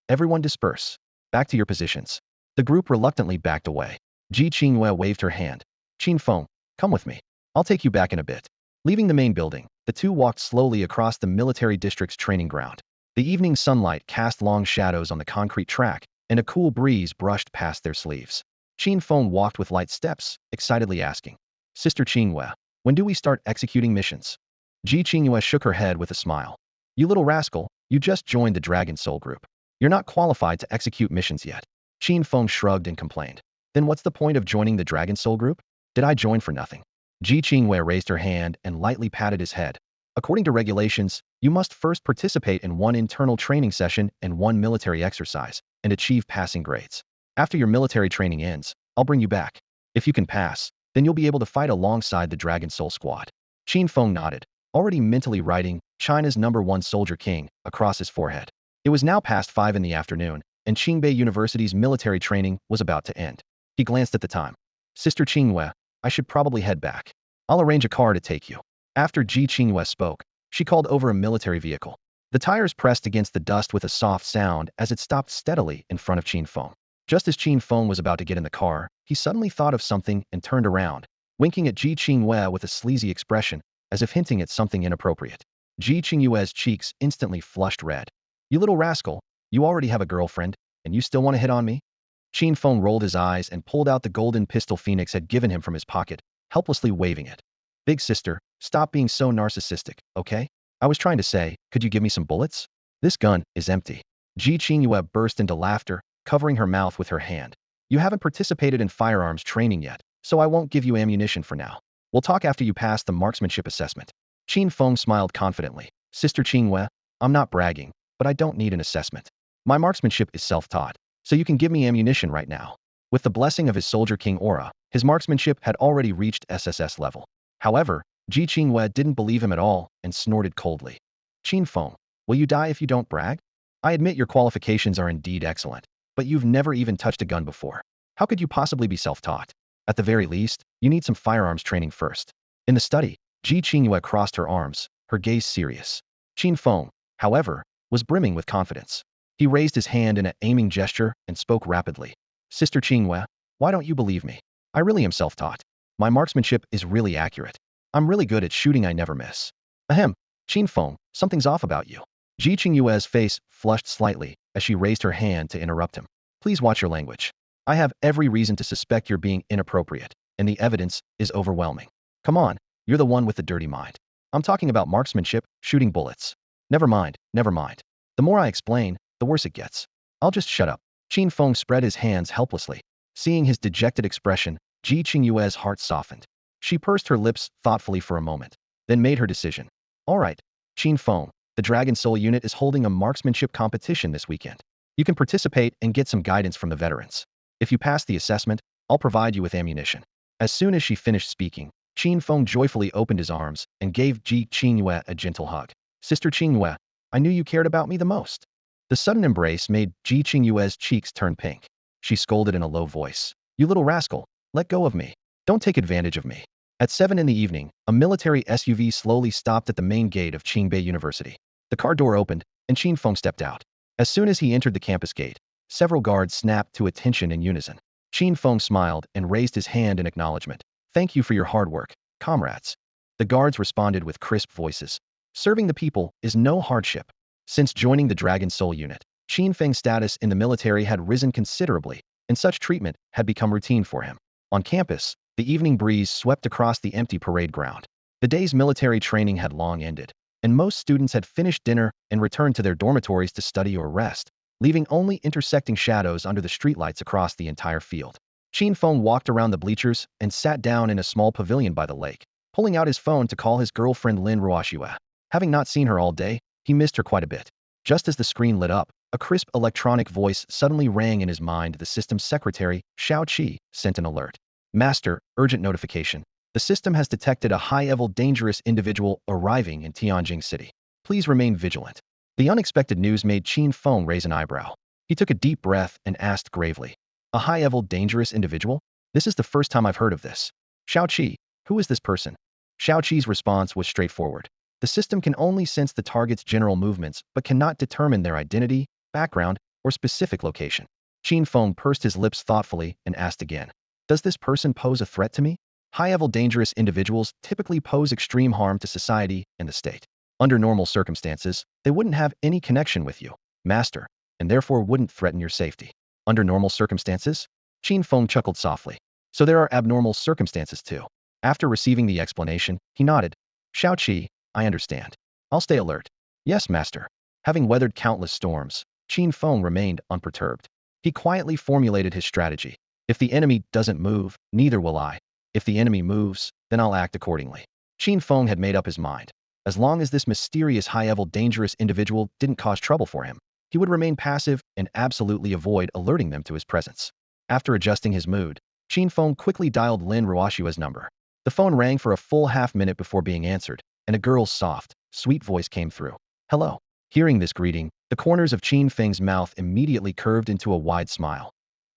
everyone disperse. Back to your positions. The group reluctantly backed away. Ji Qinghua waved her hand. Qin Feng, come with me. I'll take you back in a bit. Leaving the main building, the two walked slowly across the military district's training ground. The evening sunlight cast long shadows on the concrete track, and a cool breeze brushed past their sleeves. Qin Feng walked with light steps, excitedly asking, Sister Qinghua, when do we start executing missions? Ji Qinghua shook her head with a smile. You little rascal, you just joined the Dragon Soul group. You're not qualified to execute missions yet. Qin Feng shrugged and complained. Then what's the point of joining the Dragon Soul group? Did I join for nothing? Ji Qinghua raised her hand and lightly patted his head. According to regulations, you must first participate in one internal training session and one military exercise, and achieve passing grades. After your military training ends, I'll bring you back. If you can pass, then you'll be able to fight alongside the Dragon Soul squad. Qin Feng nodded, already mentally writing China's #1 soldier king across his forehead. It was now past 5 in the afternoon, and Qingbei University's military training was about to end. He glanced at the time. Sister Qinghua, I should probably head back. I'll arrange a car to take you. After Ji Qinghua spoke, she called over a military vehicle. The tires pressed against the dust with a soft sound as it stopped steadily in front of Qin Feng. Just as Qin Feng was about to get in the car, he suddenly thought of something and turned around, winking at Ji Qinghua with a sleazy expression, as if hinting at something inappropriate. Ji Qinghua's cheeks instantly flushed red. You little rascal, you already have a girlfriend, and you still want to hit on me? Qin Feng rolled his eyes and pulled out the golden pistol Phoenix had given him from his pocket, helplessly waving it. Big sister, stop being so narcissistic, okay? I was trying to say, could you give me some bullets? This gun is empty. Ji Qinghua burst into laughter, covering her mouth with her hand. You haven't participated in firearms training yet, so I won't give you ammunition for now. We'll talk after you pass the marksmanship assessment. Qin Feng smiled confidently. Sister Qinghua, I'm not bragging, but I don't need an assessment. My marksmanship is self-taught, so you can give me ammunition right now. With the blessing of his Soldier King aura, his marksmanship had already reached SSS level. However, Ji Qinghua didn't believe him at all and snorted coldly. Qin Feng, will you die if you don't brag? I admit your qualifications are indeed excellent, but you've never even touched a gun before. How could you possibly be self-taught? At the very least, you need some firearms training first. In the study, Ji Qinghua crossed her arms, her gaze serious. Qin Feng, however, was brimming with confidence. He raised his hand in an aiming gesture and spoke rapidly. Sister Qinghua, why don't you believe me? I really am self-taught. My marksmanship is really accurate. I'm really good at shooting, I never miss. Ahem, Qin Feng, something's off about you. Ji Qinghua's face flushed slightly as she raised her hand to interrupt him. Please watch your language. I have every reason to suspect you're being inappropriate, and the evidence is overwhelming. Come on, you're the one with the dirty mind. I'm talking about marksmanship, shooting bullets. Never mind. The more I explain, the worse it gets. I'll just shut up. Qin Feng spread his hands helplessly. Seeing his dejected expression, Ji Qinghua's heart softened. She pursed her lips thoughtfully for a moment, then made her decision. All right, Qin Feng, the Dragon Soul unit is holding a marksmanship competition this weekend. You can participate and get some guidance from the veterans. If you pass the assessment, I'll provide you with ammunition. As soon as she finished speaking, Qin Feng joyfully opened his arms and gave Ji Qinghua a gentle hug. Sister Qinghua, I knew you cared about me the most. The sudden embrace made Ji Qinghua's cheeks turn pink. She scolded in a low voice. You little rascal, let go of me. Don't take advantage of me. At 7 in the evening, a military SUV slowly stopped at the main gate of Qingbei University. The car door opened, and Qin Feng stepped out. As soon as he entered the campus gate, several guards snapped to attention in unison. Qin Feng smiled and raised his hand in acknowledgement. Thank you for your hard work, comrades. The guards responded with crisp voices. Serving the people is no hardship. Since joining the Dragon Soul unit, Qin Feng's status in the military had risen considerably, and such treatment had become routine for him. On campus, the evening breeze swept across the empty parade ground. The day's military training had long ended, and most students had finished dinner and returned to their dormitories to study or rest, leaving only intersecting shadows under the streetlights across the entire field. Qin Feng walked around the bleachers and sat down in a small pavilion by the lake, pulling out his phone to call his girlfriend Lin Ruoxue. Having not seen her all day, he missed her quite a bit. Just as the screen lit up, a crisp electronic voice suddenly rang in his mind. The system's secretary, Xiao Qi, sent an alert. Master, urgent notification. The system has detected a high-level dangerous individual arriving in Tianjin City. Please remain vigilant. The unexpected news made Qin Feng raise an eyebrow. He took a deep breath and asked gravely, a high-level dangerous individual? This is the first time I've heard of this. Xiao Qi, who is this person? Xiao Qi's response was straightforward. The system can only sense the target's general movements but cannot determine their identity, background, or specific location. Qin Feng pursed his lips thoughtfully and asked again, does this person pose a threat to me? High-level dangerous individuals typically pose extreme harm to society and the state. Under normal circumstances, they wouldn't have any connection with you, Master, and therefore wouldn't threaten your safety. Under normal circumstances? Qin Feng chuckled softly. So there are abnormal circumstances too. After receiving the explanation, he nodded. Xiao Qi, I understand. I'll stay alert. Yes, Master. Having weathered countless storms, Qin Feng remained unperturbed. He quietly formulated his strategy. If the enemy doesn't move, neither will I. If the enemy moves, then I'll act accordingly. Qin Feng had made up his mind. As long as this mysterious high-level dangerous individual didn't cause trouble for him, he would remain passive and absolutely avoid alerting them to his presence. After adjusting his mood, Qin Feng quickly dialed Lin Ruoxue's number. The phone rang for a full half-minute before being answered, and a girl's soft, sweet voice came through. Hello. Hearing this greeting, the corners of Qin Feng's mouth immediately curved into a wide smile.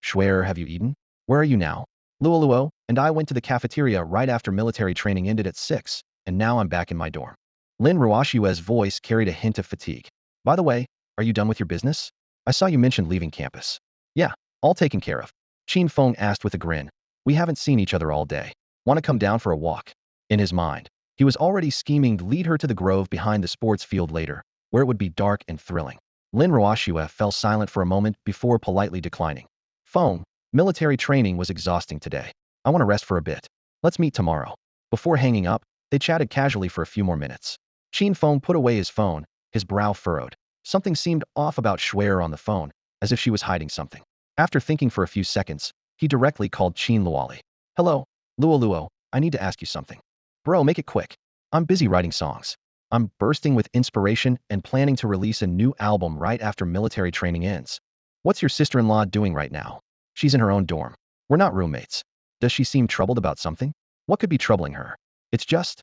Xue, have you eaten? Where are you now? Luoluo and I went to the cafeteria right after military training ended at 6, and now I'm back in my dorm. Lin Ruoxue's voice carried a hint of fatigue. By the way, are you done with your business? I saw you mentioned leaving campus. Yeah, all taken care of. Qin Feng asked with a grin. We haven't seen each other all day. Want to come down for a walk? In his mind, he was already scheming to lead her to the grove behind the sports field later, where it would be dark and thrilling. Lin Ruoxue fell silent for a moment before politely declining. Feng, military training was exhausting today. I want to rest for a bit. Let's meet tomorrow. Before hanging up, they chatted casually for a few more minutes. Qin Feng put away his phone, his brow furrowed. Something seemed off about Xue on the phone, as if she was hiding something. After thinking for a few seconds, he directly called Qin Luoli. Hello, Luoluo, I need to ask you something. Bro, make it quick. I'm busy writing songs. I'm bursting with inspiration and planning to release a new album right after military training ends. What's your sister-in-law doing right now? She's in her own dorm. We're not roommates. Does she seem troubled about something? What could be troubling her? It's just...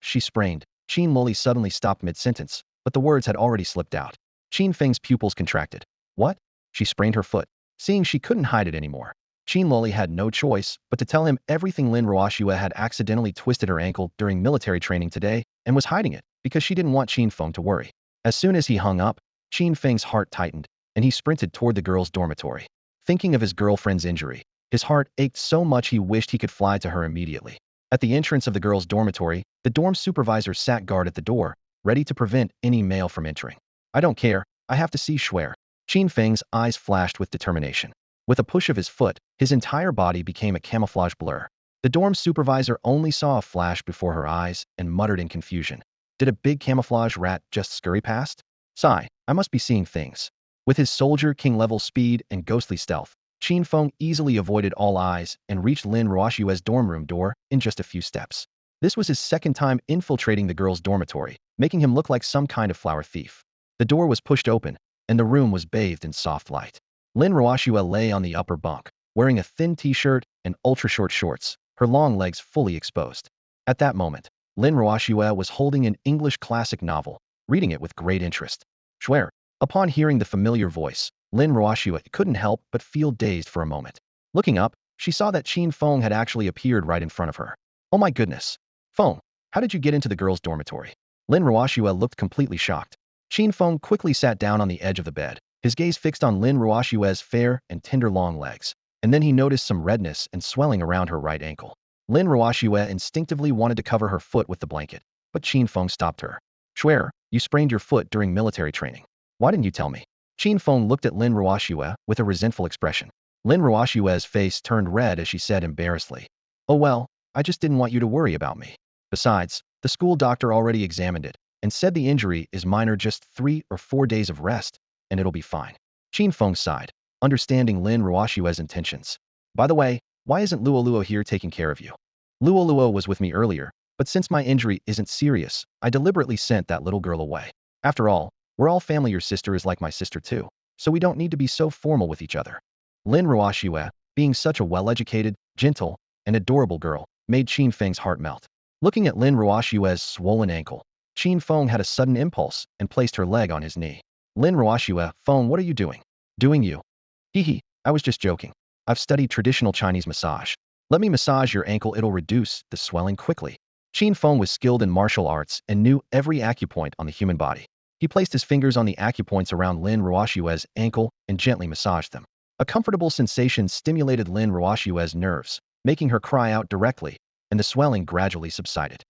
she sprained. Qin Luoli suddenly stopped mid-sentence, but the words had already slipped out. Qin Feng's pupils contracted. What? She sprained her foot. Seeing she couldn't hide it anymore, Qin Luoli had no choice but to tell him everything. Lin Ruoxue had accidentally twisted her ankle during military training today and was hiding it because she didn't want Qin Feng to worry. As soon as he hung up, Qin Feng's heart tightened, and he sprinted toward the girls' dormitory. Thinking of his girlfriend's injury, his heart ached so much he wished he could fly to her immediately. At the entrance of the girls' dormitory, the dorm supervisor sat guard at the door, ready to prevent any male from entering. I don't care, I have to see Xue. Qin Feng's eyes flashed with determination. With a push of his foot, his entire body became a camouflage blur. The dorm supervisor only saw a flash before her eyes and muttered in confusion. Did a big camouflage rat just scurry past? Sigh, I must be seeing things. With his Soldier King-level speed and ghostly stealth, Qin Feng easily avoided all eyes and reached Lin Ruoxue's dorm room door in just a few steps. This was his second time infiltrating the girls' dormitory, making him look like some kind of flower thief. The door was pushed open, and the room was bathed in soft light. Lin Ruoxue lay on the upper bunk, wearing a thin t-shirt and ultra-short shorts, her long legs fully exposed. At that moment, Lin Ruoxue was holding an English classic novel, reading it with great interest. Xue. Upon hearing the familiar voice, Lin Ruoxue couldn't help but feel dazed for a moment. Looking up, she saw that Qin Feng had actually appeared right in front of her. Oh my goodness. Feng, how did you get into the girls' dormitory? Lin Ruoxue looked completely shocked. Qin Feng quickly sat down on the edge of the bed, his gaze fixed on Lin Ruoxue's fair and tender long legs, and then he noticed some redness and swelling around her right ankle. Lin Ruoxue instinctively wanted to cover her foot with the blanket, but Qin Feng stopped her. Xue, you sprained your foot during military training. Why didn't you tell me? Qin Feng looked at Lin Ruoxue with a resentful expression. Lin Ruoshue's face turned red as she said embarrassedly, "Oh well, I just didn't want you to worry about me. Besides, the school doctor already examined it and said the injury is minor, just 3 or 4 days of rest, and it'll be fine." Qin Feng sighed, understanding Lin Ruoshue's intentions. "By the way, why isn't Luoluo here taking care of you? Luoluo was with me earlier, but since my injury isn't serious, I deliberately sent that little girl away. After all, we're all family. Your sister is like my sister too, so we don't need to be so formal with each other." Lin Ruoshue, being such a well-educated, gentle, and adorable girl, made Qin Feng's heart melt. Looking at Lin Ruoshue's swollen ankle, Qin Feng had a sudden impulse and placed her leg on his knee. "Lin Ruoshue, Feng, what are you doing?" "Doing you?" "Hee hee, I was just joking. I've studied traditional Chinese massage. Let me massage your ankle, it'll reduce the swelling quickly." Qin Feng was skilled in martial arts and knew every acupoint on the human body. He placed his fingers on the acupoints around Lin Ruoshue's ankle and gently massaged them. A comfortable sensation stimulated Lin Ruoshue's nerves, making her cry out directly, and the swelling gradually subsided.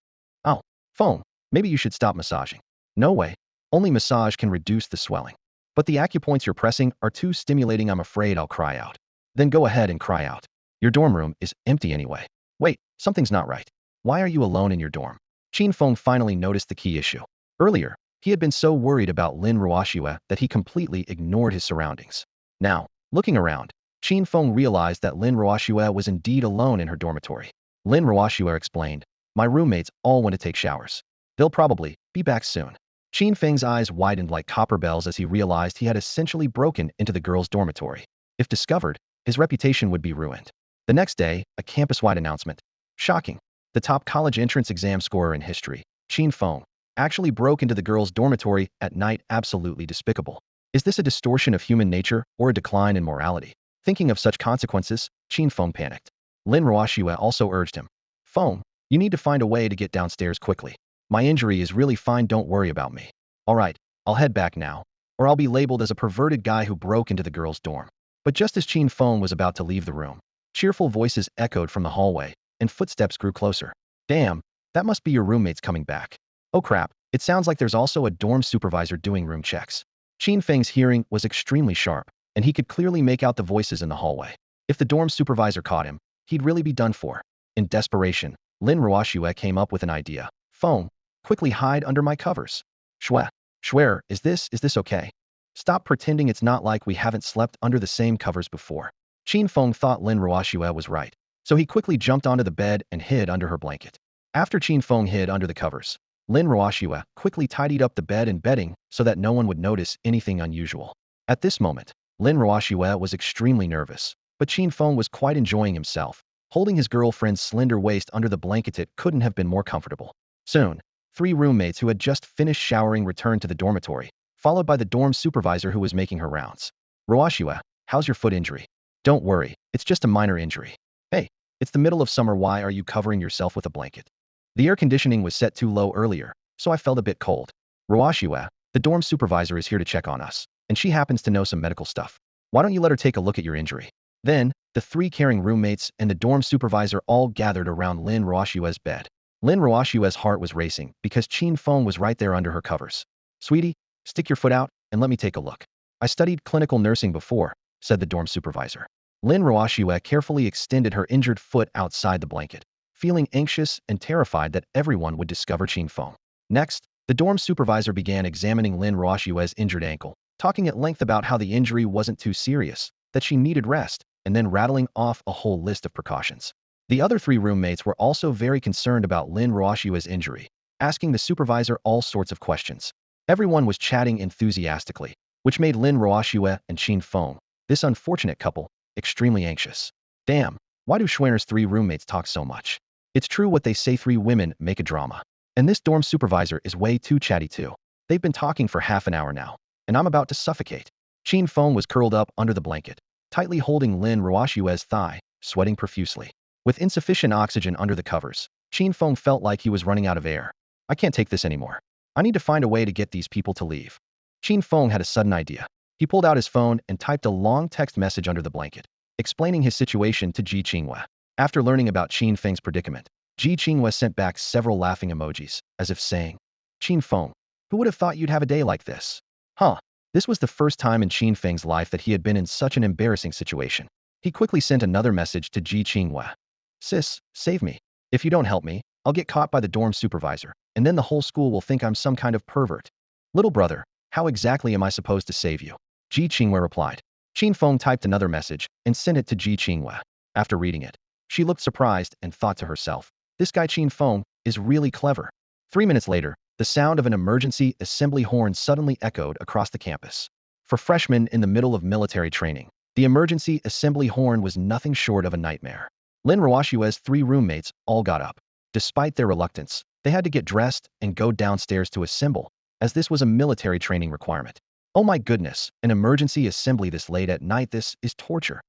"Oh, Feng, maybe you should stop massaging." "No way. Only massage can reduce the swelling. But the acupoints you're pressing are too stimulating. I'm afraid I'll cry out." "Then go ahead and cry out. Your dorm room is empty anyway." "Wait, something's not right. Why are you alone in your dorm?" Qin Feng finally noticed the key issue. Earlier, he had been so worried about Lin Ruoshue that he completely ignored his surroundings. Now, looking around, Qin Feng realized that Lin Ruoshue was indeed alone in her dormitory. Lin Ruoshue explained, "My roommates all want to take showers. They'll probably be back soon." Qin Feng's eyes widened like copper bells as he realized he had essentially broken into the girls' dormitory. If discovered, his reputation would be ruined. The next day, a campus-wide announcement. Shocking. The top college entrance exam scorer in history, Qin Feng, actually broke into the girls' dormitory at night. Absolutely despicable. Is this a distortion of human nature or a decline in morality? Thinking of such consequences, Qin Feng panicked. Lin Ruoshue also urged him, "Feng, you need to find a way to get downstairs quickly. My injury is really fine, don't worry about me." "All right, I'll head back now, or I'll be labeled as a perverted guy who broke into the girls' dorm." But just as Qin Feng was about to leave the room, cheerful voices echoed from the hallway, and footsteps grew closer. "Damn, that must be your roommates coming back. Oh crap, it sounds like there's also a dorm supervisor doing room checks." Qin Feng's hearing was extremely sharp, and he could clearly make out the voices in the hallway. If the dorm supervisor caught him, he'd really be done for. In desperation, Lin Ruoshue came up with an idea. "Feng, quickly hide under my covers." Schwer, is this okay? Stop pretending, it's not like we haven't slept under the same covers before." Qin Feng thought Lin Ruoshue was right, so he quickly jumped onto the bed and hid under her blanket. After Qin Feng hid under the covers, Lin Ruoshue quickly tidied up the bed and bedding so that no one would notice anything unusual. At this moment, Lin Ruoshue was extremely nervous, but Qin Feng was quite enjoying himself. Holding his girlfriend's slender waist under the blanket, it couldn't have been more comfortable. Soon, 3 roommates who had just finished showering returned to the dormitory, followed by the dorm supervisor who was making her rounds. "Ruoshue, how's your foot injury?" "Don't worry, it's just a minor injury." "Hey, it's the middle of summer, why are you covering yourself with a blanket?" "The air conditioning was set too low earlier, so I felt a bit cold." "Ruoshue, the dorm supervisor is here to check on us, and she happens to know some medical stuff. Why don't you let her take a look at your injury?" Then, the 3 caring roommates and the dorm supervisor all gathered around Lin Ruoshue's bed. Lin Ruoshue's heart was racing because Qin Feng was right there under her covers. "Sweetie, stick your foot out and let me take a look. I studied clinical nursing before," said the dorm supervisor. Lin Ruoshue carefully extended her injured foot outside the blanket, feeling anxious and terrified that everyone would discover Qin Feng. Next, the dorm supervisor began examining Lin Ruoshue's injured ankle, talking at length about how the injury wasn't too serious, that she needed rest, and then rattling off a whole list of precautions. The other 3 roommates were also very concerned about Lin Ruoshue's injury, asking the supervisor all sorts of questions. Everyone was chatting enthusiastically, which made Lin Ruoshue and Qin Feng, this unfortunate couple, extremely anxious. Damn, why do Schwerner's 3 roommates talk so much? It's true what they say, 3 women make a drama. And this dorm supervisor is way too chatty too. They've been talking for half an hour now, and I'm about to suffocate. Qin Feng was curled up under the blanket, tightly holding Lin Ruoshue's thigh, sweating profusely. With insufficient oxygen under the covers, Qin Feng felt like he was running out of air. "I can't take this anymore. I need to find a way to get these people to leave." Qin Feng had a sudden idea. He pulled out his phone and typed a long text message under the blanket, explaining his situation to Ji Qingwei. After learning about Qin Feng's predicament, Ji Qingwei sent back several laughing emojis, as if saying, "Qin Feng, who would have thought you'd have a day like this? Huh." This was the first time in Qin Feng's life that he had been in such an embarrassing situation. He quickly sent another message to Ji Qinghua. Sis, save me. If you don't help me, I'll get caught by the dorm supervisor, and then the whole school will think I'm some kind of pervert. Little brother, how exactly am I supposed to save you? Ji Qinghua replied. Qin Feng typed another message and sent it to Ji Qinghua. After reading it, she looked surprised and thought to herself, this guy Qin Feng is really clever. 3 minutes later, the sound of an emergency assembly horn suddenly echoed across the campus. For freshmen in the middle of military training, the emergency assembly horn was nothing short of a nightmare. Lin Ruoshue's 3 roommates all got up. Despite their reluctance, they had to get dressed and go downstairs to assemble, as this was a military training requirement. Oh my goodness, an emergency assembly this late at night, this is torture.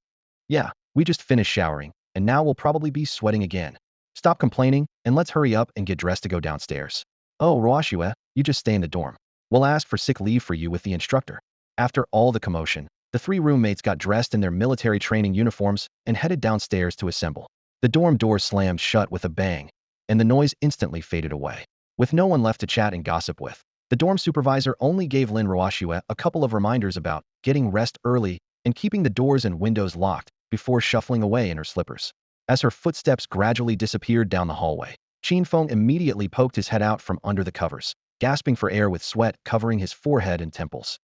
Yeah, we just finished showering, and now we'll probably be sweating again. Stop complaining, and let's hurry up and get dressed to go downstairs. Oh, Ruoshue, you just stay in the dorm. We'll ask for sick leave for you with the instructor. After all the commotion, the 3 roommates got dressed in their military training uniforms and headed downstairs to assemble. The dorm door slammed shut with a bang, and the noise instantly faded away. With no one left to chat and gossip with, the dorm supervisor only gave Lin Ruoshue a couple of reminders about getting rest early and keeping the doors and windows locked before shuffling away in her slippers. As her footsteps gradually disappeared down the hallway, Qin Feng immediately poked his head out from under the covers, gasping for air with sweat covering his forehead and temples.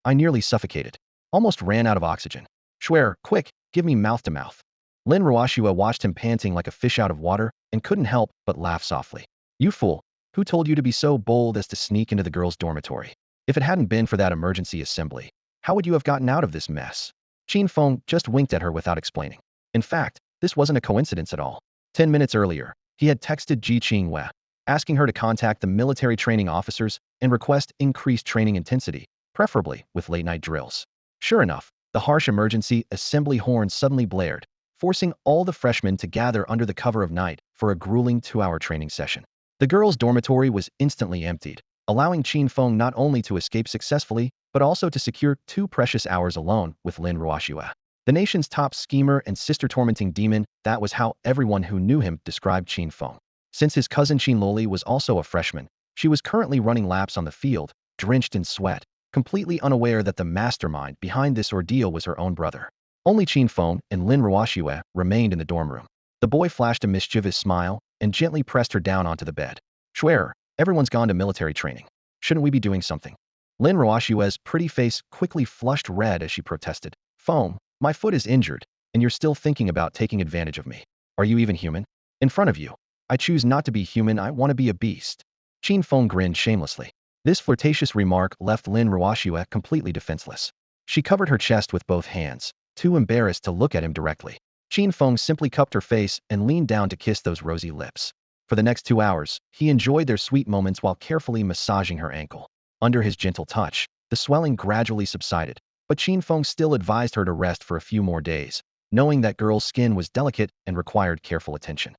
I nearly suffocated. Almost ran out of oxygen. Schwer, quick, give me mouth-to-mouth. Lin Ruoshue watched him panting like a fish out of water and couldn't help but laugh softly. You fool, who told you to be so bold as to sneak into the girls' dormitory? If it hadn't been for that emergency assembly, how would you have gotten out of this mess? Qin Feng just winked at her without explaining. In fact, this wasn't a coincidence at all. 10 minutes earlier, he had texted Ji Qinghua, asking her to contact the military training officers and request increased training intensity, preferably with late-night drills. Sure enough, the harsh emergency assembly horn suddenly blared, forcing all the freshmen to gather under the cover of night for a grueling 2-hour training session. The girls' dormitory was instantly emptied, allowing Qin Feng not only to escape successfully, but also to secure 2 precious hours alone with Lin Ruoshue. The nation's top schemer and sister-tormenting demon, that was how everyone who knew him described Qin Feng. Since his cousin Qin Loli was also a freshman, she was currently running laps on the field, drenched in sweat, completely unaware that the mastermind behind this ordeal was her own brother. Only Qin Feng and Lin Ruoshue remained in the dorm room. The boy flashed a mischievous smile and gently pressed her down onto the bed. Schwer, everyone's gone to military training. Shouldn't we be doing something? Lin Ruoshue's pretty face quickly flushed red as she protested. Feng, my foot is injured, and you're still thinking about taking advantage of me. Are you even human? In front of you. I choose not to be human, I want to be a beast. Qin Feng grinned shamelessly. This flirtatious remark left Lin Ruoshue completely defenseless. She covered her chest with both hands, too embarrassed to look at him directly. Qin Feng simply cupped her face and leaned down to kiss those rosy lips. For the next 2 hours, he enjoyed their sweet moments while carefully massaging her ankle. Under his gentle touch, the swelling gradually subsided, but Qin Feng still advised her to rest for a few more days, knowing that girl's skin was delicate and required careful attention.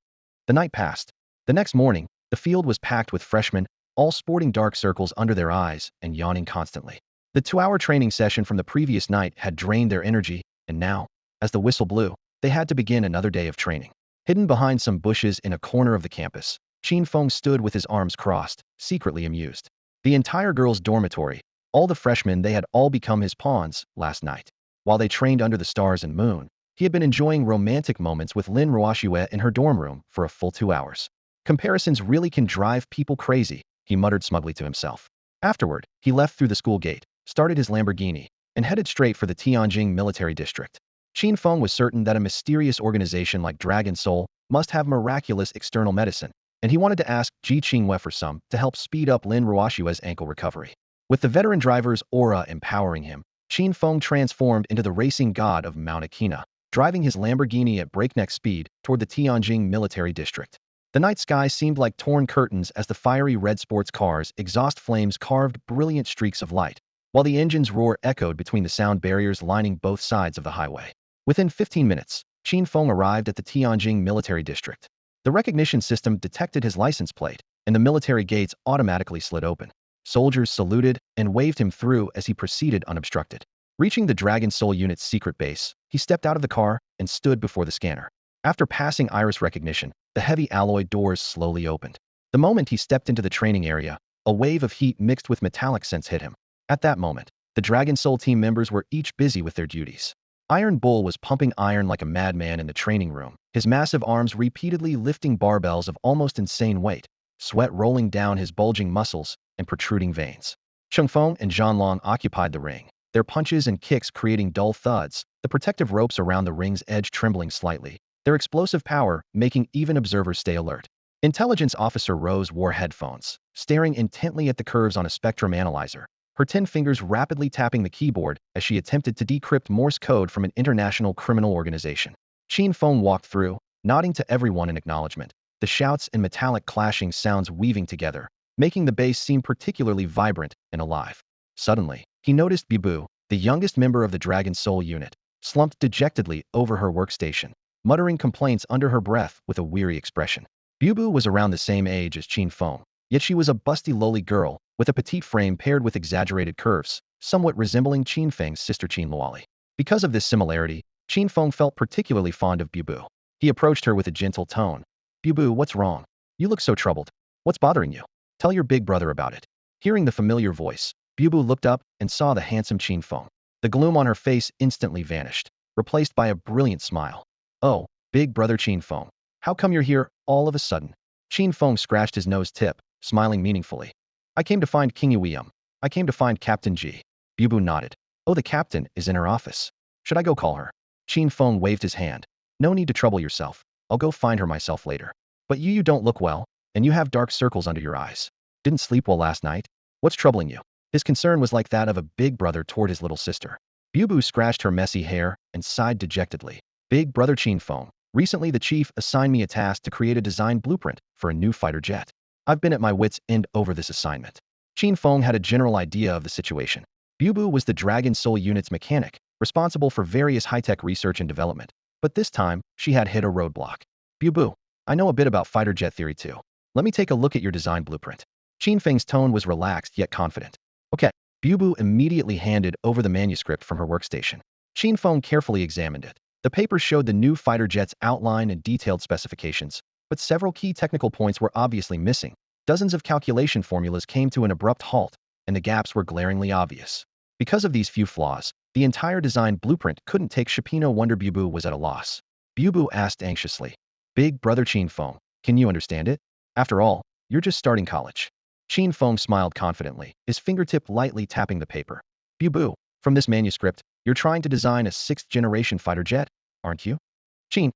The night passed. The next morning, the field was packed with freshmen, all sporting dark circles under their eyes and yawning constantly. The 2-hour training session from the previous night had drained their energy, and now, as the whistle blew, they had to begin another day of training. Hidden behind some bushes in a corner of the campus, Qin Feng stood with his arms crossed, secretly amused. The entire girls' dormitory, all the freshmen, they had all become his pawns last night. While they trained under the stars and moon, he had been enjoying romantic moments with Lin Ruoshue in her dorm room for a full 2 hours. Comparisons really can drive people crazy, he muttered smugly to himself. Afterward, he left through the school gate, started his Lamborghini, and headed straight for the Tianjin military district. Qin Feng was certain that a mysterious organization like Dragon Soul must have miraculous external medicine, and he wanted to ask Ji Qinghua for some to help speed up Lin Ruoshue's ankle recovery. With the veteran driver's aura empowering him, Qin Feng transformed into the racing god of Mount Akina, driving his Lamborghini at breakneck speed toward the Tianjin military district. The night sky seemed like torn curtains as the fiery red sports cars' exhaust flames carved brilliant streaks of light, while the engine's roar echoed between the sound barriers lining both sides of the highway. Within 15 minutes, Qin Feng arrived at the Tianjin military district. The recognition system detected his license plate, and the military gates automatically slid open. Soldiers saluted and waved him through as he proceeded unobstructed. Reaching the Dragon Soul unit's secret base, he stepped out of the car and stood before the scanner. After passing iris recognition, the heavy alloy doors slowly opened. The moment he stepped into the training area, a wave of heat mixed with metallic scents hit him. At that moment, the Dragon Soul team members were each busy with their duties. Iron Bull was pumping iron like a madman in the training room, his massive arms repeatedly lifting barbells of almost insane weight, sweat rolling down his bulging muscles and protruding veins. Qin Feng and Zhanlong occupied the ring, their punches and kicks creating dull thuds, the protective ropes around the ring's edge trembling slightly, their explosive power making even observers stay alert. Intelligence Officer Rose wore headphones, staring intently at the curves on a spectrum analyzer, her 10 fingers rapidly tapping the keyboard as she attempted to decrypt Morse code from an international criminal organization. Qin Feng walked through, nodding to everyone in acknowledgement, the shouts and metallic clashing sounds weaving together, making the base seem particularly vibrant and alive. Suddenly, he noticed Bibu, the youngest member of the Dragon Soul unit, slumped dejectedly over her workstation, muttering complaints under her breath with a weary expression. Bibu was around the same age as Qin Feng, yet she was a busty lowly girl, with a petite frame paired with exaggerated curves, somewhat resembling Qin Feng's sister Qin Luoli. Because of this similarity, Qin Feng felt particularly fond of Bibu. He approached her with a gentle tone. Bibu, what's wrong? You look so troubled. What's bothering you? Tell your big brother about it. Hearing the familiar voice, Bibu looked up and saw the handsome Qin Feng. The gloom on her face instantly vanished, replaced by a brilliant smile. Oh, big brother Qin Feng. How come you're here all of a sudden? Qin Feng scratched his nose tip, smiling meaningfully. I came to find King Yuium. I came to find Captain Ji. Bibu nodded. Oh, the captain is in her office. Should I go call her? Qin Feng waved his hand. No need to trouble yourself. I'll go find her myself later. But you don't look well, and you have dark circles under your eyes. Didn't sleep well last night? What's troubling you? His concern was like that of a big brother toward his little sister. Bibu scratched her messy hair and sighed dejectedly. Big brother Qin Feng. Recently the chief assigned me a task to create a design blueprint for a new fighter jet. I've been at my wits' end over this assignment. Qin Feng had a general idea of the situation. Bibu was the Dragon Soul unit's mechanic, responsible for various high-tech research and development. But this time, she had hit a roadblock. Bibu, I know a bit about fighter jet theory too. Let me take a look at your design blueprint. Qin Feng's tone was relaxed yet confident. Okay. Bibu immediately handed over the manuscript from her workstation. Qin Feng carefully examined it. The paper showed the new fighter jet's outline and detailed specifications, but several key technical points were obviously missing. Dozens of calculation formulas came to an abrupt halt, and the gaps were glaringly obvious. Because of these few flaws, the entire design blueprint couldn't take shape. No wonder Bibu was at a loss. Bibu asked anxiously, Big brother Qin Feng, can you understand it? After all, you're just starting college. Qin Feng smiled confidently, his fingertip lightly tapping the paper. Bibu, from this manuscript, you're trying to design a 6th-generation fighter jet, aren't you? Qin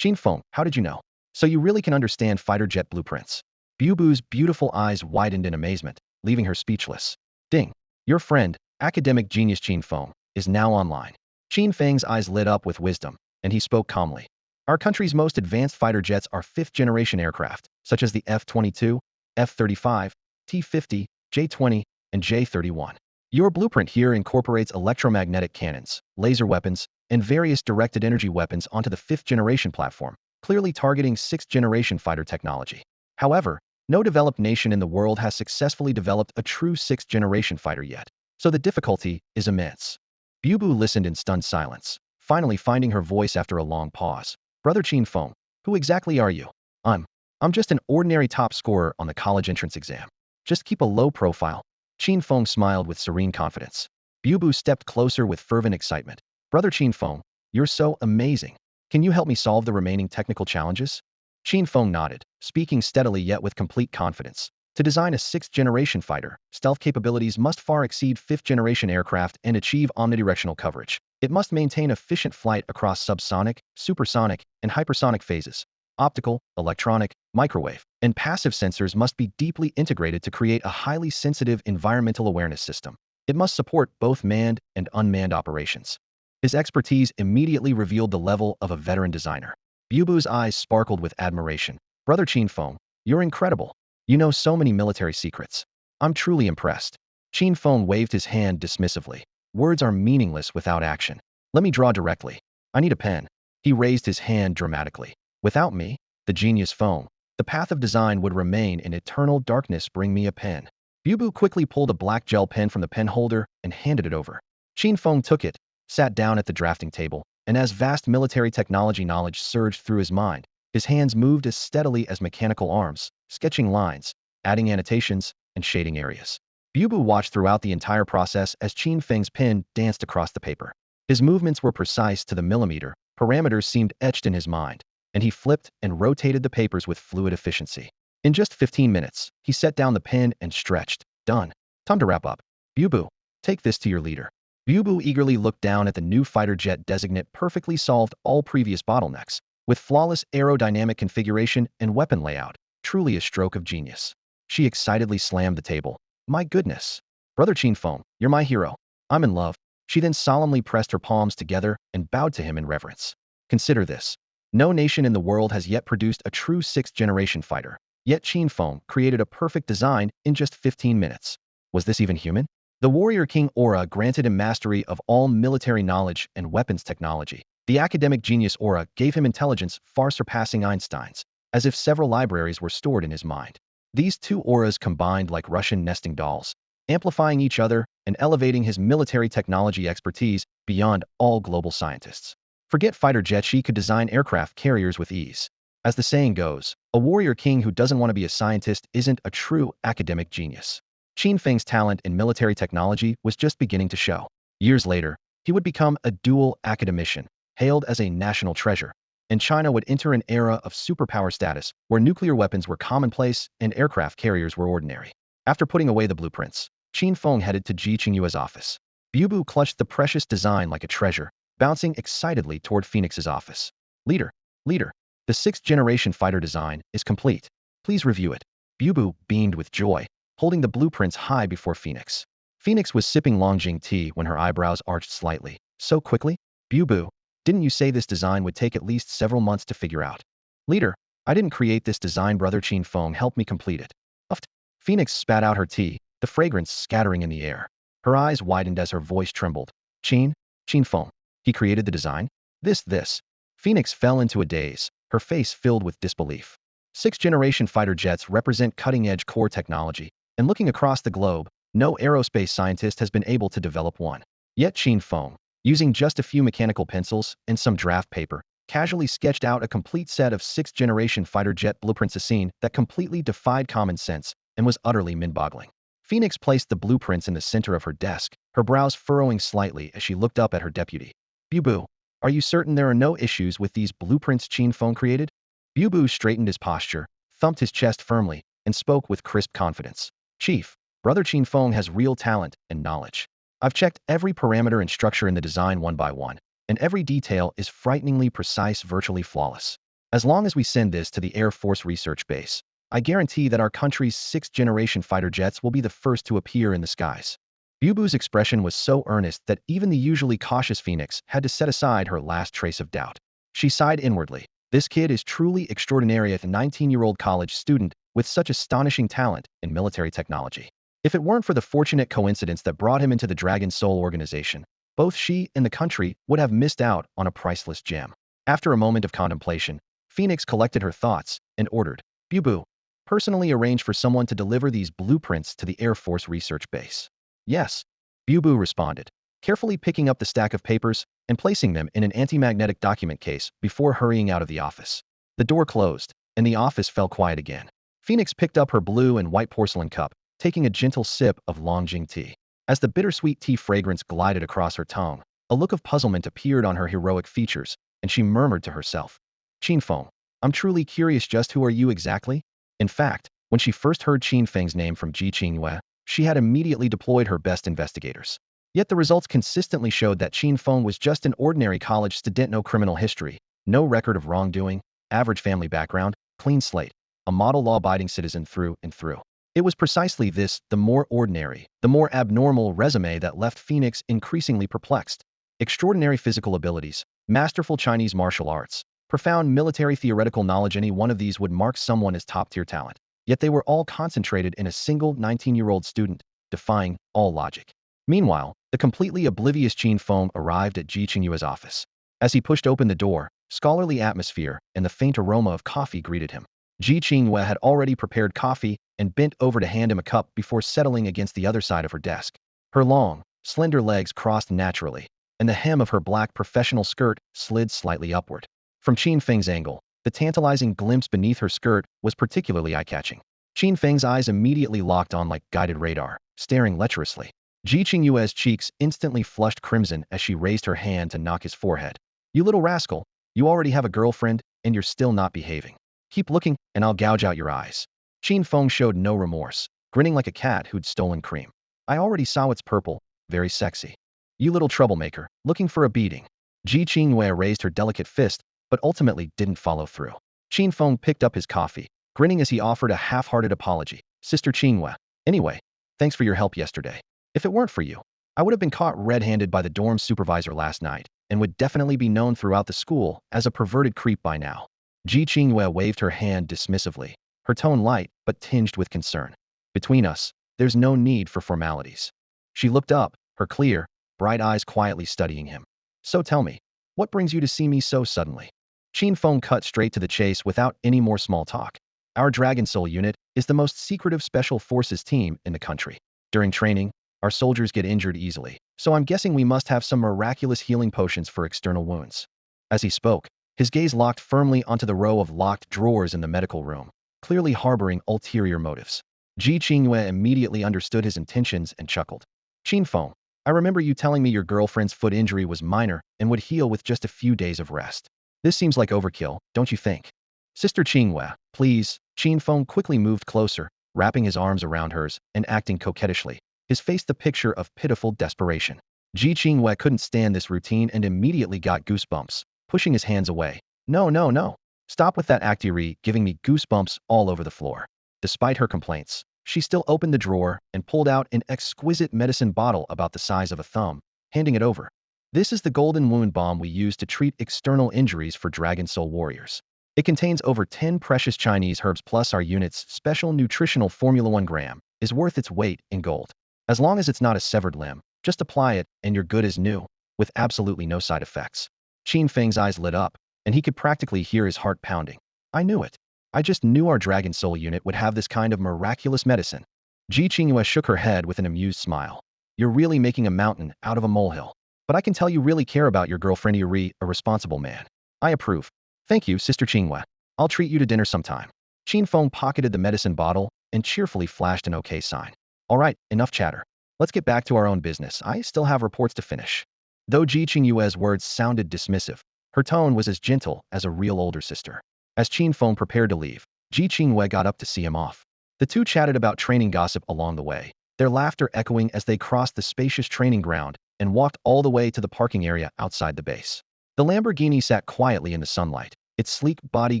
Feng, how did you know? So you really can understand fighter jet blueprints. Bibu's beautiful eyes widened in amazement, leaving her speechless. Ding. Your friend, academic genius Qin Feng, is now online. Qin Feng's eyes lit up with wisdom, and he spoke calmly. Our country's most advanced fighter jets are 5th-generation aircraft, such as the F-22, F-35, T-50, J-20, and J-31. Your blueprint here incorporates electromagnetic cannons, laser weapons, and various directed energy weapons onto the 5th-generation platform, clearly targeting 6th-generation fighter technology. However, no developed nation in the world has successfully developed a true 6th-generation fighter yet, so the difficulty is immense. Bibu listened in stunned silence, finally finding her voice after a long pause. Brother Qin Feng, who exactly are you? I'm just an ordinary top scorer on the college entrance exam. Just keep a low profile. Qin Feng smiled with serene confidence. Bibu stepped closer with fervent excitement. Brother Qin Feng, you're so amazing. Can you help me solve the remaining technical challenges? Qin Feng nodded, speaking steadily yet with complete confidence. To design a 6th-generation fighter, stealth capabilities must far exceed 5th-generation aircraft and achieve omnidirectional coverage. It must maintain efficient flight across subsonic, supersonic, and hypersonic phases. Optical, electronic, microwave, and passive sensors must be deeply integrated to create a highly sensitive environmental awareness system. It must support both manned and unmanned operations. His expertise immediately revealed the level of a veteran designer. Bibu's eyes sparkled with admiration. Brother Qin Feng, you're incredible. You know so many military secrets. I'm truly impressed. Qin Feng waved his hand dismissively. Words are meaningless without action. Let me draw directly. I need a pen. He raised his hand dramatically. Without me, the genius Feng, the path of design would remain in eternal darkness. Bring me a pen. Bibu quickly pulled a black gel pen from the pen holder and handed it over. Qin Feng took it, sat down at the drafting table, and as vast military technology knowledge surged through his mind, his hands moved as steadily as mechanical arms, sketching lines, adding annotations, and shading areas. Bibu watched throughout the entire process as Qin Feng's pen danced across the paper. His movements were precise to the millimeter, parameters seemed etched in his mind, and he flipped and rotated the papers with fluid efficiency. In just 15 minutes, he set down the pen and stretched. Done. Time to wrap up. Bubu, take this to your leader. Bubu eagerly looked down at the new fighter jet designate perfectly solved all previous bottlenecks, with flawless aerodynamic configuration and weapon layout, truly a stroke of genius. She excitedly slammed the table. My goodness. Brother Qin Feng, you're my hero. I'm in love. She then solemnly pressed her palms together and bowed to him in reverence. Consider this. No nation in the world has yet produced a true sixth-generation fighter, yet Qin Feng created a perfect design in just 15 minutes. Was this even human? The Warrior King aura granted him mastery of all military knowledge and weapons technology. The academic genius aura gave him intelligence far surpassing Einstein's, as if several libraries were stored in his mind. These two auras combined like Russian nesting dolls, amplifying each other and elevating his military technology expertise beyond all global scientists. Forget fighter jets, she could design aircraft carriers with ease. As the saying goes, a warrior king who doesn't want to be a scientist isn't a true academic genius. Qin Feng's talent in military technology was just beginning to show. Years later, he would become a dual academician, hailed as a national treasure, and China would enter an era of superpower status where nuclear weapons were commonplace and aircraft carriers were ordinary. After putting away the blueprints, Qin Feng headed to Ji Qingyue's office. Bubu clutched the precious design like a treasure, bouncing excitedly toward Phoenix's office. Leader, the sixth-generation fighter design is complete. Please review it. Bubu beamed with joy, holding the blueprints high before Phoenix. Phoenix was sipping Longjing tea when her eyebrows arched slightly. So quickly? Bubu, didn't you say this design would take at least several months to figure out? Leader, I didn't create this design, brother Qin Feng helped me complete it. Uffed. Phoenix spat out her tea, the fragrance scattering in the air. Her eyes widened as her voice trembled. Qin Feng. He created the design? This. Phoenix fell into a daze, her face filled with disbelief. Sixth-generation fighter jets represent cutting-edge core technology, and looking across the globe, no aerospace scientist has been able to develop one. Yet Qin Feng, using just a few mechanical pencils and some draft paper, casually sketched out a complete set of sixth-generation fighter jet blueprints, a scene that completely defied common sense and was utterly mind-boggling. Phoenix placed the blueprints in the center of her desk, her brows furrowing slightly as she looked up at her deputy. Bubu, are you certain there are no issues with these blueprints Qin Feng created? Bubu straightened his posture, thumped his chest firmly, and spoke with crisp confidence. Chief, brother Qin Feng has real talent and knowledge. I've checked every parameter and structure in the design one by one, and every detail is frighteningly precise, virtually flawless. As long as we send this to the Air Force Research Base, I guarantee that our country's sixth-generation fighter jets will be the first to appear in the skies. Bubu's expression was so earnest that even the usually cautious Phoenix had to set aside her last trace of doubt. She sighed inwardly. This kid is truly extraordinary, a 19-year-old college student with such astonishing talent in military technology. If it weren't for the fortunate coincidence that brought him into the Dragon Soul organization, both she and the country would have missed out on a priceless gem. After a moment of contemplation, Phoenix collected her thoughts and ordered, Bubu, personally arrange for someone to deliver these blueprints to the Air Force Research Base. Yes, Bubu responded, carefully picking up the stack of papers and placing them in an anti-magnetic document case before hurrying out of the office. The door closed, and the office fell quiet again. Phoenix picked up her blue and white porcelain cup, taking a gentle sip of Longjing tea. As the bittersweet tea fragrance glided across her tongue, a look of puzzlement appeared on her heroic features, and she murmured to herself, Qin Feng, I'm truly curious, just who are you exactly? In fact, when she first heard Qin Feng's name from Ji Qingyue, she had immediately deployed her best investigators. Yet the results consistently showed that Qin Feng was just an ordinary college student, no criminal history, no record of wrongdoing, average family background, clean slate, a model law-abiding citizen through and through. It was precisely this, the more ordinary, the more abnormal resume that left Phoenix increasingly perplexed. Extraordinary physical abilities, masterful Chinese martial arts, profound military theoretical knowledge, any one of these would mark someone as top-tier talent. Yet they were all concentrated in a single 19-year-old student, defying all logic. Meanwhile, the completely oblivious Qin Feng arrived at Ji Qingyue's office. As he pushed open the door, scholarly atmosphere and the faint aroma of coffee greeted him. Ji Qingyue had already prepared coffee and bent over to hand him a cup before settling against the other side of her desk. Her long, slender legs crossed naturally, and the hem of her black professional skirt slid slightly upward. From Qin Feng's angle, the tantalizing glimpse beneath her skirt was particularly eye-catching. Qin Feng's eyes immediately locked on like guided radar, staring lecherously. Ji Qingyue's cheeks instantly flushed crimson as she raised her hand to knock his forehead. You little rascal, you already have a girlfriend, and you're still not behaving. Keep looking, and I'll gouge out your eyes. Qin Feng showed no remorse, grinning like a cat who'd stolen cream. I already saw it's purple, very sexy. You little troublemaker, looking for a beating. Ji Qingyue raised her delicate fist, but ultimately didn't follow through. Qin Feng picked up his coffee, grinning as he offered a half-hearted apology. Sister Qingyue, anyway, thanks for your help yesterday. If it weren't for you, I would have been caught red-handed by the dorm supervisor last night, and would definitely be known throughout the school as a perverted creep by now. Ji Qingyue waved her hand dismissively, her tone light but tinged with concern. Between us, there's no need for formalities. She looked up, her clear, bright eyes quietly studying him. So tell me, what brings you to see me so suddenly? Qin Feng cut straight to the chase without any more small talk. Our Dragon Soul unit is the most secretive special forces team in the country. During training, our soldiers get injured easily, so I'm guessing we must have some miraculous healing potions for external wounds. As he spoke, his gaze locked firmly onto the row of locked drawers in the medical room, clearly harboring ulterior motives. Ji Qingyue immediately understood his intentions and chuckled. Qin Feng, I remember you telling me your girlfriend's foot injury was minor and would heal with just a few days of rest. This seems like overkill, don't you think? Sister Qingyue, please. Qin Feng quickly moved closer, wrapping his arms around hers and acting coquettishly, his face the picture of pitiful desperation. Ji Qingyue couldn't stand this routine and immediately got goosebumps, pushing his hands away. No, no, no. Stop with that actiery, giving me goosebumps all over the floor. Despite her complaints, she still opened the drawer and pulled out an exquisite medicine bottle about the size of a thumb, handing it over. This is the golden wound balm we use to treat external injuries for Dragon Soul warriors. It contains over 10 precious Chinese herbs plus our unit's special nutritional formula. 1 gram is worth its weight in gold. As long as it's not a severed limb, just apply it and you're good as new, with absolutely no side effects. Qin Feng's eyes lit up, and he could practically hear his heart pounding. I knew it. I just knew our Dragon Soul unit would have this kind of miraculous medicine. Ji Qingyue shook her head with an amused smile. You're really making a mountain out of a molehill. But I can tell you really care about your girlfriend. Yuri, a responsible man. I approve. Thank you, Sister Qingyue. I'll treat you to dinner sometime. Qin Feng pocketed the medicine bottle and cheerfully flashed an okay sign. All right, enough chatter. Let's get back to our own business. I still have reports to finish. Though Ji Qingyue's words sounded dismissive, her tone was as gentle as a real older sister. As Qin Feng prepared to leave, Ji Qingyue got up to see him off. The two chatted about training gossip along the way, their laughter echoing as they crossed the spacious training ground and walked all the way to the parking area outside the base. The Lamborghini sat quietly in the sunlight, its sleek body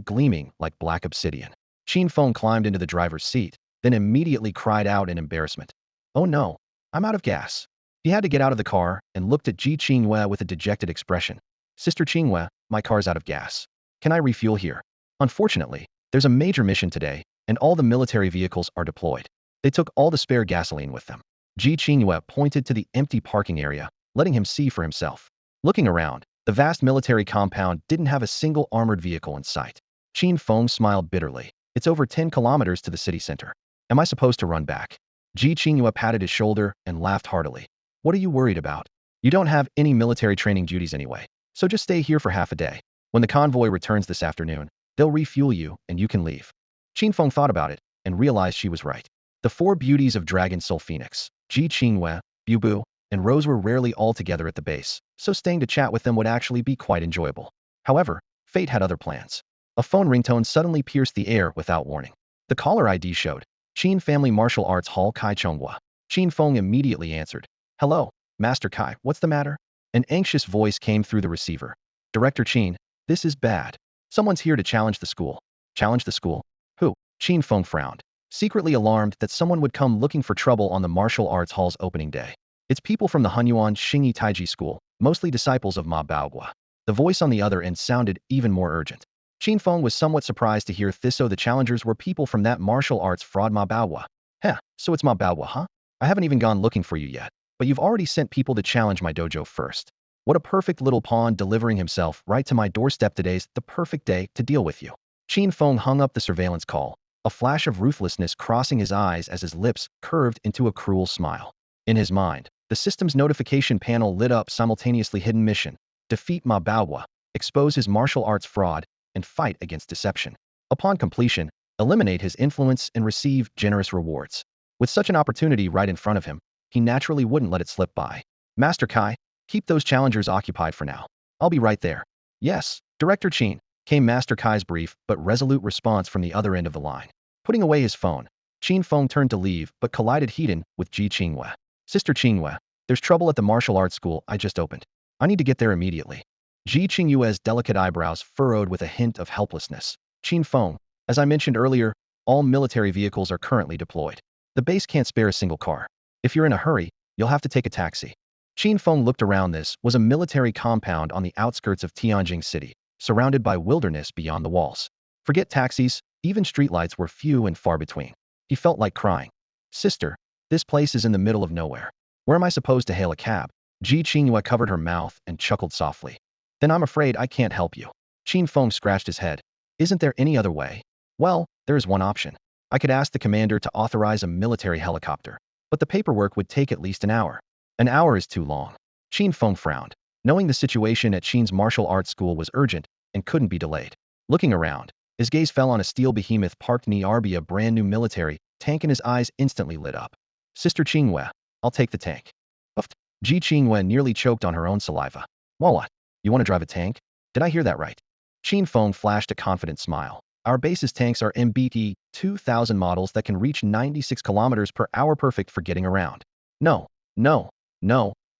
gleaming like black obsidian. Qin Feng climbed into the driver's seat, then immediately cried out in embarrassment. Oh no, I'm out of gas. He had to get out of the car and looked at Ji Qingyue with a dejected expression. Sister Qingyue, my car's out of gas. Can I refuel here? Unfortunately, there's a major mission today, and all the military vehicles are deployed. They took all the spare gasoline with them. Ji Qingyue pointed to the empty parking area, letting him see for himself. Looking around, the vast military compound didn't have a single armored vehicle in sight. Qin Feng smiled bitterly. It's over 10 kilometers to the city center. Am I supposed to run back? Ji Qingyue patted his shoulder and laughed heartily. What are you worried about? You don't have any military training duties anyway, so just stay here for half a day. When the convoy returns this afternoon, they'll refuel you and you can leave. Qin Feng thought about it and realized she was right. The four beauties of Dragon Soul Phoenix, Ji Qingyue, Bubu, and Rose were rarely all together at the base, so staying to chat with them would actually be quite enjoyable. However, fate had other plans. A phone ringtone suddenly pierced the air without warning. The caller ID showed Qin Family Martial Arts Hall Kai Chonghua. Qin Feng immediately answered. Hello, Master Kai, what's the matter? An anxious voice came through the receiver. Director Qin, this is bad. Someone's here to challenge the school. Challenge the school? Who? Qin Feng frowned, secretly alarmed that someone would come looking for trouble on the martial arts hall's opening day. It's people from the Hunyuan Xingyi Taiji school, mostly disciples of Ma Baoguo. The voice on the other end sounded even more urgent. Qin Feng was somewhat surprised to hear this, so the challengers were people from that martial arts fraud Ma Baoguo. Heh, so it's Ma Baoguo, huh? I haven't even gone looking for you yet, but you've already sent people to challenge my dojo first. What a perfect little pawn delivering himself right to my doorstep. Today's the perfect day to deal with you. Qin Feng hung up the surveillance call, a flash of ruthlessness crossing his eyes as his lips curved into a cruel smile. In his mind, the system's notification panel lit up simultaneously. Hidden mission: defeat Ma Baoguo, expose his martial arts fraud, and fight against deception. Upon completion, eliminate his influence and receive generous rewards. With such an opportunity right in front of him, he naturally wouldn't let it slip by. Master Kai, keep those challengers occupied for now. I'll be right there. Yes, Director Qin, came Master Kai's brief but resolute response from the other end of the line. Putting away his phone, Qin Feng turned to leave but collided head-on with Ji Qingwei. Sister Qingwei, there's trouble at the martial arts school I just opened. I need to get there immediately. Ji Qingyue's delicate eyebrows furrowed with a hint of helplessness. Qin Feng, as I mentioned earlier, all military vehicles are currently deployed. The base can't spare a single car. If you're in a hurry, you'll have to take a taxi. Qin Feng looked around. This was a military compound on the outskirts of Tianjing City, surrounded by wilderness beyond the walls. Forget taxis, even streetlights were few and far between. He felt like crying. Sister, this place is in the middle of nowhere. Where am I supposed to hail a cab? Ji Qingyue covered her mouth and chuckled softly. Then I'm afraid I can't help you. Qin Feng scratched his head. Isn't there any other way? Well, there is one option. I could ask the commander to authorize a military helicopter, but the paperwork would take at least an hour. An hour is too long. Qin Feng frowned, knowing the situation at Qin's martial arts school was urgent and couldn't be delayed. Looking around, his gaze fell on a steel behemoth parked near a brand new military tank and his eyes instantly lit up. Sister Qingwei, I'll take the tank. Puffed. Ji Qingwei nearly choked on her own saliva. Well, what? You want to drive a tank? Did I hear that right? Qin Feng flashed a confident smile. Our base's tanks are MBT 2000 models that can reach 96 kilometers per hour, perfect for getting around. No.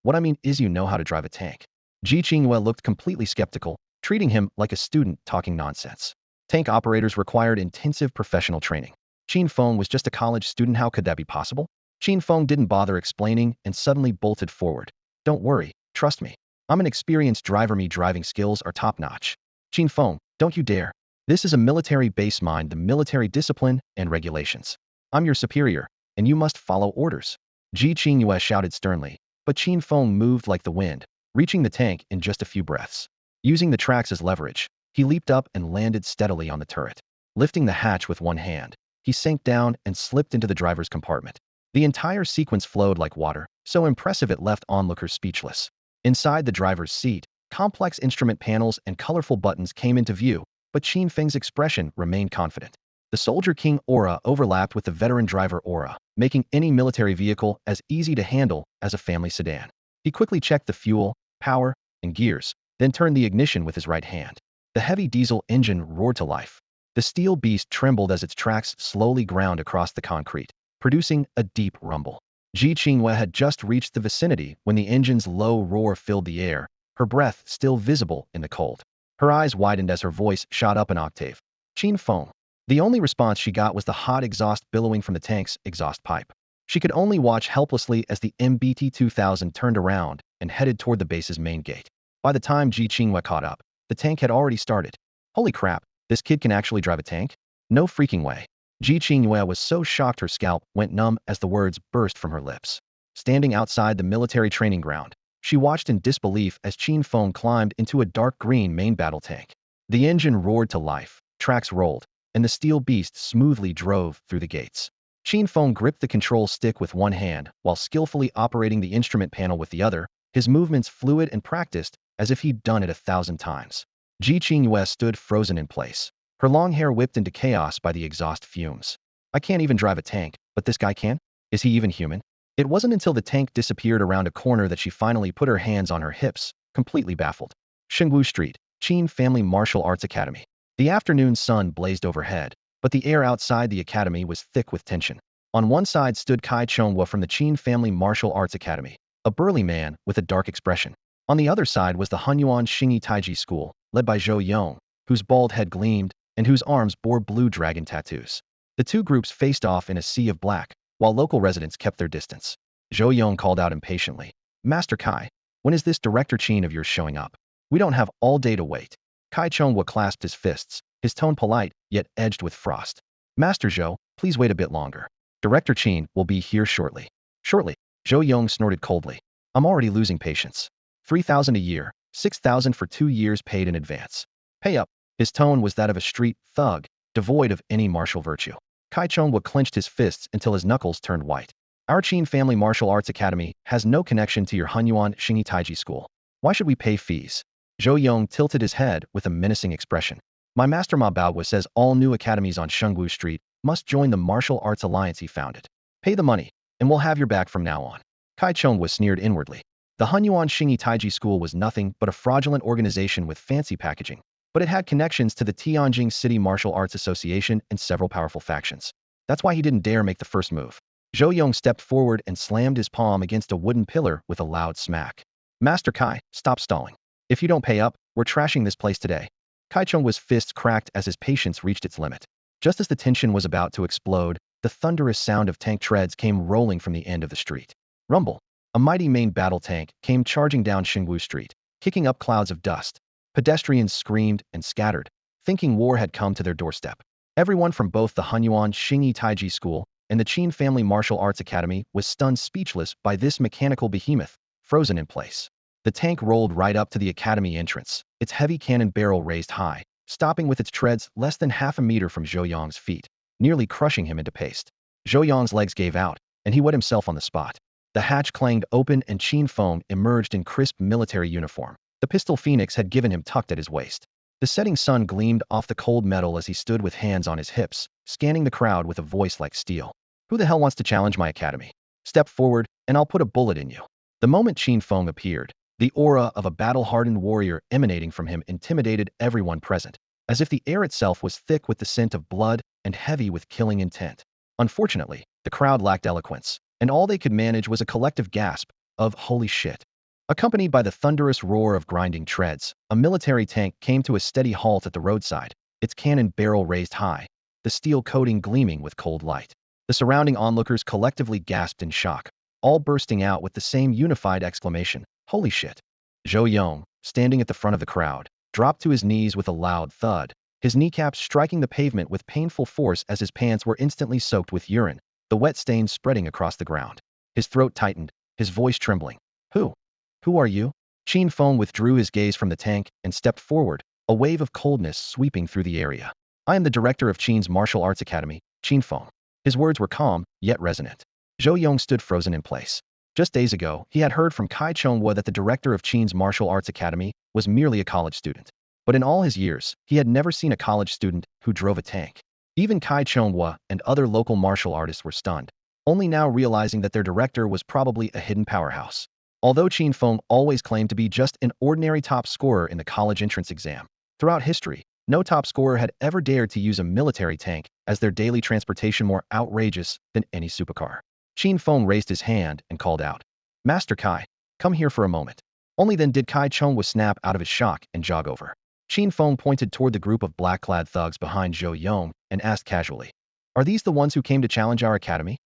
What I mean is you know how to drive a tank. Ji Qingwei looked completely skeptical, treating him like a student talking nonsense. Tank operators required intensive professional training. Qin Feng was just a college student. How could that be possible? Qin Feng didn't bother explaining and suddenly bolted forward. Don't worry, trust me. I'm an experienced driver. My driving skills are top-notch. Qin Feng, don't you dare. This is a military base. Mind the military discipline and regulations. I'm your superior, and you must follow orders. Ji Qingyue shouted sternly, but Qin Feng moved like the wind, reaching the tank in just a few breaths. Using the tracks as leverage, he leaped up and landed steadily on the turret. Lifting the hatch with one hand, he sank down and slipped into the driver's compartment. The entire sequence flowed like water, so impressive it left onlookers speechless. Inside the driver's seat, complex instrument panels and colorful buttons came into view, but Qin Feng's expression remained confident. The Soldier King aura overlapped with the veteran driver aura, making any military vehicle as easy to handle as a family sedan. He quickly checked the fuel, power, and gears, then turned the ignition with his right hand. The heavy diesel engine roared to life. The steel beast trembled as its tracks slowly ground across the concrete, producing a deep rumble. Ji Qingwei had just reached the vicinity when the engine's low roar filled the air, her breath still visible in the cold. Her eyes widened as her voice shot up an octave. Qin Feng. The only response she got was the hot exhaust billowing from the tank's exhaust pipe. She could only watch helplessly as the MBT 2000 turned around and headed toward the base's main gate. By the time Ji Qingwei caught up, the tank had already started. Holy crap, this kid can actually drive a tank? No freaking way. Ji Qingwei was so shocked her scalp went numb as the words burst from her lips. Standing outside the military training ground, she watched in disbelief as Qin Feng climbed into a dark green main battle tank. The engine roared to life, tracks rolled, and the steel beast smoothly drove through the gates. Qin Feng gripped the control stick with one hand while skillfully operating the instrument panel with the other, his movements fluid and practiced as if he'd done it 1,000 times. Ji Qingyue stood frozen in place, her long hair whipped into chaos by the exhaust fumes. I can't even drive a tank, but this guy can? Is he even human? It wasn't until the tank disappeared around a corner that she finally put her hands on her hips, completely baffled. Shengwu Street, Qin Family Martial Arts Academy. The afternoon sun blazed overhead, but the air outside the academy was thick with tension. On one side stood Kai Chongwa from the Qin Family Martial Arts Academy, a burly man with a dark expression. On the other side was the Hunyuan Xingyi Taiji School, led by Zhou Yong, whose bald head gleamed and whose arms bore blue dragon tattoos. The two groups faced off in a sea of black, while local residents kept their distance. Zhou Yong called out impatiently, Master Kai, when is this Director Qin of yours showing up? We don't have all day to wait. Kai Chongwa clasped his fists, his tone polite, yet edged with frost. Master Zhou, please wait a bit longer. Director Qin will be here shortly. Shortly, Zhou Yong snorted coldly. I'm already losing patience. 3,000 a year, 6,000 for 2 years paid in advance. Pay up. His tone was that of a street thug, devoid of any martial virtue. Kai Chongwa clenched his fists until his knuckles turned white. Our Qin Family Martial Arts Academy has no connection to your Hunyuan Xingyi Taiji School. Why should we pay fees? Zhou Yong tilted his head with a menacing expression. My master Ma Baoguo says all new academies on Shengwu Street must join the Martial Arts Alliance he founded. Pay the money, and we'll have your back from now on. Kai Chong was sneered inwardly. The Hunyuan Xingyi Taiji School was nothing but a fraudulent organization with fancy packaging, but it had connections to the Tianjin City Martial Arts Association and several powerful factions. That's why he didn't dare make the first move. Zhou Yong stepped forward and slammed his palm against a wooden pillar with a loud smack. Master Kai, stop stalling. If you don't pay up, we're trashing this place today. Kai Chong's fists cracked as his patience reached its limit. Just as the tension was about to explode, the thunderous sound of tank treads came rolling from the end of the street. Rumble. A mighty main battle tank came charging down Xingwu Street, kicking up clouds of dust. Pedestrians screamed and scattered, thinking war had come to their doorstep. Everyone from both the Hunyuan Xingyi Taiji School and the Qin Family Martial Arts Academy was stunned speechless by this mechanical behemoth, frozen in place. The tank rolled right up to the academy entrance, its heavy cannon barrel raised high, stopping with its treads less than half a meter from Zhou Yong's feet, nearly crushing him into paste. Zhou Yong's legs gave out, and he wet himself on the spot. The hatch clanged open and Qin Feng emerged in crisp military uniform. The pistol Phoenix had given him tucked at his waist. The setting sun gleamed off the cold metal as he stood with hands on his hips, scanning the crowd with a voice like steel. Who the hell wants to challenge my academy? Step forward, and I'll put a bullet in you. The moment Qin Feng appeared, the aura of a battle-hardened warrior emanating from him intimidated everyone present, as if the air itself was thick with the scent of blood and heavy with killing intent. Unfortunately, the crowd lacked eloquence, and all they could manage was a collective gasp of "holy shit." Accompanied by the thunderous roar of grinding treads, a military tank came to a steady halt at the roadside, its cannon barrel raised high, the steel coating gleaming with cold light. The surrounding onlookers collectively gasped in shock, all bursting out with the same unified exclamation, "Holy shit." Zhou Yong, standing at the front of the crowd, dropped to his knees with a loud thud, his kneecaps striking the pavement with painful force as his pants were instantly soaked with urine, the wet stains spreading across the ground. His throat tightened, his voice trembling. Who are you?" Qin Feng withdrew his gaze from the tank and stepped forward, a wave of coldness sweeping through the area. "I am the director of Qin's Martial Arts Academy, Qin Feng." His words were calm, yet resonant. Zhou Yong stood frozen in place. Just days ago, he had heard from Kai Chong-Wa that the director of Qin's Martial Arts Academy was merely a college student. But in all his years, he had never seen a college student who drove a tank. Even Kai Chong-Wa and other local martial artists were stunned, only now realizing that their director was probably a hidden powerhouse. Although Qin Feng always claimed to be just an ordinary top scorer in the college entrance exam, throughout history, no top scorer had ever dared to use a military tank as their daily transportation more outrageous than any supercar. Qin Feng raised his hand and called out, "Master Kai, come here for a moment." Only then did Kai Chong-Wa snap out of his shock and jog over. Qin Feng pointed toward the group of black-clad thugs behind Zhou Yong and asked casually, "Are these the ones who came to challenge our academy?"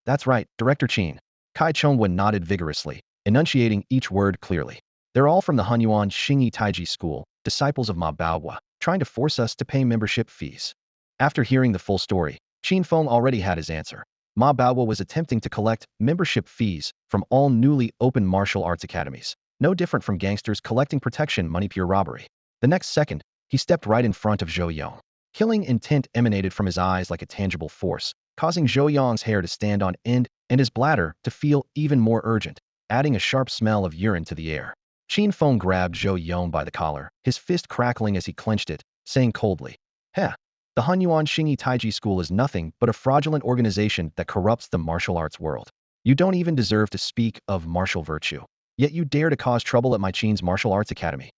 "That's right, Director Qin." Kai Chong-Wa nodded vigorously, enunciating each word clearly. "They're all from the Hunyuan Xingyi Taiji School, disciples of Ma Baohua, trying to force us to pay membership fees." After hearing the full story, Qin Feng already had his answer. Ma Baohua was attempting to collect membership fees from all newly opened martial arts academies, no different from gangsters collecting protection money, pure robbery. The next second, he stepped right in front of Zhou Yong. Killing intent emanated from his eyes like a tangible force, causing Zhou Yong's hair to stand on end and his bladder to feel even more urgent, adding a sharp smell of urine to the air. Qin Feng grabbed Zhou Yong by the collar, his fist crackling as he clenched it, saying coldly, "Heh, the Hunyuan Xingyi Taiji School is nothing but a fraudulent organization that corrupts the martial arts world. You don't even deserve to speak of martial virtue. Yet you dare to cause trouble at my Qin's Martial Arts Academy."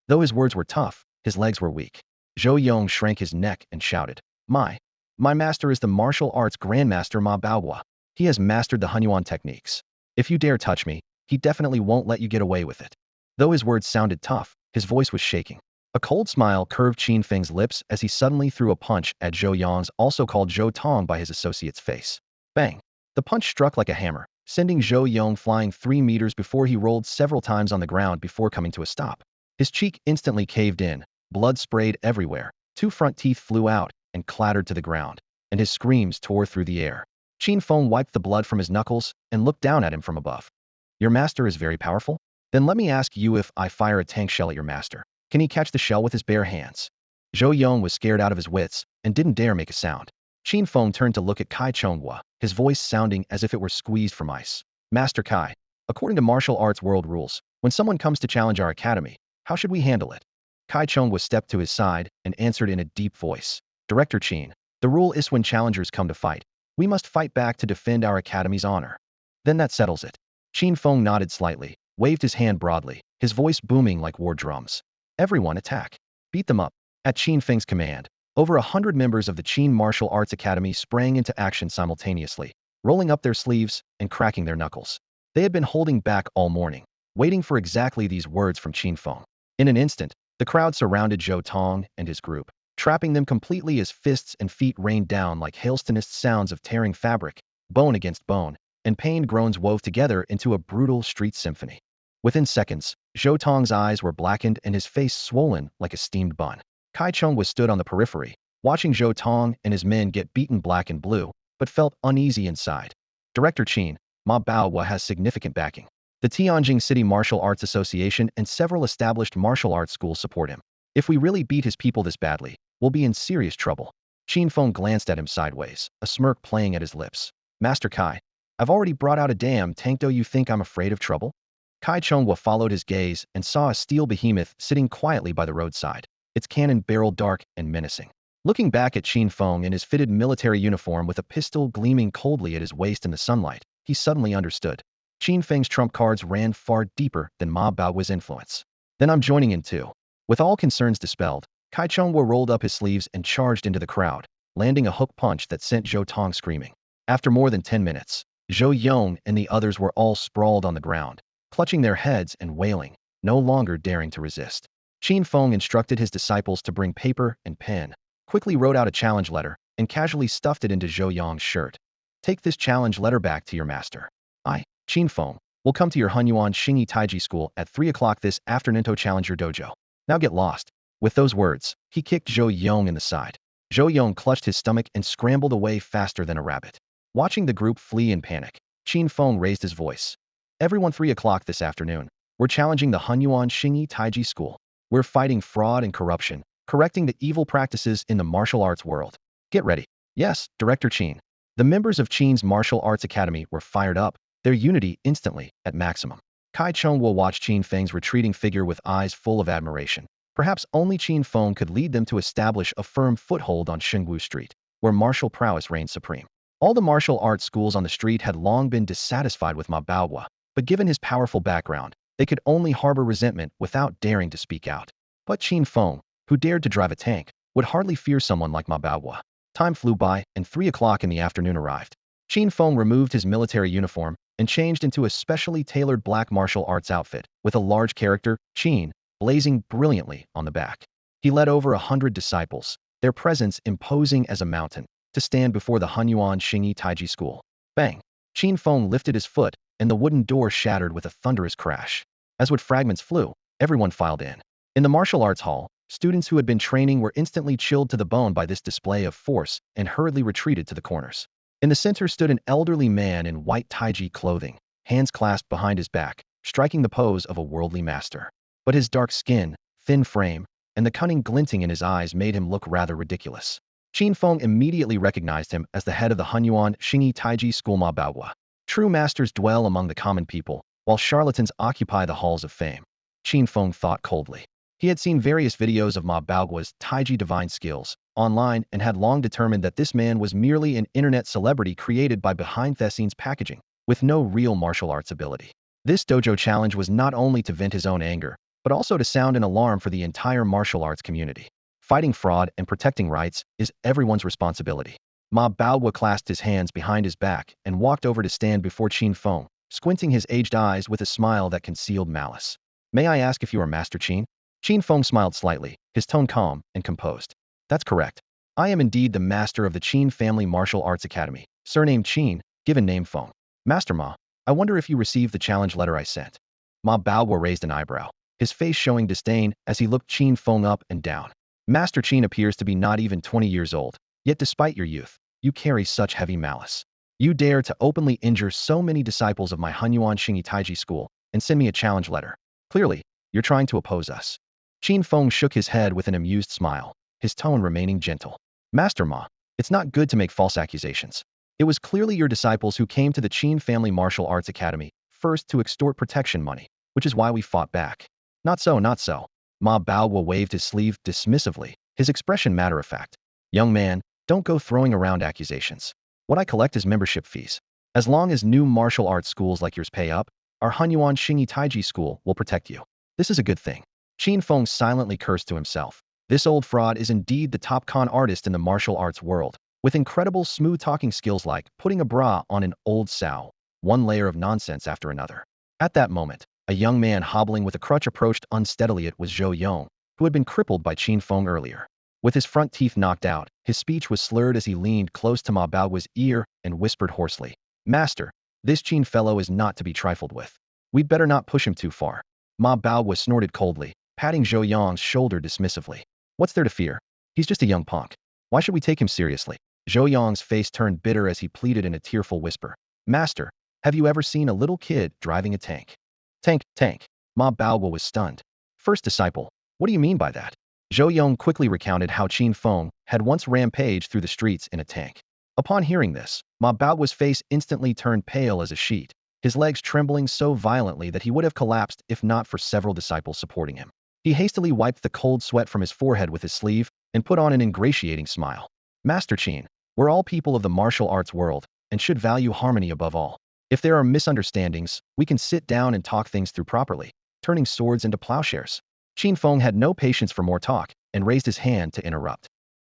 Though his words were tough, his legs were weak. Zhou Yong shrank his neck and shouted, My master is the martial arts grandmaster Ma Baohua. He has mastered the Hunyuan techniques. If you dare touch me, he definitely won't let you get away with it." Though his words sounded tough, his voice was shaking. A cold smile curved Qin Feng's lips as he suddenly threw a punch at Zhou Yong's, also called Zhou Tong by his associate's, face. Bang! The punch struck like a hammer, sending Zhou Yong flying 3 meters before he rolled several times on the ground before coming to a stop. His cheek instantly caved in, blood sprayed everywhere, 2 front teeth flew out and clattered to the ground, and his screams tore through the air. Qin Feng wiped the blood from his knuckles and looked down at him from above. "Your master is very powerful? Then let me ask you, if I fire a tank shell at your master, can he catch the shell with his bare hands?" Zhou Yong was scared out of his wits and didn't dare make a sound. Qin Feng turned to look at Kai Chong-Wa, his voice sounding as if it were squeezed from ice. "Master Kai, according to martial arts world rules, when someone comes to challenge our academy, how should we handle it?" Kai Chong-Wa stepped to his side and answered in a deep voice, "Director Qin, the rule is when challengers come to fight, we must fight back to defend our academy's honor. Then that settles it." Qin Feng nodded slightly, waved his hand broadly, his voice booming like war drums. Everyone attack. Beat them up. At Qin Feng's command, over 100 members of the Qin Martial Arts Academy sprang into action simultaneously, rolling up their sleeves and cracking their knuckles. They had been holding back all morning, waiting for exactly these words from Qin Feng. In an instant, the crowd surrounded Zhou Tong and his group, trapping them completely as fists and feet rained down like hailstonist sounds of tearing fabric, bone against bone, and pained groans wove together into a brutal street symphony. Within seconds, Zhou Tong's eyes were blackened and his face swollen like a steamed bun. Kai Chung was stood on the periphery, watching Zhou Tong and his men get beaten black and blue, but felt uneasy inside. Director Qin, Ma Baohua has significant backing. The Tianjin City Martial Arts Association and several established martial arts schools support him. If we really beat his people this badly, we'll be in serious trouble. Qin Feng glanced at him sideways, a smirk playing at his lips. Master Kai, I've already brought out a damn tank. Do you think I'm afraid of trouble? Kai Chunghua followed his gaze and saw a steel behemoth sitting quietly by the roadside, its cannon barrel dark and menacing. Looking back at Qin Feng in his fitted military uniform with a pistol gleaming coldly at his waist in the sunlight, he suddenly understood. Qin Feng's trump cards ran far deeper than Ma Baohua's influence. Then I'm joining in too. With all concerns dispelled, Kai Chunghua rolled up his sleeves and charged into the crowd, landing a hook punch that sent Zhou Tong screaming. After more than 10 minutes, Zhou Yong and the others were all sprawled on the ground, clutching their heads and wailing, no longer daring to resist. Qin Feng instructed his disciples to bring paper and pen, quickly wrote out a challenge letter, and casually stuffed it into Zhou Yong's shirt. Take this challenge letter back to your master. I, Qin Feng, will come to your Hunyuan Xingyi Taiji school at 3 o'clock this afternoon to challenge your dojo. Now get lost. With those words, he kicked Zhou Yong in the side. Zhou Yong clutched his stomach and scrambled away faster than a rabbit. Watching the group flee in panic, Qin Feng raised his voice. Everyone 3 o'clock this afternoon. We're challenging the Hunyuan Xingyi Taiji school. We're fighting fraud and corruption, correcting the evil practices in the martial arts world. Get ready. Yes, Director Qin. The members of Qin's Martial Arts Academy were fired up, their unity instantly at maximum. Kai Chunghua watched Qin Feng's retreating figure with eyes full of admiration. Perhaps only Qin Feng could lead them to establish a firm foothold on Shengwu Street, where martial prowess reigned supreme. All the martial arts schools on the street had long been dissatisfied with Ma Baohua, but given his powerful background, they could only harbor resentment without daring to speak out. But Qin Feng, who dared to drive a tank, would hardly fear someone like Ma Baohua. Time flew by, and 3 o'clock in the afternoon arrived. Qin Feng removed his military uniform and changed into a specially tailored black martial arts outfit, with a large character, Qin, blazing brilliantly on the back. He led over 100 disciples, their presence imposing as a mountain, to stand before the Hunyuan Xingyi Taiji school. Bang! Qin Feng lifted his foot, and the wooden door shattered with a thunderous crash. As wood fragments flew, everyone filed in. In the martial arts hall, students who had been training were instantly chilled to the bone by this display of force and hurriedly retreated to the corners. In the center stood an elderly man in white Taiji clothing, hands clasped behind his back, striking the pose of a worldly master. But his dark skin, thin frame, and the cunning glinting in his eyes made him look rather ridiculous. Qin Feng immediately recognized him as the head of the Hunyuan Xingyi Taiji school Ma Baohua. True masters dwell among the common people, while charlatans occupy the halls of fame. Qin Feng thought coldly. He had seen various videos of Ma Baohua's Taiji divine skills online and had long determined that this man was merely an internet celebrity created by behind-the-scenes packaging, with no real martial arts ability. This dojo challenge was not only to vent his own anger, but also to sound an alarm for the entire martial arts community. Fighting fraud and protecting rights is everyone's responsibility. Ma Baohua clasped his hands behind his back and walked over to stand before Qin Feng, squinting his aged eyes with a smile that concealed malice. May I ask if you are Master Qin? Qin Feng smiled slightly, his tone calm and composed. That's correct. I am indeed the master of the Qin Family Martial Arts Academy, surnamed Qin, given name Feng. Master Ma, I wonder if you received the challenge letter I sent. Ma Baohua raised an eyebrow, his face showing disdain as he looked Qin Feng up and down. Master Qin appears to be not even 20 years old, yet despite your youth, you carry such heavy malice. You dare to openly injure so many disciples of my Hunyuan Xingyi Taiji school and send me a challenge letter. Clearly, you're trying to oppose us. Qin Feng shook his head with an amused smile, his tone remaining gentle. Master Ma, it's not good to make false accusations. It was clearly your disciples who came to the Qin Family Martial Arts Academy first to extort protection money, which is why we fought back. Not so, not so. Ma Baohua waved his sleeve dismissively, his expression matter-of-fact. Young man, don't go throwing around accusations. What I collect is membership fees. As long as new martial arts schools like yours pay up, Our Hunyuan Xingyi Taiji school will protect you. This is a good thing. Qin Feng silently cursed to himself. This old fraud is indeed the top con artist in the martial arts world, with incredible smooth-talking skills like putting a bra on an old sow, one layer of nonsense after another. At that moment, a young man hobbling with a crutch approached unsteadily. It was Zhou Yong, who had been crippled by Qin Feng earlier. With his front teeth knocked out, his speech was slurred as he leaned close to Ma Baoguo's ear and whispered hoarsely, "Master, this Qin fellow is not to be trifled with. We'd better not push him too far." Ma Baoguo snorted coldly, patting Zhou Yong's shoulder dismissively. "What's there to fear? He's just a young punk. Why should we take him seriously?" Zhou Yong's face turned bitter as he pleaded in a tearful whisper, "Master, have you ever seen a little kid driving a tank?" Tank. Ma Baoguo was stunned. "First disciple, what do you mean by that?" Zhou Yong quickly recounted how Qin Feng had once rampaged through the streets in a tank. Upon hearing this, Ma Baoguo's face instantly turned pale as a sheet, his legs trembling so violently that he would have collapsed if not for several disciples supporting him. He hastily wiped the cold sweat from his forehead with his sleeve and put on an ingratiating smile. "Master Qin, we're all people of the martial arts world and should value harmony above all. If there are misunderstandings, we can sit down and talk things through properly, turning swords into plowshares." Qin Feng had no patience for more talk and raised his hand to interrupt.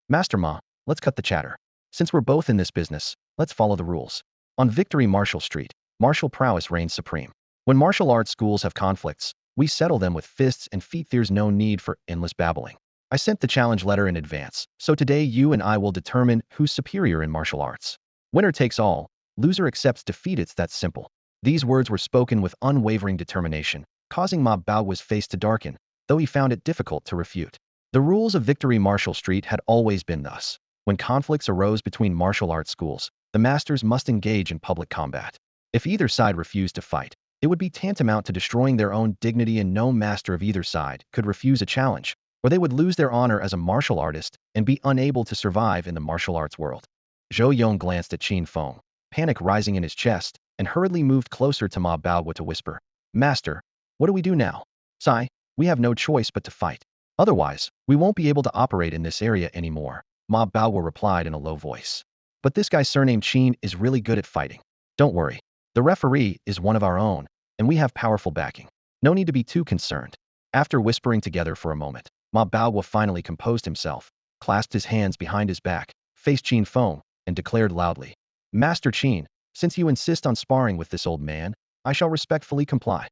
"Master Ma, let's cut the chatter. Since we're both in this business, let's follow the rules. On Victory Martial Street, martial prowess reigns supreme. When martial arts schools have conflicts, we settle them with fists and feet. There's no need for endless babbling. I sent the challenge letter in advance, so today you and I will determine who's superior in martial arts. Winner takes all, loser accepts defeat. It's that simple." These words were spoken with unwavering determination, causing Ma Baoguo's face to darken, though he found it difficult to refute. The rules of Victory Martial Street had always been thus. When conflicts arose between martial arts schools, the masters must engage in public combat. If either side refused to fight, it would be tantamount to destroying their own dignity, and no master of either side could refuse a challenge, or they would lose their honor as a martial artist and be unable to survive in the martial arts world. Zhou Yong glanced at Qin Feng, panic rising in his chest, and hurriedly moved closer to Ma Baoguo to whisper, "Master, what do we do now?" "Sai, we have no choice but to fight. Otherwise, we won't be able to operate in this area anymore," Ma Baoguo replied in a low voice. "But this guy surnamed Qin is really good at fighting. Don't worry. The referee is one of our own, and we have powerful backing. No need to be too concerned." After whispering together for a moment, Ma Baoguo finally composed himself, clasped his hands behind his back, faced Qin Feng, and declared loudly, "Master Qin, since you insist on sparring with this old man, I shall respectfully comply."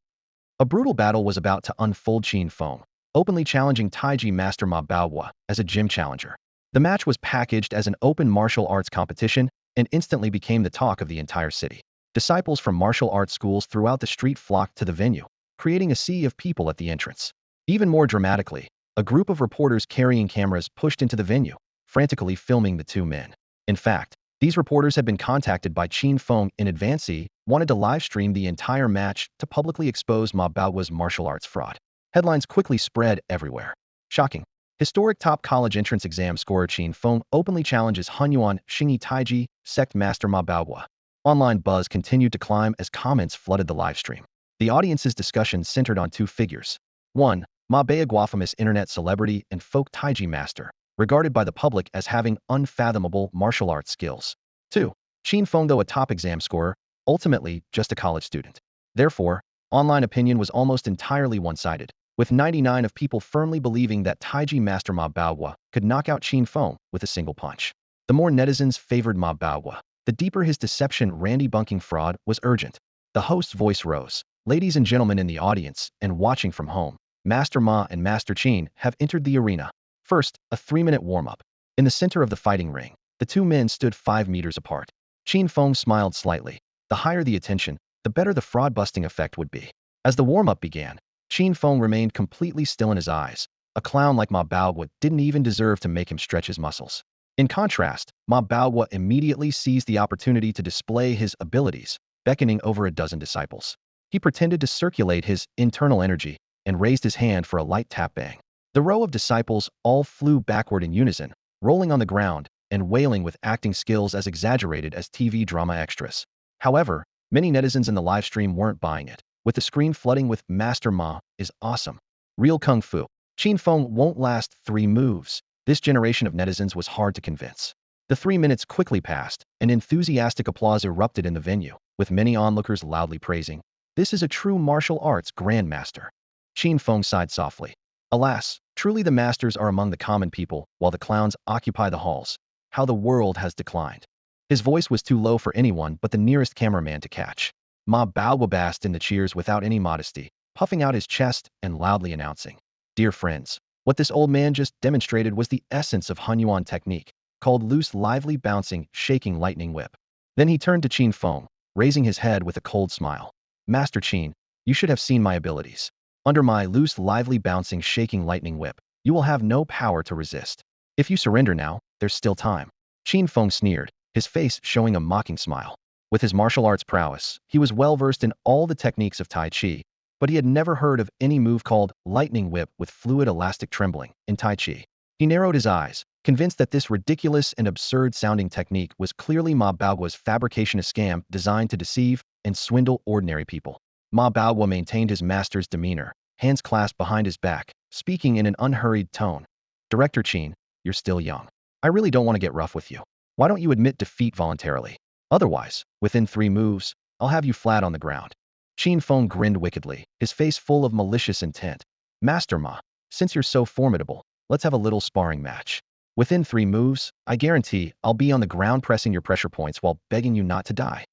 A brutal battle was about to unfold. Qin Feng openly challenging Taiji master Ma Baoguo as a gym challenger. The match was packaged as an open martial arts competition and instantly became the talk of the entire city. Disciples from martial arts schools throughout the street flocked to the venue, creating a sea of people at the entrance. Even more dramatically, a group of reporters carrying cameras pushed into the venue, frantically filming the two men. In fact, these reporters had been contacted by Qin Feng in advance. He wanted to live stream the entire match to publicly expose Ma Baoguo's martial arts fraud. Headlines quickly spread everywhere. Shocking. Historic top college entrance exam scorer Qin Feng openly challenges Hunyuan Xingyi Taiji sect master Ma Baoguo. Online buzz continued to climb as comments flooded the livestream. The audience's discussion centered on two figures. 1. Ma Baoguo, famous internet celebrity and folk Taiji master, regarded by the public as having unfathomable martial arts skills. 2. Qin Feng, though a top exam scorer, ultimately just a college student. Therefore, online opinion was almost entirely one-sided, with 99% of people firmly believing that Taiji master Ma Baoguo could knock out Qin Feng with a single punch. The more netizens favored Ma Baoguo, the deeper his deception. Randy bunking fraud was urgent. The host's voice rose. "Ladies and gentlemen in the audience and watching from home, Master Ma and Master Qin have entered the arena. First, a 3-minute warm-up. In the center of the fighting ring, the two men stood 5 meters apart. Qin Feng smiled slightly. The higher the attention, the better the fraud-busting effect would be. As the warm-up began, Qin Feng remained completely still in his eyes. A clown like Ma Baoguo didn't even deserve to make him stretch his muscles. In contrast, Ma Baoguo immediately seized the opportunity to display his abilities, beckoning over a dozen disciples. He pretended to circulate his internal energy and raised his hand for a light tap. Bang. The row of disciples all flew backward in unison, rolling on the ground and wailing with acting skills as exaggerated as TV drama extras. However, many netizens in the livestream weren't buying it, with the screen flooding with "Master Ma is awesome. Real kung fu. Qin Feng won't last 3 moves." This generation of netizens was hard to convince. The 3 minutes quickly passed, and enthusiastic applause erupted in the venue, with many onlookers loudly praising This is a true martial arts grandmaster. Qin Feng sighed softly. Alas, truly the masters are among the common people, while the clowns occupy the halls. How the world has declined. His voice was too low for anyone but the nearest cameraman to catch. Ma Bao basked in the cheers without any modesty, puffing out his chest and loudly announcing, "Dear friends, what this old man just demonstrated was the essence of Hunyuan technique, called loose, lively, bouncing, shaking lightning whip." Then he turned to Qin Feng, raising his head with a cold smile. "Master Qin, you should have seen my abilities. Under my loose, lively, bouncing, shaking lightning whip, you will have no power to resist. If you surrender now, there's still time." Qin Feng sneered, his face showing a mocking smile. With his martial arts prowess, he was well versed in all the techniques of Tai Chi, but he had never heard of any move called lightning whip with fluid elastic trembling in Tai Chi. He narrowed his eyes, convinced that this ridiculous and absurd-sounding technique was clearly Ma Baogua's fabrication, a scam designed to deceive and swindle ordinary people. Ma Baogua maintained his master's demeanor, hands clasped behind his back, speaking in an unhurried tone. "Director Qin, you're still young. I really don't want to get rough with you. Why don't you admit defeat voluntarily? Otherwise, within 3 moves, I'll have you flat on the ground." Qin Feng grinned wickedly, his face full of malicious intent. "Master Ma, since you're so formidable, let's have a little sparring match. Within 3 moves, I guarantee I'll be on the ground pressing your pressure points while begging you not to die."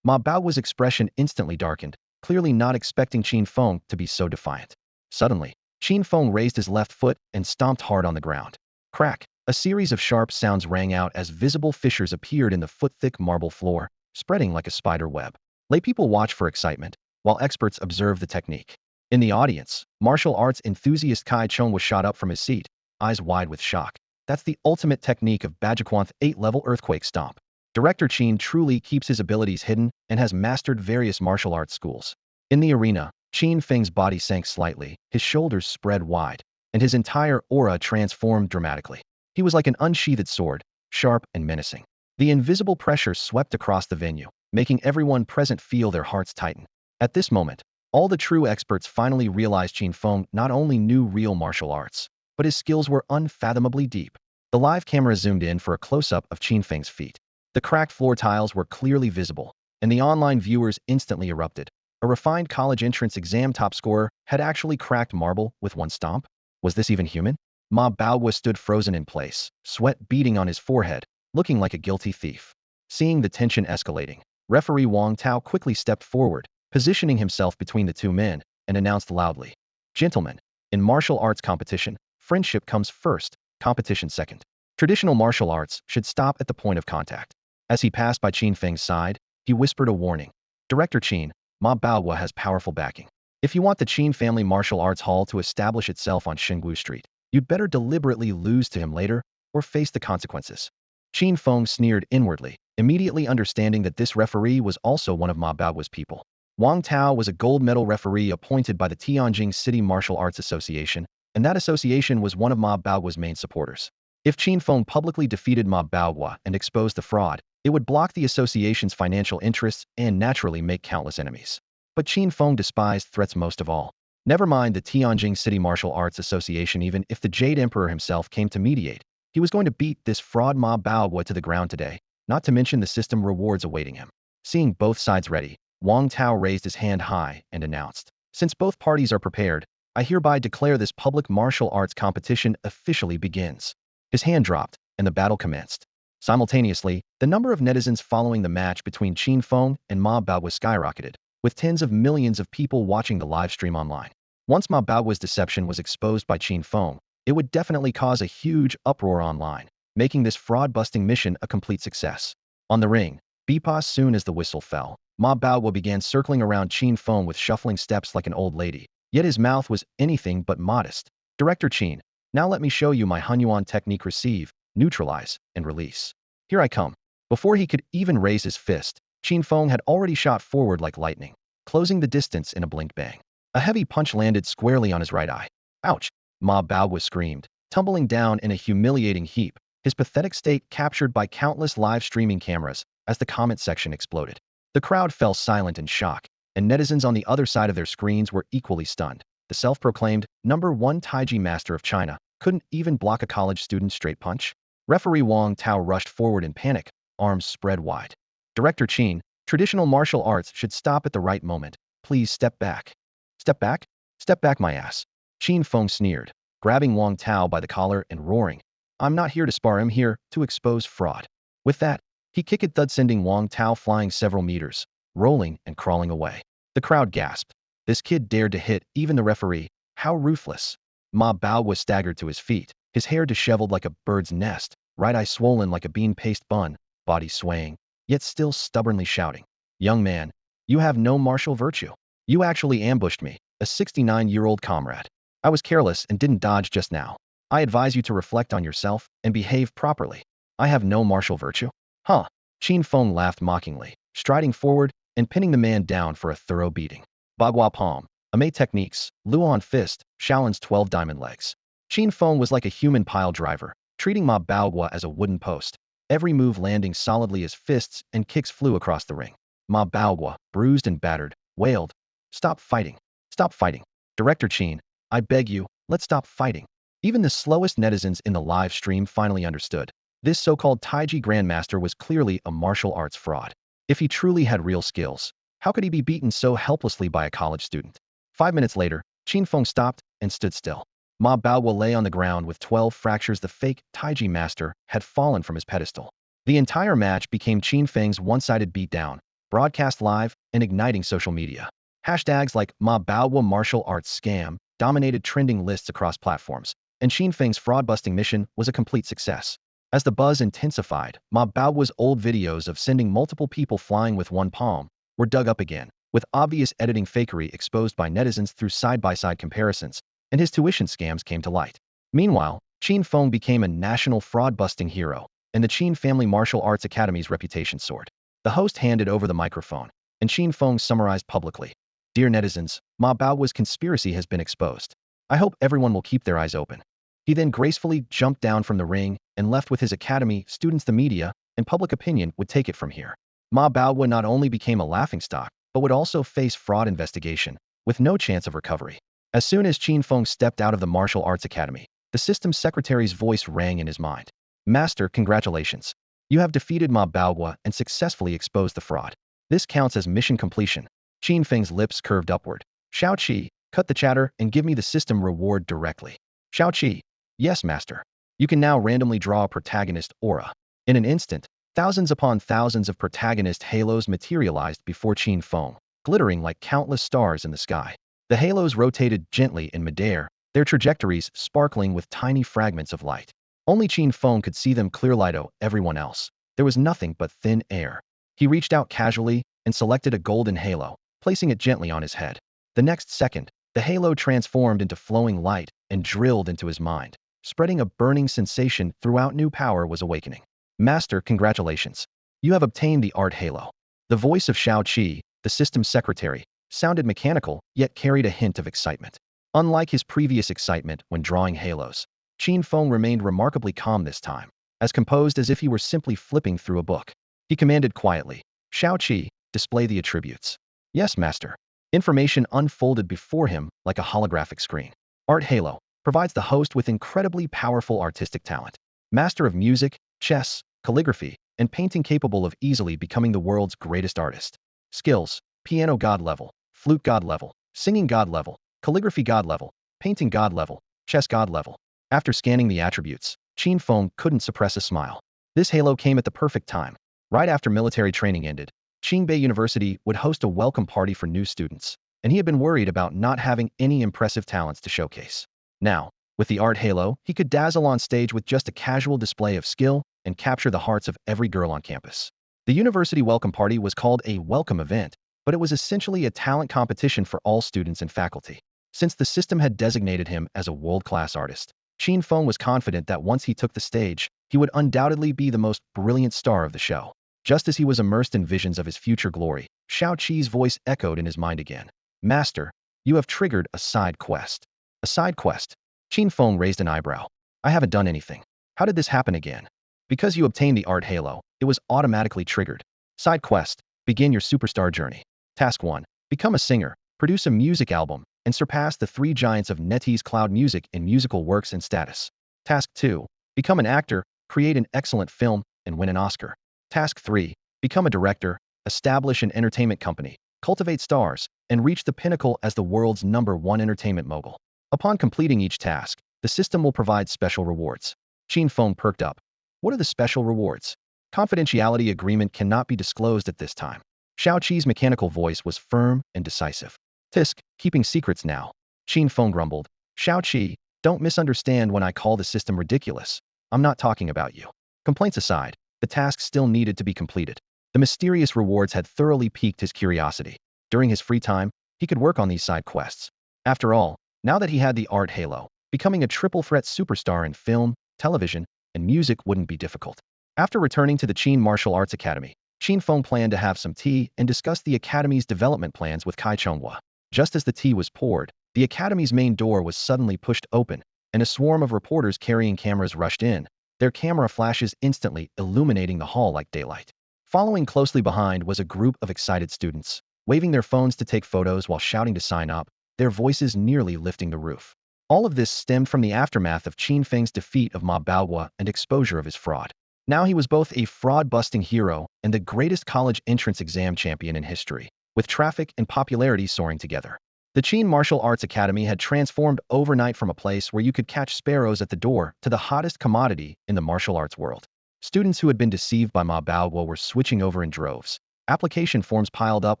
Ma Baogua's expression instantly darkened, clearly not expecting Qin Feng to be so defiant. Suddenly, Qin Feng raised his left foot and stomped hard on the ground. Crack! A series of sharp sounds rang out as visible fissures appeared in the foot-thick marble floor, spreading like a spider web. Laypeople watched for excitement, while experts observed the technique. In the audience, martial arts enthusiast Kai Chong was shot up from his seat, eyes wide with shock. That's the ultimate technique of Bajikwanth 8-level earthquake stomp. Director Qin truly keeps his abilities hidden and has mastered various martial arts schools. In the arena, Qin Feng's body sank slightly, his shoulders spread wide, and his entire aura transformed dramatically. He was like an unsheathed sword, sharp and menacing. The invisible pressure swept across the venue, making everyone present feel their hearts tighten. At this moment, all the true experts finally realized Qin Feng not only knew real martial arts, but his skills were unfathomably deep. The live camera zoomed in for a close-up of Qin Feng's feet. The cracked floor tiles were clearly visible, and the online viewers instantly erupted. A refined college entrance exam top scorer had actually cracked marble with one stomp? Was this even human? Ma Baogua stood frozen in place, sweat beading on his forehead, looking like a guilty thief. Seeing the tension escalating, referee Wang Tao quickly stepped forward, positioning himself between the 2 men, and announced loudly, "Gentlemen, in martial arts competition, friendship comes first, competition second. Traditional martial arts should stop at the point of contact." As he passed by Qin Feng's side, he whispered a warning. "Director Qin, Ma Baogua has powerful backing. If you want the Qin family martial arts hall to establish itself on Xinggu Street, you'd better deliberately lose to him later or face the consequences." Qin Feng sneered inwardly, immediately understanding that this referee was also one of Ma Baogua's people. Wang Tao was a gold medal referee appointed by the Tianjin City Martial Arts Association, and that association was one of Ma Baogua's main supporters. If Qin Feng publicly defeated Ma Baogua and exposed the fraud, it would block the association's financial interests and naturally make countless enemies. But Qin Feng despised threats most of all. Never mind the Tianjin City Martial Arts Association. Even if the Jade Emperor himself came to mediate, he was going to beat this fraud Ma Baogua to the ground today, not to mention the system rewards awaiting him. Seeing both sides ready, Wang Tao raised his hand high and announced, "Since both parties are prepared, I hereby declare this public martial arts competition officially begins." His hand dropped, and the battle commenced. Simultaneously, the number of netizens following the match between Qin Feng and Ma Baogua skyrocketed, with tens of millions of people watching the live stream online. Once Ma Baogua's deception was exposed by Qin Feng, it would definitely cause a huge uproar online, making this fraud-busting mission a complete success. On the ring, as soon as the whistle fell, Ma Baogua began circling around Qin Feng with shuffling steps like an old lady, yet his mouth was anything but modest. "Director Qin, now let me show you my Hunyuan technique: receive, neutralize, and release. Here I come." Before he could even raise his fist, Qin Feng had already shot forward like lightning, closing the distance in a blink bang. A heavy punch landed squarely on his right eye. "Ouch!" Ma Baogua screamed, tumbling down in a humiliating heap, his pathetic state captured by countless live streaming cameras as the comment section exploded. The crowd fell silent in shock, and netizens on the other side of their screens were equally stunned. The self-proclaimed #1 Taiji master of China couldn't even block a college student's straight punch. Referee Wang Tao rushed forward in panic, arms spread wide. "Director Qin, traditional martial arts should stop at the right moment. Please step back. Step back? Step back my ass. Qin Feng sneered, grabbing Wang Tao by the collar and roaring. I'm not here to spar, I'm here to expose fraud. With that, he kicked a thud, sending Wang Tao flying several meters, rolling and crawling away. The crowd gasped. This kid dared to hit even the referee. How ruthless. Ma Bao was staggered to his feet, his hair disheveled like a bird's nest, right eye swollen like a bean paste bun, body swaying, yet still stubbornly shouting. Young man, you have no martial virtue. You actually ambushed me, a 69-year-old comrade. I was careless and didn't dodge just now. I advise you to reflect on yourself and behave properly. I have no martial virtue? Huh? Qin Feng laughed mockingly, striding forward and pinning the man down for a thorough beating. Bagua Palm, Ame Techniques, Luan Fist, Shaolin's 12 diamond legs. Qin Feng was like a human pile driver, treating Ma Baogua as a wooden post, every move landing solidly as fists and kicks flew across the ring. Ma Baogua, bruised and battered, wailed, "Stop fighting! Stop fighting! Director Qin, I beg you, let's stop fighting." Even the slowest netizens in the live stream finally understood. This so-called Taiji Grandmaster was clearly a martial arts fraud. If he truly had real skills, how could he be beaten so helplessly by a college student? 5 minutes later, Qin Feng stopped and stood still. Ma Baowu lay on the ground with 12 fractures. The fake Taiji master had fallen from his pedestal. The entire match became Qin Feng's one-sided beatdown, broadcast live and igniting social media. Hashtags like Ma Baowu martial arts scam dominated trending lists across platforms, and Qin Feng's fraud-busting mission was a complete success. As the buzz intensified, Ma Baowu's old videos of sending multiple people flying with one palm were dug up again, with obvious editing fakery exposed by netizens through side-by-side comparisons, and his tuition scams came to light. Meanwhile, Qin Feng became a national fraud-busting hero, and the Qin Family Martial Arts Academy's reputation soared. The host handed over the microphone, and Qin Feng summarized publicly. Dear netizens, Ma Baowu's conspiracy has been exposed. I hope everyone will keep their eyes open. He then gracefully jumped down from the ring and left with his academy students. The media and public opinion would take it from here. Ma Baowu not only became a laughingstock, but would also face fraud investigation, with no chance of recovery. As soon as Qin Feng stepped out of the martial arts academy, the system secretary's voice rang in his mind. Master, congratulations. You have defeated Ma Baowu and successfully exposed the fraud. This counts as mission completion. Qin Feng's lips curved upward. Shao Qi, cut the chatter and give me the system reward directly. Shao Qi. Yes, master. You can now randomly draw a protagonist aura. In an instant, thousands upon thousands of protagonist halos materialized before Qin Feng, glittering like countless stars in the sky. The halos rotated gently in midair, their trajectories sparkling with tiny fragments of light. Only Qin Feng could see them clear-lighto everyone else. There was nothing but thin air. He reached out casually and selected a golden halo, placing it gently on his head. The next second, the halo transformed into flowing light and drilled into his mind, spreading a burning sensation throughout. New power was awakening. Master, congratulations. You have obtained the art halo. The voice of Shao Qi, the system secretary, sounded mechanical, yet carried a hint of excitement. Unlike his previous excitement when drawing halos, Qin Feng remained remarkably calm this time, as composed as if he were simply flipping through a book. He commanded quietly, Shao Qi, display the attributes. Yes, master. Information unfolded before him like a holographic screen. Art Halo provides the host with incredibly powerful artistic talent. Master of music, chess, calligraphy, and painting, capable of easily becoming the world's greatest artist. Skills: piano god level, flute god level, singing god level, calligraphy god level, painting god level, chess god level. After scanning the attributes, Qin Feng couldn't suppress a smile. This halo came at the perfect time. Right after military training ended, Qingbei University would host a welcome party for new students, and he had been worried about not having any impressive talents to showcase. Now, with the art halo, he could dazzle on stage with just a casual display of skill and capture the hearts of every girl on campus. The university welcome party was called a welcome event, but it was essentially a talent competition for all students and faculty. Since the system had designated him as a world-class artist, Qin Feng was confident that once he took the stage, he would undoubtedly be the most brilliant star of the show. Just as he was immersed in visions of his future glory, Shao Qi's voice echoed in his mind again. Master, you have triggered a side quest. A side quest? Qin Feng raised an eyebrow. I haven't done anything. How did this happen again? Because you obtained the art halo, it was automatically triggered. Side quest: begin your superstar journey. Task 1. Become a singer, produce a music album, and surpass the 3 giants of NetEase cloud music in musical works and status. Task 2. Become an actor, create an excellent film, and win an Oscar. Task 3. Become a director, establish an entertainment company, cultivate stars, and reach the pinnacle as the world's #1 entertainment mogul. Upon completing each task, the system will provide special rewards. Qin Feng perked up. What are the special rewards? Confidentiality agreement cannot be disclosed at this time. Xiao Qi's mechanical voice was firm and decisive. Tisk, keeping secrets now. Qin Feng grumbled. Xiao Qi, don't misunderstand when I call the system ridiculous. I'm not talking about you. Complaints aside, the task still needed to be completed. The mysterious rewards had thoroughly piqued his curiosity. During his free time, he could work on these side quests. After all, now that he had the art halo, becoming a triple-threat superstar in film, television, and music wouldn't be difficult. After returning to the Qin Martial Arts Academy, Qin Feng planned to have some tea and discuss the academy's development plans with Kai Chonghua. Just as the tea was poured, the academy's main door was suddenly pushed open, and a swarm of reporters carrying cameras rushed in, their camera flashes instantly illuminating the hall like daylight. Following closely behind was a group of excited students, waving their phones to take photos while shouting to sign up, their voices nearly lifting the roof. All of this stemmed from the aftermath of Qin Feng's defeat of Ma Baohua and exposure of his fraud. Now he was both a fraud-busting hero and the greatest college entrance exam champion in history, with traffic and popularity soaring together. The Qin Martial Arts Academy had transformed overnight from a place where you could catch sparrows at the door to the hottest commodity in the martial arts world. Students who had been deceived by Ma Baohua were switching over in droves. Application forms piled up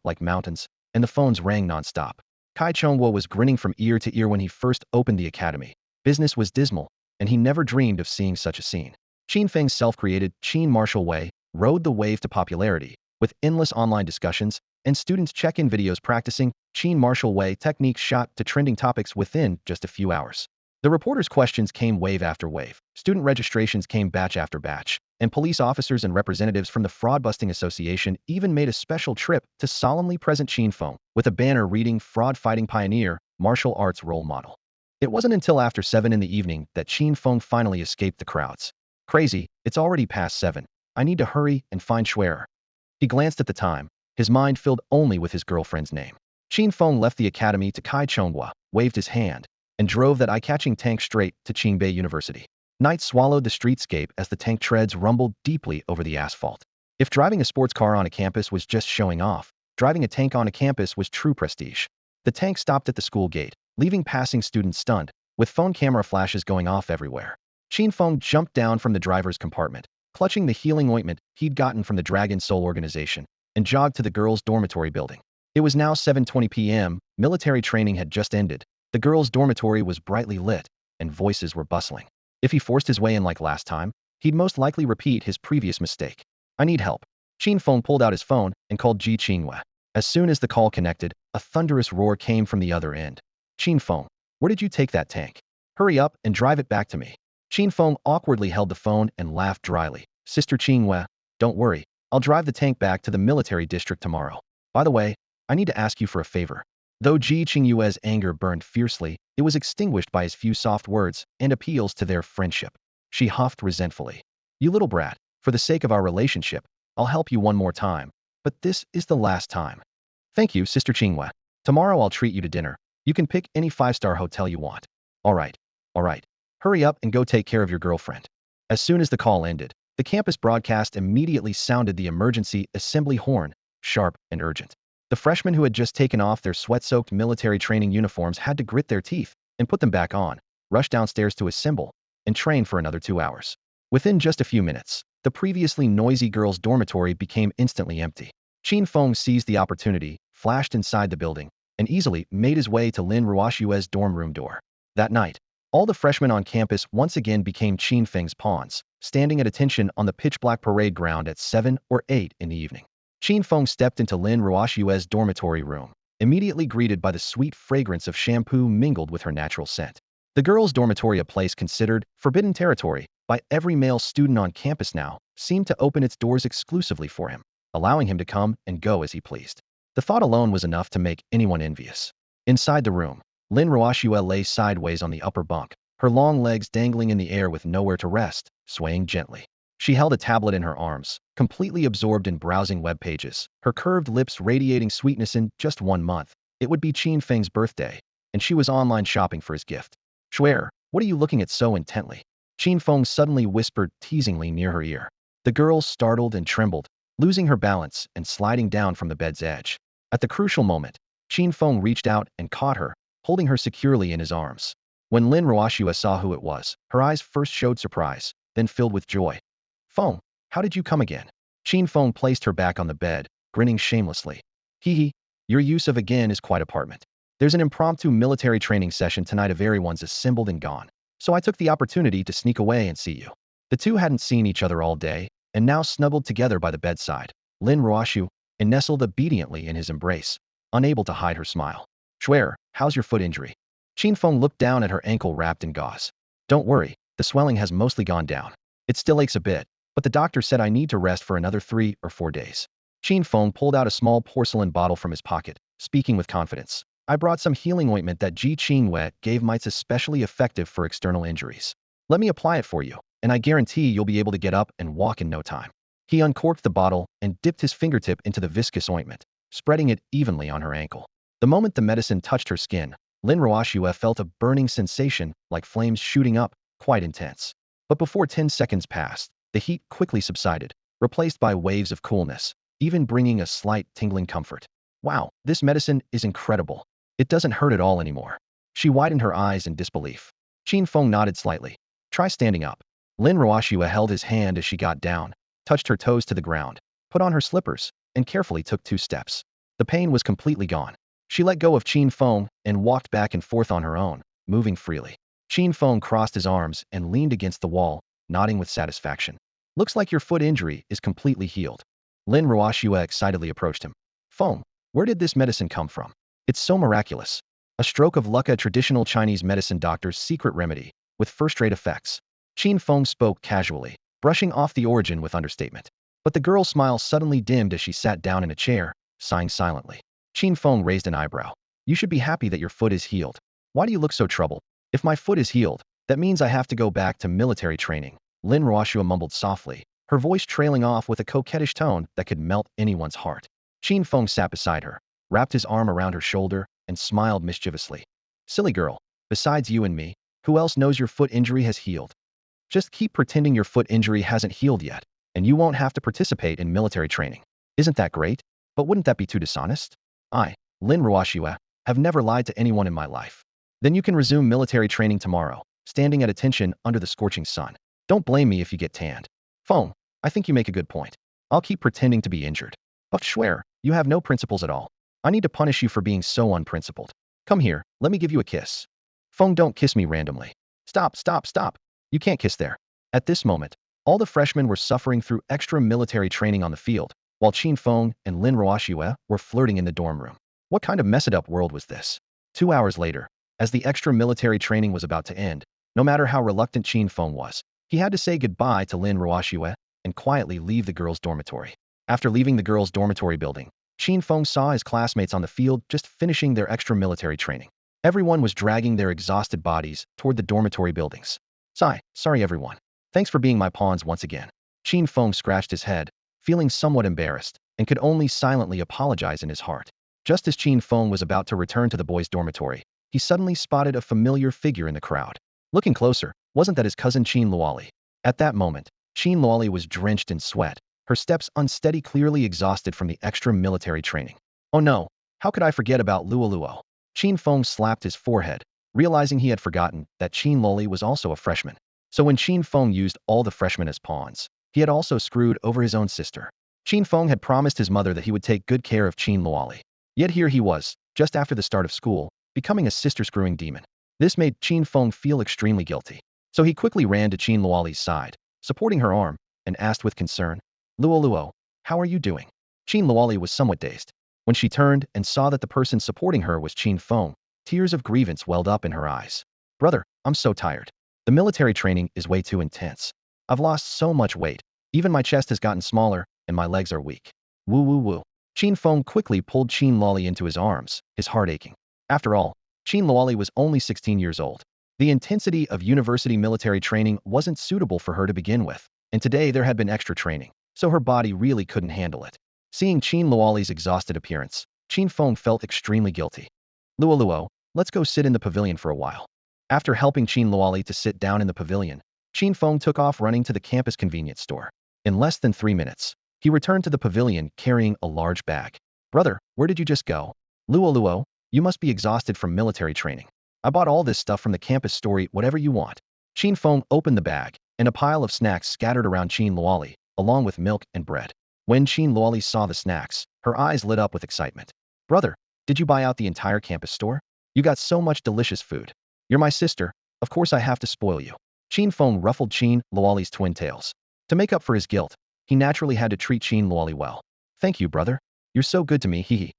like mountains, and the phones rang nonstop. Kai Chonghua was grinning from ear to ear when he first opened the academy. Business was dismal, and he never dreamed of seeing such a scene. Qin Feng's self-created Qin Martial Way rode the wave to popularity, with endless online discussions and students check-in videos practicing Qin Martial Way techniques shot to trending topics within just a few hours. The reporters' questions came wave after wave, student registrations came batch after batch, and police officers and representatives from the Fraud-Busting Association even made a special trip to solemnly present Qin Feng with a banner reading Fraud-Fighting Pioneer, Martial Arts Role Model. It wasn't until after 7 in the evening that Qin Feng finally escaped the crowds. Crazy, it's already past 7. I need to hurry and find Schwerer. He glanced at the time, his mind filled only with his girlfriend's name. Qin Feng left the academy to Kai Chonghua, waved his hand, and drove that eye-catching tank straight to Qingbei University. Night swallowed the streetscape as the tank treads rumbled deeply over the asphalt. If driving a sports car on a campus was just showing off, driving a tank on a campus was true prestige. The tank stopped at the school gate, leaving passing students stunned, with phone camera flashes going off everywhere. Qin Feng jumped down from the driver's compartment, clutching the healing ointment he'd gotten from the Dragon Soul organization, and jogged to the girls' dormitory building. It was now 7:20 p.m., military training had just ended, the girls' dormitory was brightly lit, and voices were bustling. If he forced his way in like last time, he'd most likely repeat his previous mistake. I need help. Qin Feng pulled out his phone and called Ji Qinghua. As soon as the call connected, a thunderous roar came from the other end. Qin Feng, where did you take that tank? Hurry up and drive it back to me. Qin Feng awkwardly held the phone and laughed dryly. Sister Qinghua, don't worry, I'll drive the tank back to the military district tomorrow. By the way, I need to ask you for a favor. Though Ji Qinghua's anger burned fiercely, it was extinguished by his few soft words and appeals to their friendship. She huffed resentfully. You little brat, for the sake of our relationship, I'll help you one more time, but this is the last time. Thank you, Sister Qinghua. Tomorrow I'll treat you to dinner. You can pick any 5-star hotel you want. All right. Hurry up and go take care of your girlfriend. As soon as the call ended, the campus broadcast immediately sounded the emergency assembly horn, sharp and urgent. The freshmen who had just taken off their sweat-soaked military training uniforms had to grit their teeth and put them back on, rush downstairs to assemble, and train for another 2 hours. Within just a few minutes, the previously noisy girls' dormitory became instantly empty. Qin Feng seized the opportunity, flashed inside the building, and easily made his way to Lin Ruoshue's dorm room door. That night, all the freshmen on campus once again became Qin Feng's pawns, standing at attention on the pitch-black parade ground at 7 or 8 in the evening. Qin Feng stepped into Lin Ruoshue's dormitory room, immediately greeted by the sweet fragrance of shampoo mingled with her natural scent. The girls' dormitory, a place considered forbidden territory by every male student on campus now, seemed to open its doors exclusively for him, allowing him to come and go as he pleased. The thought alone was enough to make anyone envious. Inside the room, Lin Ruoshue lay sideways on the upper bunk, her long legs dangling in the air with nowhere to rest, swaying gently. She held a tablet in her arms, completely absorbed in browsing web pages, her curved lips radiating sweetness. In just 1 month, it would be Qin Feng's birthday, and she was online shopping for his gift. Schwer, what are you looking at so intently? Qin Feng suddenly whispered teasingly near her ear. The girl startled and trembled, losing her balance and sliding down from the bed's edge. At the crucial moment, Qin Feng reached out and caught her, holding her securely in his arms. When Lin Ruoxue saw who it was, her eyes first showed surprise, then filled with joy. Feng, how did you come again? Qin Feng placed her back on the bed, grinning shamelessly. Hee hee, your use of again is quite apartment. There's an impromptu military training session tonight of everyone's assembled and gone, so I took the opportunity to sneak away and see you. The two hadn't seen each other all day, and now snuggled together by the bedside, Lin Ruoxue, and nestled obediently in his embrace, unable to hide her smile. Schwer, how's your foot injury? Qin Feng looked down at her ankle wrapped in gauze. Don't worry, the swelling has mostly gone down. It still aches a bit, but the doctor said I need to rest for another 3 or 4 days. Qin Feng pulled out a small porcelain bottle from his pocket, speaking with confidence. I brought some healing ointment that Ji Qingwei gave mites especially effective for external injuries. Let me apply it for you, and I guarantee you'll be able to get up and walk in no time. He uncorked the bottle and dipped his fingertip into the viscous ointment, spreading it evenly on her ankle. The moment the medicine touched her skin, Lin Ruoxue felt a burning sensation like flames shooting up, quite intense. But before 10 seconds passed, the heat quickly subsided, replaced by waves of coolness, even bringing a slight tingling comfort. Wow, this medicine is incredible. It doesn't hurt at all anymore. She widened her eyes in disbelief. Qin Feng nodded slightly. Try standing up. Lin Ruoxue held his hand as she got down, touched her toes to the ground, put on her slippers, and carefully took 2 steps. The pain was completely gone. She let go of Qin Feng and walked back and forth on her own, moving freely. Qin Feng crossed his arms and leaned against the wall, nodding with satisfaction. Looks like your foot injury is completely healed. Lin Ruoxue excitedly approached him. Feng, where did this medicine come from? It's so miraculous. A stroke of luck, a traditional Chinese medicine doctor's secret remedy, with first-rate effects. Qin Feng spoke casually, brushing off the origin with understatement. But the girl's smile suddenly dimmed as she sat down in a chair, sighing silently. Qin Feng raised an eyebrow. You should be happy that your foot is healed. Why do you look so troubled? If my foot is healed, that means I have to go back to military training. Lin Ruoxue mumbled softly, her voice trailing off with a coquettish tone that could melt anyone's heart. Qin Feng sat beside her, wrapped his arm around her shoulder, and smiled mischievously. Silly girl, besides you and me, who else knows your foot injury has healed? Just keep pretending your foot injury hasn't healed yet, and you won't have to participate in military training. Isn't that great? But wouldn't that be too dishonest? I, Lin Ruoxue, have never lied to anyone in my life. Then you can resume military training tomorrow, standing at attention under the scorching sun. Don't blame me if you get tanned. Feng, I think you make a good point. I'll keep pretending to be injured. But Schwer, you have no principles at all. I need to punish you for being so unprincipled. Come here, let me give you a kiss. Feng, don't kiss me randomly. Stop, stop, stop. You can't kiss there. At this moment, all the freshmen were suffering through extra military training on the field, while Qin Feng and Lin Ruoxue were flirting in the dorm room. What kind of messed-up world was this? 2 hours later, as the extra military training was about to end, no matter how reluctant Qin Feng was, he had to say goodbye to Lin Ruoxue and quietly leave the girls' dormitory. After leaving the girls' dormitory building, Qin Feng saw his classmates on the field just finishing their extra military training. Everyone was dragging their exhausted bodies toward the dormitory buildings. Sorry everyone. Thanks for being my pawns once again. Qin Feng scratched his head, feeling somewhat embarrassed, and could only silently apologize in his heart. Just as Qin Feng was about to return to the boys' dormitory, he suddenly spotted a familiar figure in the crowd. Looking closer, wasn't that his cousin Qin Luoli? At that moment, Qin Luoli was drenched in sweat, her steps unsteady, clearly exhausted from the extra military training. Oh no, how could I forget about Luoluo? Qin Feng slapped his forehead, realizing he had forgotten that Qin Luoli was also a freshman. So when Qin Feng used all the freshmen as pawns, he had also screwed over his own sister. Qin Feng had promised his mother that he would take good care of Qin Luoli. Yet here he was, just after the start of school, becoming a sister-screwing demon. This made Qin Feng feel extremely guilty. So he quickly ran to Qin Luoli's side, supporting her arm, and asked with concern, Luoluo, how are you doing? Qin Luoli was somewhat dazed. When she turned and saw that the person supporting her was Qin Feng, tears of grievance welled up in her eyes. Brother, I'm so tired. The military training is way too intense. I've lost so much weight. Even my chest has gotten smaller, and my legs are weak. Woo woo woo. Qin Feng quickly pulled Qin Luoli into his arms, his heart aching. After all, Qin Luoli was only 16 years old. The intensity of university military training wasn't suitable for her to begin with, and today there had been extra training, so her body really couldn't handle it. Seeing Qin Luoli's exhausted appearance, Qin Feng felt extremely guilty. Luoluo, let's go sit in the pavilion for a while. After helping Qin Luoli to sit down in the pavilion, Qin Feng took off running to the campus convenience store. In less than 3 minutes, he returned to the pavilion carrying a large bag. Brother, where did you just go? Luo Luo, you must be exhausted from military training. I bought all this stuff from the campus store, eat whatever you want. Qin Feng opened the bag, and a pile of snacks scattered around Qin Luoli, along with milk and bread. When Qin Luoli saw the snacks, her eyes lit up with excitement. Brother, did you buy out the entire campus store? You got so much delicious food. You're my sister, of course I have to spoil you. Qin Feng ruffled Qin Luoli's twin tails. To make up for his guilt, he naturally had to treat Qin Luoli well. Thank you, brother. You're so good to me, hee hee.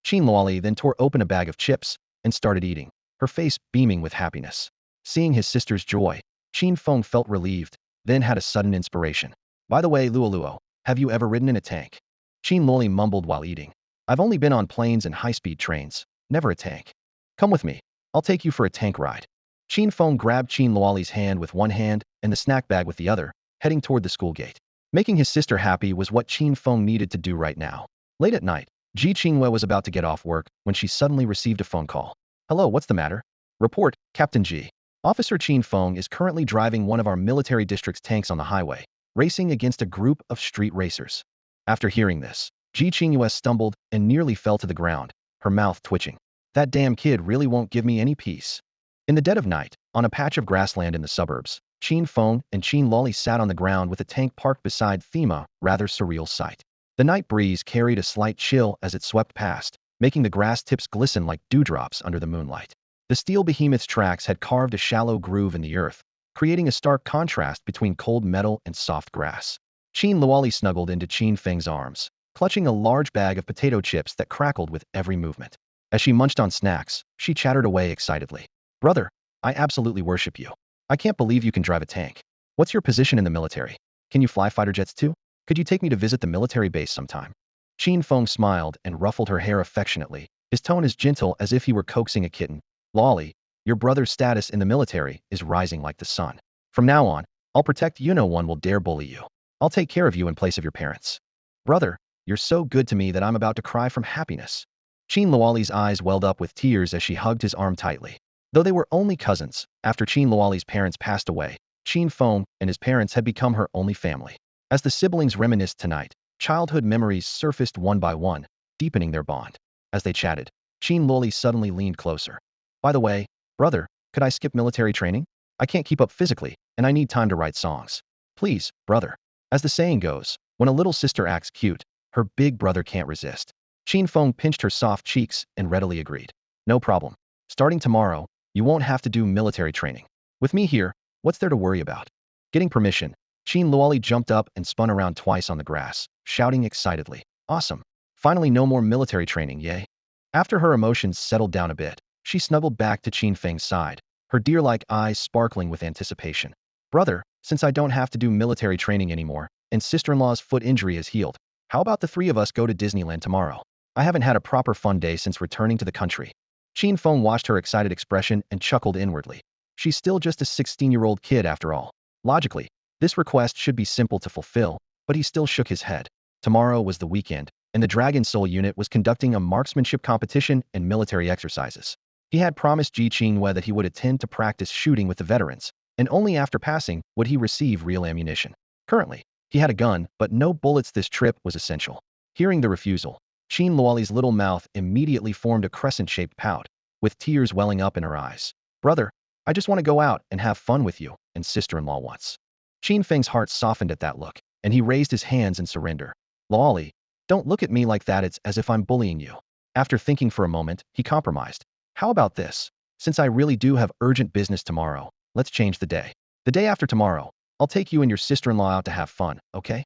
Qin Luoli then tore open a bag of chips and started eating, her face beaming with happiness. Seeing his sister's joy, Qin Feng felt relieved, then had a sudden inspiration. By the way, Luo Luo, have you ever ridden in a tank? Qin Luoli mumbled while eating. I've only been on planes and high-speed trains, never a tank. Come with me. I'll take you for a tank ride. Qin Feng grabbed Qin Luoli's hand with one hand and the snack bag with the other, heading toward the school gate. Making his sister happy was what Qin Feng needed to do right now. Late at night, Ji Qingwei was about to get off work when she suddenly received a phone call. Hello, what's the matter? Report, Captain Ji. Officer Qin Feng is currently driving one of our military district's tanks on the highway, racing against a group of street racers. After hearing this, Ji Qingwei stumbled and nearly fell to the ground, her mouth twitching. That damn kid really won't give me any peace. In the dead of night, on a patch of grassland in the suburbs, Qin Feng and Qin Luoli sat on the ground with a tank parked beside Thema, rather surreal sight. The night breeze carried a slight chill as it swept past, making the grass tips glisten like dewdrops under the moonlight. The steel behemoth's tracks had carved a shallow groove in the earth, creating a stark contrast between cold metal and soft grass. Qin Luoli snuggled into Qin Feng's arms, clutching a large bag of potato chips that crackled with every movement. As she munched on snacks, she chattered away excitedly. Brother, I absolutely worship you. I can't believe you can drive a tank. What's your position in the military? Can you fly fighter jets too? Could you take me to visit the military base sometime? Qin Feng smiled and ruffled her hair affectionately, his tone as gentle as if he were coaxing a kitten. Luoli, your brother's status in the military is rising like the sun. From now on, I'll protect you, no one will dare bully you. I'll take care of you in place of your parents. Brother, you're so good to me that I'm about to cry from happiness. Qin Luoli's eyes welled up with tears as she hugged his arm tightly. Though they were only cousins, after Qin Luoli's parents passed away, Qin Feng and his parents had become her only family. As the siblings reminisced tonight, childhood memories surfaced one by one, deepening their bond. As they chatted, Qin Luoli suddenly leaned closer. By the way, brother, could I skip military training? I can't keep up physically, and I need time to write songs. Please, brother. As the saying goes, when a little sister acts cute, her big brother can't resist. Qin Feng pinched her soft cheeks and readily agreed. No problem. Starting tomorrow, you won't have to do military training. With me here, what's there to worry about? Getting permission, Qin Luoli jumped up and spun around twice on the grass, shouting excitedly. Awesome. Finally no more military training, yay. After her emotions settled down a bit, she snuggled back to Qin Feng's side, her deer-like eyes sparkling with anticipation. Brother, since I don't have to do military training anymore, and sister-in-law's foot injury is healed, how about the three of us go to Disneyland tomorrow? I haven't had a proper fun day since returning to the country. Qin Feng watched her excited expression and chuckled inwardly. She's still just a 16-year-old kid after all. Logically, this request should be simple to fulfill, but he still shook his head. Tomorrow was the weekend, and the Dragon Soul unit was conducting a marksmanship competition and military exercises. He had promised Ji Qingwei that he would attend to practice shooting with the veterans, and only after passing would he receive real ammunition. Currently, he had a gun, but no bullets. This trip was essential. Hearing the refusal, Qin Luoli's little mouth immediately formed a crescent-shaped pout, with tears welling up in her eyes. Brother, I just want to go out and have fun with you, and sister-in-law wants. Qin Feng's heart softened at that look, and he raised his hands in surrender. Luoli, don't look at me like that, it's as if I'm bullying you. After thinking for a moment, he compromised. How about this? Since I really do have urgent business tomorrow, let's change the day. The day after tomorrow, I'll take you and your sister-in-law out to have fun, okay?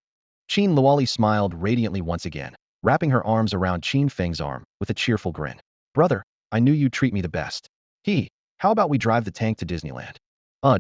Qin Luoli smiled radiantly once again, wrapping her arms around Qin Feng's arm with a cheerful grin. Brother, I knew you'd treat me the best. How about we drive the tank to Disneyland?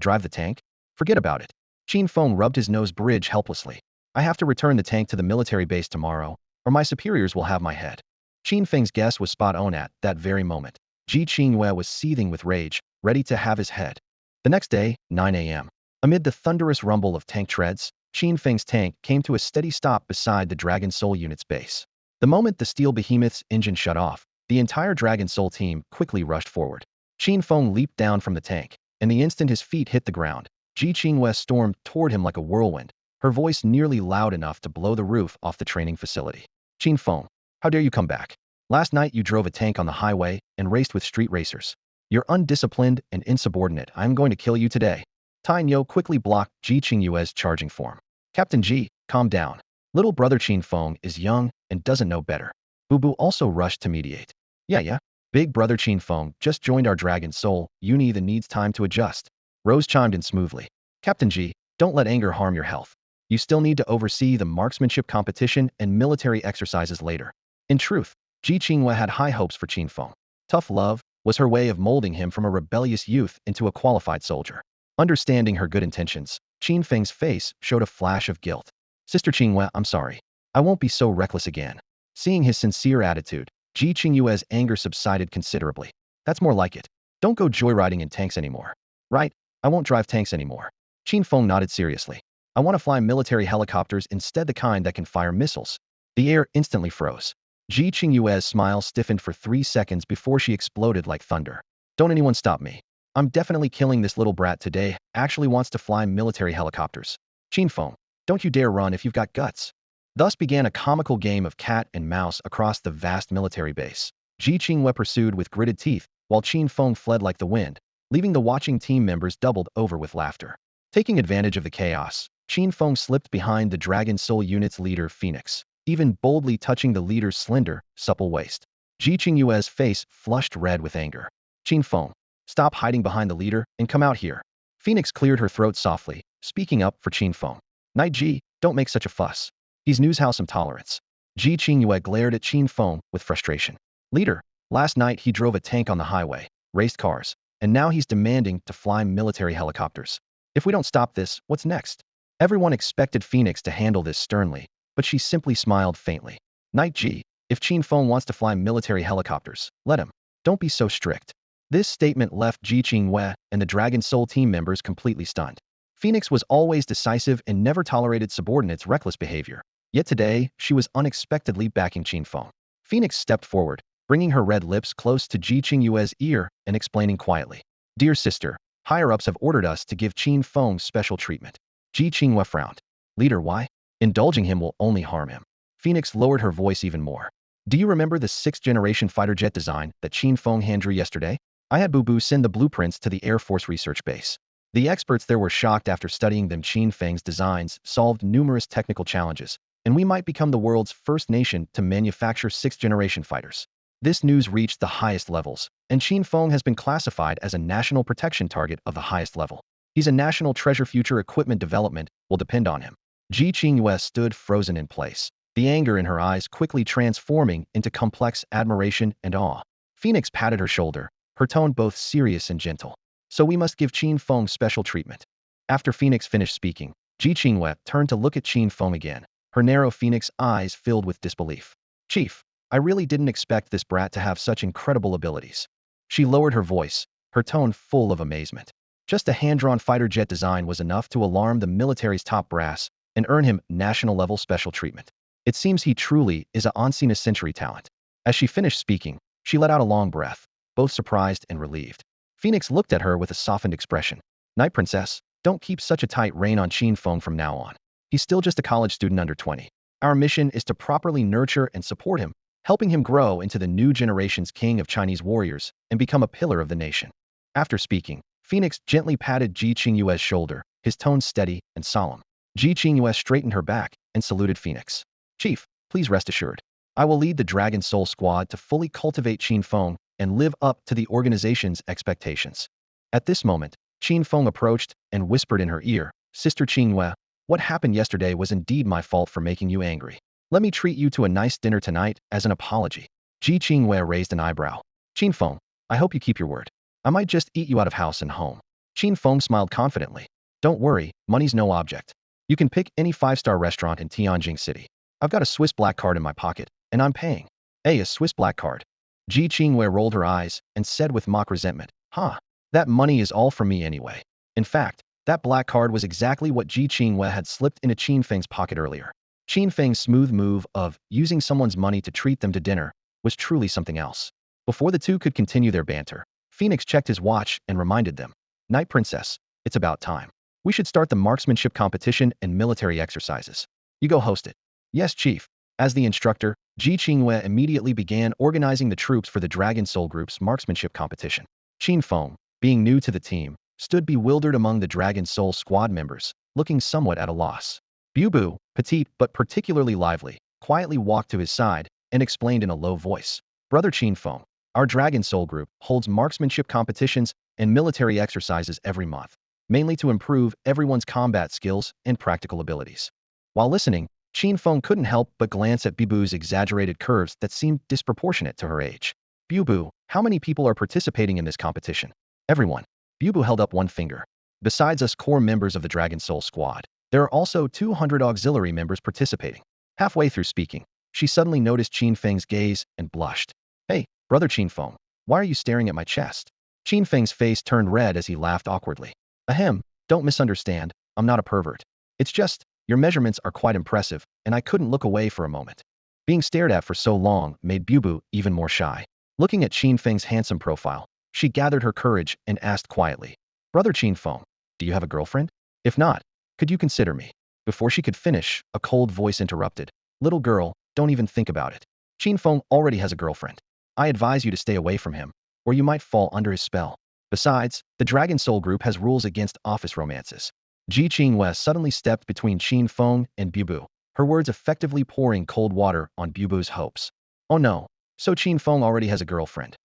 Drive the tank? Forget about it. Qin Feng rubbed his nose bridge helplessly. I have to return the tank to the military base tomorrow, or my superiors will have my head. Qin Feng's guess was spot on at that very moment. Ji Qingwei was seething with rage, ready to have his head. The next day, 9 a.m. Amid the thunderous rumble of tank treads, Qin Feng's tank came to a steady stop beside the Dragon Soul unit's base. The moment the steel behemoth's engine shut off, the entire Dragon Soul team quickly rushed forward. Qin Feng leaped down from the tank, and the instant his feet hit the ground, Ji Qingwei stormed toward him like a whirlwind, her voice nearly loud enough to blow the roof off the training facility. Qin Feng, how dare you come back? Last night you drove a tank on the highway and raced with street racers. You're undisciplined and insubordinate. I'm going to kill you today. Tai Nyo quickly blocked Ji Qingyue's charging form. Captain Ji, calm down. Little brother Qin Feng is young and doesn't know better. Bubu also rushed to mediate. Yeah. Big brother Qin Feng just joined our Dragon Soul uni that needs time to adjust. Rose chimed in smoothly. Captain Ji, don't let anger harm your health. You still need to oversee the marksmanship competition and military exercises later. In truth, Ji Qingyue had high hopes for Qin Feng. Tough love was her way of molding him from a rebellious youth into a qualified soldier. Understanding her good intentions, Qin Feng's face showed a flash of guilt. Sister Qingyue, I'm sorry. I won't be so reckless again. Seeing his sincere attitude, Ji Qingyue's anger subsided considerably. That's more like it. Don't go joyriding in tanks anymore. Right, I won't drive tanks anymore. Qin Feng nodded seriously. I want to fly military helicopters instead, the kind that can fire missiles. The air instantly froze. Ji Qingyue's smile stiffened for 3 seconds before she exploded like thunder. Don't anyone stop me. I'm definitely killing this little brat today. Actually wants to fly military helicopters. Qin Feng, don't you dare run if you've got guts. Thus began a comical game of cat and mouse across the vast military base. Ji Qingyue pursued with gritted teeth, while Qin Feng fled like the wind, leaving the watching team members doubled over with laughter. Taking advantage of the chaos, Qin Feng slipped behind the Dragon Soul unit's leader Phoenix, even boldly touching the leader's slender, supple waist. Ji Qingyue's face flushed red with anger. Qin Feng, stop hiding behind the leader and come out here. Phoenix cleared her throat softly, speaking up for Qin Feng. Knight Ji, don't make such a fuss. He's news how some tolerance. Ji Qingyue glared at Qin Feng with frustration. Leader, last night he drove a tank on the highway, raced cars, and now he's demanding to fly military helicopters. If we don't stop this, what's next? Everyone expected Phoenix to handle this sternly, but she simply smiled faintly. Knight Ji, if Qin Feng wants to fly military helicopters, let him. Don't be so strict. This statement left Ji Qingyue and the Dragon Soul team members completely stunned. Phoenix was always decisive and never tolerated subordinates' reckless behavior. Yet today, she was unexpectedly backing Qin Feng. Phoenix stepped forward, bringing her red lips close to Ji Qingyue's ear and explaining quietly. Dear sister, higher-ups have ordered us to give Qin Feng special treatment. Ji Qingyue frowned. Leader, why? Indulging him will only harm him. Phoenix lowered her voice even more. Do you remember the 6th-generation fighter jet design that Qin Feng hand-drew yesterday? I had Bubu send the blueprints to the Air Force Research Base. The experts there were shocked after studying them. Qin Feng's designs solved numerous technical challenges, and we might become the world's first nation to manufacture 6th-generation fighters. This news reached the highest levels, and Qin Feng has been classified as a national protection target of the highest level. He's a national treasure. Future equipment development will depend on him. Ji Qingyue stood frozen in place, the anger in her eyes quickly transforming into complex admiration and awe. Phoenix patted her shoulder, her tone both serious and gentle. So we must give Qin Feng special treatment. After Phoenix finished speaking, Ji Qingyue turned to look at Qin Feng again. Her narrow Phoenix eyes filled with disbelief. Chief, I really didn't expect this brat to have such incredible abilities. She lowered her voice, her tone full of amazement. Just a hand-drawn fighter jet design was enough to alarm the military's top brass and earn him national-level special treatment. It seems he truly is a once-in-a-century talent. As she finished speaking, she let out a long breath, both surprised and relieved. Phoenix looked at her with a softened expression. Night Princess, don't keep such a tight rein on Qin Feng from now on. He's still just a college student under 20. Our mission is to properly nurture and support him, helping him grow into the new generation's king of Chinese warriors and become a pillar of the nation. After speaking, Phoenix gently patted Ji Qingyue's shoulder, his tone steady and solemn. Ji Qingyue straightened her back and saluted Phoenix. Chief, please rest assured. I will lead the Dragon Soul Squad to fully cultivate Qin Feng and live up to the organization's expectations. At this moment, Qin Feng approached and whispered in her ear, Sister Qingyue, what happened yesterday was indeed my fault for making you angry. Let me treat you to a nice dinner tonight as an apology. Ji Qingyue raised an eyebrow. Qin Feng, I hope you keep your word. I might just eat you out of house and home. Qin Feng smiled confidently. Don't worry, money's no object. You can pick any 5-star restaurant in Tianjin City. I've got a Swiss black card in my pocket, and I'm paying. Hey, a Swiss black card. Ji Qingyue rolled her eyes and said with mock resentment, Huh, that money is all for me anyway. In fact, that black card was exactly what Ji Qingyue had slipped into Qin Feng's pocket earlier. Qin Feng's smooth move of using someone's money to treat them to dinner was truly something else. Before the two could continue their banter, Phoenix checked his watch and reminded them, Night Princess, it's about time. We should start the marksmanship competition and military exercises. You go host it. Yes, Chief. As the instructor, Ji Qingwei immediately began organizing the troops for the Dragon Soul Group's marksmanship competition. Qin Feng, being new to the team, stood bewildered among the Dragon Soul squad members, looking somewhat at a loss. Bu, petite but particularly lively, quietly walked to his side and explained in a low voice. Brother Qin Feng, our Dragon Soul Group holds marksmanship competitions and military exercises every month, mainly to improve everyone's combat skills and practical abilities. While listening, Qin Feng couldn't help but glance at Bibu's exaggerated curves that seemed disproportionate to her age. Bibu, how many people are participating in this competition? Everyone. Bibu held up one finger. Besides us core members of the Dragon Soul squad, there are also 200 auxiliary members participating. Halfway through speaking, she suddenly noticed Qin Feng's gaze and blushed. Hey, brother Qin Feng, why are you staring at my chest? Qin Feng's face turned red as he laughed awkwardly. Ahem, don't misunderstand, I'm not a pervert. It's just, your measurements are quite impressive, and I couldn't look away for a moment. Being stared at for so long made Bibu even more shy. Looking at Qin Feng's handsome profile, she gathered her courage and asked quietly, Brother Qin Feng, do you have a girlfriend? If not, could you consider me? Before she could finish, a cold voice interrupted. Little girl, don't even think about it. Qin Feng already has a girlfriend. I advise you to stay away from him, or you might fall under his spell. Besides, the Dragon Soul Group has rules against office romances. Ji Qingwei suddenly stepped between Qin Feng and Bibu, her words effectively pouring cold water on Bibu's hopes. Oh no, so Qin Feng already has a girlfriend.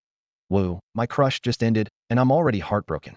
Woo, my crush just ended, and I'm already heartbroken.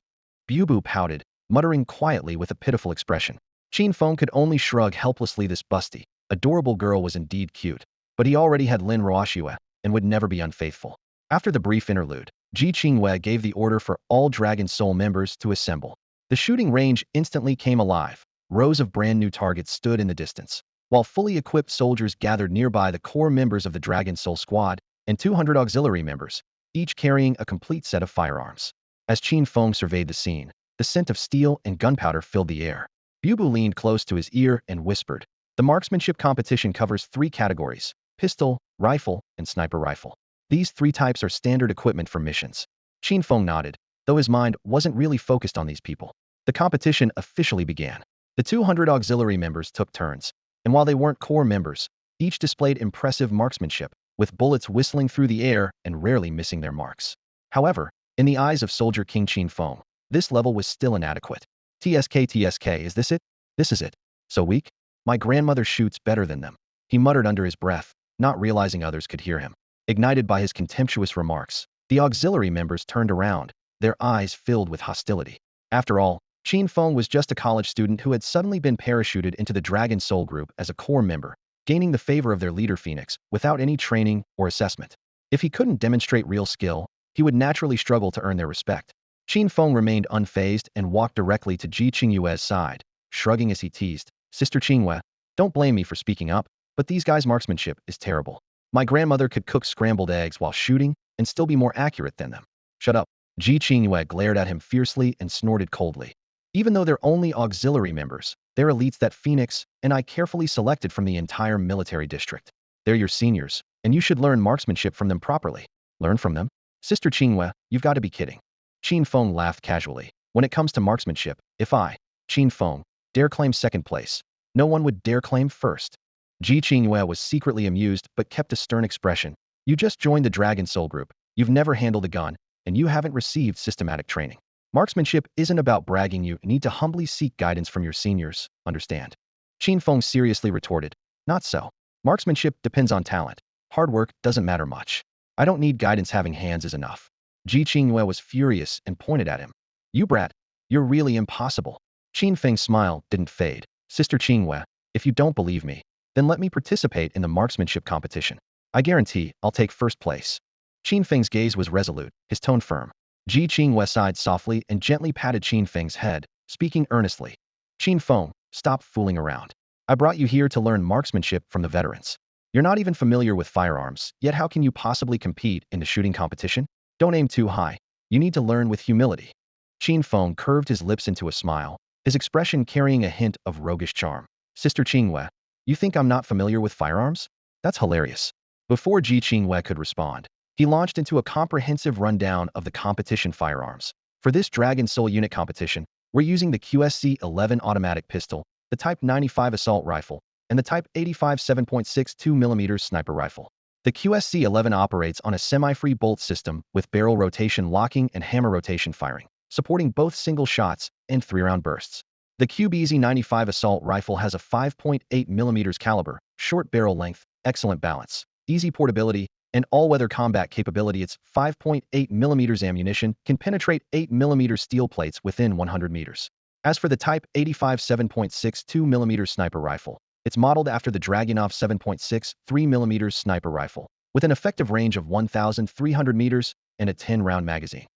Bibu pouted, muttering quietly with a pitiful expression. Qin Feng could only shrug helplessly. This busty, adorable girl was indeed cute, but he already had Lin Ruoxue and would never be unfaithful. After the brief interlude, Ji Qingwei gave the order for all Dragon Soul members to assemble. The shooting range instantly came alive. Rows of brand new targets stood in the distance, while fully equipped soldiers gathered nearby. The core members of the Dragon Soul squad and 200 auxiliary members, each carrying a complete set of firearms. As Qin Feng surveyed the scene, the scent of steel and gunpowder filled the air. Bibu leaned close to his ear and whispered, the marksmanship competition covers 3 categories: pistol, rifle, and sniper rifle. These 3 types are standard equipment for missions. Qin Feng nodded, though his mind wasn't really focused on these people. The competition officially began. The 200 auxiliary members took turns, and while they weren't core members, each displayed impressive marksmanship, with bullets whistling through the air and rarely missing their marks. However, in the eyes of Soldier King Qin Feng, this level was still inadequate. TSK, is this it? This is it. So weak? My grandmother shoots better than them. He muttered under his breath, not realizing others could hear him. Ignited by his contemptuous remarks, the auxiliary members turned around, their eyes filled with hostility. After all, Qin Feng was just a college student who had suddenly been parachuted into the Dragon Soul Group as a core member, gaining the favor of their leader Phoenix without any training or assessment. If he couldn't demonstrate real skill, he would naturally struggle to earn their respect. Qin Feng remained unfazed and walked directly to Ji Qingwei's side, shrugging as he teased, Sister Qingwei, don't blame me for speaking up, but these guys' marksmanship is terrible. My grandmother could cook scrambled eggs while shooting and still be more accurate than them. Shut up. Ji Qingwei glared at him fiercely and snorted coldly. Even though they're only auxiliary members, they're elites that Phoenix and I carefully selected from the entire military district. They're your seniors, and you should learn marksmanship from them properly. Learn from them? Sister Qingwei, you've got to be kidding. Qin Feng laughed casually. When it comes to marksmanship, if I, Qin Feng, dare claim second place, no one would dare claim first. Ji Qingwei was secretly amused but kept a stern expression. You just joined the Dragon Soul Group, you've never handled a gun, and you haven't received systematic training. Marksmanship isn't about bragging, you need to humbly seek guidance from your seniors, understand? Qin Feng seriously retorted, not so. Marksmanship depends on talent. Hard work doesn't matter much. I don't need guidance, having hands is enough. Ji Qingwei was furious and pointed at him. You brat, you're really impossible. Qin Feng's smile didn't fade. Sister Qingwei, if you don't believe me, then let me participate in the marksmanship competition. I guarantee I'll take first place. Qin Feng's gaze was resolute, his tone firm. Ji Qingwei sighed softly and gently patted Qin Feng's head, speaking earnestly. Qin Feng, stop fooling around. I brought you here to learn marksmanship from the veterans. You're not even familiar with firearms, yet how can you possibly compete in the shooting competition? Don't aim too high. You need to learn with humility. Qin Feng curved his lips into a smile, his expression carrying a hint of roguish charm. Sister Qingwei, you think I'm not familiar with firearms? That's hilarious. Before Ji Qingwei could respond, he launched into a comprehensive rundown of the competition firearms. For this Dragon Soul unit competition, we're using the QSC-11 automatic pistol, the Type 95 assault rifle, and the Type 85 7.62mm sniper rifle. The QSC-11 operates on a semi-free bolt system with barrel rotation locking and hammer rotation firing, supporting both single shots and 3-round bursts. The QBZ-95 assault rifle has a 5.8mm caliber, short barrel length, excellent balance, easy portability, and all-weather combat capability. Its 5.8mm ammunition can penetrate 8mm steel plates within 100 meters. As for the Type 85 7.62mm sniper rifle, it's modeled after the Dragunov 7.63mm sniper rifle, with an effective range of 1,300 meters and a 10-round magazine.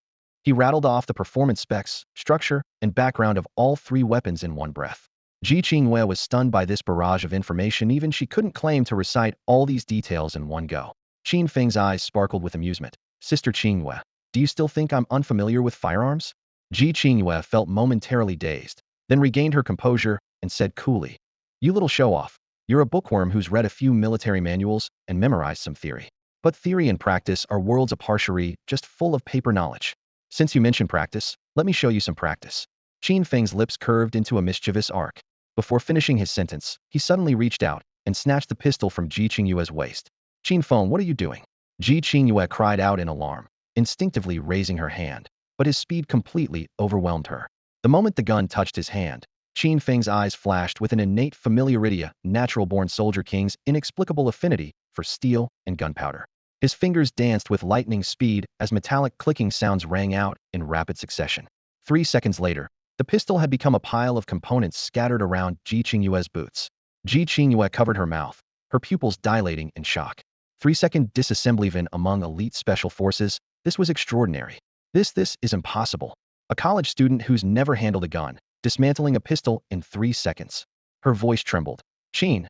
He rattled off the performance specs, structure, and background of all 3 weapons in one breath. Ji Qingyue was stunned by this barrage of information. Even she couldn't claim to recite all these details in one go. Qin Feng's eyes sparkled with amusement. Sister Qingyue, do you still think I'm unfamiliar with firearms? Ji Qingyue felt momentarily dazed, then regained her composure and said coolly, you little show-off. You're a bookworm who's read a few military manuals and memorized some theory. But theory and practice are worlds apart, just full of paper knowledge. Since you mentioned practice, let me show you some practice. Qin Feng's lips curved into a mischievous arc. Before finishing his sentence, he suddenly reached out and snatched the pistol from Ji Qingyue's waist. Qin Feng, what are you doing? Ji Qingyue cried out in alarm, instinctively raising her hand, but his speed completely overwhelmed her. The moment the gun touched his hand, Qin Feng's eyes flashed with an innate familiarity, a natural-born soldier king's inexplicable affinity for steel and gunpowder. His fingers danced with lightning speed as metallic clicking sounds rang out in rapid succession. 3 seconds later, the pistol had become a pile of components scattered around Ji Qingyue's boots. Ji Qingyue covered her mouth, her pupils dilating in shock. 3-second disassembly even among elite special forces, this was extraordinary. This is impossible. A college student who's never handled a gun, dismantling a pistol in 3 seconds. Her voice trembled. Qin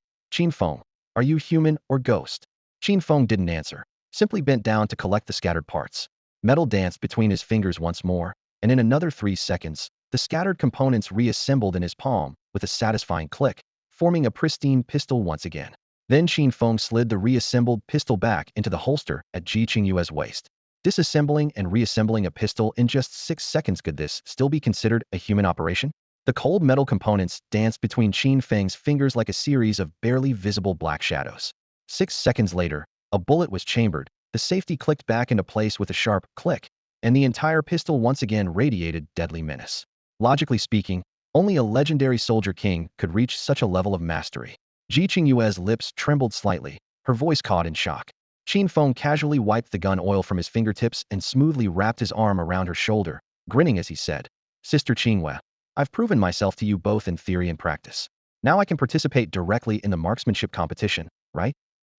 Feng, are you human or ghost? Qin Feng didn't answer, simply bent down to collect the scattered parts. Metal danced between his fingers once more, and in another 3 seconds, the scattered components reassembled in his palm with a satisfying click, forming a pristine pistol once again. Then Qin Feng slid the reassembled pistol back into the holster at Ji Qingyue's waist. Disassembling and reassembling a pistol in just 6 seconds. Could this still be considered a human operation? The cold metal components danced between Qin Feng's fingers like a series of barely visible black shadows. 6 seconds later, a bullet was chambered, the safety clicked back into place with a sharp click, and the entire pistol once again radiated deadly menace. Logically speaking, only a legendary soldier king could reach such a level of mastery. Ji Qingyue's lips trembled slightly, her voice caught in shock. Qin Feng casually wiped the gun oil from his fingertips and smoothly wrapped his arm around her shoulder, grinning as he said, Sister Qingyue, I've proven myself to you both in theory and practice. Now I can participate directly in the marksmanship competition, right?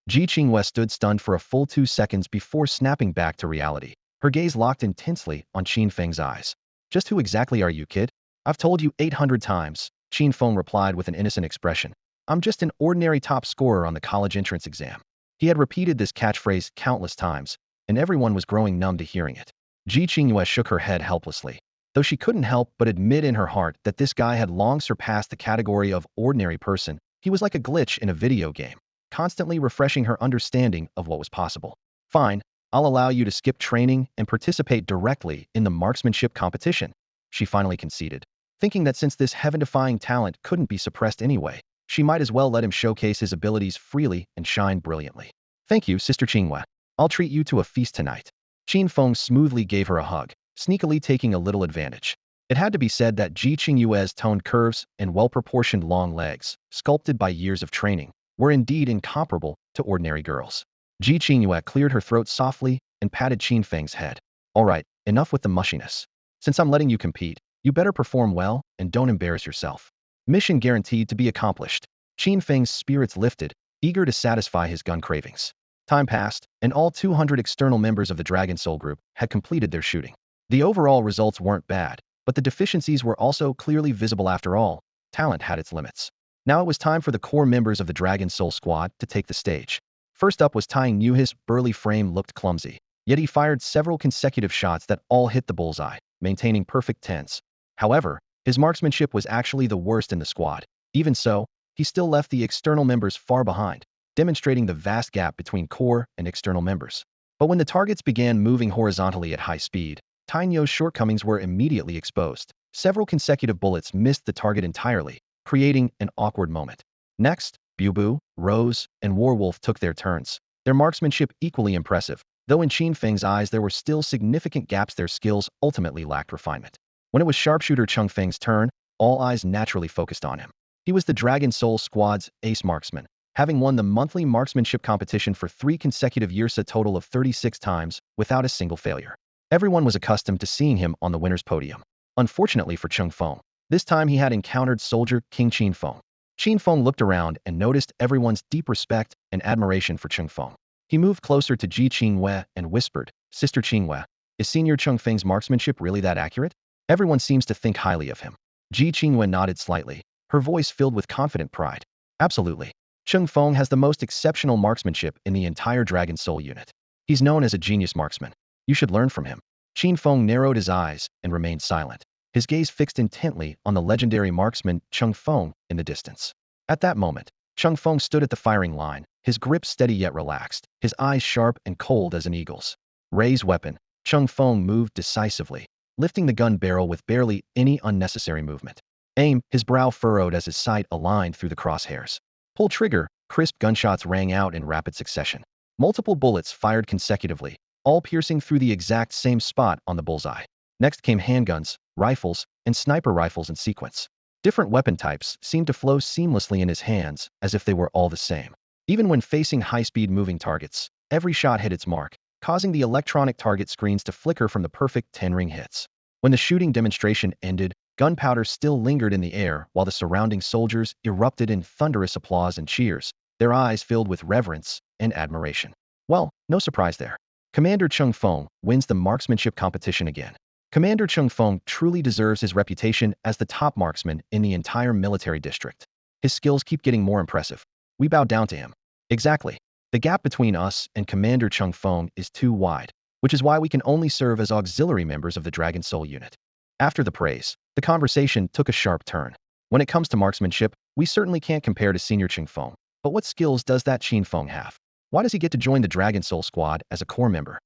Ji Qingyue stood stunned for a full 2 seconds before snapping back to reality, her gaze locked intensely on Qin Feng's eyes. Just who exactly are you, kid? I've told you 800 times, Qin Feng replied with an innocent expression. I'm just an ordinary top scorer on the college entrance exam. He had repeated this catchphrase countless times, and everyone was growing numb to hearing it. Ji Qingyue shook her head helplessly, though she couldn't help but admit in her heart that this guy had long surpassed the category of ordinary person. He was like a glitch in a video game, constantly refreshing her understanding of what was possible. Fine, I'll allow you to skip training and participate directly in the marksmanship competition, she finally conceded, thinking that since this heaven-defying talent couldn't be suppressed anyway, she might as well let him showcase his abilities freely and shine brilliantly. Thank you, Sister Qingyue. I'll treat you to a feast tonight. Qin Feng smoothly gave her a hug, sneakily taking a little advantage. It had to be said that Ji Qingyue's toned curves and well-proportioned long legs, sculpted by years of training, were indeed incomparable to ordinary girls. Ji Qingyue cleared her throat softly and patted Qin Feng's head. All right, enough with the mushiness. Since I'm letting you compete, you better perform well and don't embarrass yourself. Mission guaranteed to be accomplished. Qin Feng's spirits lifted, eager to satisfy his gun cravings. Time passed, and all 200 external members of the Dragon Soul group had completed their shooting. The overall results weren't bad, but the deficiencies were also clearly visible. After all, talent had its limits. Now it was time for the core members of the Dragon Soul squad to take the stage. First up was Tying Yu. His burly frame looked clumsy, yet he fired several consecutive shots that all hit the bullseye, maintaining perfect tense. However, his marksmanship was actually the worst in the squad. Even so, he still left the external members far behind, demonstrating the vast gap between core and external members. But when the targets began moving horizontally at high speed, Tainyo's shortcomings were immediately exposed. Several consecutive bullets missed the target entirely, creating an awkward moment. Next, Bu, Rose, and Warwolf took their turns, their marksmanship equally impressive, though in Qin Feng's eyes there were still significant gaps. Their skills ultimately lacked refinement. When it was sharpshooter Cheng Feng's turn, all eyes naturally focused on him. He was the Dragon Soul Squad's ace marksman, having won the monthly marksmanship competition for 3 consecutive years, a total of 36 times, without a single failure. Everyone was accustomed to seeing him on the winner's podium. Unfortunately for Cheng Feng, this time he had encountered soldier King Qin Feng. Qin Feng looked around and noticed everyone's deep respect and admiration for Cheng Feng. He moved closer to Ji Qingwei and whispered, "Sister Qingwei, is Senior Cheng Feng's marksmanship really that accurate? Everyone seems to think highly of him." Ji Qingwei nodded slightly, her voice filled with confident pride. "Absolutely. Cheng Feng has the most exceptional marksmanship in the entire Dragon Soul unit. He's known as a genius marksman. You should learn from him." Qin Feng narrowed his eyes and remained silent, his gaze fixed intently on the legendary marksman Cheng Feng in the distance. At that moment, Cheng Feng stood at the firing line, his grip steady yet relaxed, his eyes sharp and cold as an eagle's. Raise weapon. Cheng Feng moved decisively, lifting the gun barrel with barely any unnecessary movement. Aim. His brow furrowed as his sight aligned through the crosshairs. Pull trigger. Crisp gunshots rang out in rapid succession. Multiple bullets fired consecutively, all piercing through the exact same spot on the bullseye. Next came handguns, rifles, and sniper rifles in sequence. Different weapon types seemed to flow seamlessly in his hands, as if they were all the same. Even when facing high-speed moving targets, every shot hit its mark, causing the electronic target screens to flicker from the perfect 10-ring hits. When the shooting demonstration ended, gunpowder still lingered in the air while the surrounding soldiers erupted in thunderous applause and cheers, their eyes filled with reverence and admiration. Well, no surprise there. Commander Cheng Feng wins the marksmanship competition again. Commander Cheng Feng truly deserves his reputation as the top marksman in the entire military district. His skills keep getting more impressive. We bow down to him. Exactly. The gap between us and Commander Cheng Feng is too wide, which is why we can only serve as auxiliary members of the Dragon Soul unit. After the praise, the conversation took a sharp turn. When it comes to marksmanship, we certainly can't compare to Senior Cheng Feng. But what skills does that Qin Feng have? Why does he get to join the Dragon Soul squad as a core member?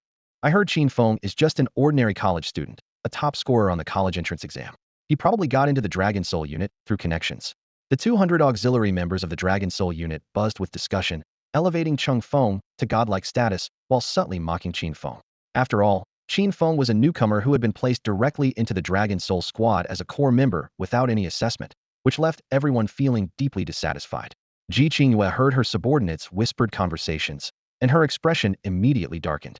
I heard Qin Feng is just an ordinary college student, a top scorer on the college entrance exam. He probably got into the Dragon Soul unit through connections. The 200 auxiliary members of the Dragon Soul unit buzzed with discussion, elevating Cheng Feng to godlike status while subtly mocking Qin Feng. After all, Qin Feng was a newcomer who had been placed directly into the Dragon Soul squad as a core member without any assessment, which left everyone feeling deeply dissatisfied. Ji Qingyue heard her subordinates' whispered conversations, and her expression immediately darkened.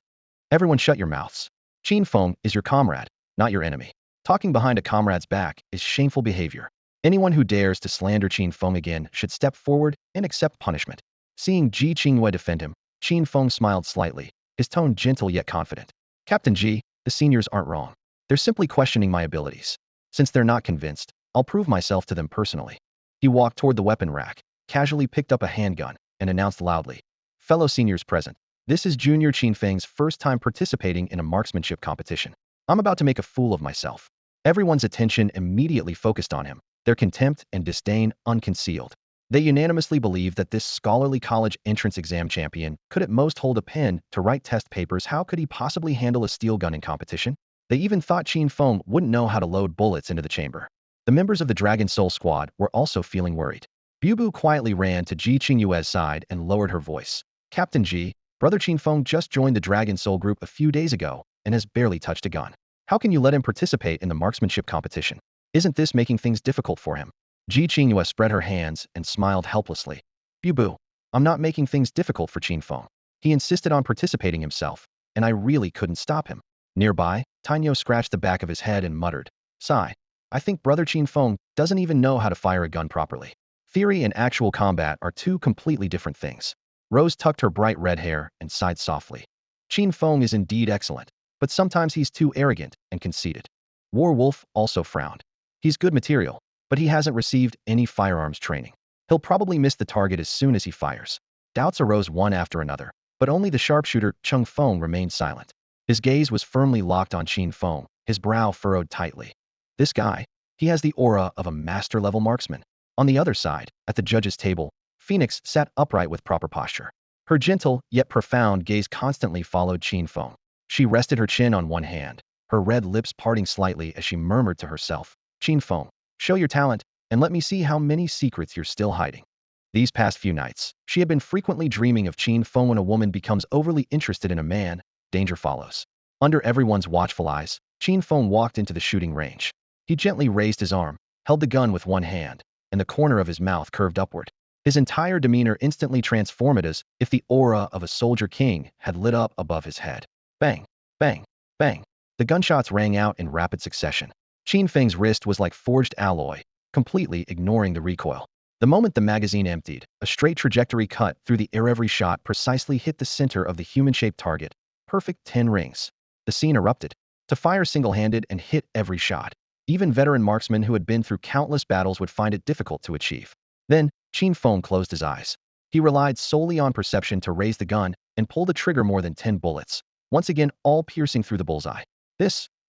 "Everyone shut your mouths. Qin Feng is your comrade, not your enemy. Talking behind a comrade's back is shameful behavior. Anyone who dares to slander Qin Feng again should step forward and accept punishment." Seeing Ji Qingyue defend him, Qin Feng smiled slightly, his tone gentle yet confident. "Captain Ji, the seniors aren't wrong. They're simply questioning my abilities. Since they're not convinced, I'll prove myself to them personally." He walked toward the weapon rack, casually picked up a handgun, and announced loudly, "Fellow seniors present, this is Junior Qin Feng's first time participating in a marksmanship competition. I'm about to make a fool of myself." Everyone's attention immediately focused on him, their contempt and disdain unconcealed. They unanimously believed that this scholarly college entrance exam champion could at most hold a pen to write test papers. How could he possibly handle a steel gun in competition? They even thought Qin Feng wouldn't know how to load bullets into the chamber. The members of the Dragon Soul squad were also feeling worried. Bu quietly ran to Ji Qingyue's side and lowered her voice. "Captain Ji, Brother Qin Feng just joined the Dragon Soul group a few days ago and has barely touched a gun. How can you let him participate in the marksmanship competition? Isn't this making things difficult for him?" Ji Qingyue spread her hands and smiled helplessly. "Bu, I'm not making things difficult for Qin Feng. He insisted on participating himself, and I really couldn't stop him." Nearby, Tainyo scratched the back of his head and muttered, "Sigh. I think Brother Qin Feng doesn't even know how to fire a gun properly. Theory and actual combat are two completely different things." Rose tucked her bright red hair and sighed softly. "Qin Feng is indeed excellent, but sometimes he's too arrogant and conceited." Warwolf also frowned. "He's good material, but he hasn't received any firearms training. He'll probably miss the target as soon as he fires." Doubts arose one after another, but only the sharpshooter Cheng Feng remained silent. His gaze was firmly locked on Qin Feng, his brow furrowed tightly. This guy, he has the aura of a master-level marksman. On the other side, at the judges' table, Phoenix sat upright with proper posture. Her gentle, yet profound gaze constantly followed Qin Feng. She rested her chin on one hand, her red lips parting slightly as she murmured to herself, "Qin Feng, show your talent, and let me see how many secrets you're still hiding." These past few nights, she had been frequently dreaming of Qin Feng. When a woman becomes overly interested in a man, danger follows. Under everyone's watchful eyes, Qin Feng walked into the shooting range. He gently raised his arm, held the gun with one hand, and the corner of his mouth curved upward. His entire demeanor instantly transformed as if the aura of a soldier king had lit up above his head. Bang, bang, bang. The gunshots rang out in rapid succession. Qin Feng's wrist was like forged alloy, completely ignoring the recoil. The moment the magazine emptied, a straight trajectory cut through the air. Every shot precisely hit the center of the human-shaped target. Perfect 10 rings. The scene erupted. To fire single-handed and hit every shot, even veteran marksmen who had been through countless battles would find it difficult to achieve. Then, Qin Feng closed his eyes. He relied solely on perception to raise the gun and pull the trigger. More than 10 bullets, once again all piercing through the bullseye.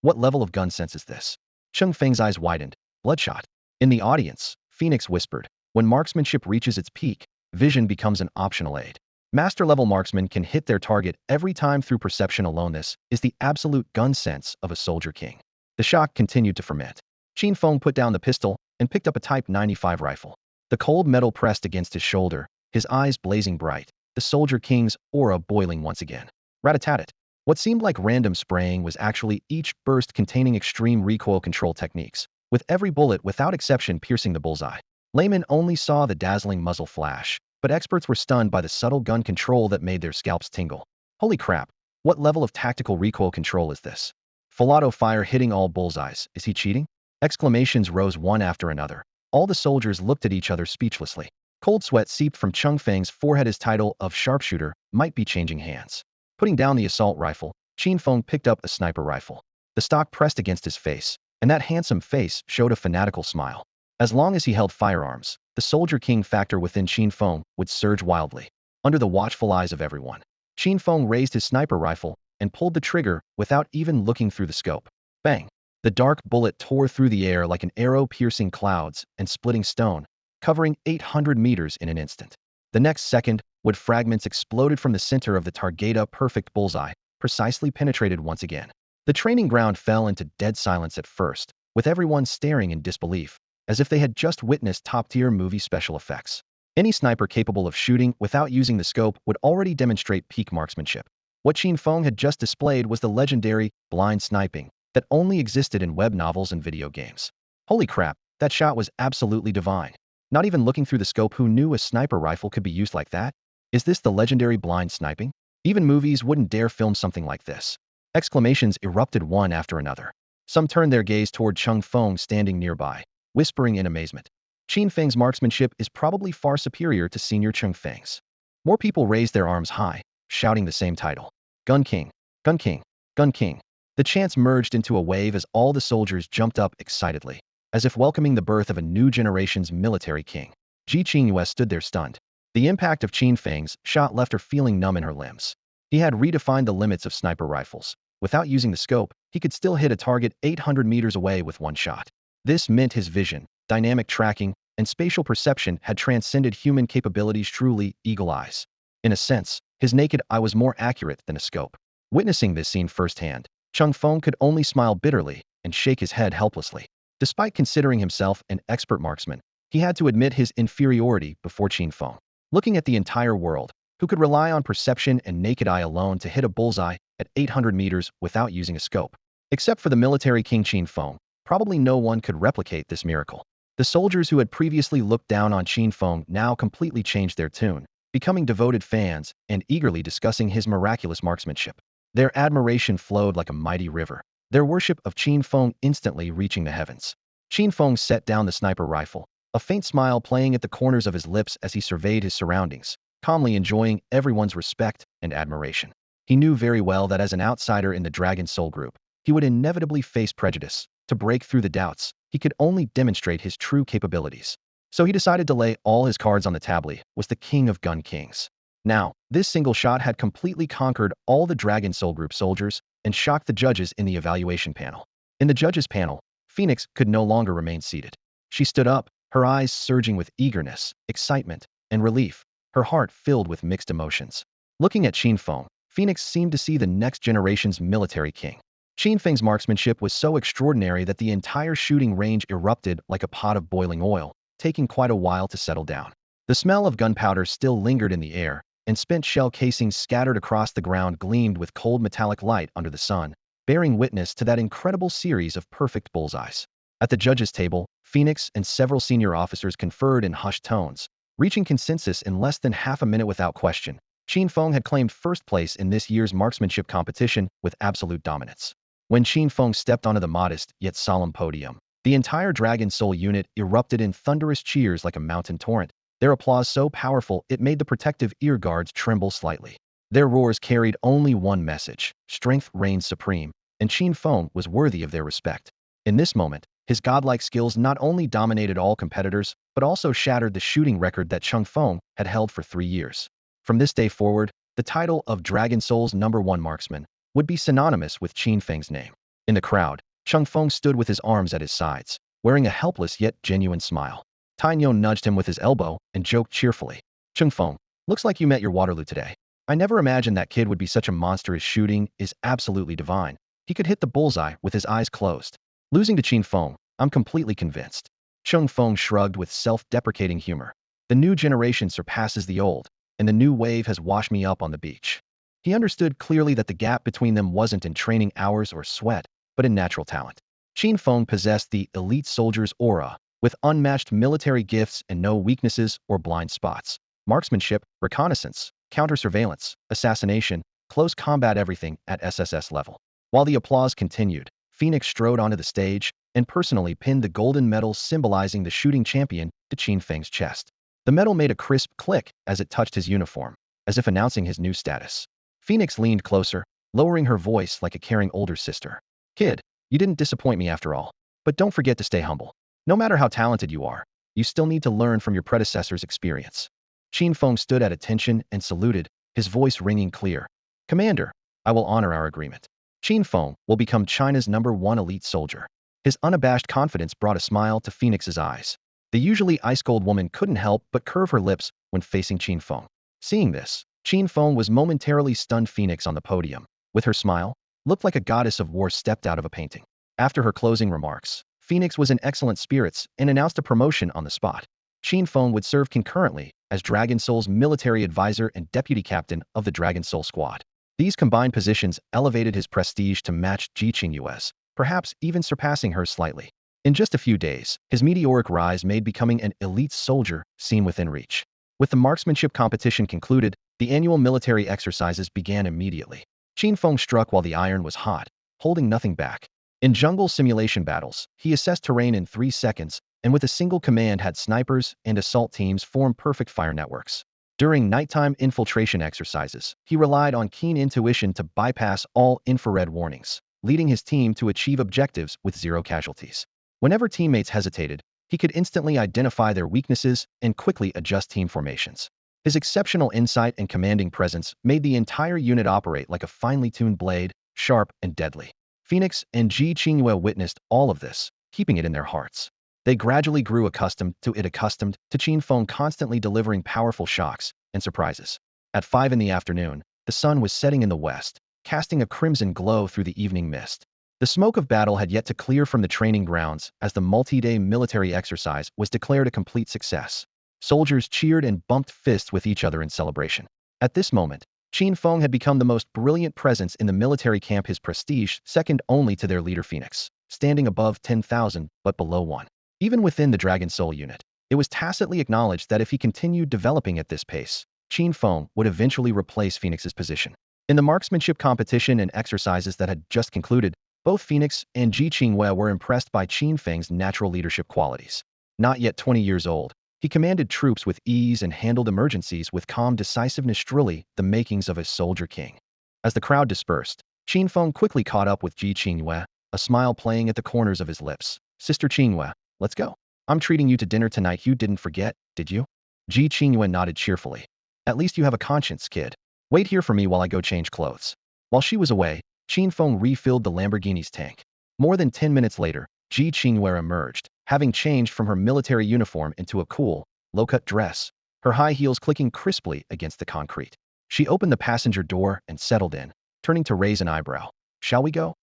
What level of gun sense is this? Qin Feng's eyes widened. Bloodshot. In the audience, Phoenix whispered, when marksmanship reaches its peak, vision becomes an optional aid. Master-level marksmen can hit their target every time through perception alone. This is the absolute gun sense of a soldier king. The shock continued to ferment. Qin Feng put down the pistol and picked up a Type 95 rifle. The cold metal pressed against his shoulder, his eyes blazing bright, the soldier king's aura boiling once again. Rat-a-tat-tat. What seemed like random spraying was actually each burst containing extreme recoil control techniques, with every bullet without exception piercing the bullseye. Laymen only saw the dazzling muzzle flash, but experts were stunned by the subtle gun control that made their scalps tingle. Holy crap, what level of tactical recoil control is this? Full auto fire hitting all bullseyes, is he cheating? Exclamations rose one after another. All the soldiers looked at each other speechlessly. Cold sweat seeped from Qin Feng's forehead. His title of sharpshooter might be changing hands. Putting down the assault rifle, Qin Feng picked up a sniper rifle. The stock pressed against his face, and that handsome face showed a fanatical smile. As long as he held firearms, the soldier king factor within Qin Feng would surge wildly. Under the watchful eyes of everyone, Qin Feng raised his sniper rifle and pulled the trigger without even looking through the scope. Bang! The dark bullet tore through the air like an arrow, piercing clouds and splitting stone, covering 800 meters in an instant. The next second, wood fragments exploded from the center of the target. A perfect bullseye, precisely penetrated once again. The training ground fell into dead silence at first, with everyone staring in disbelief, as if they had just witnessed top-tier movie special effects. Any sniper capable of shooting without using the scope would already demonstrate peak marksmanship. What Qin Feng had just displayed was the legendary blind sniping that only existed in web novels and video games. Holy crap, that shot was absolutely divine. Not even looking through the scope, who knew a sniper rifle could be used like that? Is this the legendary blind sniping? Even movies wouldn't dare film something like this. Exclamations erupted one after another. Some turned their gaze toward Qin Feng standing nearby, whispering in amazement. Qin Feng's marksmanship is probably far superior to senior Qin Feng's. More people raised their arms high, shouting the same title. Gun King, Gun King, Gun King. The chants merged into a wave as all the soldiers jumped up excitedly, as if welcoming the birth of a new generation's military king. Ji Qingyue stood there stunned. The impact of Qin Feng's shot left her feeling numb in her limbs. He had redefined the limits of sniper rifles. Without using the scope, he could still hit a target 800 meters away with one shot. This meant his vision, dynamic tracking, and spatial perception had transcended human capabilities. Truly, eagle eyes. In a sense, his naked eye was more accurate than a scope. Witnessing this scene firsthand, Qin Feng could only smile bitterly and shake his head helplessly. Despite considering himself an expert marksman, he had to admit his inferiority before Qin Feng. Looking at the entire world, who could rely on perception and naked eye alone to hit a bullseye at 800 meters without using a scope? Except for the military king Qin Feng, probably no one could replicate this miracle. The soldiers who had previously looked down on Qin Feng now completely changed their tune, becoming devoted fans and eagerly discussing his miraculous marksmanship. Their admiration flowed like a mighty river, their worship of Qin Feng instantly reaching the heavens. Qin Feng set down the sniper rifle, a faint smile playing at the corners of his lips as he surveyed his surroundings, calmly enjoying everyone's respect and admiration. He knew very well that as an outsider in the Dragon Soul group, he would inevitably face prejudice. To break through the doubts, he could only demonstrate his true capabilities. So he decided to lay all his cards on the table. Was the king of gun kings. Now, this single shot had completely conquered all the Dragon Soul group soldiers and shocked the judges in the evaluation panel. In the judges panel, Phoenix could no longer remain seated. She stood up, her eyes surging with eagerness, excitement, and relief, her heart filled with mixed emotions. Looking at Qin Feng, Phoenix seemed to see the next generation's military king. Qin Feng's marksmanship was so extraordinary that the entire shooting range erupted like a pot of boiling oil, taking quite a while to settle down. The smell of gunpowder still lingered in the air, and spent shell casings scattered across the ground gleamed with cold metallic light under the sun, bearing witness to that incredible series of perfect bullseyes. At the judges' table, Phoenix and several senior officers conferred in hushed tones, reaching consensus in less than half a minute without question. Qin Feng had claimed first place in this year's marksmanship competition with absolute dominance. When Qin Feng stepped onto the modest yet solemn podium, the entire Dragon Soul unit erupted in thunderous cheers like a mountain torrent, their applause so powerful it made the protective ear guards tremble slightly. Their roars carried only one message: strength reigned supreme, and Qin Feng was worthy of their respect. In this moment, his godlike skills not only dominated all competitors, but also shattered the shooting record that Qin Feng had held for 3 years. From this day forward, the title of Dragon Soul's #1 marksman would be synonymous with Qin Feng's name. In the crowd, Qin Feng stood with his arms at his sides, wearing a helpless yet genuine smile. Tainyo nudged him with his elbow and joked cheerfully. "Qin Feng, looks like you met your Waterloo today. I never imagined that kid would be such a monster. His shooting is absolutely divine. He could hit the bullseye with his eyes closed." Losing to Qin Feng, I'm completely convinced. Qin Feng shrugged with self-deprecating humor. The new generation surpasses the old, and the new wave has washed me up on the beach. He understood clearly that the gap between them wasn't in training hours or sweat, but in natural talent. Qin Feng possessed the elite soldier's aura, with unmatched military gifts and no weaknesses or blind spots. Marksmanship, reconnaissance, counter-surveillance, assassination, close combat, everything at SSS level. While the applause continued, Phoenix strode onto the stage and personally pinned the golden medal symbolizing the shooting champion to Qin Feng's chest. The medal made a crisp click as it touched his uniform, as if announcing his new status. Phoenix leaned closer, lowering her voice like a caring older sister. "Kid, you didn't disappoint me after all. But don't forget to stay humble. No matter how talented you are, you still need to learn from your predecessor's experience." Qin Feng stood at attention and saluted, his voice ringing clear. "Commander, I will honor our agreement. Qin Feng will become China's #1 elite soldier." His unabashed confidence brought a smile to Phoenix's eyes. The usually ice-cold woman couldn't help but curve her lips when facing Qin Feng. Seeing this, Qin Feng was momentarily stunned. Phoenix on the podium, with her smile, looked like a goddess of war stepped out of a painting. After her closing remarks, Phoenix was in excellent spirits and announced a promotion on the spot. Qin Feng would serve concurrently as Dragon Soul's military advisor and deputy captain of the Dragon Soul squad. These combined positions elevated his prestige to match Ji Qingyue's, perhaps even surpassing her slightly. In just a few days, his meteoric rise made becoming an elite soldier seem within reach. With the marksmanship competition concluded, the annual military exercises began immediately. Qin Feng struck while the iron was hot, holding nothing back. In jungle simulation battles, he assessed terrain in 3 seconds, and with a single command had snipers and assault teams form perfect fire networks. During nighttime infiltration exercises, he relied on keen intuition to bypass all infrared warnings, leading his team to achieve objectives with 0 casualties. Whenever teammates hesitated, he could instantly identify their weaknesses and quickly adjust team formations. His exceptional insight and commanding presence made the entire unit operate like a finely tuned blade, sharp and deadly. Phoenix and Ji Qingyue witnessed all of this, keeping it in their hearts. They gradually grew accustomed to Qin Feng constantly delivering powerful shocks and surprises. At 5 in the afternoon, the sun was setting in the west, casting a crimson glow through the evening mist. The smoke of battle had yet to clear from the training grounds as the multi-day military exercise was declared a complete success. Soldiers cheered and bumped fists with each other in celebration. At this moment, Qin Feng had become the most brilliant presence in the military camp, his prestige second only to their leader Phoenix, standing above 10,000 but below 1. Even within the Dragon Soul unit, it was tacitly acknowledged that if he continued developing at this pace, Qin Feng would eventually replace Phoenix's position. In the marksmanship competition and exercises that had just concluded, both Phoenix and Ji Qingyue were impressed by Qin Feng's natural leadership qualities. Not yet 20 years old, he commanded troops with ease and handled emergencies with calm decisiveness, truly the makings of a soldier king. As the crowd dispersed, Qin Feng quickly caught up with Ji Qingyue, a smile playing at the corners of his lips. "Sister Qingyue, let's go. I'm treating you to dinner tonight. You didn't forget, did you?" Ji Qingyue nodded cheerfully. "At least you have a conscience, kid. Wait here for me while I go change clothes." While she was away, Qin Feng refilled the Lamborghini's tank. More than 10 minutes later, Ji Qingyue emerged, having changed from her military uniform into a cool, low-cut dress, her high heels clicking crisply against the concrete. She opened the passenger door and settled in, turning to raise an eyebrow. "Shall we go?"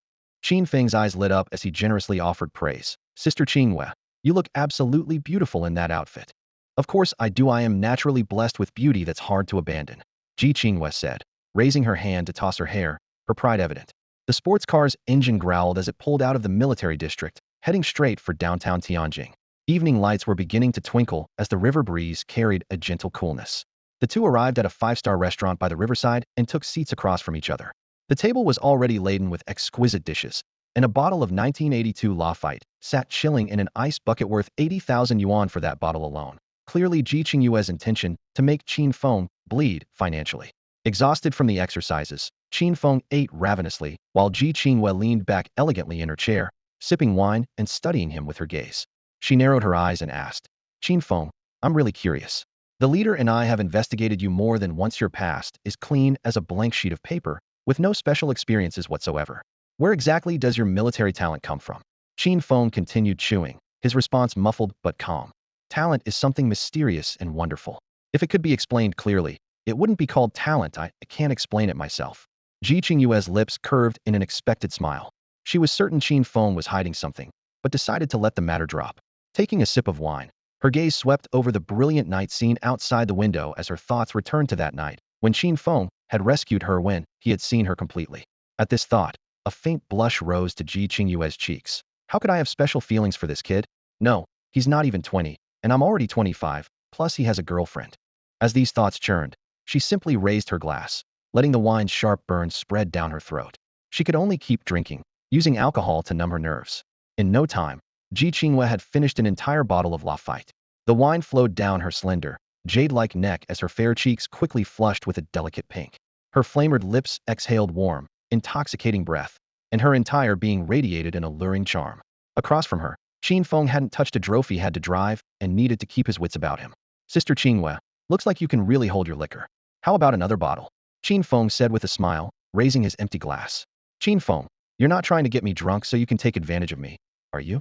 Qin Feng's eyes lit up as he generously offered praise. "Sister Qingyue, you look absolutely beautiful in that outfit." Of course I do. I am naturally blessed with beauty that's hard to abandon, Ji Qingwei said, raising her hand to toss her hair, her pride evident. The sports car's engine growled as it pulled out of the military district, heading straight for downtown Tianjin. Evening lights were beginning to twinkle as the river breeze carried a gentle coolness. The two arrived at a five-star restaurant by the riverside and took seats across from each other. The table was already laden with exquisite dishes, and a bottle of 1982 Lafite sat chilling in an ice bucket worth 80,000 yuan for that bottle alone. Clearly Ji Qingyue's intention to make Qin Feng bleed financially. Exhausted from the exercises, Qin Feng ate ravenously, while Ji Qingyue leaned back elegantly in her chair, sipping wine and studying him with her gaze. She narrowed her eyes and asked, Qin Feng, I'm really curious. The leader and I have investigated you more than once. Your past is clean as a blank sheet of paper, with no special experiences whatsoever. Where exactly does your military talent come from? Qin Feng continued chewing, his response muffled but calm. Talent is something mysterious and wonderful. If it could be explained clearly, it wouldn't be called talent. I can't explain it myself. Ji Qingyue's lips curved in an expected smile. She was certain Qin Feng was hiding something, but decided to let the matter drop. Taking a sip of wine, her gaze swept over the brilliant night scene outside the window as her thoughts returned to that night, when Qin Feng had rescued her when he had seen her completely. At this thought, a faint blush rose to Ji Qingyue's cheeks. How could I have special feelings for this kid? No, he's not even 20, and I'm already 25, plus he has a girlfriend. As these thoughts churned, she simply raised her glass, letting the wine's sharp burn spread down her throat. She could only keep drinking, using alcohol to numb her nerves. In no time, Ji Qingyue had finished an entire bottle of Lafite. The wine flowed down her slender, jade-like neck as her fair cheeks quickly flushed with a delicate pink. Her flamered lips exhaled warm, intoxicating breath, and her entire being radiated an alluring charm. Across from her, Qin Feng hadn't touched a drove. He had to drive and needed to keep his wits about him. Sister Qingyue, looks like you can really hold your liquor. How about another bottle? Qin Feng said with a smile, raising his empty glass. Qin Feng, you're not trying to get me drunk so you can take advantage of me, are you?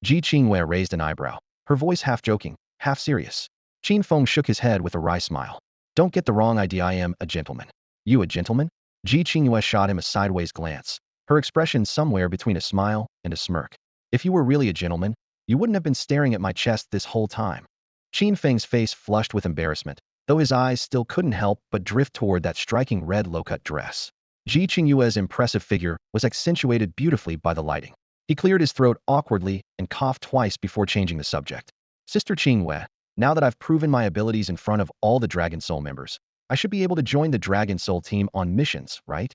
Ji Qingyue raised an eyebrow, her voice half joking, half serious. Qin Feng shook his head with a wry smile. Don't get the wrong idea. I am a gentleman. You a gentleman? Ji Qingyue shot him a sideways glance, her expression somewhere between a smile and a smirk. If you were really a gentleman, you wouldn't have been staring at my chest this whole time. Qin Feng's face flushed with embarrassment, though his eyes still couldn't help but drift toward that striking red low-cut dress. Ji Qingyue's impressive figure was accentuated beautifully by the lighting. He cleared his throat awkwardly and coughed twice before changing the subject. Sister Qingyue, now that I've proven my abilities in front of all the Dragon Soul members, I should be able to join the Dragon Soul team on missions, right?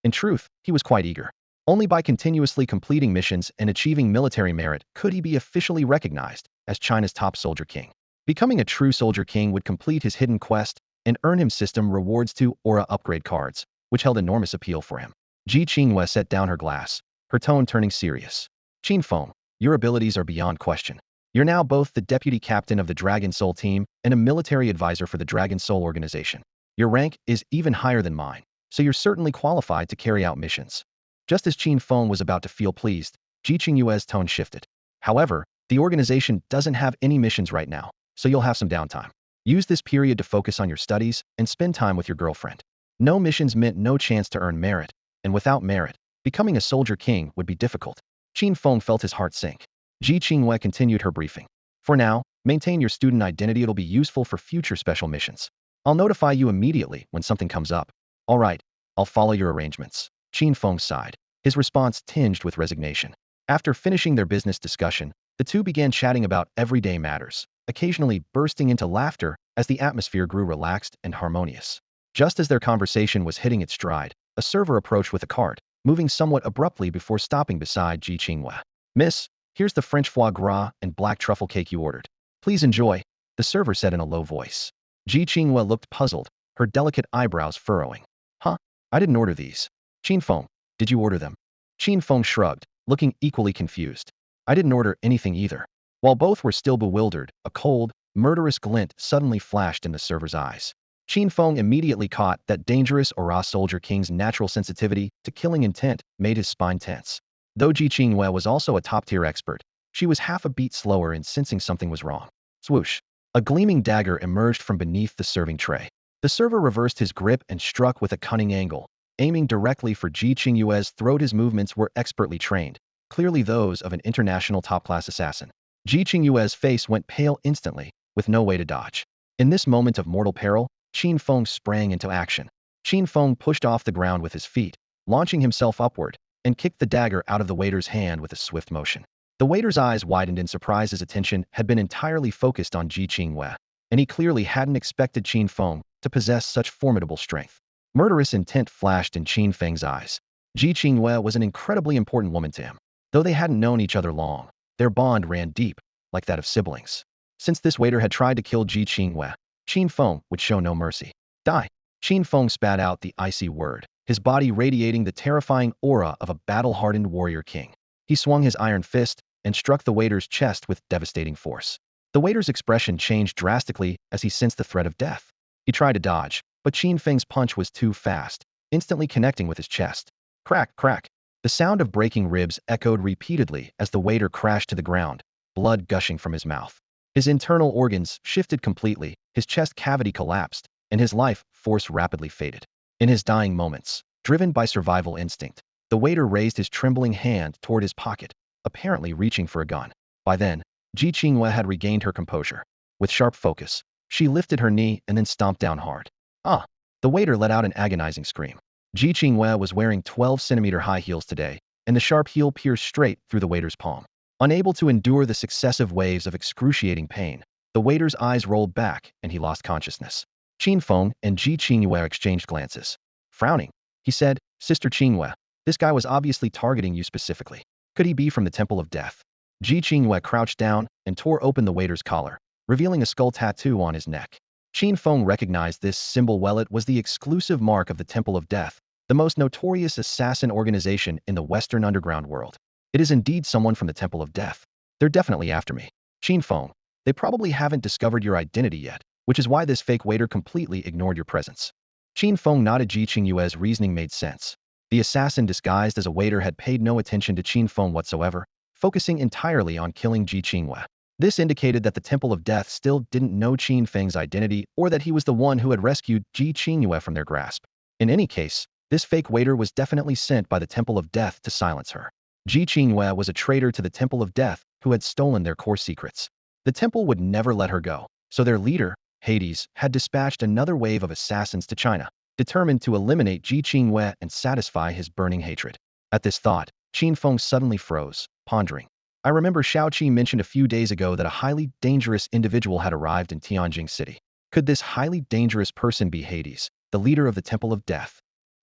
In truth, he was quite eager. Only by continuously completing missions and achieving military merit could he be officially recognized as China's top soldier king. Becoming a true soldier king would complete his hidden quest and earn him system rewards to aura upgrade cards, which held enormous appeal for him. Ji Qingyue set down her glass, her tone turning serious. Qin Feng, your abilities are beyond question. You're now both the deputy captain of the Dragon Soul team and a military advisor for the Dragon Soul organization. Your rank is even higher than mine, so you're certainly qualified to carry out missions. Just as Qin Feng was about to feel pleased, Ji Qingyue's tone shifted. However, the organization doesn't have any missions right now, so you'll have some downtime. Use this period to focus on your studies and spend time with your girlfriend. No missions meant no chance to earn merit, and without merit, becoming a soldier king would be difficult. Qin Feng felt his heart sink. Ji Qingyue continued her briefing. For now, maintain your student identity. It'll be useful for future special missions. I'll notify you immediately when something comes up. All right, I'll follow your arrangements. Qin Feng sighed, his response tinged with resignation. After finishing their business discussion, the two began chatting about everyday matters, occasionally bursting into laughter as the atmosphere grew relaxed and harmonious. Just as their conversation was hitting its stride, a server approached with a cart, moving somewhat abruptly before stopping beside Ji Qingyue. Miss, here's the French foie gras and black truffle cake you ordered. Please enjoy, the server said in a low voice. Ji Qingyue looked puzzled, her delicate eyebrows furrowing. Huh? I didn't order these. Qin Feng, did you order them? Qin Feng shrugged, looking equally confused. I didn't order anything either. While both were still bewildered, a cold, murderous glint suddenly flashed in the server's eyes. Qin Feng immediately caught that dangerous Aura soldier king's natural sensitivity to killing intent made his spine tense. Though Ji Qingyue was also a top-tier expert, she was half a beat slower in sensing something was wrong. Swoosh! A gleaming dagger emerged from beneath the serving tray. The server reversed his grip and struck with a cunning angle, aiming directly for Ji Qingyue's throat. His movements were expertly trained, clearly those of an international top-class assassin. Ji Qingyue's face went pale instantly, with no way to dodge. In this moment of mortal peril, Qin Feng sprang into action. Qin Feng pushed off the ground with his feet, launching himself upward, and kicked the dagger out of the waiter's hand with a swift motion. The waiter's eyes widened in surprise. His attention had been entirely focused on Ji Qingwei, and he clearly hadn't expected Qin Feng to possess such formidable strength. Murderous intent flashed in Qin Feng's eyes. Ji Qingwei was an incredibly important woman to him. Though they hadn't known each other long, their bond ran deep, like that of siblings. Since this waiter had tried to kill Ji Qingwei, Qin Feng would show no mercy. Die! Qin Feng spat out the icy word, his body radiating the terrifying aura of a battle-hardened warrior king. He swung his iron fist and struck the waiter's chest with devastating force. The waiter's expression changed drastically as he sensed the threat of death. He tried to dodge, but Qin Feng's punch was too fast, instantly connecting with his chest. Crack, crack. The sound of breaking ribs echoed repeatedly as the waiter crashed to the ground, blood gushing from his mouth. His internal organs shifted completely, his chest cavity collapsed, and his life force rapidly faded. In his dying moments, driven by survival instinct, the waiter raised his trembling hand toward his pocket, apparently reaching for a gun. By then, Ji Qingwei had regained her composure. With sharp focus, she lifted her knee and then stomped down hard. Ah! The waiter let out an agonizing scream. Ji Qingwei was wearing 12-centimeter high heels today, and the sharp heel pierced straight through the waiter's palm. Unable to endure the successive waves of excruciating pain, the waiter's eyes rolled back and he lost consciousness. Qin Feng and Ji Qingwei exchanged glances. Frowning, he said, "Sister Qingwei, this guy was obviously targeting you specifically. Could he be from the Temple of Death?" Ji Qingwei crouched down and tore open the waiter's collar, revealing a skull tattoo on his neck. Qin Feng recognized this symbol well. It was the exclusive mark of the Temple of Death, the most notorious assassin organization in the Western underground world. It is indeed someone from the Temple of Death. They're definitely after me. Qin Feng, they probably haven't discovered your identity yet, which is why this fake waiter completely ignored your presence. Qin Feng nodded. Ji Qingyue's reasoning made sense. The assassin disguised as a waiter had paid no attention to Qin Feng whatsoever, focusing entirely on killing Ji Qingwei. This indicated that the Temple of Death still didn't know Qin Feng's identity or that he was the one who had rescued Ji Qingyue from their grasp. In any case, this fake waiter was definitely sent by the Temple of Death to silence her. Ji Qingwei was a traitor to the Temple of Death who had stolen their core secrets. The temple would never let her go, so their leader, Hades, had dispatched another wave of assassins to China, determined to eliminate Ji Qingwei and satisfy his burning hatred. At this thought, Qin Feng suddenly froze, pondering. I remember Shao Qi mentioned a few days ago that a highly dangerous individual had arrived in Tianjing City. Could this highly dangerous person be Hades, the leader of the Temple of Death?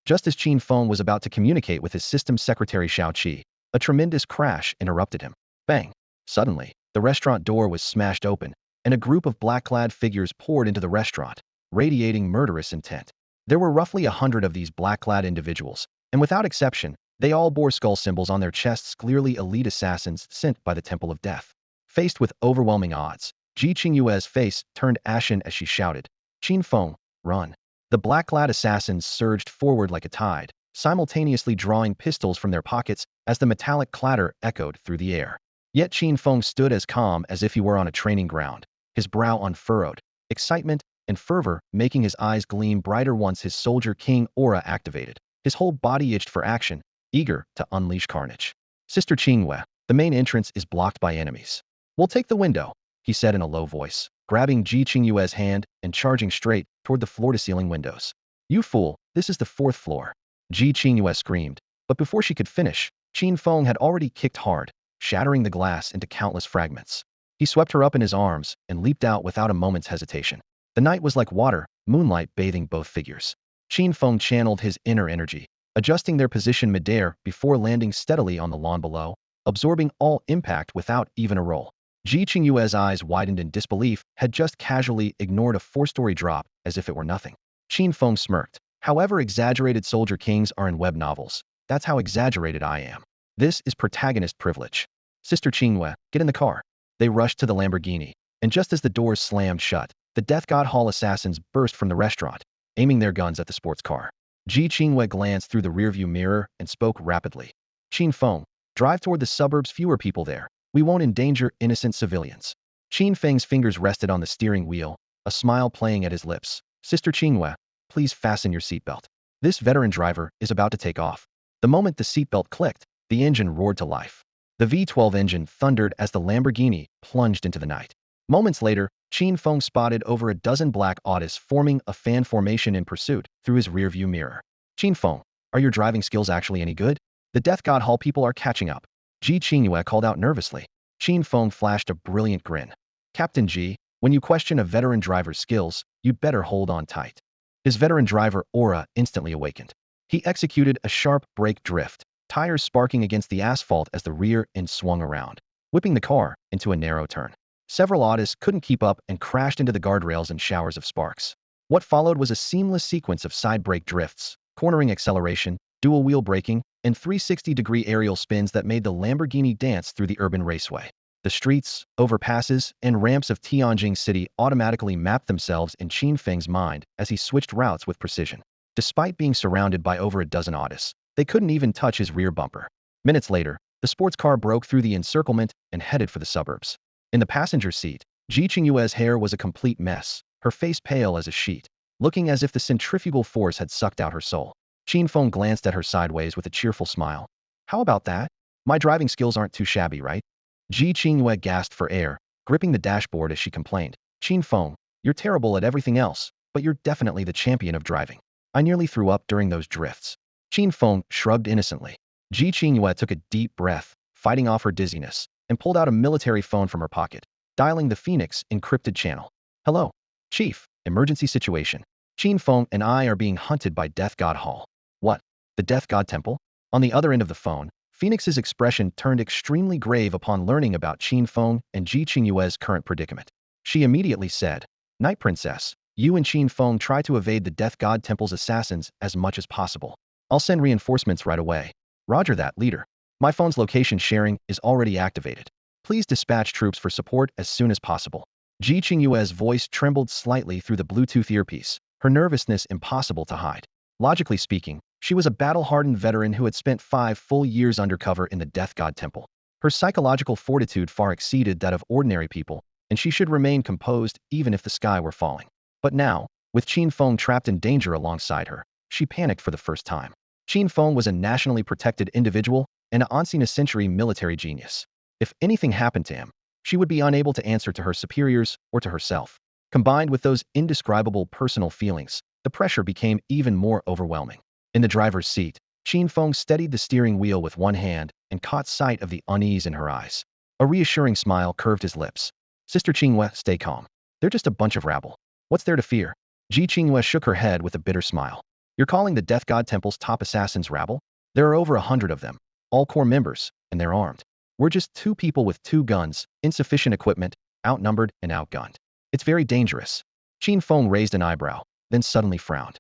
Just as Qin Feng was about to communicate with his system secretary Shao Qi, a tremendous crash interrupted him. Bang! Suddenly, the restaurant door was smashed open, and a group of black-clad figures poured into the restaurant, radiating murderous intent. There were roughly 100 of these black-clad individuals, and without exception, they all bore skull symbols on their chests, clearly elite assassins sent by the Temple of Death. Faced with overwhelming odds, Ji Qingyue's face turned ashen as she shouted, "Qin Feng, run!" The black-clad assassins surged forward like a tide, simultaneously drawing pistols from their pockets as the metallic clatter echoed through the air. Yet Qin Feng stood as calm as if he were on a training ground, his brow unfurrowed, excitement and fervor making his eyes gleam brighter once his Soldier King aura activated. His whole body itched for action, eager to unleash carnage. Sister Qingwei, the main entrance is blocked by enemies. We'll take the window, he said in a low voice, grabbing Ji Qingyue's hand and charging straight toward the floor-to-ceiling windows. You fool, this is the 4th floor. Ji Qingyue screamed, but before she could finish, Qin Feng had already kicked hard, shattering the glass into countless fragments. He swept her up in his arms and leaped out without a moment's hesitation. The night was like water, moonlight bathing both figures. Qin Feng channeled his inner energy, adjusting their position midair before landing steadily on the lawn below, absorbing all impact without even a roll. Ji Qingyue's eyes widened in disbelief, had just casually ignored a 4-story drop as if it were nothing. Qin Feng smirked. However exaggerated soldier kings are in web novels, that's how exaggerated I am. This is protagonist privilege. Sister Qingwei, get in the car. They rushed to the Lamborghini, and just as the doors slammed shut, the Death God Hall assassins burst from the restaurant, aiming their guns at the sports car. Ji Qingwei glanced through the rearview mirror and spoke rapidly. Qin Feng, drive toward the suburbs, fewer people there. We won't endanger innocent civilians. Qin Feng's fingers rested on the steering wheel, a smile playing at his lips. Sister Qingwei, please fasten your seatbelt. This veteran driver is about to take off. The moment the seatbelt clicked, the engine roared to life. The V12 engine thundered as the Lamborghini plunged into the night. Moments later, Qin Feng spotted over a dozen black Audis forming a fan formation in pursuit through his rearview mirror. Qin Feng, are your driving skills actually any good? The Death God Hall people are catching up. Ji Qingyue called out nervously. Qin Feng flashed a brilliant grin. Captain Ji, when you question a veteran driver's skills, you'd better hold on tight. His veteran driver aura instantly awakened. He executed a sharp brake drift, tires sparking against the asphalt as the rear end swung around, whipping the car into a narrow turn. Several Audis couldn't keep up and crashed into the guardrails in showers of sparks. What followed was a seamless sequence of side brake drifts, cornering acceleration, dual wheel braking, and 360-degree aerial spins that made the Lamborghini dance through the urban raceway. The streets, overpasses, and ramps of Tianjin City automatically mapped themselves in Qin Feng's mind as he switched routes with precision. Despite being surrounded by over a dozen Audis, they couldn't even touch his rear bumper. Minutes later, the sports car broke through the encirclement and headed for the suburbs. In the passenger seat, Ji Qingyue's hair was a complete mess, her face pale as a sheet, looking as if the centrifugal force had sucked out her soul. Qin Feng glanced at her sideways with a cheerful smile. How about that? My driving skills aren't too shabby, right? Ji Qingyue gasped for air, gripping the dashboard as she complained. Qin Feng, you're terrible at everything else, but you're definitely the champion of driving. I nearly threw up during those drifts. Qin Feng shrugged innocently. Ji Qingyue took a deep breath, fighting off her dizziness, and pulled out a military phone from her pocket, dialing the Phoenix encrypted channel. Hello, Chief, emergency situation. Qin Feng and I are being hunted by Death God Hall. What? The Death God Temple? On the other end of the phone, Phoenix's expression turned extremely grave upon learning about Qin Feng and Ji Qingyue's current predicament. She immediately said, Night Princess, you and Qin Feng try to evade the Death God Temple's assassins as much as possible. I'll send reinforcements right away. Roger that, leader. My phone's location sharing is already activated. Please dispatch troops for support as soon as possible. Ji Qingyue's voice trembled slightly through the Bluetooth earpiece, her nervousness impossible to hide. Logically speaking, she was a battle-hardened veteran who had spent 5 full years undercover in the Death God Temple. Her psychological fortitude far exceeded that of ordinary people, and she should remain composed even if the sky were falling. But now, with Qin Feng trapped in danger alongside her, she panicked for the first time. Qin Feng was a nationally protected individual and an once-in-a-century military genius. If anything happened to him, she would be unable to answer to her superiors or to herself. Combined with those indescribable personal feelings, the pressure became even more overwhelming. In the driver's seat, Qin Feng steadied the steering wheel with one hand and caught sight of the unease in her eyes. A reassuring smile curved his lips. Sister Qingyue, stay calm. They're just a bunch of rabble. What's there to fear? Ji Qingyue shook her head with a bitter smile. You're calling the Death God Temple's top assassins rabble? There are over 100 of them, all core members, and they're armed. We're just 2 people with 2 guns, insufficient equipment, outnumbered and outgunned. It's very dangerous. Qin Feng raised an eyebrow, then suddenly frowned.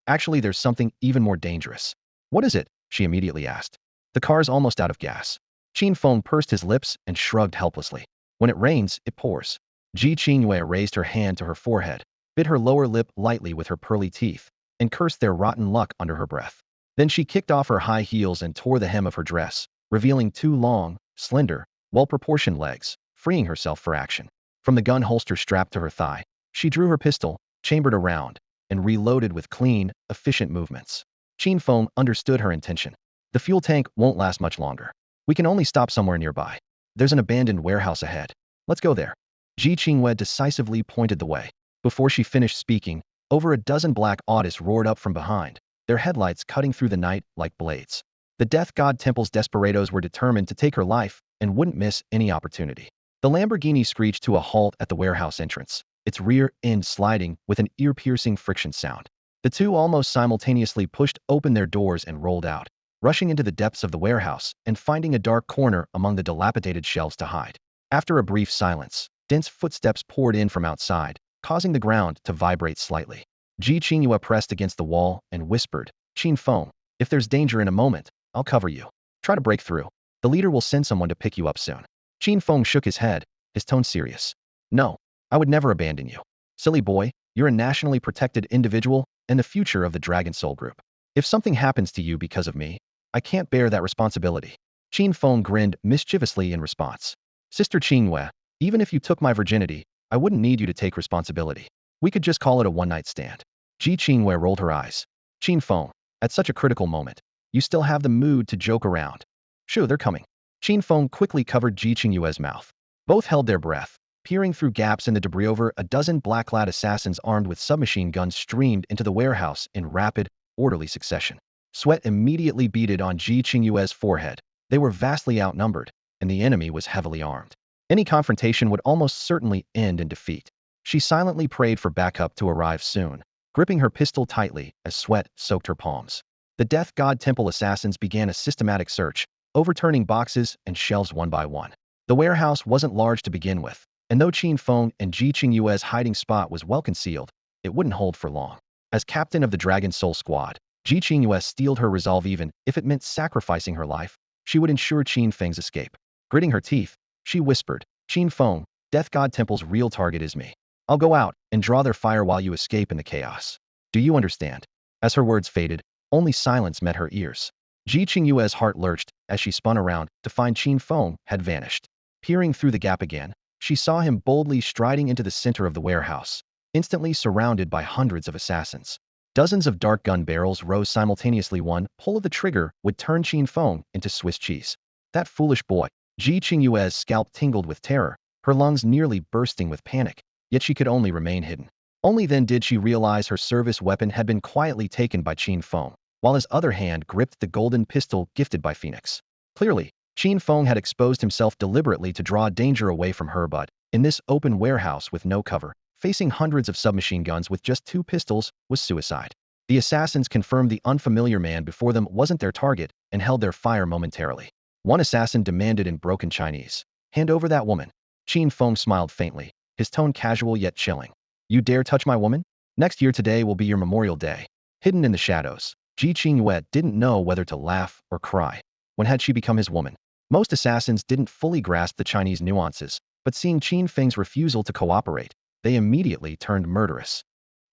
Actually there's something even more dangerous. What is it? She immediately asked. The car's almost out of gas. Qin Feng pursed his lips and shrugged helplessly. When it rains, it pours. Ji Qingyue raised her hand to her forehead, bit her lower lip lightly with her pearly teeth, and cursed their rotten luck under her breath. Then she kicked off her high heels and tore the hem of her dress, revealing 2 long, slender, well-proportioned legs, freeing herself for action. From the gun holster strapped to her thigh, she drew her pistol, chambered a round, and reloaded with clean, efficient movements. Qin Feng understood her intention. The fuel tank won't last much longer. We can only stop somewhere nearby. There's an abandoned warehouse ahead. Let's go there. Ji Qingyue decisively pointed the way. Before she finished speaking, over a dozen black Audis roared up from behind, their headlights cutting through the night like blades. The Death God Temple's desperados were determined to take her life and wouldn't miss any opportunity. The Lamborghini screeched to a halt at the warehouse entrance, its rear end sliding with an ear-piercing friction sound. The 2 almost simultaneously pushed open their doors and rolled out, rushing into the depths of the warehouse and finding a dark corner among the dilapidated shelves to hide. After a brief silence, dense footsteps poured in from outside, causing the ground to vibrate slightly. Ji Qingyue pressed against the wall and whispered, Qin Feng, if there's danger in a moment, I'll cover you. Try to break through. The leader will send someone to pick you up soon. Qin Feng shook his head, his tone serious. No, I would never abandon you. Silly boy, you're a nationally protected individual and the future of the Dragon Soul Group. If something happens to you because of me, I can't bear that responsibility. Qin Feng grinned mischievously in response. Sister Qingyue, even if you took my virginity, I wouldn't need you to take responsibility. We could just call it a one-night stand. Ji Qingyue rolled her eyes. Qin Feng, at such a critical moment, you still have the mood to joke around. Sure, they're coming. Qin Feng quickly covered Ji Qingyue's mouth. Both held their breath, Peering through gaps in the debris, over a dozen black-clad assassins armed with submachine guns streamed into the warehouse in rapid, orderly succession. Sweat immediately beaded on Ji Qingyue's forehead. They were vastly outnumbered, and the enemy was heavily armed. Any confrontation would almost certainly end in defeat. She silently prayed for backup to arrive soon, gripping her pistol tightly as sweat soaked her palms. The Death God Temple assassins began a systematic search, overturning boxes and shelves one by one. The warehouse wasn't large to begin with, and though Qin Feng and Ji Qingyue's hiding spot was well concealed, it wouldn't hold for long. As captain of the Dragon Soul Squad, Ji Qingyue steeled her resolve. Even if it meant sacrificing her life, she would ensure Qin Feng's escape. Gritting her teeth, she whispered, "Qin Feng, Death God Temple's real target is me. I'll go out and draw their fire while you escape in the chaos. Do you understand?" As her words faded, only silence met her ears. Ji Qingyue's heart lurched as she spun around to find Qin Feng had vanished. Peering through the gap again, she saw him boldly striding into the center of the warehouse, instantly surrounded by hundreds of assassins. Dozens of dart gun barrels rose simultaneously. One pull of the trigger would turn Qin Feng into Swiss cheese. That foolish boy. Ji Qingyue's scalp tingled with terror, her lungs nearly bursting with panic, yet she could only remain hidden. Only then did she realize her service weapon had been quietly taken by Qin Feng, while his other hand gripped the golden pistol gifted by Phoenix. Clearly, Qin Feng had exposed himself deliberately to draw danger away from her, but in this open warehouse with no cover, facing hundreds of submachine guns with just 2 pistols was suicide. The assassins confirmed the unfamiliar man before them wasn't their target and held their fire momentarily. One assassin demanded in broken Chinese, "Hand over that woman." Qin Feng smiled faintly, his tone casual yet chilling. "You dare touch my woman? Next year today will be your Memorial Day." Hidden in the shadows, Ji Qingyue didn't know whether to laugh or cry. When had she become his woman? Most assassins didn't fully grasp the Chinese nuances, but seeing Qin Feng's refusal to cooperate, they immediately turned murderous.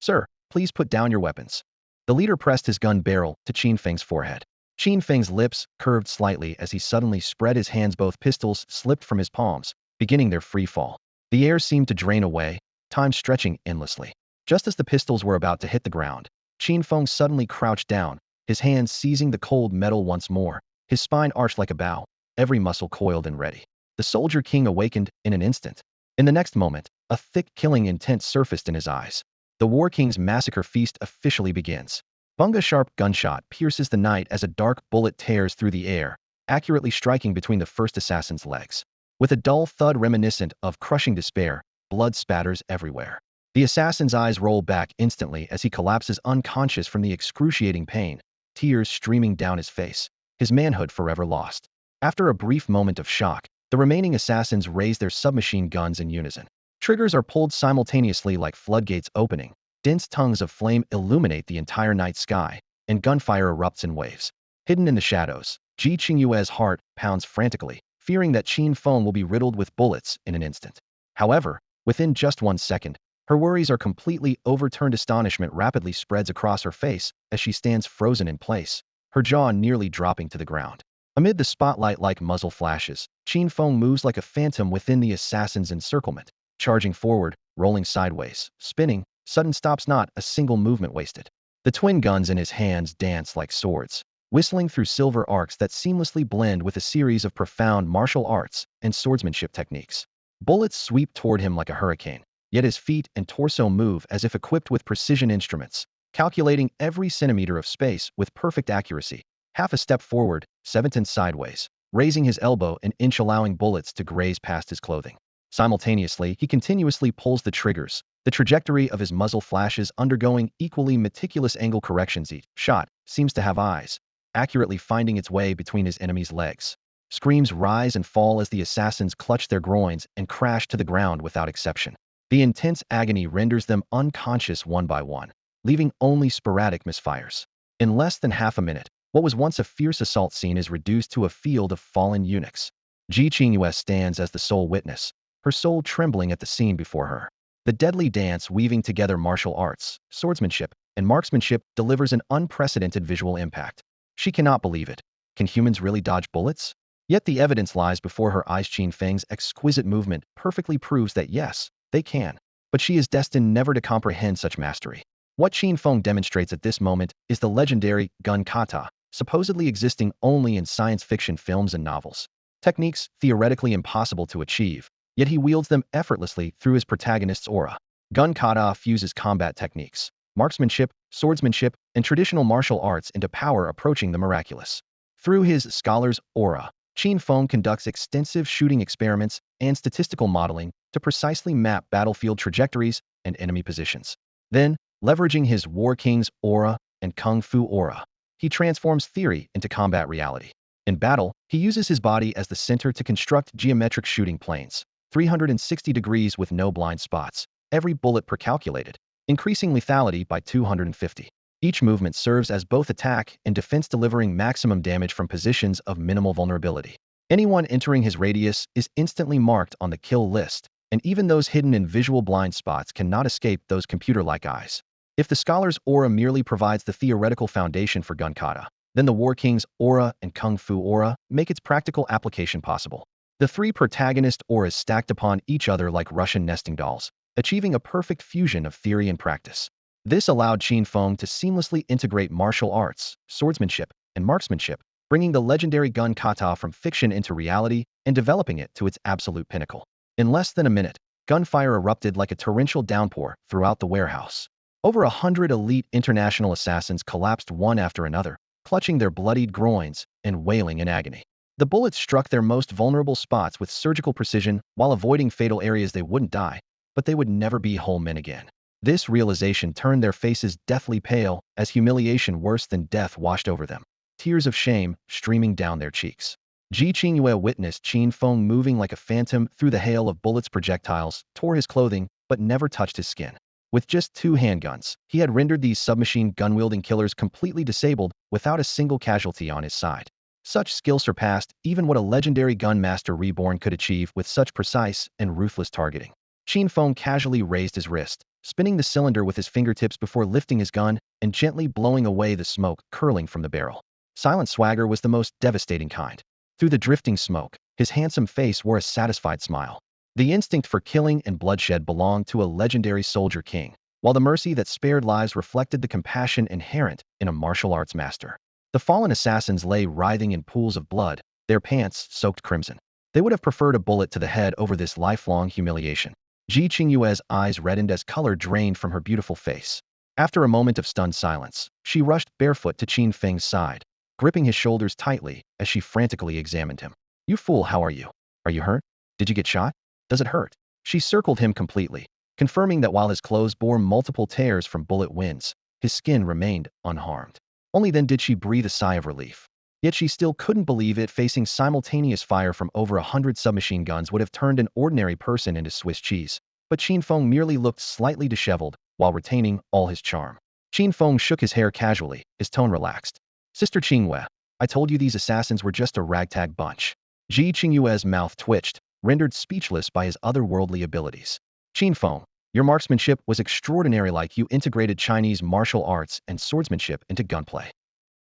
"Sir, please put down your weapons." The leader pressed his gun barrel to Qin Feng's forehead. Qin Feng's lips curved slightly as he suddenly spread his hands. Both pistols slipped from his palms, beginning their free fall. The air seemed to drain away, time stretching endlessly. Just as the pistols were about to hit the ground, Qin Feng suddenly crouched down, his hands seizing the cold metal once more. His spine arched like a bow, every muscle coiled and ready. The Soldier King awakened in an instant. In the next moment, a thick, killing intent surfaced in his eyes. The War King's massacre feast officially begins. Bunga's sharp gunshot pierces the night as a dark bullet tears through the air, accurately striking between the first assassin's legs. With a dull thud reminiscent of crushing despair, blood spatters everywhere. The assassin's eyes roll back instantly as he collapses unconscious from the excruciating pain, tears streaming down his face, his manhood forever lost. After a brief moment of shock, the remaining assassins raise their submachine guns in unison. Triggers are pulled simultaneously like floodgates opening. Dense tongues of flame illuminate the entire night sky, and gunfire erupts in waves. Hidden in the shadows, Ji Qingyue's heart pounds frantically, fearing that Qin Feng will be riddled with bullets in an instant. However, within just 1 second, her worries are completely overturned. Astonishment rapidly spreads across her face as she stands frozen in place, her jaw nearly dropping to the ground. Amid the spotlight like muzzle flashes, Qin Feng moves like a phantom within the assassin's encirclement, charging forward, rolling sideways, spinning, sudden stops, not a single movement wasted. The twin guns in his hands dance like swords, whistling through silver arcs that seamlessly blend with a series of profound martial arts and swordsmanship techniques. Bullets sweep toward him like a hurricane, yet his feet and torso move as if equipped with precision instruments, calculating every centimeter of space with perfect accuracy. Half a step forward, 7 sideways, raising his elbow an inch, allowing bullets to graze past his clothing. Simultaneously, he continuously pulls the triggers, the trajectory of his muzzle flashes undergoing equally meticulous angle corrections. Each shot seems to have eyes, accurately finding its way between his enemy's legs. Screams rise and fall as the assassins clutch their groins and crash to the ground without exception. The intense agony renders them unconscious one by one, leaving only sporadic misfires. In less than half a minute, what was once a fierce assault scene is reduced to a field of fallen eunuchs. Ji Qingyue stands as the sole witness, her soul trembling at the scene before her. The deadly dance weaving together martial arts, swordsmanship, and marksmanship delivers an unprecedented visual impact. She cannot believe it. Can humans really dodge bullets? Yet the evidence lies before her eyes. Qin Feng's exquisite movement perfectly proves that yes, they can. But she is destined never to comprehend such mastery. What Qin Feng demonstrates at this moment is the legendary gun kata, supposedly existing only in science fiction films and novels. Techniques theoretically impossible to achieve, yet he wields them effortlessly through his protagonist's aura. Gun Kata fuses combat techniques, marksmanship, swordsmanship, and traditional martial arts into power approaching the miraculous. Through his scholar's aura, Qin Feng conducts extensive shooting experiments and statistical modeling to precisely map battlefield trajectories and enemy positions. Then, leveraging his War King's aura and Kung Fu aura, he transforms theory into combat reality. In battle, he uses his body as the center to construct geometric shooting planes, 360 degrees with no blind spots, every bullet per-calculated, increasing lethality by 250. Each movement serves as both attack and defense, delivering maximum damage from positions of minimal vulnerability. Anyone entering his radius is instantly marked on the kill list, and even those hidden in visual blind spots cannot escape those computer-like eyes. If the scholar's aura merely provides the theoretical foundation for gun kata, then the War King's aura and Kung Fu aura make its practical application possible. The three protagonist auras stacked upon each other like Russian nesting dolls, achieving a perfect fusion of theory and practice. This allowed Qin Feng to seamlessly integrate martial arts, swordsmanship, and marksmanship, bringing the legendary gun kata from fiction into reality and developing it to its absolute pinnacle. In less than a minute, gunfire erupted like a torrential downpour throughout the warehouse. Over 100 elite international assassins collapsed one after another, clutching their bloodied groins and wailing in agony. The bullets struck their most vulnerable spots with surgical precision while avoiding fatal areas. They wouldn't die, but they would never be whole men again. This realization turned their faces deathly pale as humiliation worse than death washed over them, tears of shame streaming down their cheeks. Ji Qingyue witnessed Qin Feng moving like a phantom through the hail of bullets. Projectiles tore his clothing but never touched his skin. With just 2 handguns, he had rendered these submachine gun-wielding killers completely disabled without a single casualty on his side. Such skill surpassed even what a legendary gun master reborn could achieve with such precise and ruthless targeting. Qin Feng casually raised his wrist, spinning the cylinder with his fingertips before lifting his gun and gently blowing away the smoke curling from the barrel. Silent swagger was the most devastating kind. Through the drifting smoke, his handsome face wore a satisfied smile. The instinct for killing and bloodshed belonged to a legendary soldier king, while the mercy that spared lives reflected the compassion inherent in a martial arts master. The fallen assassins lay writhing in pools of blood, their pants soaked crimson. They would have preferred a bullet to the head over this lifelong humiliation. Ji Qingyue's eyes reddened as color drained from her beautiful face. After a moment of stunned silence, she rushed barefoot to Qin Feng's side, gripping his shoulders tightly as she frantically examined him. "You fool, how are you? Are you hurt? Did you get shot? Does it hurt?" She circled him completely, confirming that while his clothes bore multiple tears from bullet wounds, his skin remained unharmed. Only then did she breathe a sigh of relief. Yet she still couldn't believe it. Facing simultaneous fire from over 100 submachine guns would have turned an ordinary person into Swiss cheese. But Qin Feng merely looked slightly disheveled while retaining all his charm. Qin Feng shook his hair casually, his tone relaxed. "Sister Qingyue, I told you these assassins were just a ragtag bunch." Ji Qingyue's mouth twitched, rendered speechless by his otherworldly abilities. "Qin Feng, your marksmanship was extraordinary, like you integrated Chinese martial arts and swordsmanship into gunplay.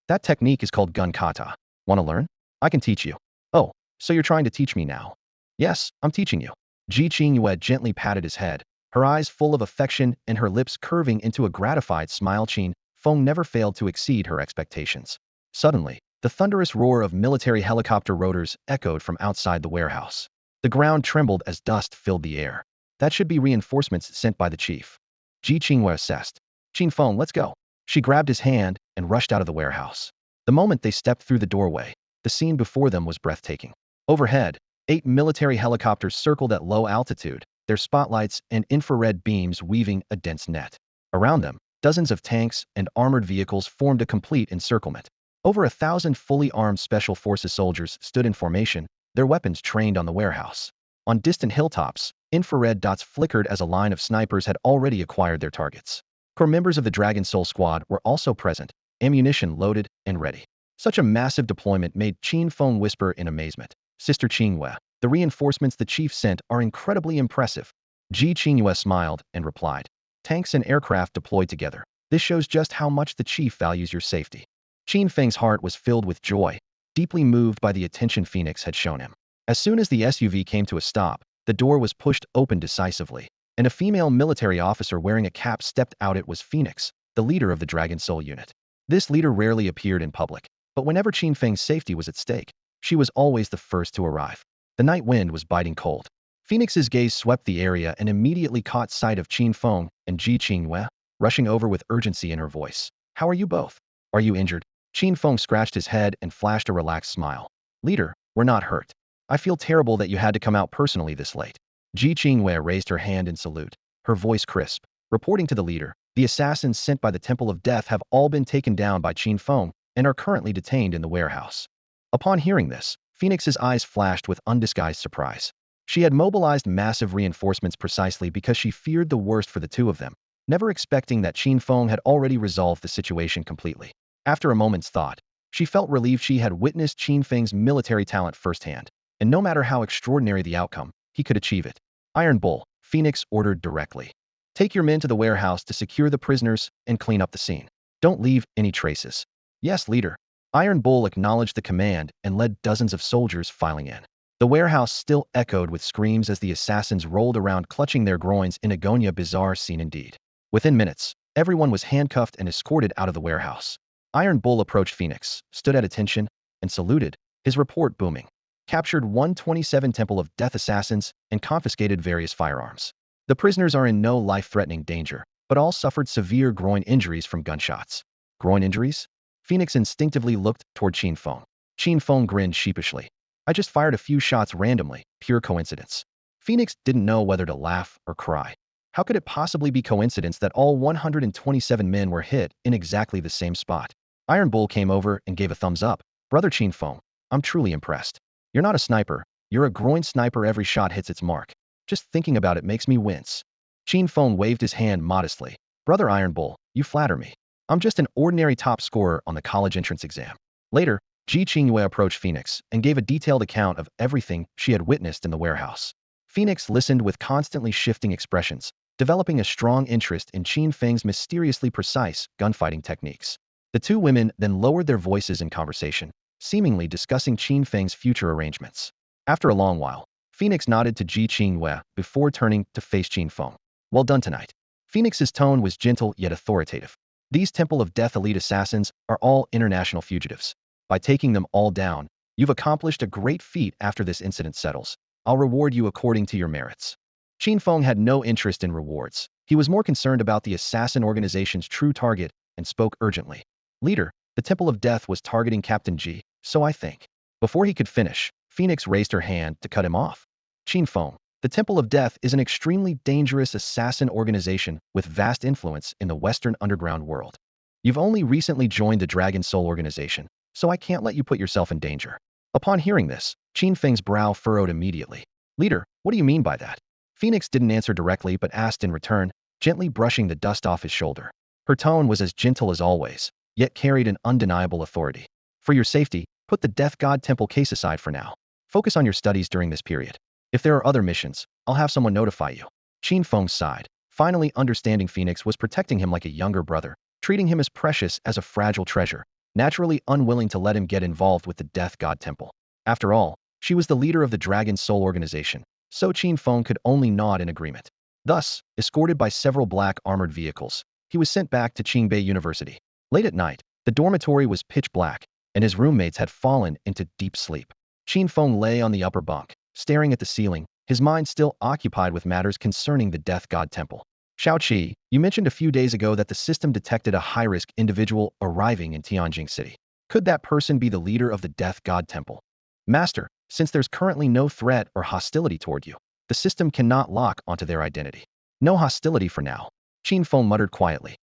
That technique is called gun kata. Want to learn? I can teach you." "Oh, so you're trying to teach me now?" "Yes, I'm teaching you." Ji Qingyue gently patted his head, her eyes full of affection and her lips curving into a gratified smile. Qin Feng never failed to exceed her expectations. Suddenly, the thunderous roar of military helicopter rotors echoed from outside the warehouse. The ground trembled as dust filled the air. That should be reinforcements sent by the chief. Ji Qingyue assessed. "Qin Feng, let's go." She grabbed his hand and rushed out of the warehouse. The moment they stepped through the doorway, the scene before them was breathtaking. Overhead, 8 military helicopters circled at low altitude, their spotlights and infrared beams weaving a dense net. Around them, dozens of tanks and armored vehicles formed a complete encirclement. Over 1,000 fully armed Special Forces soldiers stood in formation, their weapons trained on the warehouse. On distant hilltops, infrared dots flickered as a line of snipers had already acquired their targets. Core members of the Dragon Soul Squad were also present, ammunition loaded and ready. Such a massive deployment made Qin Feng whisper in amazement. "Sister Qingyue, the reinforcements the chief sent are incredibly impressive." Ji Qingyue smiled and replied. "Tanks and aircraft deployed together. This shows just how much the chief values your safety." Qin Feng's heart was filled with joy, deeply moved by the attention Phoenix had shown him. As soon as the SUV came to a stop, the door was pushed open decisively, and a female military officer wearing a cap stepped out. It was Phoenix, the leader of the Dragon Soul unit. This leader rarely appeared in public, but whenever Qin Feng's safety was at stake, she was always the first to arrive. The night wind was biting cold. Phoenix's gaze swept the area and immediately caught sight of Qin Feng and Ji Qingyue, rushing over with urgency in her voice. How are you both? Are you injured? Qin Feng scratched his head and flashed a relaxed smile. Leader, we're not hurt. I feel terrible that you had to come out personally this late. Ji Qingyue raised her hand in salute, her voice crisp. Reporting to the leader, the assassins sent by the Temple of Death have all been taken down by Qin Feng and are currently detained in the warehouse. Upon hearing this, Phoenix's eyes flashed with undisguised surprise. She had mobilized massive reinforcements precisely because she feared the worst for the two of them, never expecting that Qin Feng had already resolved the situation completely. After a moment's thought, she felt relieved she had witnessed Qin Feng's military talent firsthand, and no matter how extraordinary the outcome, he could achieve it. Iron Bull, Phoenix ordered directly. Take your men to the warehouse to secure the prisoners and clean up the scene. Don't leave any traces. Yes, leader. Iron Bull acknowledged the command and led dozens of soldiers filing in. The warehouse still echoed with screams as the assassins rolled around clutching their groins in a bizarre scene indeed. Within minutes, everyone was handcuffed and escorted out of the warehouse. Iron Bull approached Phoenix, stood at attention, and saluted, his report booming. Captured 127 Temple of Death assassins and confiscated various firearms. The prisoners are in no life-threatening danger, but all suffered severe groin injuries from gunshots. Groin injuries? Phoenix instinctively looked toward Qin Feng. Qin Feng grinned sheepishly. I just fired a few shots randomly, pure coincidence. Phoenix didn't know whether to laugh or cry. How could it possibly be coincidence that all 127 men were hit in exactly the same spot? Iron Bull came over and gave a thumbs up. Brother Qin Feng, I'm truly impressed. You're not a sniper. You're a groin sniper. Every shot hits its mark. Just thinking about it makes me wince. Qin Feng waved his hand modestly. Brother Iron Bull, you flatter me. I'm just an ordinary top scorer on the college entrance exam. Later, Ji Qingyue approached Phoenix and gave a detailed account of everything she had witnessed in the warehouse. Phoenix listened with constantly shifting expressions, developing a strong interest in Qin Feng's mysteriously precise gunfighting techniques. The two women then lowered their voices in conversation, seemingly discussing Qin Feng's future arrangements. After a long while, Phoenix nodded to Ji Qingyue before turning to face Qin Feng. Well done tonight. Phoenix's tone was gentle yet authoritative. These Temple of Death elite assassins are all international fugitives. By taking them all down, you've accomplished a great feat. After this incident settles, I'll reward you according to your merits. Qin Feng had no interest in rewards. He was more concerned about the assassin organization's true target and spoke urgently. Leader, the Temple of Death was targeting Captain Ji, so I think. Before he could finish, Phoenix raised her hand to cut him off. Qin Feng, the Temple of Death is an extremely dangerous assassin organization with vast influence in the Western underground world. You've only recently joined the Dragon Soul organization, so I can't let you put yourself in danger. Upon hearing this, Qin Feng's brow furrowed immediately. Leader, what do you mean by that? Phoenix didn't answer directly but asked in return, gently brushing the dust off his shoulder. Her tone was as gentle as always, yet carried an undeniable authority. For your safety, put the Death God Temple case aside for now. Focus on your studies during this period. If there are other missions, I'll have someone notify you. Qin Feng sighed, finally understanding Phoenix was protecting him like a younger brother, treating him as precious as a fragile treasure, naturally unwilling to let him get involved with the Death God Temple. After all, she was the leader of the Dragon Soul organization, so Qin Feng could only nod in agreement. Thus, escorted by several black armored vehicles, he was sent back to Qingbei University. Late at night, the dormitory was pitch black, and his roommates had fallen into deep sleep. Qin Feng lay on the upper bunk, staring at the ceiling, his mind still occupied with matters concerning the Death God Temple. Xiaoqi, you mentioned a few days ago that the system detected a high-risk individual arriving in Tianjing City. Could that person be the leader of the Death God Temple? Master, since there's currently no threat or hostility toward you, the system cannot lock onto their identity. No hostility for now. Qin Feng muttered quietly.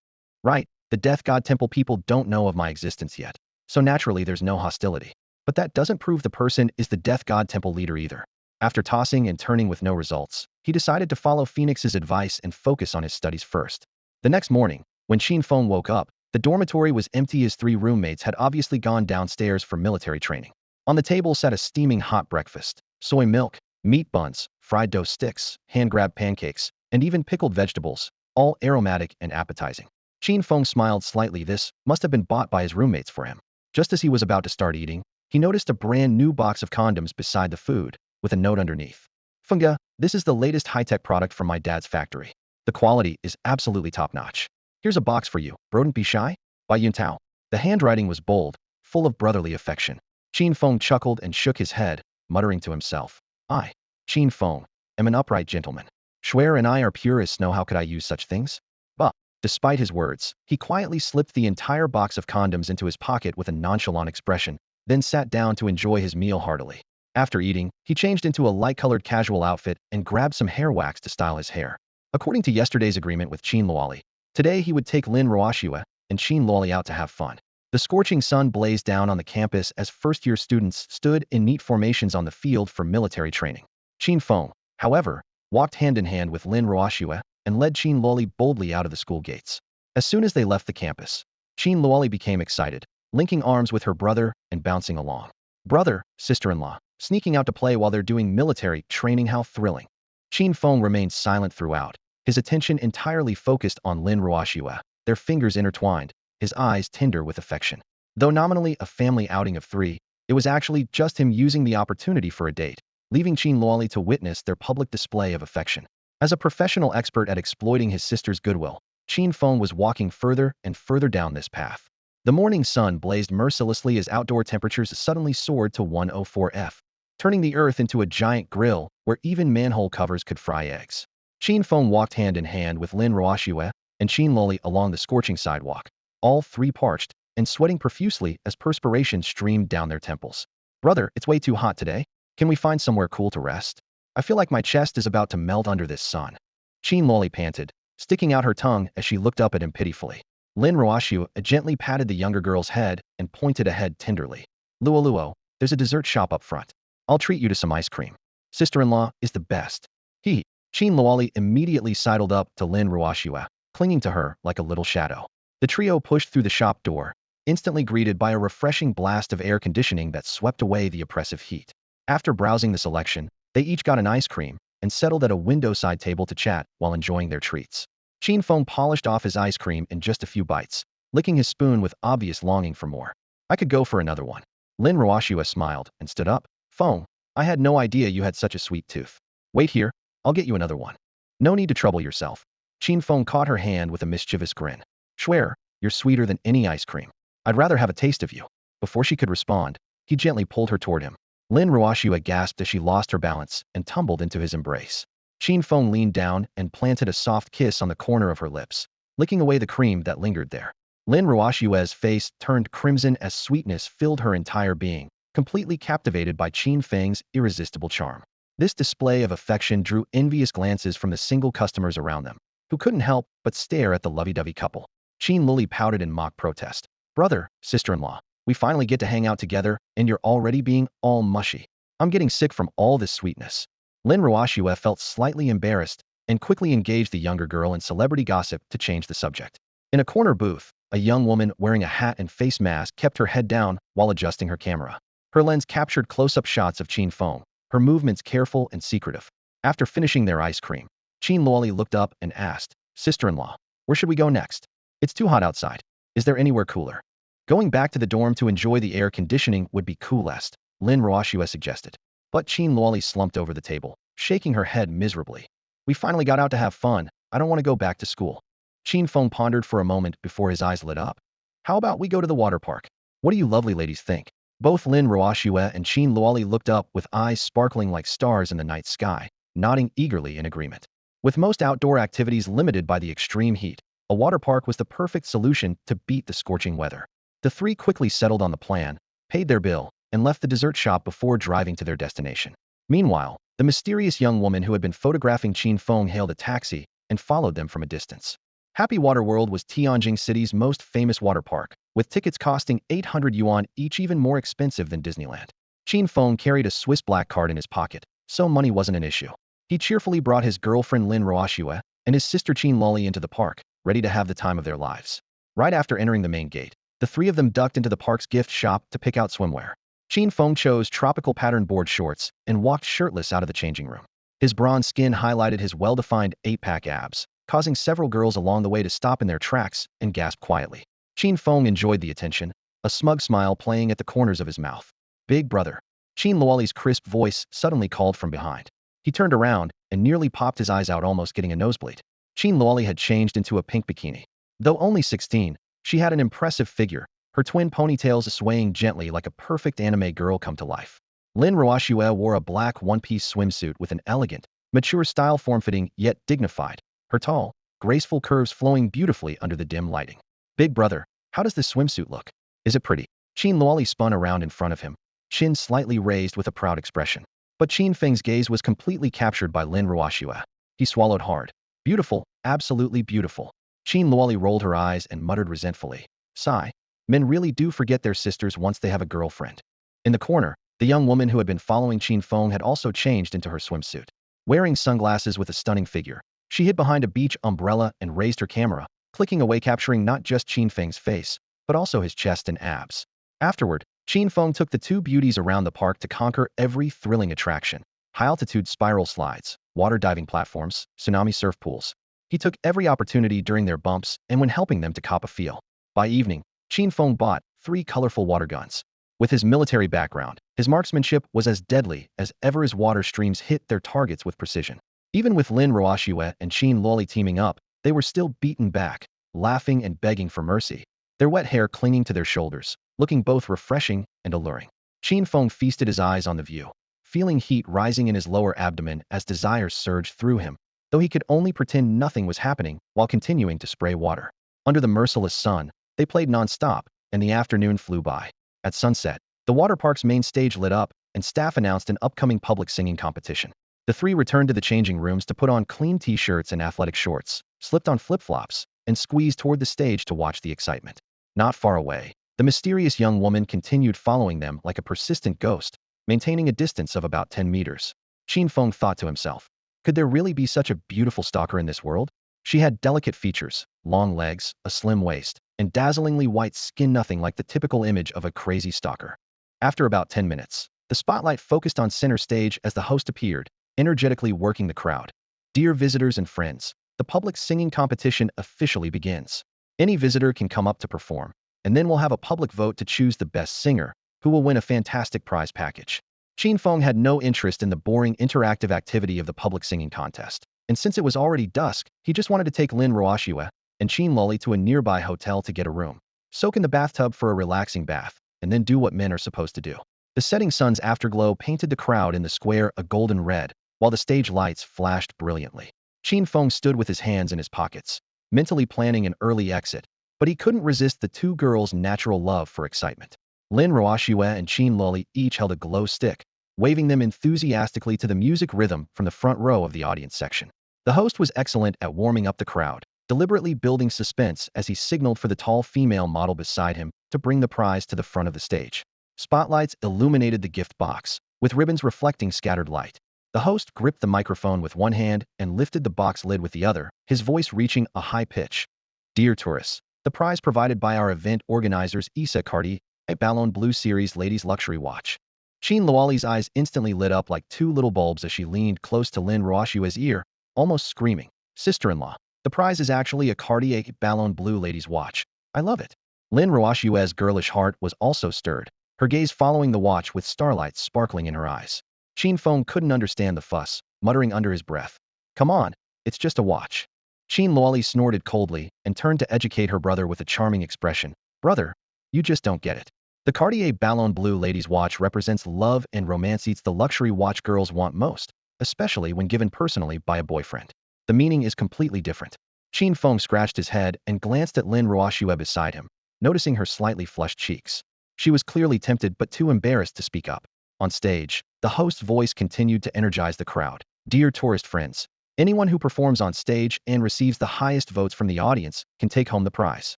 Right, the Death God Temple people don't know of my existence yet, so naturally there's no hostility. But that doesn't prove the person is the Death God Temple leader either. After tossing and turning with no results, he decided to follow Phoenix's advice and focus on his studies first. The next morning, when Qin Feng woke up, the dormitory was empty. His three roommates had obviously gone downstairs for military training. On the table sat a steaming hot breakfast: soy milk, meat buns, fried dough sticks, hand-grabbed pancakes, and even pickled vegetables, all aromatic and appetizing. Qin Feng smiled slightly. This must have been bought by his roommates for him. Just as he was about to start eating, he noticed a brand new box of condoms beside the food, with a note underneath. Funga, this is the latest high-tech product from my dad's factory. The quality is absolutely top-notch. Here's a box for you. Brodn't be shy? By Yun Tao. The handwriting was bold, full of brotherly affection. Qin Feng chuckled and shook his head, muttering to himself. Qin Feng. am an upright gentleman. Swear and I are pure as snow, how could I use such things? But, despite his words, he quietly slipped the entire box of condoms into his pocket with a nonchalant expression, then sat down to enjoy his meal heartily. After eating, he changed into a light-colored casual outfit and grabbed some hair wax to style his hair. According to yesterday's agreement with Qin Luoli, today he would take Lin Roashua and Qin Luoli out to have fun. The scorching sun blazed down on the campus as first-year students stood in neat formations on the field for military training. Qin Feng, however, walked hand-in-hand with Lin Roashua and led Qin Luoli boldly out of the school gates. As soon as they left the campus, Qin Luoli became excited, linking arms with her brother and bouncing along. Brother, sister-in-law, sneaking out to play while they're doing military training, how thrilling. Qin Feng remained silent throughout, his attention entirely focused on Lin Roashua, their fingers intertwined, his eyes tender with affection. Though nominally a family outing of three, it was actually just him using the opportunity for a date, leaving Qin Luoli to witness their public display of affection. As a professional expert at exploiting his sister's goodwill, Qin Feng was walking further and further down this path. The morning sun blazed mercilessly as outdoor temperatures suddenly soared to 104°F, turning the earth into a giant grill where even manhole covers could fry eggs. Qin Feng walked hand in hand with Lin Roashua and Qin Luoli along the scorching sidewalk, all three parched and sweating profusely as perspiration streamed down their temples. Brother, it's way too hot today. Can we find somewhere cool to rest? I feel like my chest is about to melt under this sun. Qin Luoli panted, sticking out her tongue as she looked up at him pitifully. Lin Roashua gently patted the younger girl's head and pointed ahead tenderly. Luo, there's a dessert shop up front. I'll treat you to some ice cream. Sister-in-law is the best. Qin Luoli immediately sidled up to Lin Roashua, clinging to her like a little shadow. The trio pushed through the shop door, instantly greeted by a refreshing blast of air conditioning that swept away the oppressive heat. After browsing the selection, they each got an ice cream and settled at a window-side table to chat while enjoying their treats. Qin Feng polished off his ice cream in just a few bites, licking his spoon with obvious longing for more. I could go for another one. Lin Roashua smiled and stood up. Feng, I had no idea you had such a sweet tooth. Wait here, I'll get you another one. No need to trouble yourself. Qin Feng caught her hand with a mischievous grin. Swear, you're sweeter than any ice cream. I'd rather have a taste of you. Before she could respond, he gently pulled her toward him. Lin Roashua gasped as she lost her balance and tumbled into his embrace. Qin Feng leaned down and planted a soft kiss on the corner of her lips, licking away the cream that lingered there. Lin Roashua's face turned crimson as sweetness filled her entire being, completely captivated by Qin Feng's irresistible charm. This display of affection drew envious glances from the single customers around them, who couldn't help but stare at the lovey-dovey couple. Qin Luoli pouted in mock protest. Brother, sister-in-law, we finally get to hang out together, and you're already being all mushy. I'm getting sick from all this sweetness. Lin Roashua felt slightly embarrassed and quickly engaged the younger girl in celebrity gossip to change the subject. In a corner booth, a young woman wearing a hat and face mask kept her head down while adjusting her camera. Her lens captured close-up shots of Qin Feng, her movements careful and secretive. After finishing their ice cream, Qin Luoli looked up and asked, Sister-in-law, where should we go next? It's too hot outside. Is there anywhere cooler? Going back to the dorm to enjoy the air conditioning would be coolest, Lin Roashua suggested. But Qin Luoli slumped over the table, shaking her head miserably. We finally got out to have fun. I don't want to go back to school. Qin Feng pondered for a moment before his eyes lit up. How about we go to the water park? What do you lovely ladies think? Both Lin Roashua and Qin Luoli looked up with eyes sparkling like stars in the night sky, nodding eagerly in agreement. With most outdoor activities limited by the extreme heat, a water park was the perfect solution to beat the scorching weather. The three quickly settled on the plan, paid their bill, and left the dessert shop before driving to their destination. Meanwhile, the mysterious young woman who had been photographing Qin Feng hailed a taxi and followed them from a distance. Happy Water World was Tianjin City's most famous water park, with tickets costing 800 yuan each, even more expensive than Disneyland. Qin Feng carried a Swiss black card in his pocket, so money wasn't an issue. He cheerfully brought his girlfriend Lin Roashua and his sister Qin Luoli into the park, ready to have the time of their lives. Right after entering the main gate, the three of them ducked into the park's gift shop to pick out swimwear. Qin Feng chose tropical pattern board shorts and walked shirtless out of the changing room. His bronze skin highlighted his well-defined 8-pack abs, causing several girls along the way to stop in their tracks and gasp quietly. Qin Feng enjoyed the attention, a smug smile playing at the corners of his mouth. Big brother. Qin Luoli's crisp voice suddenly called from behind. He turned around and nearly popped his eyes out, almost getting a nosebleed. Qin Luoli had changed into a pink bikini. Though only 16, she had an impressive figure, her twin ponytails swaying gently like a perfect anime girl come to life. Lin Roashua wore a black one-piece swimsuit with an elegant, Mature style, form-fitting, yet dignified. Her tall, graceful curves flowing beautifully under the dim lighting. Big brother, how does this swimsuit look? Is it pretty? Qin Luoli spun around in front of him, chin slightly raised with a proud expression. But Qin Feng's gaze was completely captured by Lin Ruoxue. He swallowed hard. Beautiful, absolutely beautiful. Qin Luoli rolled her eyes and muttered resentfully. Sigh. Men really do forget their sisters once they have a girlfriend. In the corner, the young woman who had been following Qin Feng had also changed into her swimsuit. Wearing sunglasses with a stunning figure, she hid behind a beach umbrella and raised her camera, clicking away, capturing not just Qin Feng's face, but also his chest and abs. Afterward, Qin Feng took the two beauties around the park to conquer every thrilling attraction. High-altitude spiral slides, water diving platforms, tsunami surf pools. He took every opportunity during their bumps and when helping them to cop a feel. By evening, Qin Feng bought 3 colorful water guns. With his military background, his marksmanship was as deadly as ever as water streams hit their targets with precision. Even with Lin Ruoxue and Qin Luoli teaming up, they were still beaten back, laughing and begging for mercy, their wet hair clinging to their shoulders, looking both refreshing and alluring. Qin Feng feasted his eyes on the view, feeling heat rising in his lower abdomen as desire surged through him, though he could only pretend nothing was happening while continuing to spray water. Under the merciless sun, they played non-stop, and the afternoon flew by. At sunset, the water park's main stage lit up, and staff announced an upcoming public singing competition. The three returned to the changing rooms to put on clean t-shirts and athletic shorts, slipped on flip-flops, and squeezed toward the stage to watch the excitement. Not far away, the mysterious young woman continued following them like a persistent ghost, maintaining a distance of about 10 meters. Qin Feng thought to himself, could there really be such a beautiful stalker in this world? She had delicate features, long legs, a slim waist, and dazzlingly white skin, nothing like the typical image of a crazy stalker. After about 10 minutes, the spotlight focused on center stage as the host appeared, energetically working the crowd. Dear visitors and friends, the public singing competition officially begins. Any visitor can come up to perform, and then we'll have a public vote to choose the best singer, who will win a fantastic prize package. Qin Feng had no interest in the boring interactive activity of the public singing contest, and since it was already dusk, he just wanted to take Lin Ruoxue and Qin Luoli to a nearby hotel to get a room, soak in the bathtub for a relaxing bath, and then do what men are supposed to do. The setting sun's afterglow painted the crowd in the square a golden red, while the stage lights flashed brilliantly. Qin Feng stood with his hands in his pockets, mentally planning an early exit, but he couldn't resist the two girls' natural love for excitement. Lin Ruoxue and Qin Luoli each held a glow stick, waving them enthusiastically to the music rhythm from the front row of the audience section. The host was excellent at warming up the crowd, deliberately building suspense as he signaled for the tall female model beside him to bring the prize to the front of the stage. Spotlights illuminated the gift box, with ribbons reflecting scattered light. The host gripped the microphone with one hand and lifted the box lid with the other, his voice reaching a high pitch. Dear tourists, the prize provided by our event organizers Issa Cartier, a Ballon Bleu Series Ladies Luxury Watch. Qin Luoli's eyes instantly lit up like two little bulbs as she leaned close to Lin Ruoxue's ear, almost screaming, Sister-in-law, the prize is actually a Cartier Ballon Bleu Ladies Watch. I love it. Lin Ruoxue's girlish heart was also stirred, her gaze following the watch with starlight sparkling in her eyes. Qin Feng couldn't understand the fuss, muttering under his breath, come on, it's just a watch. Qin Luoli snorted coldly and turned to educate her brother with a charming expression. Brother, you just don't get it. The Cartier Ballon Bleu Ladies Watch represents love and romance. It's the luxury watch girls want most, especially when given personally by a boyfriend. The meaning is completely different. Qin Feng scratched his head and glanced at Lin Ruoxue beside him, noticing her slightly flushed cheeks. She was clearly tempted but too embarrassed to speak up. On stage, the host's voice continued to energize the crowd. Dear tourist friends, anyone who performs on stage and receives the highest votes from the audience can take home the prize.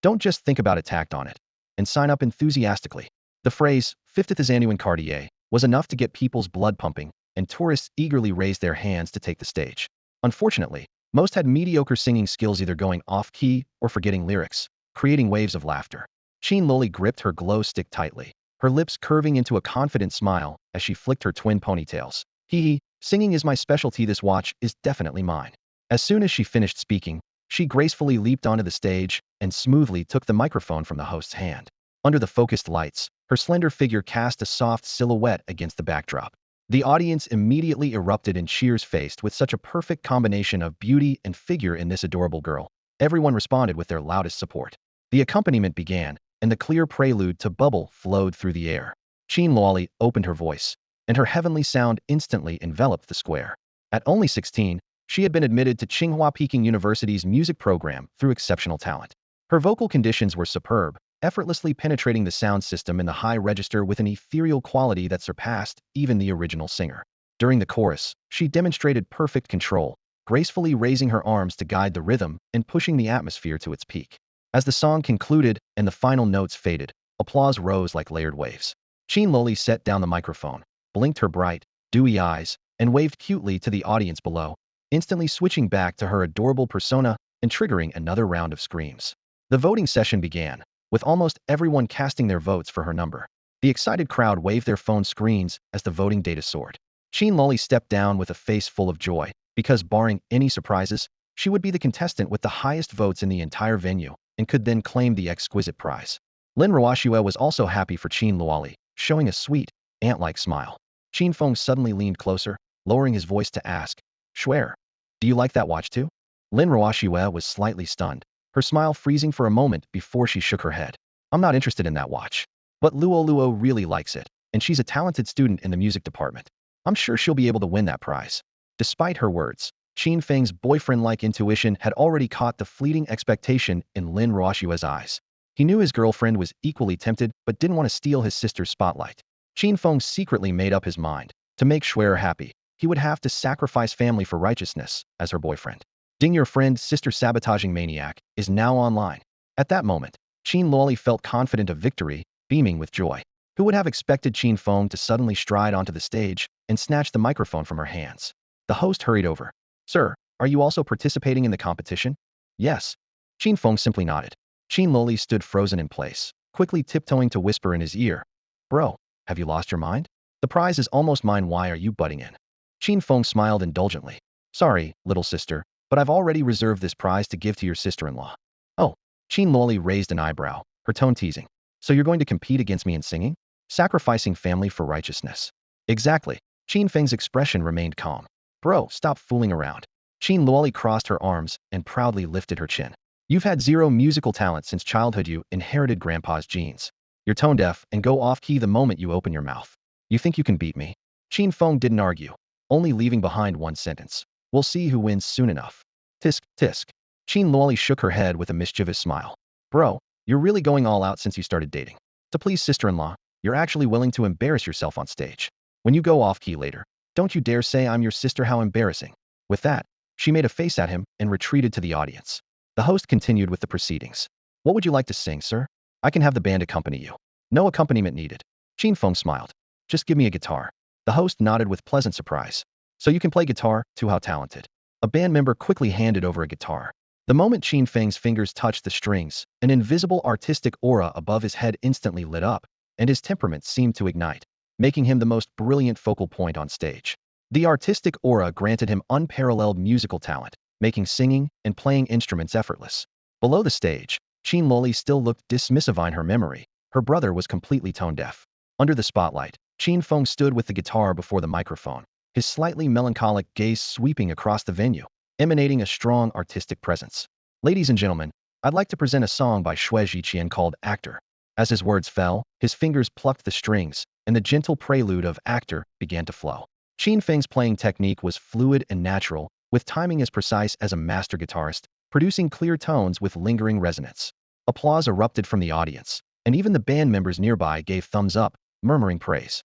Don't just think about it, tact on it, and sign up enthusiastically. The phrase, 50th Annual Cartier, was enough to get people's blood pumping, and tourists eagerly raised their hands to take the stage. Unfortunately, most had mediocre singing skills, either going off-key or forgetting lyrics, creating waves of laughter. Qin Luoli gripped her glow stick tightly, her lips curving into a confident smile as she flicked her twin ponytails. Hee hee, singing is my specialty. This watch is definitely mine. As soon as she finished speaking, she gracefully leaped onto the stage and smoothly took the microphone from the host's hand. Under the focused lights, her slender figure cast a soft silhouette against the backdrop. The audience immediately erupted in cheers. Faced with such a perfect combination of beauty and figure in this adorable girl, everyone responded with their loudest support. The accompaniment began, and the clear prelude to Bubble flowed through the air. Qin Luoli opened her voice, and her heavenly sound instantly enveloped the square. At only 16, she had been admitted to Tsinghua Peking University's music program through exceptional talent. Her vocal conditions were superb, effortlessly penetrating the sound system in the high register with an ethereal quality that surpassed even the original singer. During the chorus, she demonstrated perfect control, gracefully raising her arms to guide the rhythm and pushing the atmosphere to its peak. As the song concluded and the final notes faded, applause rose like layered waves. Qin Loli set down the microphone, blinked her bright, dewy eyes, and waved cutely to the audience below, instantly switching back to her adorable persona and triggering another round of screams. The voting session began, with almost everyone casting their votes for her number. The excited crowd waved their phone screens as the voting data soared. Qin Loli stepped down with a face full of joy, because barring any surprises, she would be the contestant with the highest votes in the entire venue and could then claim the exquisite prize. Lin Ruoxue was also happy for Qin Luoli, showing a sweet, ant-like smile. Qin Feng suddenly leaned closer, lowering his voice to ask, "Shuer, do you like that watch too?" Lin Ruoxue was slightly stunned, her smile freezing for a moment before she shook her head. "I'm not interested in that watch. But Luo really likes it, and she's a talented student in the music department. I'm sure she'll be able to win that prize." Despite her words, Qin Feng's boyfriend-like intuition had already caught the fleeting expectation in Lin Ruoxue's eyes. He knew his girlfriend was equally tempted but didn't want to steal his sister's spotlight. Qin Feng secretly made up his mind. To make Shuer happy, he would have to sacrifice family for righteousness as her boyfriend. Ding, your friend, sister sabotaging maniac, is now online. At that moment, Qin Luoli felt confident of victory, beaming with joy. Who would have expected Qin Feng to suddenly stride onto the stage and snatch the microphone from her hands? The host hurried over. "Sir, are you also participating in the competition?" "Yes." Qin Feng simply nodded. Qin Luoli stood frozen in place, quickly tiptoeing to whisper in his ear, "Bro, have you lost your mind? The prize is almost mine, why are you butting in?" Qin Feng smiled indulgently. "Sorry, little sister, but I've already reserved this prize to give to your sister-in-law." "Oh." Qin Luoli raised an eyebrow, her tone teasing. "So you're going to compete against me in singing? Sacrificing family for righteousness?" "Exactly." Qin Feng's expression remained calm. "Bro, stop fooling around." Qin Luoli crossed her arms and proudly lifted her chin. "You've had zero musical talent since childhood. You inherited grandpa's genes. You're tone deaf and go off-key the moment you open your mouth. You think you can beat me?" Qin Feng didn't argue, only leaving behind one sentence. "We'll see who wins soon enough." Tisk, tisk. Qin Luoli shook her head with a mischievous smile. "Bro, you're really going all out since you started dating. To please sister-in-law, you're actually willing to embarrass yourself on stage. When you go off-key later, don't you dare say I'm your sister, how embarrassing." With that, she made a face at him and retreated to the audience. The host continued with the proceedings. "What would you like to sing, sir? I can have the band accompany you." "No accompaniment needed." Qin Feng smiled. "Just give me a guitar." The host nodded with pleasant surprise. "So you can play guitar, too, how talented." A band member quickly handed over a guitar. The moment Qin Feng's fingers touched the strings, an invisible artistic aura above his head instantly lit up, and his temperament seemed to ignite, making him the most brilliant focal point on stage. The artistic aura granted him unparalleled musical talent, making singing and playing instruments effortless. Below the stage, Qin Luoli still looked dismissive in her memory. Her brother was completely tone deaf. Under the spotlight, Qin Feng stood with the guitar before the microphone, his slightly melancholic gaze sweeping across the venue, emanating a strong artistic presence. "Ladies and gentlemen, I'd like to present a song by Xue Zhiqian called Actor." As his words fell, his fingers plucked the strings, and the gentle prelude of Actor began to flow. Qin Feng's playing technique was fluid and natural, with timing as precise as a master guitarist, producing clear tones with lingering resonance. Applause erupted from the audience, and even the band members nearby gave thumbs up, murmuring praise.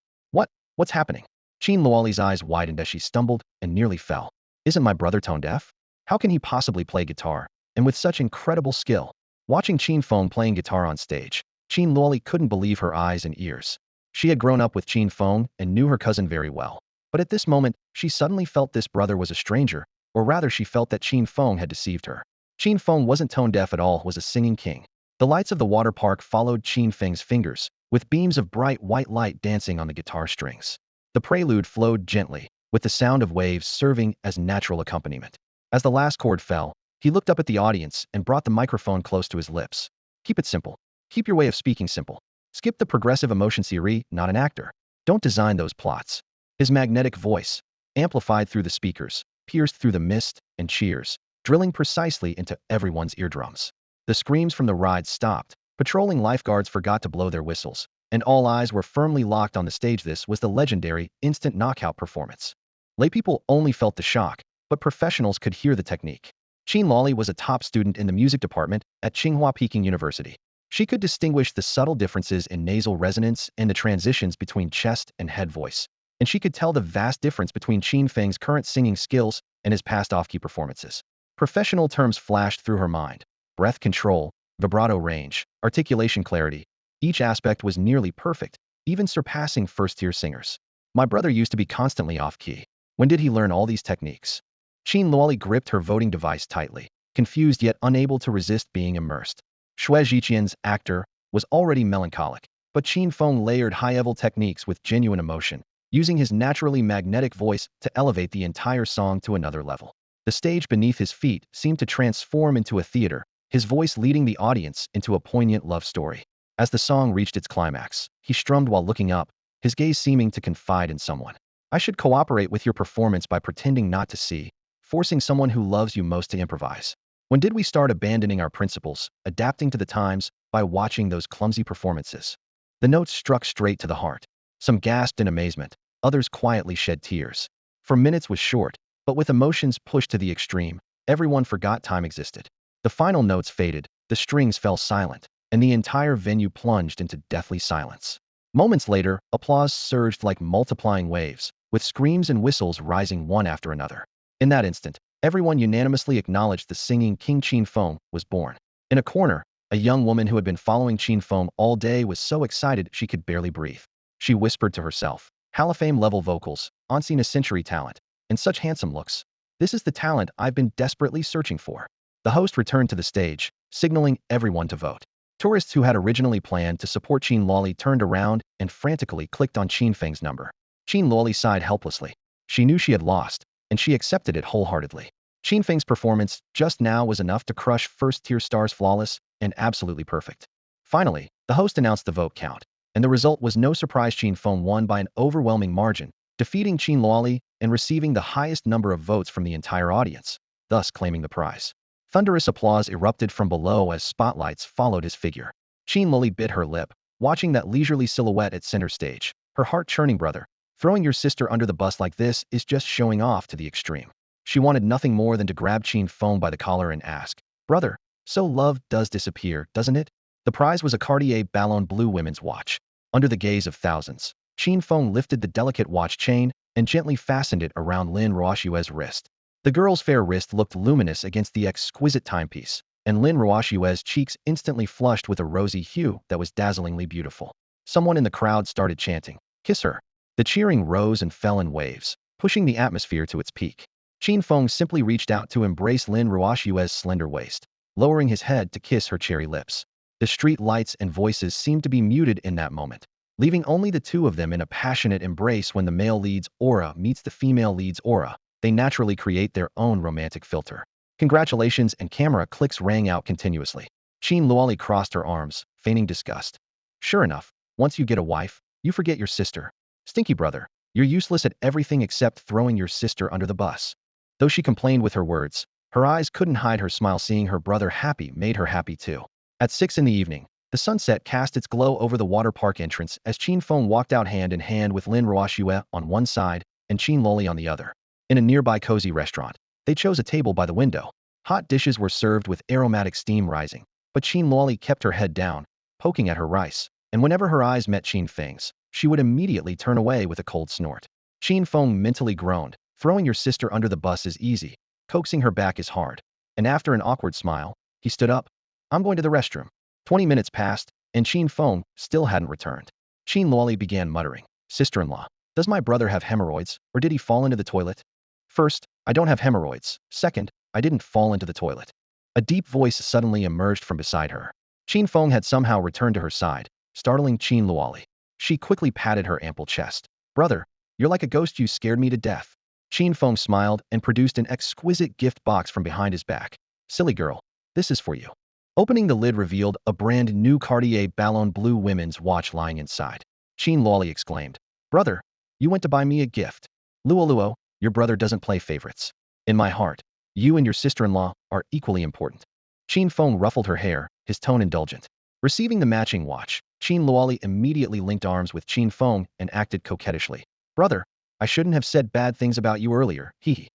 What's happening?" Qin Luoli's eyes widened as she stumbled and nearly fell. "Isn't my brother tone deaf? How can he possibly play guitar, and with such incredible skill?" Watching Qin Feng playing guitar on stage, Qin Luoli couldn't believe her eyes and ears. She had grown up with Qin Feng and knew her cousin very well. But at this moment, she suddenly felt this brother was a stranger, or rather she felt that Qin Feng had deceived her. Qin Feng wasn't tone deaf at all, was a singing king. The lights of the water park followed Qin Feng's fingers, with beams of bright white light dancing on the guitar strings. The prelude flowed gently, with the sound of waves serving as natural accompaniment. As the last chord fell, he looked up at the audience and brought the microphone close to his lips. "Keep it simple. Keep your way of speaking simple. Skip the progressive emotion, Siri, not an actor. Don't design those plots." His magnetic voice, amplified through the speakers, pierced through the mist and cheers, drilling precisely into everyone's eardrums. The screams from the ride stopped, patrolling lifeguards forgot to blow their whistles, and all eyes were firmly locked on the stage. This was the legendary instant knockout performance. Laypeople only felt the shock, but professionals could hear the technique. Qin Loli was a top student in the music department at Tsinghua Peking University. She could distinguish the subtle differences in nasal resonance and the transitions between chest and head voice. And she could tell the vast difference between Qin Feng's current singing skills and his past off-key performances. Professional terms flashed through her mind: breath control, vibrato range, articulation clarity. Each aspect was nearly perfect, even surpassing first-tier singers. My brother used to be constantly off-key. When did he learn all these techniques? Qin Luoli gripped her voting device tightly, confused yet unable to resist being immersed. Xue Zhiqian's actor was already melancholic, but Qin Feng layered high-level techniques with genuine emotion, using his naturally magnetic voice to elevate the entire song to another level. The stage beneath his feet seemed to transform into a theater, his voice leading the audience into a poignant love story. As the song reached its climax, he strummed while looking up, his gaze seeming to confide in someone. I should cooperate with your performance by pretending not to see, forcing someone who loves you most to improvise. When did we start abandoning our principles, adapting to the times, by watching those clumsy performances? The notes struck straight to the heart. Some gasped in amazement, others quietly shed tears. For minutes was short, but with emotions pushed to the extreme, everyone forgot time existed. The final notes faded, the strings fell silent, and the entire venue plunged into deathly silence. Moments later, applause surged like multiplying waves, with screams and whistles rising one after another. In that instant, everyone unanimously acknowledged the singing King Qin Feng was born. In a corner, a young woman who had been following Qin Feng all day was so excited she could barely breathe. She whispered to herself, Hall of Fame level vocals, on-scene a century talent, and such handsome looks. This is the talent I've been desperately searching for. The host returned to the stage, signaling everyone to vote. Tourists who had originally planned to support Qin Loli turned around and frantically clicked on Qin Feng's number. Qin Loli sighed helplessly. She knew she had lost, and she accepted it wholeheartedly. Qin Feng's performance just now was enough to crush first-tier stars, flawless and absolutely perfect. Finally, the host announced the vote count, and the result was no surprise. Qin Feng won by an overwhelming margin, defeating Qin Loli and receiving the highest number of votes from the entire audience, thus claiming the prize. Thunderous applause erupted from below as spotlights followed his figure. Qin Loli bit her lip, watching that leisurely silhouette at center stage, her heart churning. Brother, throwing your sister under the bus like this is just showing off to the extreme. She wanted nothing more than to grab Qin Feng by the collar and ask, Brother, so love does disappear, doesn't it? The prize was a Cartier Ballon Bleu women's watch. Under the gaze of thousands, Qin Feng lifted the delicate watch chain and gently fastened it around Lin Ruoxue's wrist. The girl's fair wrist looked luminous against the exquisite timepiece, and Lin Ruoxue's cheeks instantly flushed with a rosy hue that was dazzlingly beautiful. Someone in the crowd started chanting, Kiss her. The cheering rose and fell in waves, pushing the atmosphere to its peak. Qin Feng simply reached out to embrace Lin Ruoxue's slender waist, lowering his head to kiss her cherry lips. The street lights and voices seemed to be muted in that moment, leaving only the two of them in a passionate embrace. When the male lead's aura meets the female lead's aura, they naturally create their own romantic filter. Congratulations, and camera clicks rang out continuously. Qin Luoli crossed her arms, feigning disgust. Sure enough, once you get a wife, you forget your sister. Stinky brother, you're useless at everything except throwing your sister under the bus. Though she complained with her words, her eyes couldn't hide her smile. Seeing her brother happy made her happy too. At 6 in the evening, the sunset cast its glow over the water park entrance as Qin Feng walked out hand in hand with Lin Ruoxue on one side and Qin Loli on the other. In a nearby cozy restaurant, they chose a table by the window. Hot dishes were served with aromatic steam rising, but Qin Loli kept her head down, poking at her rice, and whenever her eyes met Qin Feng's, she would immediately turn away with a cold snort. Qin Feng mentally groaned, throwing your sister under the bus is easy, coaxing her back is hard. And after an awkward smile, he stood up. I'm going to the restroom. 20 minutes passed, and Qin Feng still hadn't returned. Qin Loli began muttering, Sister-in-law, does my brother have hemorrhoids, or did he fall into the toilet? First, I don't have hemorrhoids. Second, I didn't fall into the toilet. A deep voice suddenly emerged from beside her. Qin Feng had somehow returned to her side, startling Qin Luoli. She quickly patted her ample chest. Brother, you're like a ghost, you scared me to death. Qin Feng smiled and produced an exquisite gift box from behind his back. Silly girl, this is for you. Opening the lid revealed a brand new Cartier Ballon Bleu women's watch lying inside. Qin Luoli exclaimed, Brother, you went to buy me a gift. Luo, your brother doesn't play favorites. In my heart, you and your sister-in-law are equally important. Qin Feng ruffled her hair, his tone indulgent. Receiving the matching watch, Qin Luoli immediately linked arms with Qin Feng and acted coquettishly. Brother, I shouldn't have said bad things about you earlier, hee hee.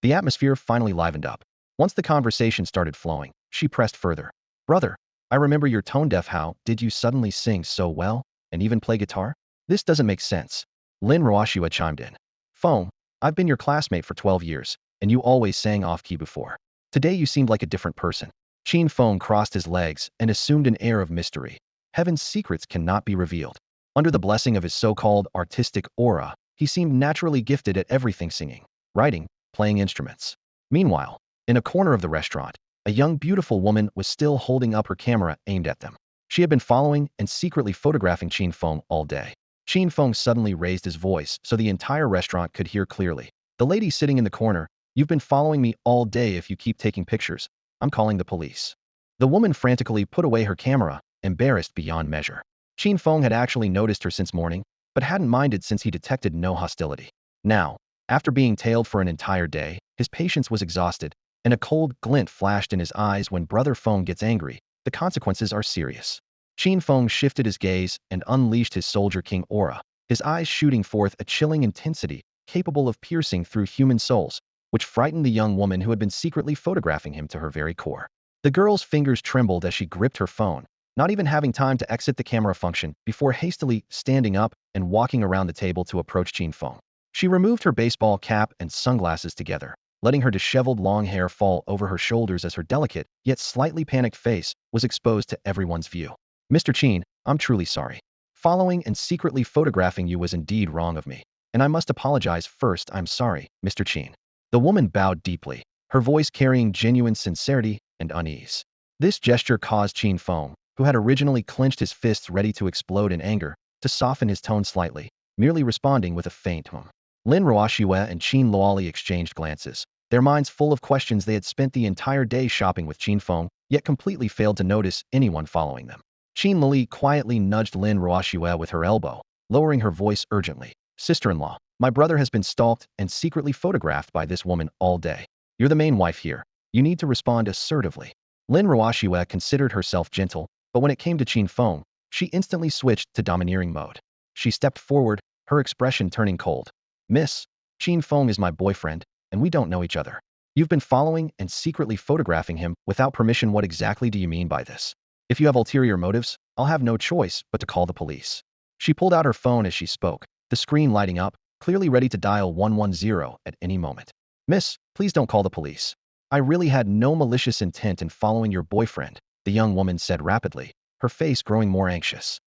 The atmosphere finally livened up. Once the conversation started flowing, she pressed further. Brother, I remember your tone deaf. How did you suddenly sing so well and even play guitar? This doesn't make sense. Lin Roashua chimed in. Feng, I've been your classmate for 12 years, and you always sang off-key before. Today you seemed like a different person. Qin Feng crossed his legs and assumed an air of mystery. Heaven's secrets cannot be revealed. Under the blessing of his so-called artistic aura, he seemed naturally gifted at everything: singing, writing, playing instruments. Meanwhile, in a corner of the restaurant, a young beautiful woman was still holding up her camera aimed at them. She had been following and secretly photographing Qin Feng all day. Qin Feng suddenly raised his voice so the entire restaurant could hear clearly. The lady sitting in the corner, you've been following me all day. If you keep taking pictures, I'm calling the police. The woman frantically put away her camera, embarrassed beyond measure. Qin Feng had actually noticed her since morning, but hadn't minded since he detected no hostility. Now, after being tailed for an entire day, his patience was exhausted, and a cold glint flashed in his eyes. When Brother Feng gets angry, the consequences are serious. Qin Feng shifted his gaze and unleashed his Soldier King aura, his eyes shooting forth a chilling intensity capable of piercing through human souls, which frightened the young woman who had been secretly photographing him to her very core. The girl's fingers trembled as she gripped her phone, not even having time to exit the camera function before hastily standing up and walking around the table to approach Qin Feng. She removed her baseball cap and sunglasses together, letting her disheveled long hair fall over her shoulders as her delicate, yet slightly panicked face was exposed to everyone's view. Mr. Qin, I'm truly sorry. Following and secretly photographing you was indeed wrong of me, and I must apologize first. I'm sorry, Mr. Qin. The woman bowed deeply, her voice carrying genuine sincerity and unease. This gesture caused Qin Feng, who had originally clenched his fists ready to explode in anger, to soften his tone slightly, merely responding with a faint hum. Lin Roashua and Qin Luoli exchanged glances, their minds full of questions. They had spent the entire day shopping with Qin Feng, yet completely failed to notice anyone following them. Qin Luoli quietly nudged Lin Roashua with her elbow, lowering her voice urgently. Sister-in-law, my brother has been stalked and secretly photographed by this woman all day. You're the main wife here. You need to respond assertively. Lin Roashua considered herself gentle, but when it came to Qin Feng, she instantly switched to domineering mode. She stepped forward, her expression turning cold. Miss, Qin Feng is my boyfriend, and we don't know each other. You've been following and secretly photographing him without permission. What exactly do you mean by this? If you have ulterior motives, I'll have no choice but to call the police. She pulled out her phone as she spoke, the screen lighting up, clearly ready to dial 110 at any moment. Miss, please don't call the police. I really had no malicious intent in following your boyfriend, the young woman said rapidly, her face growing more anxious.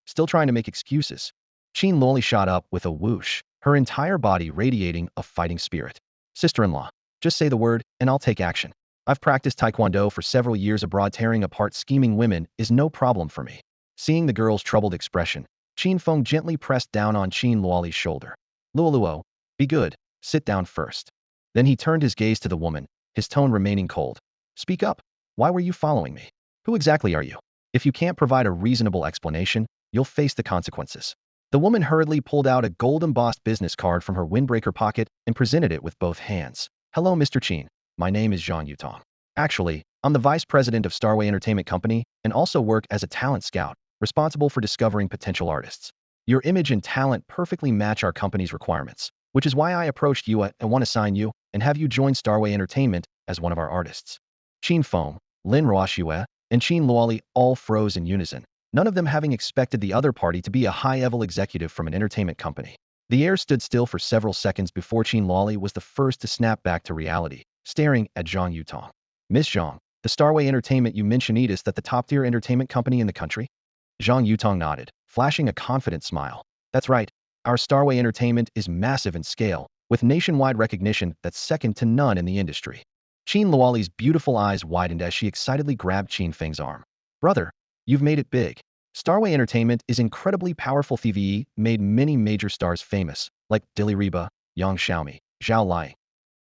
Still trying to make excuses. Qin Luoli shot up with a whoosh, her entire body radiating a fighting spirit. Sister-in-law, just say the word, and I'll take action. I've practiced Taekwondo for several years abroad. Tearing apart scheming women is no problem for me. Seeing the girl's troubled expression, Qin Feng gently pressed down on Qin Luoli's shoulder. Luoluo, be good, sit down first. Then he turned his gaze to the woman, his tone remaining cold. Speak up. Why were you following me? Who exactly are you? If you can't provide a reasonable explanation, you'll face the consequences. The woman hurriedly pulled out a gold-embossed business card from her windbreaker pocket and presented it with both hands. Hello, Mr. Qin. My name is Zhang Yutong. Actually, I'm the vice president of Starway Entertainment Company and also work as a talent scout, responsible for discovering potential artists. Your image and talent perfectly match our company's requirements, which is why I approached you and want to sign you and have you join Starway Entertainment as one of our artists. Qin Feng, Lin Roashua, and Qin Luoli all froze in unison, none of them having expected the other party to be a high-level executive from an entertainment company. The air stood still for several seconds before Qin Luoli was the first to snap back to reality, staring at Zhang Yutong. Miss Zhang, the Starway Entertainment you mentioned is that the top-tier entertainment company in the country? Zhang Yutong nodded, flashing a confident smile. That's right. Our Starway Entertainment is massive in scale, with nationwide recognition that's second to none in the industry. Qin Luoli's beautiful eyes widened as she excitedly grabbed Qin Feng's arm. Brother, you've made it big. Starway Entertainment is incredibly powerful. TVE made many major stars famous, like Dilly Reba, Yang Xiaomi, Zhao Lai.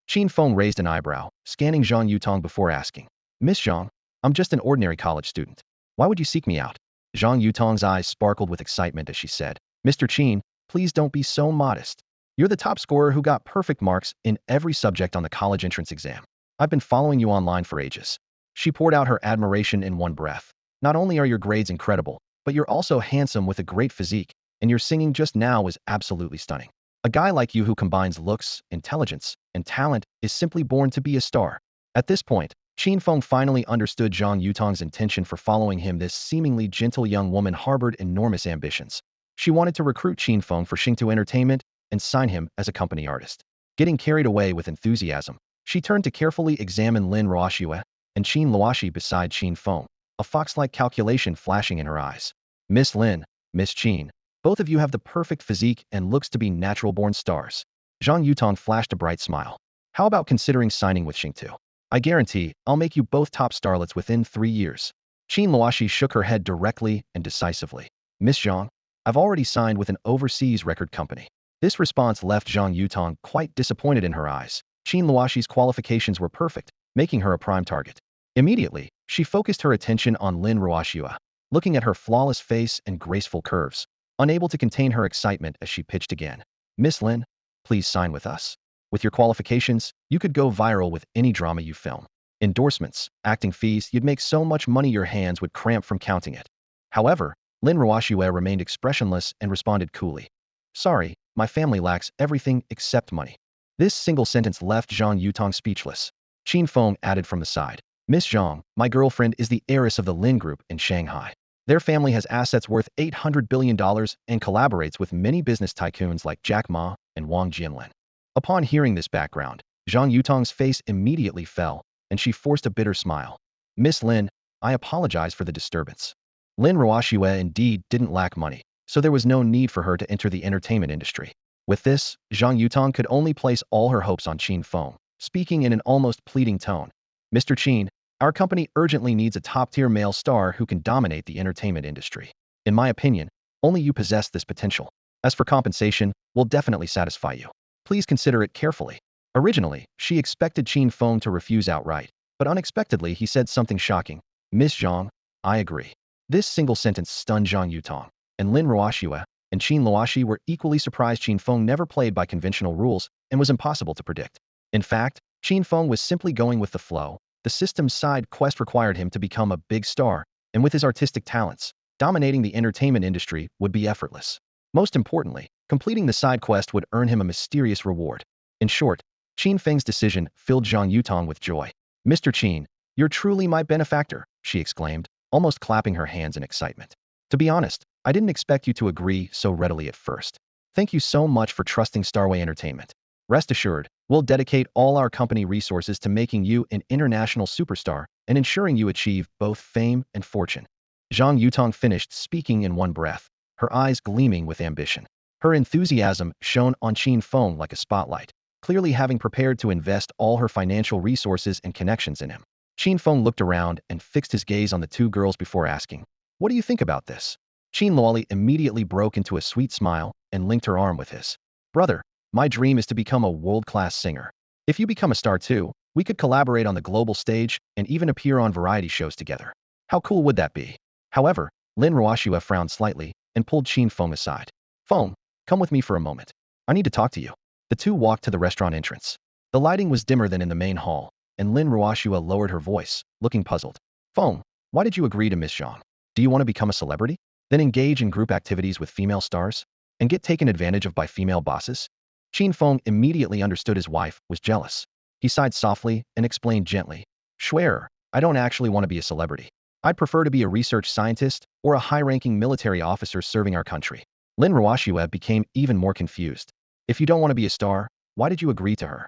Qin Feng raised an eyebrow, scanning Zhang Yutong before asking, Miss Zhang, I'm just an ordinary college student. Why would you seek me out? Zhang Yutong's eyes sparkled with excitement as she said, Mr. Qin, please don't be so modest. You're the top scorer who got perfect marks in every subject on the college entrance exam. I've been following you online for ages. She poured out her admiration in one breath. Not only are your grades incredible, but you're also handsome with a great physique, and your singing just now was absolutely stunning. A guy like you who combines looks, intelligence, and talent is simply born to be a star. At this point, Qin Feng finally understood Zhang Yutong's intention for following him. This seemingly gentle young woman harbored enormous ambitions. She wanted to recruit Qin Feng for Xingtu Entertainment and sign him as a company artist. Getting carried away with enthusiasm, she turned to carefully examine Lin Ruoxue and Qin Luoxi beside Qin Feng, a fox-like calculation flashing in her eyes. Miss Lin, Miss Qin, both of you have the perfect physique and looks to be natural-born stars. Zhang Yutong flashed a bright smile. How about considering signing with Xingtu? I guarantee I'll make you both top starlets within 3 years. Qin Luoxi shook her head directly and decisively. Miss Zhang, I've already signed with an overseas record company. This response left Zhang Yutong quite disappointed in her eyes. Qin Luoxi's qualifications were perfect, making her a prime target. Immediately, she focused her attention on Lin Ruoxue, looking at her flawless face and graceful curves, unable to contain her excitement as she pitched again. Miss Lin, please sign with us. With your qualifications, you could go viral with any drama you film. Endorsements, acting fees, you'd make so much money your hands would cramp from counting it. However, Lin Ruoxue remained expressionless and responded coolly. Sorry, my family lacks everything except money. This single sentence left Zhang Yutong speechless. Qin Feng added from the side. Miss Zhang, my girlfriend is the heiress of the Lin Group in Shanghai. Their family has assets worth $800 billion and collaborates with many business tycoons like Jack Ma and Wang Jianlin. Upon hearing this background, Zhang Yutong's face immediately fell, and she forced a bitter smile. Miss Lin, I apologize for the disturbance. Lin Ruoxue indeed didn't lack money, so there was no need for her to enter the entertainment industry. With this, Zhang Yutong could only place all her hopes on Qin Feng, speaking in an almost pleading tone. Mr. Qin, our company urgently needs a top-tier male star who can dominate the entertainment industry. In my opinion, only you possess this potential. As for compensation, we'll definitely satisfy you. Please consider it carefully. Originally, she expected Qin Feng to refuse outright, but unexpectedly he said something shocking. Miss Zhang, I agree. This single sentence stunned Zhang Yutong, and Lin Ruoxue and Qin Luoxi were equally surprised. Qin Feng never played by conventional rules and was impossible to predict. In fact, Qin Feng was simply going with the flow. The system's side quest required him to become a big star, and with his artistic talents, dominating the entertainment industry would be effortless. Most importantly, completing the side quest would earn him a mysterious reward. In short, Qin Feng's decision filled Zhang Yutong with joy. Mr. Qin, you're truly my benefactor, she exclaimed, almost clapping her hands in excitement. To be honest, I didn't expect you to agree so readily at first. Thank you so much for trusting Starway Entertainment. Rest assured, we'll dedicate all our company resources to making you an international superstar and ensuring you achieve both fame and fortune. Zhang Yutong finished speaking in one breath, her eyes gleaming with ambition. Her enthusiasm shone on Qin Feng like a spotlight, clearly having prepared to invest all her financial resources and connections in him. Qin Feng looked around and fixed his gaze on the two girls before asking, "What do you think about this?" Qin Luoli immediately broke into a sweet smile and linked her arm with his. Brother, my dream is to become a world-class singer. If you become a star too, we could collaborate on the global stage and even appear on variety shows together. How cool would that be? However, Lin Ruoxue frowned slightly and pulled Qin Feng aside. Feng, come with me for a moment. I need to talk to you. The two walked to the restaurant entrance. The lighting was dimmer than in the main hall, and Lin Ruoxue lowered her voice, looking puzzled. Feng, why did you agree to Miss Zhang? Do you want to become a celebrity? Then engage in group activities with female stars? And get taken advantage of by female bosses? Qin Feng immediately understood his wife was jealous. He sighed softly and explained gently. Schwer, I don't actually want to be a celebrity. I'd prefer to be a research scientist or a high-ranking military officer serving our country. Lin Ruoxue became even more confused. If you don't want to be a star, why did you agree to her?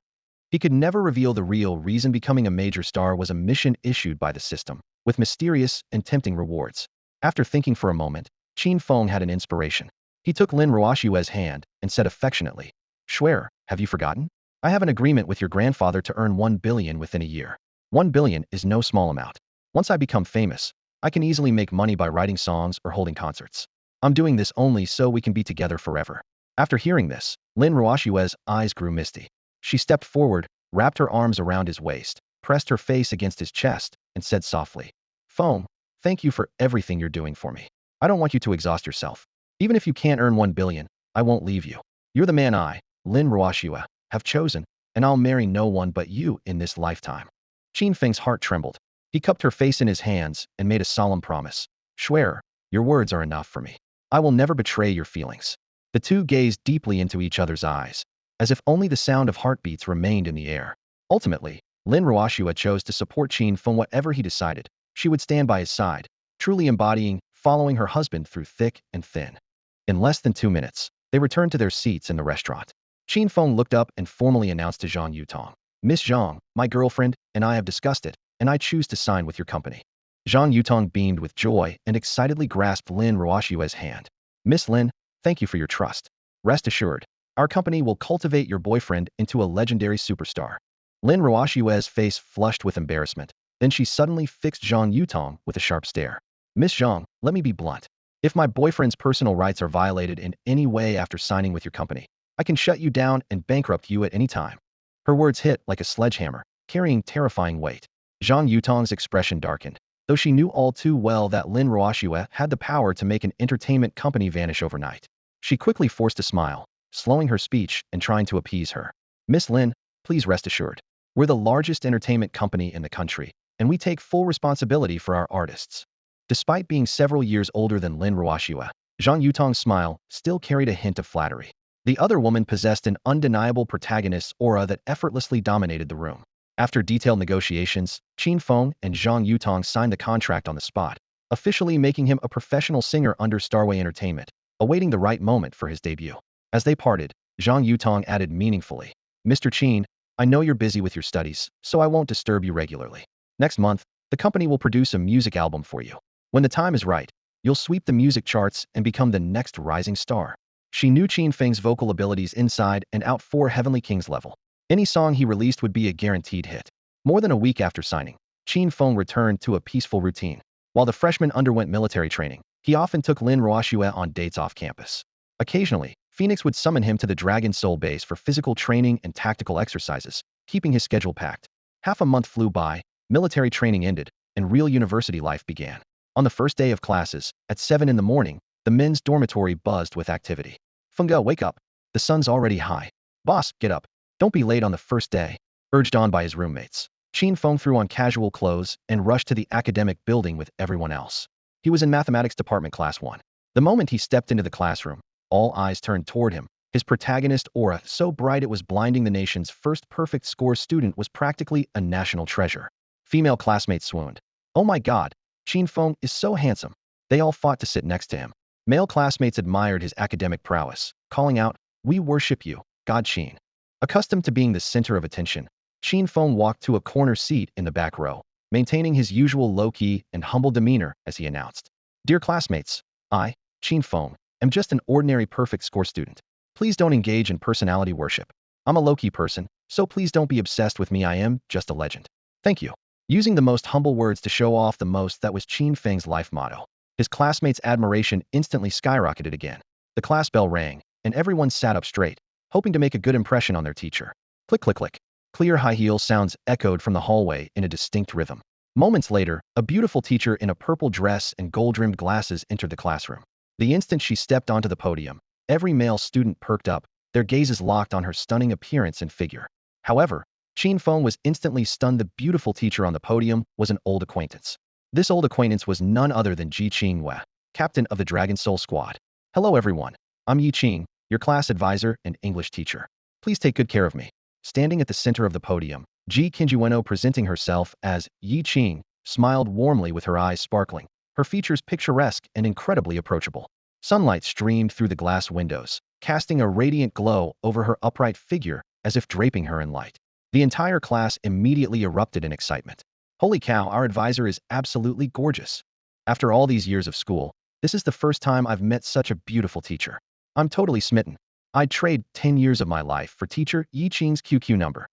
He could never reveal the real reason. Becoming a major star was a mission issued by the system, with mysterious and tempting rewards. After thinking for a moment, Qin Feng had an inspiration. He took Lin Ruoxue's hand and said affectionately, Schwer, have you forgotten? I have an agreement with your grandfather to earn 1 billion within a year. 1 billion is no small amount. Once I become famous, I can easily make money by writing songs or holding concerts. I'm doing this only so we can be together forever. After hearing this, Lin Ruoxue's eyes grew misty. She stepped forward, wrapped her arms around his waist, pressed her face against his chest, and said softly, Feng, thank you for everything you're doing for me. I don't want you to exhaust yourself. Even if you can't earn 1 billion, I won't leave you. You're the man I, Lin Ruoxue, have chosen, and I'll marry no one but you in this lifetime. Qin Feng's heart trembled. He cupped her face in his hands and made a solemn promise. Schwer, your words are enough for me. I will never betray your feelings. The two gazed deeply into each other's eyes, as if only the sound of heartbeats remained in the air. Ultimately, Lin Ruoxua chose to support Qin Feng whatever he decided. She would stand by his side, truly embodying following her husband through thick and thin. In less than 2 minutes, they returned to their seats in the restaurant. Qin Feng looked up and formally announced to Zhang Yutong, "Miss Zhang, my girlfriend, and I have discussed it, and I choose to sign with your company." Zhang Yutong beamed with joy and excitedly grasped Lin Ruoxua's hand. "Miss Lin, thank you for your trust. Rest assured, our company will cultivate your boyfriend into a legendary superstar." Lin Ruoxua's face flushed with embarrassment. Then she suddenly fixed Zhang Yutong with a sharp stare. "Miss Zhang, let me be blunt. If my boyfriend's personal rights are violated in any way after signing with your company, I can shut you down and bankrupt you at any time." Her words hit like a sledgehammer, carrying terrifying weight. Zhang Yutong's expression darkened, though she knew all too well that Lin Ruoxua had the power to make an entertainment company vanish overnight. She quickly forced a smile, slowing her speech and trying to appease her. "Miss Lin, please rest assured. We're the largest entertainment company in the country, and we take full responsibility for our artists." Despite being several years older than Lin Ruoxua, Zhang Yutong's smile still carried a hint of flattery. The other woman possessed an undeniable protagonist's aura that effortlessly dominated the room. After detailed negotiations, Qin Feng and Zhang Yutong signed the contract on the spot, officially making him a professional singer under Starway Entertainment, awaiting the right moment for his debut. As they parted, Zhang Yutong added meaningfully, "Mr. Qin, I know you're busy with your studies, so I won't disturb you regularly. Next month, the company will produce a music album for you. When the time is right, you'll sweep the music charts and become the next rising star." She knew Qin Feng's vocal abilities inside and out for Heavenly King's level. Any song he released would be a guaranteed hit. More than a week after signing, Qin Feng returned to a peaceful routine. While the freshman underwent military training, he often took Lin Ruoxua on dates off campus. Occasionally, Phoenix would summon him to the Dragon Soul base for physical training and tactical exercises, keeping his schedule packed. Half a month flew by, military training ended, and real university life began. On the first day of classes, at 7 in the morning, the men's dormitory buzzed with activity. "Fengge, wake up. The sun's already high. Boss, get up. Don't be late on the first day," urged on by his roommates. Qin Feng threw on casual clothes and rushed to the academic building with everyone else. He was in mathematics department class 1. The moment he stepped into the classroom, all eyes turned toward him. His protagonist aura, so bright it was blinding the nation's first perfect score student, was practically a national treasure. Female classmates swooned. "Oh my God, Qin Feng is so handsome." They all fought to sit next to him. Male classmates admired his academic prowess, calling out, "We worship you, God Qin." Accustomed to being the center of attention, Qin Feng walked to a corner seat in the back row, maintaining his usual low-key and humble demeanor as he announced, "Dear classmates, I, Qin Feng, am just an ordinary perfect score student. Please don't engage in personality worship. I'm a low-key person, so please don't be obsessed with me. I am just a legend. Thank you." Using the most humble words to show off the most, that was Qin Feng's life motto. His classmates' admiration instantly skyrocketed again. The class bell rang, and everyone sat up straight, hoping to make a good impression on their teacher. Click, click, click. Clear high heel sounds echoed from the hallway in a distinct rhythm. Moments later, a beautiful teacher in a purple dress and gold-rimmed glasses entered the classroom. The instant she stepped onto the podium, every male student perked up, their gazes locked on her stunning appearance and figure. However, Qin Feng was instantly stunned. The beautiful teacher on the podium was an old acquaintance. This old acquaintance was none other than Ji Qingwei, captain of the Dragon Soul Squad. "Hello everyone, I'm Yi Qing, your class advisor and English teacher. Please take good care of me." Standing at the center of the podium, Ji Qingjueno, presenting herself as Yi Qing, smiled warmly with her eyes sparkling, her features picturesque and incredibly approachable. Sunlight streamed through the glass windows, casting a radiant glow over her upright figure as if draping her in light. The entire class immediately erupted in excitement. "Holy cow, our advisor is absolutely gorgeous. After all these years of school, this is the first time I've met such a beautiful teacher. I'm totally smitten. I'd trade 10 years of my life for teacher Yi Qing's QQ number."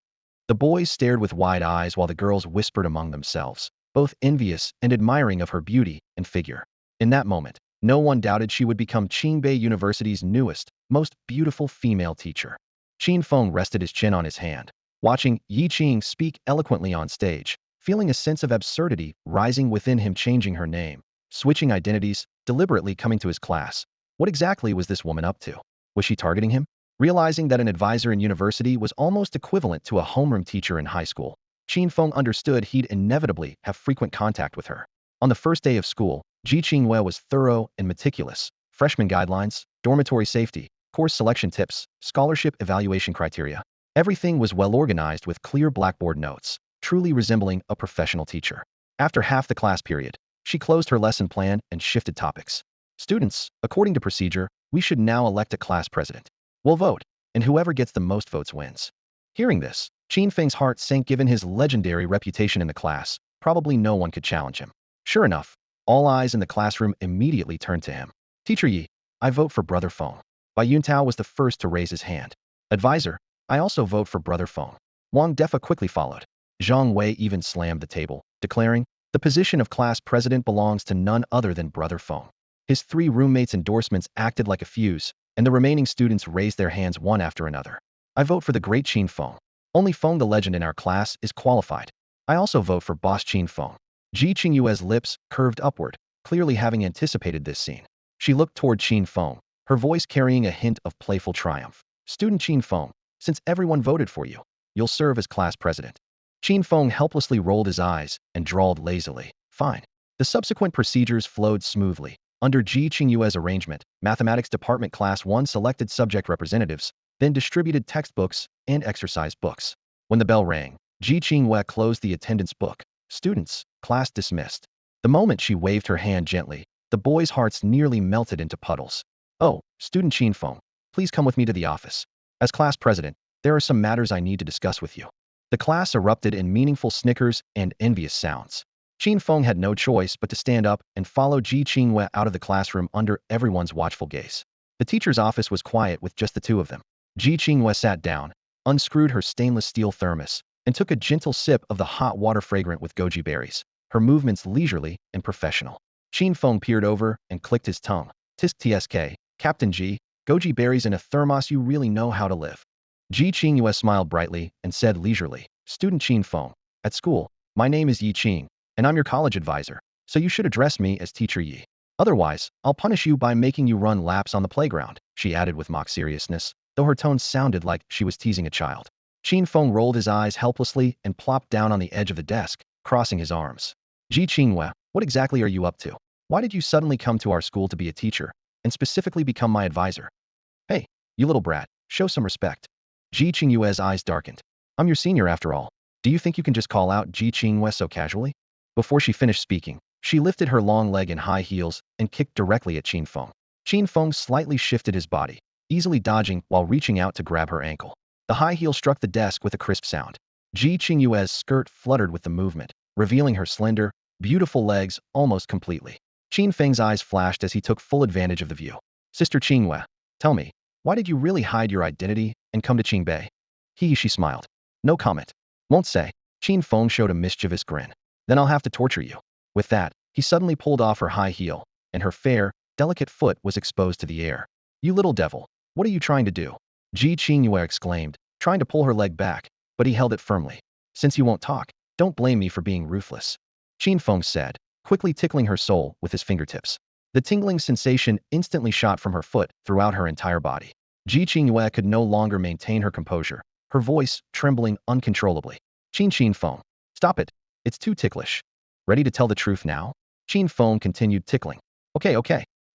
The boys stared with wide eyes while the girls whispered among themselves, both envious and admiring of her beauty and figure. In that moment, no one doubted she would become Qingbei University's newest, most beautiful female teacher. Qin Feng rested his chin on his hand, watching Yi Qing speak eloquently on stage, feeling a sense of absurdity rising within him. Changing her name, switching identities, deliberately coming to his class. What exactly was this woman up to? Was she targeting him? Realizing that an advisor in university was almost equivalent to a homeroom teacher in high school, Qin Feng understood he'd inevitably have frequent contact with her. On the first day of school, Ji Qingwei was thorough and meticulous. Freshman guidelines, dormitory safety, course selection tips, scholarship evaluation criteria. Everything was well organized with clear blackboard notes, truly resembling a professional teacher. After half the class period, she closed her lesson plan and shifted topics. Students, according to procedure, we should now elect a class president. We'll vote, and whoever gets the most votes wins. Hearing this, Qin Feng's heart sank given his legendary reputation in the class. Probably no one could challenge him. Sure enough, all eyes in the classroom immediately turned to him. Teacher Yi, I vote for Brother Feng. Bai Yuntao was the first to raise his hand. Advisor, I also vote for Brother Feng. Wang Defa quickly followed. Zhang Wei even slammed the table, declaring, the position of class president belongs to none other than Brother Feng. His 3 roommates' endorsements acted like a fuse, and the remaining students raised their hands one after another. I vote for the great Qin Feng. Only Feng the legend in our class is qualified. I also vote for boss Qin Feng. Ji Qingyue's lips curved upward, clearly having anticipated this scene. She looked toward Qin Feng, her voice carrying a hint of playful triumph. Student Qin Feng, since everyone voted for you, you'll serve as class president. Qin Feng helplessly rolled his eyes and drawled lazily, fine. The subsequent procedures flowed smoothly. Under Ji Qingyue's arrangement, Mathematics Department Class 1 selected subject representatives, then distributed textbooks and exercise books. When the bell rang, Ji Qingyue closed the attendance book. Students, class dismissed. The moment she waved her hand gently, the boys' hearts nearly melted into puddles. Oh, student Qin Feng, please come with me to the office. As class president, there are some matters I need to discuss with you. The class erupted in meaningful snickers and envious sounds. Qin Feng had no choice but to stand up and follow Ji Qingyue out of the classroom under everyone's watchful gaze. The teacher's office was quiet with just the two of them. Ji Qingyue sat down, unscrewed her stainless steel thermos, and took a gentle sip of the hot water fragrant with goji berries, her movements leisurely and professional. Qin Feng peered over and clicked his tongue. Tisk tsk, Captain Ji, goji berries in a thermos, you really know how to live. Ji Qingyue smiled brightly and said leisurely, Student Qin Feng, at school, my name is Yi Qing, and I'm your college advisor, so you should address me as Teacher Yi. Otherwise, I'll punish you by making you run laps on the playground, she added with mock seriousness, though her tone sounded like she was teasing a child. Qin Feng rolled his eyes helplessly and plopped down on the edge of the desk, crossing his arms. Ji Qingyue, what exactly are you up to? Why did you suddenly come to our school to be a teacher, and specifically become my advisor? Hey, you little brat, show some respect. Ji Qingyue's eyes darkened. I'm your senior after all. Do you think you can just call out Ji Qingyue so casually? Before she finished speaking, she lifted her long leg in high heels and kicked directly at Qin Feng. Qin Feng slightly shifted his body, easily dodging while reaching out to grab her ankle. The high heel struck the desk with a crisp sound. Ji Qingyue's skirt fluttered with the movement, revealing her slender, beautiful legs almost completely. Qin Feng's eyes flashed as he took full advantage of the view. Sister Qingyue, tell me, why did you really hide your identity and come to Qingbei? She smiled. No comment. Won't say. Qin Feng showed a mischievous grin. Then I'll have to torture you. With that, he suddenly pulled off her high heel, and her fair, delicate foot was exposed to the air. You little devil, what are you trying to do? Ji Qingyue exclaimed, trying to pull her leg back, but he held it firmly. Since you won't talk, don't blame me for being ruthless. Qin Feng said, quickly tickling her sole with his fingertips. The tingling sensation instantly shot from her foot throughout her entire body. Ji Qingyue could no longer maintain her composure, her voice trembling uncontrollably. Qin Feng, stop it. It's too ticklish. Ready to tell the truth now? Qin Feng continued tickling. Okay.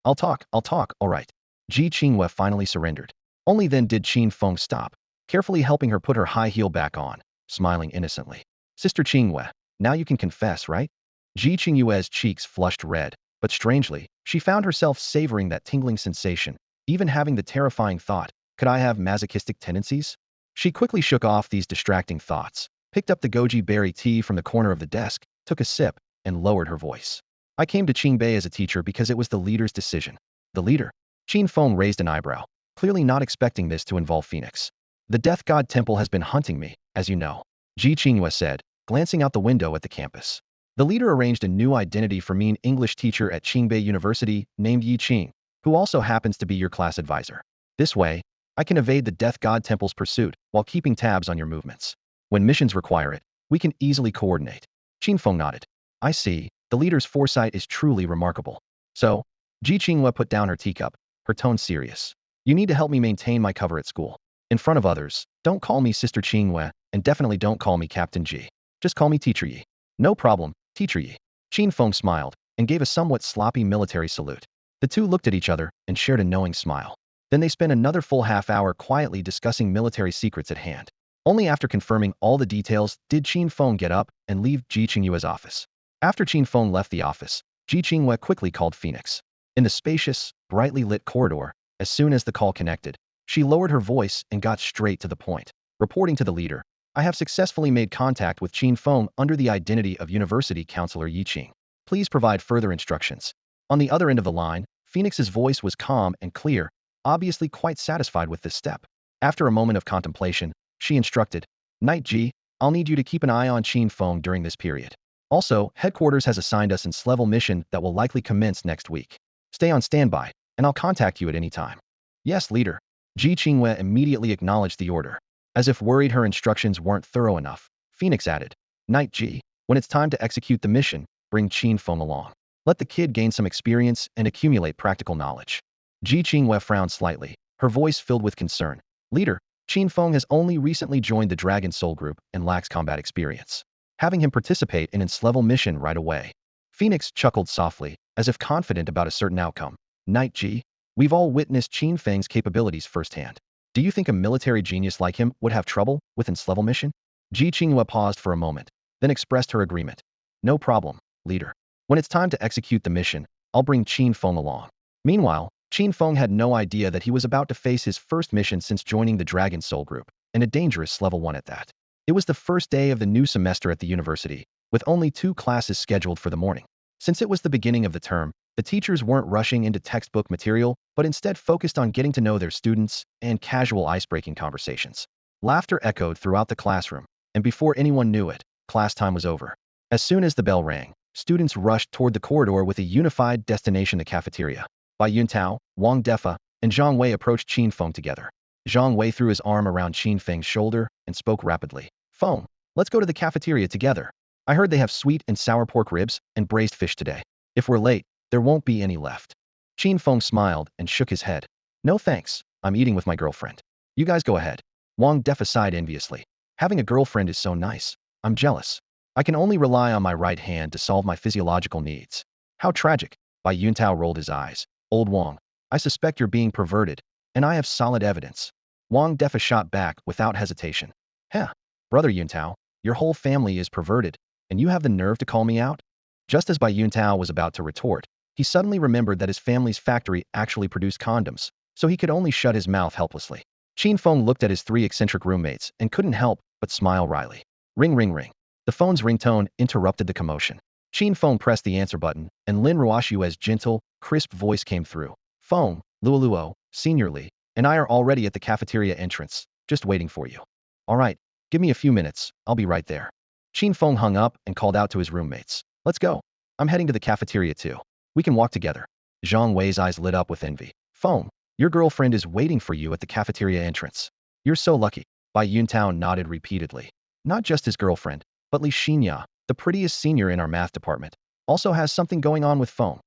I'll talk, all right. Ji Qingyue finally surrendered. Only then did Qin Feng stop, carefully helping her put her high heel back on, smiling innocently. Sister Qingyue, now you can confess, right? Ji Qingyue's cheeks flushed red, but strangely, she found herself savoring that tingling sensation, even having the terrifying thought, could I have masochistic tendencies? She quickly shook off these distracting thoughts, picked up the goji berry tea from the corner of the desk, took a sip, and lowered her voice. I came to Qingbei as a teacher because it was the leader's decision. The leader? Qin Feng raised an eyebrow, clearly not expecting this to involve Phoenix. The Death God Temple has been hunting me, as you know, Ji Qingyue said, glancing out the window at the campus. The leader arranged a new identity for me, an English teacher at Qingbei University named Yi Qing, who also happens to be your class advisor. This way, I can evade the Death God Temple's pursuit while keeping tabs on your movements. When missions require it, we can easily coordinate. Qin Feng nodded. I see, the leader's foresight is truly remarkable. So, Ji Qingyue put down her teacup, her tone serious. You need to help me maintain my cover at school. In front of others, don't call me Sister Qingyue, and definitely don't call me Captain Ji. Just call me Teacher Yi. No problem, Teacher Yi. Qin Feng smiled and gave a somewhat sloppy military salute. The two looked at each other and shared a knowing smile. Then they spent another full half hour quietly discussing military secrets at hand. Only after confirming all the details did Qin Feng get up and leave Ji Qingyue's office. After Qin Feng left the office, Ji Qingyue quickly called Phoenix. In the spacious, brightly lit corridor, as soon as the call connected, she lowered her voice and got straight to the point. Reporting to the leader, I have successfully made contact with Qin Feng under the identity of University Counselor Yi Qing. Please provide further instructions. On the other end of the line, Phoenix's voice was calm and clear, obviously quite satisfied with this step. After a moment of contemplation, she instructed, Knight Ji, I'll need you to keep an eye on Qin Feng during this period. Also, headquarters has assigned us an S-level mission that will likely commence next week. Stay on standby, and I'll contact you at any time. Yes, leader. Ji Qingyue immediately acknowledged the order. As if worried her instructions weren't thorough enough, Phoenix added, Knight Ji, when it's time to execute the mission, bring Qin Feng along. Let the kid gain some experience and accumulate practical knowledge. Ji Qingyue frowned slightly, her voice filled with concern. Leader, Qin Feng has only recently joined the Dragon Soul group and lacks combat experience. Having him participate in its level mission right away. Phoenix chuckled softly, as if confident about a certain outcome. Knight Ji, we've all witnessed Qin Feng's capabilities firsthand. Do you think a military genius like him would have trouble with its level mission? Ji Qingyue paused for a moment, then expressed her agreement. No problem, leader. When it's time to execute the mission, I'll bring Qin Feng along. Meanwhile, Qin Feng had no idea that he was about to face his first mission since joining the Dragon Soul group, and a dangerous level 1 at that. It was the first day of the new semester at the university, with only 2 classes scheduled for the morning. Since it was the beginning of the term, the teachers weren't rushing into textbook material, but instead focused on getting to know their students and casual ice-breaking conversations. Laughter echoed throughout the classroom, and before anyone knew it, class time was over. As soon as the bell rang, students rushed toward the corridor with a unified destination, the cafeteria. Bai Yuntao, Wang Defa, and Zhang Wei approached Qin Feng together. Zhang Wei threw his arm around Qin Feng's shoulder and spoke rapidly. Feng, let's go to the cafeteria together. I heard they have sweet and sour pork ribs and braised fish today. If we're late, there won't be any left. Qin Feng smiled and shook his head. No thanks, I'm eating with my girlfriend. You guys go ahead. Wang Defa sighed enviously. Having a girlfriend is so nice. I'm jealous. I can only rely on my right hand to solve my physiological needs. How tragic. Bai Yuntao rolled his eyes. Old Wang, I suspect you're being perverted, and I have solid evidence. Wang Defa shot back without hesitation. Heh, brother Yuntao, your whole family is perverted, and you have the nerve to call me out? Just as Bai Yuntao was about to retort, he suddenly remembered that his family's factory actually produced condoms, so he could only shut his mouth helplessly. Qin Feng looked at his 3 eccentric roommates and couldn't help but smile wryly. Ring ring ring. The phone's ringtone interrupted the commotion. Qin Feng pressed the answer button, and Lin Ruoshue's gentle, crisp voice came through. Feng, Luoluo, Senior Li, and I are already at the cafeteria entrance, just waiting for you. All right, give me a few minutes, I'll be right there. Qin Feng hung up and called out to his roommates. Let's go. I'm heading to the cafeteria too. We can walk together. Zhang Wei's eyes lit up with envy. Feng, your girlfriend is waiting for you at the cafeteria entrance. You're so lucky. Bai Yuntao nodded repeatedly. Not just his girlfriend, but Li Xinya, the prettiest senior in our math department, also has something going on with Feng.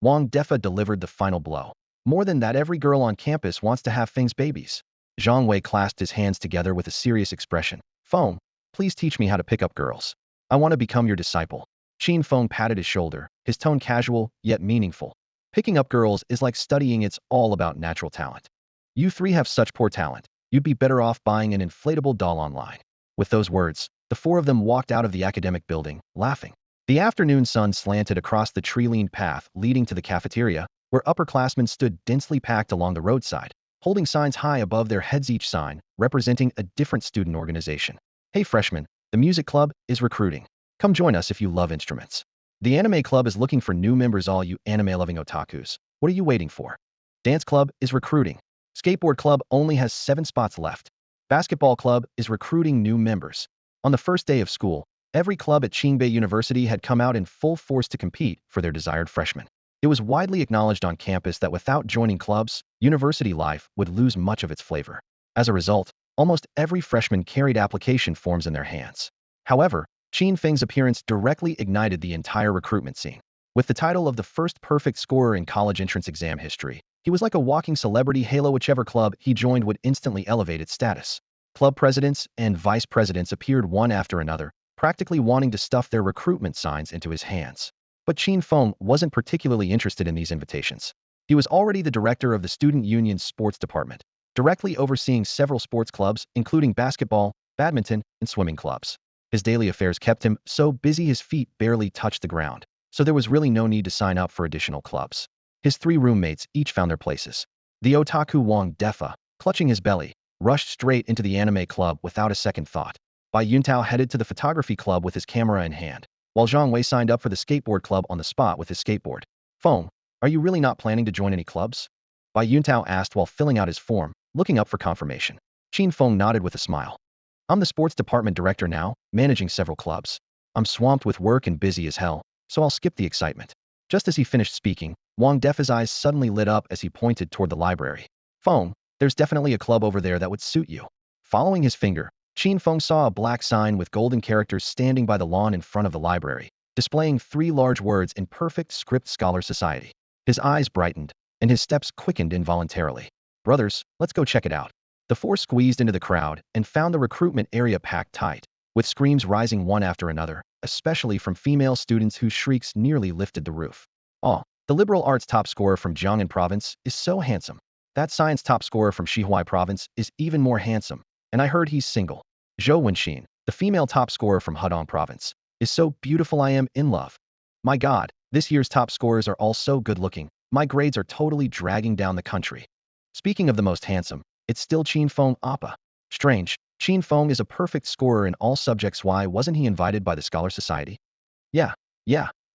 Wang Defa delivered the final blow. More than that, every girl on campus wants to have Feng's babies. Zhang Wei clasped his hands together with a serious expression. Feng, please teach me how to pick up girls. I want to become your disciple. Qin Feng patted his shoulder, his tone casual, yet meaningful. Picking up girls is like studying, it's all about natural talent. You 3 have such poor talent, you'd be better off buying an inflatable doll online. With those words, the 4 of them walked out of the academic building, laughing. The afternoon sun slanted across the tree-lined path leading to the cafeteria, where upperclassmen stood densely packed along the roadside, holding signs high above their heads, each sign representing a different student organization. Hey freshmen, the music club is recruiting. Come join us if you love instruments. The anime club is looking for new members, all you anime-loving otakus. What are you waiting for? Dance club is recruiting. Skateboard club only has 7 spots left. Basketball club is recruiting new members. On the first day of school, every club at Qingbei University had come out in full force to compete for their desired freshmen. It was widely acknowledged on campus that without joining clubs, university life would lose much of its flavor. As a result, almost every freshman carried application forms in their hands. However, Qin Feng's appearance directly ignited the entire recruitment scene. With the title of the first perfect scorer in college entrance exam history, he was like a walking celebrity halo. Whichever club he joined would instantly elevate its status. Club presidents and vice presidents appeared one after another, practically wanting to stuff their recruitment signs into his hands. But Qin Feng wasn't particularly interested in these invitations. He was already the director of the student union's sports department, directly overseeing several sports clubs, including basketball, badminton, and swimming clubs. His daily affairs kept him so busy his feet barely touched the ground, so there was really no need to sign up for additional clubs. His 3 roommates each found their places. The otaku Wang Defa, clutching his belly, rushed straight into the anime club without a second thought. Bai Yuntao headed to the photography club with his camera in hand, while Zhang Wei signed up for the skateboard club on the spot with his skateboard. Feng, are you really not planning to join any clubs? Bai Yuntao asked while filling out his form, looking up for confirmation. Qin Feng nodded with a smile. I'm the sports department director now, managing several clubs. I'm swamped with work and busy as hell, so I'll skip the excitement. Just as he finished speaking, Wang Defa's eyes suddenly lit up as he pointed toward the library. Feng, there's definitely a club over there that would suit you. Following his finger, Qin Feng saw a black sign with golden characters standing by the lawn in front of the library, displaying 3 large words in perfect script Scholar Society. His eyes brightened, and his steps quickened involuntarily. Brothers, let's go check it out. The 4 squeezed into the crowd and found the recruitment area packed tight, with screams rising one after another, especially from female students whose shrieks nearly lifted the roof. Oh, the liberal arts top scorer from Jiangnan province is so handsome. That science top scorer from Shihuai province is even more handsome, and I heard he's single. Zhou Wenxin, the female top scorer from Hedong province, is so beautiful I am in love. My god, this year's top scorers are all so good looking, my grades are totally dragging down the country. Speaking of the most handsome, it's still Qin Feng Appa. Strange, Qin Feng is a perfect scorer in all subjects. Why wasn't he invited by the Scholar Society? Yeah,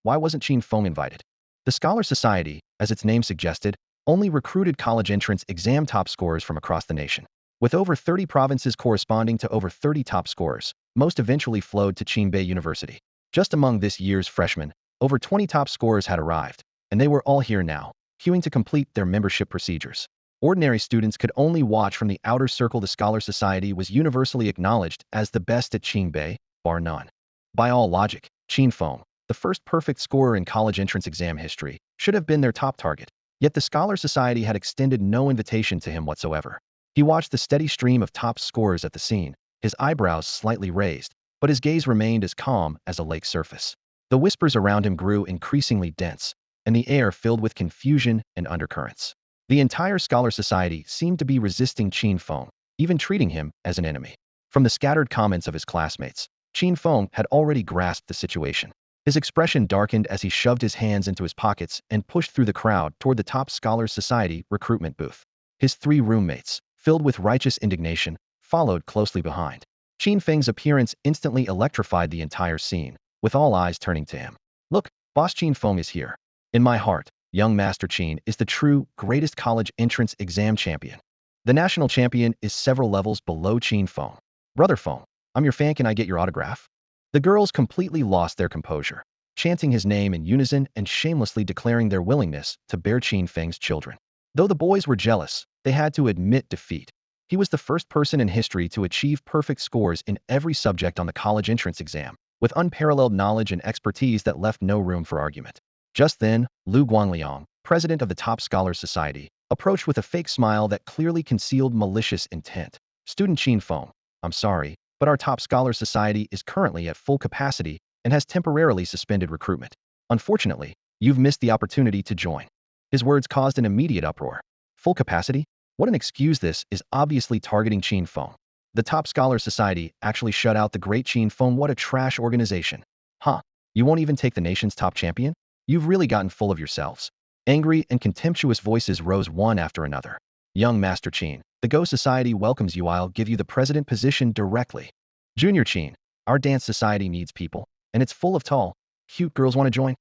why wasn't Qin Feng invited? The Scholar Society, as its name suggested, only recruited college entrance exam top scorers from across the nation. With over 30 provinces corresponding to over 30 top scorers, most eventually flowed to Qinbei University. Just among this year's freshmen, over 20 top scorers had arrived, and they were all here now, queuing to complete their membership procedures. Ordinary students could only watch from the outer circle. The Scholar Society was universally acknowledged as the best at Qinbei, bar none. By all logic, Qin Feng, the first perfect scorer in college entrance exam history, should have been their top target. Yet the Scholar Society had extended no invitation to him whatsoever. He watched the steady stream of top scorers at the scene, his eyebrows slightly raised, but his gaze remained as calm as a lake surface. The whispers around him grew increasingly dense, and the air filled with confusion and undercurrents. The entire Scholar Society seemed to be resisting Qin Feng, even treating him as an enemy. From the scattered comments of his classmates, Qin Feng had already grasped the situation. His expression darkened as he shoved his hands into his pockets and pushed through the crowd toward the top Scholars Society recruitment booth. His 3 roommates, filled with righteous indignation, followed closely behind. Qin Feng's appearance instantly electrified the entire scene, with all eyes turning to him. Look, Boss Qin Feng is here. In my heart, young Master Qin is the true, greatest college entrance exam champion. The national champion is several levels below Qin Feng. Brother Feng, I'm your fan, can I get your autograph? The girls completely lost their composure, chanting his name in unison and shamelessly declaring their willingness to bear Qin Feng's children. Though the boys were jealous, they had to admit defeat. He was the first person in history to achieve perfect scores in every subject on the college entrance exam, with unparalleled knowledge and expertise that left no room for argument. Just then, Lu Guangliang, president of the Top Scholars Society, approached with a fake smile that clearly concealed malicious intent. Student Qin Feng, I'm sorry, but our Top Scholars Society is currently at full capacity and has temporarily suspended recruitment. Unfortunately, you've missed the opportunity to join. His words caused an immediate uproar. Full capacity? What an excuse. This is obviously targeting Qin Feng. The Top Scholars Society actually shut out the great Qin Feng. What a trash organization. Huh? You won't even take the nation's top champion? You've really gotten full of yourselves. Angry and contemptuous voices rose one after another. Young Master Qin, the Go Society welcomes you. I'll give you the president position directly. Junior Qin, our dance society needs people, and it's full of tall, cute girls. Want to join?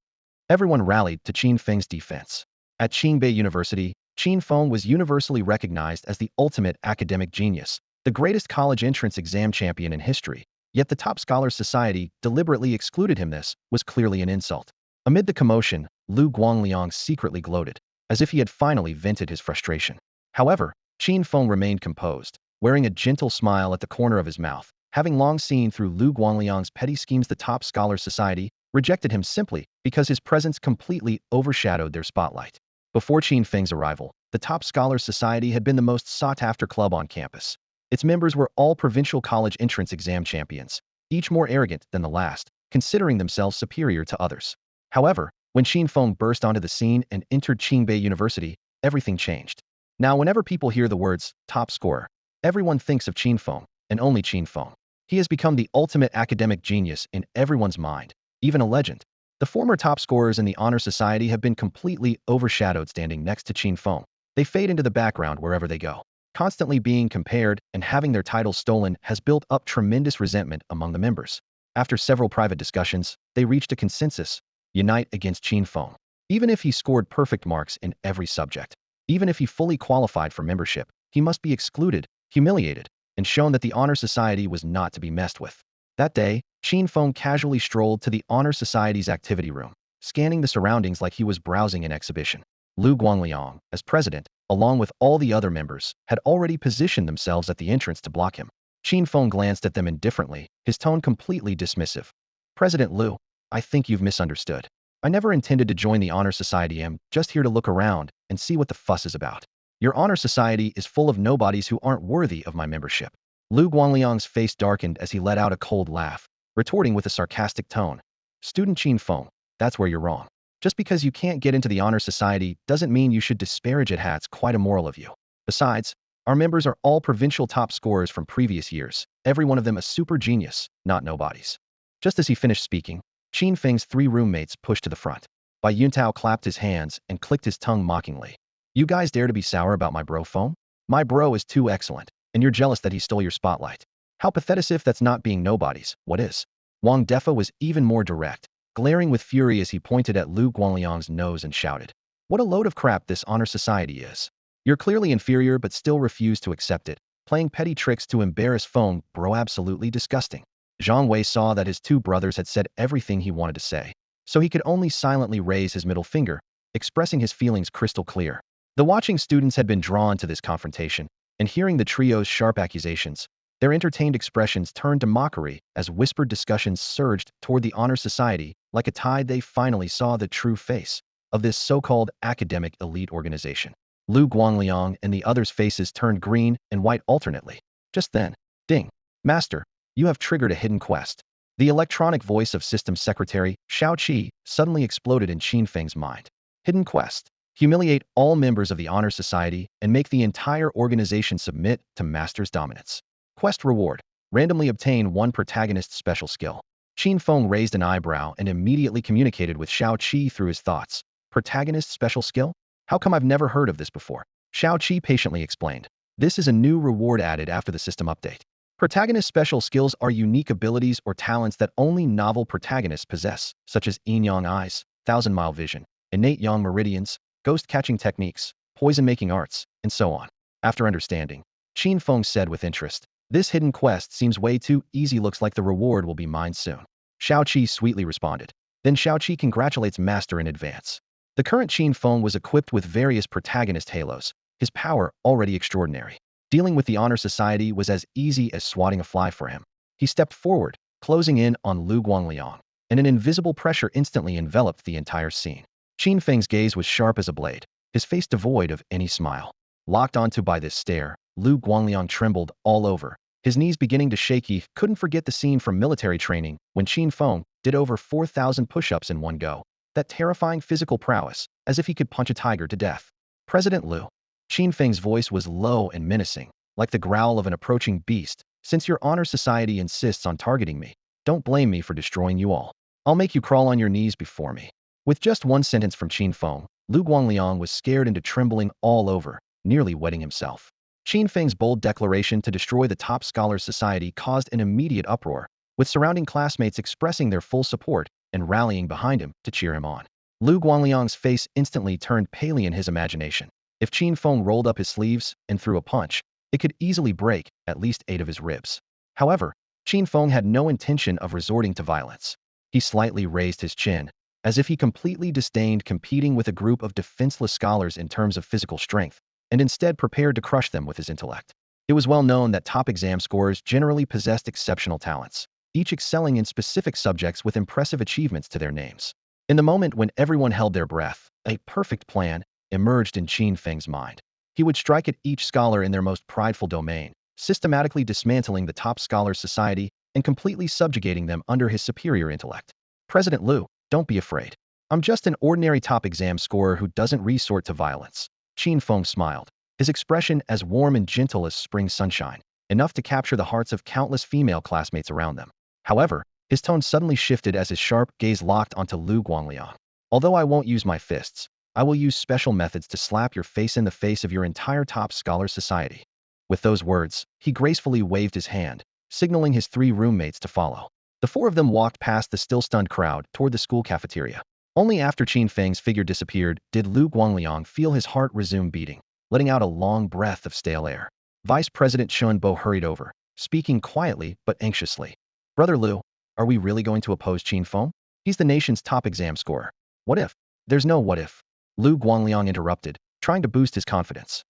Everyone rallied to Qin Feng's defense. At Qinbei University, Qin Feng was universally recognized as the ultimate academic genius, the greatest college entrance exam champion in history, yet the Top Scholars Society deliberately excluded him. This was clearly an insult. Amid the commotion, Lu Guangliang secretly gloated, as if he had finally vented his frustration. However, Qin Feng remained composed, wearing a gentle smile at the corner of his mouth. Having long seen through Lu Guangliang's petty schemes, the Top Scholars Society rejected him simply because his presence completely overshadowed their spotlight. Before Qin Feng's arrival, the Top Scholars Society had been the most sought-after club on campus. Its members were all provincial college entrance exam champions, each more arrogant than the last, considering themselves superior to others. However, When Qin Feng burst onto the scene and entered Qingbei University, everything changed. Now, whenever people hear the words top scorer, everyone thinks of Qin Feng, and only Qin Feng. He has become the ultimate academic genius in everyone's mind, even a legend. The former top scorers in the Honor Society have been completely overshadowed standing next to Qin Feng. They fade into the background wherever they go. Constantly being compared and having their titles stolen has built up tremendous resentment among the members. After several private discussions, they reached a consensus: unite against Qin Feng. Even if he scored perfect marks in every subject, even if he fully qualified for membership, he must be excluded, humiliated, and shown that the Honor Society was not to be messed with. That day, Qin Feng casually strolled to the Honor Society's activity room, scanning the surroundings like he was browsing an exhibition. Lu Guangliang, as president, along with all the other members, had already positioned themselves at the entrance to block him. Qin Feng glanced at them indifferently, his tone completely dismissive. President Lu, I think you've misunderstood. I never intended to join the Honor Society. I'm just here to look around and see what the fuss is about. Your Honor Society is full of nobodies who aren't worthy of my membership. Lu Guangliang's face darkened as he let out a cold laugh, retorting with a sarcastic tone. Student Qin Feng, that's where you're wrong. Just because you can't get into the Honor Society doesn't mean you should disparage it. It's quite immoral of you. Besides, our members are all provincial top scorers from previous years, every one of them a super genius, not nobodies. Just as he finished speaking, Qin Feng's three roommates pushed to the front. Bai Yuntao clapped his hands and clicked his tongue mockingly. You guys dare to be sour about my bro Feng? My bro is too excellent, and you're jealous that he stole your spotlight. How pathetic. If that's not being nobodies, what is? Wang Defa was even more direct, glaring with fury as he pointed at Lu Guangliang's nose and shouted. What a load of crap this Honor Society is. You're clearly inferior but still refuse to accept it, playing petty tricks to embarrass Feng, bro, absolutely disgusting. Zhang Wei saw that his two brothers had said everything he wanted to say, so he could only silently raise his middle finger, expressing his feelings crystal clear. The watching students had been drawn to this confrontation, and hearing the trio's sharp accusations, their entertained expressions turned to mockery as whispered discussions surged toward the Honor Society. Like a tide, they finally saw the true face of this so-called academic elite organization. Lu Guangliang and the others' faces turned green and white alternately. Just then, ding. Master, you have triggered a hidden quest. The electronic voice of Systems Secretary Shao Qi suddenly exploded in Qin Feng's mind. Hidden quest. Humiliate all members of the Honor Society and make the entire organization submit to Master's dominance. Quest reward. Randomly obtain one protagonist special skill. Qin Feng raised an eyebrow and immediately communicated with Shao Qi through his thoughts. Protagonist special skill? How come I've never heard of this before? Shao Qi patiently explained. This is a new reward added after the system update. Protagonist special skills are unique abilities or talents that only novel protagonists possess, such as yin-yang eyes, thousand-mile vision, innate yang meridians, ghost-catching techniques, poison-making arts, and so on. After understanding, Qin Feng said with interest, this hidden quest seems way too easy. Looks like the reward will be mine soon. Shao Qi sweetly responded. Then Shao Qi congratulates Master in advance. The current Qin Feng was equipped with various Protagonist Halos, his power already extraordinary. Dealing with the Honor Society was as easy as swatting a fly for him. He stepped forward, closing in on Lu Guangliang, and an invisible pressure instantly enveloped the entire scene. Qin Feng's gaze was sharp as a blade, his face devoid of any smile. Locked onto by this stare, Lu Guangliang trembled all over, his knees beginning to shake. He couldn't forget the scene from military training when Qin Feng did over 4,000 push-ups in one go. That terrifying physical prowess, as if he could punch a tiger to death. President Lu. Qin Feng's voice was low and menacing, like the growl of an approaching beast. Since your Honor Society insists on targeting me, don't blame me for destroying you all. I'll make you crawl on your knees before me. With just one sentence from Qin Feng, Lu Guangliang was scared into trembling all over, nearly wetting himself. Qin Feng's bold declaration to destroy the top scholars society caused an immediate uproar, with surrounding classmates expressing their full support and rallying behind him to cheer him on. Lu Guangliang's face instantly turned pale in his imagination. If Qin Feng rolled up his sleeves and threw a punch, it could easily break at least 8 of his ribs. However, Qin Feng had no intention of resorting to violence. He slightly raised his chin, as if he completely disdained competing with a group of defenseless scholars in terms of physical strength, and instead prepared to crush them with his intellect. It was well known that top exam scorers generally possessed exceptional talents, each excelling in specific subjects with impressive achievements to their names. In the moment when everyone held their breath, a perfect plan emerged in Qin Feng's mind. He would strike at each scholar in their most prideful domain, systematically dismantling the top scholars society and completely subjugating them under his superior intellect. President Lu, don't be afraid. I'm just an ordinary top exam scorer who doesn't resort to violence. Qin Feng smiled, his expression as warm and gentle as spring sunshine, enough to capture the hearts of countless female classmates around them. However, his tone suddenly shifted as his sharp gaze locked onto Lu Guangliang. Although I won't use my fists, I will use special methods to slap your face in the face of your entire top scholar society. With those words, he gracefully waved his hand, signaling his 3 roommates to follow. The 4 of them walked past the still stunned crowd toward the school cafeteria. Only after Qin Feng's figure disappeared did Lu Guangliang feel his heart resume beating, letting out a long breath of stale air. Vice President Shun Bo hurried over, speaking quietly but anxiously. Brother Lu, are we really going to oppose Qin Feng? He's the nation's top exam scorer. What if? There's no what if. Lu Guangliang interrupted, trying to boost his confidence.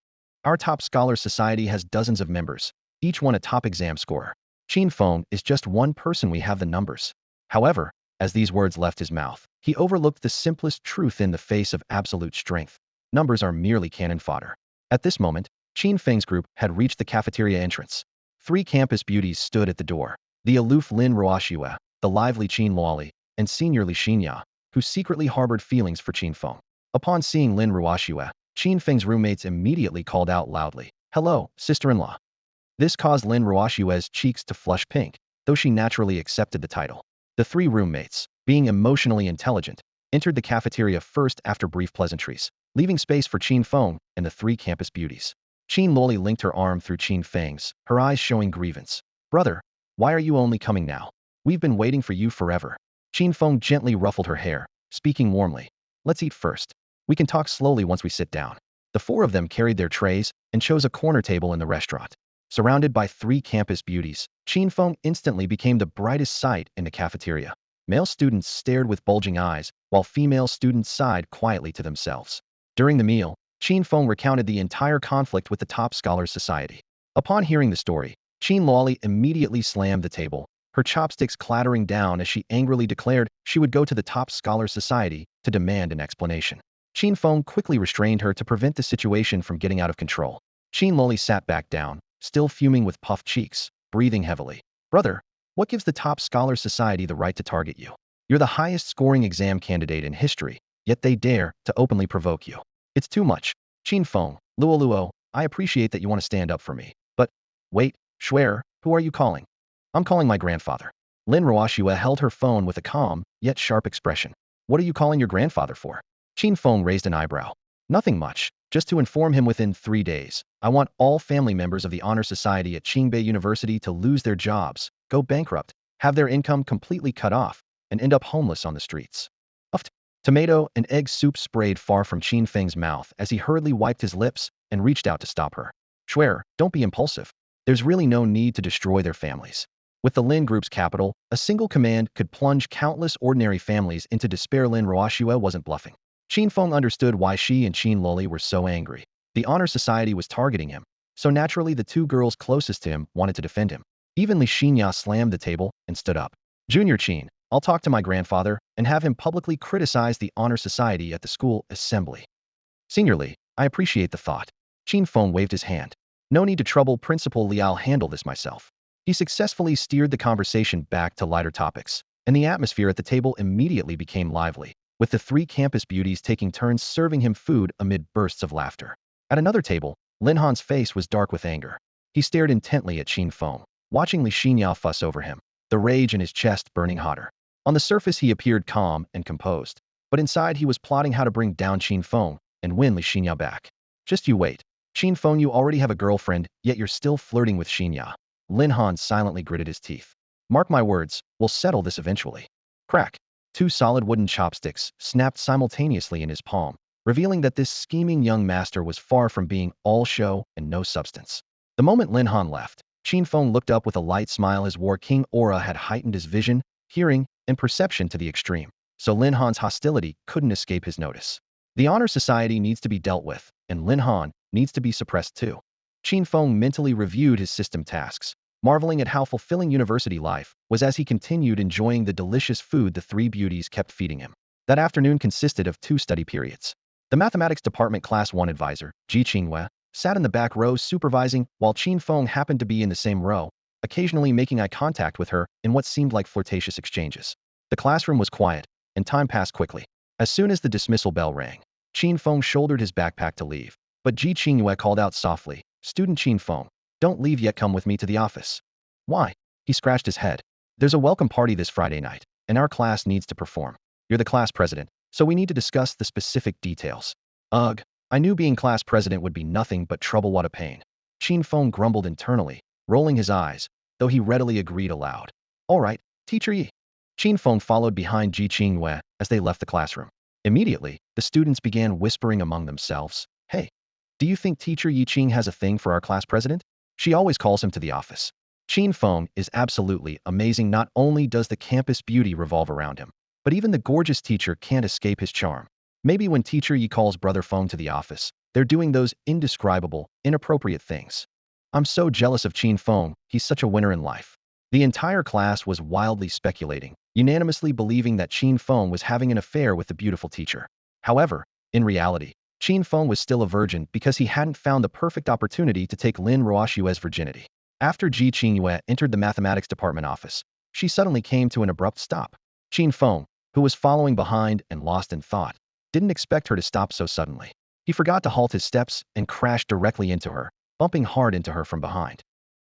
Our top scholar society has dozens of members, each one a top exam scorer. Qin Feng is just one person, we have the numbers. However, as these words left his mouth, he overlooked the simplest truth in the face of absolute strength. Numbers are merely cannon fodder. At this moment, Qin Feng's group had reached the cafeteria entrance. 3 campus beauties stood at the door. The aloof Lin Ruoxue, the lively Qin Luoli, and senior Li Xinya, who secretly harbored feelings for Qin Feng. Upon seeing Lin Ruoxue, Qin Feng's roommates immediately called out loudly, "Hello, sister-in-law." This caused Lin Ruoxue's cheeks to flush pink, though she naturally accepted the title. The 3 roommates, being emotionally intelligent, entered the cafeteria first after brief pleasantries, leaving space for Qin Feng and the 3 campus beauties. Qin Luoli linked her arm through Qin Feng's, her eyes showing grievance. "Brother, why are you only coming now? We've been waiting for you forever." Qin Feng gently ruffled her hair, speaking warmly. "Let's eat first. We can talk slowly once we sit down." The 4 of them carried their trays and chose a corner table in the restaurant. Surrounded by 3 campus beauties, Qin Feng instantly became the brightest sight in the cafeteria. Male students stared with bulging eyes, while female students sighed quietly to themselves. During the meal, Qin Feng recounted the entire conflict with the top scholars society. Upon hearing the story, Qin Luoli immediately slammed the table, her chopsticks clattering down as she angrily declared she would go to the top scholars society to demand an explanation. Qin Feng quickly restrained her to prevent the situation from getting out of control. Qin Luoli sat back down, still fuming with puffed cheeks, breathing heavily. "Brother, what gives the top scholar society the right to target you? You're the highest scoring exam candidate in history, yet they dare to openly provoke you. It's too much." "Qin Feng, Luo, I appreciate that you want to stand up for me, but wait, Schwer, who are you calling?" "I'm calling my grandfather." Lin Ruoxue held her phone with a calm, yet sharp expression. "What are you calling your grandfather for?" Qin Feng raised an eyebrow. "Nothing much, just to inform him within 3 days. I want all family members of the Honor Society at Qingbei University to lose their jobs, go bankrupt, have their income completely cut off, and end up homeless on the streets." Uffed. Tomato and egg soup sprayed far from Qin Feng's mouth as he hurriedly wiped his lips and reached out to stop her. "Schwer, don't be impulsive. There's really no need to destroy their families." With the Lin Group's capital, a single command could plunge countless ordinary families into despair. Lin Ruoxue wasn't bluffing. Qin Feng understood why she and Qin Luoli were so angry. The Honor Society was targeting him, so naturally the 2 girls closest to him wanted to defend him. Even Li Xinya slammed the table and stood up. "Junior Qin, I'll talk to my grandfather and have him publicly criticize the Honor Society at the school assembly." "Senior, I appreciate the thought." Qin Feng waved his hand. "No need to trouble Principal Li, I'll handle this myself." He successfully steered the conversation back to lighter topics, and the atmosphere at the table immediately became lively, with the 3 campus beauties taking turns serving him food amid bursts of laughter. At another table, Lin Han's face was dark with anger. He stared intently at Qin Feng, watching Li Xinya fuss over him, the rage in his chest burning hotter. On the surface he appeared calm and composed, but inside he was plotting how to bring down Qin Feng and win Li Xinya back. "Just you wait. Qin Feng, you already have a girlfriend, yet you're still flirting with Xinya." Lin Han silently gritted his teeth. "Mark my words, we'll settle this eventually." Crack. 2 solid wooden chopsticks snapped simultaneously in his palm, revealing that this scheming young master was far from being all show and no substance. The moment Lin Han left, Qin Feng looked up with a light smile. His War King aura had heightened his vision, hearing, and perception to the extreme, so Lin Han's hostility couldn't escape his notice. The Honor Society needs to be dealt with, and Lin Han needs to be suppressed too. Qin Feng mentally reviewed his system tasks, marveling at how fulfilling university life was as he continued enjoying the delicious food the 3 beauties kept feeding him. That afternoon consisted of 2 study periods. The Mathematics Department Class 1 advisor, Ji Qinghue, sat in the back row supervising, while Qin Feng happened to be in the same row, occasionally making eye contact with her in what seemed like flirtatious exchanges. The classroom was quiet, and time passed quickly. As soon as the dismissal bell rang, Qin Feng shouldered his backpack to leave, but Ji Qingyue called out softly, "Student Qin Feng, don't leave yet, come with me to the office." "Why?" He scratched his head. "There's a welcome party this Friday night, and our class needs to perform. You're the class president, so we need to discuss the specific details." "Ugh, I knew being class president would be nothing but trouble, what a pain." Qin Feng grumbled internally, rolling his eyes, though he readily agreed aloud. "All right, Teacher Yi." Qin Feng followed behind Ji Qingyue as they left the classroom. Immediately, the students began whispering among themselves, "Hey, do you think Teacher Yi Qing has a thing for our class president? She always calls him to the office." Qin Feng is absolutely amazing. Not only does the campus beauty revolve around him, but even the gorgeous teacher can't escape his charm. Maybe when Teacher Yi calls Brother Feng to the office, they're doing those indescribable, inappropriate things. "I'm so jealous of Qin Feng, he's such a winner in life." The entire class was wildly speculating, unanimously believing that Qin Feng was having an affair with the beautiful teacher. However, in reality, Qin Feng was still a virgin because he hadn't found the perfect opportunity to take Lin Ruoxue's virginity. After Ji Qingyue entered the mathematics department office, she suddenly came to an abrupt stop. Qin Feng, who was following behind and lost in thought, didn't expect her to stop so suddenly. He forgot to halt his steps and crashed directly into her, bumping hard into her from behind.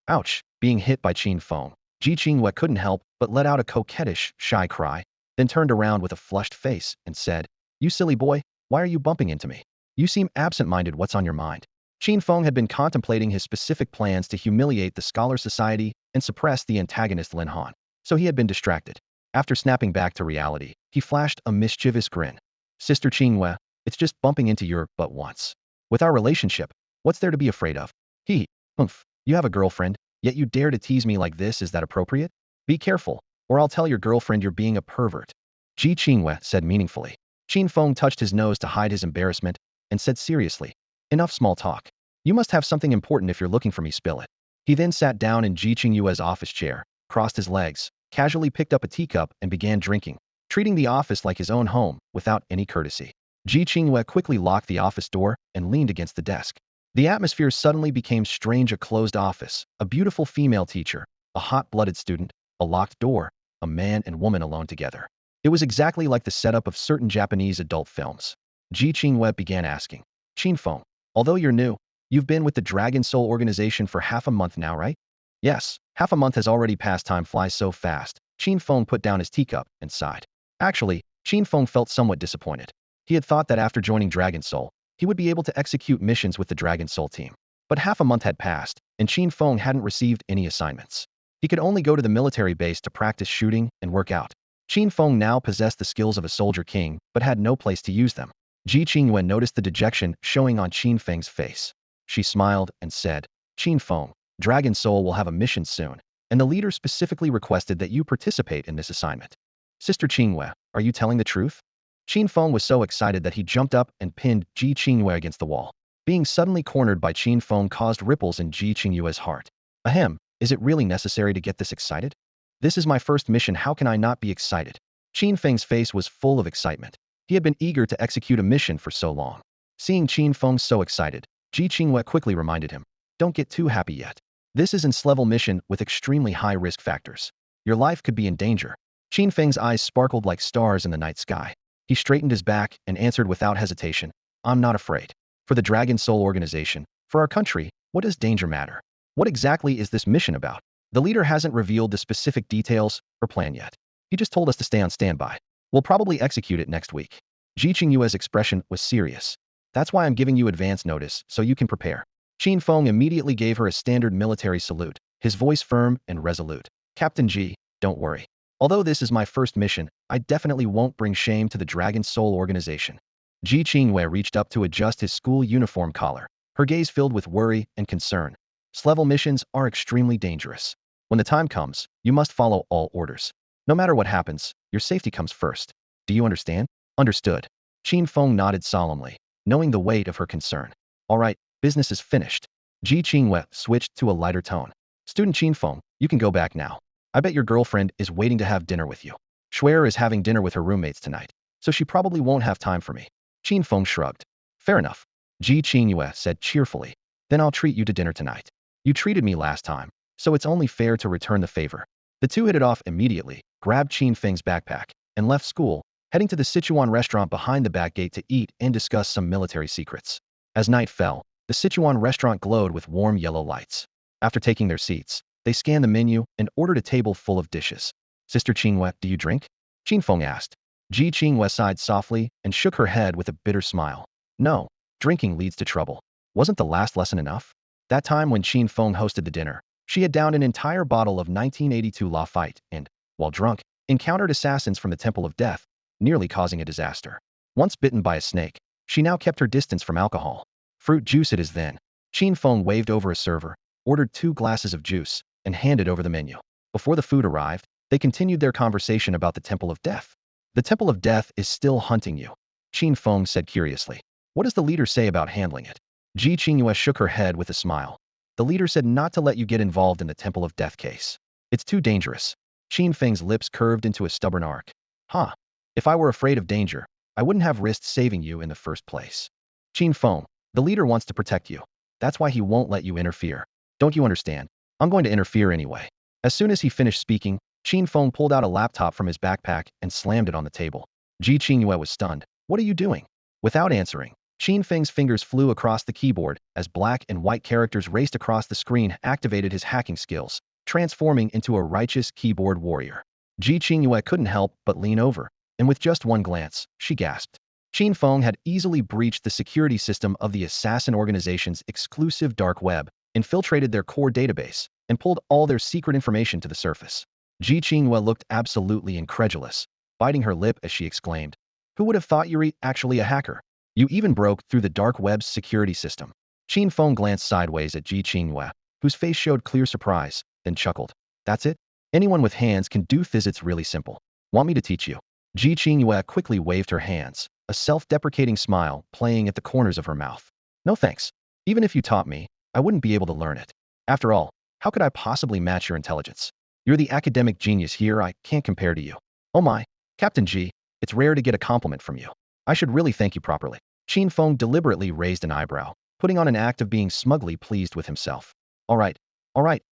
Ouch! Being hit by Qin Feng, Ji Qingyue couldn't help but let out a coquettish, shy cry, then turned around with a flushed face and said, "You silly boy, why are you bumping into me? You seem absent-minded, what's on your mind?" Qin Feng had been contemplating his specific plans to humiliate the Scholar Society and suppress the antagonist Lin Han, so he had been distracted. After snapping back to reality, he flashed a mischievous grin. "Sister Qingyue, it's just bumping into your butt once. With our relationship, what's there to be afraid of? He, Humph, you have a girlfriend, yet you dare to tease me like this, is that appropriate? Be careful, or I'll tell your girlfriend you're being a pervert." Ji Qingyue said meaningfully. Qin Feng touched his nose to hide his embarrassment and said seriously, "Enough small talk. You must have something important if you're looking for me, spill it." He then sat down in Ji Qingyue's office chair, crossed his legs, casually picked up a teacup and began drinking, treating the office like his own home without any courtesy. Ji Qingyue quickly locked the office door and leaned against the desk. The atmosphere suddenly became strange. A closed office, a beautiful female teacher, a hot-blooded student, a locked door, a man and woman alone together. It was exactly like the setup of certain Japanese adult films. Ji Qingyue began asking, "Qin Feng, although you're new, you've been with the Dragon Soul organization for half a month now, right?" "Yes, half a month has already passed. Time flies so fast." Qin Feng put down his teacup and sighed. Actually, Qin Feng felt somewhat disappointed. He had thought that after joining Dragon Soul, he would be able to execute missions with the Dragon Soul team. But half a month had passed, and Qin Feng hadn't received any assignments. He could only go to the military base to practice shooting and work out. Qin Feng now possessed the skills of a soldier king, but had no place to use them. Ji Qingyue noticed the dejection showing on Qin Feng's face. She smiled and said, "Qin Feng, Dragon Soul will have a mission soon, and the leader specifically requested that you participate in this assignment." "Sister Qingyue, are you telling the truth?" Qin Feng was so excited that he jumped up and pinned Ji Qingyue against the wall. Being suddenly cornered by Qin Feng caused ripples in Ji Qingyue's heart. Ahem, is it really necessary to get this excited? This is my first mission, how can I not be excited? Qin Feng's face was full of excitement. He had been eager to execute a mission for so long. Seeing Qin Feng so excited, Ji Qingyue quickly reminded him, "Don't get too happy yet. This is an S-level mission with extremely high risk factors. Your life could be in danger." Qin Feng's eyes sparkled like stars in the night sky. He straightened his back and answered without hesitation, "I'm not afraid. For the Dragon Soul organization, for our country, what does danger matter? What exactly is this mission about?" The leader hasn't revealed the specific details or plan yet. He just told us to stay on standby. We'll probably execute it next week. Ji Qingyue's expression was serious. "That's why I'm giving you advance notice, so you can prepare." Qin Feng immediately gave her a standard military salute, his voice firm and resolute. "Captain Ji, don't worry. Although this is my first mission, I definitely won't bring shame to the Dragon Soul organization." Ji Qingyue reached up to adjust his school uniform collar, her gaze filled with worry and concern. S-level missions are extremely dangerous. When the time comes, you must follow all orders. No matter what happens, your safety comes first. Do you understand? Understood. Qin Feng nodded solemnly, knowing the weight of her concern. "All right, business is finished." Ji Qingyue switched to a lighter tone. "Student Qin Feng, you can go back now. I bet your girlfriend is waiting to have dinner with you. Schwer is having dinner with her roommates tonight, so she probably won't have time for me." Qin Feng shrugged. "Fair enough," Ji Qingyue said cheerfully. "Then I'll treat you to dinner tonight. You treated me last time, so it's only fair to return the favor." The two hit it off immediately, grabbed Qin Feng's backpack, and left school, heading to the Sichuan restaurant behind the back gate to eat and discuss some military secrets. As night fell, the Sichuan restaurant glowed with warm yellow lights. After taking their seats, they scanned the menu and ordered a table full of dishes. Sister Qingwei, do you drink? Qin Feng asked. Ji Qingwei sighed softly and shook her head with a bitter smile. No, drinking leads to trouble. Wasn't the last lesson enough? That time when Qin Feng hosted the dinner, she had downed an entire bottle of 1982 Lafite and, while drunk, encountered assassins from the Temple of Death, nearly causing a disaster. Once bitten by a snake, she now kept her distance from alcohol. Fruit juice it is then. Qin Feng waved over a server, ordered 2 glasses of juice, and handed over the menu. Before the food arrived, they continued their conversation about the Temple of Death. The Temple of Death is still hunting you, Qin Feng said curiously. What does the leader say about handling it? Ji Qingyue shook her head with a smile. The leader said not to let you get involved in the Temple of Death case. It's too dangerous. Qin Feng's lips curved into a stubborn arc. Huh. If I were afraid of danger, I wouldn't have risked saving you in the first place. Qin Feng, the leader wants to protect you. That's why he won't let you interfere. Don't you understand? I'm going to interfere anyway. As soon as he finished speaking, Qin Feng pulled out a laptop from his backpack and slammed it on the table. Ji Qingyue was stunned. What are you doing? Without answering, Qin Feng's fingers flew across the keyboard as black and white characters raced across the screen, activated his hacking skills, transforming into a righteous keyboard warrior. Ji Qingyue couldn't help but lean over, and with just one glance, she gasped. Qin Feng had easily breached the security system of the assassin organization's exclusive dark web, infiltrated their core database, and pulled all their secret information to the surface. Ji Qingyue looked absolutely incredulous, biting her lip as she exclaimed, "Who would have thought you're actually a hacker? You even broke through the dark web's security system." Qin Feng glanced sideways at Ji Qingyue, whose face showed clear surprise, then chuckled. That's it? Anyone with hands can do this. It's really simple. Want me to teach you? Ji Qingyue quickly waved her hands, a self-deprecating smile playing at the corners of her mouth. No thanks. Even if you taught me, I wouldn't be able to learn it. After all, how could I possibly match your intelligence? You're the academic genius here. I can't compare to you. Oh my, Captain G, it's rare to get a compliment from you. I should really thank you properly. Qin Feng deliberately raised an eyebrow, putting on an act of being smugly pleased with himself. All right,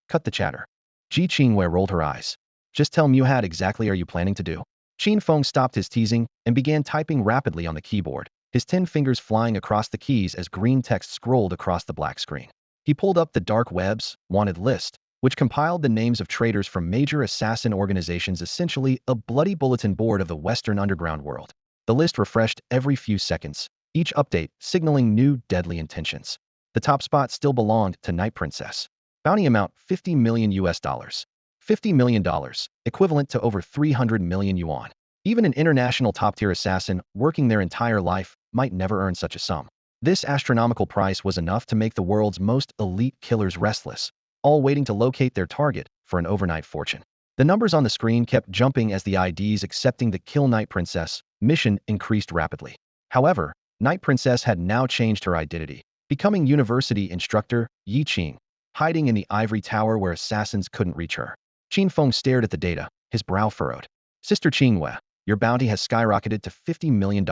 cut the chatter. Ji Qingyue rolled her eyes. Just tell me what exactly are you planning to do? Qin Feng stopped his teasing and began typing rapidly on the keyboard, his 10 fingers flying across the keys as green text scrolled across the black screen. He pulled up the dark web's wanted list, which compiled the names of traitors from major assassin organizations, essentially a bloody bulletin board of the Western underground world. The list refreshed every few seconds, each update signaling new deadly intentions. The top spot still belonged to Night Princess. Bounty amount $50 million. $50 million, equivalent to over 300 million yuan. Even an international top-tier assassin working their entire life might never earn such a sum. This astronomical price was enough to make the world's most elite killers restless, all waiting to locate their target for an overnight fortune. The numbers on the screen kept jumping as the IDs accepting the Kill Night Princess mission increased rapidly. However, Night Princess had now changed her identity, becoming university instructor Yi Qing, hiding in the ivory tower where assassins couldn't reach her. Qin Feng stared at the data, his brow furrowed. Sister Qingyue, your bounty has skyrocketed to $50 million.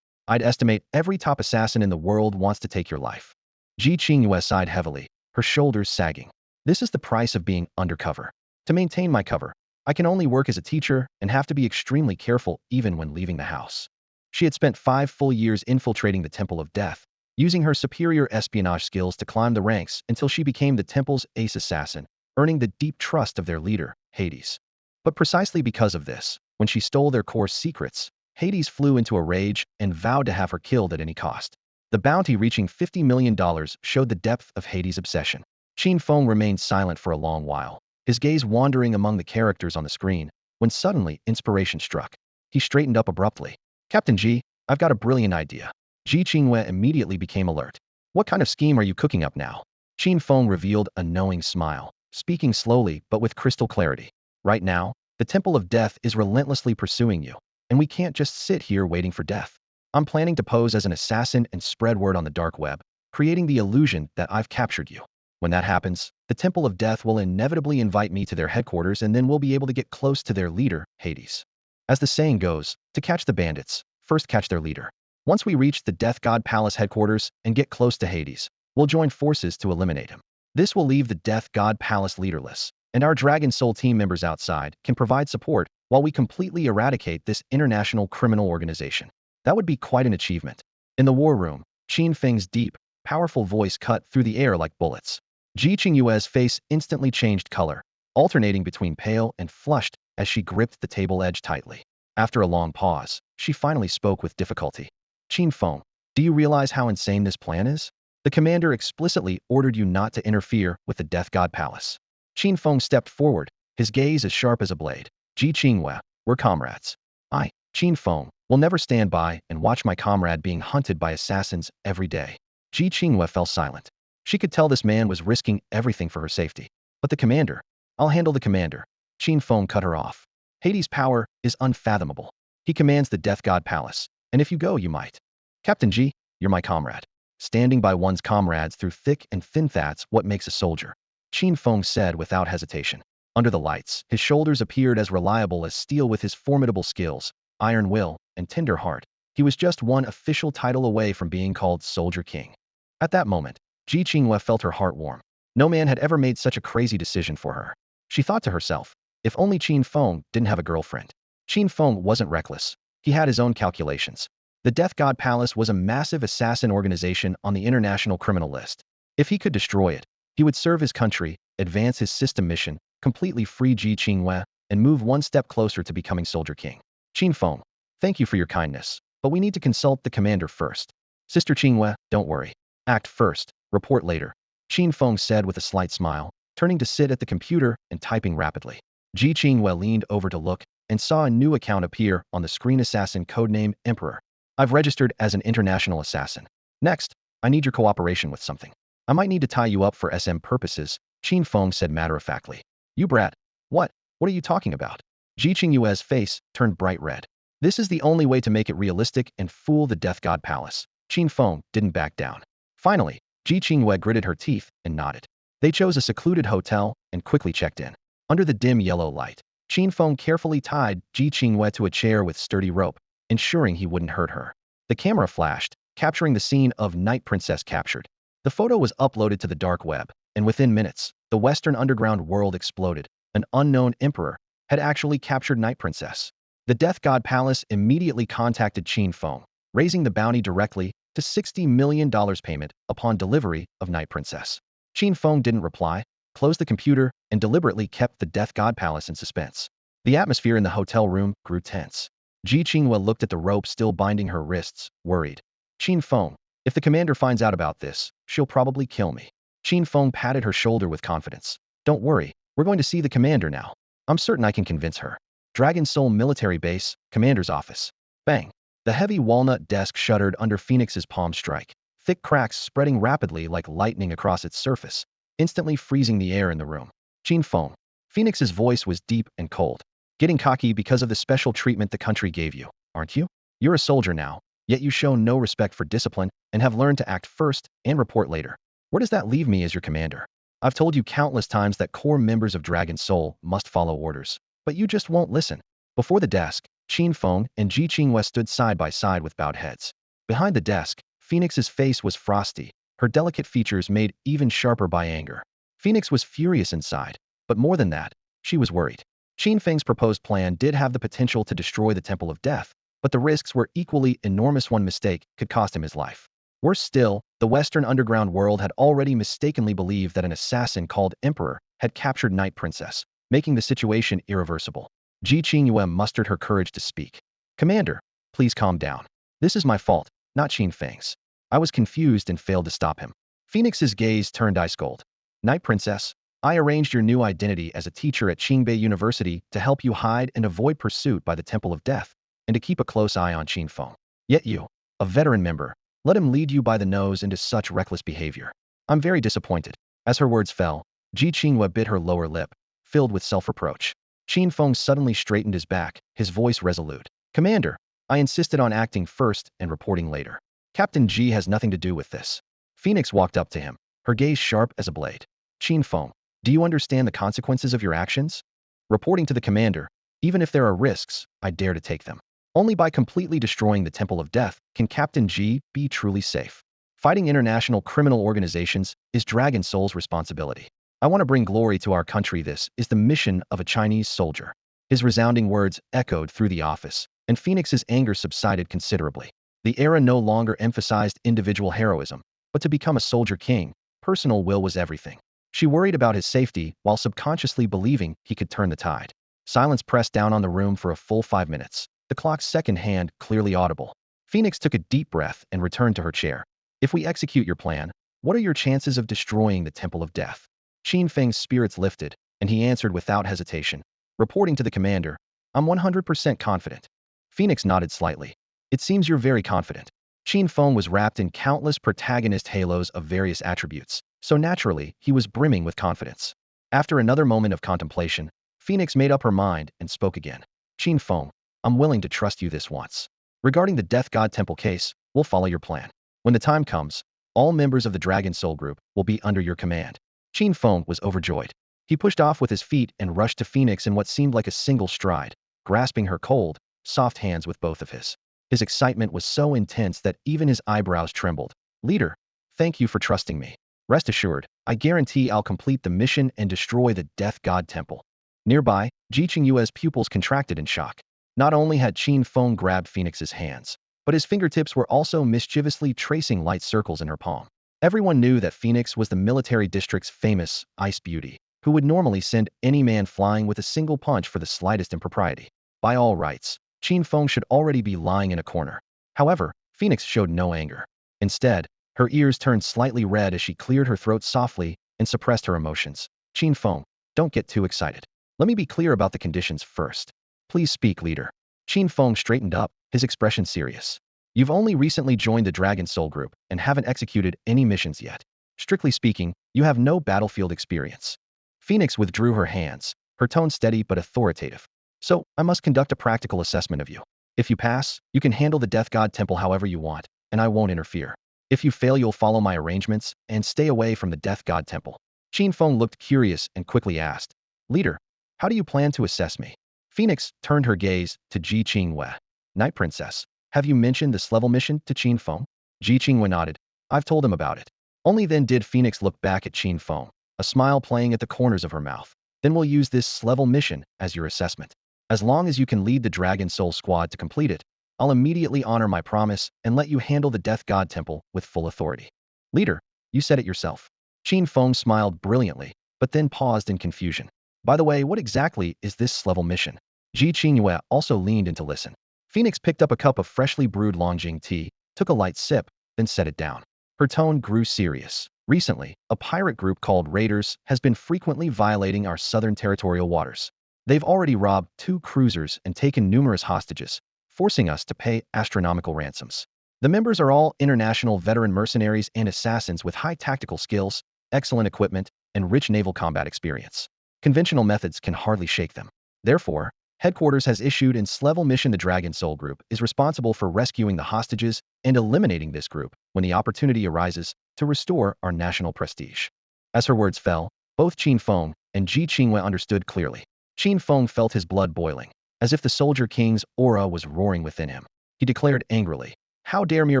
I'd estimate every top assassin in the world wants to take your life. Ji Qingyue sighed heavily, her shoulders sagging. This is the price of being undercover. To maintain my cover, I can only work as a teacher and have to be extremely careful even when leaving the house. She had spent 5 full years infiltrating the Temple of Death, using her superior espionage skills to climb the ranks until she became the Temple's ace assassin, earning the deep trust of their leader, Hades. But precisely because of this, when she stole their core secrets, Hades flew into a rage and vowed to have her killed at any cost. The bounty reaching $50 million showed the depth of Hades' obsession. Qin Feng remained silent for a long while, his gaze wandering among the characters on the screen, when suddenly inspiration struck. He straightened up abruptly. Captain G, I've got a brilliant idea. Ji Qingyue immediately became alert. What kind of scheme are you cooking up now? Qin Feng revealed a knowing smile, speaking slowly but with crystal clarity. Right now, the Temple of Death is relentlessly pursuing you, and we can't just sit here waiting for death. I'm planning to pose as an assassin and spread word on the dark web, creating the illusion that I've captured you. When that happens, the Temple of Death will inevitably invite me to their headquarters, and then we'll be able to get close to their leader, Hades. As the saying goes, to catch the bandits, first catch their leader. Once we reach the Death God Palace headquarters and get close to Hades, we'll join forces to eliminate him. This will leave the Death God Palace leaderless, and our Dragon Soul team members outside can provide support while we completely eradicate this international criminal organization. That would be quite an achievement. In the war room, Qin Feng's deep, powerful voice cut through the air like bullets. Ji Qingyue's face instantly changed color, alternating between pale and flushed as she gripped the table edge tightly. After a long pause, she finally spoke with difficulty. Qin Feng, do you realize how insane this plan is? The commander explicitly ordered you not to interfere with the Death God Palace. Qin Feng stepped forward, his gaze as sharp as a blade. Ji Qingyue, we're comrades. I, Qin Feng, will never stand by and watch my comrade being hunted by assassins every day. Ji Qingyue fell silent. She could tell this man was risking everything for her safety. But the commander, I'll handle the commander. Qin Feng cut her off. Hades' power is unfathomable. He commands the Death God Palace, and if you go, you might. Captain Ji, you're my comrade. Standing by one's comrades through thick and thin, that's what makes a soldier. Qin Feng said without hesitation. Under the lights, his shoulders appeared as reliable as steel with his formidable skills, iron will, and tender heart. He was just one official title away from being called Soldier King. At that moment, Ji Qingyue felt her heart warm. No man had ever made such a crazy decision for her. She thought to herself, if only Qin Feng didn't have a girlfriend. Qin Feng wasn't reckless. He had his own calculations. The Death God Palace was a massive assassin organization on the international criminal list. If he could destroy it, he would serve his country, advance his system mission, completely free Ji Qingyue, and move one step closer to becoming Soldier King. Qin Feng, thank you for your kindness, but we need to consult the commander first. Sister Qingyue, don't worry. Act first, report later. Qin Feng said with a slight smile, turning to sit at the computer and typing rapidly. Ji Qingyue leaned over to look and saw a new account appear on the screen. Assassin codename Emperor. I've registered as an international assassin. Next, I need your cooperation with something. I might need to tie you up for SM purposes, Qin Feng said matter-of-factly. You brat. What? What are you talking about? Ji Qingyue's face turned bright red. This is the only way to make it realistic and fool the Death God Palace. Qin Feng didn't back down. Finally, Ji Qingyue gritted her teeth and nodded. They chose a secluded hotel and quickly checked in. Under the dim yellow light, Qin Feng carefully tied Ji Qingyue to a chair with sturdy rope, ensuring he wouldn't hurt her. The camera flashed, capturing the scene of Night Princess captured. The photo was uploaded to the dark web, and within minutes, the Western underground world exploded. An unknown emperor had actually captured Night Princess. The Death God Palace immediately contacted Qin Feng, raising the bounty directly to $60 million payment upon delivery of Night Princess. Qin Feng didn't reply, closed the computer, and deliberately kept the Death God Palace in suspense. The atmosphere in the hotel room grew tense. Ji Qingyue looked at the rope still binding her wrists, worried. Qin Feng, if the commander finds out about this, she'll probably kill me. Qin Feng patted her shoulder with confidence. Don't worry, we're going to see the commander now. I'm certain I can convince her. Dragon Soul Military Base, Commander's Office. Bang. The heavy walnut desk shuddered under Phoenix's palm strike, thick cracks spreading rapidly like lightning across its surface, instantly freezing the air in the room. Qin Feng. Phoenix's voice was deep and cold. Getting cocky because of the special treatment the country gave you, aren't you? You're a soldier now, yet you show no respect for discipline and have learned to act first and report later. Where does that leave me as your commander? I've told you countless times that core members of Dragon Soul must follow orders, but you just won't listen. Before the desk, Qin Feng and Ji Qingyue stood side by side with bowed heads. Behind the desk, Phoenix's face was frosty, her delicate features made even sharper by anger. Phoenix was furious inside, but more than that, she was worried. Qin Feng's proposed plan did have the potential to destroy the Temple of Death, but the risks were equally enormous. One mistake could cost him his life. Worse still, the Western underground world had already mistakenly believed that an assassin called Emperor had captured Night Princess, making the situation irreversible. Ji Qingyue mustered her courage to speak. Commander, please calm down. This is my fault, not Qin Feng's. I was confused and failed to stop him. Phoenix's gaze turned ice cold. Night Princess, I arranged your new identity as a teacher at Qingbei University to help you hide and avoid pursuit by the Temple of Death, and to keep a close eye on Qin Feng. Yet you, a veteran member, let him lead you by the nose into such reckless behavior. I'm very disappointed. As her words fell, Ji Qingyue bit her lower lip, filled with self-reproach. Qin Feng suddenly straightened his back, his voice resolute. Commander, I insisted on acting first and reporting later. Captain Ji has nothing to do with this. Phoenix walked up to him, her gaze sharp as a blade. Qin Feng, do you understand the consequences of your actions? Reporting to the commander, even if there are risks, I dare to take them. Only by completely destroying the Temple of Death can Captain Ji be truly safe. Fighting international criminal organizations is Dragon Soul's responsibility. I want to bring glory to our country. This is the mission of a Chinese soldier. His resounding words echoed through the office, and Phoenix's anger subsided considerably. The era no longer emphasized individual heroism, but to become a soldier king, personal will was everything. She worried about his safety while subconsciously believing he could turn the tide. Silence pressed down on the room for a full 5 minutes, the clock's second hand clearly audible. Phoenix took a deep breath and returned to her chair. If we execute your plan, what are your chances of destroying the Temple of Death? Qin Feng's spirits lifted, and he answered without hesitation. Reporting to the commander, I'm 100% confident. Phoenix nodded slightly. It seems you're very confident. Qin Feng was wrapped in countless protagonist halos of various attributes, so naturally, he was brimming with confidence. After another moment of contemplation, Phoenix made up her mind and spoke again. Qin Feng, I'm willing to trust you this once. Regarding the Death God Temple case, we'll follow your plan. When the time comes, all members of the Dragon Soul Group will be under your command. Qin Feng was overjoyed. He pushed off with his feet and rushed to Phoenix in what seemed like a single stride, grasping her cold, soft hands with both of his. His excitement was so intense that even his eyebrows trembled. Leader, thank you for trusting me. Rest assured, I guarantee I'll complete the mission and destroy the Death God Temple. Nearby, Ji Qingyue's pupils contracted in shock. Not only had Qin Feng grabbed Phoenix's hands, but his fingertips were also mischievously tracing light circles in her palm. Everyone knew that Phoenix was the military district's famous ice beauty, who would normally send any man flying with a single punch for the slightest impropriety. By all rights, Qin Feng should already be lying in a corner. However, Phoenix showed no anger. Instead, her ears turned slightly red as she cleared her throat softly and suppressed her emotions. Qin Feng, don't get too excited. Let me be clear about the conditions first. Please speak, leader. Qin Feng straightened up, his expression serious. You've only recently joined the Dragon Soul Group and haven't executed any missions yet. Strictly speaking, you have no battlefield experience. Phoenix withdrew her hands, her tone steady but authoritative. So, I must conduct a practical assessment of you. If you pass, you can handle the Death God Temple however you want, and I won't interfere. If you fail, you'll follow my arrangements and stay away from the Death God Temple. Qin Feng looked curious and quickly asked, Leader, how do you plan to assess me? Phoenix turned her gaze to Ji Qingyue. Night Princess, have you mentioned this level mission to Qin Feng? Ji Qingyue nodded. I've told him about it. Only then did Phoenix look back at Qin Feng, a smile playing at the corners of her mouth. Then we'll use this level mission as your assessment. As long as you can lead the Dragon Soul Squad to complete it, I'll immediately honor my promise and let you handle the Death God Temple with full authority. Leader, you said it yourself. Qin Feng smiled brilliantly, but then paused in confusion. By the way, what exactly is this level mission? Ji Qingyue also leaned in to listen. Phoenix picked up a cup of freshly brewed Longjing tea, took a light sip, then set it down. Her tone grew serious. Recently, a pirate group called Raiders has been frequently violating our southern territorial waters. They've already robbed 2 cruisers and taken numerous hostages, forcing us to pay astronomical ransoms. The members are all international veteran mercenaries and assassins with high tactical skills, excellent equipment, and rich naval combat experience. Conventional methods can hardly shake them. Therefore, Headquarters has issued an S-level mission. The Dragon Soul Group is responsible for rescuing the hostages and eliminating this group when the opportunity arises to restore our national prestige. As her words fell, both Qin Feng and Ji Qingyue understood clearly. Qin Feng felt his blood boiling, as if the Soldier King's aura was roaring within him. He declared angrily, "How dare mere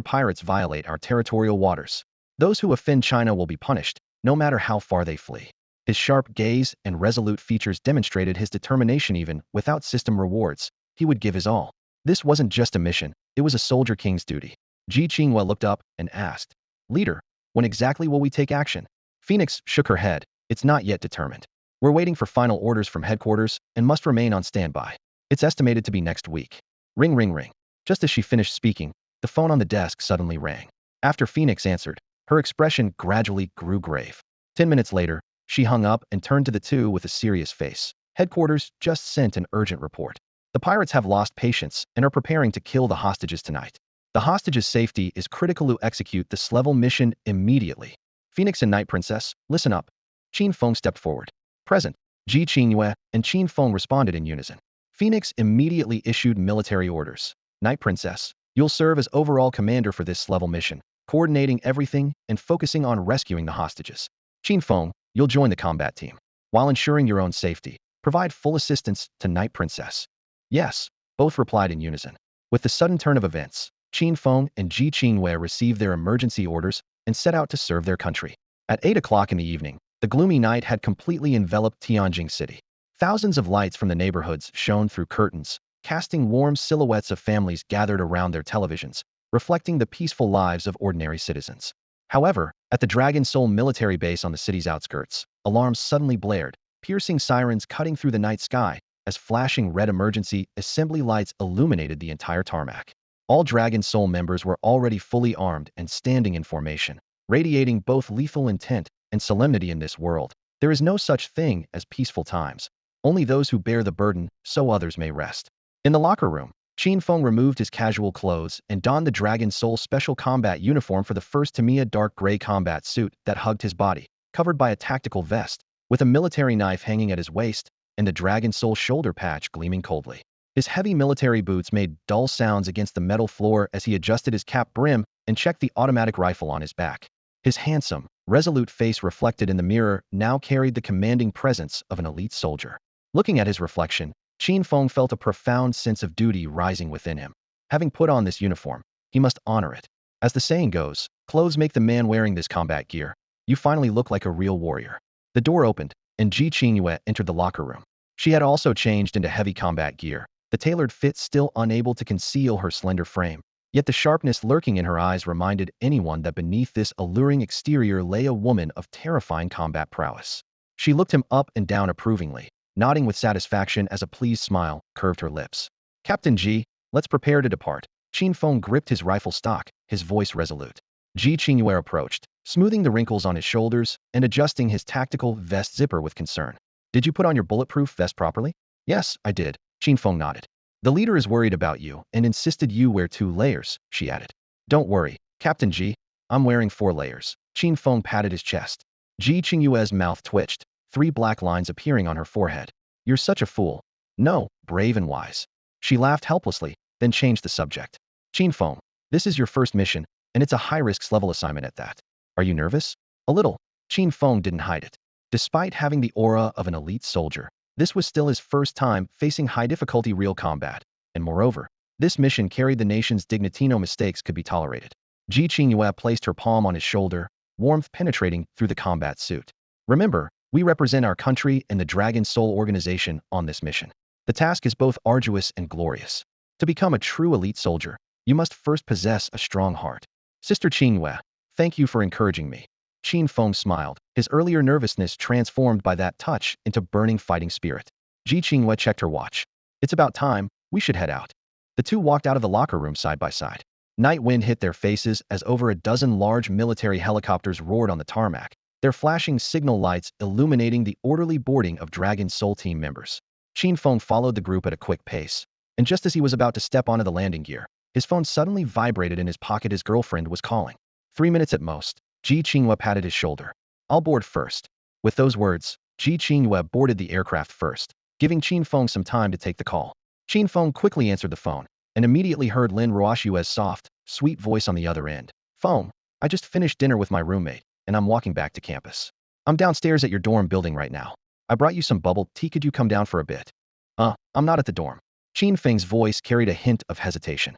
pirates violate our territorial waters? Those who offend China will be punished, no matter how far they flee." His sharp gaze and resolute features demonstrated his determination. Even without system rewards, he would give his all. This wasn't just a mission, it was a Soldier King's duty. Ji Qingyue looked up and asked, "Leader, when exactly will we take action?" Phoenix shook her head. "It's not yet determined. We're waiting for final orders from headquarters and must remain on standby. It's estimated to be next week." Ring, ring, ring. Just as she finished speaking, the phone on the desk suddenly rang. After Phoenix answered, her expression gradually grew grave. 10 minutes later, she hung up and turned to the two with a serious face. "Headquarters just sent an urgent report. The pirates have lost patience and are preparing to kill the hostages tonight. The hostages' safety is critical to execute this level mission immediately. Phoenix and Night Princess, listen up." Qin Feng stepped forward. "Present." Ji Qingyue and Qin Feng responded in unison. Phoenix immediately issued military orders. "Night Princess, you'll serve as overall commander for this level mission, coordinating everything and focusing on rescuing the hostages. Qin Feng, you'll join the combat team. While ensuring your own safety, provide full assistance to Night Princess." "Yes," both replied in unison. With the sudden turn of events, Qin Feng and Ji Qingyue received their emergency orders and set out to serve their country. At 8 o'clock in the evening, the gloomy night had completely enveloped Tianjin City. Thousands of lights from the neighborhoods shone through curtains, casting warm silhouettes of families gathered around their televisions, reflecting the peaceful lives of ordinary citizens. However, at the Dragon Soul military base on the city's outskirts, alarms suddenly blared, piercing sirens cutting through the night sky, as flashing red emergency assembly lights illuminated the entire tarmac. All Dragon Soul members were already fully armed and standing in formation, radiating both lethal intent and solemnity in this world. There is no such thing as peaceful times. Only those who bear the burden, so others may rest. In the locker room, Qin Feng removed his casual clothes and donned the Dragon Soul Special Combat uniform for the first Tamiya dark gray combat suit that hugged his body, covered by a tactical vest, with a military knife hanging at his waist, and the Dragon Soul shoulder patch gleaming coldly. His heavy military boots made dull sounds against the metal floor as he adjusted his cap brim and checked the automatic rifle on his back. His handsome, resolute face reflected in the mirror now carried the commanding presence of an elite soldier. Looking at his reflection, Qin Feng felt a profound sense of duty rising within him. Having put on this uniform, he must honor it. As the saying goes, clothes make the man wearing this combat gear. You finally look like a real warrior. The door opened, and Ji Qingyue entered the locker room. She had also changed into heavy combat gear, the tailored fit still unable to conceal her slender frame. Yet the sharpness lurking in her eyes reminded anyone that beneath this alluring exterior lay a woman of terrifying combat prowess. She looked him up and down approvingly, nodding with satisfaction as a pleased smile curved her lips. Captain Ji, let's prepare to depart. Qin Feng gripped his rifle stock, his voice resolute. Ji Qingyue approached, smoothing the wrinkles on his shoulders and adjusting his tactical vest zipper with concern. Did you put on your bulletproof vest properly? Yes, I did. Qin Feng nodded. The leader is worried about you and insisted you wear 2 layers, she added. Don't worry, Captain Ji. I'm wearing 4 layers. Qin Feng patted his chest. Ji Qingyue's mouth twitched, 3 black lines appearing on her forehead. You're such a fool. No, brave and wise. She laughed helplessly, then changed the subject. Qin Feng, this is your first mission, and it's a high-risk level assignment at that. Are you nervous? A little. Qin Feng didn't hide it. Despite having the aura of an elite soldier, this was still his first time facing high-difficulty real combat, and moreover, this mission carried the nation's dignity. No mistakes could be tolerated. Ji Qingyue placed her palm on his shoulder, warmth penetrating through the combat suit. Remember, we represent our country and the Dragon Soul organization on this mission. The task is both arduous and glorious. To become a true elite soldier, you must first possess a strong heart. Sister Qingyue, thank you for encouraging me. Qin Feng smiled, his earlier nervousness transformed by that touch into burning fighting spirit. Ji Qingyue checked her watch. It's about time, we should head out. The two walked out of the locker room side by side. Night wind hit their faces as over a dozen large military helicopters roared on the tarmac, their flashing signal lights illuminating the orderly boarding of Dragon Soul team members. Qin Feng followed the group at a quick pace, and just as he was about to step onto the landing gear, his phone suddenly vibrated in his pocket. His girlfriend was calling. 3 minutes at most. Ji Qingyue patted his shoulder. I'll board first. With those words, Ji Qingyue boarded the aircraft first, giving Qin Feng some time to take the call. Qin Feng quickly answered the phone, and immediately heard Lin Ruoshue's soft, sweet voice on the other end. Phone, I just finished dinner with my roommate, and I'm walking back to campus. I'm downstairs at your dorm building right now. I brought you some bubble tea. Could you come down for a bit? I'm not at the dorm. Qin Feng's voice carried a hint of hesitation.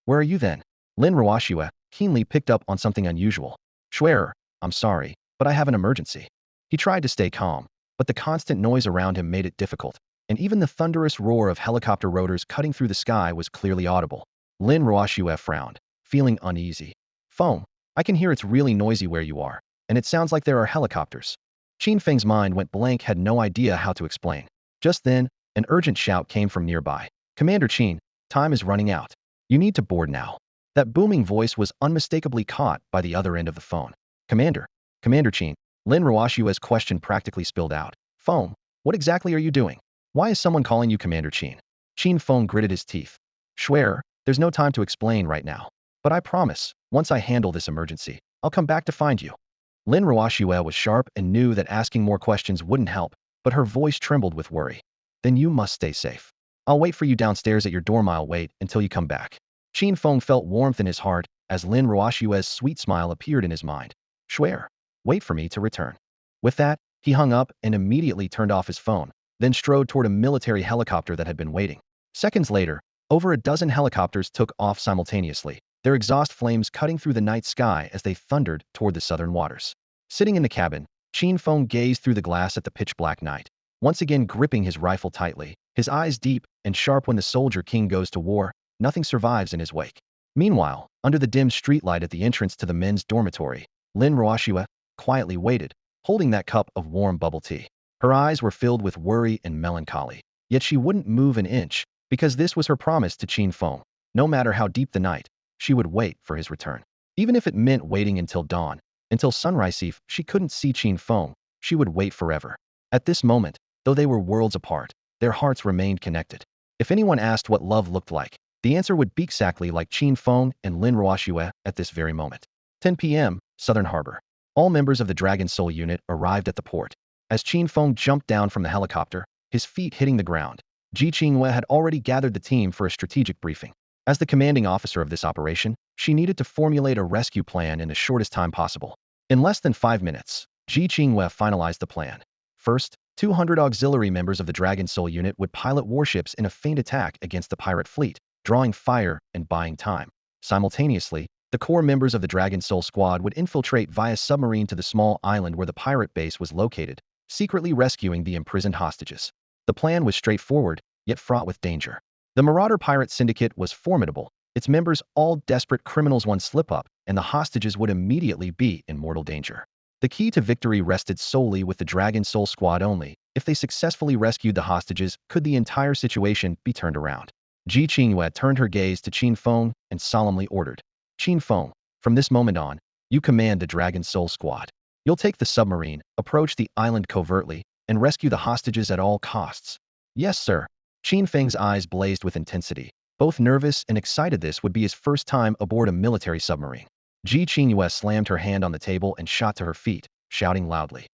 Where are you then? Lin Ruoshue keenly picked up on something unusual. Schwerer, I'm sorry, but I have an emergency. He tried to stay calm, but the constant noise around him made it difficult, and even the thunderous roar of helicopter rotors cutting through the sky was clearly audible. Lin Ruoshue frowned, feeling uneasy. Foam, I can hear it's really noisy where you are, and it sounds like there are helicopters. Qin Feng's mind went blank, had no idea how to explain. Just then, an urgent shout came from nearby. Commander Qin, time is running out. You need to board now. That booming voice was unmistakably caught by the other end of the phone. Commander Qin, Lin Ruoshue's question practically spilled out. Foam, what exactly are you doing? Why is someone calling you Commander Qin? Qin Feng gritted his teeth. Schwerer, there's no time to explain right now. But I promise, once I handle this emergency, I'll come back to find you. Lin Ruoshue was sharp and knew that asking more questions wouldn't help, but her voice trembled with worry. Then you must stay safe. I'll wait for you downstairs at your dorm. I'll wait until you come back. Qin Feng felt warmth in his heart as Lin Ruoshue's sweet smile appeared in his mind. Schwerer, wait for me to return. With that, he hung up and immediately turned off his phone, then strode toward a military helicopter that had been waiting. Seconds later, over a dozen helicopters took off simultaneously, their exhaust flames cutting through the night sky as they thundered toward the southern waters. Sitting in the cabin, Qin Feng gazed through the glass at the pitch-black night. once again gripping his rifle tightly, his eyes deep and sharp. When the soldier king goes to war, nothing survives in his wake. Meanwhile, under the dim streetlight at the entrance to the men's dormitory, Lin Roashua quietly waited, holding that cup of warm bubble tea. Her eyes were filled with worry and melancholy, yet she wouldn't move an inch, because this was her promise to Qin Feng. No matter how deep the night, she would wait for his return. Even if it meant waiting until dawn, until sunrise. If she couldn't see Qin Feng, she would wait forever. At this moment, though they were worlds apart, their hearts remained connected. If anyone asked what love looked like, the answer would be exactly like Qin Feng and Lin Roashua at this very moment. 10 p.m., Southern Harbor. All members of the Dragon Soul unit arrived at the port. As Qin Feng jumped down from the helicopter, his feet hitting the ground, Ji Qingwei had already gathered the team for a strategic briefing. As the commanding officer of this operation, she needed to formulate a rescue plan in the shortest time possible. In less than 5 minutes, Ji Qingwei finalized the plan. First, 200 auxiliary members of the Dragon Soul unit would pilot warships in a feint attack against the pirate fleet, drawing fire and buying time. Simultaneously, the core members of the Dragon Soul squad would infiltrate via submarine to the small island where the pirate base was located, secretly rescuing the imprisoned hostages. The plan was straightforward, yet fraught with danger. The Marauder Pirate Syndicate was formidable, its members all desperate criminals. One slip-up, and the hostages would immediately be in mortal danger. The key to victory rested solely with the Dragon Soul squad only. If they successfully rescued the hostages, could the entire situation be turned around? Ji Qingwei turned her gaze to Qin Feng and solemnly ordered, Qin Feng, from this moment on, you command the Dragon Soul squad. You'll take the submarine, approach the island covertly, and rescue the hostages at all costs. Yes, sir. Qin Feng's eyes blazed with intensity, both nervous and excited. This would be his first time aboard a military submarine. Ji Qingwei slammed her hand on the table and shot to her feet, shouting loudly,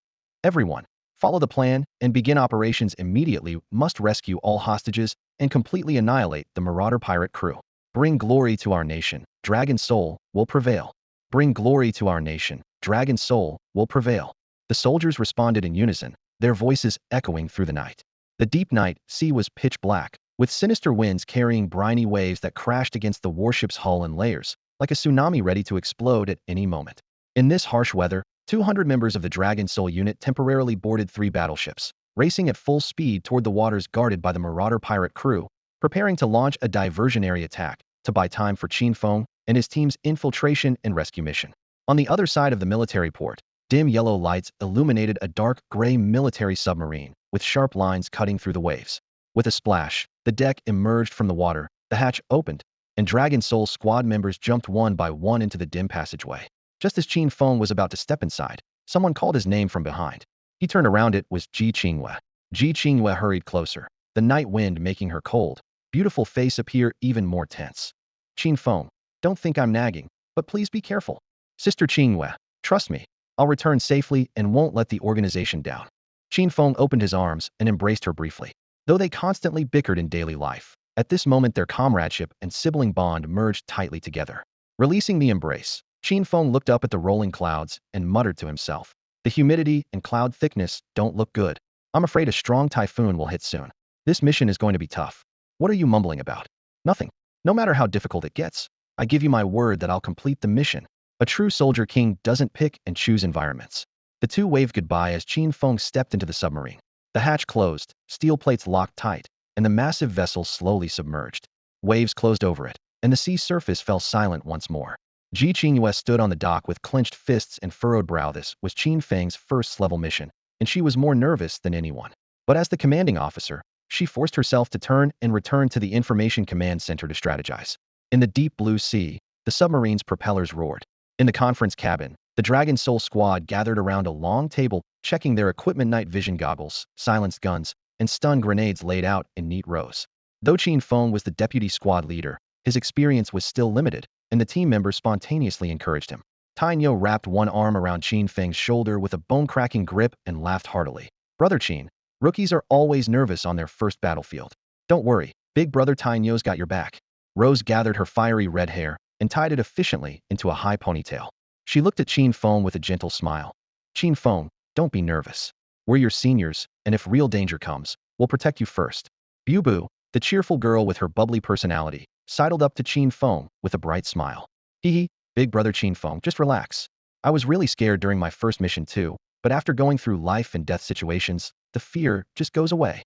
everyone, follow the plan and begin operations immediately. Must rescue all hostages and completely annihilate the Marauder pirate crew. Bring glory to our nation, Dragon Soul will prevail. Bring glory to our nation, Dragon Soul will prevail. The soldiers responded in unison, their voices echoing through the night. The deep night sea was pitch black, with sinister winds carrying briny waves that crashed against the warship's hull in layers, like a tsunami ready to explode at any moment. In this harsh weather, 200 members of the Dragon Soul unit temporarily boarded 3 battleships, racing at full speed toward the waters guarded by the Marauder pirate crew, preparing to launch a diversionary attack to buy time for Qin Feng and his team's infiltration and rescue mission. On the other side of the military port, dim yellow lights illuminated a dark gray military submarine, with sharp lines cutting through the waves. With a splash, the deck emerged from the water, the hatch opened, and Dragon Soul squad members jumped one by one into the dim passageway. Just as Qin Feng was about to step inside, someone called his name from behind. He turned around. It was Ji Qingwei. Ji Qingwei hurried closer, the night wind making her cold, beautiful face appear even more tense. Qin Feng, don't think I'm nagging, but please be careful. Sister Qingwei, trust me, I'll return safely and won't let the organization down. Qin Feng opened his arms and embraced her briefly. Though they constantly bickered in daily life, at this moment their comradeship and sibling bond merged tightly together. Releasing the embrace, Qin Feng looked up at the rolling clouds and muttered to himself, the humidity and cloud thickness don't look good. I'm afraid a strong typhoon will hit soon. This mission is going to be tough. What are you mumbling about? Nothing. No matter how difficult it gets, I give you my word that I'll complete the mission. A true soldier king doesn't pick and choose environments. The two waved goodbye as Qin Feng stepped into the submarine. The hatch closed, steel plates locked tight, and the massive vessel slowly submerged. Waves closed over it, and the sea surface fell silent once more. Ji Qingwei stood on the dock with clenched fists and furrowed brow. This was Qin Feng's first-level mission, and she was more nervous than anyone. But as the commanding officer, she forced herself to turn and return to the Information Command Center to strategize. In the deep blue sea, the submarine's propellers roared. In the conference cabin, the Dragon Soul squad gathered around a long table, checking their equipment. Night vision goggles, silenced guns, and stun grenades laid out in neat rows. Though Qin Feng was the deputy squad leader, his experience was still limited, and the team members spontaneously encouraged him. Tainyo wrapped one arm around Qin Feng's shoulder with a bone-cracking grip and laughed heartily. Brother Qin, rookies are always nervous on their first battlefield. Don't worry, big brother Tainyo's got your back. Rose gathered her fiery red hair and tied it efficiently into a high ponytail. She looked at Qin Feng with a gentle smile. Qin Feng, don't be nervous. We're your seniors, and if real danger comes, we'll protect you first. Bu, the cheerful girl with her bubbly personality, sidled up to Qin Feng with a bright smile. Hee, big brother Qin Feng, just relax. I was really scared during my first mission too, but after going through life and death situations, the fear just goes away.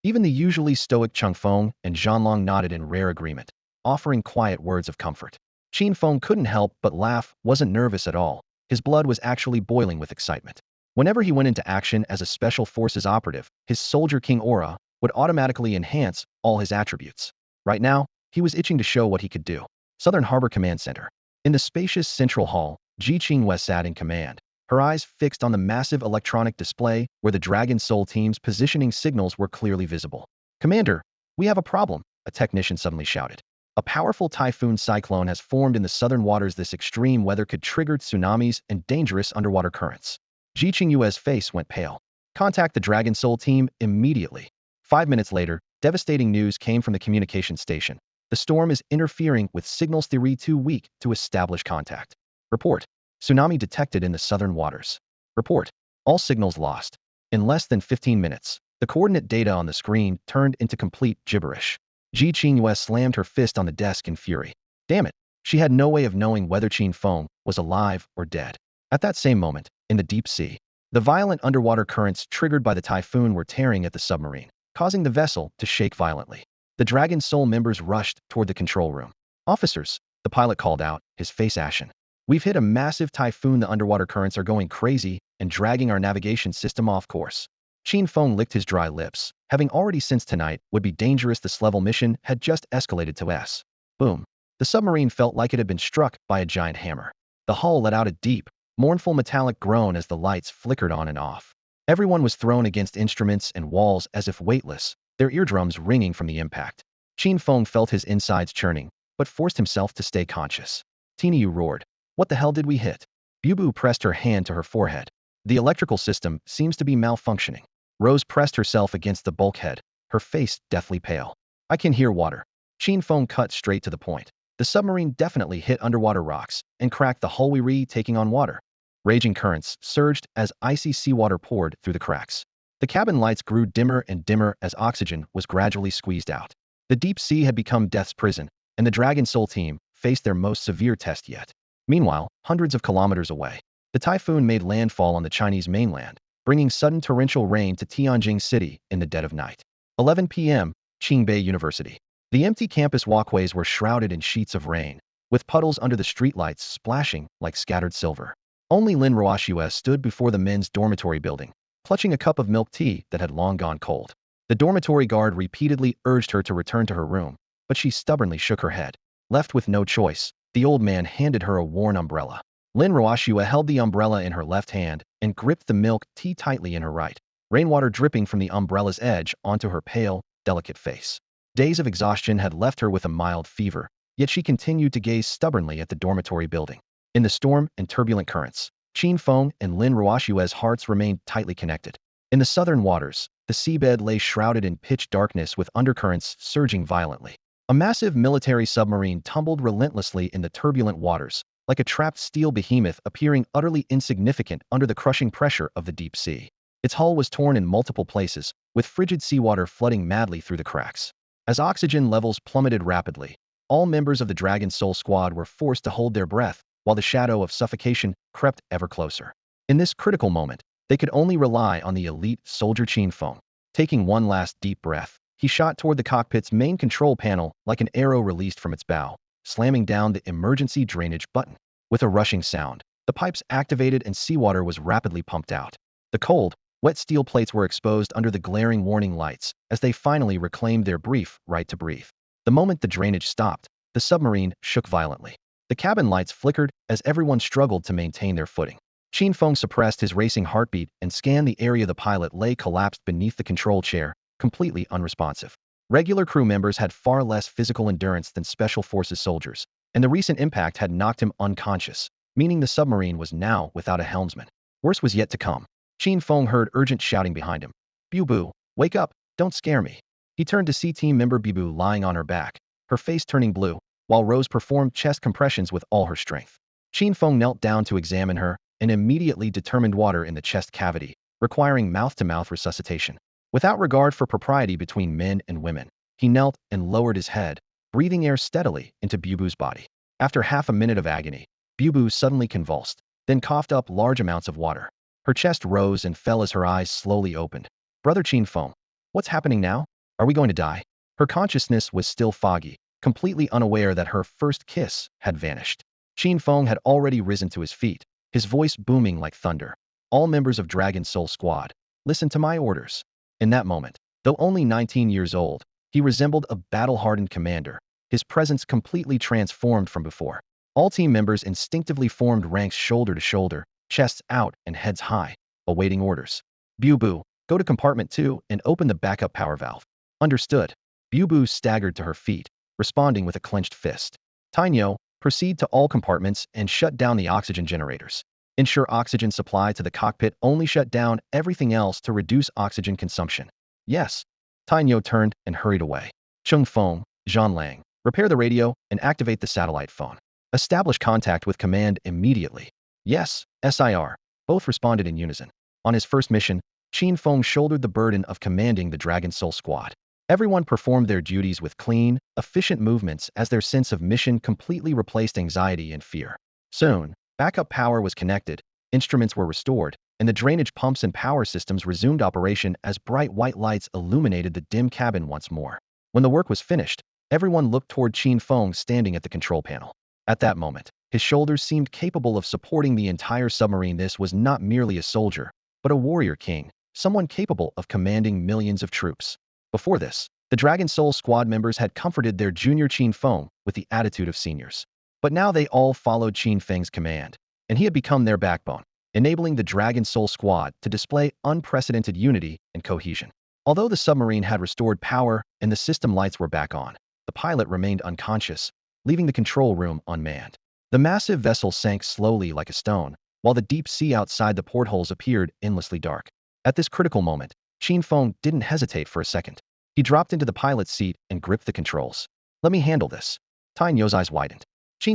Even the usually stoic Qin Feng and Zhanlong nodded in rare agreement, offering quiet words of comfort. Qin Feng couldn't help but laugh, wasn't nervous at all. His blood was actually boiling with excitement. Whenever he went into action as a Special Forces operative, his Soldier King aura would automatically enhance all his attributes. Right now, he was itching to show what he could do. Southern Harbor Command Center. In the spacious central hall, Ji Qingwei sat in command, her eyes fixed on the massive electronic display where the Dragon Soul team's positioning signals were clearly visible. "Commander, we have a problem," a technician suddenly shouted. "A powerful typhoon cyclone has formed in the southern waters. This extreme weather could trigger tsunamis and dangerous underwater currents." Ji Qingyue's face went pale. "Contact the Dragon Soul team immediately." 5 minutes later, devastating news came from the communication station. "The storm is interfering with signals. Theory too weak to establish contact." Report. "Tsunami detected in the southern waters." Report. "All signals lost." In less than 15 minutes, the coordinate data on the screen turned into complete gibberish. Ji Qingyue slammed her fist on the desk in fury. Damn it, she had no way of knowing whether Qin Feng was alive or dead. At that same moment, in the deep sea, the violent underwater currents triggered by the typhoon were tearing at the submarine, causing the vessel to shake violently. The Dragon Soul members rushed toward the control room. "Officers," the pilot called out, his face ashen. "We've hit a massive typhoon. The underwater currents are going crazy and dragging our navigation system off course." Qin Feng licked his dry lips. Having already sensed tonight would be dangerous, this level mission had just escalated to S. Boom. The submarine felt like it had been struck by a giant hammer. The hull let out a deep, mournful metallic groan as the lights flickered on and off. Everyone was thrown against instruments and walls as if weightless, their eardrums ringing from the impact. Qin Feng felt his insides churning, but forced himself to stay conscious. Yu roared. "What the hell did we hit?" Bubu pressed her hand to her forehead. "The electrical system seems to be malfunctioning." Rose pressed herself against the bulkhead, her face deathly pale. "I can hear water." Qin Feng cut straight to the point. "The submarine definitely hit underwater rocks and cracked the hull, taking on water." Raging currents surged as icy seawater poured through the cracks. The cabin lights grew dimmer and dimmer as oxygen was gradually squeezed out. The deep sea had become death's prison, and the Dragon Soul team faced their most severe test yet. Meanwhile, hundreds of kilometers away, the typhoon made landfall on the Chinese mainland, bringing sudden torrential rain to Tianjin City in the dead of night. 11 p.m., Qingbei University. The empty campus walkways were shrouded in sheets of rain, with puddles under the streetlights splashing like scattered silver. Only Lin Ruoxue stood before the men's dormitory building, clutching a cup of milk tea that had long gone cold. The dormitory guard repeatedly urged her to return to her room, but she stubbornly shook her head. Left with no choice, the old man handed her a worn umbrella. Lin Ruoxue held the umbrella in her left hand and gripped the milk tea tightly in her right, rainwater dripping from the umbrella's edge onto her pale, delicate face. Days of exhaustion had left her with a mild fever, yet she continued to gaze stubbornly at the dormitory building. In the storm and turbulent currents, Qin Feng and Lin Ruoxue's hearts remained tightly connected. In the southern waters, the seabed lay shrouded in pitch darkness with undercurrents surging violently. A massive military submarine tumbled relentlessly in the turbulent waters, like a trapped steel behemoth appearing utterly insignificant under the crushing pressure of the deep sea. Its hull was torn in multiple places, with frigid seawater flooding madly through the cracks. As oxygen levels plummeted rapidly, all members of the Dragon Soul squad were forced to hold their breath, while the shadow of suffocation crept ever closer. In this critical moment, they could only rely on the elite soldier Qin Feng. Taking one last deep breath, he shot toward the cockpit's main control panel like an arrow released from its bow, slamming down the emergency drainage button. With a rushing sound, the pipes activated and seawater was rapidly pumped out. The cold, wet steel plates were exposed under the glaring warning lights as they finally reclaimed their brief right to breathe. The moment the drainage stopped, the submarine shook violently. The cabin lights flickered as everyone struggled to maintain their footing. Qin Feng suppressed his racing heartbeat and scanned the area. The pilot lay collapsed beneath the control chair, completely unresponsive. Regular crew members had far less physical endurance than Special Forces soldiers, and the recent impact had knocked him unconscious, meaning the submarine was now without a helmsman. Worse was yet to come. Qin Feng heard urgent shouting behind him. "Bubu, wake up, don't scare me." He turned to see team member Bubu lying on her back, her face turning blue, while Rose performed chest compressions with all her strength. Qin Feng knelt down to examine her and immediately determined water in the chest cavity, requiring mouth-to-mouth resuscitation. Without regard for propriety between men and women, he knelt and lowered his head, breathing air steadily into Bubu's body. After half a minute of agony, Bubu suddenly convulsed, then coughed up large amounts of water. Her chest rose and fell as her eyes slowly opened. Brother Qin Feng, what's happening now? Are we going to die? Her consciousness was still foggy, completely unaware that her first kiss had vanished. Qin Feng had already risen to his feet, his voice booming like thunder. All members of Dragon Soul Squad, listen to my orders. In that moment, though only 19 years old, he resembled a battle-hardened commander, his presence completely transformed from before. All team members instinctively formed ranks shoulder to shoulder, chests out and heads high, awaiting orders. Bu, go to compartment 2 and open the backup power valve. Understood. Bu staggered to her feet, responding with a clenched fist. Tainyo, proceed to all compartments and shut down the oxygen generators. Ensure oxygen supply to the cockpit, only shut down everything else to reduce oxygen consumption. Yes. Tainyo turned and hurried away. Chung Feng, Zhan Lang, repair the radio and activate the satellite phone. Establish contact with command immediately. Yes, SIR. Both responded in unison. On his first mission, Qin Feng shouldered the burden of commanding the Dragon Soul Squad. Everyone performed their duties with clean, efficient movements as their sense of mission completely replaced anxiety and fear. Soon, backup power was connected, instruments were restored, and the drainage pumps and power systems resumed operation as bright white lights illuminated the dim cabin once more. When the work was finished, everyone looked toward Qin Feng standing at the control panel. At that moment, his shoulders seemed capable of supporting the entire submarine. This was not merely a soldier, but a warrior king, someone capable of commanding millions of troops. Before this, the Dragon Soul Squad members had comforted their junior Qin Feng with the attitude of seniors. But now they all followed Qin Feng's command, and he had become their backbone, enabling the Dragon Soul Squad to display unprecedented unity and cohesion. Although the submarine had restored power and the system lights were back on, the pilot remained unconscious, leaving the control room unmanned. The massive vessel sank slowly like a stone, while the deep sea outside the portholes appeared endlessly dark. At this critical moment, Qin Feng didn't hesitate for a second. He dropped into the pilot's seat and gripped the controls. Let me handle this. Tainyo's eyes widened.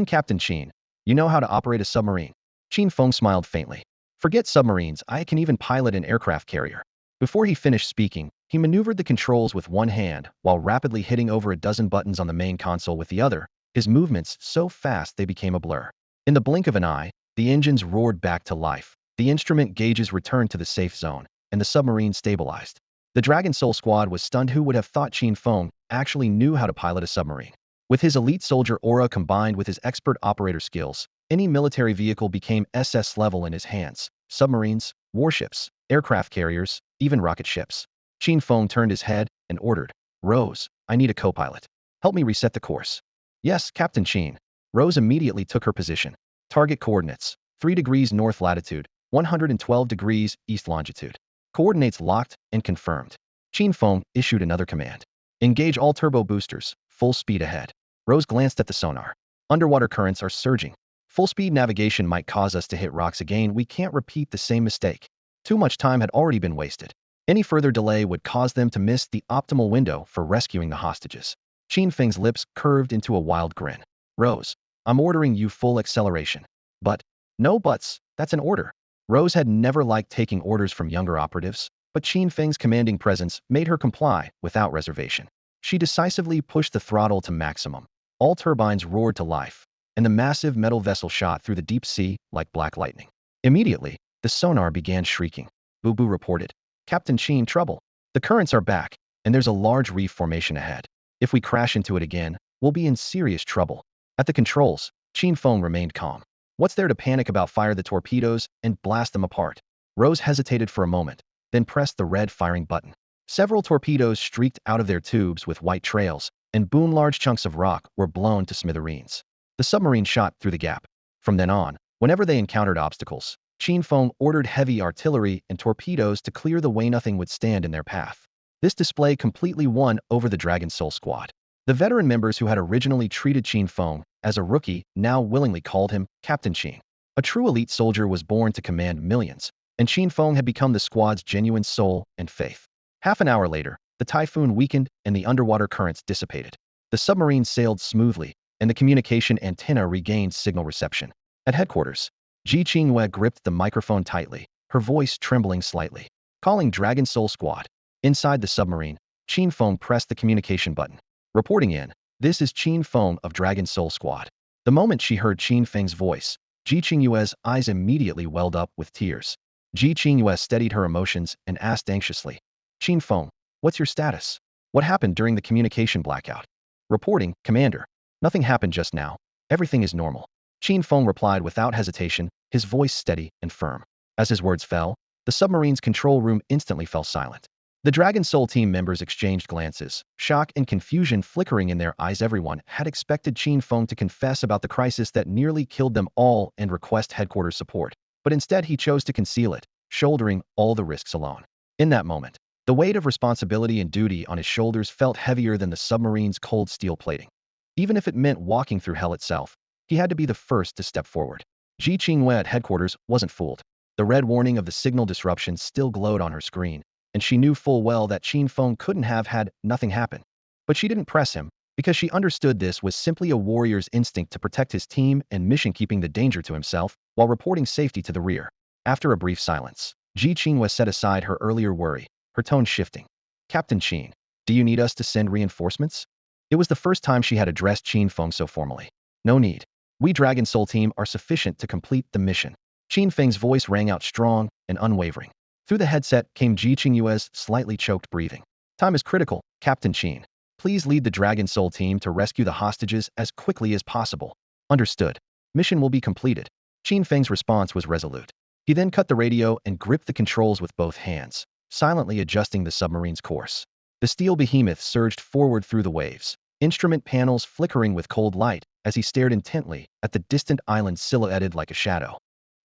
Captain Qin, you know how to operate a submarine. Qin Feng smiled faintly. Forget submarines, I can even pilot an aircraft carrier. Before he finished speaking, he maneuvered the controls with one hand while rapidly hitting over a dozen buttons on the main console with the other, his movements so fast they became a blur. In the blink of an eye, the engines roared back to life, the instrument gauges returned to the safe zone, and the submarine stabilized. The Dragon Soul Squad was stunned. Who would have thought Qin Feng actually knew how to pilot a submarine? With his elite soldier aura combined with his expert operator skills, any military vehicle became SS level in his hands. Submarines, warships, aircraft carriers, even rocket ships. Qin Feng turned his head and ordered, Rose, I need a co-pilot. Help me reset the course. Yes, Captain Qin. Rose immediately took her position. Target coordinates, 3 degrees north latitude, 112 degrees east longitude. Coordinates locked and confirmed. Qin Feng issued another command. Engage all turbo boosters, full speed ahead. Rose glanced at the sonar. Underwater currents are surging. Full-speed navigation might cause us to hit rocks again. We can't repeat the same mistake. Too much time had already been wasted. Any further delay would cause them to miss the optimal window for rescuing the hostages. Qin Feng's lips curved into a wild grin. Rose, I'm ordering you full acceleration. But, no buts, that's an order. Rose had never liked taking orders from younger operatives, but Qin Feng's commanding presence made her comply without reservation. She decisively pushed the throttle to maximum. All turbines roared to life, and the massive metal vessel shot through the deep sea like black lightning. Immediately, the sonar began shrieking. Boo reported. Captain Qin, trouble. The currents are back, and there's a large reef formation ahead. If we crash into it again, we'll be in serious trouble. At the controls, Qin Feng remained calm. What's there to panic about? Fire the torpedoes and blast them apart. Rose hesitated for a moment, then pressed the red firing button. Several torpedoes streaked out of their tubes with white trails, and boom, large chunks of rock were blown to smithereens. The submarine shot through the gap. From then on, whenever they encountered obstacles, Qin Feng ordered heavy artillery and torpedoes to clear the way. Nothing would stand in their path. This display completely won over the Dragon Soul Squad. The veteran members who had originally treated Qin Feng as a rookie now willingly called him Captain Qin. A true elite soldier was born to command millions, and Qin Feng had become the squad's genuine soul and faith. Half an hour later, the typhoon weakened and the underwater currents dissipated. The submarine sailed smoothly, and the communication antenna regained signal reception. At headquarters, Ji Qingyue gripped the microphone tightly, her voice trembling slightly. Calling Dragon Soul Squad. Inside the submarine, Qin Feng pressed the communication button. Reporting in, this is Qin Feng of Dragon Soul Squad. The moment she heard Qin Feng's voice, Ji Qingyue's eyes immediately welled up with tears. Ji Qingyue steadied her emotions and asked anxiously, Qin Feng, what's your status? What happened during the communication blackout? Reporting, Commander. Nothing happened just now. Everything is normal. Qin Feng replied without hesitation, his voice steady and firm. As his words fell, the submarine's control room instantly fell silent. The Dragon Soul team members exchanged glances, shock and confusion flickering in their eyes. Everyone had expected Qin Feng to confess about the crisis that nearly killed them all and request headquarters support, but instead he chose to conceal it, shouldering all the risks alone. In that moment, the weight of responsibility and duty on his shoulders felt heavier than the submarine's cold steel plating. Even if it meant walking through hell itself, he had to be the first to step forward. Ji Qingwei at headquarters wasn't fooled. The red warning of the signal disruption still glowed on her screen, and she knew full well that Qin Feng couldn't have had nothing happen. But she didn't press him, because she understood this was simply a warrior's instinct to protect his team and mission, keeping the danger to himself while reporting safety to the rear. After a brief silence, Ji Qingwei set aside her earlier worry, her tone shifting. Captain Qin, do you need us to send reinforcements? It was the first time she had addressed Qin Feng so formally. No need. We Dragon Soul team are sufficient to complete the mission. Qin Feng's voice rang out strong and unwavering. Through the headset came Ji Qingyue's slightly choked breathing. Time is critical, Captain Qin. Please lead the Dragon Soul team to rescue the hostages as quickly as possible. Understood. Mission will be completed. Qin Feng's response was resolute. He then cut the radio and gripped the controls with both hands, silently adjusting the submarine's course. The steel behemoth surged forward through the waves, instrument panels flickering with cold light as he stared intently at the distant island silhouetted like a shadow.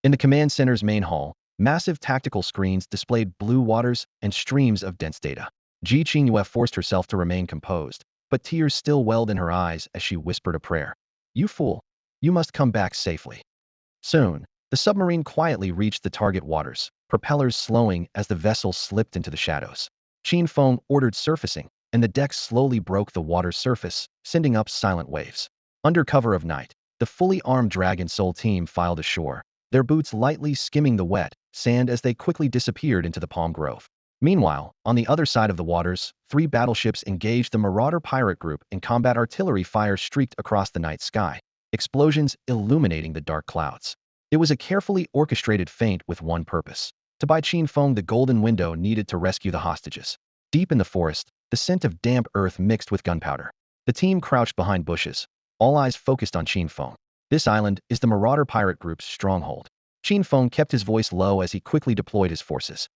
In the command center's main hall, massive tactical screens displayed blue waters and streams of dense data. Ji Qingyue forced herself to remain composed, but tears still welled in her eyes as she whispered a prayer. You fool! You must come back safely. Soon, the submarine quietly reached the target waters, propellers slowing as the vessel slipped into the shadows. Qin Feng ordered surfacing, and the deck slowly broke the water's surface, sending up silent waves. Under cover of night, the fully armed Dragon Soul team filed ashore, their boots lightly skimming the wet sand as they quickly disappeared into the palm grove. Meanwhile, on the other side of the waters, 3 battleships engaged the Marauder pirate group and combat artillery fire streaked across the night sky, explosions illuminating the dark clouds. It was a carefully orchestrated feint with one purpose: to buy Qin Feng the golden window needed to rescue the hostages. Deep in the forest, the scent of damp earth mixed with gunpowder. The team crouched behind bushes, all eyes focused on Qin Feng. This island is the Marauder pirate group's stronghold. Qin Feng kept his voice low as he quickly deployed his forces.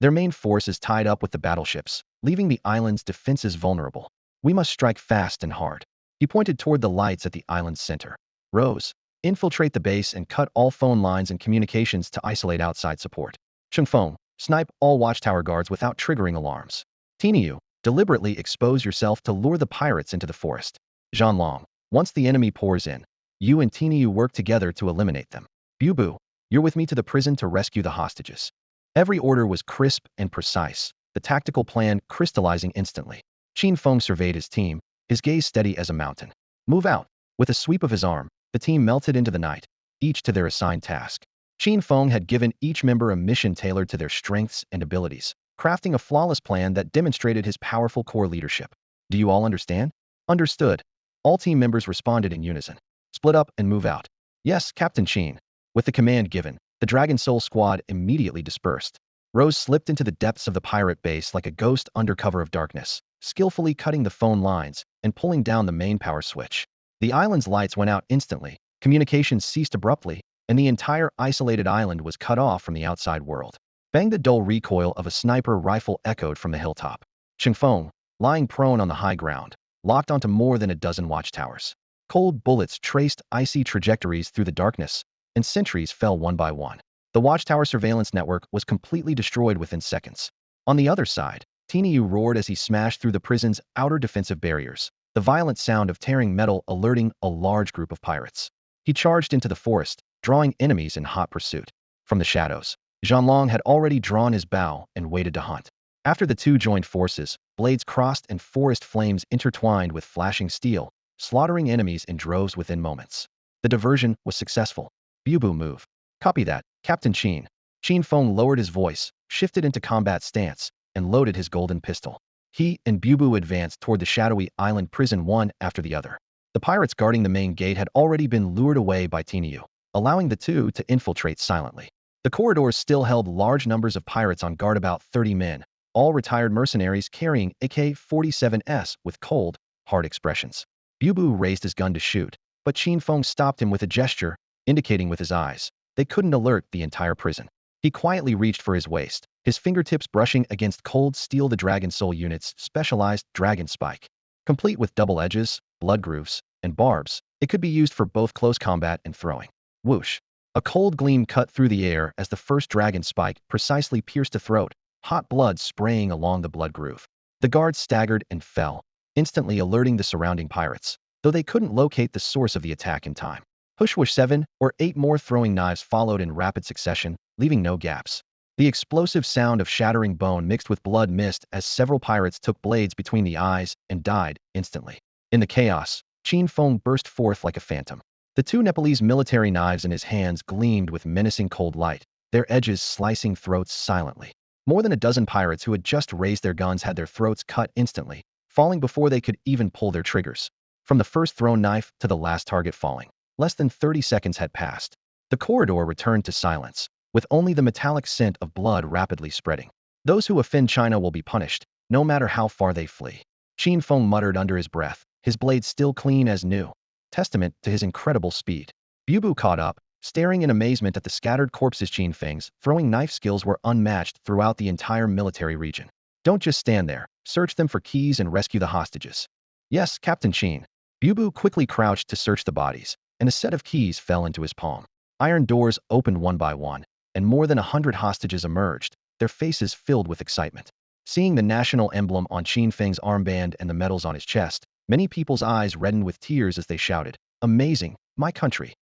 Their main force is tied up with the battleships, leaving the island's defenses vulnerable. We must strike fast and hard. He pointed toward the lights at the island's center. Rose, infiltrate the base and cut all phone lines and communications to isolate outside support. Chengfeng, snipe all watchtower guards without triggering alarms. Tiniu, deliberately expose yourself to lure the pirates into the forest. Zhanlong, once the enemy pours in, you and Tiniu work together to eliminate them. Bubu, you're with me to the prison to rescue the hostages. Every order was crisp and precise, the tactical plan crystallizing instantly. Qin Feng surveyed his team, his gaze steady as a mountain. Move out. With a sweep of his arm, the team melted into the night, each to their assigned task. Qin Feng had given each member a mission tailored to their strengths and abilities, crafting a flawless plan that demonstrated his powerful core leadership. Do you all understand? Understood. All team members responded in unison. Split up and move out. Yes, Captain Qin. With the command given, the Dragon Soul squad immediately dispersed. Rose slipped into the depths of the pirate base like a ghost under cover of darkness, skillfully cutting the phone lines and pulling down the main power switch. The island's lights went out instantly, communications ceased abruptly, and the entire isolated island was cut off from the outside world. Bang! The dull recoil of a sniper rifle echoed from the hilltop. Chengfeng, lying prone on the high ground, locked onto more than a dozen watchtowers. Cold bullets traced icy trajectories through the darkness, and sentries fell one by one. The watchtower surveillance network was completely destroyed within seconds. On the other side, Tiniu roared as he smashed through the prison's outer defensive barriers, the violent sound of tearing metal alerting a large group of pirates. He charged into the forest, drawing enemies in hot pursuit. From the shadows, Zhanlong had already drawn his bow and waited to hunt. After the two joined forces, blades crossed and forest flames intertwined with flashing steel, slaughtering enemies in droves within moments. The diversion was successful. Bubu move. Copy that, Captain Qin. Qin Feng lowered his voice, shifted into combat stance, and loaded his golden pistol. He and Bubu advanced toward the shadowy island prison one after the other. The pirates guarding the main gate had already been lured away by Tiniu, allowing the two to infiltrate silently. The corridors still held large numbers of pirates on guard, about 30 men, all retired mercenaries carrying AK-47s with cold, hard expressions. Bu raised his gun to shoot, but Qin Feng stopped him with a gesture, indicating with his eyes. They couldn't alert the entire prison. He quietly reached for his waist, his fingertips brushing against cold steel. The Dragon Soul unit's specialized dragon spike. Complete with double edges, blood grooves, and barbs, it could be used for both close combat and throwing. Whoosh! A cold gleam cut through the air as the first dragon spike precisely pierced a throat, hot blood spraying along the blood groove. The guards staggered and fell, instantly alerting the surrounding pirates, though they couldn't locate the source of the attack in time. Hush-whoosh 7 or 8 more throwing knives followed in rapid succession, leaving no gaps. The explosive sound of shattering bone mixed with blood missed as several pirates took blades between the eyes and died instantly. In the chaos, Qin Feng burst forth like a phantom. The two Nepalese military knives in his hands gleamed with menacing cold light, their edges slicing throats silently. More than a dozen pirates who had just raised their guns had their throats cut instantly, falling before they could even pull their triggers. From the first thrown knife to the last target falling, less than 30 seconds had passed. The corridor returned to silence, with only the metallic scent of blood rapidly spreading. Those who offend China will be punished, no matter how far they flee. Qin Feng muttered under his breath, his blade still clean as new, testament to his incredible speed. Bu caught up, staring in amazement at the scattered corpses. Qin Feng's throwing knife skills were unmatched throughout the entire military region. Don't just stand there, search them for keys and rescue the hostages. Yes, Captain Qin. Bu quickly crouched to search the bodies, and a set of keys fell into his palm. Iron doors opened one by one, and more than 100 hostages emerged, their faces filled with excitement. Seeing the national emblem on Qin Feng's armband and the medals on his chest, many people's eyes reddened with tears as they shouted, "Amazing, my country!"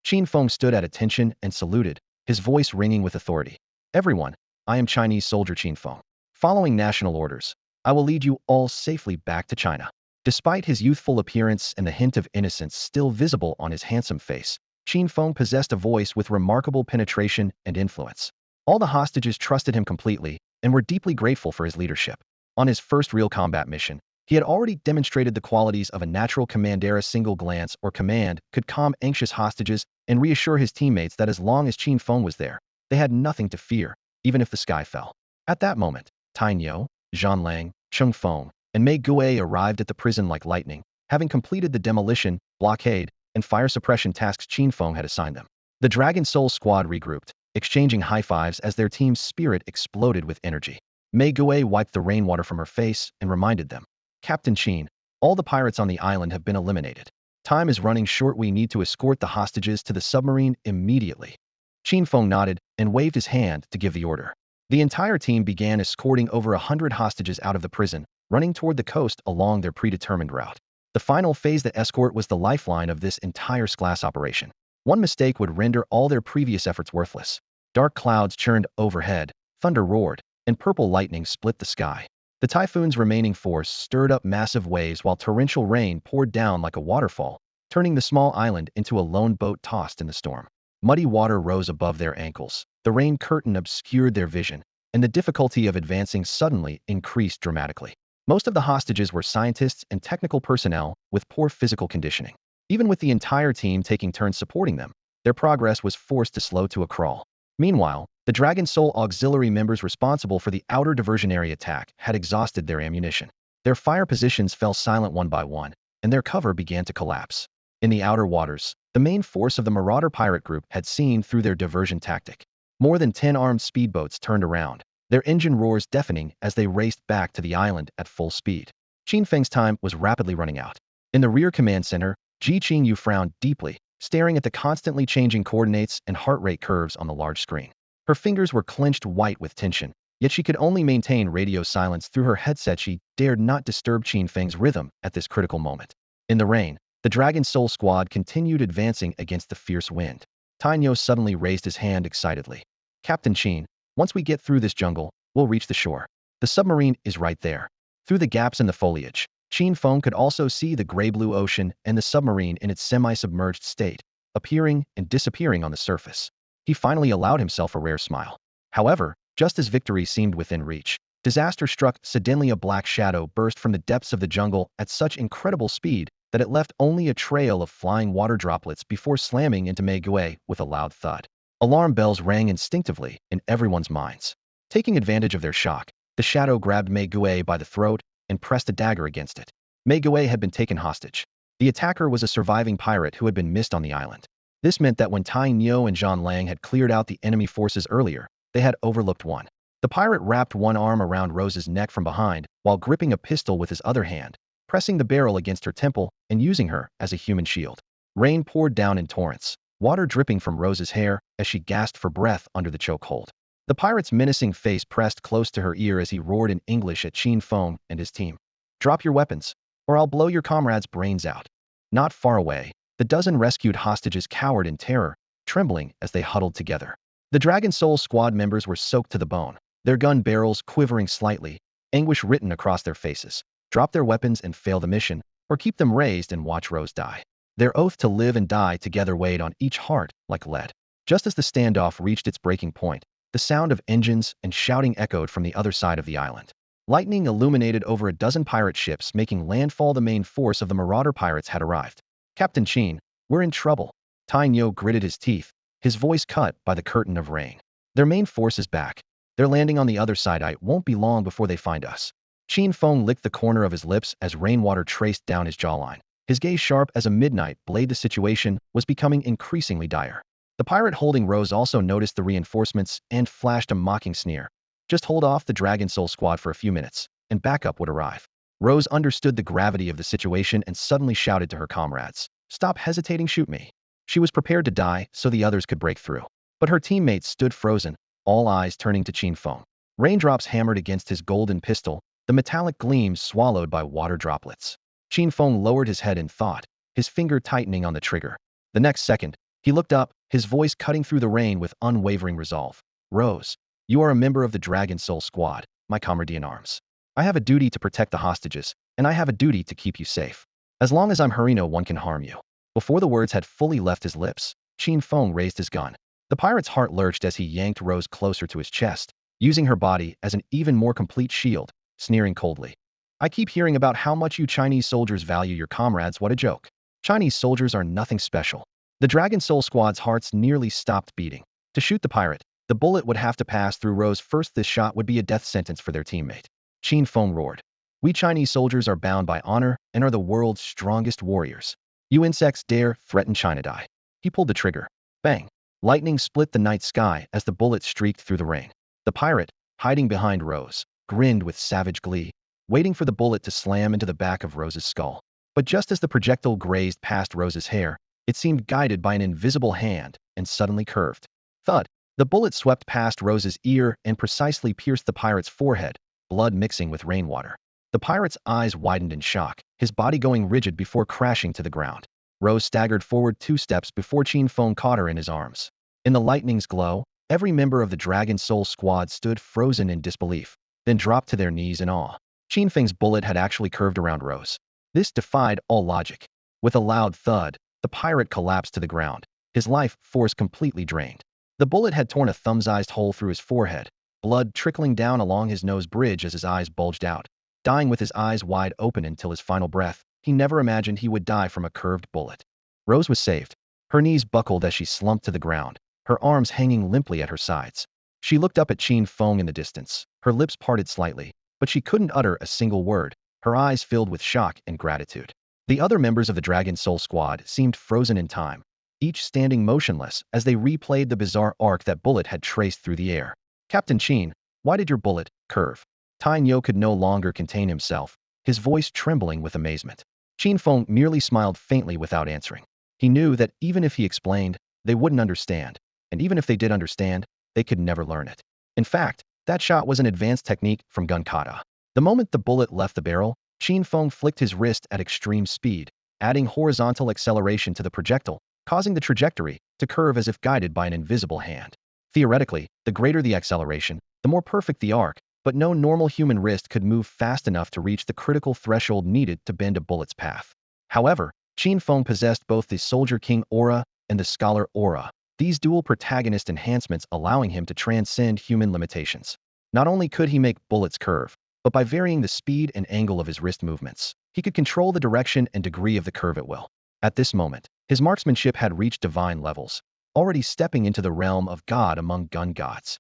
Qin Feng stood at attention and saluted, his voice ringing with authority. "Everyone, I am Chinese soldier Qin Feng. Following national orders, I will lead you all safely back to China." Despite his youthful appearance and the hint of innocence still visible on his handsome face, Qin Feng possessed a voice with remarkable penetration and influence. All the hostages trusted him completely and were deeply grateful for his leadership. On his first real combat mission, he had already demonstrated the qualities of a natural commander. A single glance or command could calm anxious hostages and reassure his teammates that as long as Qin Feng was there, they had nothing to fear, even if the sky fell. At that moment, Tainyo, Zhan Lang, Cheng Feng, and Mei Gui arrived at the prison like lightning, having completed the demolition, blockade, and fire suppression tasks Qin Feng had assigned them. The Dragon Soul squad regrouped, exchanging high fives as their team's spirit exploded with energy. Mei Gui wiped the rainwater from her face and reminded them, "Captain Qin, all the pirates on the island have been eliminated. Time is running short. We need to escort the hostages to the submarine immediately." Qin Feng nodded and waved his hand to give the order. The entire team began escorting over 100 hostages out of the prison, running toward the coast along their predetermined route. The final phase, the escort, was the lifeline of this entire SCLASS operation. One mistake would render all their previous efforts worthless. Dark clouds churned overhead, thunder roared, and purple lightning split the sky. The typhoon's remaining force stirred up massive waves while torrential rain poured down like a waterfall, turning the small island into a lone boat tossed in the storm. Muddy water rose above their ankles, the rain curtain obscured their vision, and the difficulty of advancing suddenly increased dramatically. Most of the hostages were scientists and technical personnel with poor physical conditioning. Even with the entire team taking turns supporting them, their progress was forced to slow to a crawl. Meanwhile, the Dragon Soul auxiliary members responsible for the outer diversionary attack had exhausted their ammunition. Their fire positions fell silent one by one, and their cover began to collapse. In the outer waters, the main force of the Marauder pirate group had seen through their diversion tactic. More than 10 armed speedboats turned around, their engine roars deafening as they raced back to the island at full speed. Qin Feng's time was rapidly running out. In the rear command center, Ji Qingyu frowned deeply, staring at the constantly changing coordinates and heart rate curves on the large screen. Her fingers were clenched white with tension, yet she could only maintain radio silence through her headset. She dared not disturb Qin Feng's rhythm at this critical moment. In the rain, the Dragon Soul squad continued advancing against the fierce wind. Tainyo suddenly raised his hand excitedly. "Captain Qin, once we get through this jungle, we'll reach the shore. The submarine is right there." Through the gaps in the foliage, Qin Feng could also see the gray-blue ocean and the submarine in its semi-submerged state, appearing and disappearing on the surface. He finally allowed himself a rare smile. However, just as victory seemed within reach, disaster struck. Suddenly a black shadow burst from the depths of the jungle at such incredible speed that it left only a trail of flying water droplets before slamming into Mei Gui with a loud thud. Alarm bells rang instinctively in everyone's minds. Taking advantage of their shock, The shadow grabbed Mei Gui by the throat and pressed a dagger against it. Mei Gui had been taken hostage. The attacker was a surviving pirate who had been missed on the island. This meant that when Tai Nyo and Zhang Lang had cleared out the enemy forces earlier, they had overlooked one. The pirate wrapped one arm around Rose's neck from behind while gripping a pistol with his other hand, pressing the barrel against her temple and using her as a human shield. Rain poured down in torrents, water dripping from Rose's hair as she gasped for breath under the chokehold. The pirate's menacing face pressed close to her ear as he roared in English at Qin Feng and his team. "Drop your weapons, or I'll blow your comrades' brains out." Not far away, the dozen rescued hostages cowered in terror, trembling as they huddled together. The Dragon Soul squad members were soaked to the bone, their gun barrels quivering slightly, anguish written across their faces. Drop their weapons and fail the mission, or keep them raised and watch Rose die. Their oath to live and die together weighed on each heart like lead. Just as the standoff reached its breaking point, the sound of engines and shouting echoed from the other side of the island. Lightning illuminated over a dozen pirate ships, making landfall. The main force of the marauder pirates had arrived. "Captain Qin, we're in trouble." Tai Nyo gritted his teeth, his voice cut by the curtain of rain. "Their main force is back. They're landing on the other side. It won't be long before they find us." Qin Feng licked the corner of his lips as rainwater traced down his jawline. His gaze sharp as a midnight blade. The situation was becoming increasingly dire. The pirate holding Rose also noticed the reinforcements and flashed a mocking sneer. "Just hold off the Dragon Soul squad for a few minutes, and backup would arrive." Rose understood the gravity of the situation and suddenly shouted to her comrades, "Stop hesitating, shoot me." She was prepared to die so the others could break through. But her teammates stood frozen, all eyes turning to Qin Feng. Raindrops hammered against his golden pistol, the metallic gleams swallowed by water droplets. Qin Feng lowered his head in thought, his finger tightening on the trigger. The next second, he looked up, his voice cutting through the rain with unwavering resolve. "Rose, you are a member of the Dragon Soul squad, my comrade in arms. I have a duty to protect the hostages, and I have a duty to keep you safe. As long as I'm here, no one can harm you." Before the words had fully left his lips, Qin Feng raised his gun. The pirate's heart lurched as he yanked Rose closer to his chest, using her body as an even more complete shield, sneering coldly. "I keep hearing about how much you Chinese soldiers value your comrades. What a joke. Chinese soldiers are nothing special." The Dragon Soul squad's hearts nearly stopped beating. To shoot the pirate, the bullet would have to pass through Rose first. This shot would be a death sentence for their teammate. Qin Feng roared. "We Chinese soldiers are bound by honor and are the world's strongest warriors. You insects dare threaten China die." He pulled the trigger. Bang! Lightning split the night sky as the bullet streaked through the rain. The pirate, hiding behind Rose, grinned with savage glee, waiting for the bullet to slam into the back of Rose's skull. But just as the projectile grazed past Rose's hair, it seemed guided by an invisible hand and suddenly curved. Thud! The bullet swept past Rose's ear and precisely pierced the pirate's forehead, blood mixing with rainwater. The pirate's eyes widened in shock, his body going rigid before crashing to the ground. Rose staggered forward 2 steps before Qin Feng caught her in his arms. In the lightning's glow, every member of the Dragon Soul squad stood frozen in disbelief, then dropped to their knees in awe. Qin Feng's bullet had actually curved around Rose. This defied all logic. With a loud thud, the pirate collapsed to the ground, his life force completely drained. The bullet had torn a thumb-sized hole through his forehead, blood trickling down along his nose bridge as his eyes bulged out. Dying with his eyes wide open until his final breath, he never imagined he would die from a curved bullet. Rose was saved. Her knees buckled as she slumped to the ground, her arms hanging limply at her sides. She looked up at Qin Feng in the distance, her lips parted slightly, but she couldn't utter a single word, her eyes filled with shock and gratitude. The other members of the Dragon Soul squad seemed frozen in time, each standing motionless as they replayed the bizarre arc that bullet had traced through the air. "Captain Qin, why did your bullet curve?" Tai Nyo could no longer contain himself, his voice trembling with amazement. Qin Feng merely smiled faintly without answering. He knew that even if he explained, they wouldn't understand, and even if they did understand, they could never learn it. In fact, that shot was an advanced technique from gun kata. The moment the bullet left the barrel, Qin Feng flicked his wrist at extreme speed, adding horizontal acceleration to the projectile, causing the trajectory to curve as if guided by an invisible hand. Theoretically, the greater the acceleration, the more perfect the arc, but no normal human wrist could move fast enough to reach the critical threshold needed to bend a bullet's path. However, Qin Feng possessed both the Soldier King aura and the Scholar aura, these dual protagonist enhancements allowing him to transcend human limitations. Not only could he make bullets curve, but by varying the speed and angle of his wrist movements, he could control the direction and degree of the curve at will. At this moment, his marksmanship had reached divine levels, already stepping into the realm of God among gun gods.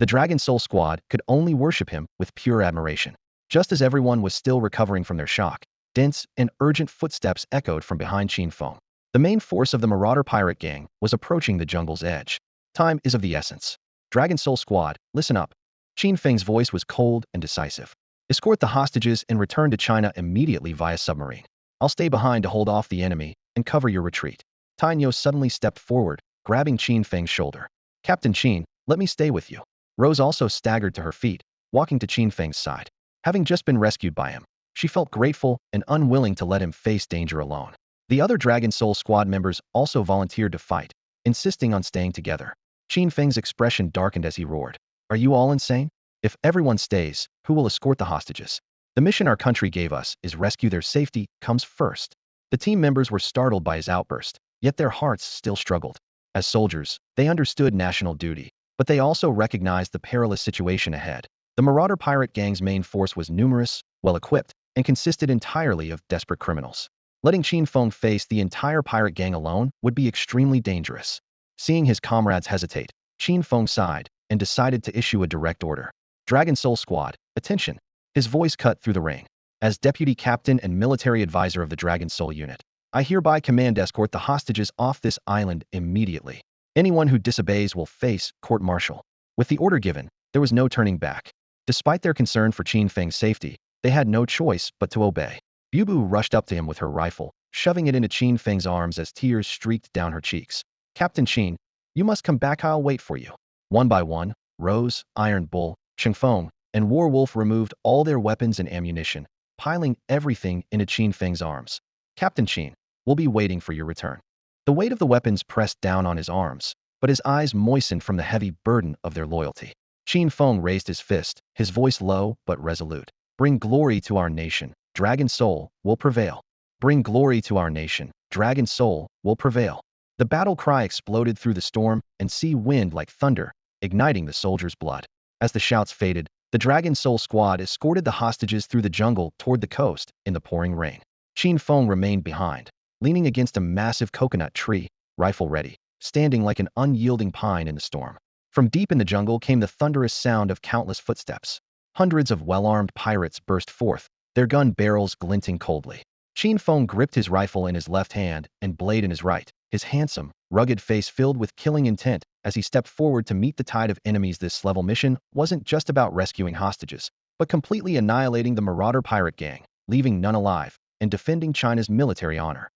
The Dragon Soul Squad could only worship him with pure admiration. Just as everyone was still recovering from their shock, dense and urgent footsteps echoed from behind Qin Feng. The main force of the Marauder pirate gang was approaching the jungle's edge. Time is of the essence. Dragon Soul Squad, listen up. Qin Feng's voice was cold and decisive. Escort the hostages and return to China immediately via submarine. I'll stay behind to hold off the enemy and cover your retreat. Tainyo suddenly stepped forward, grabbing Qin Feng's shoulder. Captain Qin, let me stay with you. Rose also staggered to her feet, walking to Qin Feng's side. Having just been rescued by him, she felt grateful and unwilling to let him face danger alone. The other Dragon Soul Squad members also volunteered to fight, insisting on staying together. Qin Feng's expression darkened as he roared. Are you all insane? If everyone stays, who will escort the hostages? The mission our country gave us is rescue their safety comes first. The team members were startled by his outburst, yet their hearts still struggled. As soldiers, they understood national duty, but they also recognized the perilous situation ahead. The Marauder pirate gang's main force was numerous, well-equipped, and consisted entirely of desperate criminals. Letting Qin Feng face the entire pirate gang alone would be extremely dangerous. Seeing his comrades hesitate, Qin Feng sighed and decided to issue a direct order. Dragon Soul Squad, attention! His voice cut through the ring. As deputy captain and military advisor of the Dragon Soul unit, I hereby command escort the hostages off this island immediately. Anyone who disobeys will face court-martial. With the order given, there was no turning back. Despite their concern for Qin Feng's safety, they had no choice but to obey. Bubu rushed up to him with her rifle, shoving it into Qin Feng's arms as tears streaked down her cheeks. Captain Qin, you must come back, I'll wait for you. One by one, Rose, Iron Bull, Qin Feng, and Warwolf removed all their weapons and ammunition, piling everything into Qin Feng's arms. Captain Qin, we'll be waiting for your return. The weight of the weapons pressed down on his arms, but his eyes moistened from the heavy burden of their loyalty. Qin Feng raised his fist, his voice low but resolute. Bring glory to our nation, Dragon Soul will prevail. Bring glory to our nation, Dragon Soul will prevail. The battle cry exploded through the storm and sea wind like thunder, igniting the soldiers' blood. As the shouts faded, the Dragon Soul Squad escorted the hostages through the jungle toward the coast in the pouring rain. Qin Feng remained behind, leaning against a massive coconut tree, rifle ready, standing like an unyielding pine in the storm. From deep in the jungle came the thunderous sound of countless footsteps. Hundreds of well-armed pirates burst forth, their gun barrels glinting coldly. Qin Feng gripped his rifle in his left hand and blade in his right, his handsome, rugged face filled with killing intent as he stepped forward to meet the tide of enemies. This level mission wasn't just about rescuing hostages, but completely annihilating the Marauder pirate gang, leaving none alive, and defending China's military honor.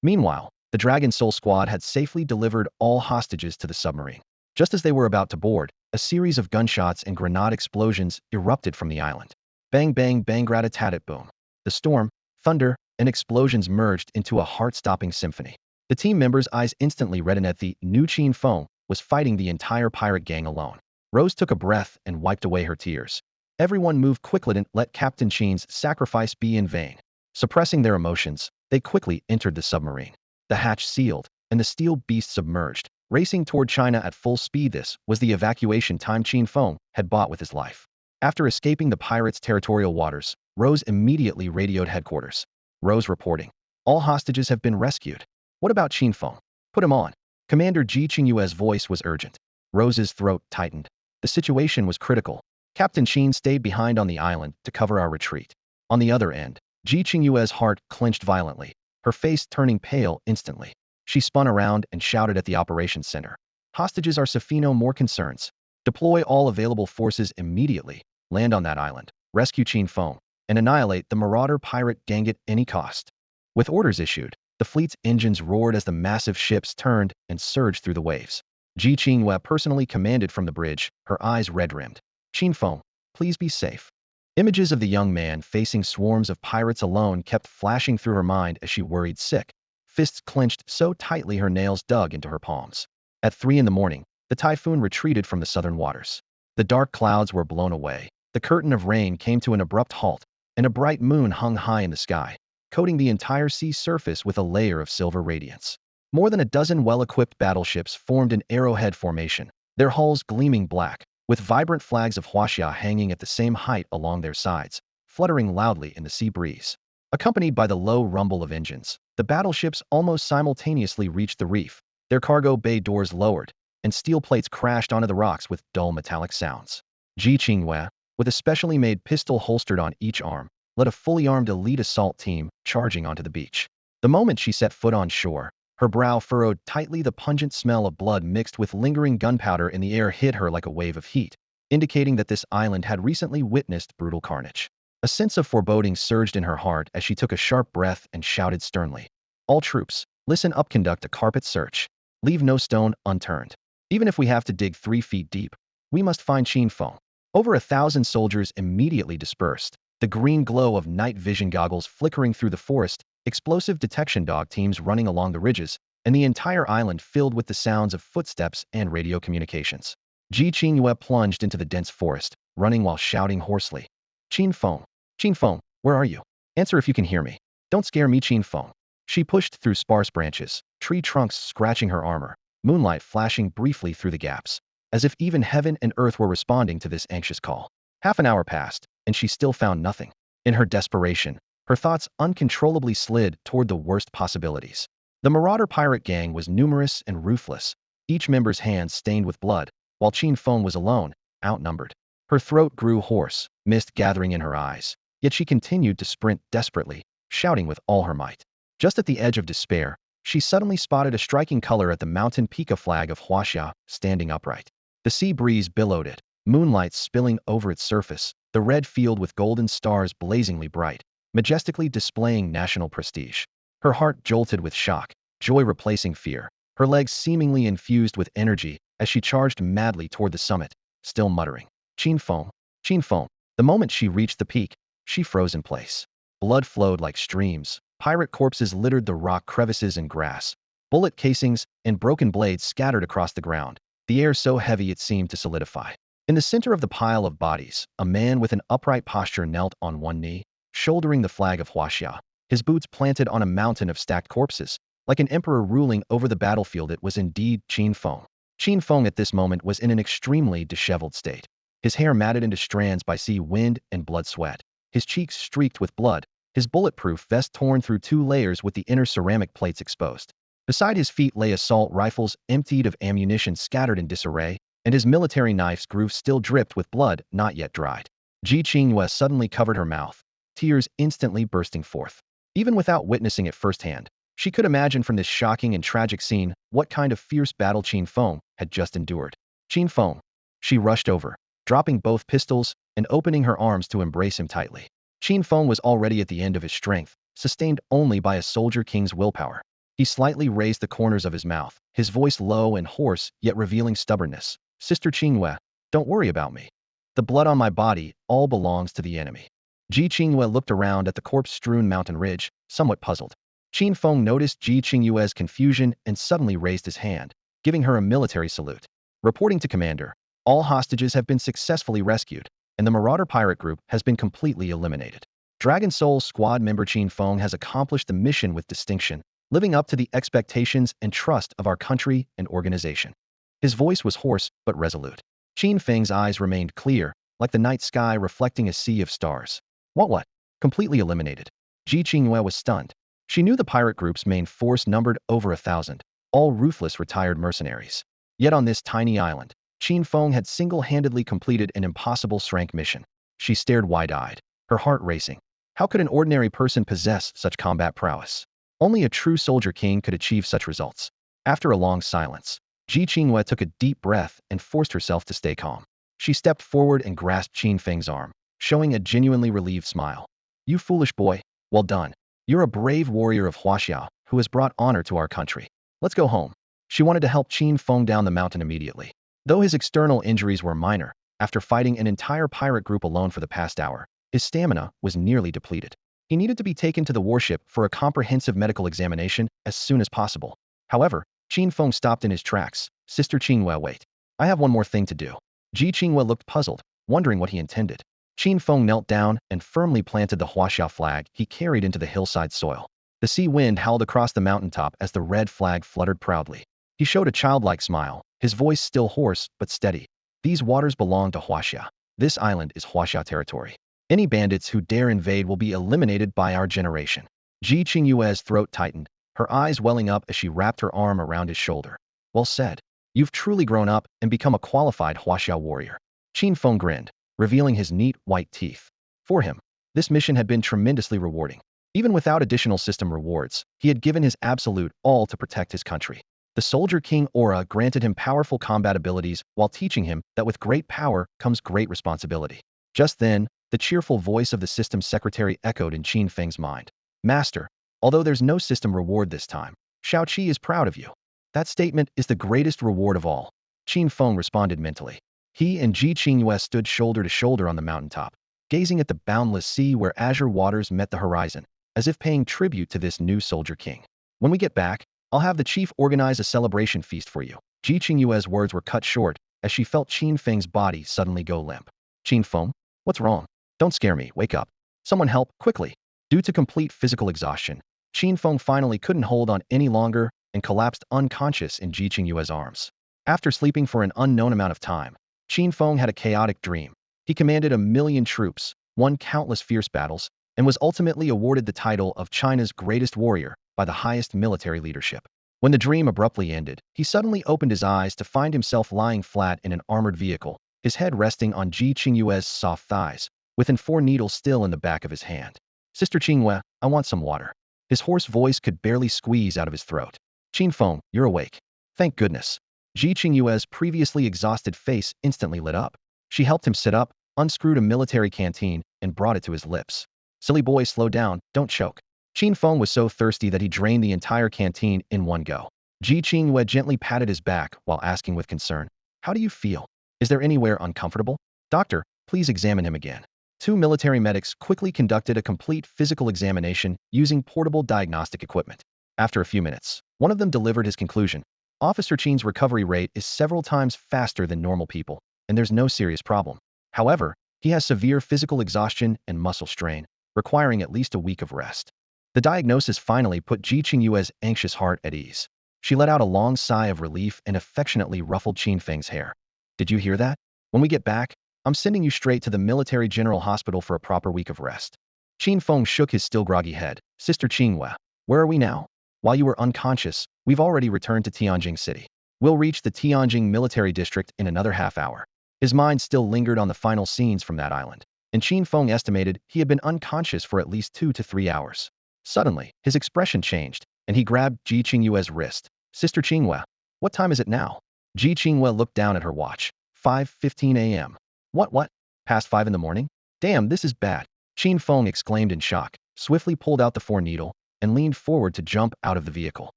Meanwhile, the Dragon Soul Squad had safely delivered all hostages to the submarine. Just as they were about to board, a series of gunshots and grenade explosions erupted from the island. Bang bang bang rat-a-tat-tat boom. The storm, thunder, and explosions merged into a heart-stopping symphony. The team members' eyes instantly reddened at the new Qin Feng was fighting the entire pirate gang alone. Rose took a breath and wiped away her tears. Everyone moved quickly to let Captain Qin's sacrifice be in vain. Suppressing their emotions, they quickly entered the submarine. The hatch sealed, and the steel beast submerged, racing toward China at full speed. This was the evacuation time Qin Feng had bought with his life. After escaping the pirates' territorial waters, Rose immediately radioed headquarters. Rose reporting. All hostages have been rescued. What about Qin Feng? Put him on. Commander Ji Qingyue's voice was urgent. Rose's throat tightened. The situation was critical. Captain Qin stayed behind on the island to cover our retreat. On the other end, Ji Qingyue's heart clenched violently, her face turning pale instantly. She spun around and shouted at the operations center. Hostages are Safino, more concerns. Deploy all available forces immediately, land on that island, rescue Qin Feng, and annihilate the Marauder pirate gang at any cost. With orders issued, the fleet's engines roared as the massive ships turned and surged through the waves. Ji Qingyue personally commanded from the bridge, her eyes red-rimmed. Qin Feng, please be safe. Images of the young man facing swarms of pirates alone kept flashing through her mind as she worried sick, fists clenched so tightly her nails dug into her palms. At 3 in the morning, the typhoon retreated from the southern waters. The dark clouds were blown away, the curtain of rain came to an abrupt halt, and a bright moon hung high in the sky, coating the entire sea surface with a layer of silver radiance. More than a dozen well-equipped battleships formed an arrowhead formation, their hulls gleaming black, with vibrant flags of Huaxia hanging at the same height along their sides, fluttering loudly in the sea breeze. Accompanied by the low rumble of engines, the battleships almost simultaneously reached the reef, their cargo bay doors lowered, and steel plates crashed onto the rocks with dull metallic sounds. Ji Qingyue, with a specially made pistol holstered on each arm, led a fully armed elite assault team charging onto the beach. The moment she set foot on shore, her brow furrowed tightly. The pungent smell of blood mixed with lingering gunpowder in the air hit her like a wave of heat, indicating that this island had recently witnessed brutal carnage. A sense of foreboding surged in her heart as she took a sharp breath and shouted sternly, "All troops, listen up, conduct a carpet search. Leave no stone unturned. Even if we have to dig 3 feet deep, we must find Qin Feng." Over 1,000 soldiers immediately dispersed, the green glow of night vision goggles flickering through the forest, explosive detection dog teams running along the ridges, and the entire island filled with the sounds of footsteps and radio communications. Ji Qingyue plunged into the dense forest, running while shouting hoarsely, "Qin Feng! Qin Feng, where are you? Answer if you can hear me. Don't scare me, Qin Feng." She pushed through sparse branches, tree trunks scratching her armor, moonlight flashing briefly through the gaps, as if even heaven and earth were responding to this anxious call. Half an hour passed, and she still found nothing. In her desperation, her thoughts uncontrollably slid toward the worst possibilities. The marauder pirate gang was numerous and ruthless, each member's hands stained with blood, while Qin Feng was alone, outnumbered. Her throat grew hoarse, mist gathering in her eyes, yet she continued to sprint desperately, shouting with all her might. Just at the edge of despair, she suddenly spotted a striking color at the mountain peak flag of Huaxia, standing upright. The sea breeze billowed it, moonlight spilling over its surface, the red field with golden stars blazingly bright, majestically displaying national prestige. Her heart jolted with shock, joy replacing fear, her legs seemingly infused with energy as she charged madly toward the summit, still muttering, "Qin Feng, Qin Feng." The moment she reached the peak, she froze in place. Blood flowed like streams, pirate corpses littered the rock crevices and grass, bullet casings and broken blades scattered across the ground, the air so heavy it seemed to solidify. In the center of the pile of bodies, a man with an upright posture knelt on one knee, shouldering the flag of Huaxia, his boots planted on a mountain of stacked corpses. Like an emperor ruling over the battlefield, it was indeed Qin Feng. Qin Feng at this moment was in an extremely disheveled state. His hair matted into strands by sea wind and blood sweat, his cheeks streaked with blood, his bulletproof vest torn through 2 layers with the inner ceramic plates exposed. Beside his feet lay assault rifles emptied of ammunition scattered in disarray, and his military knife's groove still dripped with blood not yet dried. Ji Qingyue suddenly covered her mouth, tears instantly bursting forth. Even without witnessing it firsthand, she could imagine from this shocking and tragic scene what kind of fierce battle Qin Feng had just endured. "Qin Feng." She rushed over, dropping both pistols and opening her arms to embrace him tightly. Qin Feng was already at the end of his strength, sustained only by a soldier king's willpower. He slightly raised the corners of his mouth, his voice low and hoarse yet revealing stubbornness. "Sister Qingyue, don't worry about me. The blood on my body all belongs to the enemy." Ji Qingyue looked around at the corpse-strewn mountain ridge, somewhat puzzled. Qin Feng noticed Ji Qingyue's confusion and suddenly raised his hand, giving her a military salute. "Reporting to Commander, all hostages have been successfully rescued, and the Marauder Pirate Group has been completely eliminated. Dragon Soul Squad member Qin Feng has accomplished the mission with distinction, living up to the expectations and trust of our country and organization." His voice was hoarse but resolute. Qin Feng's eyes remained clear, like the night sky reflecting a sea of stars. What? Completely eliminated? Ji Qingyue was stunned. She knew the pirate group's main force numbered over 1,000, all ruthless retired mercenaries. Yet on this tiny island, Qin Feng had single-handedly completed an impossible rank mission. She stared wide-eyed, her heart racing. How could an ordinary person possess such combat prowess? Only a true soldier king could achieve such results. After a long silence, Ji Qingyue took a deep breath and forced herself to stay calm. She stepped forward and grasped Qin Feng's arm, showing a genuinely relieved smile. "You foolish boy, well done. You're a brave warrior of Huaxia who has brought honor to our country. Let's go home." She wanted to help Qin Feng down the mountain immediately. Though his external injuries were minor, after fighting an entire pirate group alone for the past hour, his stamina was nearly depleted. He needed to be taken to the warship for a comprehensive medical examination as soon as possible. However, Qin Feng stopped in his tracks. "Sister Qingyue, wait. I have one more thing to do." Ji Qingyue looked puzzled, wondering what he intended. Qin Feng knelt down and firmly planted the Huaxia flag he carried into the hillside soil. The sea wind howled across the mountaintop as the red flag fluttered proudly. He showed a childlike smile, his voice still hoarse but steady. "These waters belong to Huaxia. This island is Huaxia territory. Any bandits who dare invade will be eliminated by our generation." Ji Qingyue's throat tightened, her eyes welling up as she wrapped her arm around his shoulder. "Well said. You've truly grown up and become a qualified Huaxiao warrior. Qin Feng grinned, revealing his neat, white teeth. For him, this mission had been tremendously rewarding. Even without additional system rewards, he had given his absolute all to protect his country. The Soldier King aura granted him powerful combat abilities while teaching him that with great power comes great responsibility. Just then, the cheerful voice of the system's secretary echoed in Qin Feng's mind. Master, although there's no system reward this time, Shao Qi is proud of you. That statement is the greatest reward of all. Qin Feng responded mentally. He and Ji Qingyue stood shoulder to shoulder on the mountaintop, gazing at the boundless sea where azure waters met the horizon, as if paying tribute to this new Soldier King. When we get back, I'll have the chief organize a celebration feast for you. Ji Qingyue's words were cut short as she felt Qin Feng's body suddenly go limp. Qin Feng, what's wrong? Don't scare me, wake up. Someone help, quickly. Due to complete physical exhaustion, Qin Feng finally couldn't hold on any longer and collapsed unconscious in Ji Qingyue's arms. After sleeping for an unknown amount of time, Qin Feng had a chaotic dream. He commanded 1,000,000 troops, won countless fierce battles, and was ultimately awarded the title of China's greatest warrior by the highest military leadership. When the dream abruptly ended, he suddenly opened his eyes to find himself lying flat in an armored vehicle, his head resting on Ji Qingyue's soft thighs, with 4 needles still in the back of his hand. Sister Qingyue, I want some water. His hoarse voice could barely squeeze out of his throat. Qin Feng, you're awake. Thank goodness. Ji Qingyue's previously exhausted face instantly lit up. She helped him sit up, unscrewed a military canteen, and brought it to his lips. Silly boy, slow down, don't choke. Qin Feng was so thirsty that he drained the entire canteen in one go. Ji Qingyue gently patted his back while asking with concern, how do you feel? Is there anywhere uncomfortable? Doctor, please examine him again. 2 military medics quickly conducted a complete physical examination using portable diagnostic equipment. After a few minutes, one of them delivered his conclusion. Officer Qin's recovery rate is several times faster than normal people, and there's no serious problem. However, he has severe physical exhaustion and muscle strain, requiring at least a week of rest. The diagnosis finally put Ji Qingyue's anxious heart at ease. She let out a long sigh of relief and affectionately ruffled Qin Feng's hair. Did you hear that? When we get back, I'm sending you straight to the military general hospital for a proper week of rest. Qin Feng shook his still groggy head. Sister Qingyue, where are we now? While you were unconscious, we've already returned to Tianjing City. We'll reach the Tianjing military district in another half hour. His mind still lingered on the final scenes from that island, and Qin Feng estimated he had been unconscious for at least 2 to 3 hours. Suddenly, his expression changed, and he grabbed Ji Qingyue's wrist. Sister Qingyue, what time is it now? Ji Qingyue looked down at her watch. 5:15 a.m. What? Past 5 in the morning? Damn, this is bad. Qin Feng exclaimed in shock, swiftly pulled out the 4-needle, and leaned forward to jump out of the vehicle.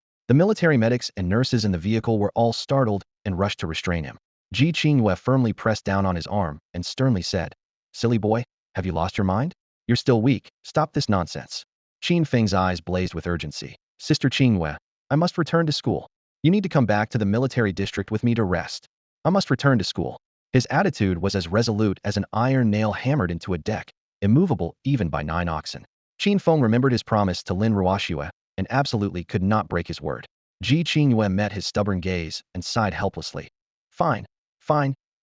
The military medics and nurses in the vehicle were all startled and rushed to restrain him. Ji Qingyue firmly pressed down on his arm and sternly said, Silly boy, have you lost your mind? You're still weak, stop this nonsense. Qin Feng's eyes blazed with urgency. Sister Qingyue, I must return to school. You need to come back to the military district with me to rest. I must return to school. His attitude was as resolute as an iron nail hammered into a deck, immovable even by 9 oxen. Qin Feng remembered his promise to Lin Ruoxue and absolutely could not break his word. Ji Qingyue met his stubborn gaze and sighed helplessly. Fine,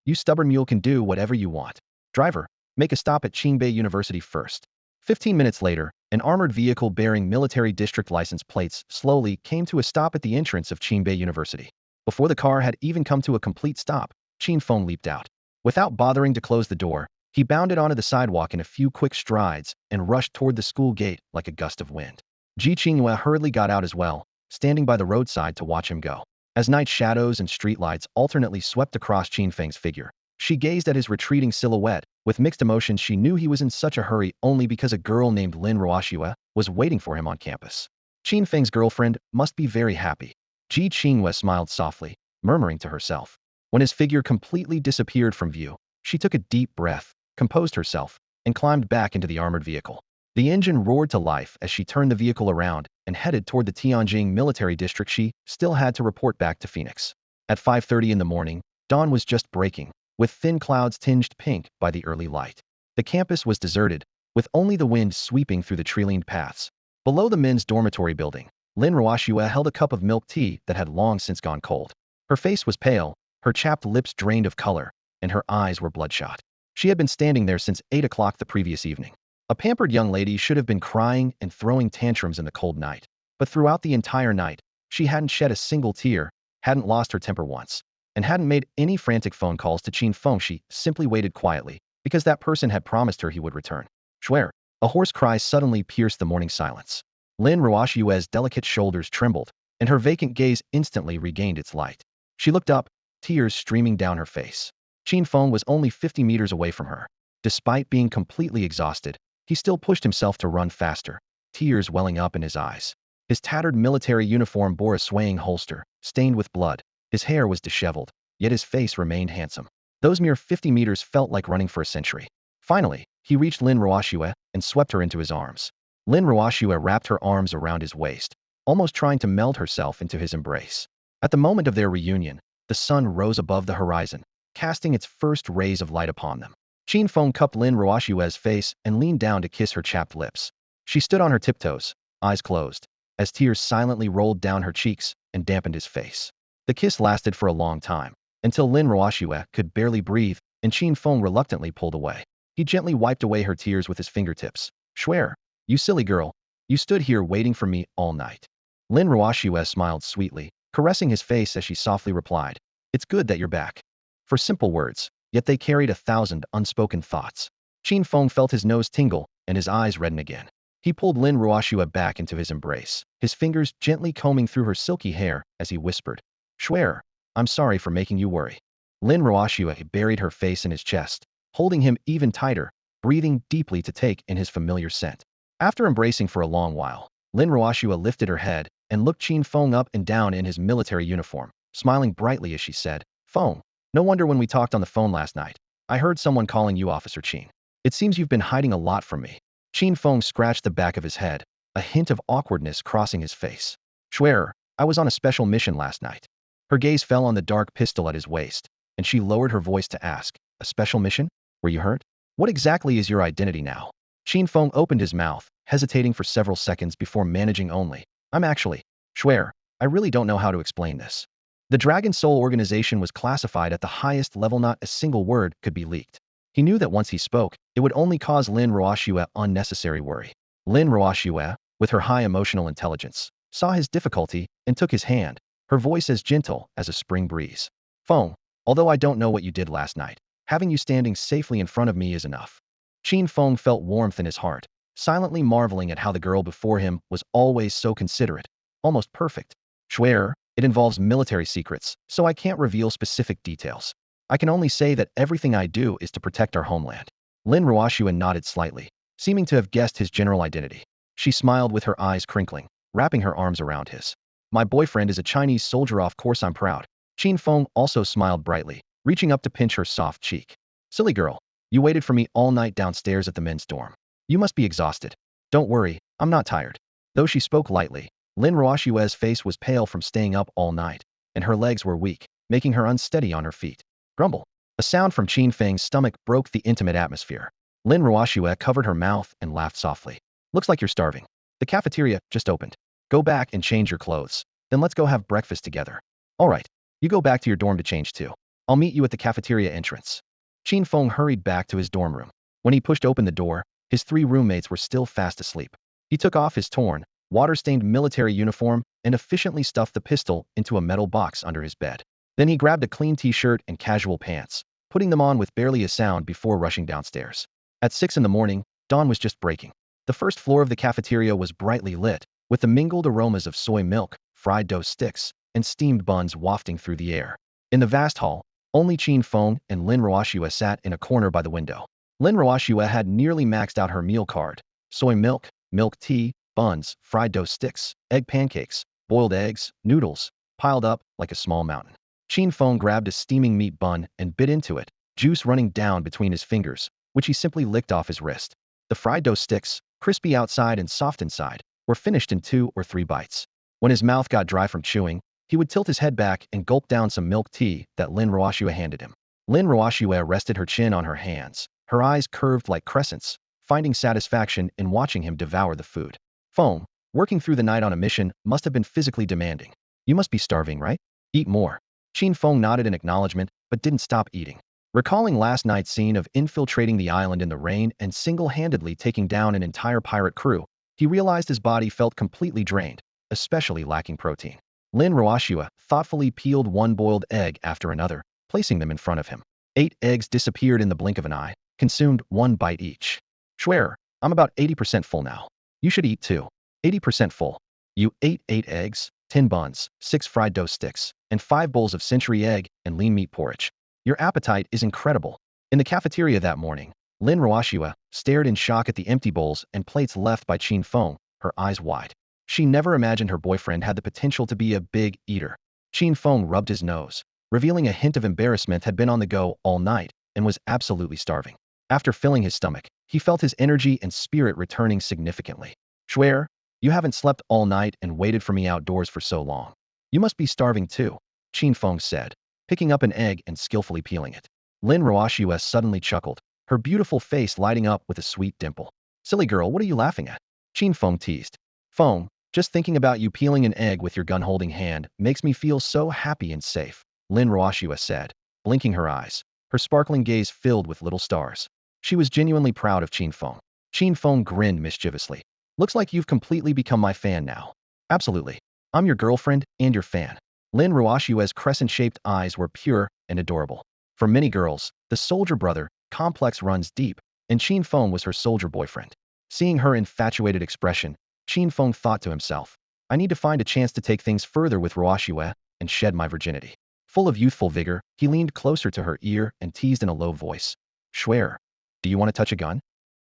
you stubborn mule can do whatever you want. Driver, make a stop at Qingbei University first. 15 minutes later, an armored vehicle bearing military district license plates slowly came to a stop at the entrance of Qingbei University. Before the car had even come to a complete stop, Qin Feng leaped out. Without bothering to close the door, he bounded onto the sidewalk in a few quick strides and rushed toward the school gate like a gust of wind. Ji Qingyue hurriedly got out as well, standing by the roadside to watch him go. As night shadows and streetlights alternately swept across Qin Feng's figure, she gazed at his retreating silhouette. With mixed emotions, she knew he was in such a hurry only because a girl named Lin Ruoxue was waiting for him on campus. Qin Feng's girlfriend must be very happy. Ji Qingyue smiled softly, murmuring to herself. When his figure completely disappeared from view, she took a deep breath, composed herself, and climbed back into the armored vehicle. The engine roared to life as she turned the vehicle around and headed toward the Tianjing military district. She still had to report back to Phoenix. At 5:30 in the morning, dawn was just breaking, with thin clouds tinged pink by the early light. The campus was deserted, with only the wind sweeping through the tree-lined paths. Below the men's dormitory building, Lin Ruoxue held a cup of milk tea that had long since gone cold. Her face was pale, her chapped lips drained of color, and her eyes were bloodshot. She had been standing there since 8 o'clock the previous evening. A pampered young lady should have been crying and throwing tantrums in the cold night. But throughout the entire night, she hadn't shed a single tear, hadn't lost her temper once. and hadn't made any frantic phone calls to Qin Feng. She simply waited quietly, because that person had promised her he would return. Schwer! A hoarse cry suddenly pierced the morning silence. Lin Ruoshue's delicate shoulders trembled, and her vacant gaze instantly regained its light. She looked up, tears streaming down her face. Qin Feng was only 50 meters away from her. Despite being completely exhausted, he still pushed himself to run faster, tears welling up in his eyes. His tattered military uniform bore a swaying holster, stained with blood. His hair was disheveled, yet his face remained handsome. Those mere 50 meters felt like running for a century. Finally, he reached Lin Ruoshue and swept her into his arms. Lin Ruoshue wrapped her arms around his waist, almost trying to meld herself into his embrace. At the moment of their reunion, the sun rose above the horizon, casting its first rays of light upon them. Qin Feng cupped Lin Ruoshue's face and leaned down to kiss her chapped lips. She stood on her tiptoes, eyes closed, as tears silently rolled down her cheeks and dampened his face. The kiss lasted for a long time, until Lin Ruoshue could barely breathe, and Qin Feng reluctantly pulled away. He gently wiped away her tears with his fingertips. Schwer! You silly girl! You stood here waiting for me all night. Lin Ruoshue smiled sweetly, caressing his face as she softly replied, It's good that you're back. For simple words, yet they carried 1,000 unspoken thoughts. Qin Feng felt his nose tingle, and his eyes redden again. He pulled Lin Ruoshue back into his embrace, his fingers gently combing through her silky hair as he whispered, Schwer! I'm sorry for making you worry. Lin Ruoshue buried her face in his chest, holding him even tighter, breathing deeply to take in his familiar scent. After embracing for a long while, Lin Ruoshue lifted her head and looked Qin Feng up and down in his military uniform, smiling brightly as she said, Feng, no wonder when we talked on the phone last night, I heard someone calling you Officer Qin. It seems you've been hiding a lot from me. Qin Feng scratched the back of his head, a hint of awkwardness crossing his face. Schwer, I was on a special mission last night. Her gaze fell on the dark pistol at his waist, and she lowered her voice to ask, A special mission? Were you hurt? What exactly is your identity now? Qin Feng opened his mouth, hesitating for several seconds before managing only, I'm actually, Schwer, I really don't know how to explain this. The Dragon Soul organization was classified at the highest level. Not a single word could be leaked. He knew that once he spoke, it would only cause Lin Ruoshue unnecessary worry. Lin Ruoshue, with her high emotional intelligence, saw his difficulty and took his hand, her voice as gentle as a spring breeze. Feng, although I don't know what you did last night, having you standing safely in front of me is enough. Qin Feng felt warmth in his heart, silently marveling at how the girl before him was always so considerate, almost perfect. Schwer, it involves military secrets, so I can't reveal specific details. I can only say that everything I do is to protect our homeland. Lin Ruoshue nodded slightly, seeming to have guessed his general identity. She smiled with her eyes crinkling, wrapping her arms around his. My boyfriend is a Chinese soldier, of course I'm proud. Qin Feng also smiled brightly, reaching up to pinch her soft cheek. Silly girl, you waited for me all night downstairs at the men's dorm. You must be exhausted. Don't worry, I'm not tired. Though she spoke lightly, Lin Ruoshue's face was pale from staying up all night, and her legs were weak, making her unsteady on her feet. Grumble. A sound from Qin Feng's stomach broke the intimate atmosphere. Lin Ruoshue covered her mouth and laughed softly. Looks like you're starving. The cafeteria just opened. Go back and change your clothes. Then let's go have breakfast together. All right. You go back to your dorm to change too. I'll meet you at the cafeteria entrance. Qin Feng hurried back to his dorm room. When he pushed open the door, his 3 roommates were still fast asleep. He took off his torn, water-stained military uniform and efficiently stuffed the pistol into a metal box under his bed. Then he grabbed a clean t-shirt and casual pants, putting them on with barely a sound before rushing downstairs. At 6 in the morning, dawn was just breaking. The first floor of the cafeteria was brightly lit, with the mingled aromas of soy milk, fried dough sticks, and steamed buns wafting through the air. In the vast hall, only Qin Feng and Lin Ruoshue sat in a corner by the window. Lin Ruoshue had nearly maxed out her meal card. Soy milk, milk tea, buns, fried dough sticks, egg pancakes, boiled eggs, noodles, piled up like a small mountain. Qin Feng grabbed a steaming meat bun and bit into it, juice running down between his fingers, which he simply licked off his wrist. The fried dough sticks, crispy outside and soft inside, were finished in 2 or 3 bites. When his mouth got dry from chewing, he would tilt his head back and gulp down some milk tea that Lin Ruoshue handed him. Lin Ruoshue rested her chin on her hands, her eyes curved like crescents, finding satisfaction in watching him devour the food. Feng, working through the night on a mission must have been physically demanding. You must be starving, right? Eat more. Qin Feng nodded in acknowledgement, but didn't stop eating. Recalling last night's scene of infiltrating the island in the rain and single-handedly taking down an entire pirate crew, he realized his body felt completely drained, especially lacking protein. Lin Roashua thoughtfully peeled one boiled egg after another, placing them in front of him. 8 eggs disappeared in the blink of an eye, consumed one bite each. Schwer, I'm about 80% full now. You should eat too. 80% full. You ate 8 eggs, 10 buns, 6 fried dough sticks, and 5 bowls of century egg and lean meat porridge. Your appetite is incredible. In the cafeteria that morning, Lin Roashua stared in shock at the empty bowls and plates left by Qin Feng, her eyes wide. She never imagined her boyfriend had the potential to be a big eater. Qin Feng rubbed his nose, revealing a hint of embarrassment had been on the go all night and was absolutely starving. After filling his stomach, he felt his energy and spirit returning significantly. Schwer, you haven't slept all night and waited for me outdoors for so long. You must be starving too, Qin Feng said, picking up an egg and skillfully peeling it. Lin Roashua suddenly chuckled, her beautiful face lighting up with a sweet dimple. Silly girl, what are you laughing at? Qin Feng teased. Feng, just thinking about you peeling an egg with your gun-holding hand makes me feel so happy and safe, Lin Roashua said, blinking her eyes, her sparkling gaze filled with little stars. She was genuinely proud of Qin Feng. Qin Feng grinned mischievously. Looks like you've completely become my fan now. Absolutely. I'm your girlfriend and your fan. Lin Roashua's crescent-shaped eyes were pure and adorable. For many girls, the soldier brother complex runs deep, and Qin Feng was her soldier boyfriend. Seeing her infatuated expression, Qin Feng thought to himself, I need to find a chance to take things further with Roashua and shed my virginity. Full of youthful vigor, he leaned closer to her ear and teased in a low voice. Schwer, do you want to touch a gun?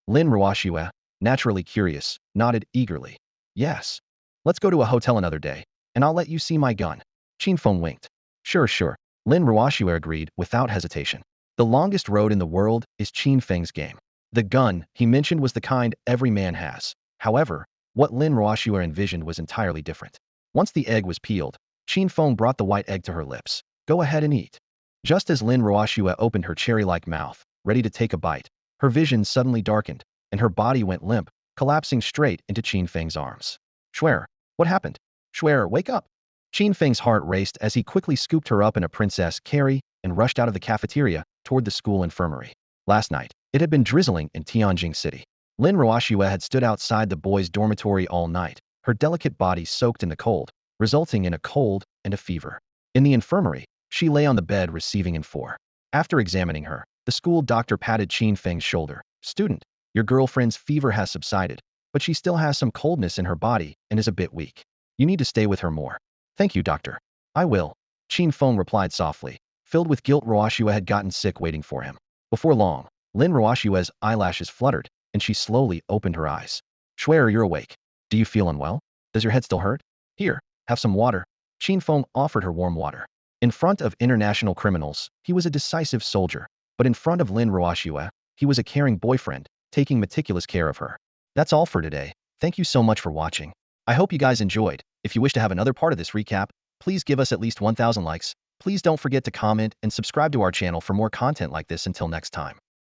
Lin Roashua, naturally curious, nodded eagerly. Yes. Let's go to a hotel another day, and I'll let you see my gun. Qin Feng winked. Sure. Lin Roashua agreed without hesitation. The longest road in the world is Qin Feng's game. The gun, he mentioned, was the kind every man has. However, what Lin Roashua envisioned was entirely different. Once the egg was peeled, Qin Feng brought the white egg to her lips. Go ahead and eat. Just as Lin Roashua opened her cherry-like mouth, ready to take a bite, her vision suddenly darkened, and her body went limp, collapsing straight into Qin Feng's arms. Schwer, what happened? Schwer, wake up. Qin Feng's heart raced as he quickly scooped her up in a princess carry and rushed out of the cafeteria toward the school infirmary. Last night, it had been drizzling in Tianjing City. Lin Roashua had stood outside the boys' dormitory all night, her delicate body soaked in the cold, resulting in a cold and a fever. In the infirmary, she lay on the bed receiving N4. After examining her, the school doctor patted Qin Feng's shoulder. Student, your girlfriend's fever has subsided, but she still has some coldness in her body and is a bit weak. You need to stay with her more. Thank you, doctor. I will. Qin Feng replied softly. Filled with guilt, Roashua had gotten sick waiting for him. Before long, Lin Roashua's eyelashes fluttered, and she slowly opened her eyes. Schwer, you're awake. Do you feel unwell? Does your head still hurt? Here, have some water. Qin Feng offered her warm water. In front of international criminals, he was a decisive soldier, but in front of Lin Roashua, he was a caring boyfriend, taking meticulous care of her. That's all for today. Thank you so much for watching. I hope you guys enjoyed. If you wish to have another part of this recap, please give us at least 1,000 likes. Please don't forget to comment and subscribe to our channel for more content like this. Until next time.